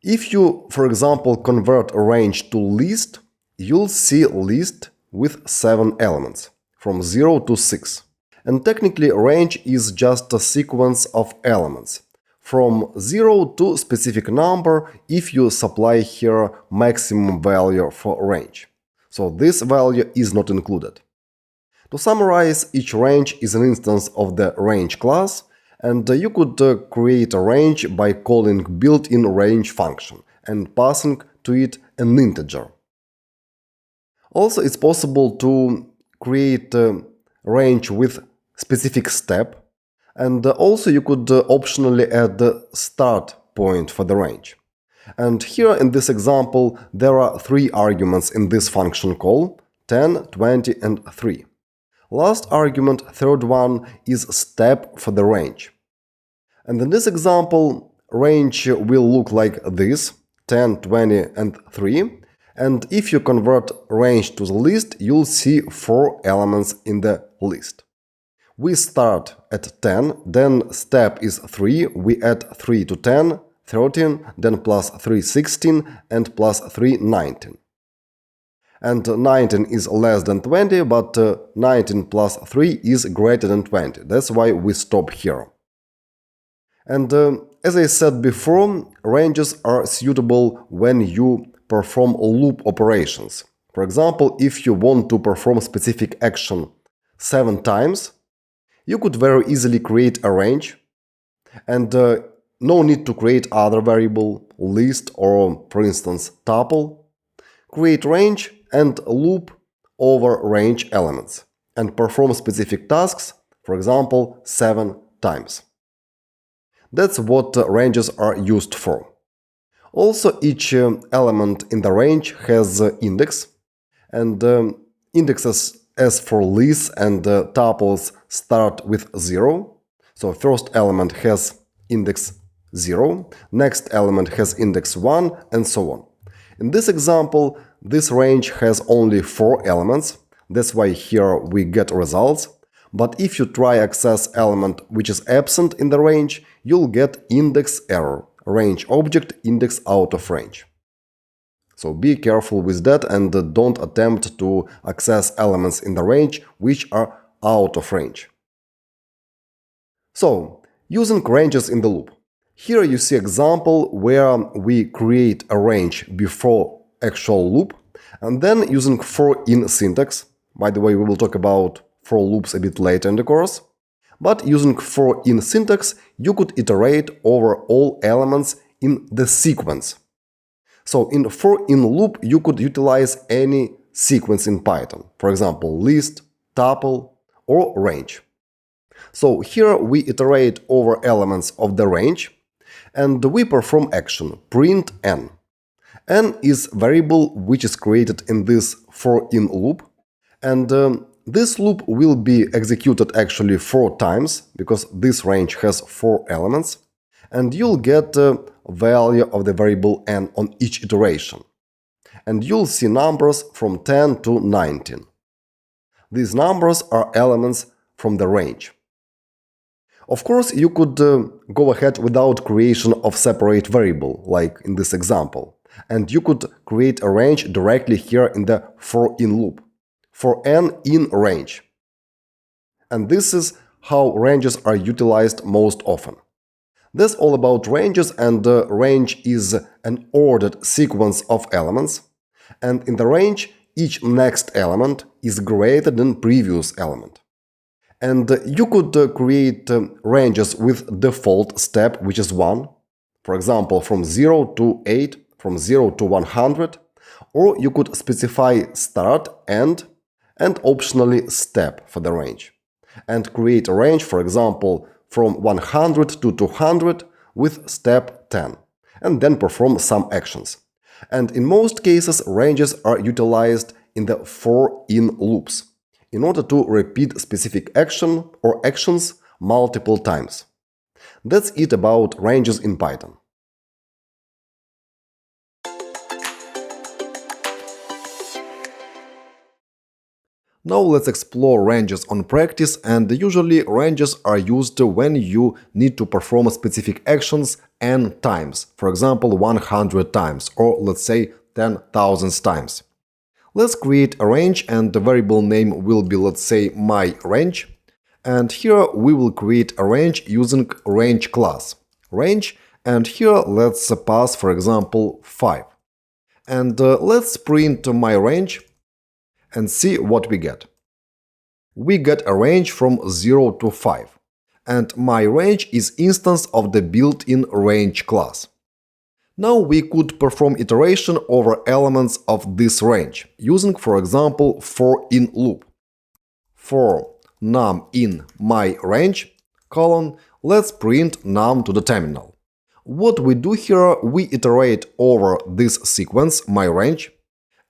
If you, for example, convert a range to list, you'll see list with 7 elements, from 0 to 6. And technically, range is just a sequence of elements, from 0 to specific number if you supply here maximum value for range. So this value is not included. To summarize, each range is an instance of the range class, and you could create a range by calling built-in range function and passing to it an integer. Also, it's possible to create a range with specific step, and also you could optionally add the start point for the range. And here in this example, there are 3 arguments in this function call, 10, 20 and 3. Last argument, third one, is step for the range. And in this example, range will look like this, 10, 20 and 3. And if you convert range to the list, you'll see 4 elements in the list. We start at 10, then step is 3, we add 3 to 10, 13, then plus 3, 16, and plus 3, 19. And 19 is less than 20, but 19 plus 3 is greater than 20. That's why we stop here. And as I said before, ranges are suitable when you perform loop operations. For example, if you want to perform a specific action 7 times, you could very easily create a range, and no need to create other variable, list or, for instance, tuple. Create range and loop over range elements and perform specific tasks, for example, 7 times. That's what ranges are used for. Also, each element in the range has index, and indexes as for lists and tuples start with 0. So first element has index 0, next element has index 1, and so on. In this example, this range has only 4 elements, that's why here we get results. But if you try access element which is absent in the range, you'll get index error, range object index out of range. So be careful with that and don't attempt to access elements in the range which are out of range. So, using ranges in the loop. Here you see example where we create a range before actual loop, and then using for in syntax. By the way, we will talk about for loops a bit later in the course. But using for in syntax, you could iterate over all elements in the sequence. So in for in loop, you could utilize any sequence in Python. For example, list, tuple, or range. So here we iterate over elements of the range, and we perform action print n. N is variable which is created in this for in loop, and this loop will be executed actually 4 times, because this range has 4 elements, and you'll get the value of the variable n on each iteration. And you'll see numbers from 10 to 19. These numbers are elements from the range. Of course, you could go ahead without creation of separate variable, like in this example, and you could create a range directly here in the for in loop, for n in range. And this is how ranges are utilized most often. That's all about ranges, and the range is an ordered sequence of elements, and in the range, each next element is greater than previous element. And you could create ranges with default step, which is 1, for example, from 0 to 8, from 0 to 100, or you could specify start, end, and optionally step for the range, and create a range, for example, from 100 to 200 with step 10, and then perform some actions. And in most cases, ranges are utilized in the for in loops, in order to repeat specific action or actions multiple times. That's it about ranges in Python. Now let's explore ranges on practice, and usually ranges are used when you need to perform specific actions n times, for example 100 times, or let's say 10,000 times. Let's create a range, and the variable name will be, let's say, my range. And here we will create a range using range class. Range, and here let's pass, for example, 5. And let's print my range and see what we get. We get a range from 0 to 5. And my range is instance of the built-in range class. Now we could perform iteration over elements of this range, using, for example, for in loop. For num in my range, colon, let's print num to the terminal. What we do here, we iterate over this sequence, my range,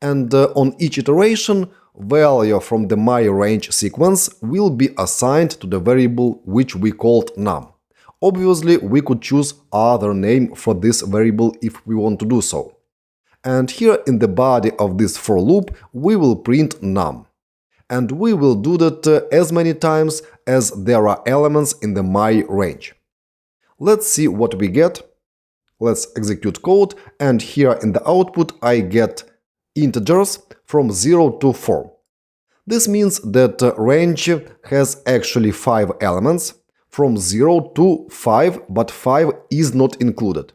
and on each iteration, value from the my range sequence will be assigned to the variable which we called num. Obviously, we could choose other name for this variable if we want to do so. And here in the body of this for loop, we will print num. And we will do that as many times as there are elements in the my range. Let's see what we get. Let's execute code, and here in the output I get integers from 0 to 4. This means that range has actually 5 elements, from 0 to 5, but 5 is not included.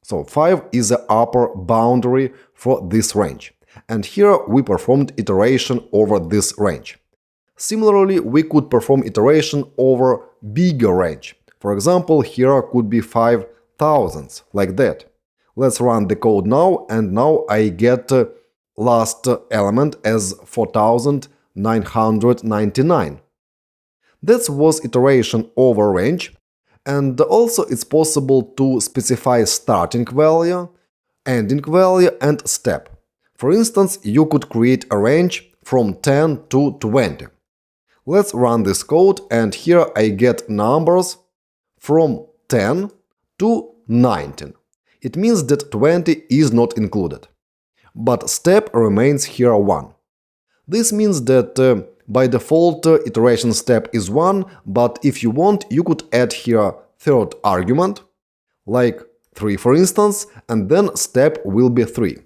So 5 is the upper boundary for this range. And here we performed iteration over this range. Similarly, we could perform iteration over bigger range. For example, here could be 5,000, like that. Let's run the code now, and now I get last element as 4,999. That was iteration over range, and also it's possible to specify starting value, ending value, and step. For instance, you could create a range from 10 to 20. Let's run this code, and here I get numbers from 10 to 19. It means that 20 is not included. But step remains here 1. This means that by default iteration step is 1, but if you want, you could add here third argument, like 3 for instance, and then step will be 3.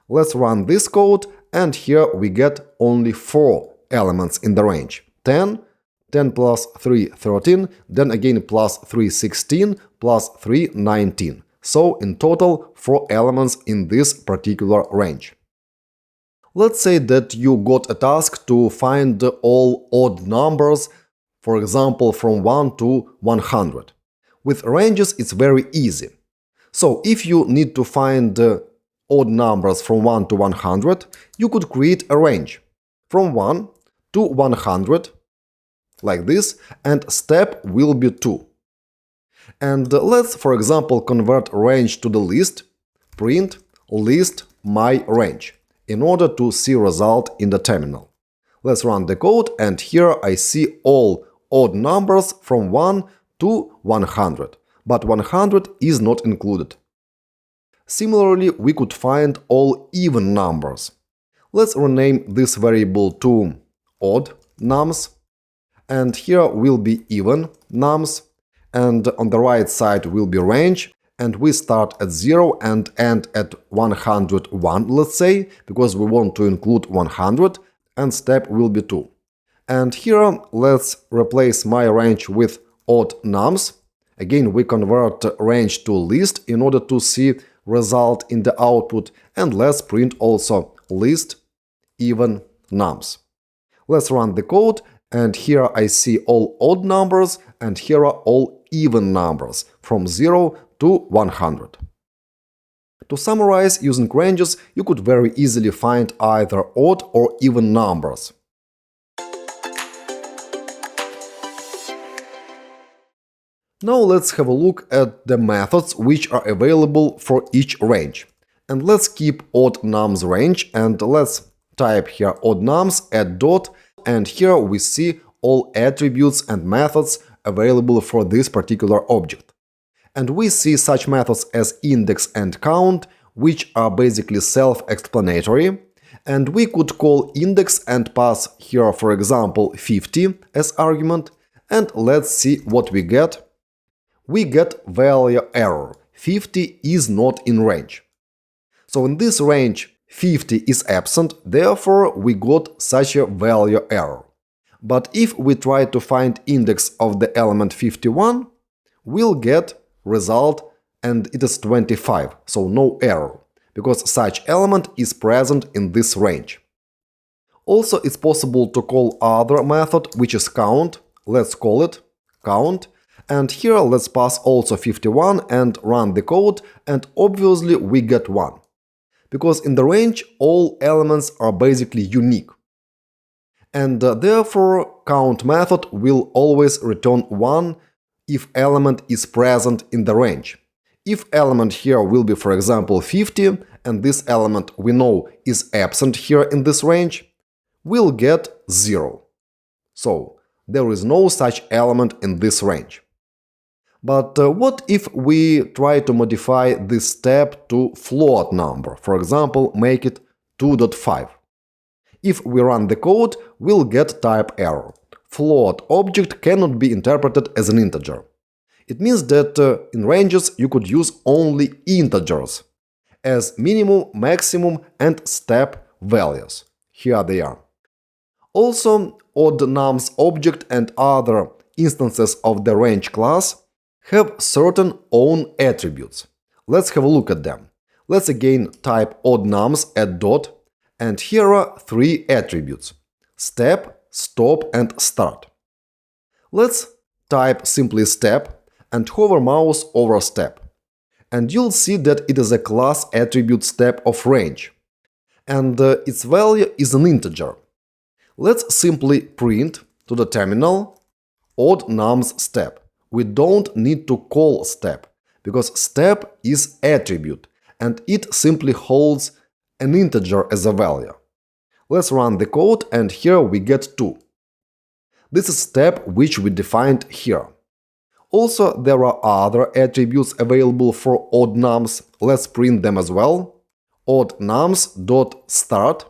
Let's run this code, and here we get only 4 elements in the range. 10, 10 plus 3, 13, then again plus 3, 16, plus 3, 19. So in total, 4 elements in this particular range. Let's say that you got a task to find all odd numbers, for example, from 1 to 100. With ranges, it's very easy. So if you need to find odd numbers from 1 to 100, you could create a range from 1 to 100, like this, and step will be 2. And let's, for example, convert range to the list, print list my range, in order to see result in the terminal. Let's run the code, and here I see all odd numbers from 1 to 100, but 100 is not included. Similarly, we could find all even numbers. Let's rename this variable to odd, nums, and here will be even nums, and on the right side will be range, and we start at 0 and end at 101, let's say, because we want to include 100, and step will be 2. And here let's replace my range with odd nums. Again, we convert range to list in order to see result in the output, and let's print also list even nums. Let's run the code, and here I see all odd numbers, and here are all even numbers from 0 to 100. To summarize, using ranges, you could very easily find either odd or even numbers. Now let's have a look at the methods which are available for each range. And let's keep odd nums range, and let's type here odd nums, add dot, and here we see all attributes and methods available for this particular object. And we see such methods as index and count, which are basically self-explanatory. And we could call index and pass here, for example, 50 as argument. And let's see what we get. We get value error. 50 is not in range. So in this range, 50 is absent, therefore we got such a value error. But if we try to find index of the element 51, we'll get result, and it is 25, so no error, because such element is present in this range. Also, it's possible to call other method, which is count. Let's call it count. And here let's pass also 51 and run the code, and obviously we get 1. Because in the range all elements are basically unique. And therefore count method will always return 1 if element is present in the range. If element here will be, for example, 50, and this element we know is absent here in this range, we'll get 0. So there is no such element in this range. But what if we try to modify this step to float number, for example, make it 2.5? If we run the code, we'll get type error. Float object cannot be interpreted as an integer. It means that in ranges you could use only integers as minimum, maximum, and step values. Here they are. Also, odd nums object and other instances of the range class have certain own attributes. Let's have a look at them. Let's again type odd nums add dot, and here are 3 attributes: step, stop, and start. Let's type simply step and hover mouse over step. And you'll see that it is a class attribute step of range. And its value is an integer. Let's simply print to the terminal odd nums step. We don't need to call step, because step is attribute, and it simply holds an integer as a value. Let's run the code, and here we get 2. This is step which we defined here. Also, there are other attributes available for odd nums. Let's print them as well. Odd nums.start,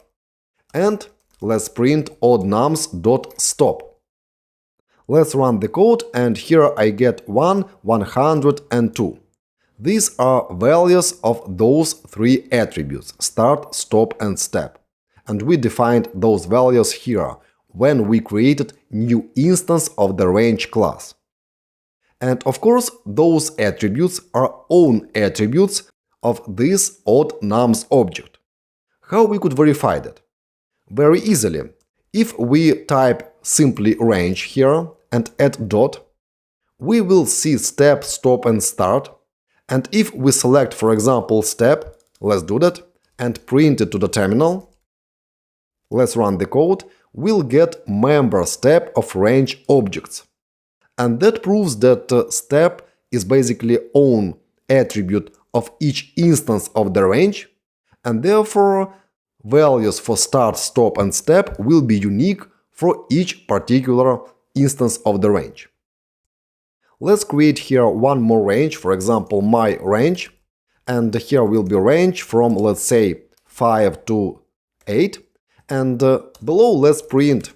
and let's print odd nums.stop. Let's run the code, and here I get 1, 100, and 2. These are values of those 3 attributes: start, stop, and step. And we defined those values here when we created new instance of the range class. And of course, those attributes are own attributes of this odd nums object. How we could verify that? Very easily. If we type simply range here and add dot, we will see step, stop, and start. And if we select, for example, step, let's do that, and print it to the terminal, let's run the code, we'll get member step of range objects. And that proves that step is basically own attribute of each instance of the range, and therefore values for start, stop, and step will be unique for each particular instance of the range. Let's create here one more range, for example, my range, and here will be range from, let's say, 5 to 8, and below let's print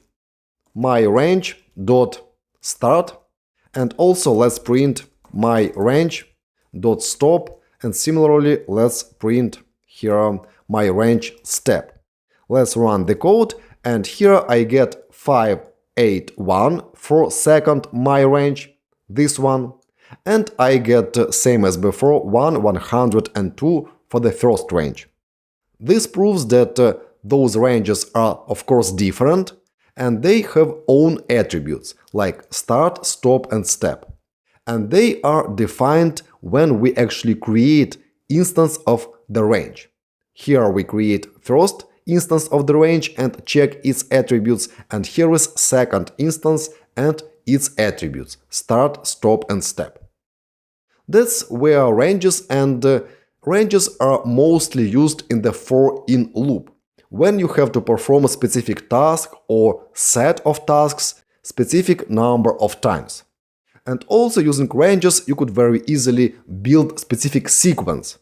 my range dot start, and also let's print my range dot stop, and similarly let's print here my range step. Let's run the code, and here I get 581 for second my range, this one, and I get same as before 102 for the first range. This proves that those ranges are of course different, and they have own attributes like start, stop and step. And they are defined when we actually create instance of the range. Here we create first instance of the range and check its attributes, and here is second instance and its attributes start, stop and step. That's where ranges are mostly used in the for in loop, when you have to perform a specific task or set of tasks specific number of times. And also using ranges you could very easily build specific sequence.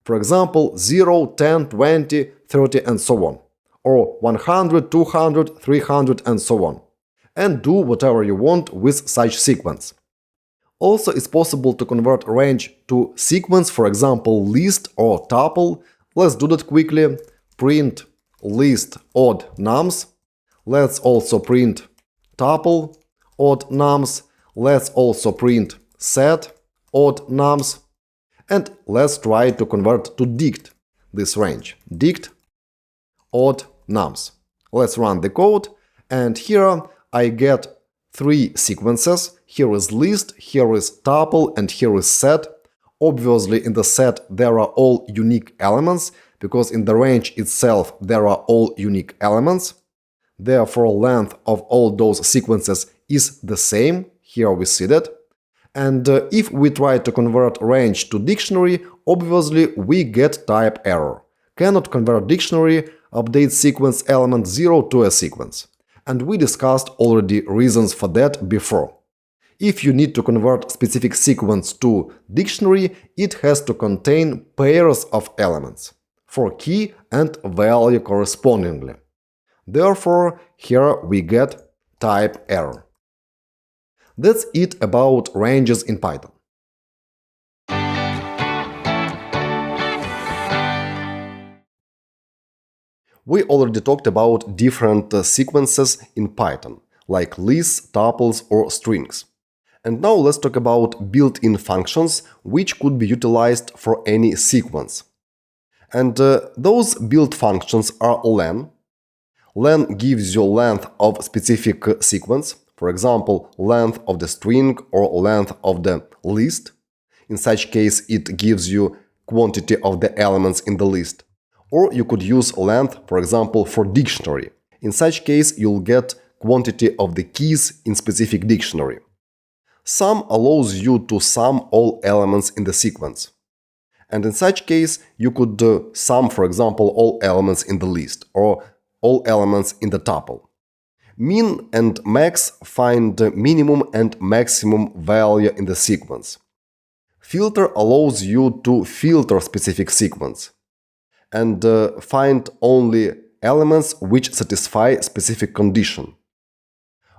For example, 0, 10, 20, 30 and so on. Or 100, 200, 300 and so on. And do whatever you want with such sequence. Also, it's possible to convert range to sequence, for example, list or tuple. Let's do that quickly. Print list odd nums. Let's also print tuple odd nums. Let's also print set odd nums. And let's try to convert to dict this range. Dict odd nums. Let's run the code, and here I get three sequences. Here is list, here is tuple, and here is set. Obviously in the set there are all unique elements, because in the range itself there are all unique elements. Therefore length of all those sequences is the same. Here we see that. And if we try to convert range to dictionary, obviously we get type error. Cannot convert dictionary, update sequence element 0 to a sequence. And we discussed already reasons for that before. If you need to convert specific sequence to dictionary, it has to contain pairs of elements for key and value correspondingly. Therefore, here we get type error. That's it about ranges in Python. We already talked about different sequences in Python, like lists, tuples or strings. And now let's talk about built-in functions which could be utilized for any sequence. And those built functions are len. Len gives you length of specific sequence, for example, length of the string or length of the list. In such case, it gives you quantity of the elements in the list. Or you could use length, for example, for dictionary. In such case, you'll get quantity of the keys in specific dictionary. Sum allows you to sum all elements in the sequence. And in such case, you could sum, for example, all elements in the list or all elements in the tuple. Min and max find minimum and maximum value in the sequence. Filter allows you to filter specific sequence and find only elements which satisfy specific condition.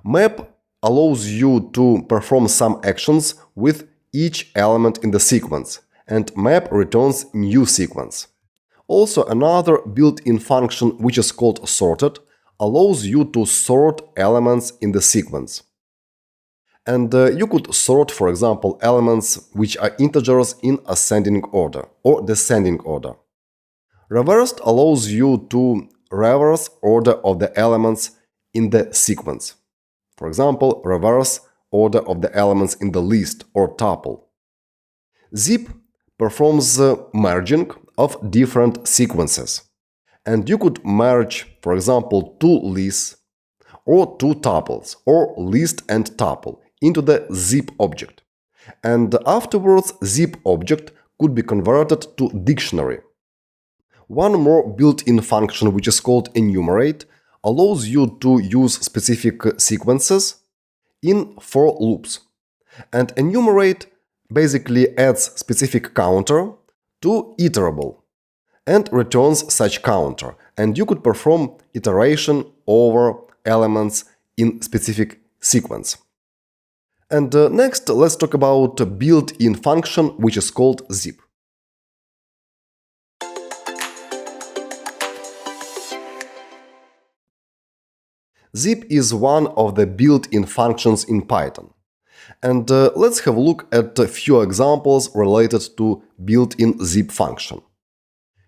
Map allows you to perform some actions with each element in the sequence, and map returns new sequence. Also, another built-in function which is called sorted allows you to sort elements in the sequence. And you could sort, for example, elements which are integers in ascending order or descending order. Reversed allows you to reverse order of the elements in the sequence. For example, reverse order of the elements in the list or tuple. Zip performs merging of different sequences. And you could merge, for example, two lists or two tuples or list and tuple into the zip object. And afterwards, zip object could be converted to dictionary. One more built-in function, which is called enumerate, allows you to use specific sequences in for loops. And enumerate basically adds specific counter to iterable and returns such counter. And you could perform iteration over elements in specific sequence. And next, let's talk about a built-in function which is called zip. Zip is one of the built-in functions in Python. And let's have a look at a few examples related to built-in zip function.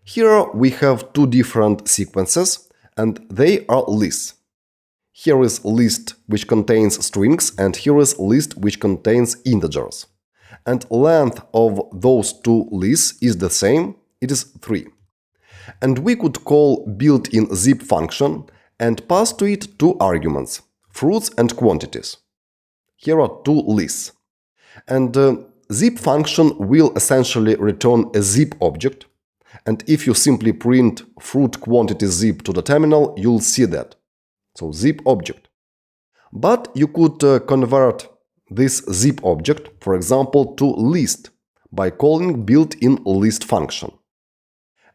Here we have two different sequences, and they are lists. Here is list which contains strings, and here is list which contains integers. And length of those two lists is the same, it is 3. And we could call built-in zip function and pass to it two arguments, fruits and quantities. Here are two lists. And zip function will essentially return a zip object. And if you simply print fruit quantity zip to the terminal, you'll see that. So zip object. But you could convert this zip object, for example, to list by calling built-in list function.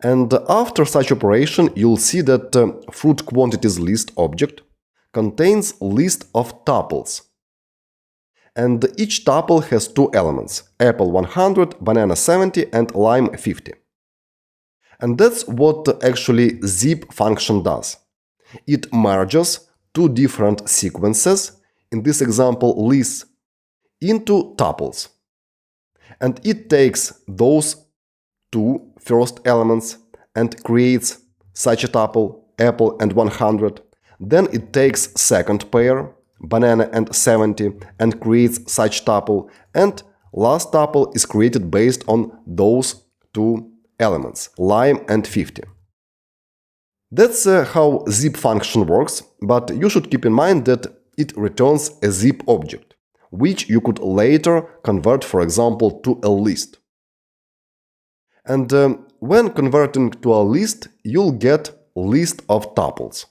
And after such operation, you'll see that fruit quantities list object contains list of tuples. And each tuple has two elements, apple 100, banana 70 and lime 50. And that's what actually zip function does. It merges two different sequences, in this example lists, into tuples. And it takes those two first elements and creates such a tuple, apple and 100. Then it takes second pair, banana and 70, and creates such tuple, and last tuple is created based on those two elements, lime and 50. That's how zip function works, but you should keep in mind that it returns a zip object, which you could later convert, for example, to a list. And when converting to a list, you'll get list of tuples.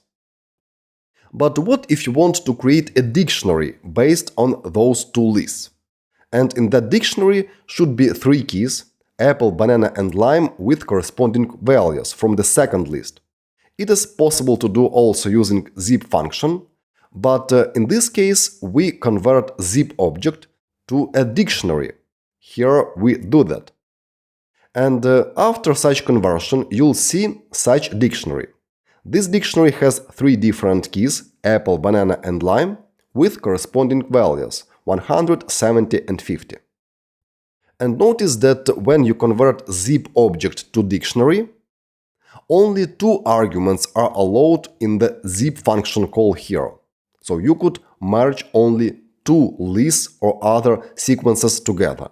But what if you want to create a dictionary based on those two lists? And in that dictionary should be three keys, apple, banana and lime, with corresponding values from the second list. It is possible to do also using zip function, but in this case we convert zip object to a dictionary. Here we do that. And after such conversion, you'll see such dictionary. This dictionary has three different keys, apple, banana and lime, with corresponding values, 100, 70 and 50. And notice that when you convert zip object to dictionary, only two arguments are allowed in the zip function call here. So you could merge only two lists or other sequences together.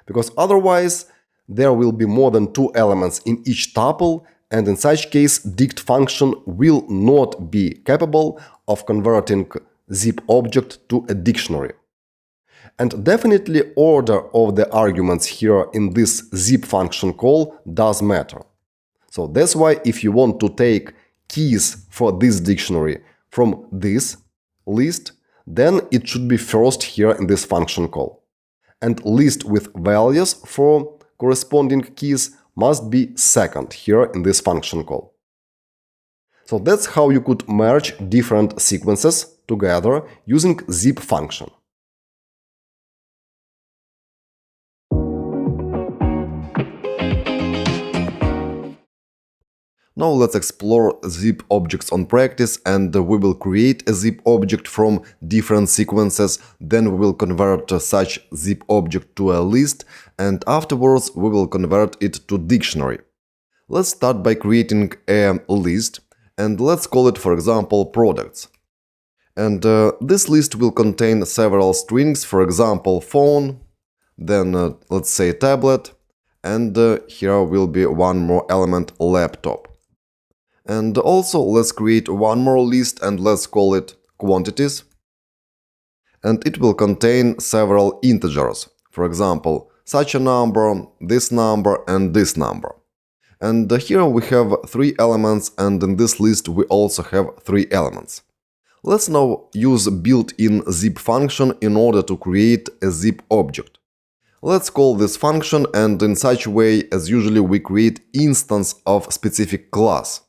Because otherwise, there will be more than two elements in each tuple, and in such case, dict function will not be capable of converting zip object to a dictionary. And definitely order of the arguments here in this zip function call does matter. So that's why if you want to take keys for this dictionary from this list, then it should be first here in this function call. And list with values for corresponding keys must be second here in this function call. So that's how you could merge different sequences together using zip function. Now let's explore zip objects on practice, and we will create a zip object from different sequences, then we will convert such zip object to a list, and afterwards we will convert it to dictionary. Let's start by creating a list, and let's call it, for example, products. And this list will contain several strings, for example, phone, then let's say tablet, and here will be one more element, laptop. And also let's create one more list and let's call it quantities. And it will contain several integers, for example, such a number, this number and this number. And here we have three elements, and in this list we also have three elements. Let's now use built-in zip function in order to create a zip object. Let's call this function, and in such way as usually we create instance of specific class.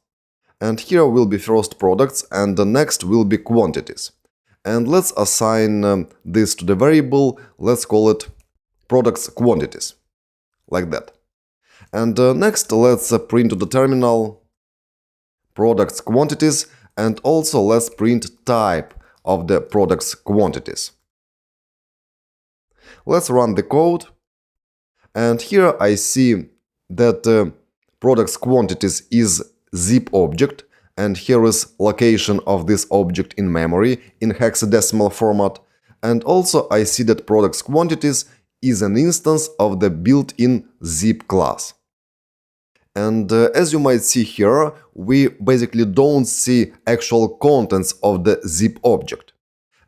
And here will be first products and the next will be quantities. And let's assign this to the variable, let's call it products quantities, like that. And next let's print to the terminal products quantities, and also let's print type of the products quantities. Let's run the code, and here I see that products quantities is zip object, and here is location of this object in memory in hexadecimal format, and also I see that products quantities is an instance of the built-in zip class. And as you might see here, we basically don't see actual contents of the zip object.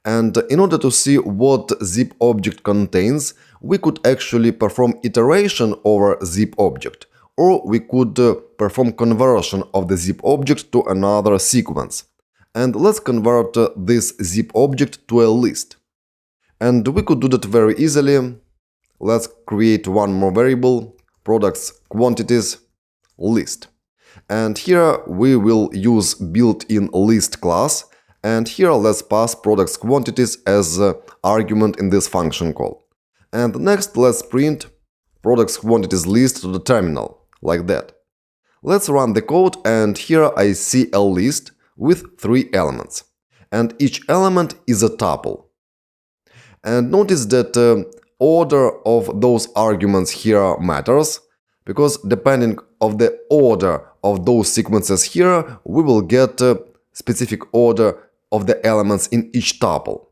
And in order to see what zip object contains, we could actually perform iteration over zip object, or we could perform conversion of the zip object to another sequence. And let's convert this zip object to a list. And we could do that very easily. Let's create one more variable, products quantities list. And here we will use built-in list class, and here let's pass products quantities as argument in this function call. And next let's print products quantities list to the terminal, like that. Let's run the code, and here I see a list with 3 elements, and each element is a tuple. And notice that order of those arguments here matters, because depending on the order of those sequences here, we will get a specific order of the elements in each tuple.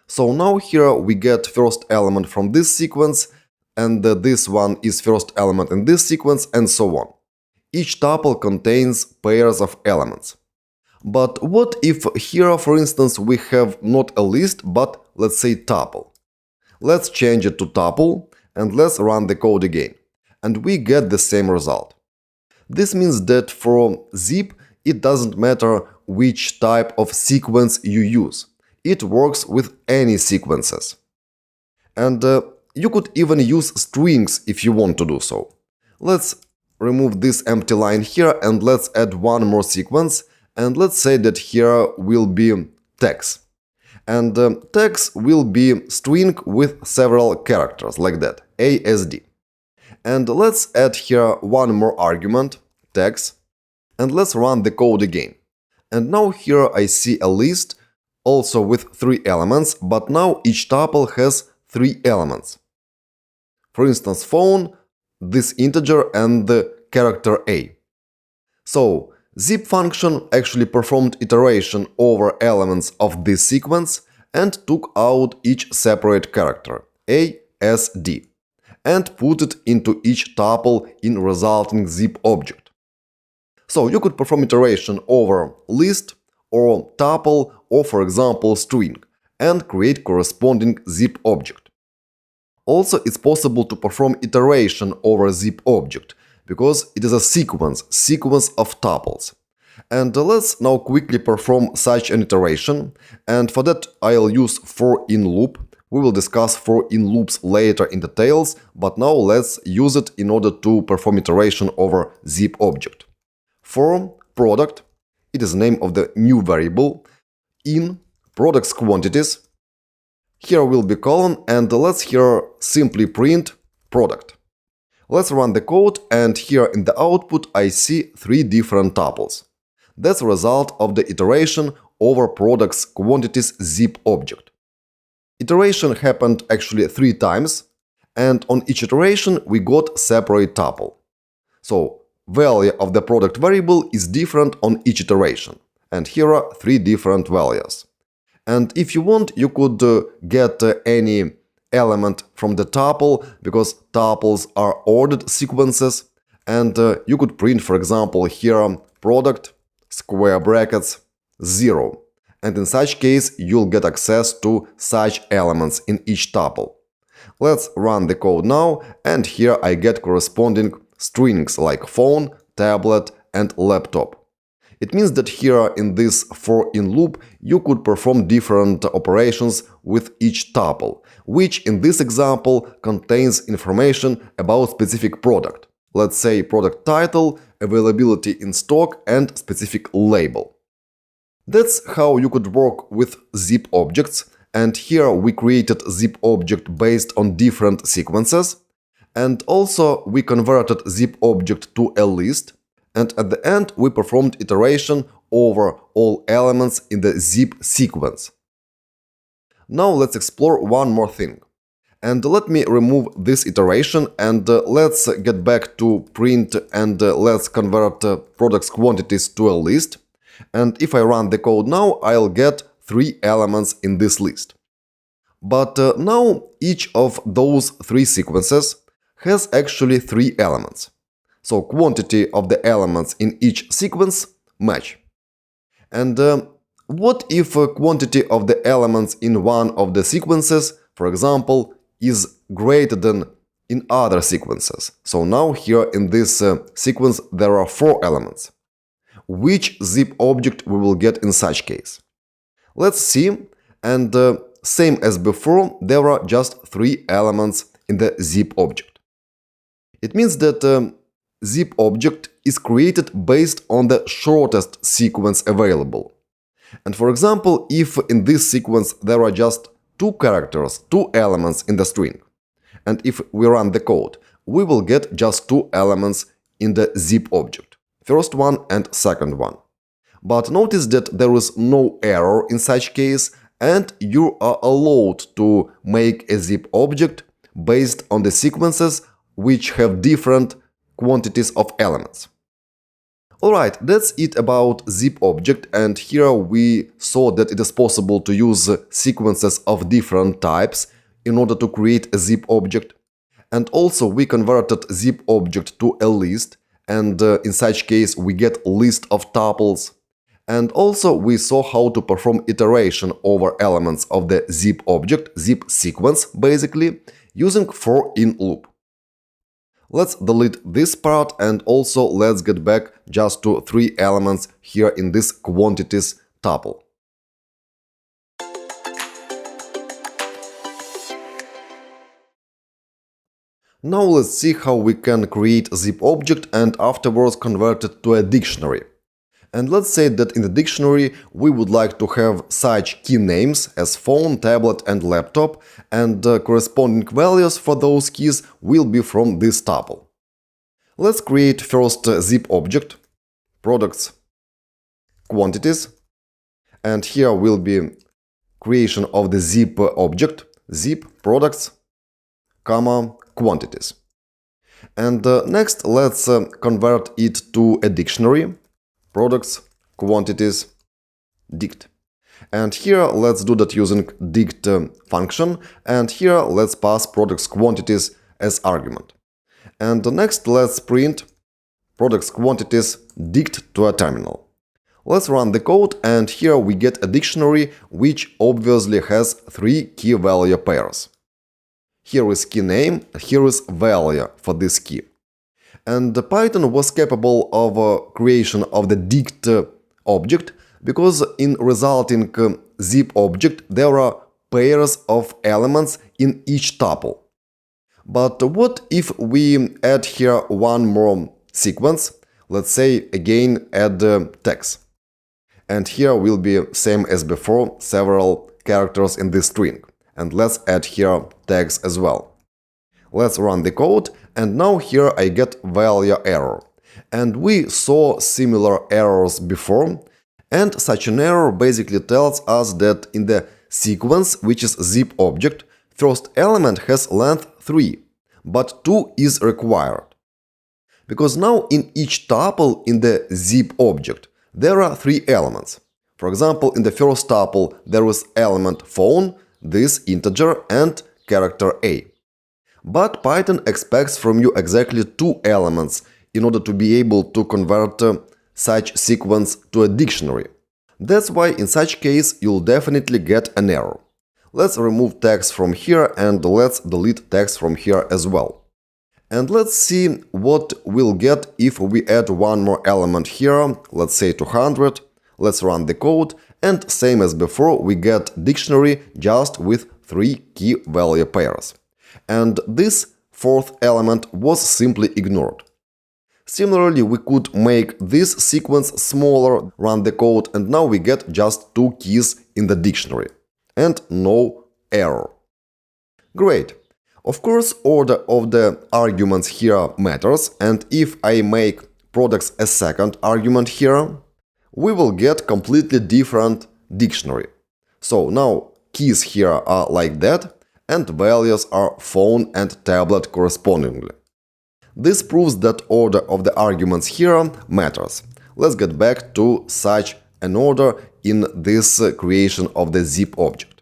So now here we get first element from this sequence, and this one is first element in this sequence, and so on. Each tuple contains pairs of elements. But what if here, for instance, we have not a list, but let's say tuple? Let's change it to tuple, and let's run the code again. And we get the same result. This means that for zip, it doesn't matter which type of sequence you use. It works with any sequences. And you could even use strings if you want to do so. Let's remove this empty line here, and let's add one more sequence, and let's say that here will be text. And text will be string with several characters, like that, ASD. And let's add here one more argument, text, and let's run the code again. And now here I see a list, also with 3 elements, but now each tuple has 3 elements. For instance, phone, this integer, and the character A. So, zip function actually performed iteration over elements of this sequence and took out each separate character, A, S, D, and put it into each tuple in resulting zip object. So you could perform iteration over list or tuple or, for example, string, and create corresponding zip object. Also, it's possible to perform iteration over zip object, because it is a sequence of tuples. And let's now quickly perform such an iteration, and for that I'll use for in loop. We will discuss for in loops later in details, but now let's use it in order to perform iteration over zip object. For product, it is the name of the new variable, in products quantities. Here will be colon, and let's here simply print product. Let's run the code, and here in the output I see 3 different tuples. That's the result of the iteration over products quantities zip object. Iteration happened actually 3 times, and on each iteration we got separate tuple. So value of the product variable is different on each iteration, and here are 3 different values. And if you want, you could get any element from the tuple, because tuples are ordered sequences, and you could print, for example, here product square brackets 0. And in such case, you'll get access to such elements in each tuple. Let's run the code now, and here I get corresponding strings like phone, tablet, and laptop. It means that here in this for in loop, you could perform different operations with each tuple, which in this example contains information about specific product. Let's say product title, availability in stock, and specific label. That's how you could work with zip objects, and here we created zip object based on different sequences, and also we converted zip object to a list, and at the end we performed iteration over all elements in the zip sequence. Now let's explore one more thing. And let me remove this iteration and let's get back to print and let's convert products quantities to a list. And if I run the code now, I'll get 3 elements in this list. But now each of those 3 sequences has actually 3 elements. So quantity of the elements in each sequence match. And what if quantity of the elements in one of the sequences, for example, is greater than in other sequences? So now here in this sequence there are 4 elements. Which zip object we will get in such case? Let's see, and same as before, there are just 3 elements in the zip object. It means that zip object is created based on the shortest sequence available. And for example, if in this sequence there are just 2 characters, 2 elements in the string, and if we run the code, we will get just 2 elements in the zip object, first one and second one. But notice that there is no error in such case, and you are allowed to make a zip object based on the sequences which have different quantities of elements. Alright, that's it about zip object, and here we saw that it is possible to use sequences of different types in order to create a zip object. And also we converted zip object to a list, and in such case we get list of tuples. And also we saw how to perform iteration over elements of the zip object, zip sequence basically, using for in loop. Let's delete this part and also let's get back just to 3 elements here in this quantities tuple. Now let's see how we can create a zip object and afterwards convert it to a dictionary. And let's say that in the dictionary we would like to have such key names as phone, tablet and laptop, and corresponding values for those keys will be from this tuple. Let's create first zip object, products, quantities, and here will be creation of the zip object, zip products, comma, quantities. And next let's convert it to a dictionary, products, quantities, dict. And here let's do that using dict function, and here let's pass products quantities as argument. And next let's print products quantities dict to a terminal. Let's run the code, and here we get a dictionary which obviously has 3 key value pairs. Here is key name, here is value for this key. And Python was capable of creation of the dict object because in resulting zip object there are pairs of elements in each tuple. But what if we add here one more sequence? Let's say again add tags. And here will be same as before, several characters in this string. And let's add here tags as well. Let's run the code, and now here I get value error. And we saw similar errors before, and such an error basically tells us that in the sequence, which is zip object, first element has length 3, but 2 is required. Because now in each tuple in the zip object there are 3 elements. For example, in the first tuple there is element phone, this integer, and character A. But Python expects from you exactly 2 elements in order to be able to convert such sequence to a dictionary. That's why in such case you'll definitely get an error. Let's remove tags from here and let's delete tags from here as well. And let's see what we'll get if we add one more element here, let's say 200. Let's run the code, and same as before we get dictionary just with 3 key value pairs. And this 4th element was simply ignored. Similarly, we could make this sequence smaller, run the code, and now we get just 2 keys in the dictionary. And no error. Great. Of course, order of the arguments here matters, and if I make products a second argument here, we will get completely different dictionary. So now keys here are like that, and values are phone and tablet correspondingly. This proves that order of the arguments here matters. Let's get back to such an order in this creation of the zip object.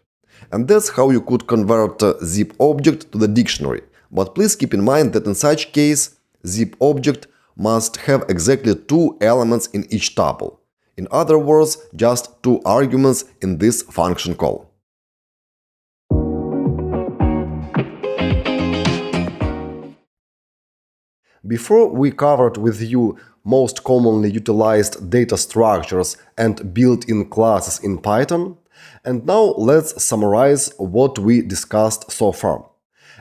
And that's how you could convert zip object to the dictionary. But please keep in mind that in such case, zip object must have exactly 2 elements in each tuple. In other words, just 2 arguments in this function call. Before we covered with you most commonly utilized data structures and built-in classes in Python, and now let's summarize what we discussed so far.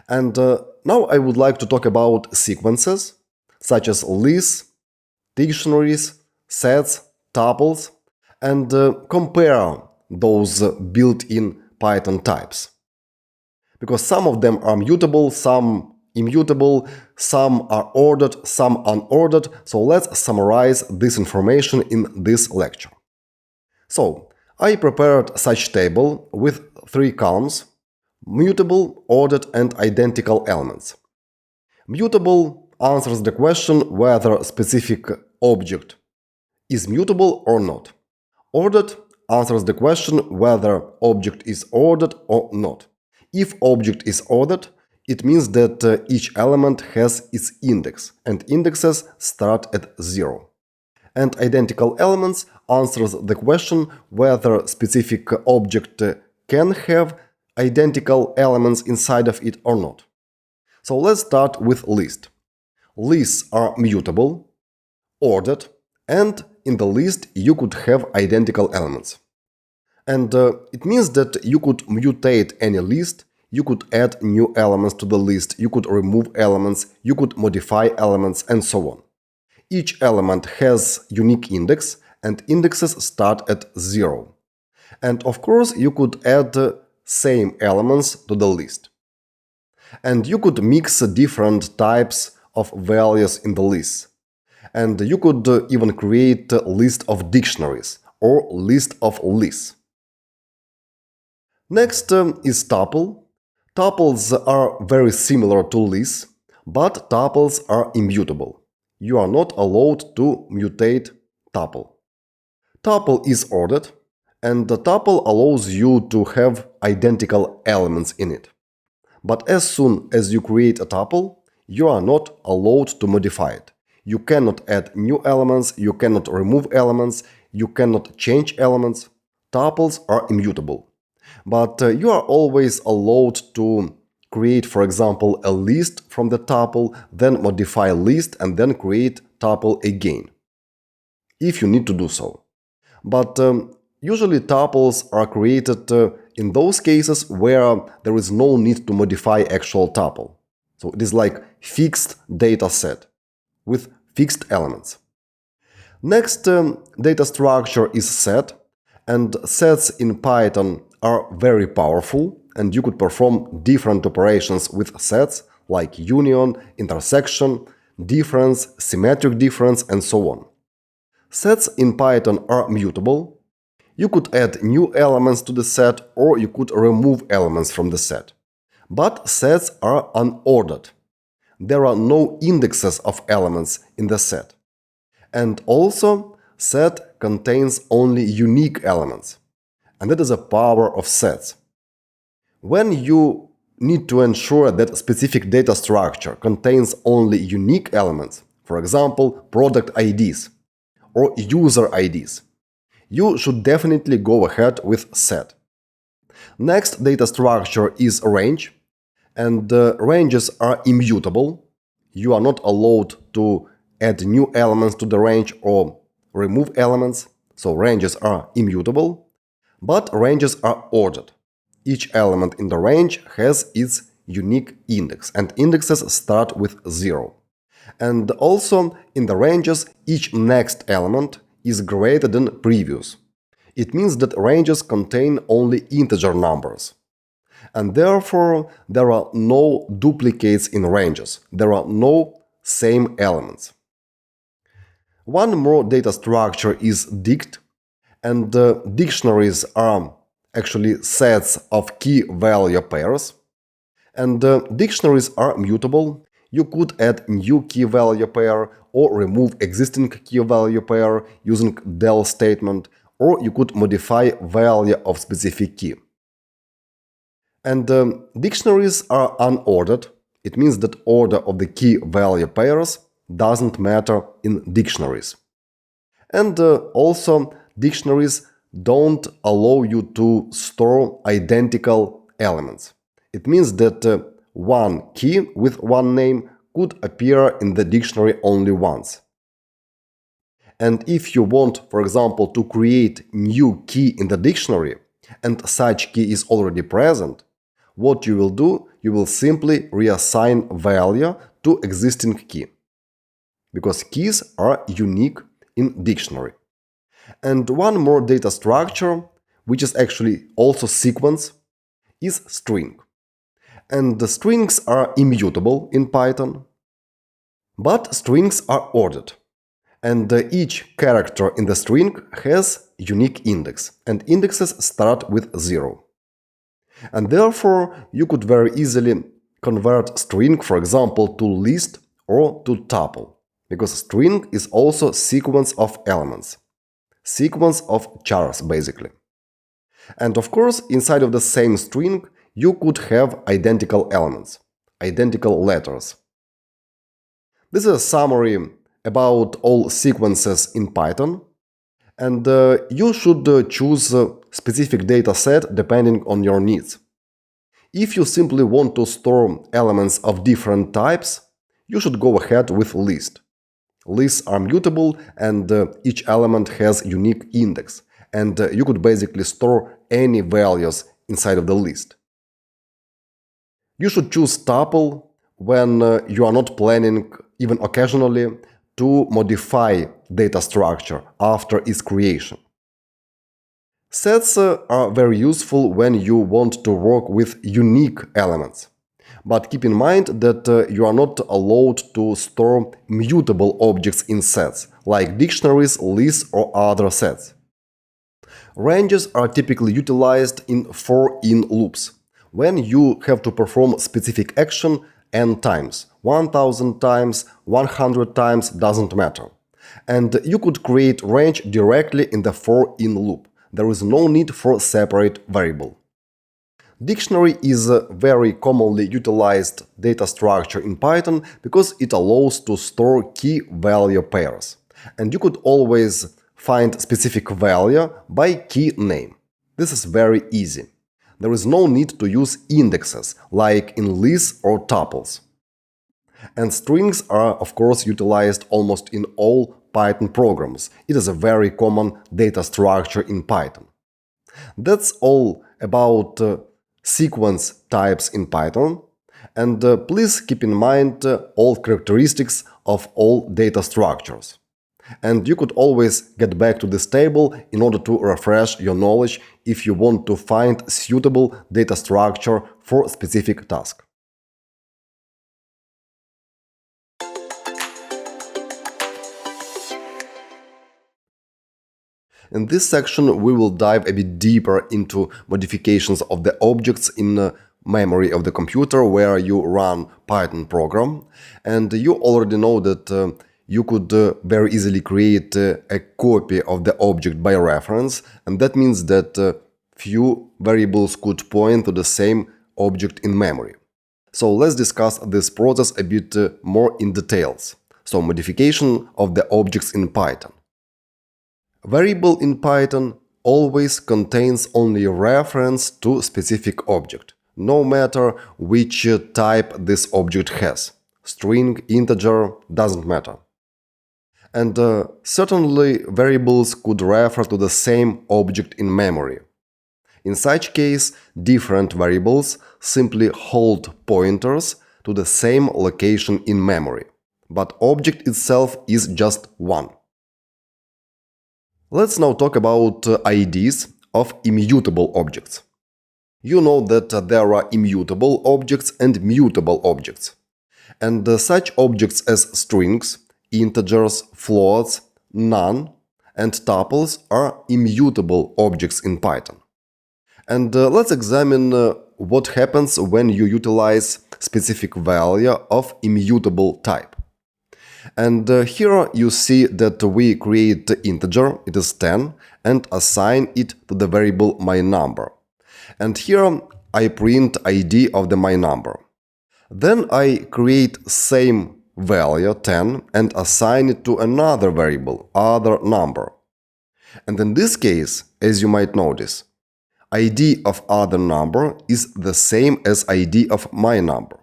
And now I would like to talk about sequences, such as lists, dictionaries, sets, tuples, and compare those built-in Python types. Because some of them are mutable, some immutable, some are ordered, some unordered, so let's summarize this information in this lecture. So, I prepared such table with 3 columns: mutable, ordered, and identical elements. Mutable answers the question whether a specific object is mutable or not. Ordered answers the question whether object is ordered or not. If object is ordered, it means that each element has its index, and indexes start at 0. And identical elements answers the question whether specific object can have identical elements inside of it or not. So let's start with list. Lists are mutable, ordered, and in the list you could have identical elements. And it means that you could mutate any list, you could add new elements to the list, you could remove elements, you could modify elements, and so on. Each element has unique index, and indexes start at 0. And of course, you could add same elements to the list. And you could mix different types of values in the list. And you could even create a list of dictionaries or list of lists. Next is tuple. Tuples are very similar to lists, but tuples are immutable. You are not allowed to mutate tuple. Tuple is ordered, and the tuple allows you to have identical elements in it. But as soon as you create a tuple, you are not allowed to modify it. You cannot add new elements, you cannot remove elements, you cannot change elements. Tuples are immutable. But you are always allowed to create, for example, a list from the tuple, then modify list, and then create tuple again, if you need to do so. But usually tuples are created in those cases where there is no need to modify actual tuple. So it is like fixed data set with fixed elements. Next data structure is set, and sets in Python are very powerful, and you could perform different operations with sets like union, intersection, difference, symmetric difference, and so on. Sets in Python are mutable. You could add new elements to the set, or you could remove elements from the set. But sets are unordered. There are no indexes of elements in the set. And also, set contains only unique elements. And that is a power of sets. When you need to ensure that a specific data structure contains only unique elements, for example, product IDs or user IDs, you should definitely go ahead with set. Next data structure is range, and ranges are immutable. You are not allowed to add new elements to the range or remove elements, so ranges are immutable. But ranges are ordered. Each element in the range has its unique index, and indexes start with 0. And also, in the ranges, each next element is greater than previous. It means that ranges contain only integer numbers. And therefore, there are no duplicates in ranges. There are no same elements. One more data structure is dict, and dictionaries are actually sets of key-value pairs. And dictionaries are mutable. You could add new key-value pair or remove existing key-value pair using del statement, or you could modify value of specific key. And dictionaries are unordered. It means that order of the key-value pairs doesn't matter in dictionaries. And also, dictionaries don't allow you to store identical elements. It means that one key with one name could appear in the dictionary only once. And if you want, for example, to create new key in the dictionary, and such key is already present, what you will do, you will simply reassign value to existing key. Because keys are unique in dictionary. And one more data structure, which is actually also sequence, is string. And the strings are immutable in Python, but strings are ordered. And each character in the string has unique index, and indexes start with 0. And therefore, you could very easily convert string, for example, to list or to tuple, because string is also sequence of elements. Sequence of chars, basically. And of course, inside of the same string, you could have identical elements, identical letters. This is a summary about all sequences in Python, and you should choose a specific data set depending on your needs. If you simply want to store elements of different types, you should go ahead with list. Lists are mutable, and each element has unique index, and you could basically store any values inside of the list. You should choose tuple when you are not planning, even occasionally, to modify data structure after its creation. Sets are very useful when you want to work with unique elements. But keep in mind that you are not allowed to store mutable objects in sets, like dictionaries, lists, or other sets. Ranges are typically utilized in for-in loops, when you have to perform specific action n times, 1000 times, 100 times, doesn't matter. And you could create range directly in the for-in loop. There is no need for separate variable. Dictionary is a very commonly utilized data structure in Python because it allows to store key-value pairs. And you could always find specific value by key name. This is very easy. There is no need to use indexes, like in lists or tuples. And strings are, of course, utilized almost in all Python programs. It is a very common data structure in Python. That's all about sequence types in Python. And please keep in mind all characteristics of all data structures. And you could always get back to this table in order to refresh your knowledge if you want to find suitable data structure for a specific task. In this section, we will dive a bit deeper into modifications of the objects in memory of the computer where you run Python program. And you already know that you could very easily create a copy of the object by reference, and that means that few variables could point to the same object in memory. So let's discuss this process a bit more in details. So modification of the objects in Python. Variable in Python always contains only a reference to a specific object, no matter which type this object has. String, integer, doesn't matter. And certainly variables could refer to the same object in memory. In such case, different variables simply hold pointers to the same location in memory. but object itself is just 1. Let's now talk about IDs of immutable objects. You know that there are immutable objects and mutable objects. And such objects as strings, integers, floats, none, and tuples are immutable objects in Python. And let's examine what happens when you utilize specific value of immutable type. And here you see that we create the integer, it is 10, and assign it to the variable myNumber. And here I print ID of the myNumber. Then I create same value 10 and assign it to another variable, other number. And in this case, as you might notice, ID of other number is the same as ID of myNumber.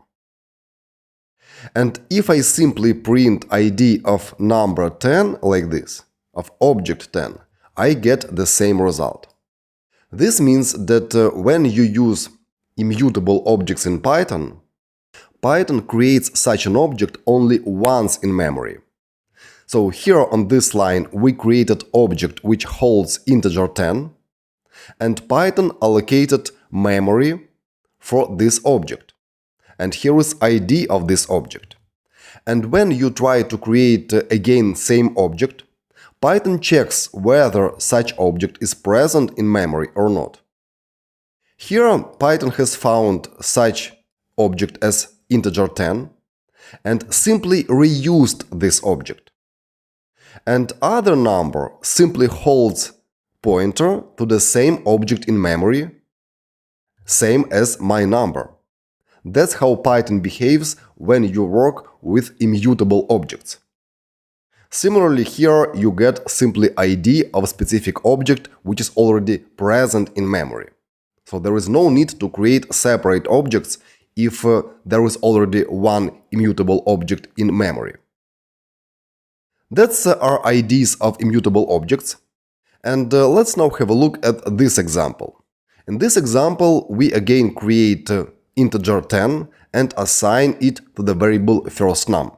And if I simply print ID of number 10 like this, of object 10, I get the same result. This means that when you use immutable objects in Python, Python creates such an object only once in memory. So here on this line we created object which holds integer 10, and Python allocated memory for this object. And here is ID of this object. And when you try to create again same object, Python checks whether such object is present in memory or not. Here Python has found such object as integer 10 and simply reused this object. And other number simply holds pointer to the same object in memory, same as myNumber. That's how Python behaves when you work with immutable objects. Similarly, here you get simply ID of a specific object which is already present in memory. So there is no need to create separate objects if there is already one immutable object in memory. That's our IDs of immutable objects. And let's now have a look at this example. In this example, we again create integer 10 and assign it to the variable firstNum.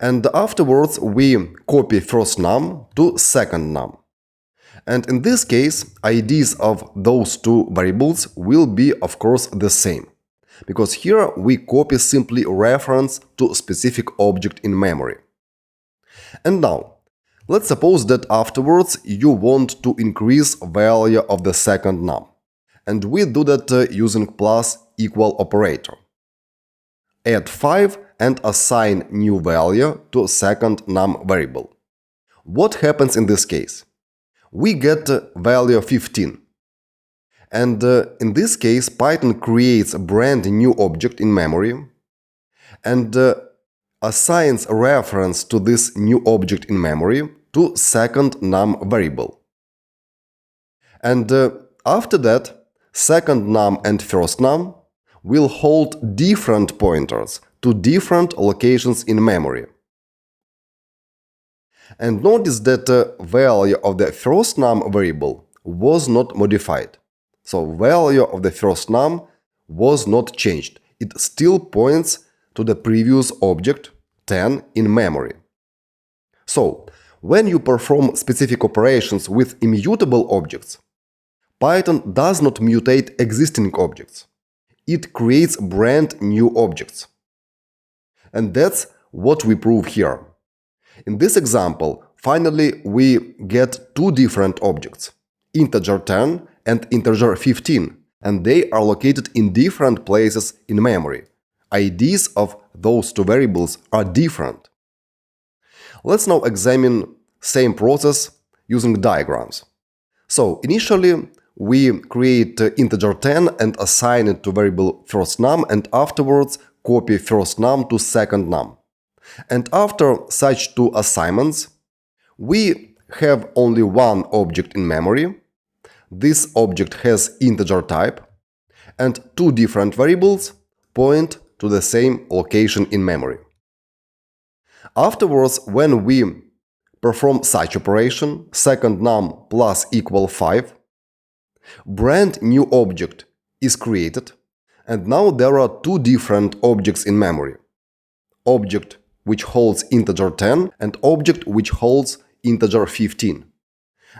And afterwards we copy firstNum to secondNum. And in this case, IDs of those two variables will be, of course, the same. Because here we copy simply reference to specific object in memory. And now, let's suppose that afterwards you want to increase value of the secondNum. And we do that using plus equal operator. Add 5 and assign new value to secondNum variable. What happens in this case? We get value 15. And in this case, Python creates a brand new object in memory and assigns a reference to this new object in memory to secondNum variable. And after that, secondNum and firstNum will hold different pointers to different locations in memory. And notice that the value of the firstNum variable was not modified. So value of the firstNum was not changed. It still points to the previous object 10 in memory. So when you perform specific operations with immutable objects, Python does not mutate existing objects. It creates brand new objects. And that's what we prove here. In this example, finally we get two different objects, integer 10 and integer 15, and they are located in different places in memory. IDs of those two variables are different. Let's now examine same process using diagrams. So initially we create integer 10 and assign it to variable firstNum, and afterwards copy firstNum to secondNum. And after such two assignments, we have only one object in memory. This object has integer type, and two different variables point to the same location in memory. Afterwards, when we perform such operation, secondNum plus equal 5, brand new object is created, and now there are two different objects in memory. Object which holds integer 10 and object which holds integer 15.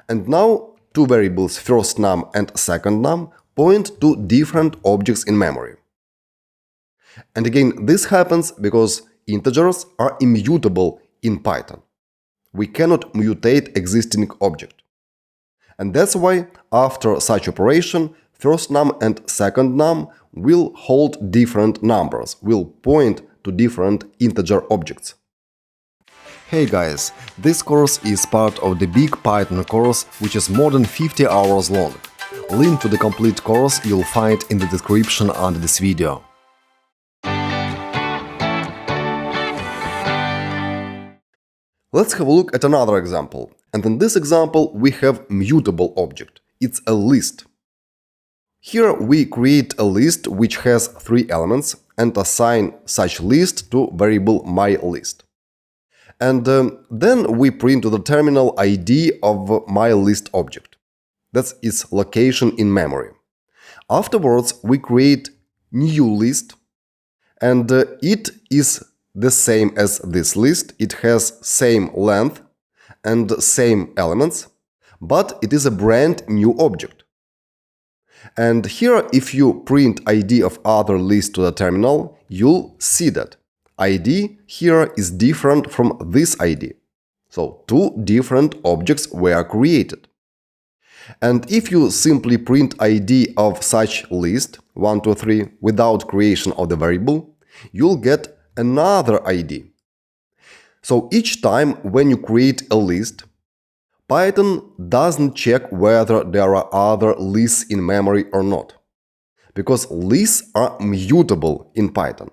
And now two variables first num and second num point to different objects in memory. And again, this happens because integers are immutable in Python. We cannot mutate existing object. And that's why after such operation, first num and second num will hold different numbers, will point to different integer objects. Hey guys, this course is part of the big Python course, which is more than 50 hours long. Link to the complete course you'll find in the description under this video. Let's have a look at another example. And in this example, we have mutable object. It's a list. Here we create a list which has 3 elements and assign such list to variable myList. And then we print to the terminal ID of myList object. That's its location in memory. Afterwards, we create new list, and it is the same as this list. It has same length and same elements, but it is a brand new object. And here, if you print ID of other list to the terminal, you'll see that ID here is different from this ID. So two different objects were created. And if you simply print ID of such list 1, 2, 3 without creation of the variable, you'll get another ID. So each time when you create a list, Python doesn't check whether there are other lists in memory or not, because lists are mutable in Python,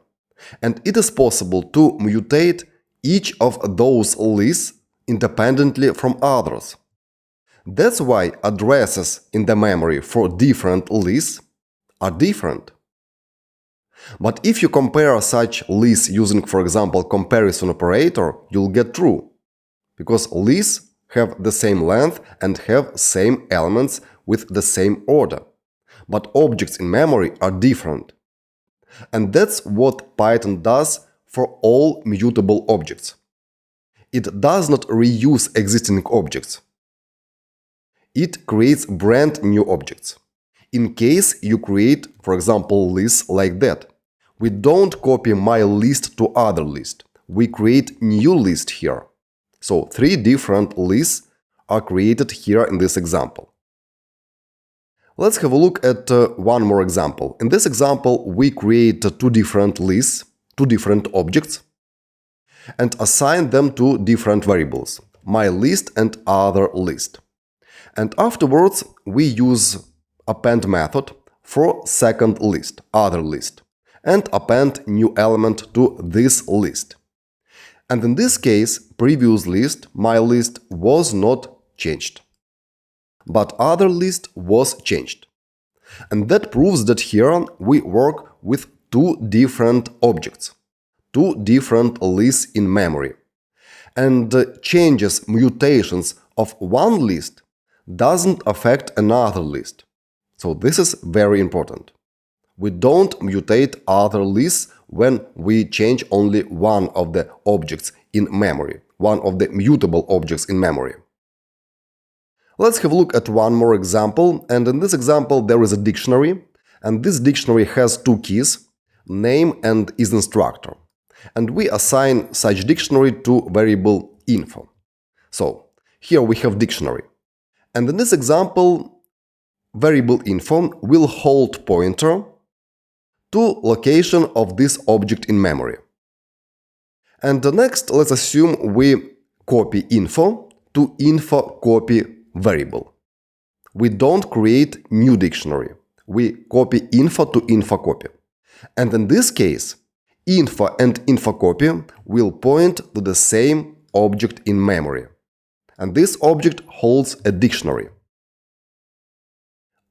and it is possible to mutate each of those lists independently from others. That's why addresses in the memory for different lists are different. But if you compare such lists using, for example, comparison operator, you'll get true, because lists have the same length and have same elements with the same order. But objects in memory are different. And that's what Python does for all mutable objects. It does not reuse existing objects. It creates brand new objects. In case you create, for example, lists like that, we don't copy my list to other list. We create new list here. So 3 different lists are created here in this example. Let's have a look at one more example. In this example, we create 2 different lists, 2 different objects, and assign them to different variables, my list and other list. And afterwards, we use append method for second list, other list, and append new element to this list. And in this case, previous list, my list, was not changed. But other list was changed. And that proves that here we work with 2 different objects, 2 different lists in memory. And changes, mutations of one list doesn't affect another list. So this is very important. We don't mutate other lists when we change only one of the objects in memory, one of the mutable objects in memory. Let's have a look at one more example, and in this example there is a dictionary, and this dictionary has 2 keys, name and isinstructor. And we assign such dictionary to variable info. So here we have dictionary. And in this example, variable info will hold pointer to location of this object in memory. And next, let's assume we copy info to info copy variable. We don't create new dictionary. We copy info to info copy. And in this case, info and info copy will point to the same object in memory. And this object holds a dictionary.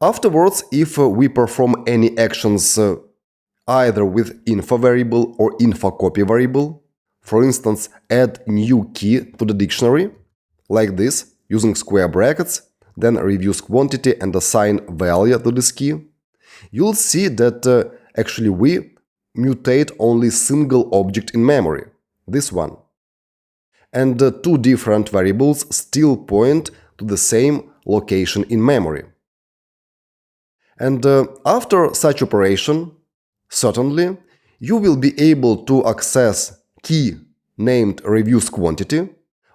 Afterwards, if we perform any actions either with info variable or info copy variable, for instance, add new key to the dictionary, like this, using square brackets, then reduce quantity and assign value to this key, you'll see that actually we mutate only single object in memory, this one. And two different variables still point to the same location in memory. And after such operation, certainly, you will be able to access key named reduced quantity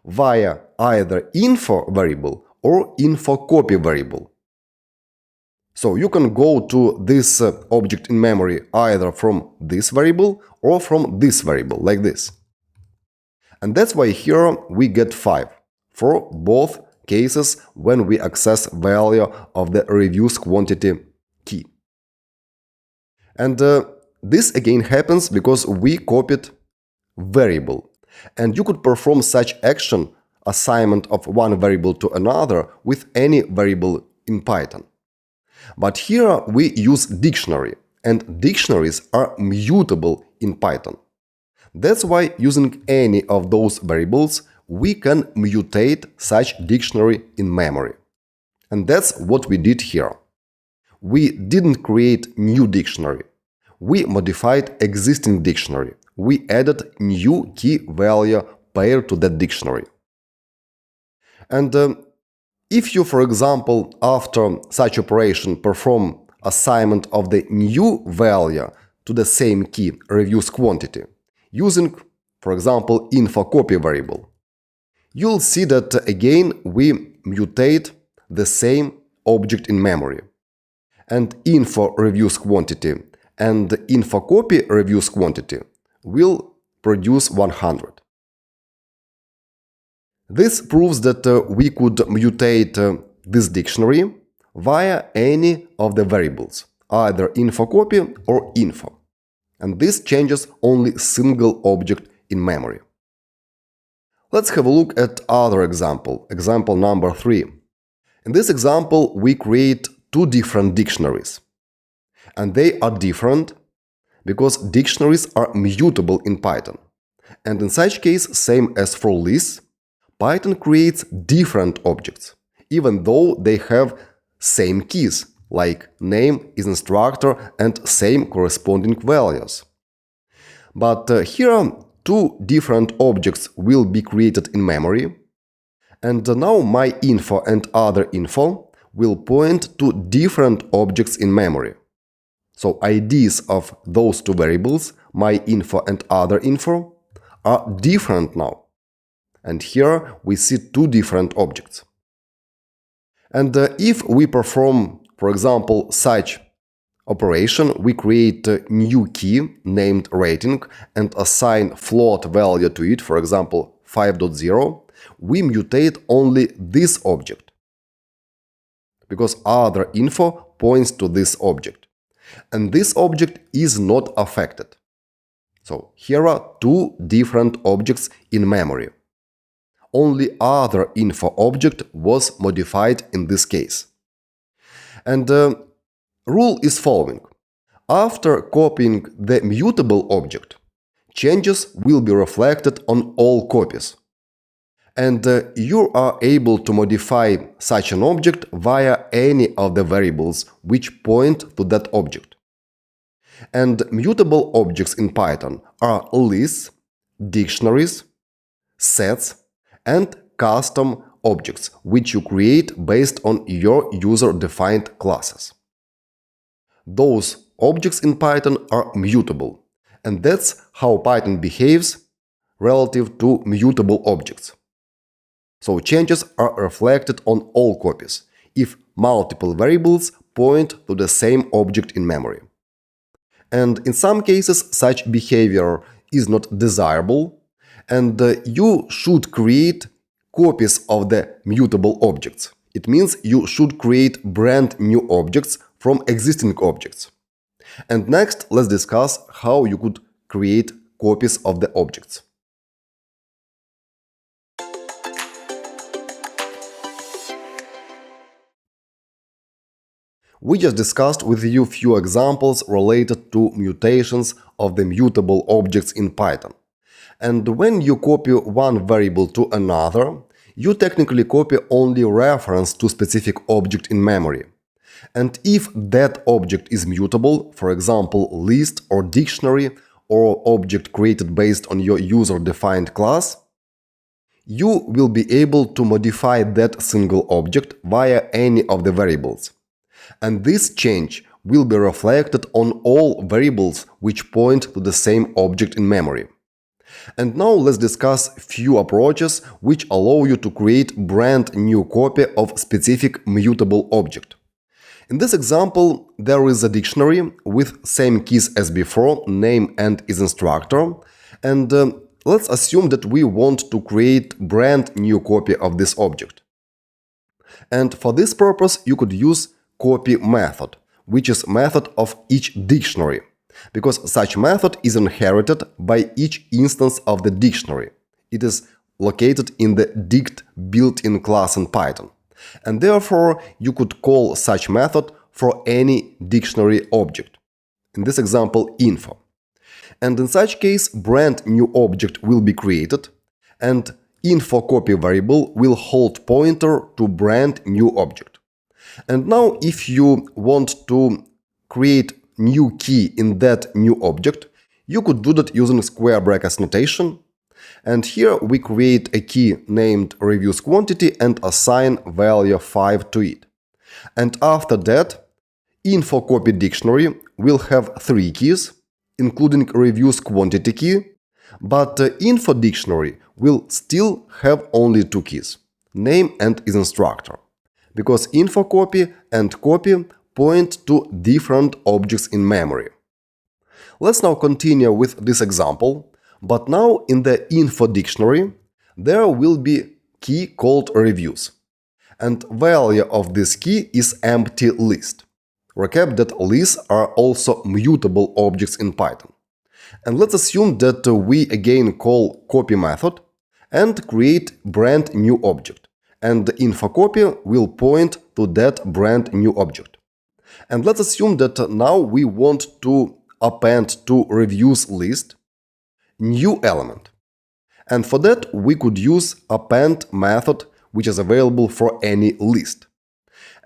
via either info variable or info copy variable. So you can go to this object in memory either from this variable or from this variable, like this. And that's why here we get 5 for both cases when we access value of the reduced quantity key. And this again happens because we copied variable. And you could perform such action, assignment of one variable to another, with any variable in Python. But here we use dictionary, and dictionaries are mutable in Python. That's why using any of those variables, we can mutate such dictionary in memory. And that's what we did here. We didn't create new dictionary. We modified existing dictionary. We added new key value paired to that dictionary. And if you, for example, after such operation perform assignment of the new value to the same key reduced quantity, using, for example, info copy variable, you'll see that again we mutate the same object in memory. And info reduced quantity and info copy reduced quantity will produce 100. This proves that we could mutate this dictionary via any of the variables, either info copy or info. And this changes only single object in memory. Let's have a look at other example, example number 3. In this example, we create two different dictionaries. And they are different because dictionaries are mutable in Python. And in such case, same as for lists, Python creates different objects, even though they have same keys, like name, isInstructor, and same corresponding values. But here, two different objects will be created in memory, and now my info and other info will point to different objects in memory. So IDs of those two variables, my info and other info, are different now. And here we see two different objects. And if we perform, for example, such operation, we create a new key named rating and assign float value to it, for example, 5.0, we mutate only this object, because other info points to this object. And this object is not affected. So here are two different objects in memory. Only other info object was modified in this case. And the rule is following. After copying the mutable object, changes will be reflected on all copies. And you are able to modify such an object via any of the variables which point to that object. And mutable objects in Python are lists, dictionaries, sets, and custom objects, which you create based on your user-defined classes. Those objects in Python are mutable, and that's how Python behaves relative to mutable objects. So changes are reflected on all copies, if multiple variables point to the same object in memory. And in some cases, such behavior is not desirable, and you should create copies of the mutable objects. It means you should create brand new objects from existing objects. And next, let's discuss how you could create copies of the objects. We just discussed with you few examples related to mutations of the mutable objects in Python. And when you copy one variable to another, you technically copy only reference to specific object in memory. And if that object is mutable, for example, list or dictionary, or object created based on your user-defined class, you will be able to modify that single object via any of the variables. And this change will be reflected on all variables which point to the same object in memory. And now let's discuss few approaches which allow you to create brand new copy of specific mutable object. In this example, there is a dictionary with same keys as before, name and isinstructor, and let's assume that we want to create brand new copy of this object. And for this purpose, you could use copy method, which is method of each dictionary, because such method is inherited by each instance of the dictionary. It is located in the dict built-in class in Python. And therefore, you could call such method for any dictionary object. In this example, info. And in such case, brand new object will be created, and info copy variable will hold pointer to brand new object. And now, if you want to create new key in that new object, you could do that using square brackets notation. And here we create a key named reviews quantity and assign value 5 to it. And after that, info copy dictionary will have 3 keys, including reviews quantity key, but info dictionary will still have only 2 keys, name and isinstructor, because info copy and copy point to different objects in memory. Let's now continue with this example, but now in the info dictionary there will be key called reviews, and value of this key is empty list. Recap that lists are also mutable objects in Python. And let's assume that we again call copy method and create brand new object, and the info copy will point to that brand new object. And let's assume that now we want to append to reviews list new element. And for that we could use append method, which is available for any list.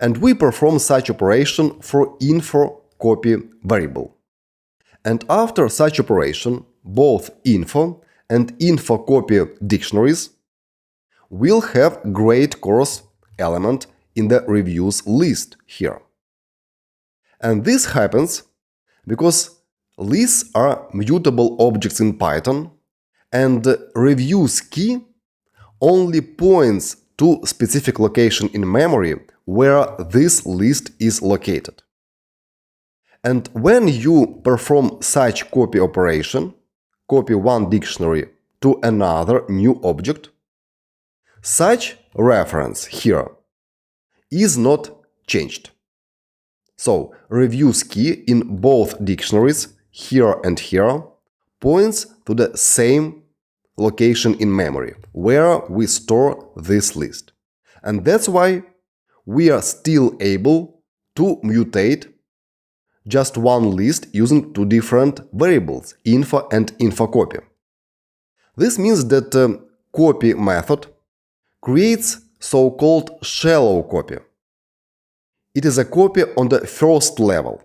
And we perform such operation for info copy variable. And after such operation, both info and info copy dictionaries will have great course element in the reviews list here. And this happens because lists are mutable objects in Python, and the reviews key only points to specific location in memory where this list is located. And when you perform such copy operation, copy one dictionary to another new object, such reference here is not changed. So, reviews key in both dictionaries, here and here, points to the same location in memory, where we store this list. And that's why we are still able to mutate just one list using 2 different variables, info and info copy. This means that copy method creates so-called shallow copy. It is a copy on the first level.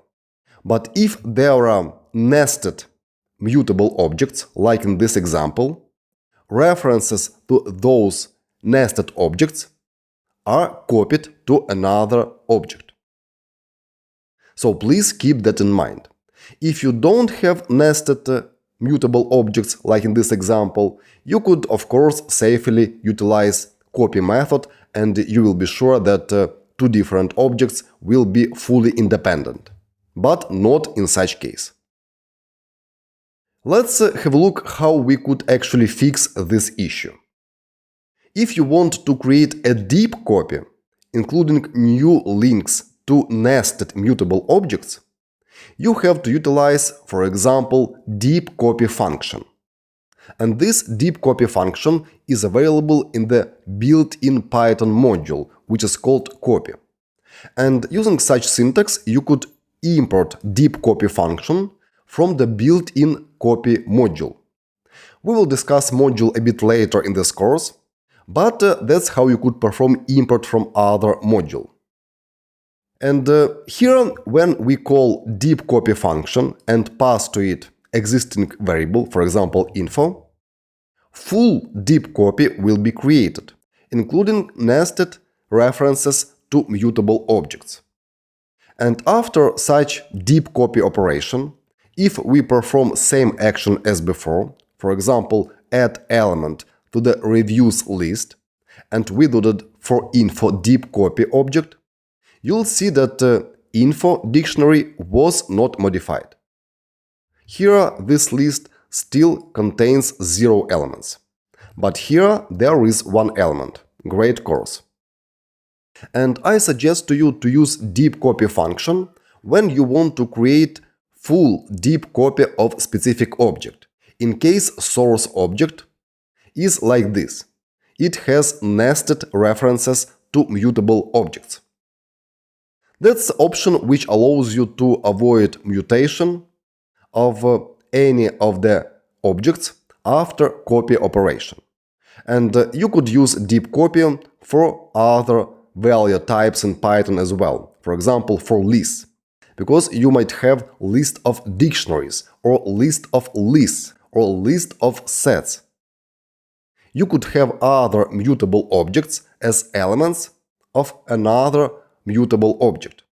But if there are nested mutable objects, like in this example, references to those nested objects are copied to another object. So please keep that in mind. If you don't have nested mutable objects, like in this example, you could of course safely utilize copy method, and you will be sure that 2 different objects will be fully independent. But not in such case. Let's have a look how we could actually fix this issue. If you want to create a deep copy, including new links to nested mutable objects, you have to utilize, for example, deep copy function. And this deep copy function is available in the built-in Python module, which is called copy. And using such syntax, you could import deep copy function from the built-in copy module. We will discuss module a bit later in this course, but that's how you could perform import from other module. And here, when we call deep copy function and pass to it existing variable, for example info, full deep copy will be created, including nested references to mutable objects. And after such deep copy operation, if we perform same action as before, for example add element to the reviews list, and we do that for info deep copy object, you'll see that info dictionary was not modified. Here this list still contains 0 elements. But here there is one element. Great course. And I suggest to you to use deep copy function when you want to create full deep copy of specific object, in case source object is like this. It has nested references to mutable objects. That's the option which allows you to avoid mutation of any of the objects after copy operation. And you could use deep copy for other value types in Python as well, for example for lists, because you might have list of dictionaries or list of lists or list of sets. You could have other mutable objects as elements of another mutable object.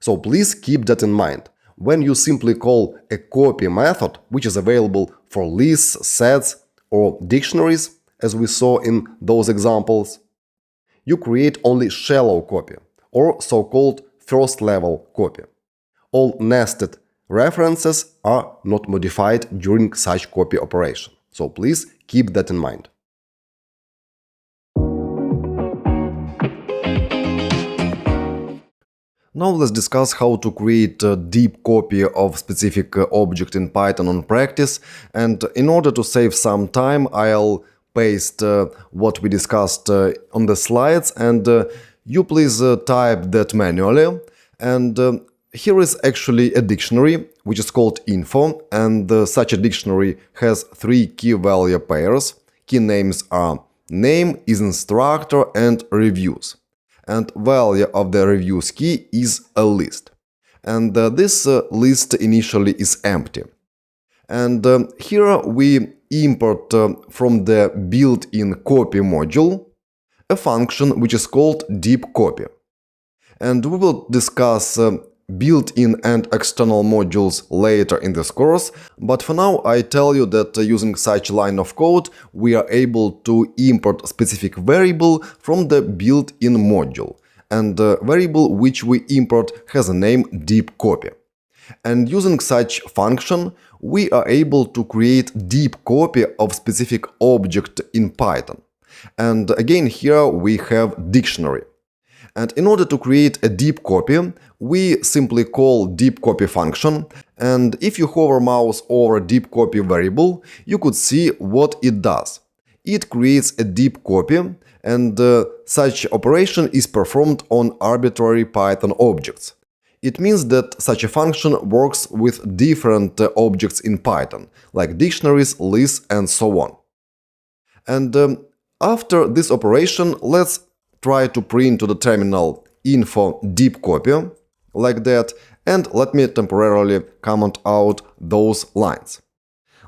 So please keep that in mind. When you simply call a copy method, which is available for lists, sets, or dictionaries, as we saw in those examples, you create only shallow copy, or so-called first-level copy. All nested references are not modified during such copy operation. So please keep that in mind. Now let's discuss how to create a deep copy of specific object in Python on practice. And in order to save some time, I'll paste what we discussed on the slides, and you please type that manually. And here is actually a dictionary which is called info, and such a dictionary has 3 key value pairs. Key names are name, isinstructor, and reviews. And value of the reviews key is a list. And this list initially is empty. And here we import from the built-in copy module a function which is called deep copy. And we will discuss built-in and external modules later in this course, but for now I tell you that using such line of code we are able to import a specific variable from the built-in module, and the variable which we import has a name deep copy. And using such function we are able to create deep copy of specific object in Python. And again here we have dictionary. And in order to create a deep copy, we simply call deep copy function, and if you hover mouse over deep copy variable, you could see what it does. It creates a deep copy, and such operation is performed on arbitrary Python objects. It means that such a function works with different objects in Python, like dictionaries, lists, and so on. And after this operation, let's try to print to the terminal info deep copy, like that, and let me temporarily comment out those lines.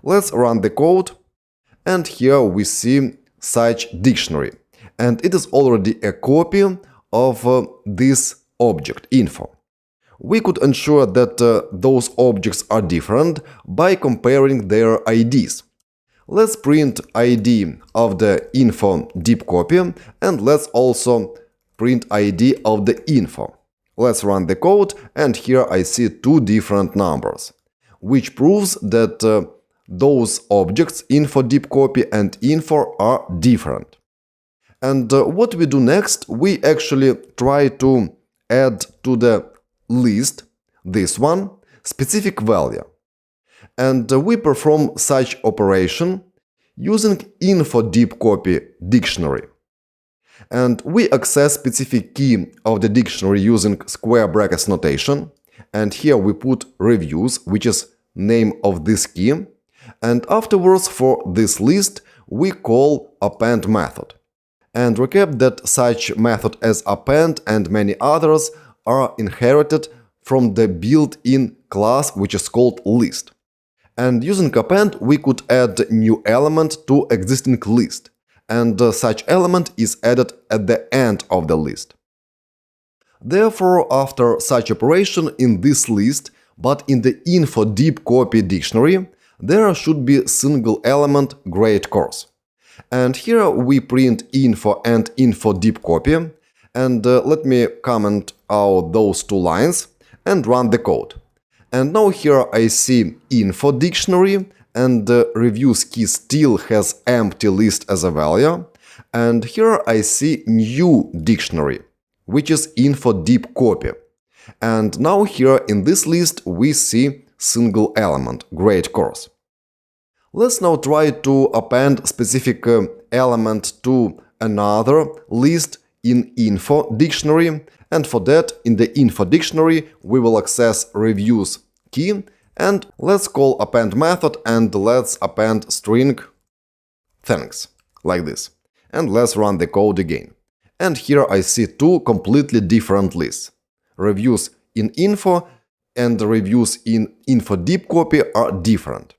Let's run the code, and here we see such dictionary, and it is already a copy of this object info. We could ensure that those objects are different by comparing their IDs. Let's print ID of the info deep copy, and let's also print ID of the info. Let's run the code, and here I see 2 different numbers, which proves that those objects, info deep copy and info, are different. And what we do next, we actually try to add to the list, this one, specific value. And we perform such operation using info deep copy dictionary. And we access specific key of the dictionary using square brackets notation. And here we put reviews, which is name of this key. And afterwards, for this list, we call append method. And recap that such method as append and many others are inherited from the built-in class which is called list. And using append, we could add new element to existing list, and such element is added at the end of the list. Therefore, after such operation in this list, but in the info deep copy dictionary, there should be single element great course. And here we print info and info deep copy, and let me comment out those two lines and run the code. And now here I see info dictionary, and the reviews key still has empty list as a value, and here I see new dictionary, which is info deep copy. And now here in this list we see single element great course. Let's now try to append specific element to another list in info dictionary, and for that in the info dictionary we will access reviews key, and let's call append method and let's append string thanks, like this. And let's run the code again. And here I see two completely different lists. Reviews in info and reviews in info deep copy are different.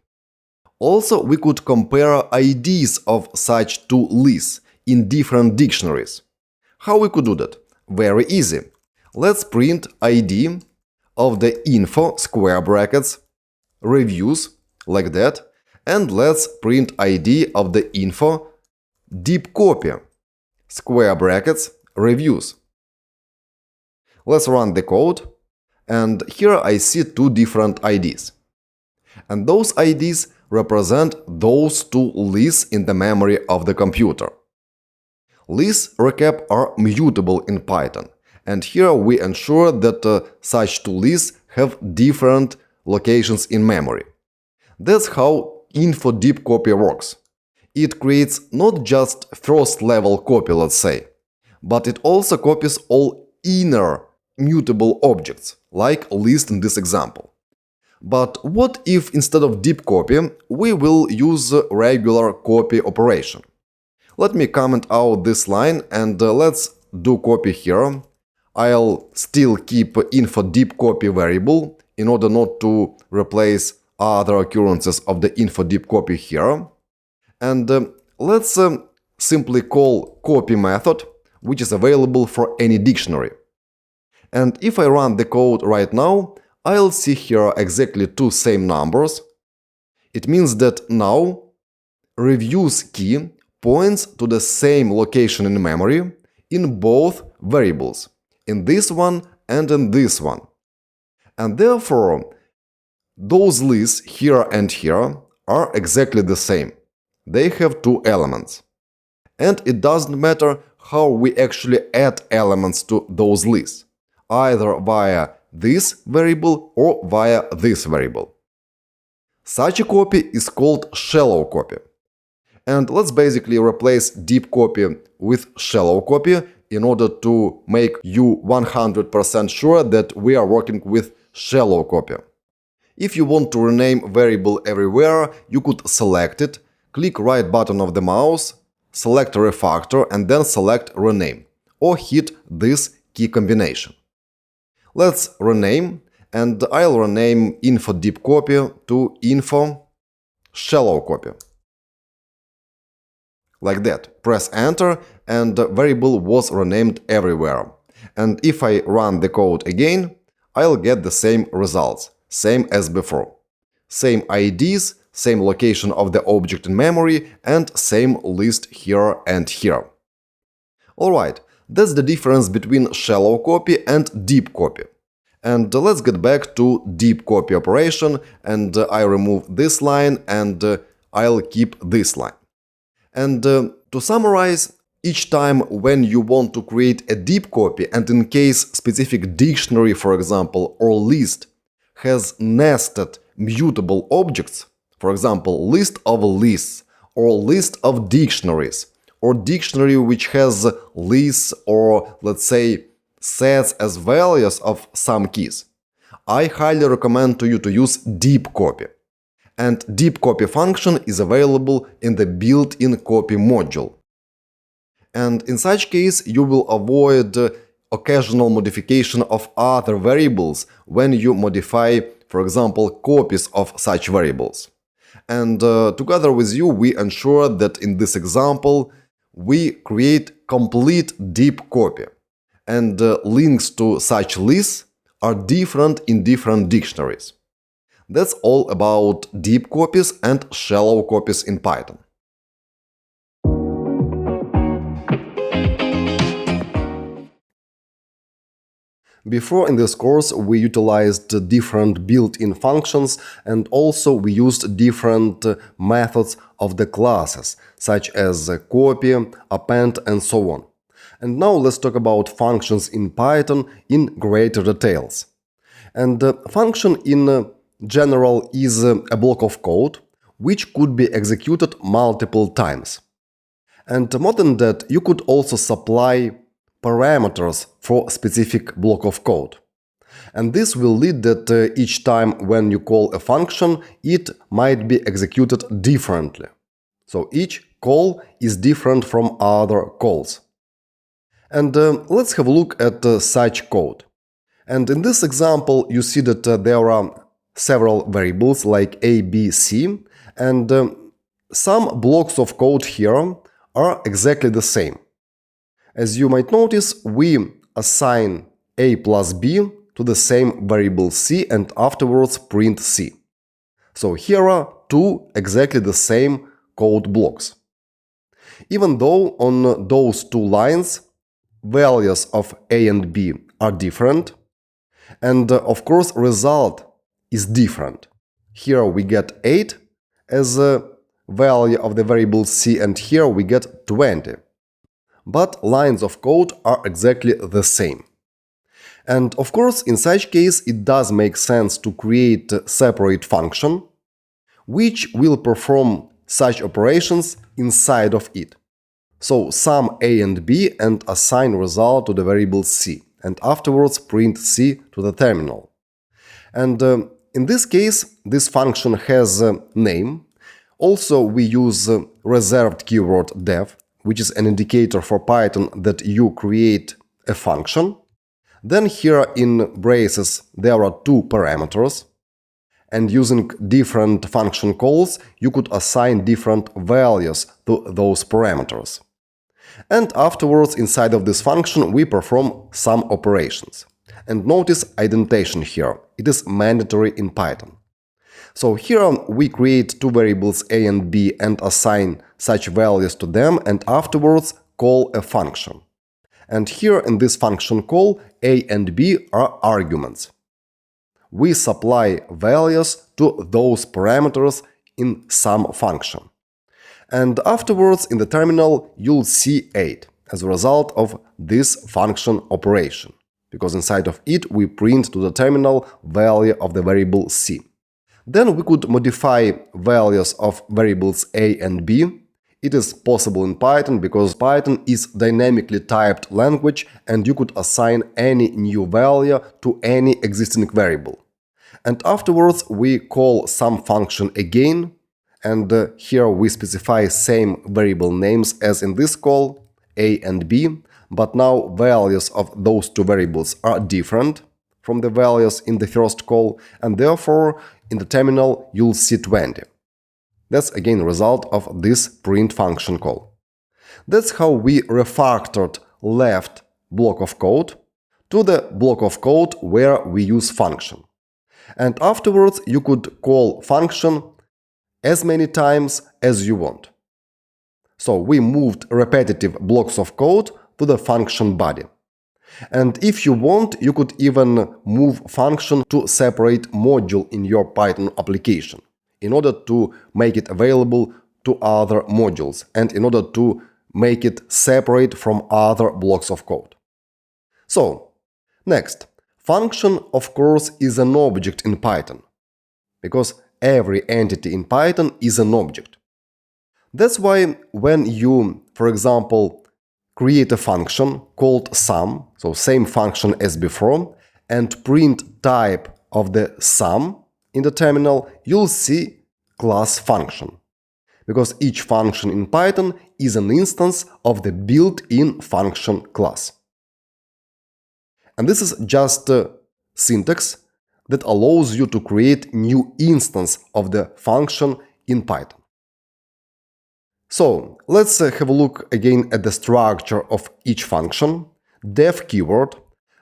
Also, we could compare IDs of such two lists in different dictionaries. How we could do that? Very easy. Let's print ID of the info square brackets reviews, like that, and let's print ID of the info deep copy square brackets reviews. Let's run the code, and here I see two different IDs. And those IDs represent those two lists in the memory of the computer. Lists recap are mutable in Python, and here we ensure that such two lists have different locations in memory. That's how info deep copy works. It creates not just first level copy, let's say, but it also copies all inner mutable objects, like list in this example. But what if instead of deep copy we will use regular copy operation? Let me comment out this line and let's do copy here. I'll still keep info deep copy variable in order not to replace other occurrences of the info deep copy here. And let's simply call copy method, which is available for any dictionary. And if I run the code right now, I'll see here exactly two same numbers. It means that now reviews key points to the same location in memory in both variables, in this one and in this one. And therefore, those lists here and here are exactly the same. They have two elements. And it doesn't matter how we actually add elements to those lists, either via this variable or via this variable. Such a copy is called shallow copy. And let's basically replace deep copy with shallow copy in order to make you 100% sure that we are working with shallow copy. If you want to rename variable everywhere, you could select it, click right button of the mouse, select refactor and then select rename, or hit this key combination. Let's rename, and I'll rename info deep copy to info shallow copy. Like that. Press enter and the variable was renamed everywhere. And if I run the code again, I'll get the same results, same as before. Same IDs, same location of the object in memory, and same list here and here. Alright, that's the difference between shallow copy and deep copy. And let's get back to deep copy operation, and I remove this line and I'll keep this line. And to summarize, each time when you want to create a deep copy and in case specific dictionary, for example, or list has nested mutable objects, for example, list of lists or list of dictionaries, or dictionary which has lists or, let's say, sets as values of some keys, I highly recommend to you to use deep copy. And deep copy function is available in the built-in copy module. And in such case, you will avoid occasional modification of other variables when you modify for example, copies of such variables. And together with you, we ensure that in this example, we create complete deep copy. And links to such lists are different in different dictionaries. That's all about deep copies and shallow copies in Python. Before in this course we utilized different built-in functions and also we used different methods of the classes, such as copy, append and so on. And now let's talk about functions in Python in greater details. And function in general is a block of code which could be executed multiple times. And more than that, you could also supply parameters for specific block of code. And this will lead that each time when you call a function, it might be executed differently. So each call is different from other calls. And let's have a look at such code. And in this example, you see that there are several variables like a, b, c, and some blocks of code here are exactly the same. As you might notice, we assign a plus b to the same variable c and afterwards print c. So here are two exactly the same code blocks. Even though on those two lines values of a and b are different, and of course result is different. Here we get 8 as a value of the variable c and here we get 20. But lines of code are exactly the same. And of course, in such case, it does make sense to create a separate function which will perform such operations inside of it. So sum a and b and assign result to the variable c, and afterwards print c to the terminal. And in this case, this function has a name. Also, we use reserved keyword def, which is an indicator for Python that you create a function. Then here in braces there are two parameters, and using different function calls you could assign different values to those parameters. And afterwards inside of this function we perform some operations. And notice indentation here, it is mandatory in Python. So here we create two variables a and b and assign such values to them and afterwards call a function. And here in this function call, a and b are arguments. We supply values to those parameters in some function. And afterwards in the terminal you'll see 8 as a result of this function operation, because inside of it we print to the terminal value of the variable c. Then we could modify values of variables a and b. It is possible in Python because Python is dynamically typed language and you could assign any new value to any existing variable. And afterwards we call some function again, and here we specify same variable names as in this call, a and b, but now values of those two variables are different from the values in the first call, and therefore in the terminal you'll see 20. That's again the result of this print function call. That's how we refactored left block of code to the block of code where we use function. And afterwards you could call function as many times as you want. So we moved repetitive blocks of code to the function body. And if you want, you could even move function to separate module in your Python application in order to make it available to other modules and in order to make it separate from other blocks of code. So, next, function of course is an object in Python, because every entity in Python is an object. That's why when you, for example, create a function called sum, so same function as before, and print type of the sum in the terminal, you'll see class function. Because each function in Python is an instance of the built-in function class. And this is just syntax that allows you to create new instance of the function in Python. So let's have a look again at the structure of each function. Def keyword,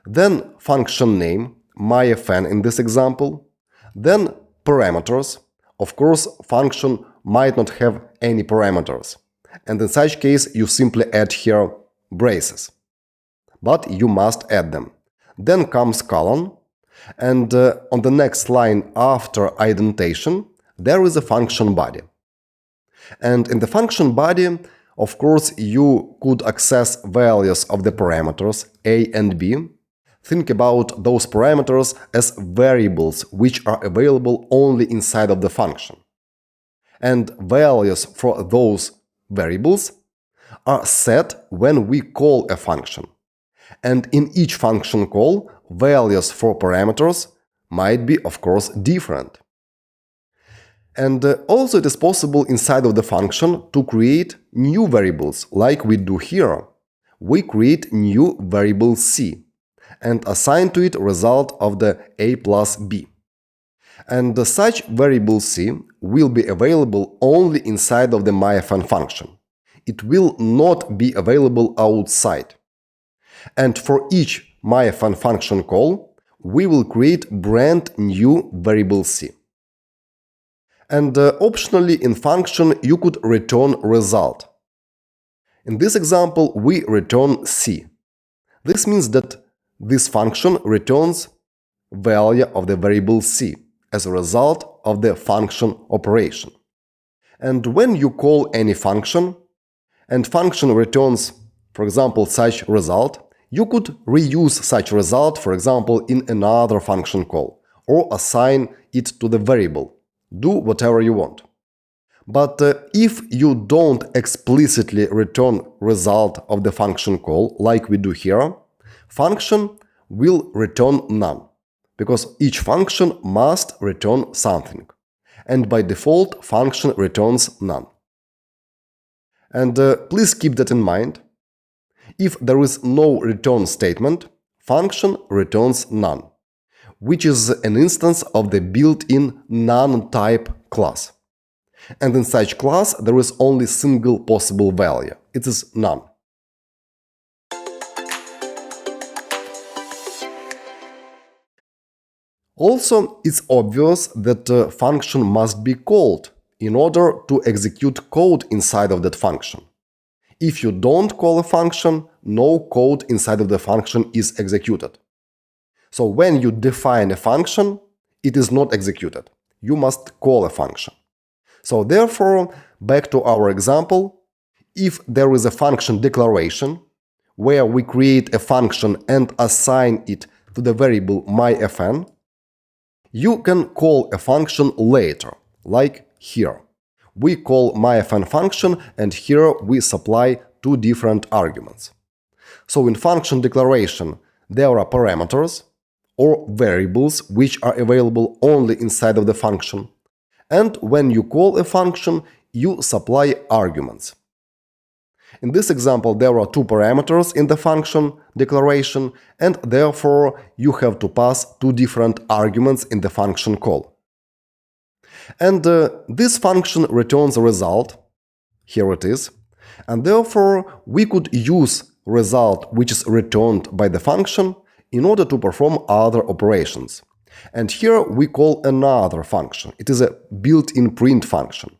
then function name, myFn in this example, then parameters. Of course, function might not have any parameters, and in such case you simply add here braces. But you must add them. Then comes colon, and on the next line after indentation, there is a function body. And in the function body, of course, you could access values of the parameters a and b. Think about those parameters as variables which are available only inside of the function. And values for those variables are set when we call a function. And in each function call, values for parameters might be, of course, different. And also it is possible inside of the function to create new variables, like we do here. We create new variable c and assign to it result of the a plus b. And such variable c will be available only inside of the myFn function. It will not be available outside. And for each myFn function call, we will create brand new variable c. And optionally in function you could return result. In this example we return c. This means that this function returns value of the variable c as a result of the function operation. And when you call any function, and function returns, for example, such result, you could reuse such result, for example, in another function call, or assign it to the variable. Do whatever you want. But if you don't explicitly return result of the function call, like we do here, function will return none, because each function must return something. And by default, function returns none. And please keep that in mind. If there is no return statement, function returns none, which is an instance of the built-in none-type class. And in such class, there is only single possible value. It is none. Also, it's obvious that a function must be called in order to execute code inside of that function. If you don't call a function, no code inside of the function is executed. So when you define a function, it is not executed. You must call a function. So therefore, back to our example, if there is a function declaration, where we create a function and assign it to the variable myFn, you can call a function later, like here. We call myFn function and here we supply two different arguments. So in function declaration, there are parameters or variables which are available only inside of the function. And when you call a function, you supply arguments. In this example, there are two parameters in the function declaration, and therefore you have to pass two different arguments in the function call. And this function returns a result. Here it is. And therefore we could use result which is returned by the function in order to perform other operations. And here we call another function. It is a built-in print function.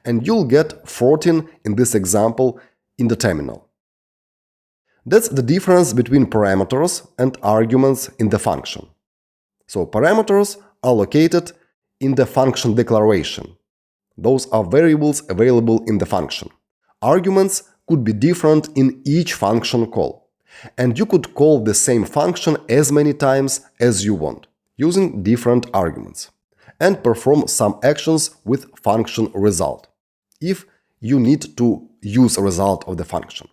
And you'll get 14 in this example in the terminal. That's the difference between parameters and arguments in the function. So parameters are located in the function declaration. Those are variables available in the function. Arguments could be different in each function call. And you could call the same function as many times as you want, using different arguments, and perform some actions with function result, if you need to use a result of the function.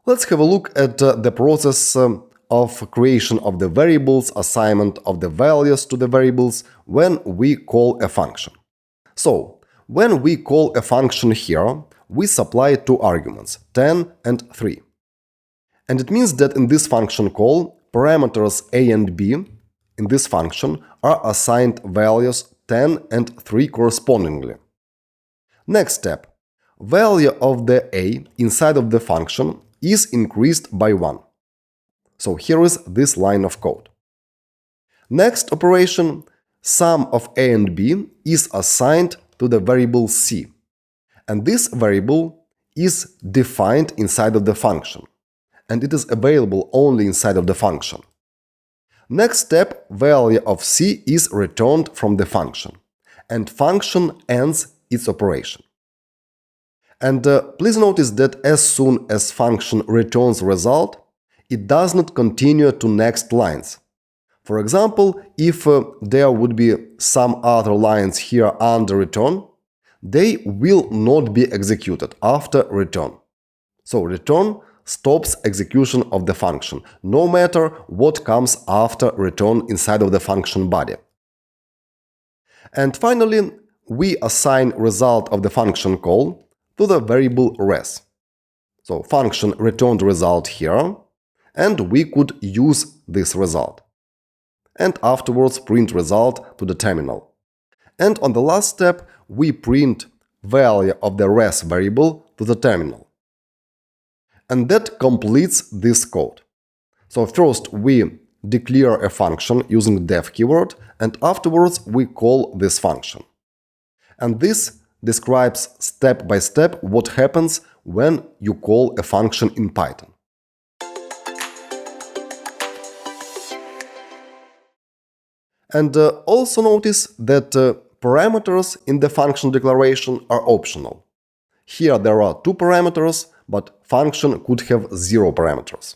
Let's have a look at the process of creation of the variables, assignment of the values to the variables when we call a function. So, when we call a function here, we supply two arguments, 10 and 3. And it means that in this function call, parameters a and b, in this function are assigned values 10 and 3 correspondingly. Next step. Value of the a inside of the function is increased by 1. So here is this line of code. Next operation, sum of a and b is assigned to the variable c, and this variable is defined inside of the function, and it is available only inside of the function. Next step, value of c is returned from the function, and function ends its operation. And please notice that as soon as function returns result, it does not continue to next lines. For example, if there would be some other lines here under return, they will not be executed after return. So return stops execution of the function, no matter what comes after return inside of the function body. And finally, we assign result of the function call to the variable res. So function returned result here, and we could use this result. And afterwards print result to the terminal. And on the last step, we print value of the res variable to the terminal. And that completes this code. So first we declare a function using def keyword, and afterwards we call this function. And this describes step by step what happens when you call a function in Python. And also notice that parameters in the function declaration are optional. Here there are 2 parameters, but function could have 0 parameters.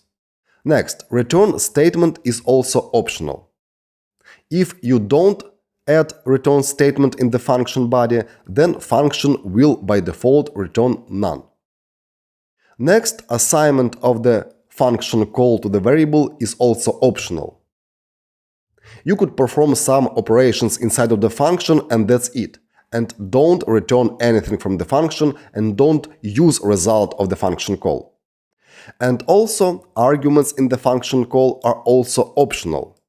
Next, return statement is also optional. If you don't add return statement in the function body, then function will by default return none. Next, assignment of the function call to the variable is also optional. You could perform some operations inside of the function and that's it. And don't return anything from the function and don't use result of the function call. And also, arguments in the function call are also optional.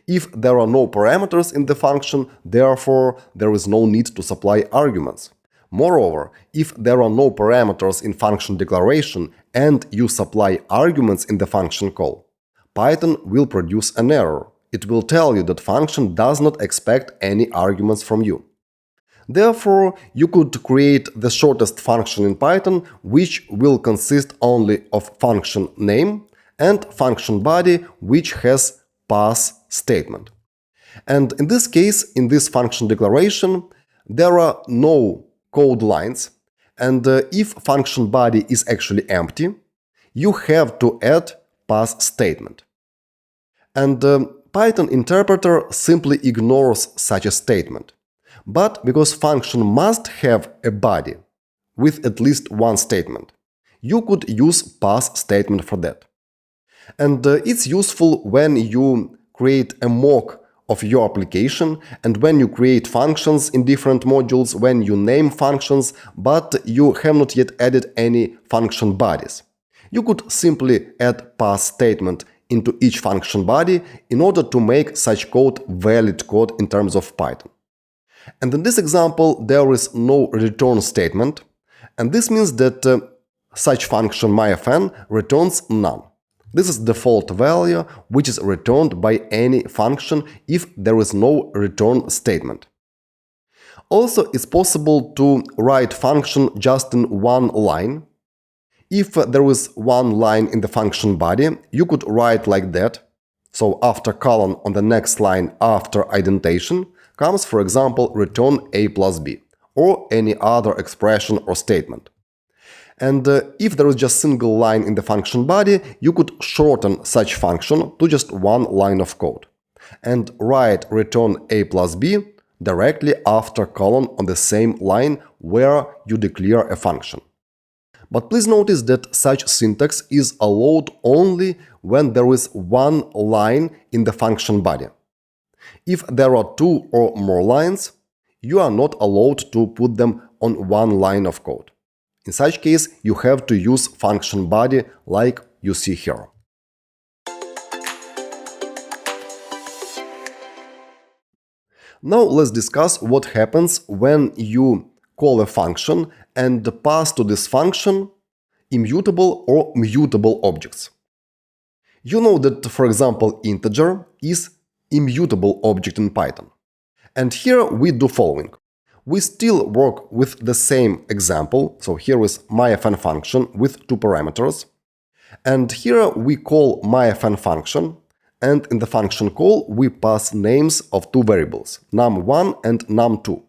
If there are no parameters in the function, therefore there is no need to supply arguments. Moreover, if there are no parameters in function declaration and you supply arguments in the function call, Python will produce an error. It will tell you that function does not expect any arguments from you. Therefore, you could create the shortest function in Python, which will consist only of function name and function body, which has pass statement. And in this case, in this function declaration, there are no code lines, and if function body is actually empty, you have to add pass statement. And Python interpreter simply ignores such a statement. But because function must have a body with at least one statement, you could use pass statement for that. And it's useful when you create a mock of your application and when you create functions in different modules, when you name functions, but you have not yet added any function bodies. You could simply add pass statement into each function body in order to make such code valid code in terms of Python. And in this example, there is no return statement, and this means that such function myFn returns none. This is default value, which is returned by any function if there is no return statement. Also, it's possible to write function just in one line. If there is one line in the function body, you could write like that. So after colon on the next line after indentation comes, for example, return a plus b, or any other expression or statement. And if there is just single line in the function body, you could shorten such function to just one line of code and write return a plus b directly after colon on the same line where you declare a function. But please notice that such syntax is allowed only when there is one line in the function body. If there are 2 or more lines, you are not allowed to put them on one line of code. In such case, you have to use function body like you see here. Now let's discuss what happens when you call a function and pass to this function immutable or mutable objects. You know that, for example, integer is immutable object in Python. And here we do following. We still work with the same example, so here is myFn function with two parameters. And here we call myFn function, and in the function call we pass names of two variables, num1 and num2.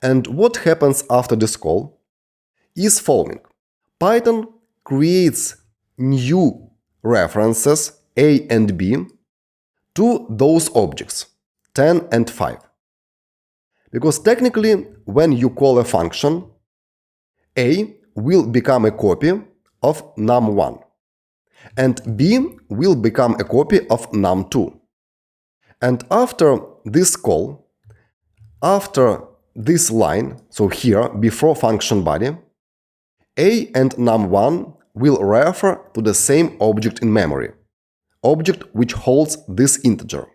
And what happens after this call is following. Python creates new references a and b to those objects, 10 and 5. Because technically, when you call a function, a will become a copy of num1, and b will become a copy of num2. And after this call, after this line, so here, before function body, a and num1 will refer to the same object in memory, object which holds this integer.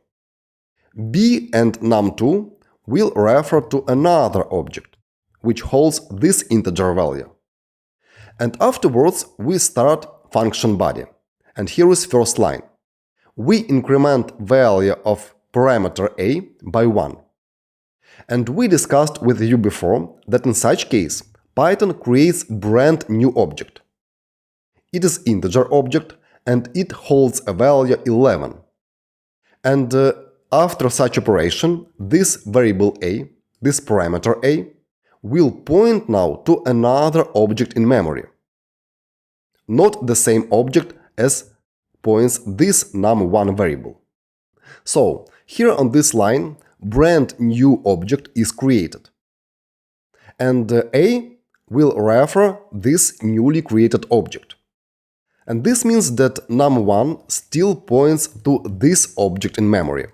b and num2 will refer to another object, which holds this integer value. And afterwards we start function body. And here is first line. We increment value of parameter a by 1. And we discussed with you before that in such case Python creates brand new object. It is integer object and it holds a value 11. And after such operation, this variable a, this parameter a, will point now to another object in memory. Not the same object as points this num1 variable. So, here on this line, brand new object is created. And a will refer this newly created object. And this means that num1 still points to this object in memory.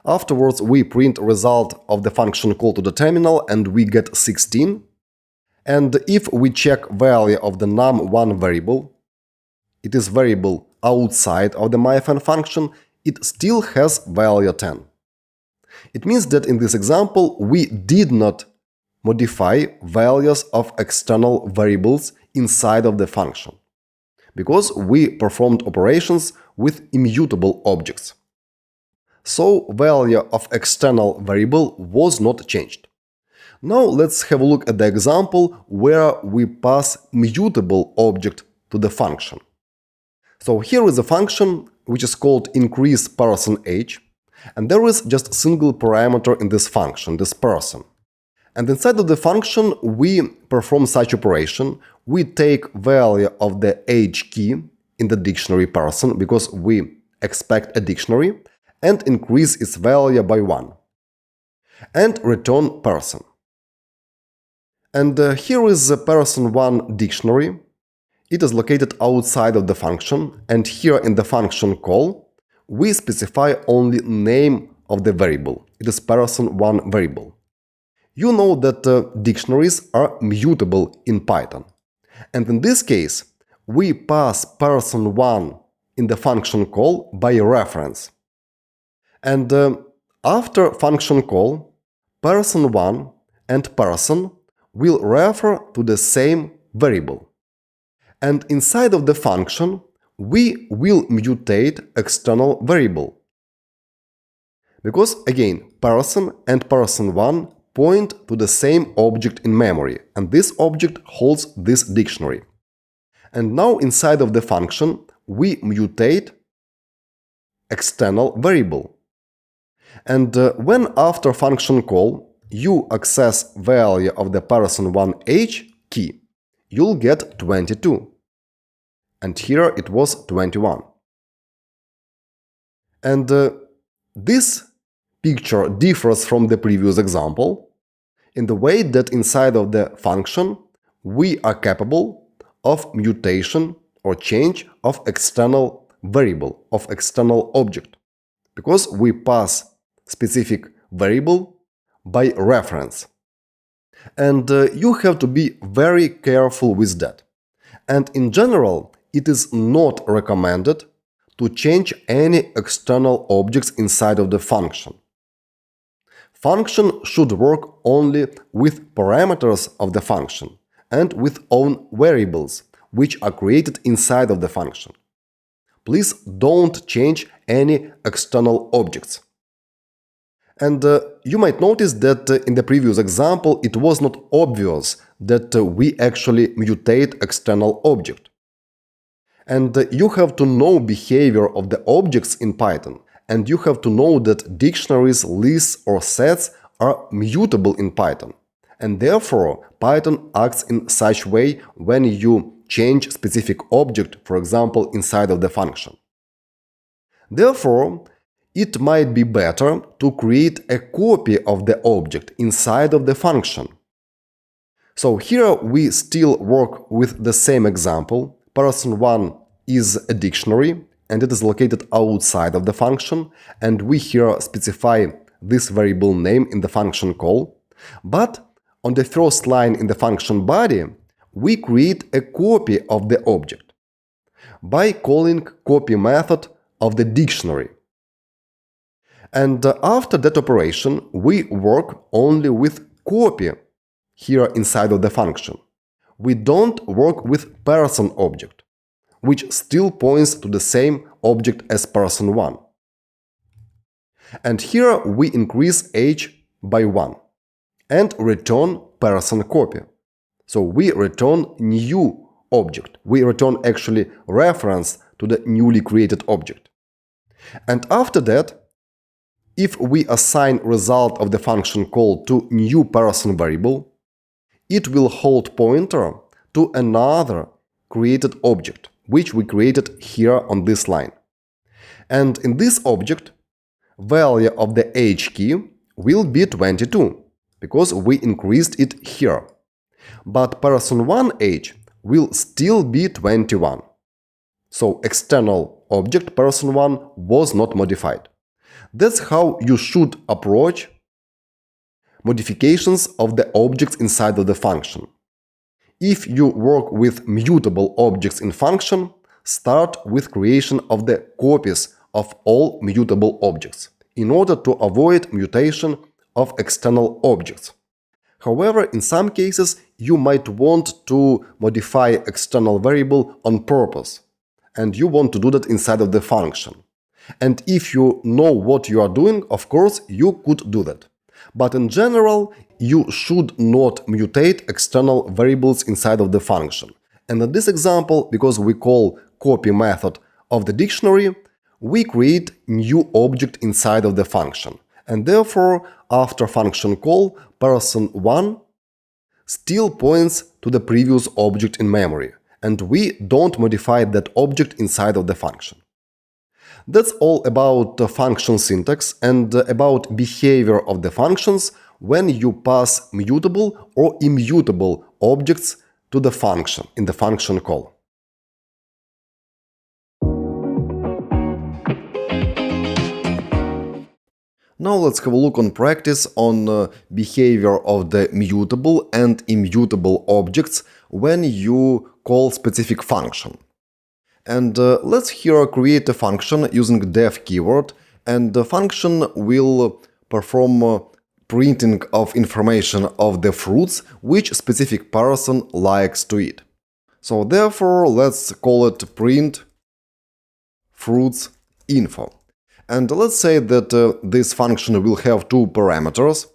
Afterwards, we print result of the function call to the terminal and we get 16. And if we check value of the num1 variable, it is variable outside of the myFn function, it still has value 10. It means that in this example, we did not modify values of external variables inside of the function, because we performed operations with immutable objects. So value of external variable was not changed. Now let's have a look at the example where we pass mutable object to the function. So here is a function which is called increase person age, and there is just a single parameter in this function, this person. And inside of the function we perform such operation. We take value of the age key in the dictionary person, because we expect a dictionary, and increase its value by 1. And return person. And here is the person1 dictionary. It is located outside of the function, and here in the function call, we specify only name of the variable. It is person1 variable. You know that dictionaries are mutable in Python. And in this case, we pass person1 in the function call by reference. And after function call, person1 and person will refer to the same variable. And inside of the function, we will mutate external variable. Because, again, person and person1 point to the same object in memory, and this object holds this dictionary. And now inside of the function, we mutate external variable. And when after function call, you access value of the person1 age key, you'll get 22. And here it was 21. And this picture differs from the previous example in the way that inside of the function we are capable of mutation or change of external variable, of external object, because we pass specific variable by reference. And you have to be very careful with that. And in general, it is not recommended to change any external objects inside of the function. Function should work only with parameters of the function and with own variables, which are created inside of the function. Please don't change any external objects. And you might notice that in the previous example it was not obvious that we actually mutate external object. And you have to know behavior of the objects in Python, and you have to know that dictionaries, lists or sets are mutable in Python. And therefore Python acts in such way when you change specific object, for example, inside of the function. Therefore, it might be better to create a copy of the object inside of the function. So here we still work with the same example. Person1 is a dictionary and it is located outside of the function, and we here specify this variable name in the function call. But on the first line in the function body, we create a copy of the object by calling copy method of the dictionary. And after that operation, we work only with copy here inside of the function. We don't work with person object, which still points to the same object as person1. And here we increase age by 1 and return person copy. So we return new object. We return actually reference to the newly created object. And after that, if we assign result of the function call to new person variable, it will hold pointer to another created object, which we created here on this line. And in this object, value of the age key will be 22, because we increased it here. But person1 age will still be 21. So external object person1 was not modified. That's how you should approach modifications of the objects inside of the function. If you work with mutable objects in function, start with creation of the copies of all mutable objects in order to avoid mutation of external objects. However, in some cases you might want to modify external variable on purpose, and you want to do that inside of the function. And if you know what you are doing, of course, you could do that. But in general, you should not mutate external variables inside of the function. And in this example, because we call copy method of the dictionary, we create new object inside of the function. And therefore, after function call, person1 still points to the previous object in memory, and we don't modify that object inside of the function. That's all about the function syntax and about behavior of the functions when you pass mutable or immutable objects to the function in the function call. Now let's have a look on practice on behavior of the mutable and immutable objects when you call specific function. And let's here create a function using def keyword, and the function will perform printing of information of the fruits which specific person likes to eat. So therefore let's call it print fruits info. And let's say that this function will have two parameters,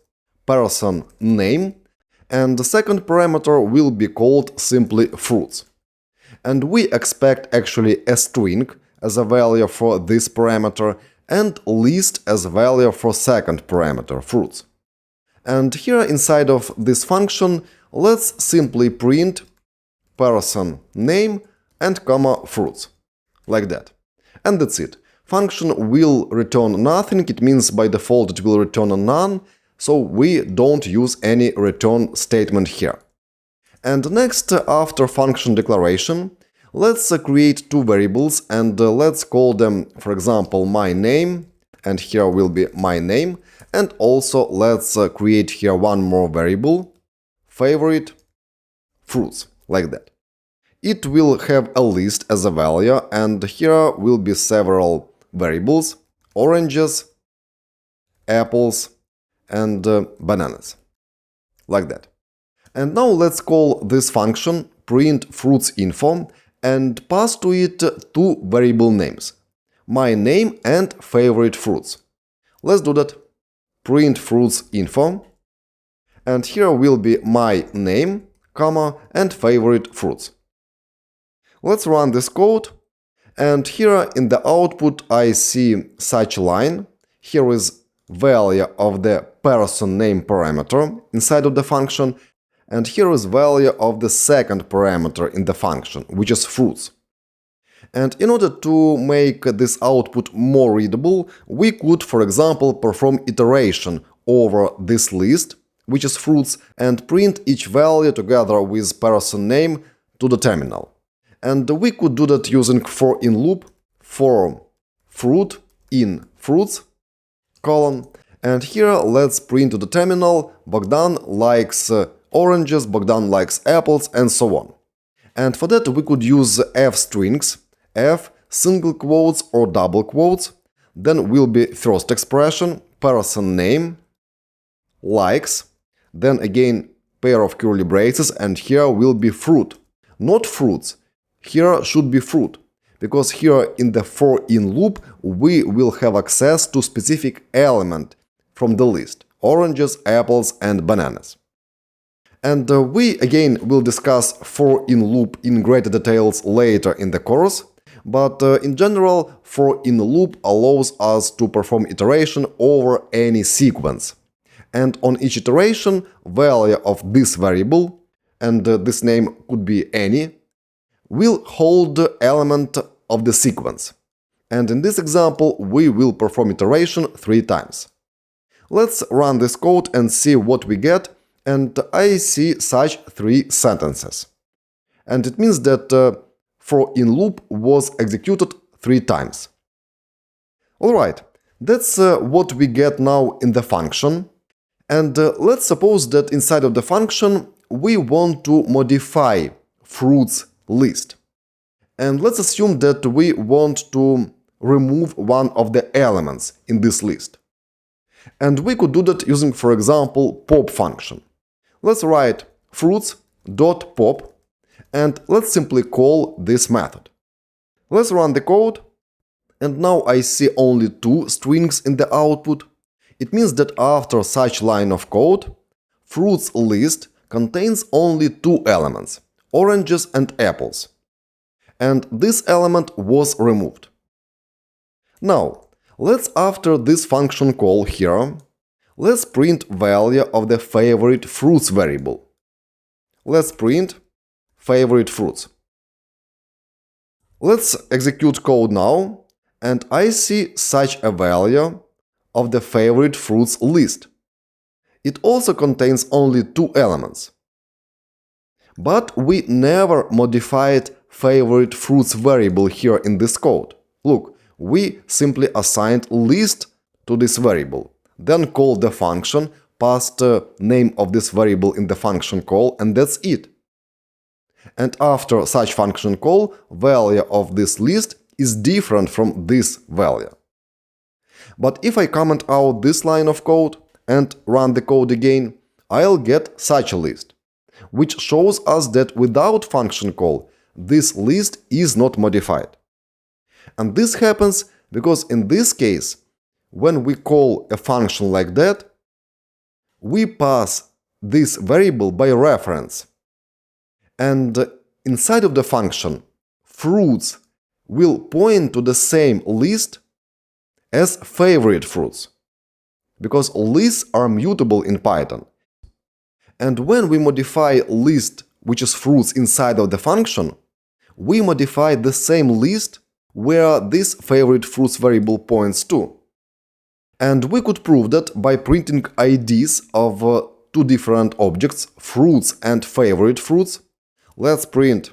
person name, and the second parameter will be called simply fruits. And we expect actually a string as a value for this parameter and list as a value for second parameter, fruits. And here inside of this function, let's simply print person name and comma fruits, like that. And that's it. Function will return nothing, it means by default it will return a none, so we don't use any return statement here. And next, after function declaration, let's create two variables and let's call them, for example, my name, and here will be my name, and also let's create here one more variable, favorite fruits, like that. It will have a list as a value, and here will be several variables, oranges, apples, and bananas. Like that. And now let's call this function print fruits info and pass to it two variable names, my name and favorite fruits. Let's do that. Print fruits info, and here will be my name, comma, and favorite fruits. Let's run this code, and here in the output I see such a line. Here is value of the person name parameter inside of the function, and here is value of the second parameter in the function, which is fruits. And in order to make this output more readable, we could, for example, perform iteration over this list, which is fruits, and print each value together with person name to the terminal. And we could do that using for in loop for fruit in fruits, colon, and here let's print to the terminal Bogdan likes oranges, Bogdan likes apples, and so on. And for that we could use f strings, f, single quotes or double quotes, then will be first expression, person name, likes, then again pair of curly braces, and here will be fruit, not fruits. Here should be fruit, because here in the for in loop we will have access to specific element from the list, oranges, apples, and bananas. And we again will discuss for in loop in greater details later in the course, but in general for in loop allows us to perform iteration over any sequence. And on each iteration, value of this variable, and this name could be any, will hold the element of the sequence. And in this example, we will perform iteration 3 times. Let's run this code and see what we get, and I see such 3 sentences. And it means that for in loop was executed 3 times. Alright, that's what we get now in the function. And let's suppose that inside of the function we want to modify fruits list. And let's assume that we want to remove one of the elements in this list. And we could do that using, for example, pop function. Let's write fruits.pop, and let's simply call this method. Let's run the code, and now I see only 2 strings in the output. It means that after such line of code, fruits list contains only 2 elements, oranges and apples. And this element was removed. Now, let's after this function call here, let's print value of the favorite fruits variable. Let's print favorite fruits. Let's execute code now, and I see such a value of the favorite fruits list. It also contains only 2 elements. But we never modified favorite fruits variable here in this code. Look, we simply assigned list to this variable, then called the function, passed name of this variable in the function call, and that's it. And after such function call, value of this list is different from this value. But if I comment out this line of code and run the code again, I'll get such a list, which shows us that without function call, this list is not modified. And this happens because in this case, when we call a function like that, we pass this variable by reference. And inside of the function, fruits will point to the same list as favorite fruits, because lists are mutable in Python. And when we modify list, which is fruits, inside of the function, we modify the same list where this favorite fruits variable points to. And we could prove that by printing IDs of 2 different objects, fruits and favorite fruits. Let's print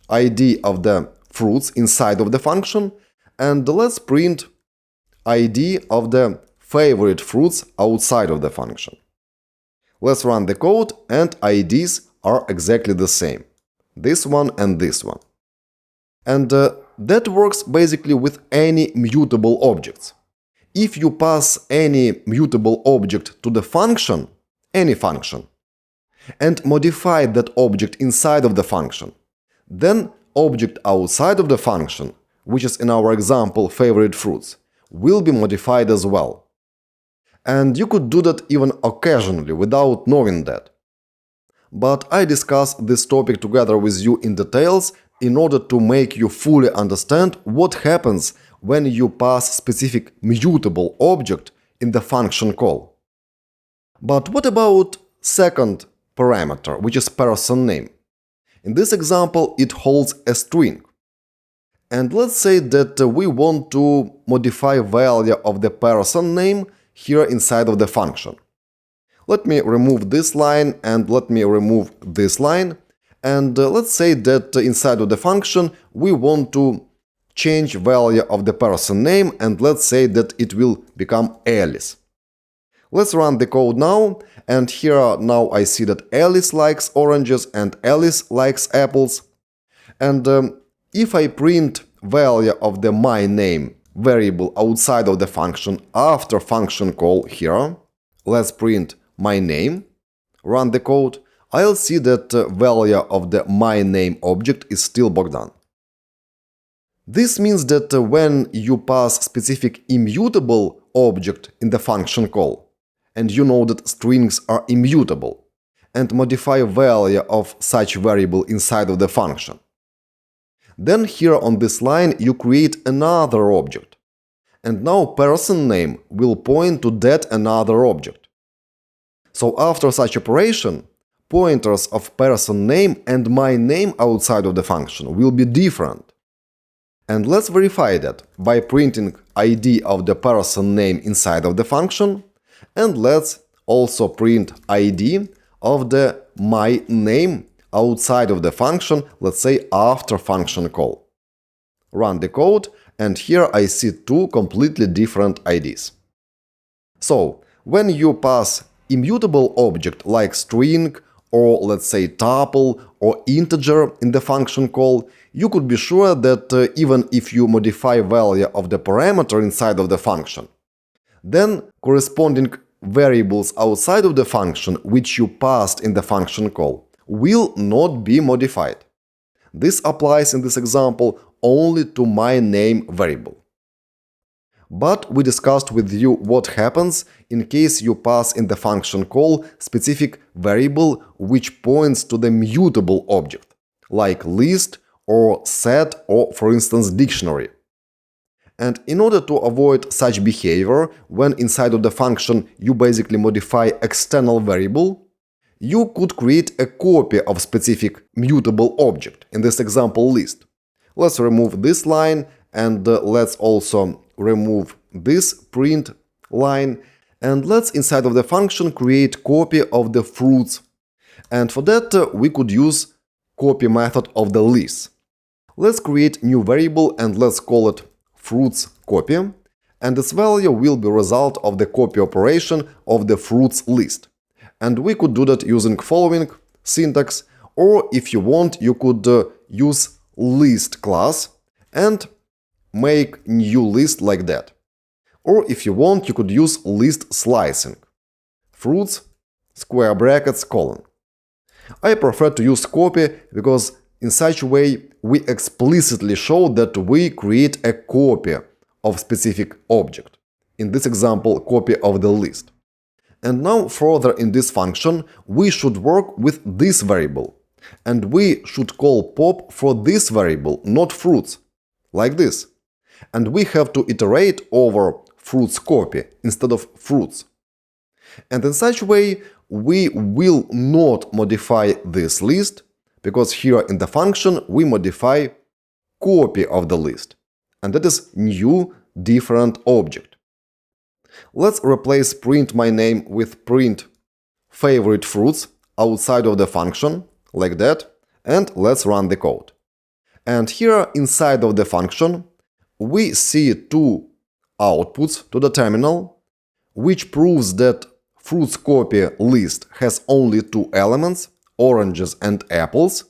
ID of the fruits inside of the function, and let's print ID of the favorite fruits outside of the function. Let's run the code, and IDs are exactly the same. This one and this one. And that works basically with any mutable objects. if you pass any mutable object to the function, any function, and modify that object inside of the function, then object outside of the function, which is in our example favorite fruits, will be modified as well. And you could do that even occasionally without knowing that. But I discuss this topic together with you in details in order to make you fully understand what happens when you pass specific mutable object in the function call. But what about second parameter, which is person name? In this example, it holds a string. And let's say that we want to modify value of the person name here inside of the function. Let me remove this line and let me remove this line. And let's say that inside of the function we want to change value of the person name, and let's say that it will become Alice. Let's run the code now, and here now I see that Alice likes oranges and Alice likes apples. And if I print value of the my name variable outside of the function after function call here, let's print my name, run the code, I'll see that value of the my name object is still Bogdan. This means that when you pass specific immutable object in the function call, and you know that strings are immutable, and modify value of such variable inside of the function, then here on this line you create another object, and now person name will point to that another object. So after such operation, pointers of person name and my name outside of the function will be different. And let's verify that by printing ID of the person name inside of the function, and let's also print ID of the my name outside of the function, let's say after function call. Run the code, and here I see two completely different IDs. So, when you pass immutable object like string or let's say tuple or integer in the function call, you could be sure that even if you modify value of the parameter inside of the function, then corresponding variables outside of the function which you passed in the function call will not be modified. This applies in this example only to my name variable. But we discussed with you what happens in case you pass in the function call specific variable which points to the mutable object, like list or set or, for instance, dictionary. And in order to avoid such behavior, when inside of the function you basically modify external variable, you could create a copy of specific mutable object, in this example list. Let's remove this line, and let's also remove this print line, and let's inside of the function create copy of the fruits. And for that we could use copy method of the list. Let's create new variable and let's call it fruits copy, and its value will be result of the copy operation of the fruits list. And we could do that using following syntax, or if you want you could use list class and make new list like that. Or if you want you could use list slicing, fruits square brackets colon. I prefer to use copy because in such a way we explicitly show that we create a copy of specific object, in this example copy of the list. And now further in this function we should work with this variable, and we should call pop for this variable, not fruits, like this. And we have to iterate over fruits copy instead of fruits. And in such way we will not modify this list, because here in the function we modify copy of the list, and that is new different object. Let's replace print my name with print favorite fruits outside of the function, like that, and let's run the code. And here inside of the function we see two outputs to the terminal, which proves that fruits copy list has only two elements, oranges and apples,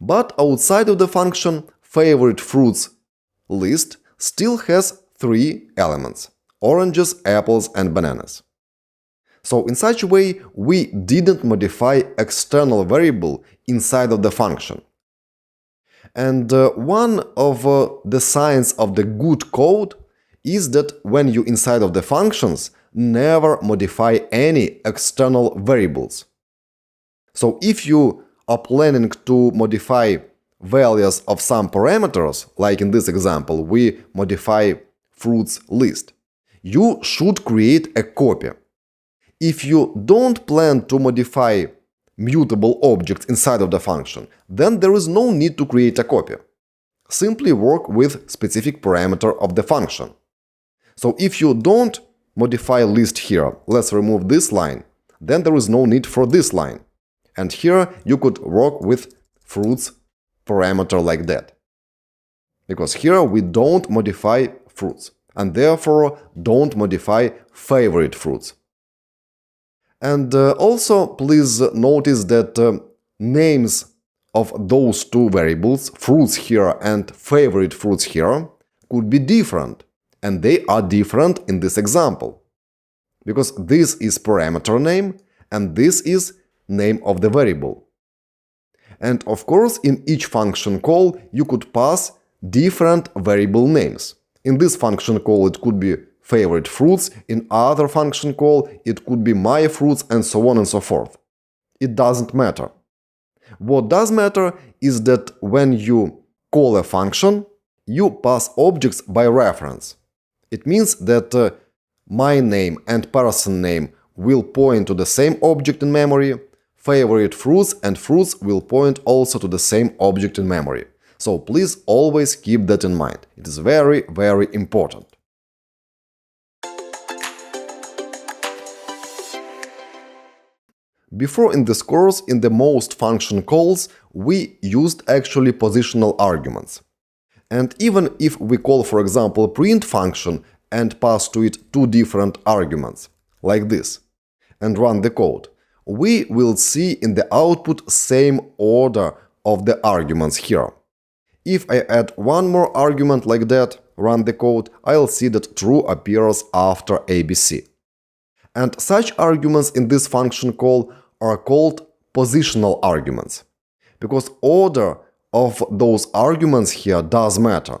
but outside of the function favorite fruits list still has three elements, oranges, apples, and bananas. So in such a way, we didn't modify external variable inside of the function. And one of the signs of the good code is that when you inside of the functions, never modify any external variables. So if you are planning to modify values of some parameters, like in this example, we modify fruits list, you should create a copy. If you don't plan to modify mutable objects inside of the function, then there is no need to create a copy. Simply work with specific parameter of the function. So if you don't modify list here, let's remove this line, then there is no need for this line. And here you could work with fruits parameter like that. Because here we don't modify fruits, and therefore don't modify favorite fruits. And also please notice that names of those two variables, fruits here and favorite fruits here, could be different. And they are different in this example. Because this is parameter name and this is name of the variable. And of course, in each function call, you could pass different variable names. In this function call, it could be favorite fruits. In other function call, it could be my fruits, and so on and so forth. It doesn't matter. What does matter is that when you call a function, you pass objects by reference. It means that my name and person name will point to the same object in memory. Favorite fruits and fruits will point also to the same object in memory. So please always keep that in mind. It is very, very important. Before in this course, in the most function calls, we used actually positional arguments. And even if we call, for example, print function and pass to it two different arguments, like this, and run the code, we will see in the output same order of the arguments here. If I add one more argument like that, run the code, I'll see that true appears after ABC. And such arguments in this function call are called positional arguments, because order of those arguments here does matter.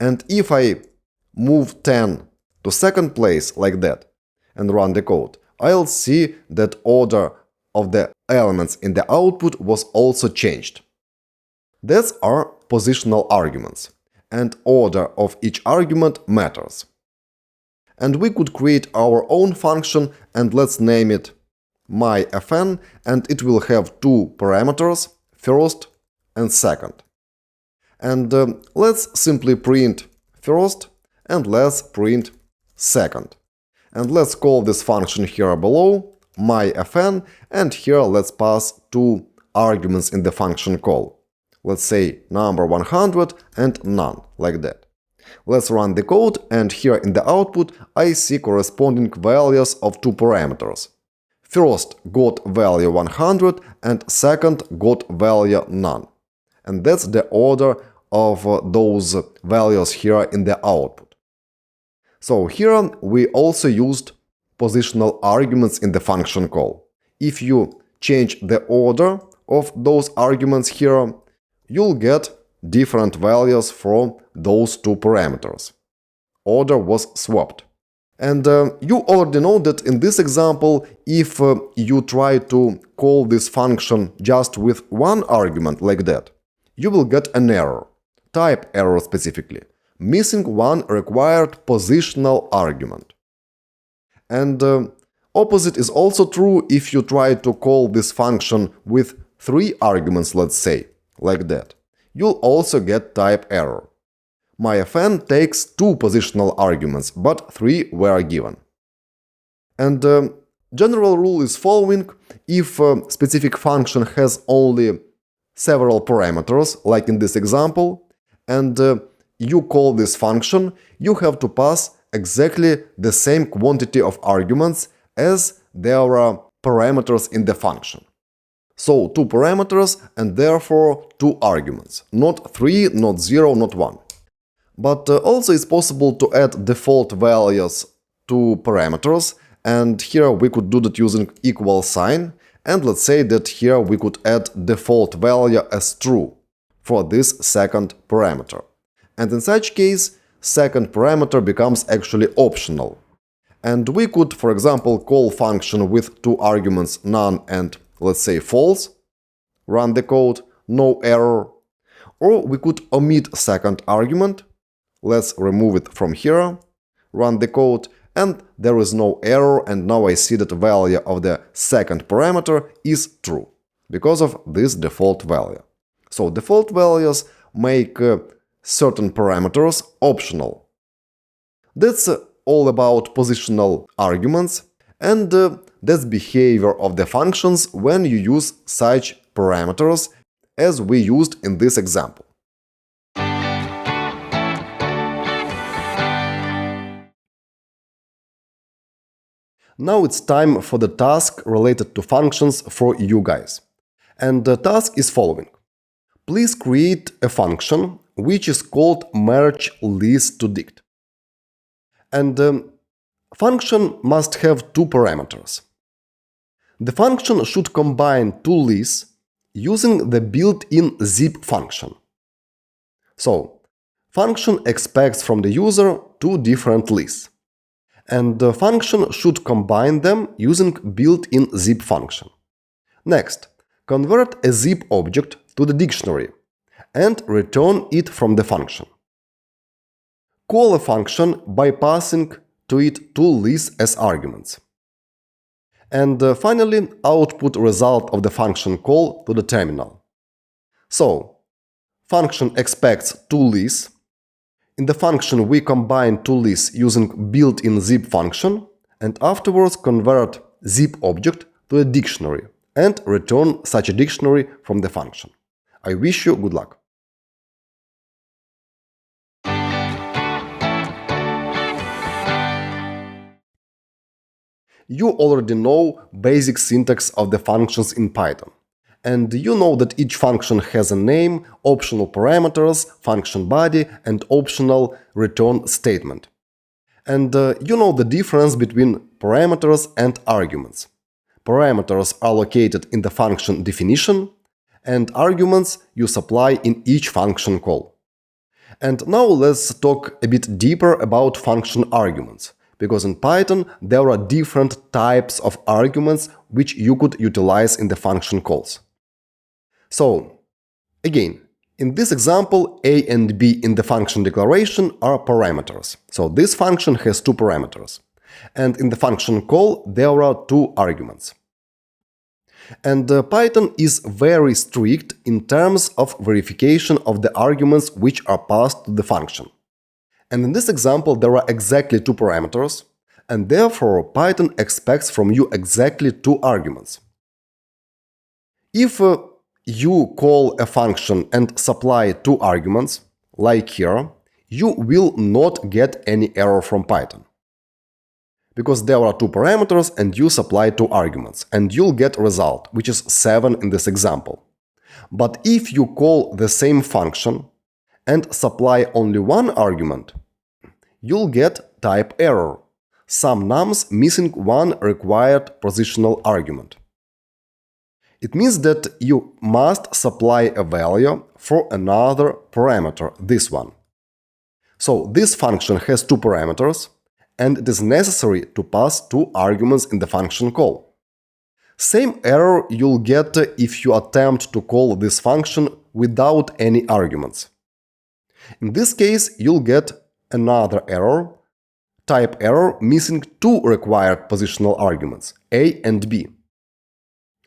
And if I move 10 to second place like that and run the code, I'll see that order of the elements in the output was also changed. These are positional arguments, and order of each argument matters. And we could create our own function, and let's name it myFn, and it will have two parameters, first and second. And let's simply print first and let's print second. And let's call this function here below myFn, and here let's pass two arguments in the function call. Let's say number 100 and none, like that. Let's run the code, and here in the output I see corresponding values of two parameters. First got value 100 and second got value none. And that's the order of those values here in the output. So here we also used positional arguments in the function call. If you change the order of those arguments here, you'll get different values from those two parameters. Order was swapped. And you already know that in this example, if you try to call this function just with one argument like that, you will get an error, type error specifically, missing one required positional argument. And opposite is also true if you try to call this function with three arguments, let's say, like that. You'll also get type error. myFn takes two positional arguments, but three were given. And general rule is following: if a specific function has only several parameters, like in this example, and you call this function, you have to pass exactly the same quantity of arguments as there are parameters in the function. So two parameters and therefore two arguments, not 3, not 0, not 1. But also it's possible to add default values two parameters, and here we could do that using equal sign, and let's say that here we could add default value as true for this second parameter. And in such case, second parameter becomes actually optional. And we could, for example, call function with two arguments none and, let's say, false, run the code, no error. Or we could omit second argument, let's remove it from here, run the code, and there is no error, and now I see that the value of the second parameter is true because of this default value. So default values make certain parameters optional. That's all about positional arguments, and that's behavior of the functions when you use such parameters as we used in this example. Now it's time for the task related to functions for you guys. And the task is following. Please create a function which is called merge list to dict. And the function must have two parameters. The function should combine two lists using the built-in zip function. So, function expects from the user two different lists, and the function should combine them using built-in zip function. Next, convert a zip object to the dictionary and return it from the function. Call a function by passing to it two lists as arguments. And finally, output result of the function call to the terminal. So, function expects two lists. In the function, we combine two lists using built-in zip function, and afterwards convert zip object to a dictionary and return such a dictionary from the function. I wish you good luck. You already know basic syntax of the functions in Python. And you know that each function has a name, optional parameters, function body, and optional return statement. And you know the difference between parameters and arguments. Parameters are located in the function definition, and arguments you supply in each function call. And now let's talk a bit deeper about function arguments. Because in Python there are different types of arguments which you could utilize in the function calls. So, again, in this example, a and b in the function declaration are parameters. So this function has two parameters. And in the function call there are two arguments. And Python is very strict in terms of verification of the arguments which are passed to the function. And in this example, there are exactly two parameters, and therefore Python expects from you exactly two arguments. If you call a function and supply two arguments, like here, you will not get any error from Python. Because there are two parameters and you supply two arguments, and you'll get a result, which is 7 in this example. But if you call the same function and supply only one argument, you'll get type error, some nums missing one required positional argument. It means that you must supply a value for another parameter, this one. So this function has two parameters, and it is necessary to pass two arguments in the function call. Same error you'll get if you attempt to call this function without any arguments. In this case, you'll get another error, type error missing two required positional arguments, a and b.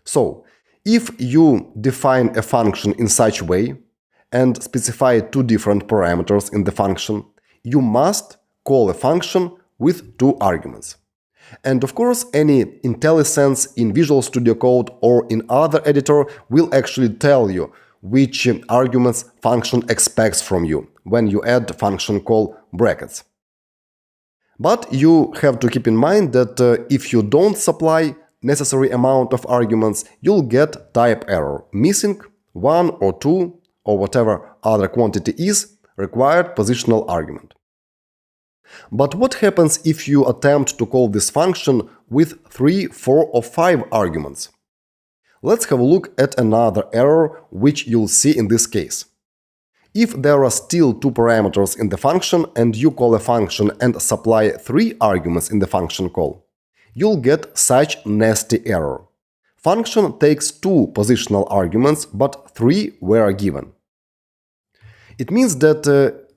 So, if you define a function in such way and specify two different parameters in the function, you must call a function with two arguments. And of course, any IntelliSense in Visual Studio Code or in other editor will actually tell you which arguments function expects from you when you add function call brackets. But you have to keep in mind that if you don't supply necessary amount of arguments, you'll get type error, missing one or two or whatever other quantity is required positional argument. But what happens if you attempt to call this function with 3, 4, or 5 arguments? Let's have a look at another error which you'll see in this case. If there are still 2 parameters in the function and you call a function and supply 3 arguments in the function call, you'll get such nasty error. Function takes 2 positional arguments, but 3 were given. It means that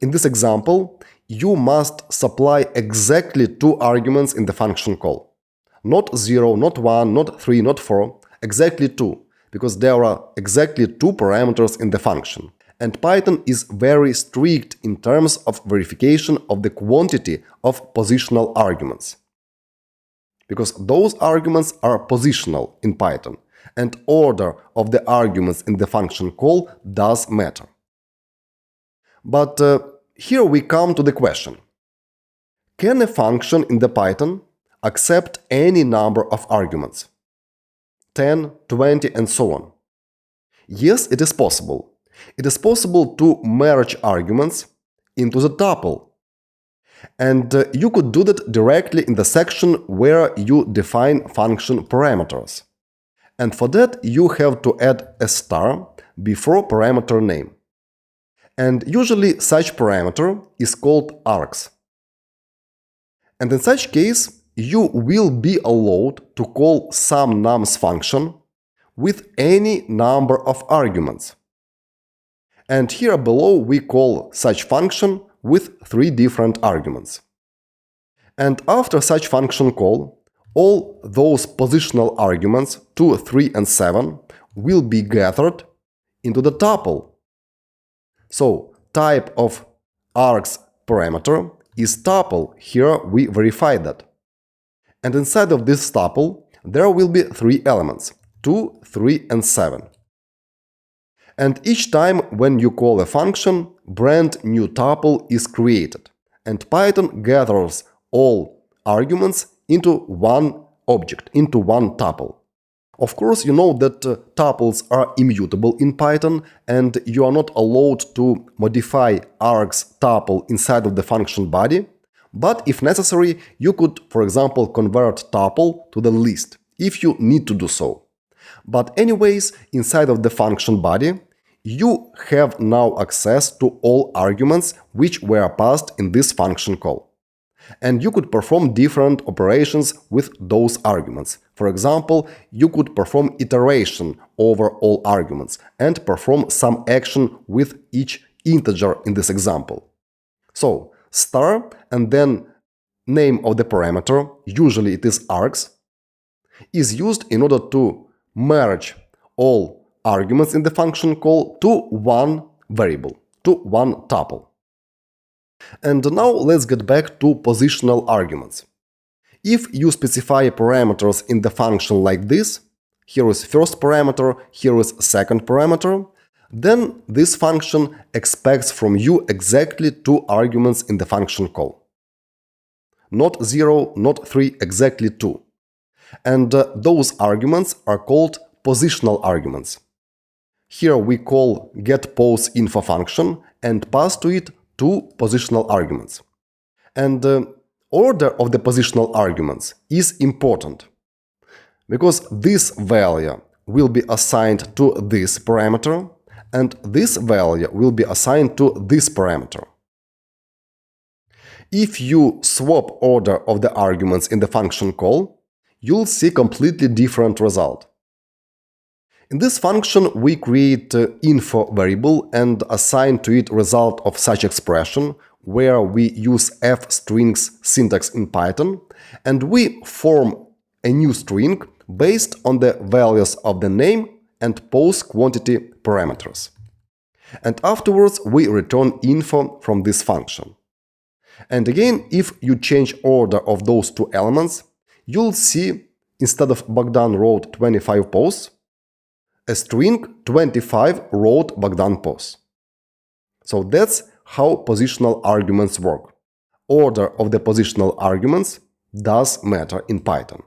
in this example, you must supply exactly 2 arguments in the function call. Not 0, not 1, not 3, not 4, exactly 2, because there are exactly 2 parameters in the function. And Python is very strict in terms of verification of the quantity of positional arguments. Because those arguments are positional in Python, and order of the arguments in the function call does matter. But here we come to the question. Can a function in the Python accept any number of arguments? 10, 20, and so on. Yes, it is possible. It is possible to merge arguments into the tuple. And you could do that directly in the section where you define function parameters. And for that, you have to add a star before parameter name. And usually such parameter is called args. And in such case, you will be allowed to call some nums function with any number of arguments. And here below we call such function with 3 different arguments. And after such function call, all those positional arguments 2, 3, and 7 will be gathered into the tuple. So type of args parameter is tuple. Here we verify that. And inside of this tuple there will be 3 elements, 2, 3, and 7. And each time when you call a function, brand new tuple is created, and Python gathers all arguments into one object, into one tuple. Of course, you know that tuples are immutable in Python, and you are not allowed to modify args tuple inside of the function body, but if necessary, you could, for example, convert tuple to the list, if you need to do so. But anyways, inside of the function body, you have now access to all arguments which were passed in this function call. And you could perform different operations with those arguments. For example, you could perform iteration over all arguments and perform some action with each integer in this example. So, star and then name of the parameter, usually it is args, is used in order to merge all arguments in the function call to one variable, to one tuple. And now let's get back to positional arguments. If you specify parameters in the function like this, here is first parameter, here is second parameter, then this function expects from you exactly 2 arguments in the function call. Not 0, not 3, exactly 2. And those arguments are called positional arguments. Here we call getPosInfo function and pass to it 2 positional arguments. And the order of the positional arguments is important, because this value will be assigned to this parameter and this value will be assigned to this parameter. If you swap order of the arguments in the function call, you'll see completely different result. In this function, we create info variable and assign to it result of such expression, where we use f-strings syntax in Python, and we form a new string based on the values of the name and pos quantity parameters. And afterwards, we return info from this function. And again, if you change order of those 2 elements, you'll see, instead of Bogdan wrote 25 pos, a string 25 wrote Bogdan pos. So that's how positional arguments work. Order of the positional arguments does matter in Python.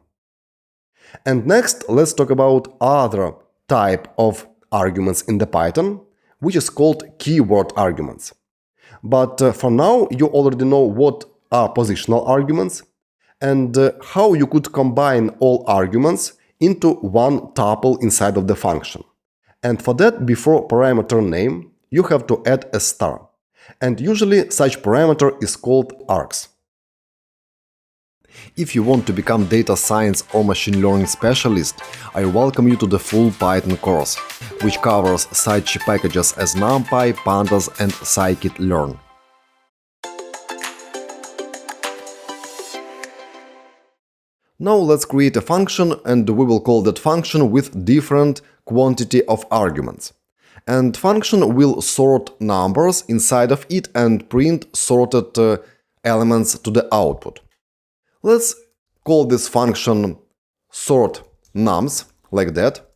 And next, let's talk about other type of arguments in the Python, which is called keyword arguments. But for now, you already know what are positional arguments, and how you could combine all arguments into one tuple inside of the function. And for that, before parameter name, you have to add a star. And usually such parameter is called args. If you want to become data science or machine learning specialist, I welcome you to the full Python course, which covers such packages as NumPy, Pandas and scikit-learn. Now let's create a function, and we will call that function with different quantity of arguments. And function will sort numbers inside of it and print sorted elements to the output. Let's call this function sort nums, like that.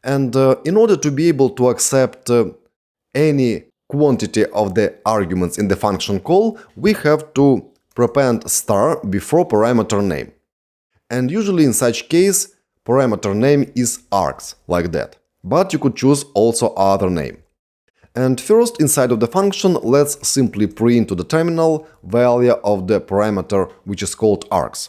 And in order to be able to accept any quantity of the arguments in the function call, we have to prepend star before parameter name. And usually in such case, parameter name is args, like that. But you could choose also other name. And first, inside of the function, let's simply print to the terminal value of the parameter which is called args.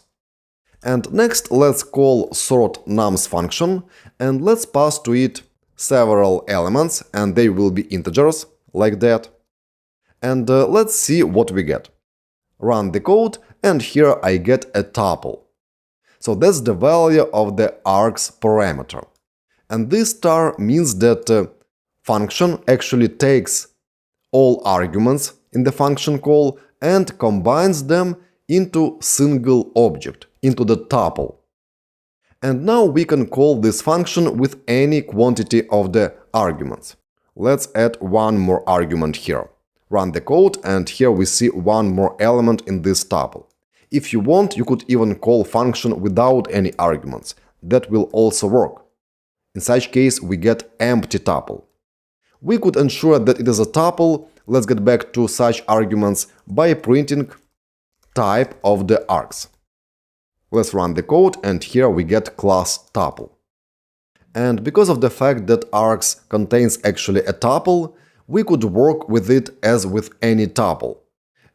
And next, let's call sort nums function, and let's pass to it several elements, and they will be integers, like that. And let's see what we get. Run the code, and here I get a tuple. So that's the value of the args parameter. And this star means that function actually takes all arguments in the function call and combines them into single object, into the tuple. And now we can call this function with any quantity of the arguments. Let's add one more argument here. Run the code, and here we see one more element in this tuple. If you want, you could even call function without any arguments. That will also work. In such case, we get empty tuple. We could ensure that it is a tuple. Let's get back to such arguments by printing type of the args. Let's run the code, and here we get class tuple. And because of the fact that args contains actually a tuple, we could work with it as with any tuple.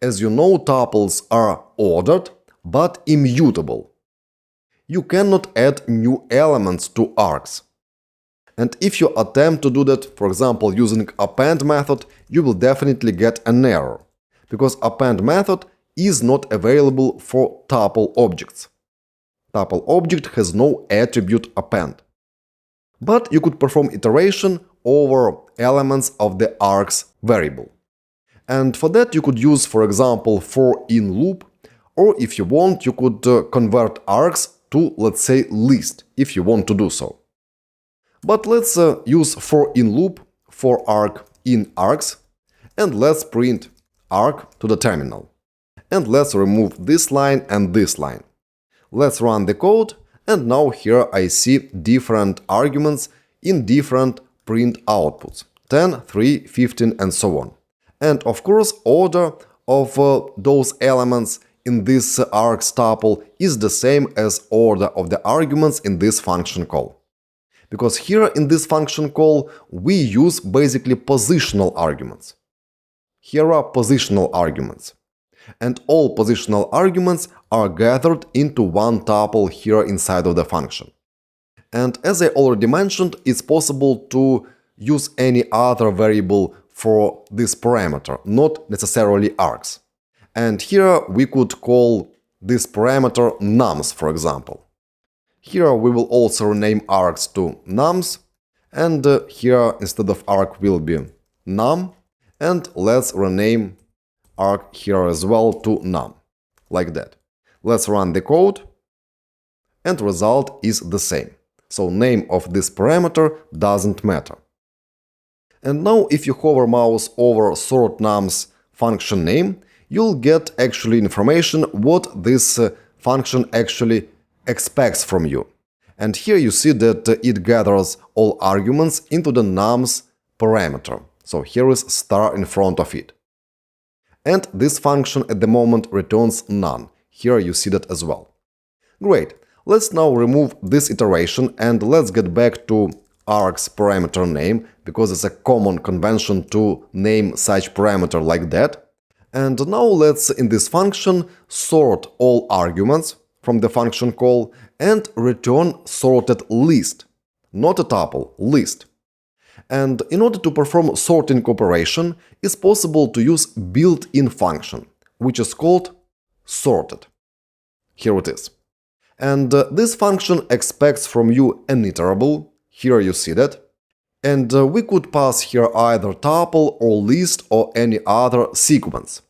As you know, tuples are ordered, but immutable. You cannot add new elements to args. And if you attempt to do that, for example, using append method, you will definitely get an error, because append method is not available for tuple objects. Tuple object has no attribute append. But you could perform iteration over elements of the args variable. And for that you could use, for example, for in loop, or if you want, you could convert args to, let's say, list, if you want to do so. But let's use for in loop for arg in args, and let's print arg to the terminal. And let's remove this line and this line. Let's run the code, and now here I see different arguments in different print outputs, 10, 3, 15 and so on. And of course, order of those elements in this args tuple is the same as order of the arguments in this function call. Because here in this function call we use basically positional arguments. Here are positional arguments. And all positional arguments are gathered into one tuple here inside of the function. And as I already mentioned, it's possible to use any other variable for this parameter, not necessarily args. And here we could call this parameter nums, for example. Here we will also rename args to nums, and here instead of arg will be num, and let's rename arg here as well to num, like that. Let's run the code, and result is the same. So name of this parameter doesn't matter. And now if you hover mouse over sort nums function name, you'll get actually information what this function actually expects from you. And here you see that it gathers all arguments into the nums parameter. So here is star in front of it. And this function at the moment returns none. Here you see that as well. Great. Let's now remove this iteration and let's get back to args parameter name, because it's a common convention to name such parameter like that. And now let's, in this function, sort all arguments from the function call and return sorted list, not a tuple, list. And in order to perform sorting operation, it's possible to use built-in function, which is called sorted. Here it is. And this function expects from you an iterable, here you see that, and we could pass here either tuple or list or any other sequence.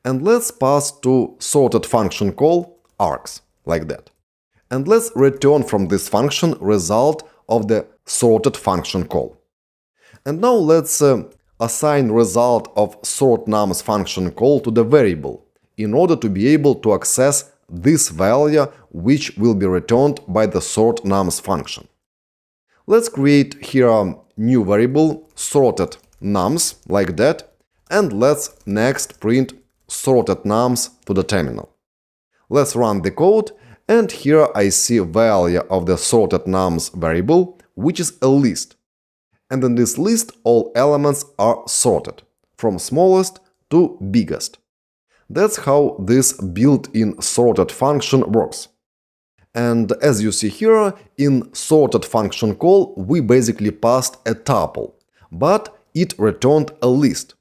And let's pass to sorted function call args, like that. And let's return from this function result of the sorted function call. And now let's assign result of sortNums function call to the variable in order to be able to access this value which will be returned by the sortNums function. Let's create here a new variable sorted nums like that, and let's next print sorted nums to the terminal. Let's run the code, and here I see value of the sorted nums variable, which is a list. And in this list all elements are sorted, from smallest to biggest. That's how this built-in sorted function works. And as you see here, in sorted function call we basically passed a tuple, but it returned a list.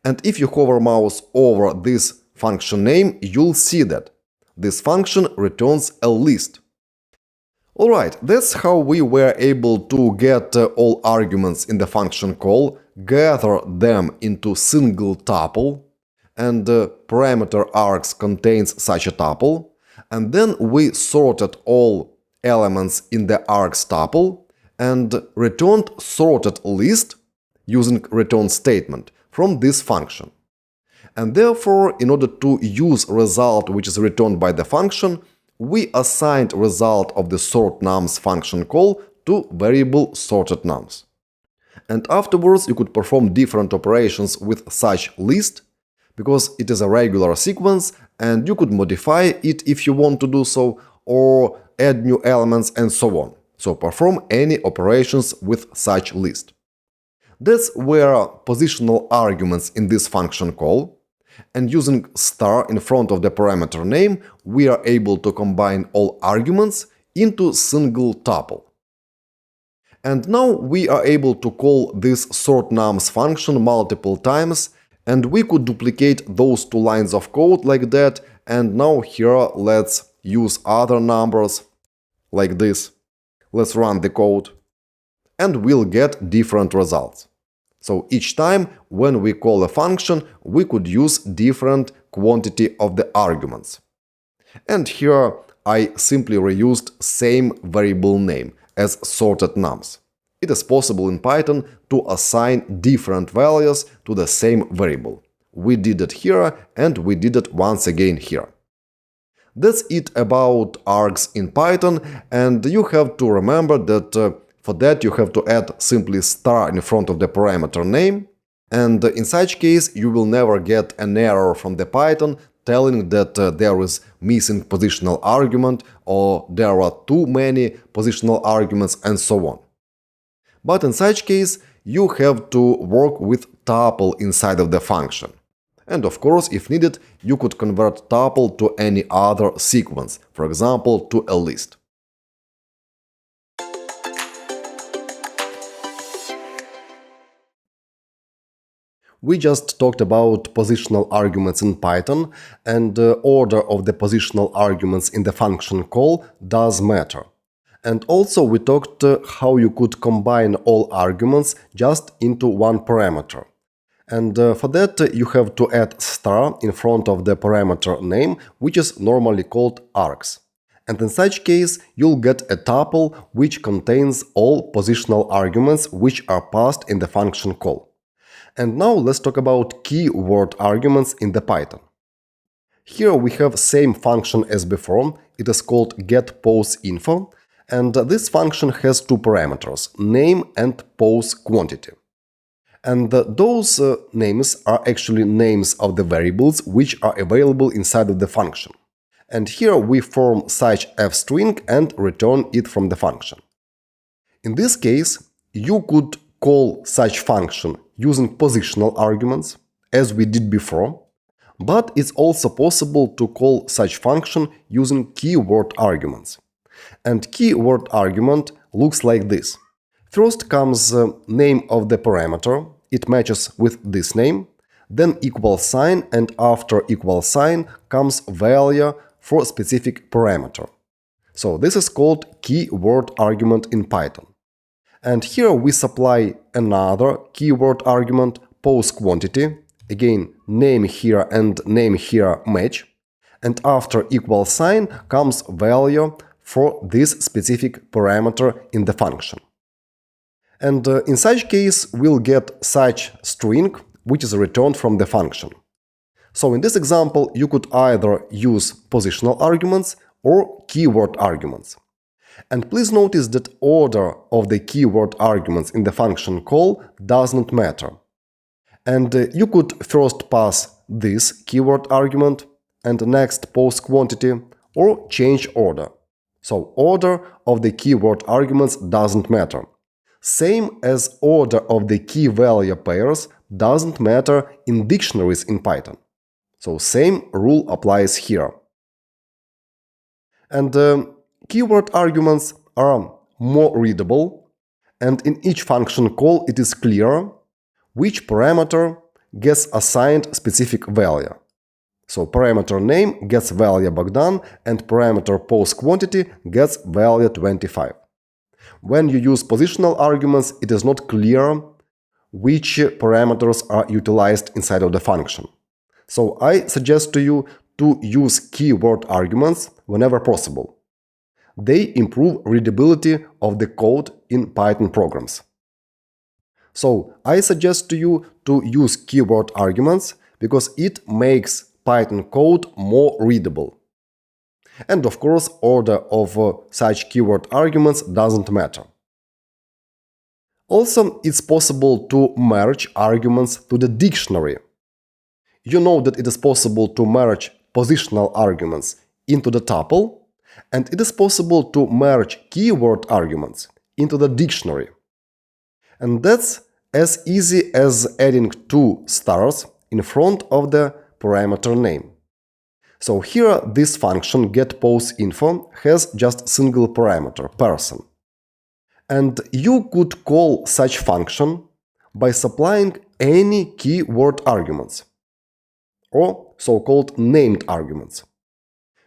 And if you hover mouse over this function name, you'll see that this function returns a list. Alright, that's how we were able to get all arguments in the function call, gather them into single tuple, and the parameter args contains such a tuple, and then we sorted all elements in the args tuple and returned sorted list using return statement from this function. And therefore, in order to use result which is returned by the function, we assigned result of the sortNums function call to variable sortedNums. And afterwards you could perform different operations with such list, because it is a regular sequence and you could modify it if you want to do so, or add new elements and so on. So perform any operations with such list. That's where positional arguments in this function call, and using star in front of the parameter name, we are able to combine all arguments into single tuple. And now we are able to call this sortNums function multiple times, and we could duplicate those two lines of code like that, and now here let's use other numbers like this. Let's run the code, and we'll get different results. So each time when we call a function, we could use different quantity of the arguments. And here I simply reused same variable name as sortedNums. It is possible in Python to assign different values to the same variable. We did it here and we did it once again here. That's it about args in Python, and you have to remember that for that you have to add simply star in front of the parameter name, and in such case you will never get an error from the Python telling that there is missing positional argument or there are too many positional arguments and so on. But in such case you have to work with tuple inside of the function. And of course, if needed, you could convert tuple to any other sequence, for example, to a list. We just talked about positional arguments in Python, and the order of the positional arguments in the function call does matter. And also we talked how you could combine all arguments just into one parameter. And for that you have to add star in front of the parameter name, which is normally called args. And in such case you'll get a tuple which contains all positional arguments which are passed in the function call. And now let's talk about keyword arguments in the Python. Here we have same function as before, it is called getPoseInfo, and this function has two parameters, name and pose quantity. And those names are actually names of the variables which are available inside of the function. And here we form such f-string and return it from the function. In this case, you could call such function using positional arguments, as we did before, But it's also possible to call such function using keyword arguments. And keyword argument looks like this. First comes name of the parameter, it matches with this name, then equal sign, and after equal sign comes value for specific parameter. So this is called keyword argument in Python. And here we supply another keyword argument, postQuantity. Again, name here and name here match. And after equal sign comes value for this specific parameter in the function. And in such case, we'll get such string which is returned from the function. So in this example, you could either use positional arguments or keyword arguments. And please notice that order of the keyword arguments in the function call does not matter. And you could first pass this keyword argument and next postQuantity or change order. So order of the keyword arguments doesn't matter. Same as order of the key value pairs doesn't matter in dictionaries in Python. So same rule applies here. And keyword arguments are more readable, and in each function call it is clear which parameter gets assigned specific value. So parameter name gets value Bogdan and parameter postQuantity gets value 25. When you use positional arguments, it is not clear which parameters are utilized inside of the function. So I suggest to you to use keyword arguments whenever possible. They improve readability of the code in Python programs. So I suggest to you to use keyword arguments because it makes Python code more readable. And of course, order of such keyword arguments doesn't matter. Also, it's possible to merge arguments to the dictionary. You know that it is possible to merge positional arguments into the tuple, and it is possible to merge keyword arguments into the dictionary. And that's as easy as adding two stars in front of the parameter name. So here this function getPosInfo has just single parameter, person. And you could call such function by supplying any keyword arguments, or so-called named arguments.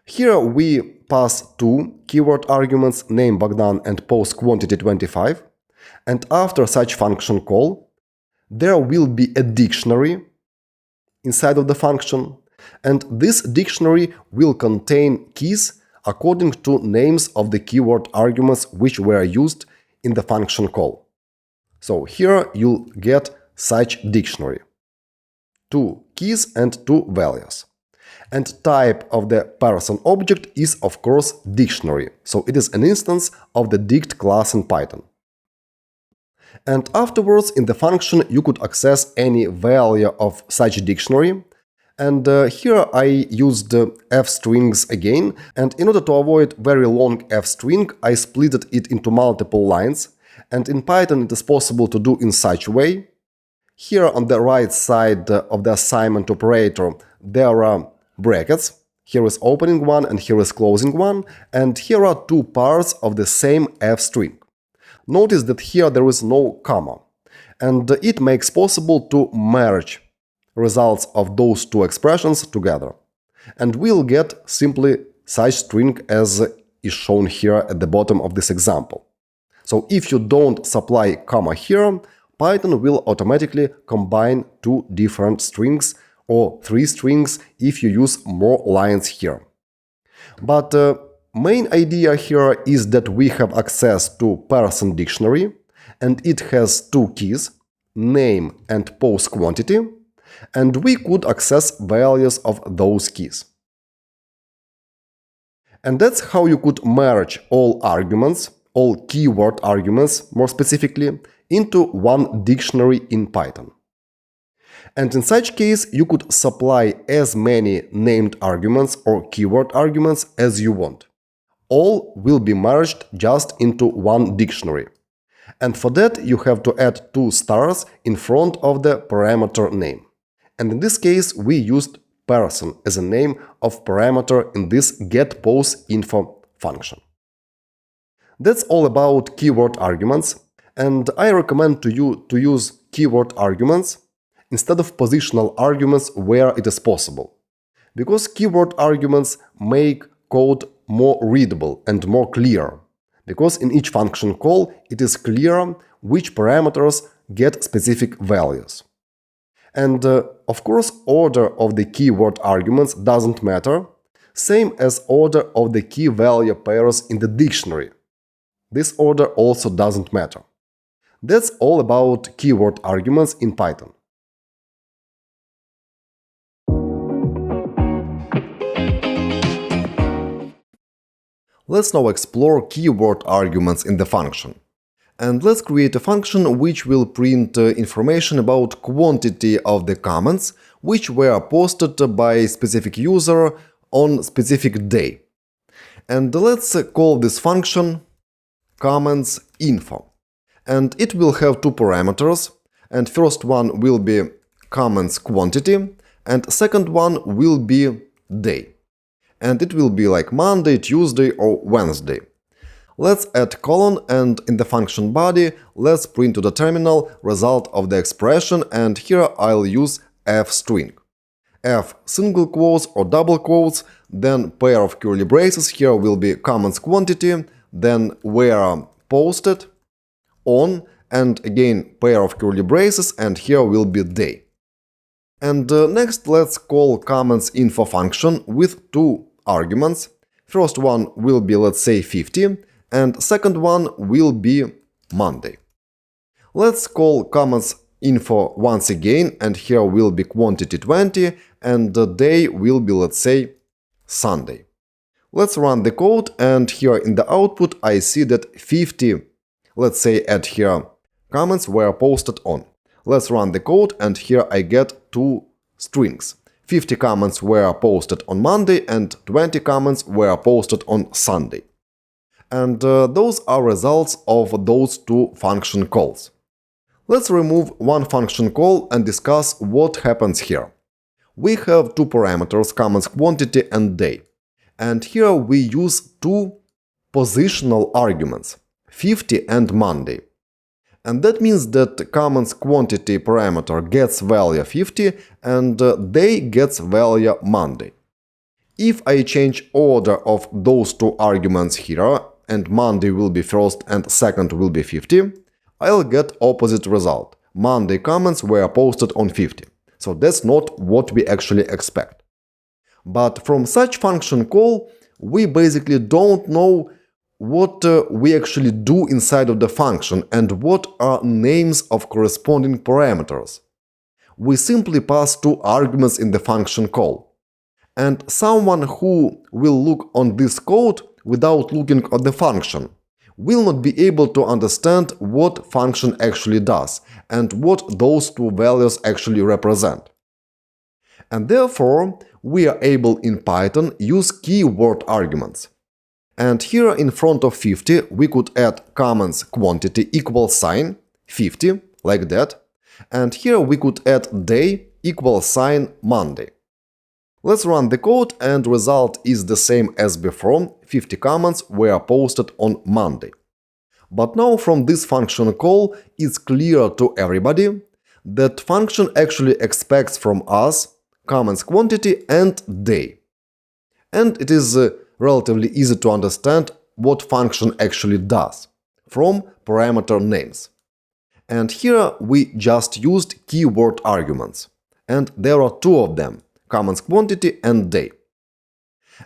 Here we pass two keyword arguments, name Bogdan and postQuantity 25, and after such function call, there will be a dictionary inside of the function, and this dictionary will contain keys according to names of the keyword arguments which were used in the function call. So here you'll get such dictionary. Two keys and two values. And type of the person object is of course dictionary, so it is an instance of the dict class in Python. And afterwards in the function you could access any value of such dictionary. And here I used f-strings again, and in order to avoid very long f-string, I split it into multiple lines, and in Python it is possible to do in such way. Here on the right side of the assignment operator there are brackets, here is opening one and here is closing one, and here are two parts of the same f-string. Notice that here there is no comma, and it makes possible to merge results of those two expressions together. And we'll get simply such string as is shown here at the bottom of this example. So if you don't supply comma here, Python will automatically combine two different strings or three strings if you use more lines here. But main idea here is that we have access to person dictionary, and it has two keys, name and postQuantity, and we could access values of those keys. And that's how you could merge all arguments, all keyword arguments more specifically, into one dictionary in Python. And in such case, you could supply as many named arguments or keyword arguments as you want. All will be merged just into one dictionary. And for that, you have to add two stars in front of the parameter name. And in this case, we used person as a name of parameter in this getPosInfo function. That's all about keyword arguments, and I recommend to you to use keyword arguments instead of positional arguments where it is possible, because keyword arguments make code more readable and more clear, because in each function call it is clear which parameters get specific values. And of course, order of the keyword arguments doesn't matter, same as order of the key value pairs in the dictionary. This order also doesn't matter. That's all about keyword arguments in Python. Let's now explore keyword arguments in the function. And let's create a function which will print information about quantity of the comments which were posted by a specific user on specific day. And let's call this function comments.info. And it will have two parameters, and first one will be comments quantity, and second one will be day. And it will be like Monday, Tuesday or Wednesday. Let's add colon, and in the function body let's print to the terminal result of the expression, and here I'll use f string. F single quotes or double quotes, then pair of curly braces, here will be comments quantity, then where posted, on, and again pair of curly braces, and here will be day. And next let's call comments.info function with two arguments. First one will be, let's say, 50, and second one will be Monday. Let's call comments.info once again, and here will be quantity 20, and the day will be, let's say, Sunday. Let's run the code, and here in the output I see that 50, let's say, add here, comments were posted on. Let's run the code, and here I get two strings. 50 comments were posted on Monday and 20 comments were posted on Sunday. And those are results of those two function calls. Let's remove one function call and discuss what happens here. We have two parameters, comments quantity and day. And here we use two positional arguments, 50 and Monday. And that means that comments quantity parameter gets value 50 and day gets value Monday. If I change order of those two arguments here, and Monday will be first and second will be 50, I'll get opposite result. Monday comments were posted on 50. So that's not what we actually expect. But from such function call, we basically don't know what we actually do inside of the function and what are names of corresponding parameters. We simply pass two arguments in the function call. And someone who will look on this code without looking at the function will not be able to understand what function actually does and what those two values actually represent. And therefore, we are able in Python use keyword arguments. And here in front of 50 we could add comments quantity equals sign 50, like that. And here we could add day equals sign Monday. Let's run the code, and result is the same as before, 50 comments were posted on Monday. But now from this function call, it's clear to everybody that function actually expects from us comments quantity and day. And it is relatively easy to understand what function actually does from parameter names. And here we just used keyword arguments. And there are two of them, comments quantity and day.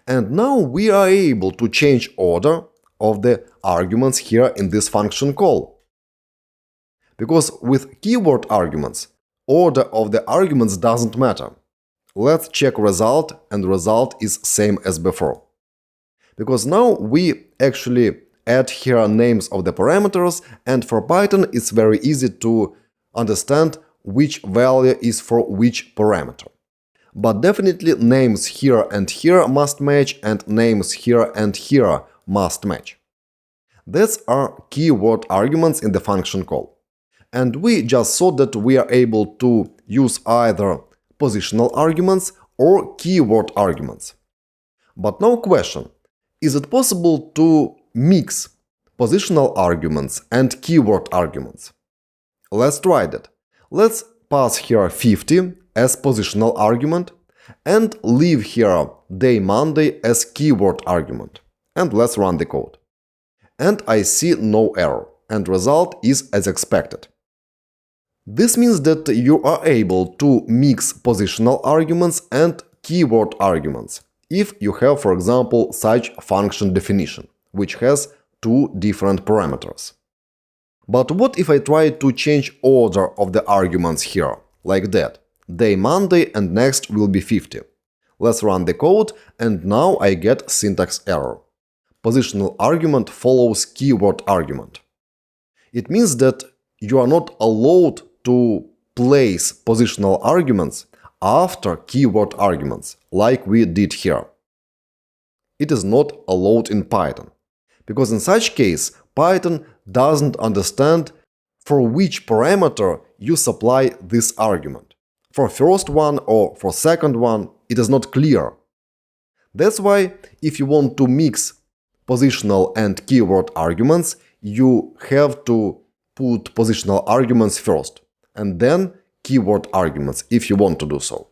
And now we are able to change order of the arguments here in this function call. Because with keyword arguments, order of the arguments doesn't matter. Let's check result, and result is same as before. Because now we actually add here names of the parameters, and for Python it's very easy to understand which value is for which parameter. But definitely names here and here must match, and names here and here must match. These are keyword arguments in the function call. And we just saw that we are able to use either positional arguments or keyword arguments. But now question, is it possible to mix positional arguments and keyword arguments? Let's try that. Let's pass here 50 as positional argument and leave here day Monday as keyword argument. And let's run the code. And I see no error, and result is as expected. This means that you are able to mix positional arguments and keyword arguments if you have, for example, such function definition, which has two different parameters. But what if I try to change order of the arguments here, like that? Day Monday and next will be 50. Let's run the code, and now I get syntax error. Positional argument follows keyword argument. It means that you are not allowed to place positional arguments after keyword arguments, like we did here. It is not allowed in Python, because in such case, Python doesn't understand for which parameter you supply this argument. For first one or for second one, it is not clear. That's why if you want to mix positional and keyword arguments, you have to put positional arguments first, and then keyword arguments if you want to do so.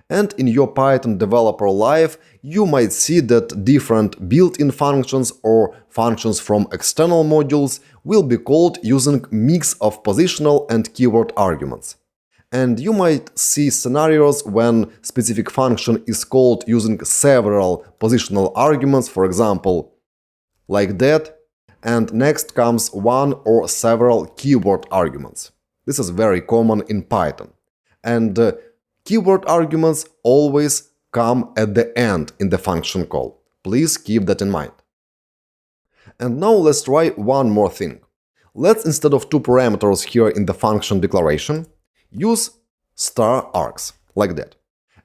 And in your Python developer life, you might see that different built-in functions or functions from external modules will be called using mix of positional and keyword arguments. And you might see scenarios when specific function is called using several positional arguments, for example, like that, and next comes one or several keyword arguments. This is very common in Python. And keyword arguments always come at the end in the function call. Please keep that in mind. And now let's try one more thing. Let's, instead of two parameters here in the function declaration, use star args, like that.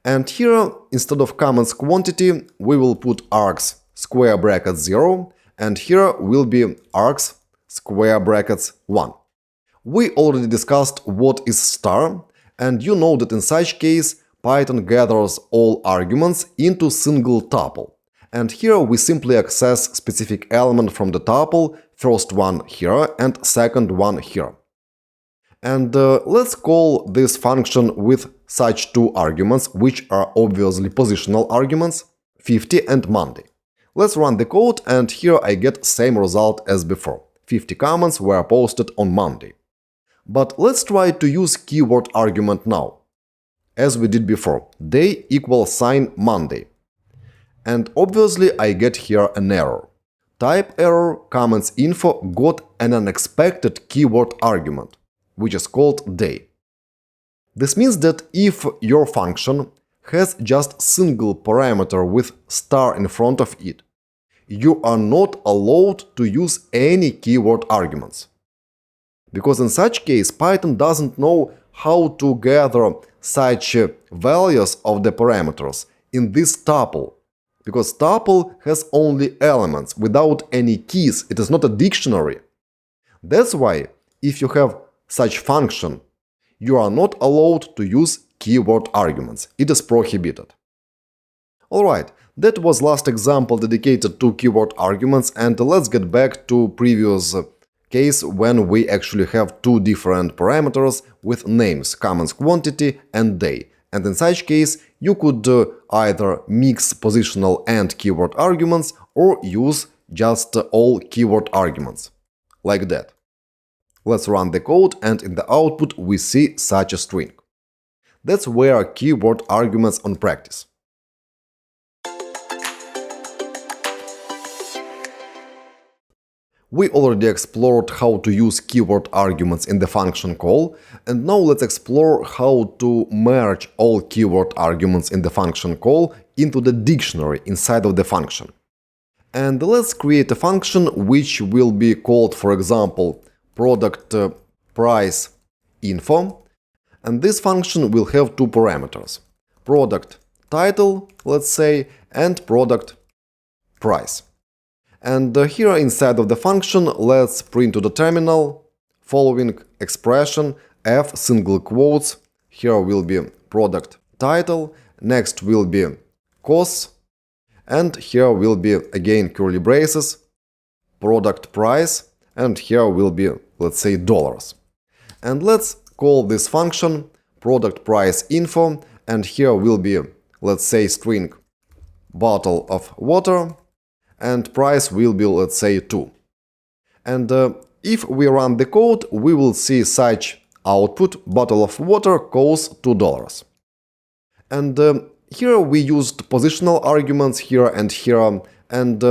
And here, instead of comments quantity, we will put args square brackets 0, and here will be args square brackets 1. We already discussed what is star, and you know that in such case, Python gathers all arguments into single tuple. And here we simply access specific element from the tuple, first one here and second one here. And let's call this function with such two arguments, which are obviously positional arguments, 50 and Monday. Let's run the code, and here I get same result as before. 50 comments were posted on Monday. But let's try to use keyword argument now. As we did before, day equals sign Monday. And obviously I get here an error. Type error comments info got an unexpected keyword argument, which is called day. This means that if your function has just single parameter with star in front of it, you are not allowed to use any keyword arguments. Because in such case, Python doesn't know how to gather such values of the parameters in this tuple. Because tuple has only elements without any keys, it is not a dictionary. That's why, if you have such function, you are not allowed to use keyword arguments. It is prohibited. Alright, that was last example dedicated to keyword arguments, and let's get back to previous case when we actually have two different parameters with names, comments quantity and day. And in such case, you could either mix positional and keyword arguments or use just all keyword arguments, like that. Let's run the code, and in the output we see such a string. That's where keyword arguments on practice. We already explored how to use keyword arguments in the function call, and now let's explore how to merge all keyword arguments in the function call into the dictionary inside of the function. And let's create a function which will be called, for example, product price info, and this function will have two parameters: product title, let's say, and product price. And here inside of the function, let's print to the terminal following expression f single quotes. Here will be product title, next will be costs, and here will be again curly braces, product price, and here will be, let's say, dollars. And let's call this function product price info, and here will be, let's say, string bottle of water, and price will be, let's say, 2. And if we run the code, we will see such output: bottle of water costs $2. And here we used positional arguments here and here, and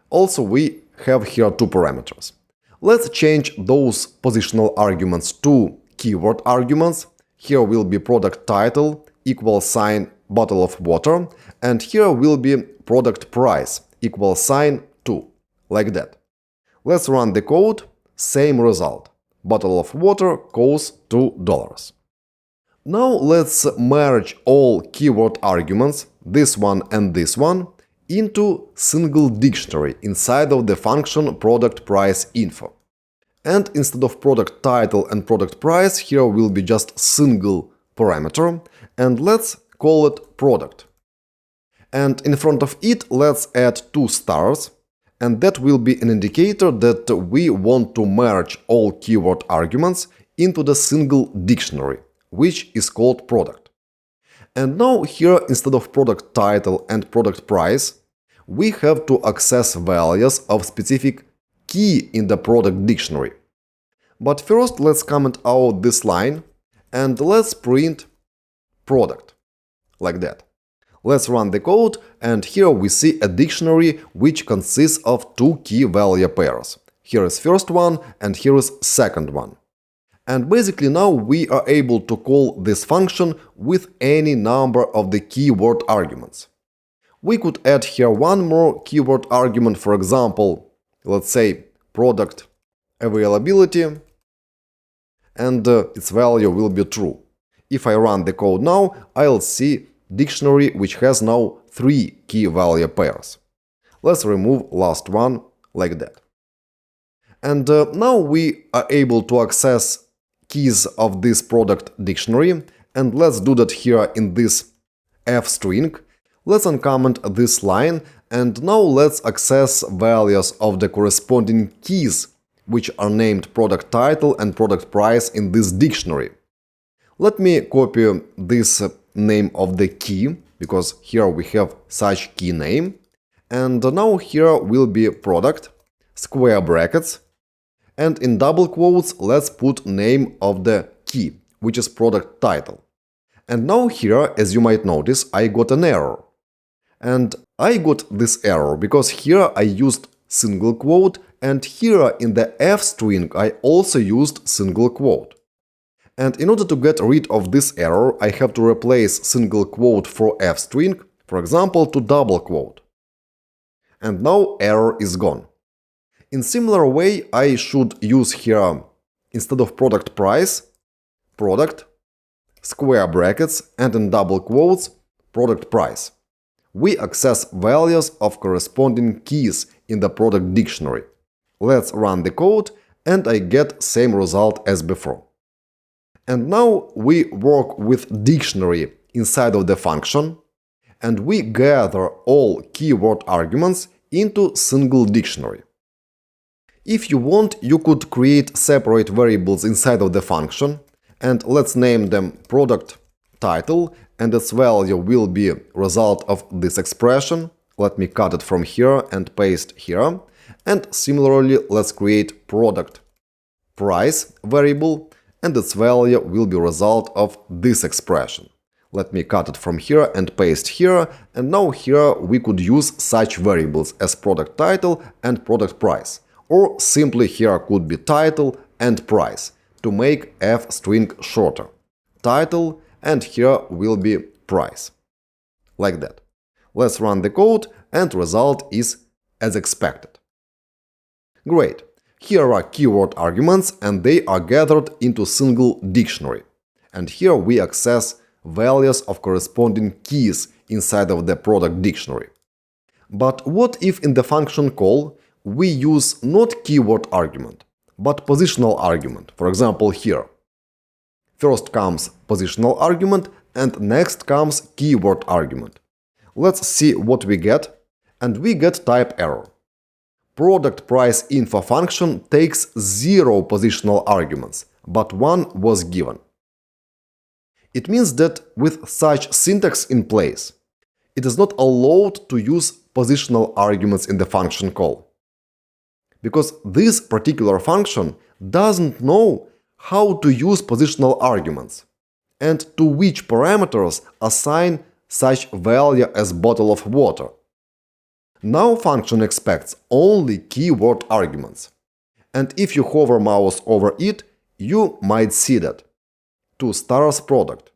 also we have here two parameters. Let's change those positional arguments to keyword arguments. Here will be product title equals sign bottle of water, and here will be product price equals sign 2, like that. Let's run the code, same result. Bottle of water costs $2. Now let's merge all keyword arguments, this one and this one, into single dictionary inside of the function product price info. And instead of product title and product price, here will be just single parameter, and let's call it product. And in front of it, let's add 2 stars, and that will be an indicator that we want to merge all keyword arguments into the single dictionary, which is called product. And now here, instead of product title and product price, we have to access values of specific key in the product dictionary. But first, let's comment out this line, and let's print product, like that. Let's run the code, and here we see a dictionary which consists of 2 key value pairs. Here is first one, and here is second one. And basically now we are able to call this function with any number of the keyword arguments. We could add here one more keyword argument, for example, let's say product availability, and its value will be true. If I run the code now, I'll see dictionary which has now 3 key value pairs. Let's remove last one, like that. And now we are able to access keys of this product dictionary, and let's do that here in this f string. Let's uncomment this line, and now let's access values of the corresponding keys which are named product title and product price in this dictionary. Let me copy this name of the key, because here we have such key name, and now here will be product, square brackets, and in double quotes let's put name of the key, which is product title. And now here, as you might notice, I got an error. And I got this error because here I used single quote, and here in the f string I also used single quote. And in order to get rid of this error, I have to replace single quote for f string, for example, to double quote. And now error is gone. In similar way, I should use here, instead of product price, product, square brackets, and in double quotes, product price. We access values of corresponding keys in the product dictionary. Let's run the code, and I get same result as before. And now we work with dictionary inside of the function, and we gather all keyword arguments into single dictionary. If you want, you could create separate variables inside of the function, and let's name them product title, and its value will be result of this expression. Let me cut it from here and paste here. And similarly, let's create product price variable, and its value will be result of this expression. Let me cut it from here and paste here, and now here we could use such variables as product title and product price, or simply here could be title and price to make f string shorter. Title, and here will be price. Like that. Let's run the code, and result is as expected. Great. Here are keyword arguments, and they are gathered into single dictionary. And here we access values of corresponding keys inside of the product dictionary. But what if in the function call we use not keyword argument, but positional argument, for example here. First comes positional argument, and next comes keyword argument. Let's see what we get, and we get type error. Product price info function takes 0 positional arguments, but 1 was given. It means that with such syntax in place, it is not allowed to use positional arguments in the function call. Because this particular function doesn't know how to use positional arguments and to which parameters assign such value as bottle of water. Now function expects only keyword arguments. And if you hover mouse over it, you might see that 2 stars product.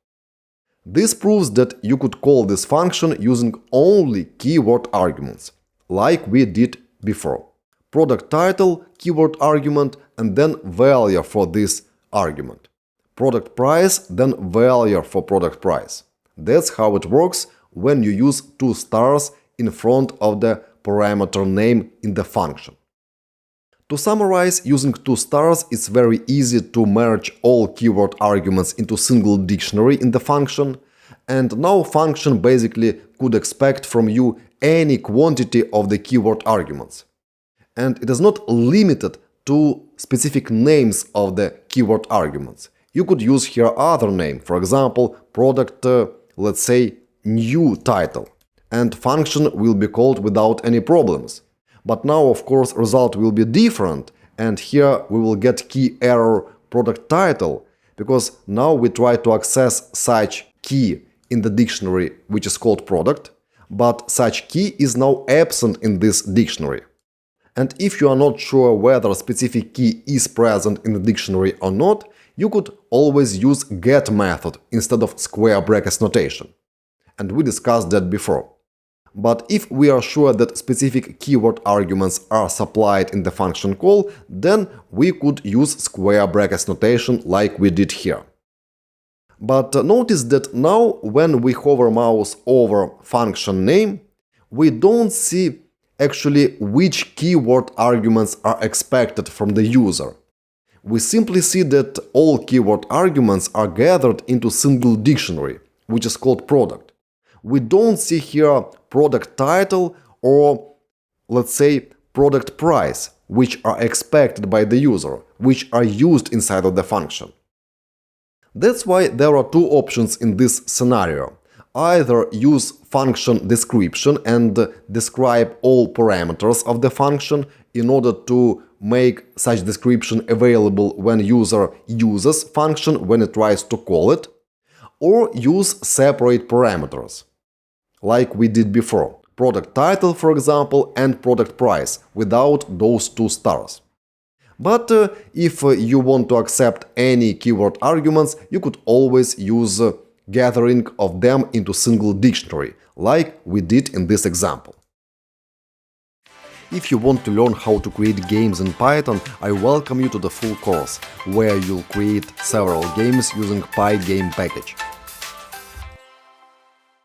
This proves that you could call this function using only keyword arguments, like we did before. Product title, keyword argument, and then value for this argument. Product price, then value for product price. That's how it works when you use 2 stars in front of the parameter name in the function. To summarize, using 2 stars, it's very easy to merge all keyword arguments into single dictionary in the function, and now function basically could expect from you any quantity of the keyword arguments. And it is not limited to specific names of the keyword arguments. You could use here other name, for example, product, let's say, new title, and function will be called without any problems. But now, of course, result will be different, and here we will get key error product title, because now we try to access such key in the dictionary which is called product, but such key is now absent in this dictionary. And if you are not sure whether a specific key is present in the dictionary or not, you could always use get method instead of square brackets notation. And we discussed that before. But if we are sure that specific keyword arguments are supplied in the function call, then we could use square brackets notation like we did here. But notice that now when we hover mouse over function name, we don't see actually which keyword arguments are expected from the user. We simply see that all keyword arguments are gathered into single dictionary, which is called product. We don't see here product title or, let's say, product price, which are expected by the user, which are used inside of the function. That's why there are 2 options in this scenario. Either use function description and describe all parameters of the function in order to make such description available when user uses function when it tries to call it, or use separate parameters, like we did before, product title, for example, and product price, without those 2 stars. But if you want to accept any keyword arguments, you could always use gathering of them into single dictionary, like we did in this example. If you want to learn how to create games in Python, I welcome you to the full course, where you'll create several games using Pygame package.